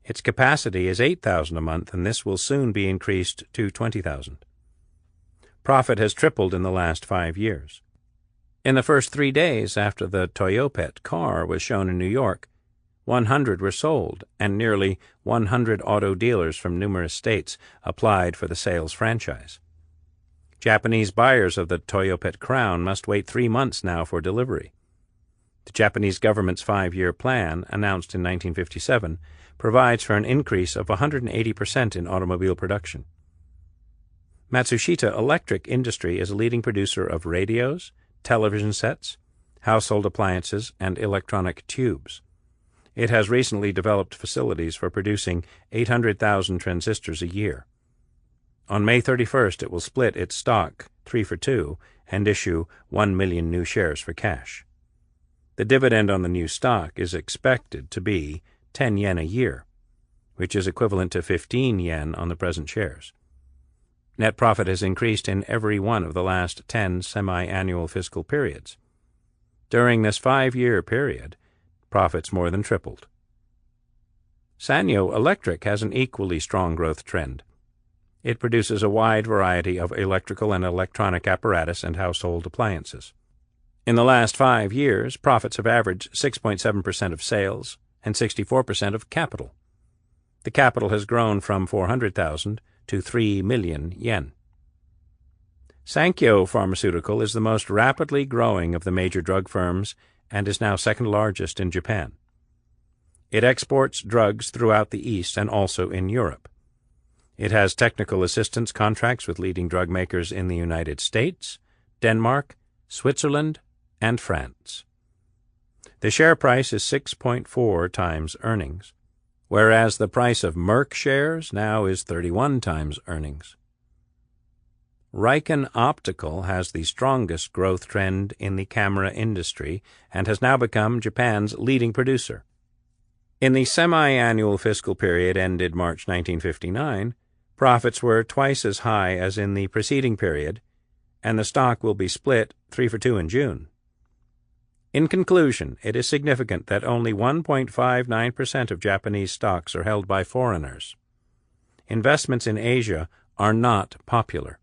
Its capacity is 8,000 a month, and this will soon be increased to 20,000. Profit has tripled in the last 5 years. In the first 3 days after the Toyopet car was shown in New York, 100 were sold, and nearly 100 auto dealers from numerous states applied for the sales franchise. Japanese buyers of the Toyopet Crown must wait 3 months now for delivery. The Japanese government's 5-year plan, announced in 1957, provides for an increase of 180% in automobile production. Matsushita Electric Industry is a leading producer of radios, television sets, household appliances, and electronic tubes. It has recently developed facilities for producing 800,000 transistors a year. On May 31st, it will split its stock 3 for 2 and issue 1 million new shares for cash. The dividend on the new stock is expected to be 10 yen a year, which is equivalent to 15 yen on the present shares. Net profit has increased in every one of the last 10 semi-annual fiscal periods. During this 5-year period, profits more than tripled. Sanyo Electric has an equally strong growth trend. It produces a wide variety of electrical and electronic apparatus and household appliances. In the last 5 years, profits have averaged 6.7% of sales and 64% of capital. The capital has grown from 400,000 to 3 million yen. Sankyo Pharmaceutical is the most rapidly growing of the major drug firms and is now second largest in Japan. It exports drugs throughout the East and also in Europe. It has technical assistance contracts with leading drug makers in the United States, Denmark, Switzerland, and France. The share price is 6.4 times earnings, whereas the price of Merck shares now is 31 times earnings. Riken Optical has the strongest growth trend in the camera industry and has now become Japan's leading producer. In the semi-annual fiscal period ended March 1959, profits were twice as high as in the preceding period, and the stock will be split 3 for 2 in June. In conclusion, it is significant that only 1.59% of Japanese stocks are held by foreigners. Investments in Asia are not popular.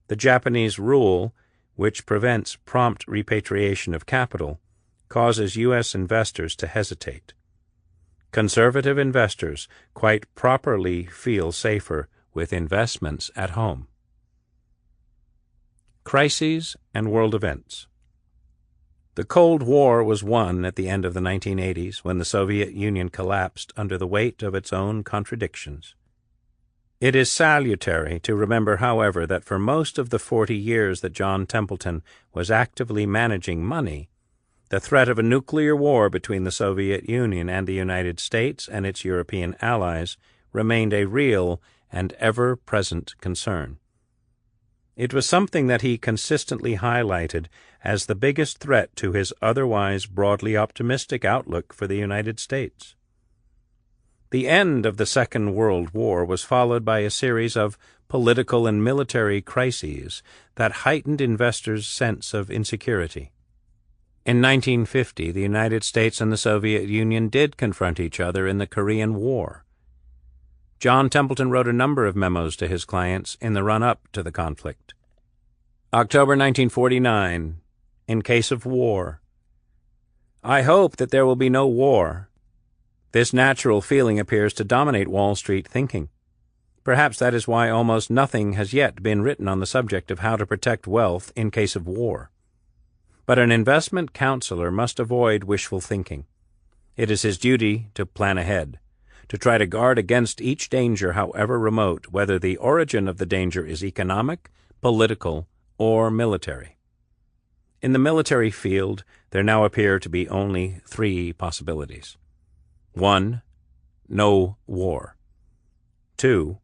The Japanese rule, which prevents prompt repatriation of capital, causes U.S. investors to hesitate. Conservative investors quite properly feel safer with investments at home. Crises and world events. The Cold War was won at the end of the 1980s when the Soviet Union collapsed under the weight of its own contradictions. It is salutary to remember, however, that for most of the 40 years that John Templeton was actively managing money, the threat of a nuclear war between the Soviet Union and the United States and its European allies remained a real and ever-present concern. It was something that he consistently highlighted as the biggest threat to his otherwise broadly optimistic outlook for the United States. The end of the Second World War was followed by a series of political and military crises that heightened investors' sense of insecurity. In 1950, the United States and the Soviet Union did confront each other in the Korean War. John Templeton wrote a number of memos to his clients in the run-up to the conflict. October 1949, in case of war. I hope that there will be no war. This natural feeling appears to dominate Wall Street thinking. Perhaps that is why almost nothing has yet been written on the subject of how to protect wealth in case of war. But an investment counselor must avoid wishful thinking. It is his duty to plan ahead, to try to guard against each danger, however remote, whether the origin of the danger is economic, political, or military. In the military field, there now appear to be only 3 possibilities. 1. No war. 2.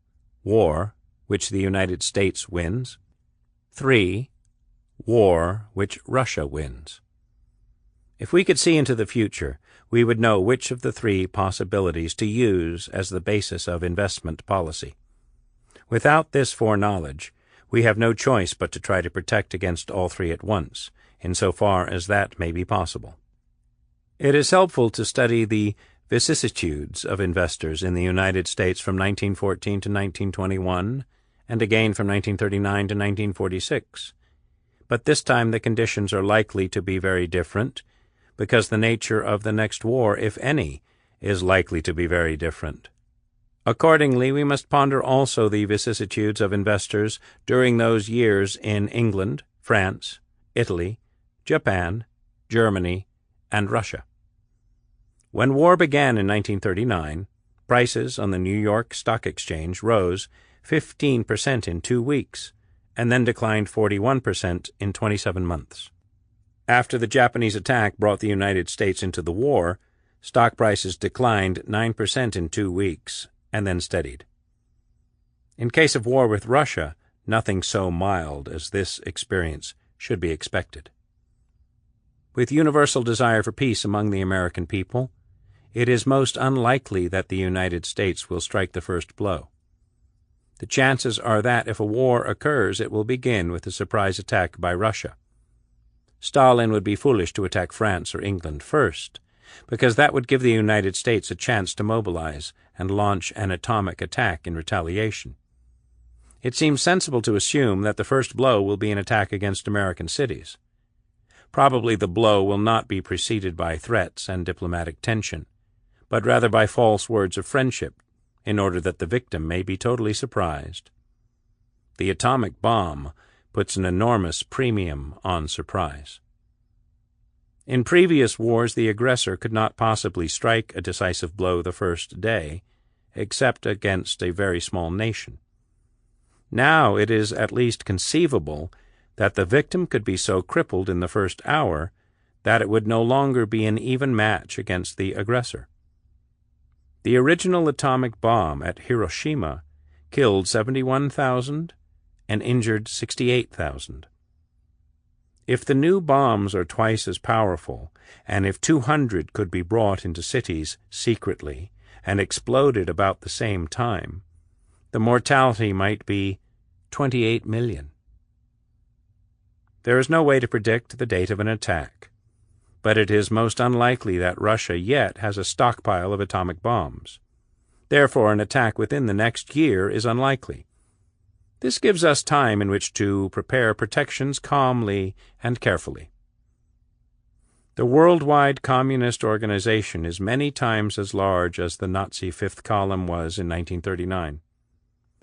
War, which the United States wins. 3. War, which Russia wins. If we could see into the future, we would know which of the 3 possibilities to use as the basis of investment policy. Without this foreknowledge, we have no choice but to try to protect against all 3 at once, insofar as that may be possible. It is helpful to study the vicissitudes of investors in the United States from 1914 to 1921, and again from 1939 to 1946. But this time the conditions are likely to be very different, because the nature of the next war, if any, is likely to be very different. Accordingly, we must ponder also the vicissitudes of investors during those years in England, France, Italy, Japan, Germany, and Russia. When war began in 1939, prices on the New York Stock Exchange rose 15% in 2 weeks, and then declined 41% in 27 months. After the Japanese attack brought the United States into the war, stock prices declined 9% in 2 weeks, and then steadied. In case of war with Russia, nothing so mild as this experience should be expected. With universal desire for peace among the American people, it is most unlikely that the United States will strike the first blow. The chances are that if a war occurs, it will begin with a surprise attack by Russia. Stalin would be foolish to attack France or England first, because that would give the United States a chance to mobilize and launch an atomic attack in retaliation. It seems sensible to assume that the first blow will be an attack against American cities. Probably the blow will not be preceded by threats and diplomatic tension, but rather by false words of friendship, in order that the victim may be totally surprised. The atomic bomb puts an enormous premium on surprise. In previous wars, the aggressor could not possibly strike a decisive blow the first day, except against a very small nation. Now it is at least conceivable that the victim could be so crippled in the first hour that it would no longer be an even match against the aggressor. The original atomic bomb at Hiroshima killed 71,000 and injured 68,000. If the new bombs are twice as powerful, and if 200 could be brought into cities secretly and exploded about the same time, the mortality might be 28 million. There is no way to predict the date of an attack, but it is most unlikely that Russia yet has a stockpile of atomic bombs. Therefore, an attack within the next year is unlikely. This gives us time in which to prepare protections calmly and carefully. The worldwide communist organization is many times as large as the Nazi Fifth Column was in 1939.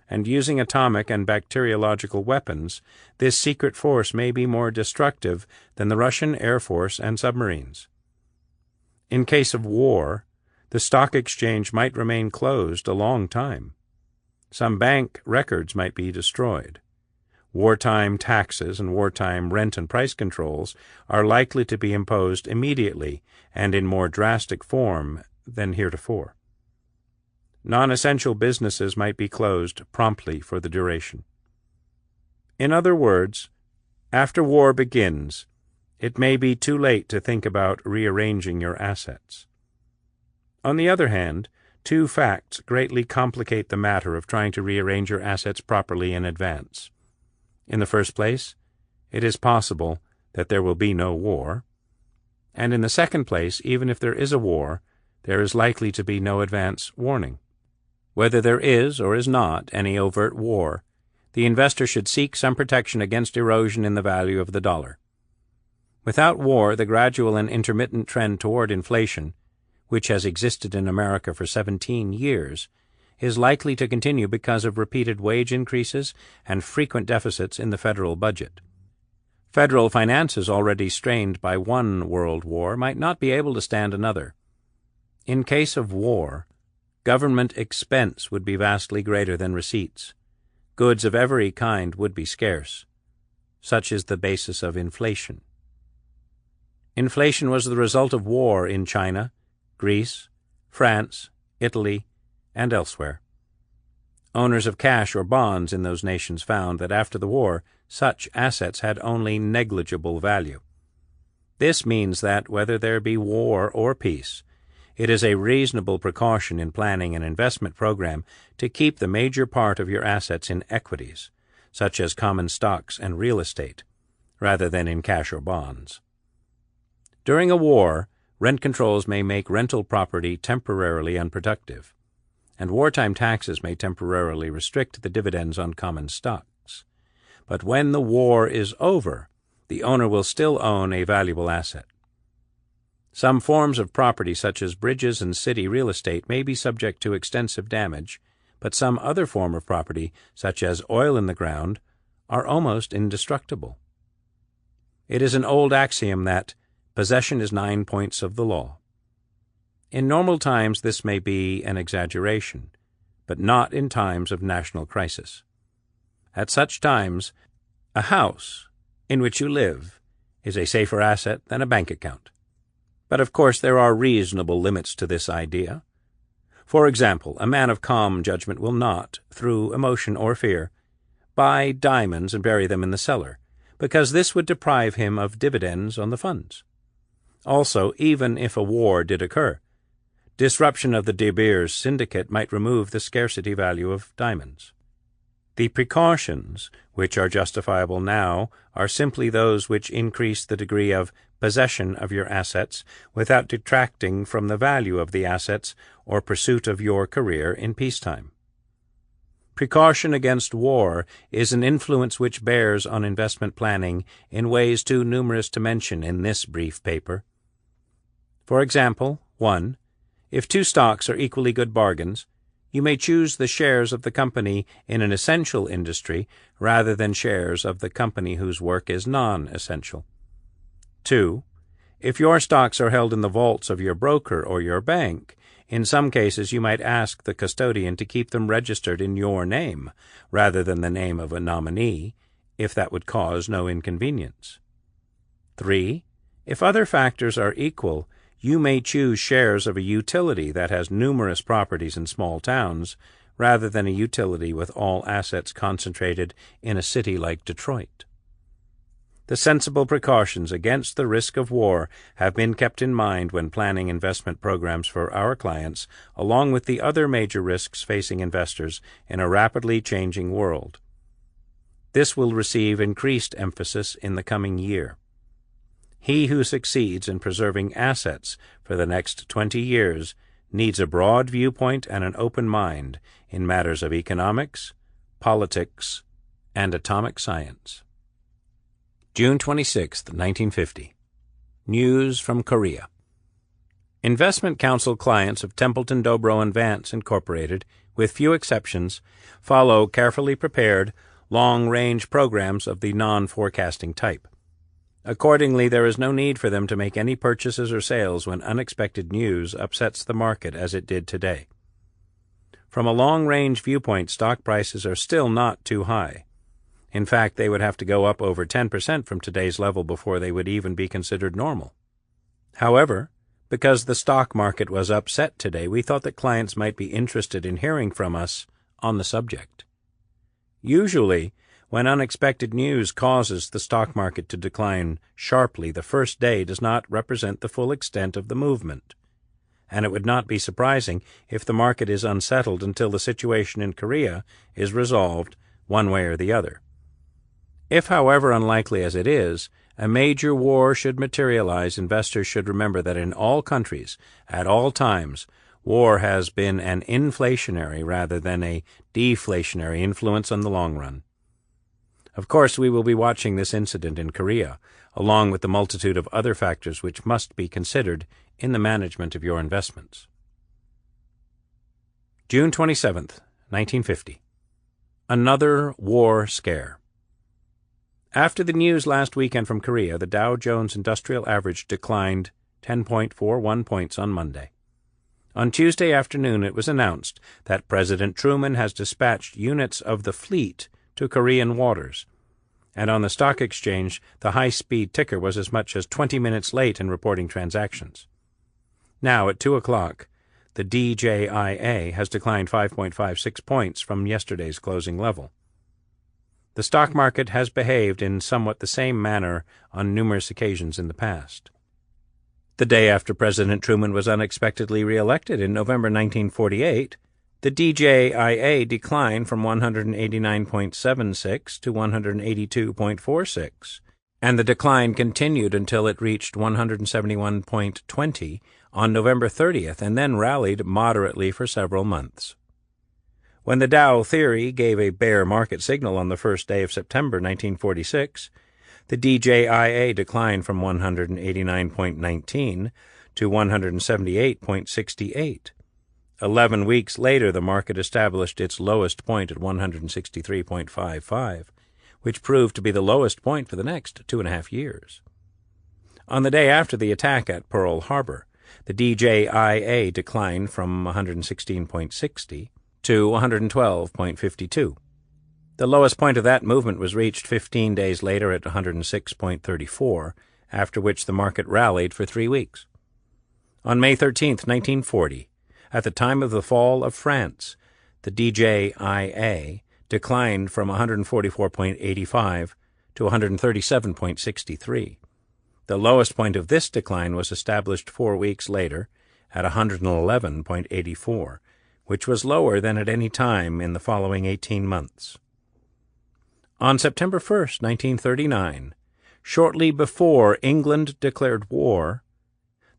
And using atomic and bacteriological weapons, this secret force may be more destructive than the Russian Air Force and submarines. In case of war, the stock exchange might remain closed a long time. Some bank records might be destroyed. Wartime taxes and wartime rent and price controls are likely to be imposed immediately and in more drastic form than heretofore. Non-essential businesses might be closed promptly for the duration. In other words, after war begins, it may be too late to think about rearranging your assets. On the other hand, two facts greatly complicate the matter of trying to rearrange your assets properly in advance. In the first place, it is possible that there will be no war, and in the second place, even if there is a war, there is likely to be no advance warning. Whether there is or is not any overt war, the investor should seek some protection against erosion in the value of the dollar. Without war, the gradual and intermittent trend toward inflation, which has existed in America for 17 years, is likely to continue because of repeated wage increases and frequent deficits in the federal budget. Federal finances already strained by one world war might not be able to stand another. In case of war, government expense would be vastly greater than receipts. Goods of every kind would be scarce. Such is the basis of inflation. Inflation was the result of war in China, Greece, France, Italy, and elsewhere. Owners of cash or bonds in those nations found that after the war, such assets had only negligible value. This means that, whether there be war or peace, it is a reasonable precaution in planning an investment program to keep the major part of your assets in equities, such as common stocks and real estate, rather than in cash or bonds. During a war, rent controls may make rental property temporarily unproductive, and wartime taxes may temporarily restrict the dividends on common stocks. But when the war is over, the owner will still own a valuable asset. Some forms of property, such as bridges and city real estate, may be subject to extensive damage, but some other form of property, such as oil in the ground, are almost indestructible. It is an old axiom that possession is 9 points of the law. In normal times this may be an exaggeration, but not in times of national crisis. At such times, a house in which you live is a safer asset than a bank account. But of course there are reasonable limits to this idea. For example, a man of calm judgment will not, through emotion or fear, buy diamonds and bury them in the cellar, because this would deprive him of dividends on the funds. Also, even if a war did occur, disruption of the De Beers syndicate might remove the scarcity value of diamonds. The precautions which are justifiable now are simply those which increase the degree of possession of your assets without detracting from the value of the assets or pursuit of your career in peacetime. Precaution against war is an influence which bears on investment planning in ways too numerous to mention in this brief paper. For example, 1. If two stocks are equally good bargains, you may choose the shares of the company in an essential industry rather than shares of the company whose work is non-essential. 2. If your stocks are held in the vaults of your broker or your bank, in some cases you might ask the custodian to keep them registered in your name rather than the name of a nominee, if that would cause no inconvenience. 3. If other factors are equal, you may choose shares of a utility that has numerous properties in small towns rather than a utility with all assets concentrated in a city like Detroit. The sensible precautions against the risk of war have been kept in mind when planning investment programs for our clients, along with the other major risks facing investors in a rapidly changing world. This will receive increased emphasis in the coming year. He who succeeds in preserving assets for the next 20 years needs a broad viewpoint and an open mind in matters of economics, politics, and Atomic Science. June 26, 1950. News from Korea. Investment Counsel clients of Templeton, Dobro & Vance, Incorporated, with few exceptions, follow carefully prepared, long-range programs of the non-forecasting type. Accordingly, there is no need for them to make any purchases or sales when unexpected news upsets the market as it did today. From a long-range viewpoint, stock prices are still not too high. In fact, they would have to go up over 10% from today's level before they would even be considered normal. However, because the stock market was upset today, we thought that clients might be interested in hearing from us on the subject. Usually, when unexpected news causes the stock market to decline sharply, the first day does not represent the full extent of the movement, and it would not be surprising if the market is unsettled until the situation in Korea is resolved one way or the other. If, however unlikely as it is, a major war should materialize, investors should remember that in all countries, at all times, war has been an inflationary rather than a deflationary influence on the long run. Of course, we will be watching this incident in Korea, along with the multitude of other factors which must be considered in the management of your investments. June 27, 1950. Another war scare. After the news last weekend from Korea, the Dow Jones Industrial Average declined 10.41 points on Monday. On Tuesday afternoon, it was announced that President Truman has dispatched units of the fleet to Korean waters, and on the stock exchange, the high-speed ticker was as much as 20 minutes late in reporting transactions. Now, at 2 o'clock, the DJIA has declined 5.56 points from yesterday's closing level. The stock market has behaved in somewhat the same manner on numerous occasions in the past. The day after President Truman was unexpectedly re-elected in November 1948, the DJIA declined from 189.76 to 182.46, and the decline continued until it reached 171.20 on November 30th and then rallied moderately for several months. When the Dow theory gave a bear market signal on the first day of September 1946, the DJIA declined from 189.19 to 178.68. 11 weeks later, the market established its lowest point at 163.55, which proved to be the lowest point for the next 2.5 years. On the day after the attack at Pearl Harbor, the DJIA declined from 116.60 to 112.52. The lowest point of that movement was reached 15 days later at 106.34, after which the market rallied for 3 weeks. On May 13, 1940, at the time of the fall of France, the DJIA declined from 144.85 to 137.63. The lowest point of this decline was established 4 weeks later at 111.84, which was lower than at any time in the following 18 months. On September 1, 1939, shortly before England declared war,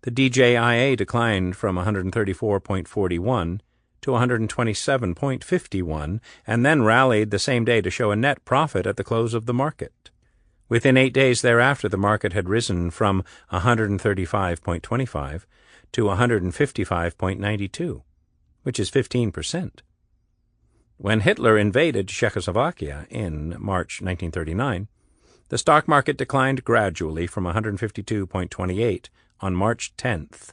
the DJIA declined from 134.41 to 127.51 and then rallied the same day to show a net profit at the close of the market. Within 8 days thereafter, the market had risen from 135.25 to 155.92. which is 15%. When Hitler invaded Czechoslovakia in March 1939, the stock market declined gradually from 152.28 on March 10th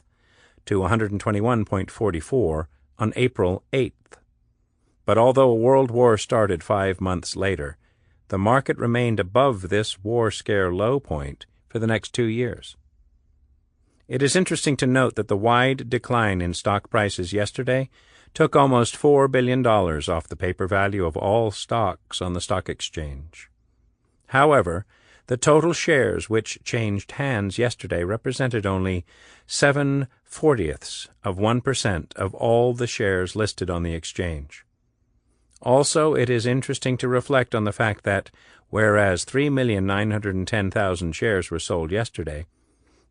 to 121.44 on April 8th. But although a world war started 5 months later, the market remained above this war scare low point for the next 2 years. It is interesting to note that the wide decline in stock prices yesterday took almost $4 billion off the paper value of all stocks on the stock exchange. However, the total shares which changed hands yesterday represented only 7/40 of all the shares listed on the exchange. Also, it is interesting to reflect on the fact that, whereas 3,910,000 shares were sold yesterday,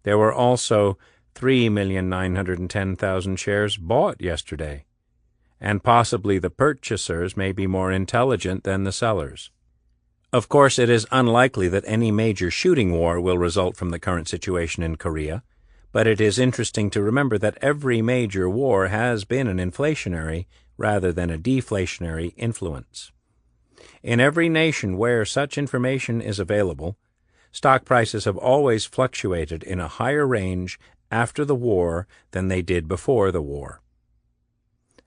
there were also 3,910,000 shares bought yesterday, and possibly the purchasers may be more intelligent than the sellers. Of course, it is unlikely that any major shooting war will result from the current situation in Korea, but it is interesting to remember that every major war has been an inflationary rather than a deflationary influence. In every nation where such information is available, stock prices have always fluctuated in a higher range after the war than they did before the war.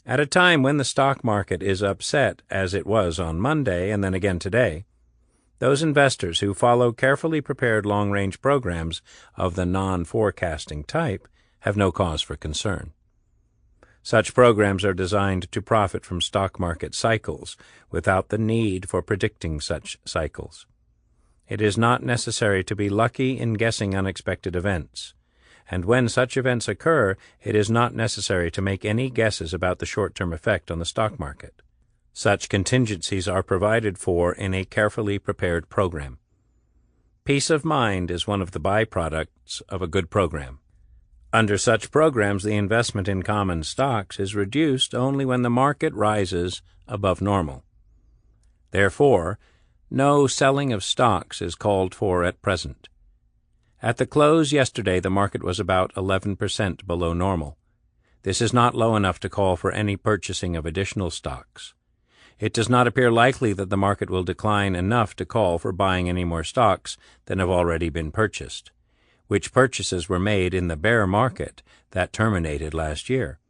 At a time when the stock market is upset, as it was on Monday and then again today, those investors who follow carefully prepared long-range programs of the non-forecasting type have no cause for concern. Such programs are designed to profit from stock market cycles without the need for predicting such cycles. It is not necessary to be lucky in guessing unexpected events, and when such events occur, it is not necessary to make any guesses about the short-term effect on the stock market. Such contingencies are provided for in a carefully prepared program. Peace of mind is one of the byproducts of a good program. Under such programs, the investment in common stocks is reduced only when the market rises above normal. Therefore, no selling of stocks is called for at present. At the close yesterday, the market was about 11% below normal. This is not low enough to call for any purchasing of additional stocks. It does not appear likely that the market will decline enough to call for buying any more stocks than have already been purchased, which purchases were made in the bear market that terminated last year.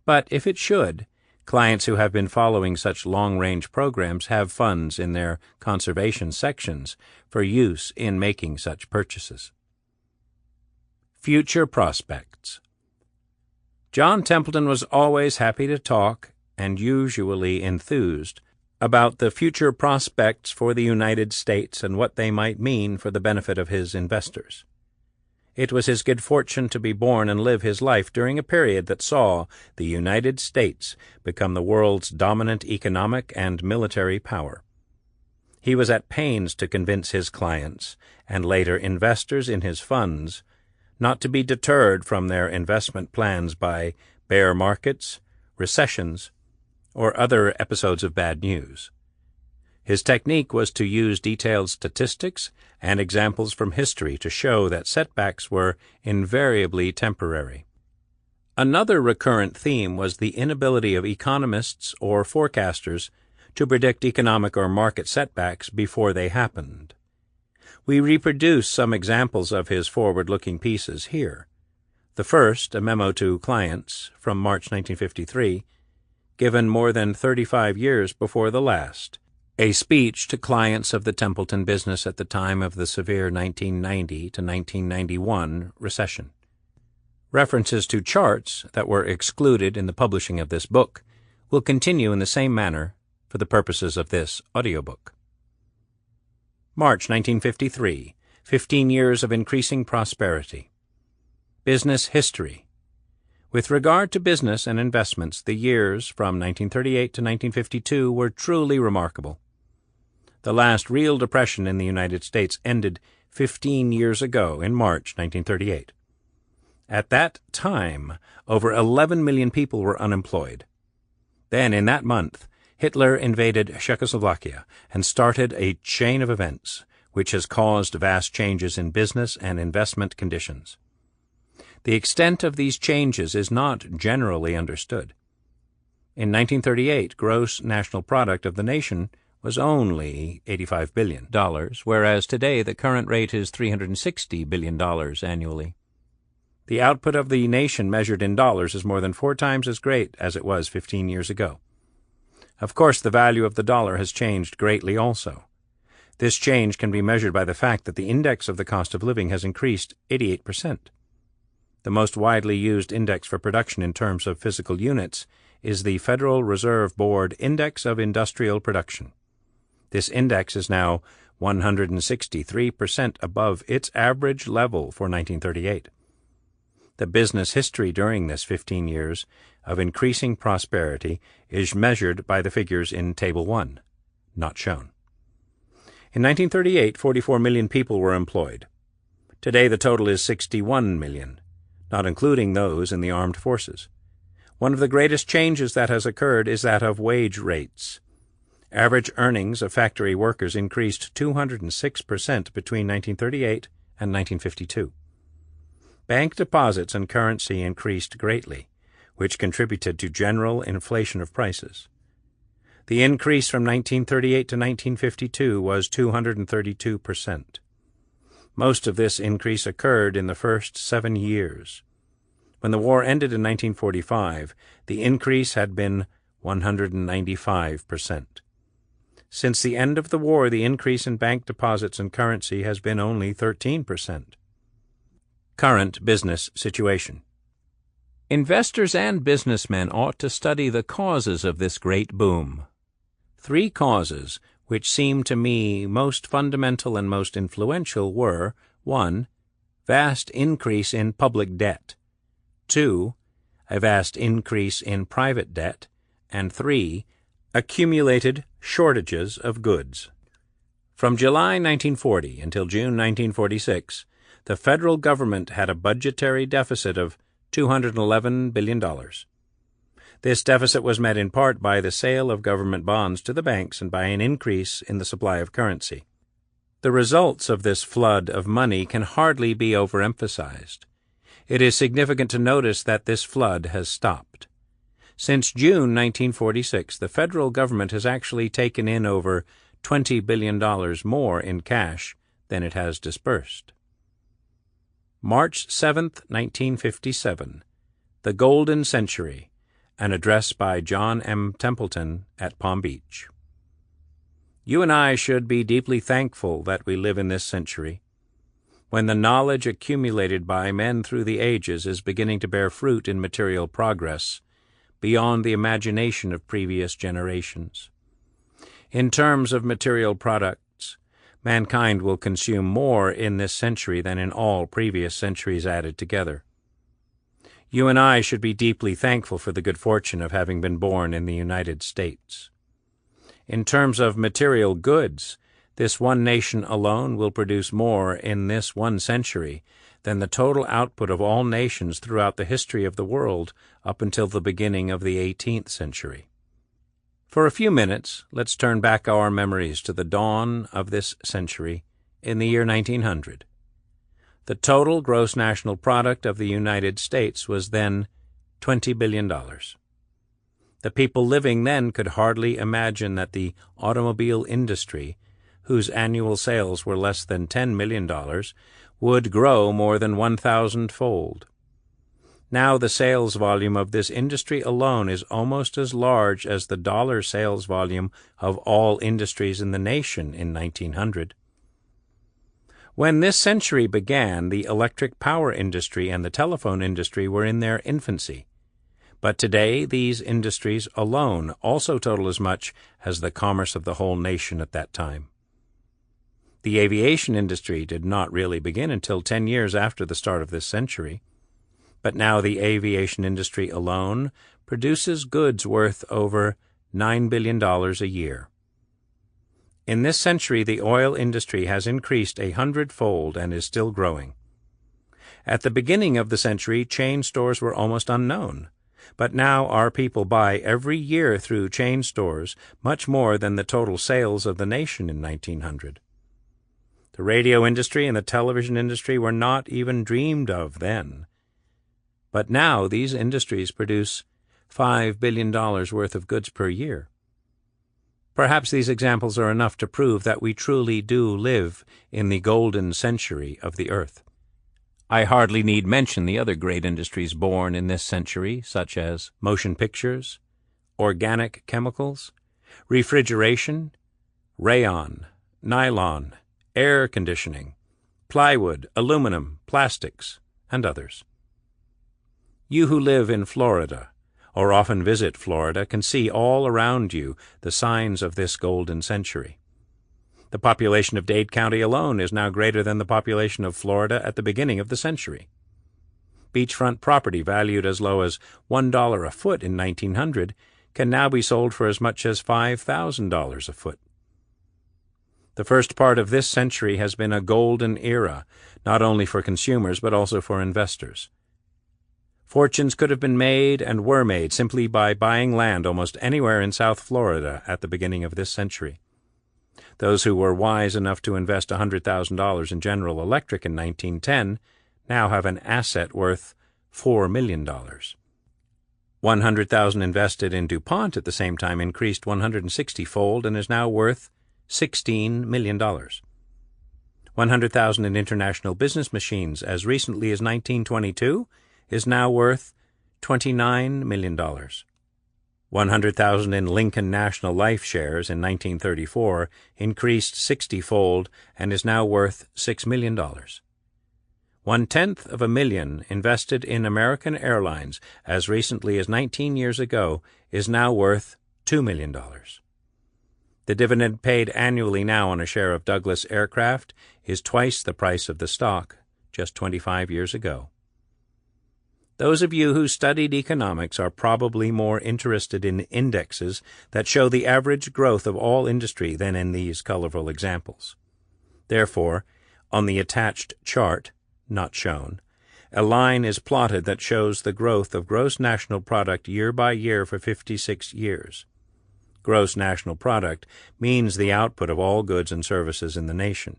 But if it should, clients who have been following such long-range programs have funds in their conservation sections for use in making such purchases. Future prospects. John Templeton was always happy to talk, and usually enthused, about the future prospects for the United States and what they might mean for the benefit of his investors. It was his good fortune to be born and live his life during a period that saw the United States become the world's dominant economic and military power. He was at pains to convince his clients, and later investors in his funds, not to be deterred from their investment plans by bear markets, recessions, or other episodes of bad news. His technique was to use detailed statistics and examples from history to show that setbacks were invariably temporary. Another recurrent theme was the inability of economists or forecasters to predict economic or market setbacks before they happened. We reproduce some examples of his forward-looking pieces here. The first, a memo to clients, from March 1953, given more than 35 years before the last, a speech to clients of the Templeton business at the time of the severe 1990 to 1991 recession. References to charts that were excluded in the publishing of this book will continue in the same manner for the purposes of this audiobook. March 1953, 15 years of increasing prosperity. Business history. With regard to business and investments, the years from 1938 to 1952 were truly remarkable. The last real depression in the United States ended 15 years ago in March 1938. At that time, over 11 million people were unemployed. Then, in that month, Hitler invaded Czechoslovakia and started a chain of events which has caused vast changes in business and investment conditions. The extent of these changes is not generally understood. In 1938, gross national product of the nation was only $85 billion, whereas today the current rate is $360 billion annually. The output of the nation measured in dollars is more than 4 times as great as it was 15 years ago. Of course, the value of the dollar has changed greatly also. This change can be measured by the fact that the index of the cost of living has increased 88%. The most widely used index for production in terms of physical units is the Federal Reserve Board Index of Industrial Production. This index is now 163% above its average level for 1938. The business history during this 15 years of increasing prosperity is measured by the figures in Table 1, not shown. In 1938, 44 million people were employed. Today the total is 61 million, not including those in the armed forces. One of the greatest changes that has occurred is that of wage rates. Average earnings of factory workers increased 206% between 1938 and 1952. Bank deposits and currency increased greatly, which contributed to general inflation of prices. The increase from 1938 to 1952 was 232%. Most of this increase occurred in the first 7 years. When the war ended in 1945, the increase had been 195%. Since the end of the war, the increase in bank deposits and currency has been only 13%. Current business situation. Investors and businessmen ought to study the causes of this great boom. 3 causes, which seem to me most fundamental and most influential, were 1. Vast increase in public debt, 2. A vast increase in private debt, and 3. Accumulated shortages of goods. From July 1940 until June 1946, the federal government had a budgetary deficit of $211 billion. This deficit was met in part by the sale of government bonds to the banks and by an increase in the supply of currency. The results of this flood of money can hardly be overemphasized. It is significant to notice that this flood has stopped. Since June 1946, the federal government has actually taken in over $20 billion more in cash than it has disbursed. March 7, 1957, The Golden Century, an address by John M. Templeton at Palm Beach. You and I should be deeply thankful that we live in this century, when the knowledge accumulated by men through the ages is beginning to bear fruit in material progress beyond the imagination of previous generations. In terms of material products, mankind will consume more in this century than in all previous centuries added together. You and I should be deeply thankful for the good fortune of having been born in the United States. In terms of material goods, this one nation alone will produce more in this one century than the total output of all nations throughout the history of the world up until the beginning of the 18th century. For a few minutes, let's turn back our memories to the dawn of this century in the year 1900. The total gross national product of the United States was then $20 billion. The people living then could hardly imagine that the automobile industry, whose annual sales were less than $10 million, would grow more than 1,000-fold. Now the sales volume of this industry alone is almost as large as the dollar sales volume of all industries in the nation in 1900. When this century began, the electric power industry and the telephone industry were in their infancy. But today these industries alone also total as much as the commerce of the whole nation at that time. The aviation industry did not really begin until 10 years after the start of this century. But now the aviation industry alone produces goods worth over $9 billion a year. In this century, the oil industry has increased 100-fold and is still growing. At the beginning of the century, chain stores were almost unknown, but now our people buy every year through chain stores much more than the total sales of the nation in 1900. The radio industry and the television industry were not even dreamed of then. But now these industries produce $5 billion worth of goods per year. Perhaps these examples are enough to prove that we truly do live in the golden century of the earth. I hardly need mention the other great industries born in this century, such as motion pictures, organic chemicals, refrigeration, rayon, nylon, air conditioning, plywood, aluminum, plastics, and others. You who live in Florida, or often visit Florida, can see all around you the signs of this golden century. The population of Dade County alone is now greater than the population of Florida at the beginning of the century. Beachfront property valued as low as $1 a foot in 1900 can now be sold for as much as $5,000 a foot. The first part of this century has been a golden era, not only for consumers but also for investors. Fortunes could have been made and were made simply by buying land almost anywhere in South Florida at the beginning of this century. Those who were wise enough to invest $100,000 in General Electric in 1910 now have an asset worth $4 million. $100,000 invested in DuPont at the same time increased 160-fold and is now worth $16 million. $100,000 in International Business Machines as recently as 1922 is now worth $29 million. $100,000 in Lincoln National Life shares in 1934 increased 60-fold and is now worth $6 million. $1/10 of a million invested in American Airlines as recently as 19 years ago is now worth $2 million. The dividend paid annually now on a share of Douglas Aircraft is twice the price of the stock just 25 years ago. Those of you who studied economics are probably more interested in indexes that show the average growth of all industry than in these colorful examples. Therefore, on the attached chart, not shown, a line is plotted that shows the growth of gross national product year by year for 56 years. Gross national product means the output of all goods and services in the nation.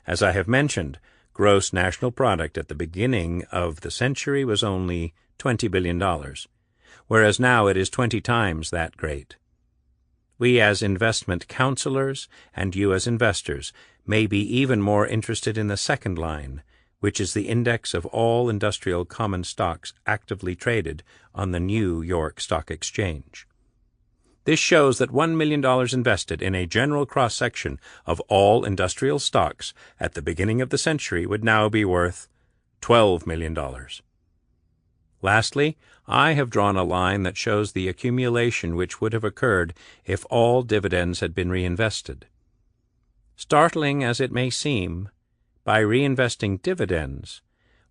As I have mentioned, gross national product at the beginning of the century was only $20 billion, whereas now it is 20 times that great. We as investment counselors and you as investors may be even more interested in the second line, which is the index of all industrial common stocks actively traded on the New York Stock Exchange. This shows that $1 million invested in a general cross-section of all industrial stocks at the beginning of the century would now be worth $12 million. Lastly, I have drawn a line that shows the accumulation which would have occurred if all dividends had been reinvested. Startling as it may seem, by reinvesting dividends,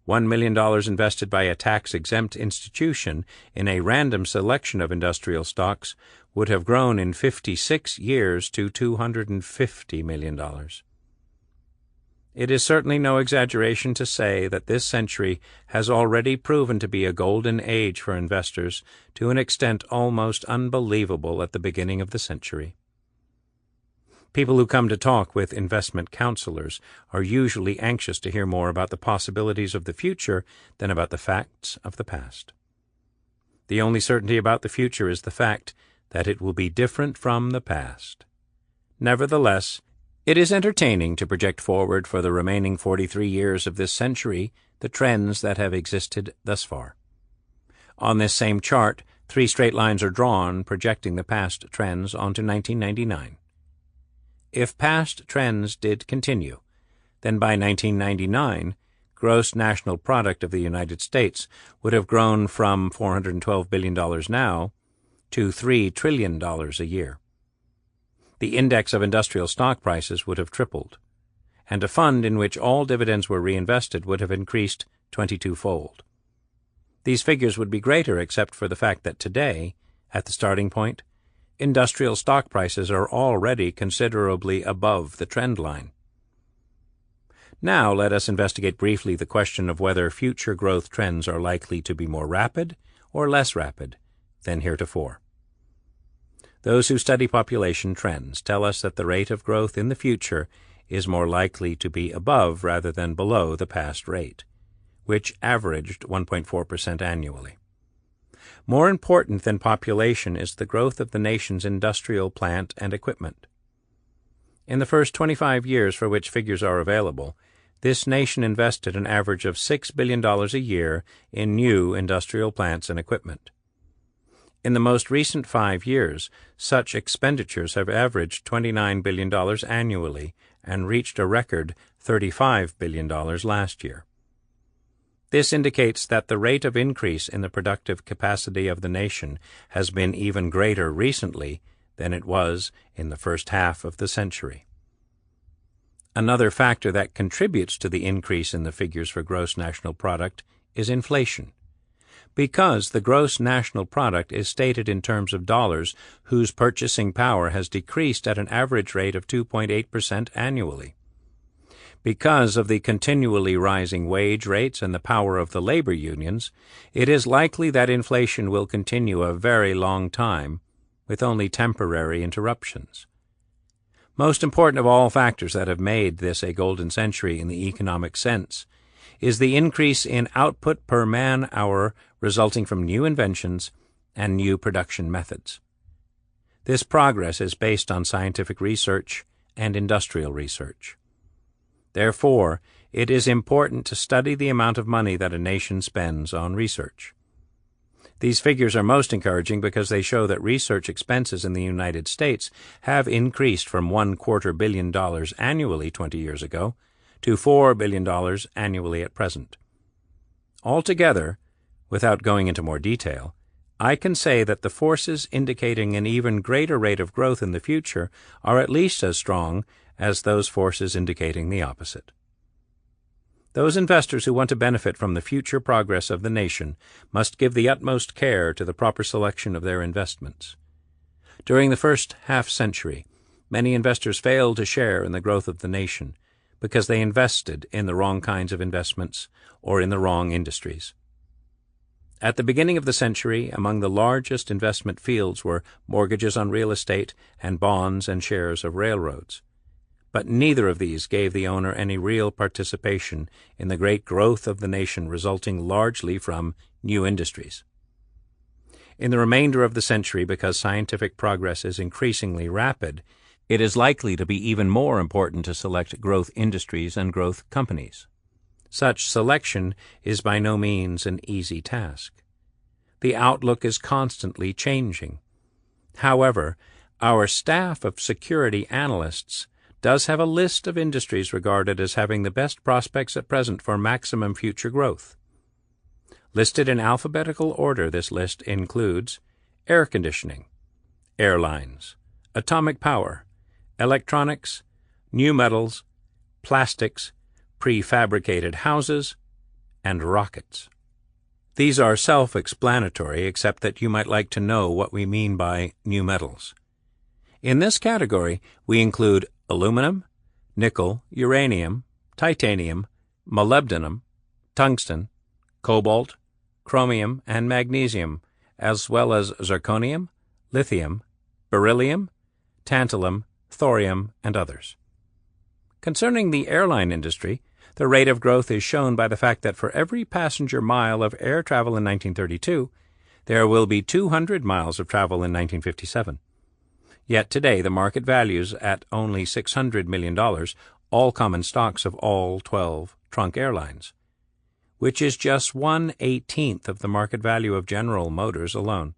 $1 million invested by a tax-exempt institution in a random selection of industrial stocks would have grown in 56 years to $250 million. It is certainly no exaggeration to say that this century has already proven to be a golden age for investors to an extent almost unbelievable at the beginning of the century. People who come to talk with investment counselors are usually anxious to hear more about the possibilities of the future than about the facts of the past. The only certainty about the future is the fact that it will be different from the past. Nevertheless, it is entertaining to project forward for the remaining 43 years of this century the trends that have existed thus far. On this same chart, 3 straight lines are drawn projecting the past trends onto 1999. If past trends did continue, then by 1999, gross national product of the United States would have grown from $412 billion now to $3 trillion a year. The index of industrial stock prices would have tripled, and a fund in which all dividends were reinvested would have increased 22-fold. These figures would be greater except for the fact that today, at the starting point, industrial stock prices are already considerably above the trend line. Now let us investigate briefly the question of whether future growth trends are likely to be more rapid or less rapid than heretofore. Those who study population trends tell us that the rate of growth in the future is more likely to be above rather than below the past rate, which averaged 1.4% annually. More important than population is the growth of the nation's industrial plant and equipment. In the first 25 years for which figures are available, this nation invested an average of $6 billion a year in new industrial plants and equipment. In the most recent 5 years, such expenditures have averaged $29 billion annually and reached a record $35 billion last year. This indicates that the rate of increase in the productive capacity of the nation has been even greater recently than it was in the first half of the century. Another factor that contributes to the increase in the figures for gross national product is inflation. Because the gross national product is stated in terms of dollars whose purchasing power has decreased at an average rate of 2.8% annually. Because of the continually rising wage rates and the power of the labor unions, it is likely that inflation will continue a very long time, with only temporary interruptions. Most important of all factors that have made this a golden century in the economic sense is the increase in output per man-hour resulting from new inventions and new production methods. This progress is based on scientific research and industrial research. Therefore, it is important to study the amount of money that a nation spends on research. These figures are most encouraging because they show that research expenses in the United States have increased from $250 billion annually 20 years ago to $4 billion annually at present. Altogether, without going into more detail, I can say that the forces indicating an even greater rate of growth in the future are at least as strong as those forces indicating the opposite. Those investors who want to benefit from the future progress of the nation must give the utmost care to the proper selection of their investments. During the first half-century, many investors failed to share in the growth of the nation because they invested in the wrong kinds of investments or in the wrong industries. At the beginning of the century, among the largest investment fields were mortgages on real estate and bonds and shares of railroads. But neither of these gave the owner any real participation in the great growth of the nation resulting largely from new industries. In the remainder of the century, because scientific progress is increasingly rapid, it is likely to be even more important to select growth industries and growth companies. Such selection is by no means an easy task. The outlook is constantly changing. However, our staff of security analysts does have a list of industries regarded as having the best prospects at present for maximum future growth. Listed in alphabetical order, this list includes air conditioning, airlines, atomic power, electronics, new metals, plastics, prefabricated houses, and rockets. These are self-explanatory, except that you might like to know what we mean by new metals. In this category, we include aluminum, nickel, uranium, titanium, molybdenum, tungsten, cobalt, chromium, and magnesium, as well as zirconium, lithium, beryllium, tantalum, thorium, and others. Concerning the airline industry, the rate of growth is shown by the fact that for every passenger mile of air travel in 1932, there will be 200 miles of travel in 1957. Yet today the market values at only $600 million all common stocks of all 12 trunk airlines, which is just 1/18 of the market value of General Motors alone.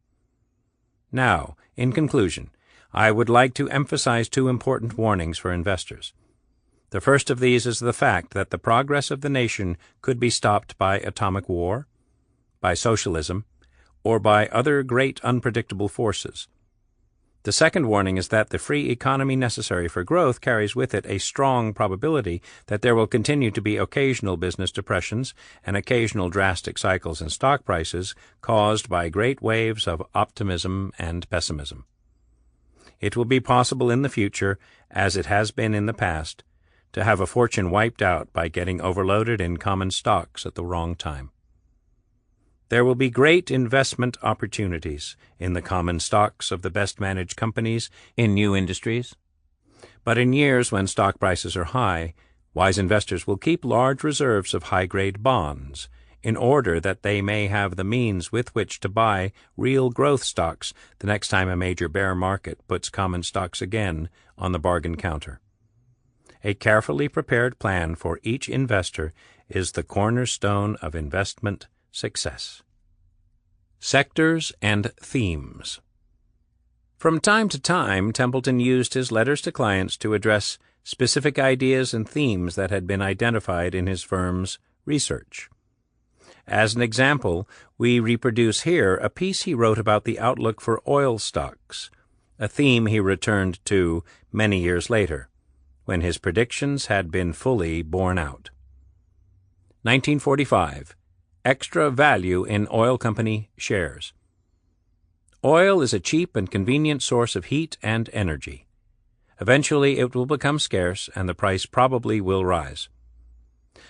Now, in conclusion, I would like to emphasize two important warnings for investors. The first of these is the fact that the progress of the nation could be stopped by atomic war, by socialism, or by other great unpredictable forces. The second warning is that the free economy necessary for growth carries with it a strong probability that there will continue to be occasional business depressions and occasional drastic cycles in stock prices caused by great waves of optimism and pessimism. It will be possible in the future, as it has been in the past, to have a fortune wiped out by getting overloaded in common stocks at the wrong time. There will be great investment opportunities in the common stocks of the best-managed companies in new industries. But in years when stock prices are high, wise investors will keep large reserves of high-grade bonds in order that they may have the means with which to buy real growth stocks the next time a major bear market puts common stocks again on the bargain counter. A carefully prepared plan for each investor is the cornerstone of investment success. Sectors and themes. From time to time, Templeton used his letters to clients to address specific ideas and themes that had been identified in his firm's research. As an example, we reproduce here a piece he wrote about the outlook for oil stocks, a theme he returned to many years later, when his predictions had been fully borne out. 1945. Extra value in oil company shares. Oil is a cheap and convenient source of heat and energy. Eventually it will become scarce and the price probably will rise.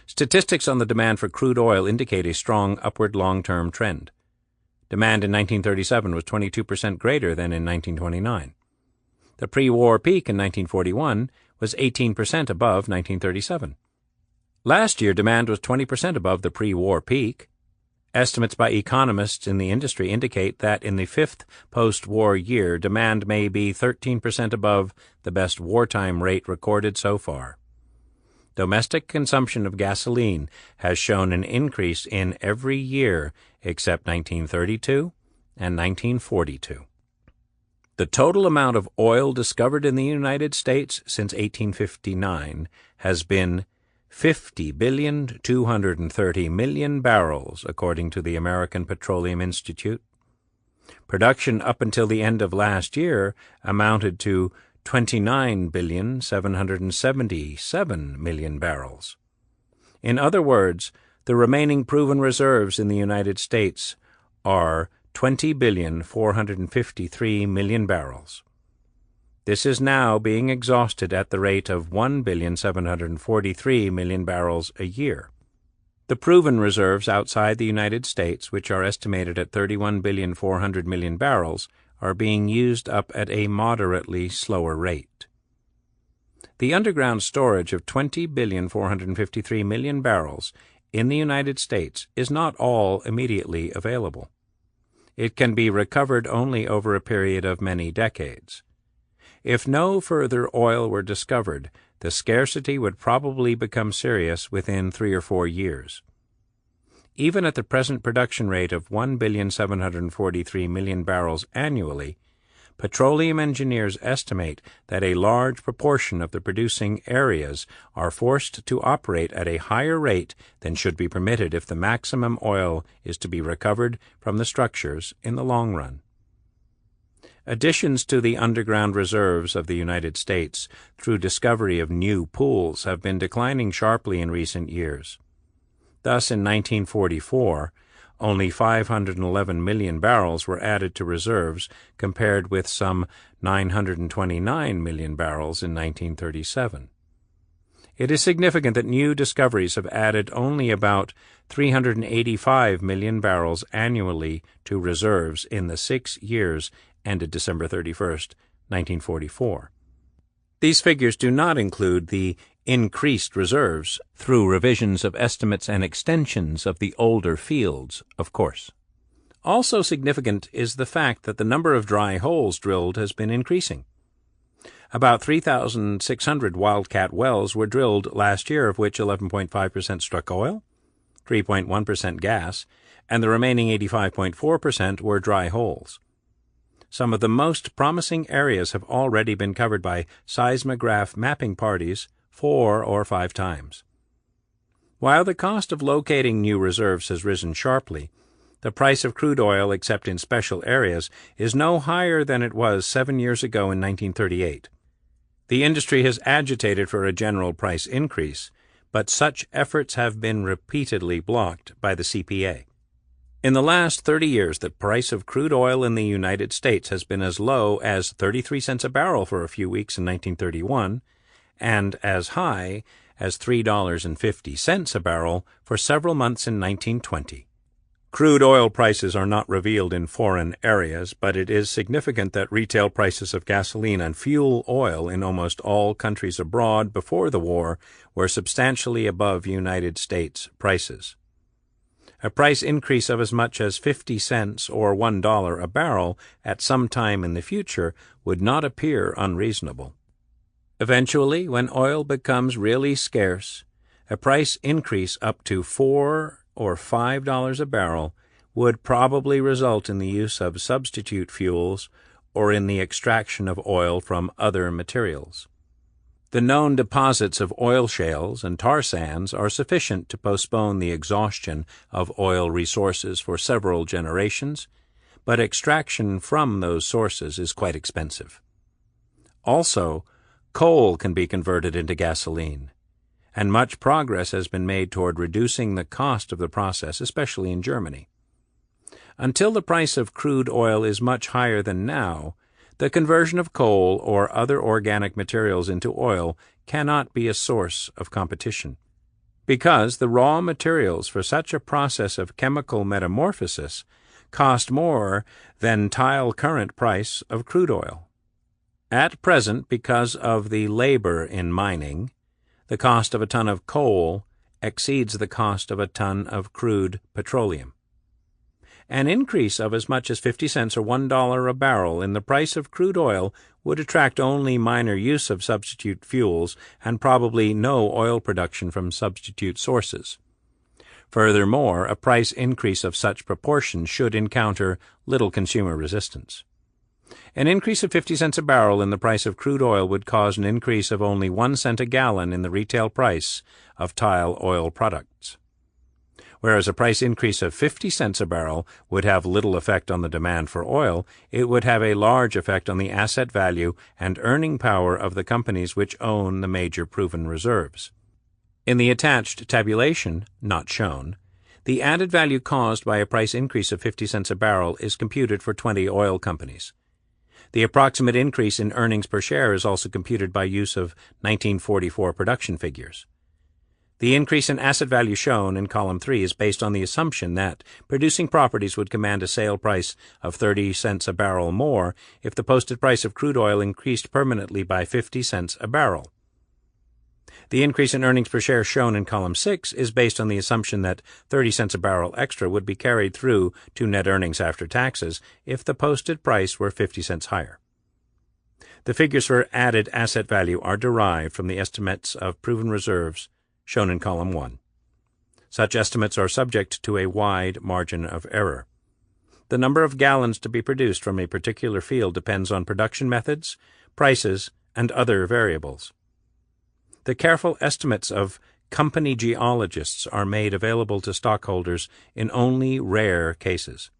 Statistics on the demand for crude oil indicate a strong upward long-term trend. Demand in 1937 was 22% greater than in 1929. The pre-war peak in 1941 was 18% above 1937. Last year, demand was 20% above the pre-war peak. Estimates by economists in the industry indicate that in the fifth post-war year, demand may be 13% above the best wartime rate recorded so far. Domestic consumption of gasoline has shown an increase in every year except 1932 and 1942. The total amount of oil discovered in the United States since 1859 has been 50,230,000,000 barrels, according to the American Petroleum Institute. Production up until the end of last year amounted to 29,777,000,000 barrels. In other words, the remaining proven reserves in the United States are 20,453,000,000 barrels. This is now being exhausted at the rate of 1,743,000,000 barrels a year. The proven reserves outside the United States, which are estimated at 31,400,000,000 barrels, are being used up at a moderately slower rate. The underground storage of 20,453,000,000 barrels in the United States is not all immediately available. It can be recovered only over a period of many decades. If no further oil were discovered, the scarcity would probably become serious within 3 or 4 years. Even at the present production rate of 1,743,000,000 barrels annually, petroleum engineers estimate that a large proportion of the producing areas are forced to operate at a higher rate than should be permitted if the maximum oil is to be recovered from the structures in the long run. Additions to the underground reserves of the United States through discovery of new pools have been declining sharply in recent years. Thus, in 1944, only 511 million barrels were added to reserves, compared with some 929 million barrels in 1937. It is significant that new discoveries have added only about 385 million barrels annually to reserves in the 6 years ended December 31st, 1944. These figures do not include the increased reserves through revisions of estimates and extensions of the older fields, of course. Also significant is the fact that the number of dry holes drilled has been increasing. About 3,600 wildcat wells were drilled last year, of which 11.5% struck oil, 3.1% gas, and the remaining 85.4% were dry holes. Some of the most promising areas have already been covered by seismograph mapping parties 4 or 5 times. While the cost of locating new reserves has risen sharply, the price of crude oil, except in special areas, is no higher than it was 7 years ago in 1938. The industry has agitated for a general price increase, but such efforts have been repeatedly blocked by the CPA. In the last 30 years, the price of crude oil in the United States has been as low as 33 cents a barrel for a few weeks in 1931, and as high as $3.50 a barrel for several months in 1920. Crude oil prices are not revealed in foreign areas, but it is significant that retail prices of gasoline and fuel oil in almost all countries abroad before the war were substantially above United States prices. A price increase of as much as 50 cents or $1 a barrel at some time in the future would not appear unreasonable. Eventually, when oil becomes really scarce, a price increase up to $4 or $5 a barrel would probably result in the use of substitute fuels or in the extraction of oil from other materials. The known deposits of oil shales and tar sands are sufficient to postpone the exhaustion of oil resources for several generations, but extraction from those sources is quite expensive. Also, coal can be converted into gasoline, and much progress has been made toward reducing the cost of the process, especially in Germany. Until the price of crude oil is much higher than now, the conversion of coal or other organic materials into oil cannot be a source of competition. because the raw materials for such a process of chemical metamorphosis cost more than tile current price of crude oil. At present, because of the labor in mining, the cost of a ton of coal exceeds the cost of a ton of crude petroleum. An increase of as much as 50 cents or $1 a barrel in the price of crude oil would attract only minor use of substitute fuels and probably no oil production from substitute sources. Furthermore, a price increase of such proportions should encounter little consumer resistance. An increase of 50 cents a barrel in the price of crude oil would cause an increase of only 1 cent a gallon in the retail price of tile oil products. Whereas a price increase of 50 cents a barrel would have little effect on the demand for oil, it would have a large effect on the asset value and earning power of the companies which own the major proven reserves. In the attached tabulation, not shown, the added value caused by a price increase of 50 cents a barrel is computed for 20 oil companies. The approximate increase in earnings per share is also computed by use of 1944 production figures. The increase in asset value shown in column 3 is based on the assumption that producing properties would command a sale price of 30 cents a barrel more if the posted price of crude oil increased permanently by 50 cents a barrel. The increase in earnings per share shown in column 6 is based on the assumption that 30 cents a barrel extra would be carried through to net earnings after taxes if the posted price were 50 cents higher. The figures for added asset value are derived from the estimates of proven reserves shown in column 1. Such estimates are subject to a wide margin of error. The number of gallons to be produced from a particular field depends on production methods, prices, and other variables. The careful estimates of company geologists are made available to stockholders in only rare cases.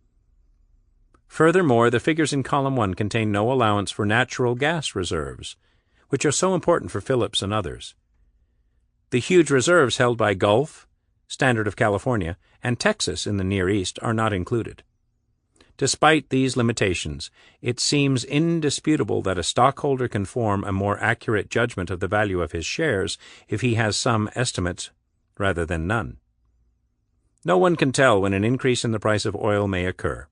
Furthermore, the figures in column 1 contain no allowance for natural gas reserves, which are so important for Phillips and others. The huge reserves held by Gulf, Standard of California, and Texas in the Near East are not included. Despite these limitations, it seems indisputable that a stockholder can form a more accurate judgment of the value of his shares if he has some estimates rather than none. No one can tell when an increase in the price of oil may occur.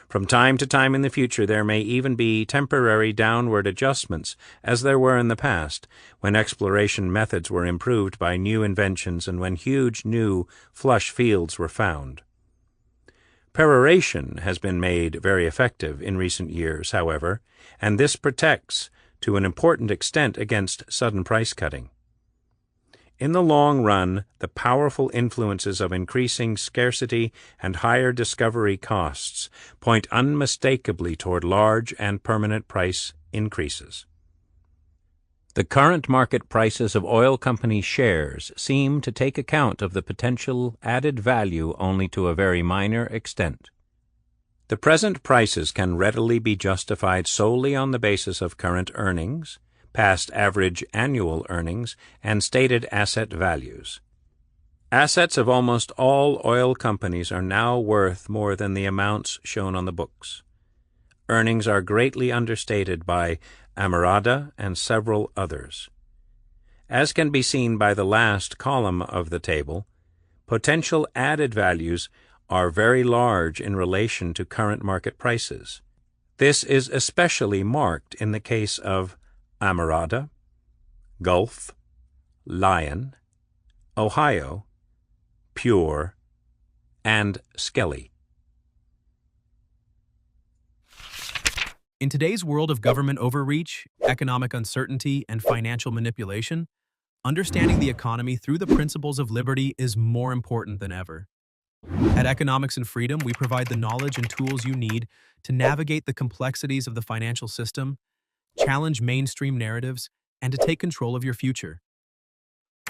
From time to time in the future there may even be temporary downward adjustments, as there were in the past, when exploration methods were improved by new inventions and when huge new flush fields were found. Peroration has been made very effective in recent years, however, and this protects to an important extent against sudden price cutting. In the long run, the powerful influences of increasing scarcity and higher discovery costs point unmistakably toward large and permanent price increases. The current market prices of oil company shares seem to take account of the potential added value only to a very minor extent. The present prices can readily be justified solely on the basis of current earnings, past average annual earnings, and stated asset values. Assets of almost all oil companies are now worth more than the amounts shown on the books. Earnings are greatly understated by Amarada and several others. As can be seen by the last column of the table, potential added values are very large in relation to current market prices. This is especially marked in the case of Amarada, Gulf, Lion, Ohio, Pure, and Skelly. In today's world of government overreach, economic uncertainty, and financial manipulation, understanding the economy through the principles of liberty is more important than ever. At Economics and Freedom, we provide the knowledge and tools you need to navigate the complexities of the financial system, challenge mainstream narratives, and to take control of your future.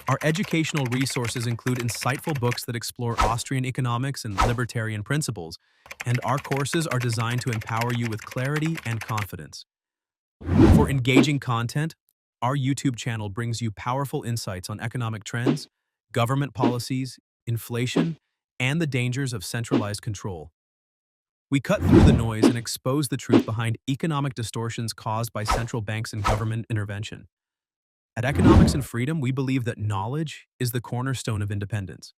Our educational resources include insightful books that explore Austrian economics and libertarian principles, and our courses are designed to empower you with clarity and confidence. For engaging content, our YouTube channel brings you powerful insights on economic trends, government policies, inflation, and the dangers of centralized control. We cut through the noise and expose the truth behind economic distortions caused by central banks and government intervention. At Economics and Freedom, we believe that knowledge is the cornerstone of independence.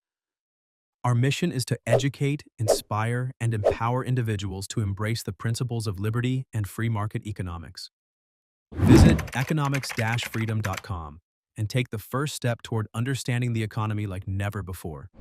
Our mission is to educate, inspire, and empower individuals to embrace the principles of liberty and free market economics. Visit economics-freedom.com and take the first step toward understanding the economy like never before.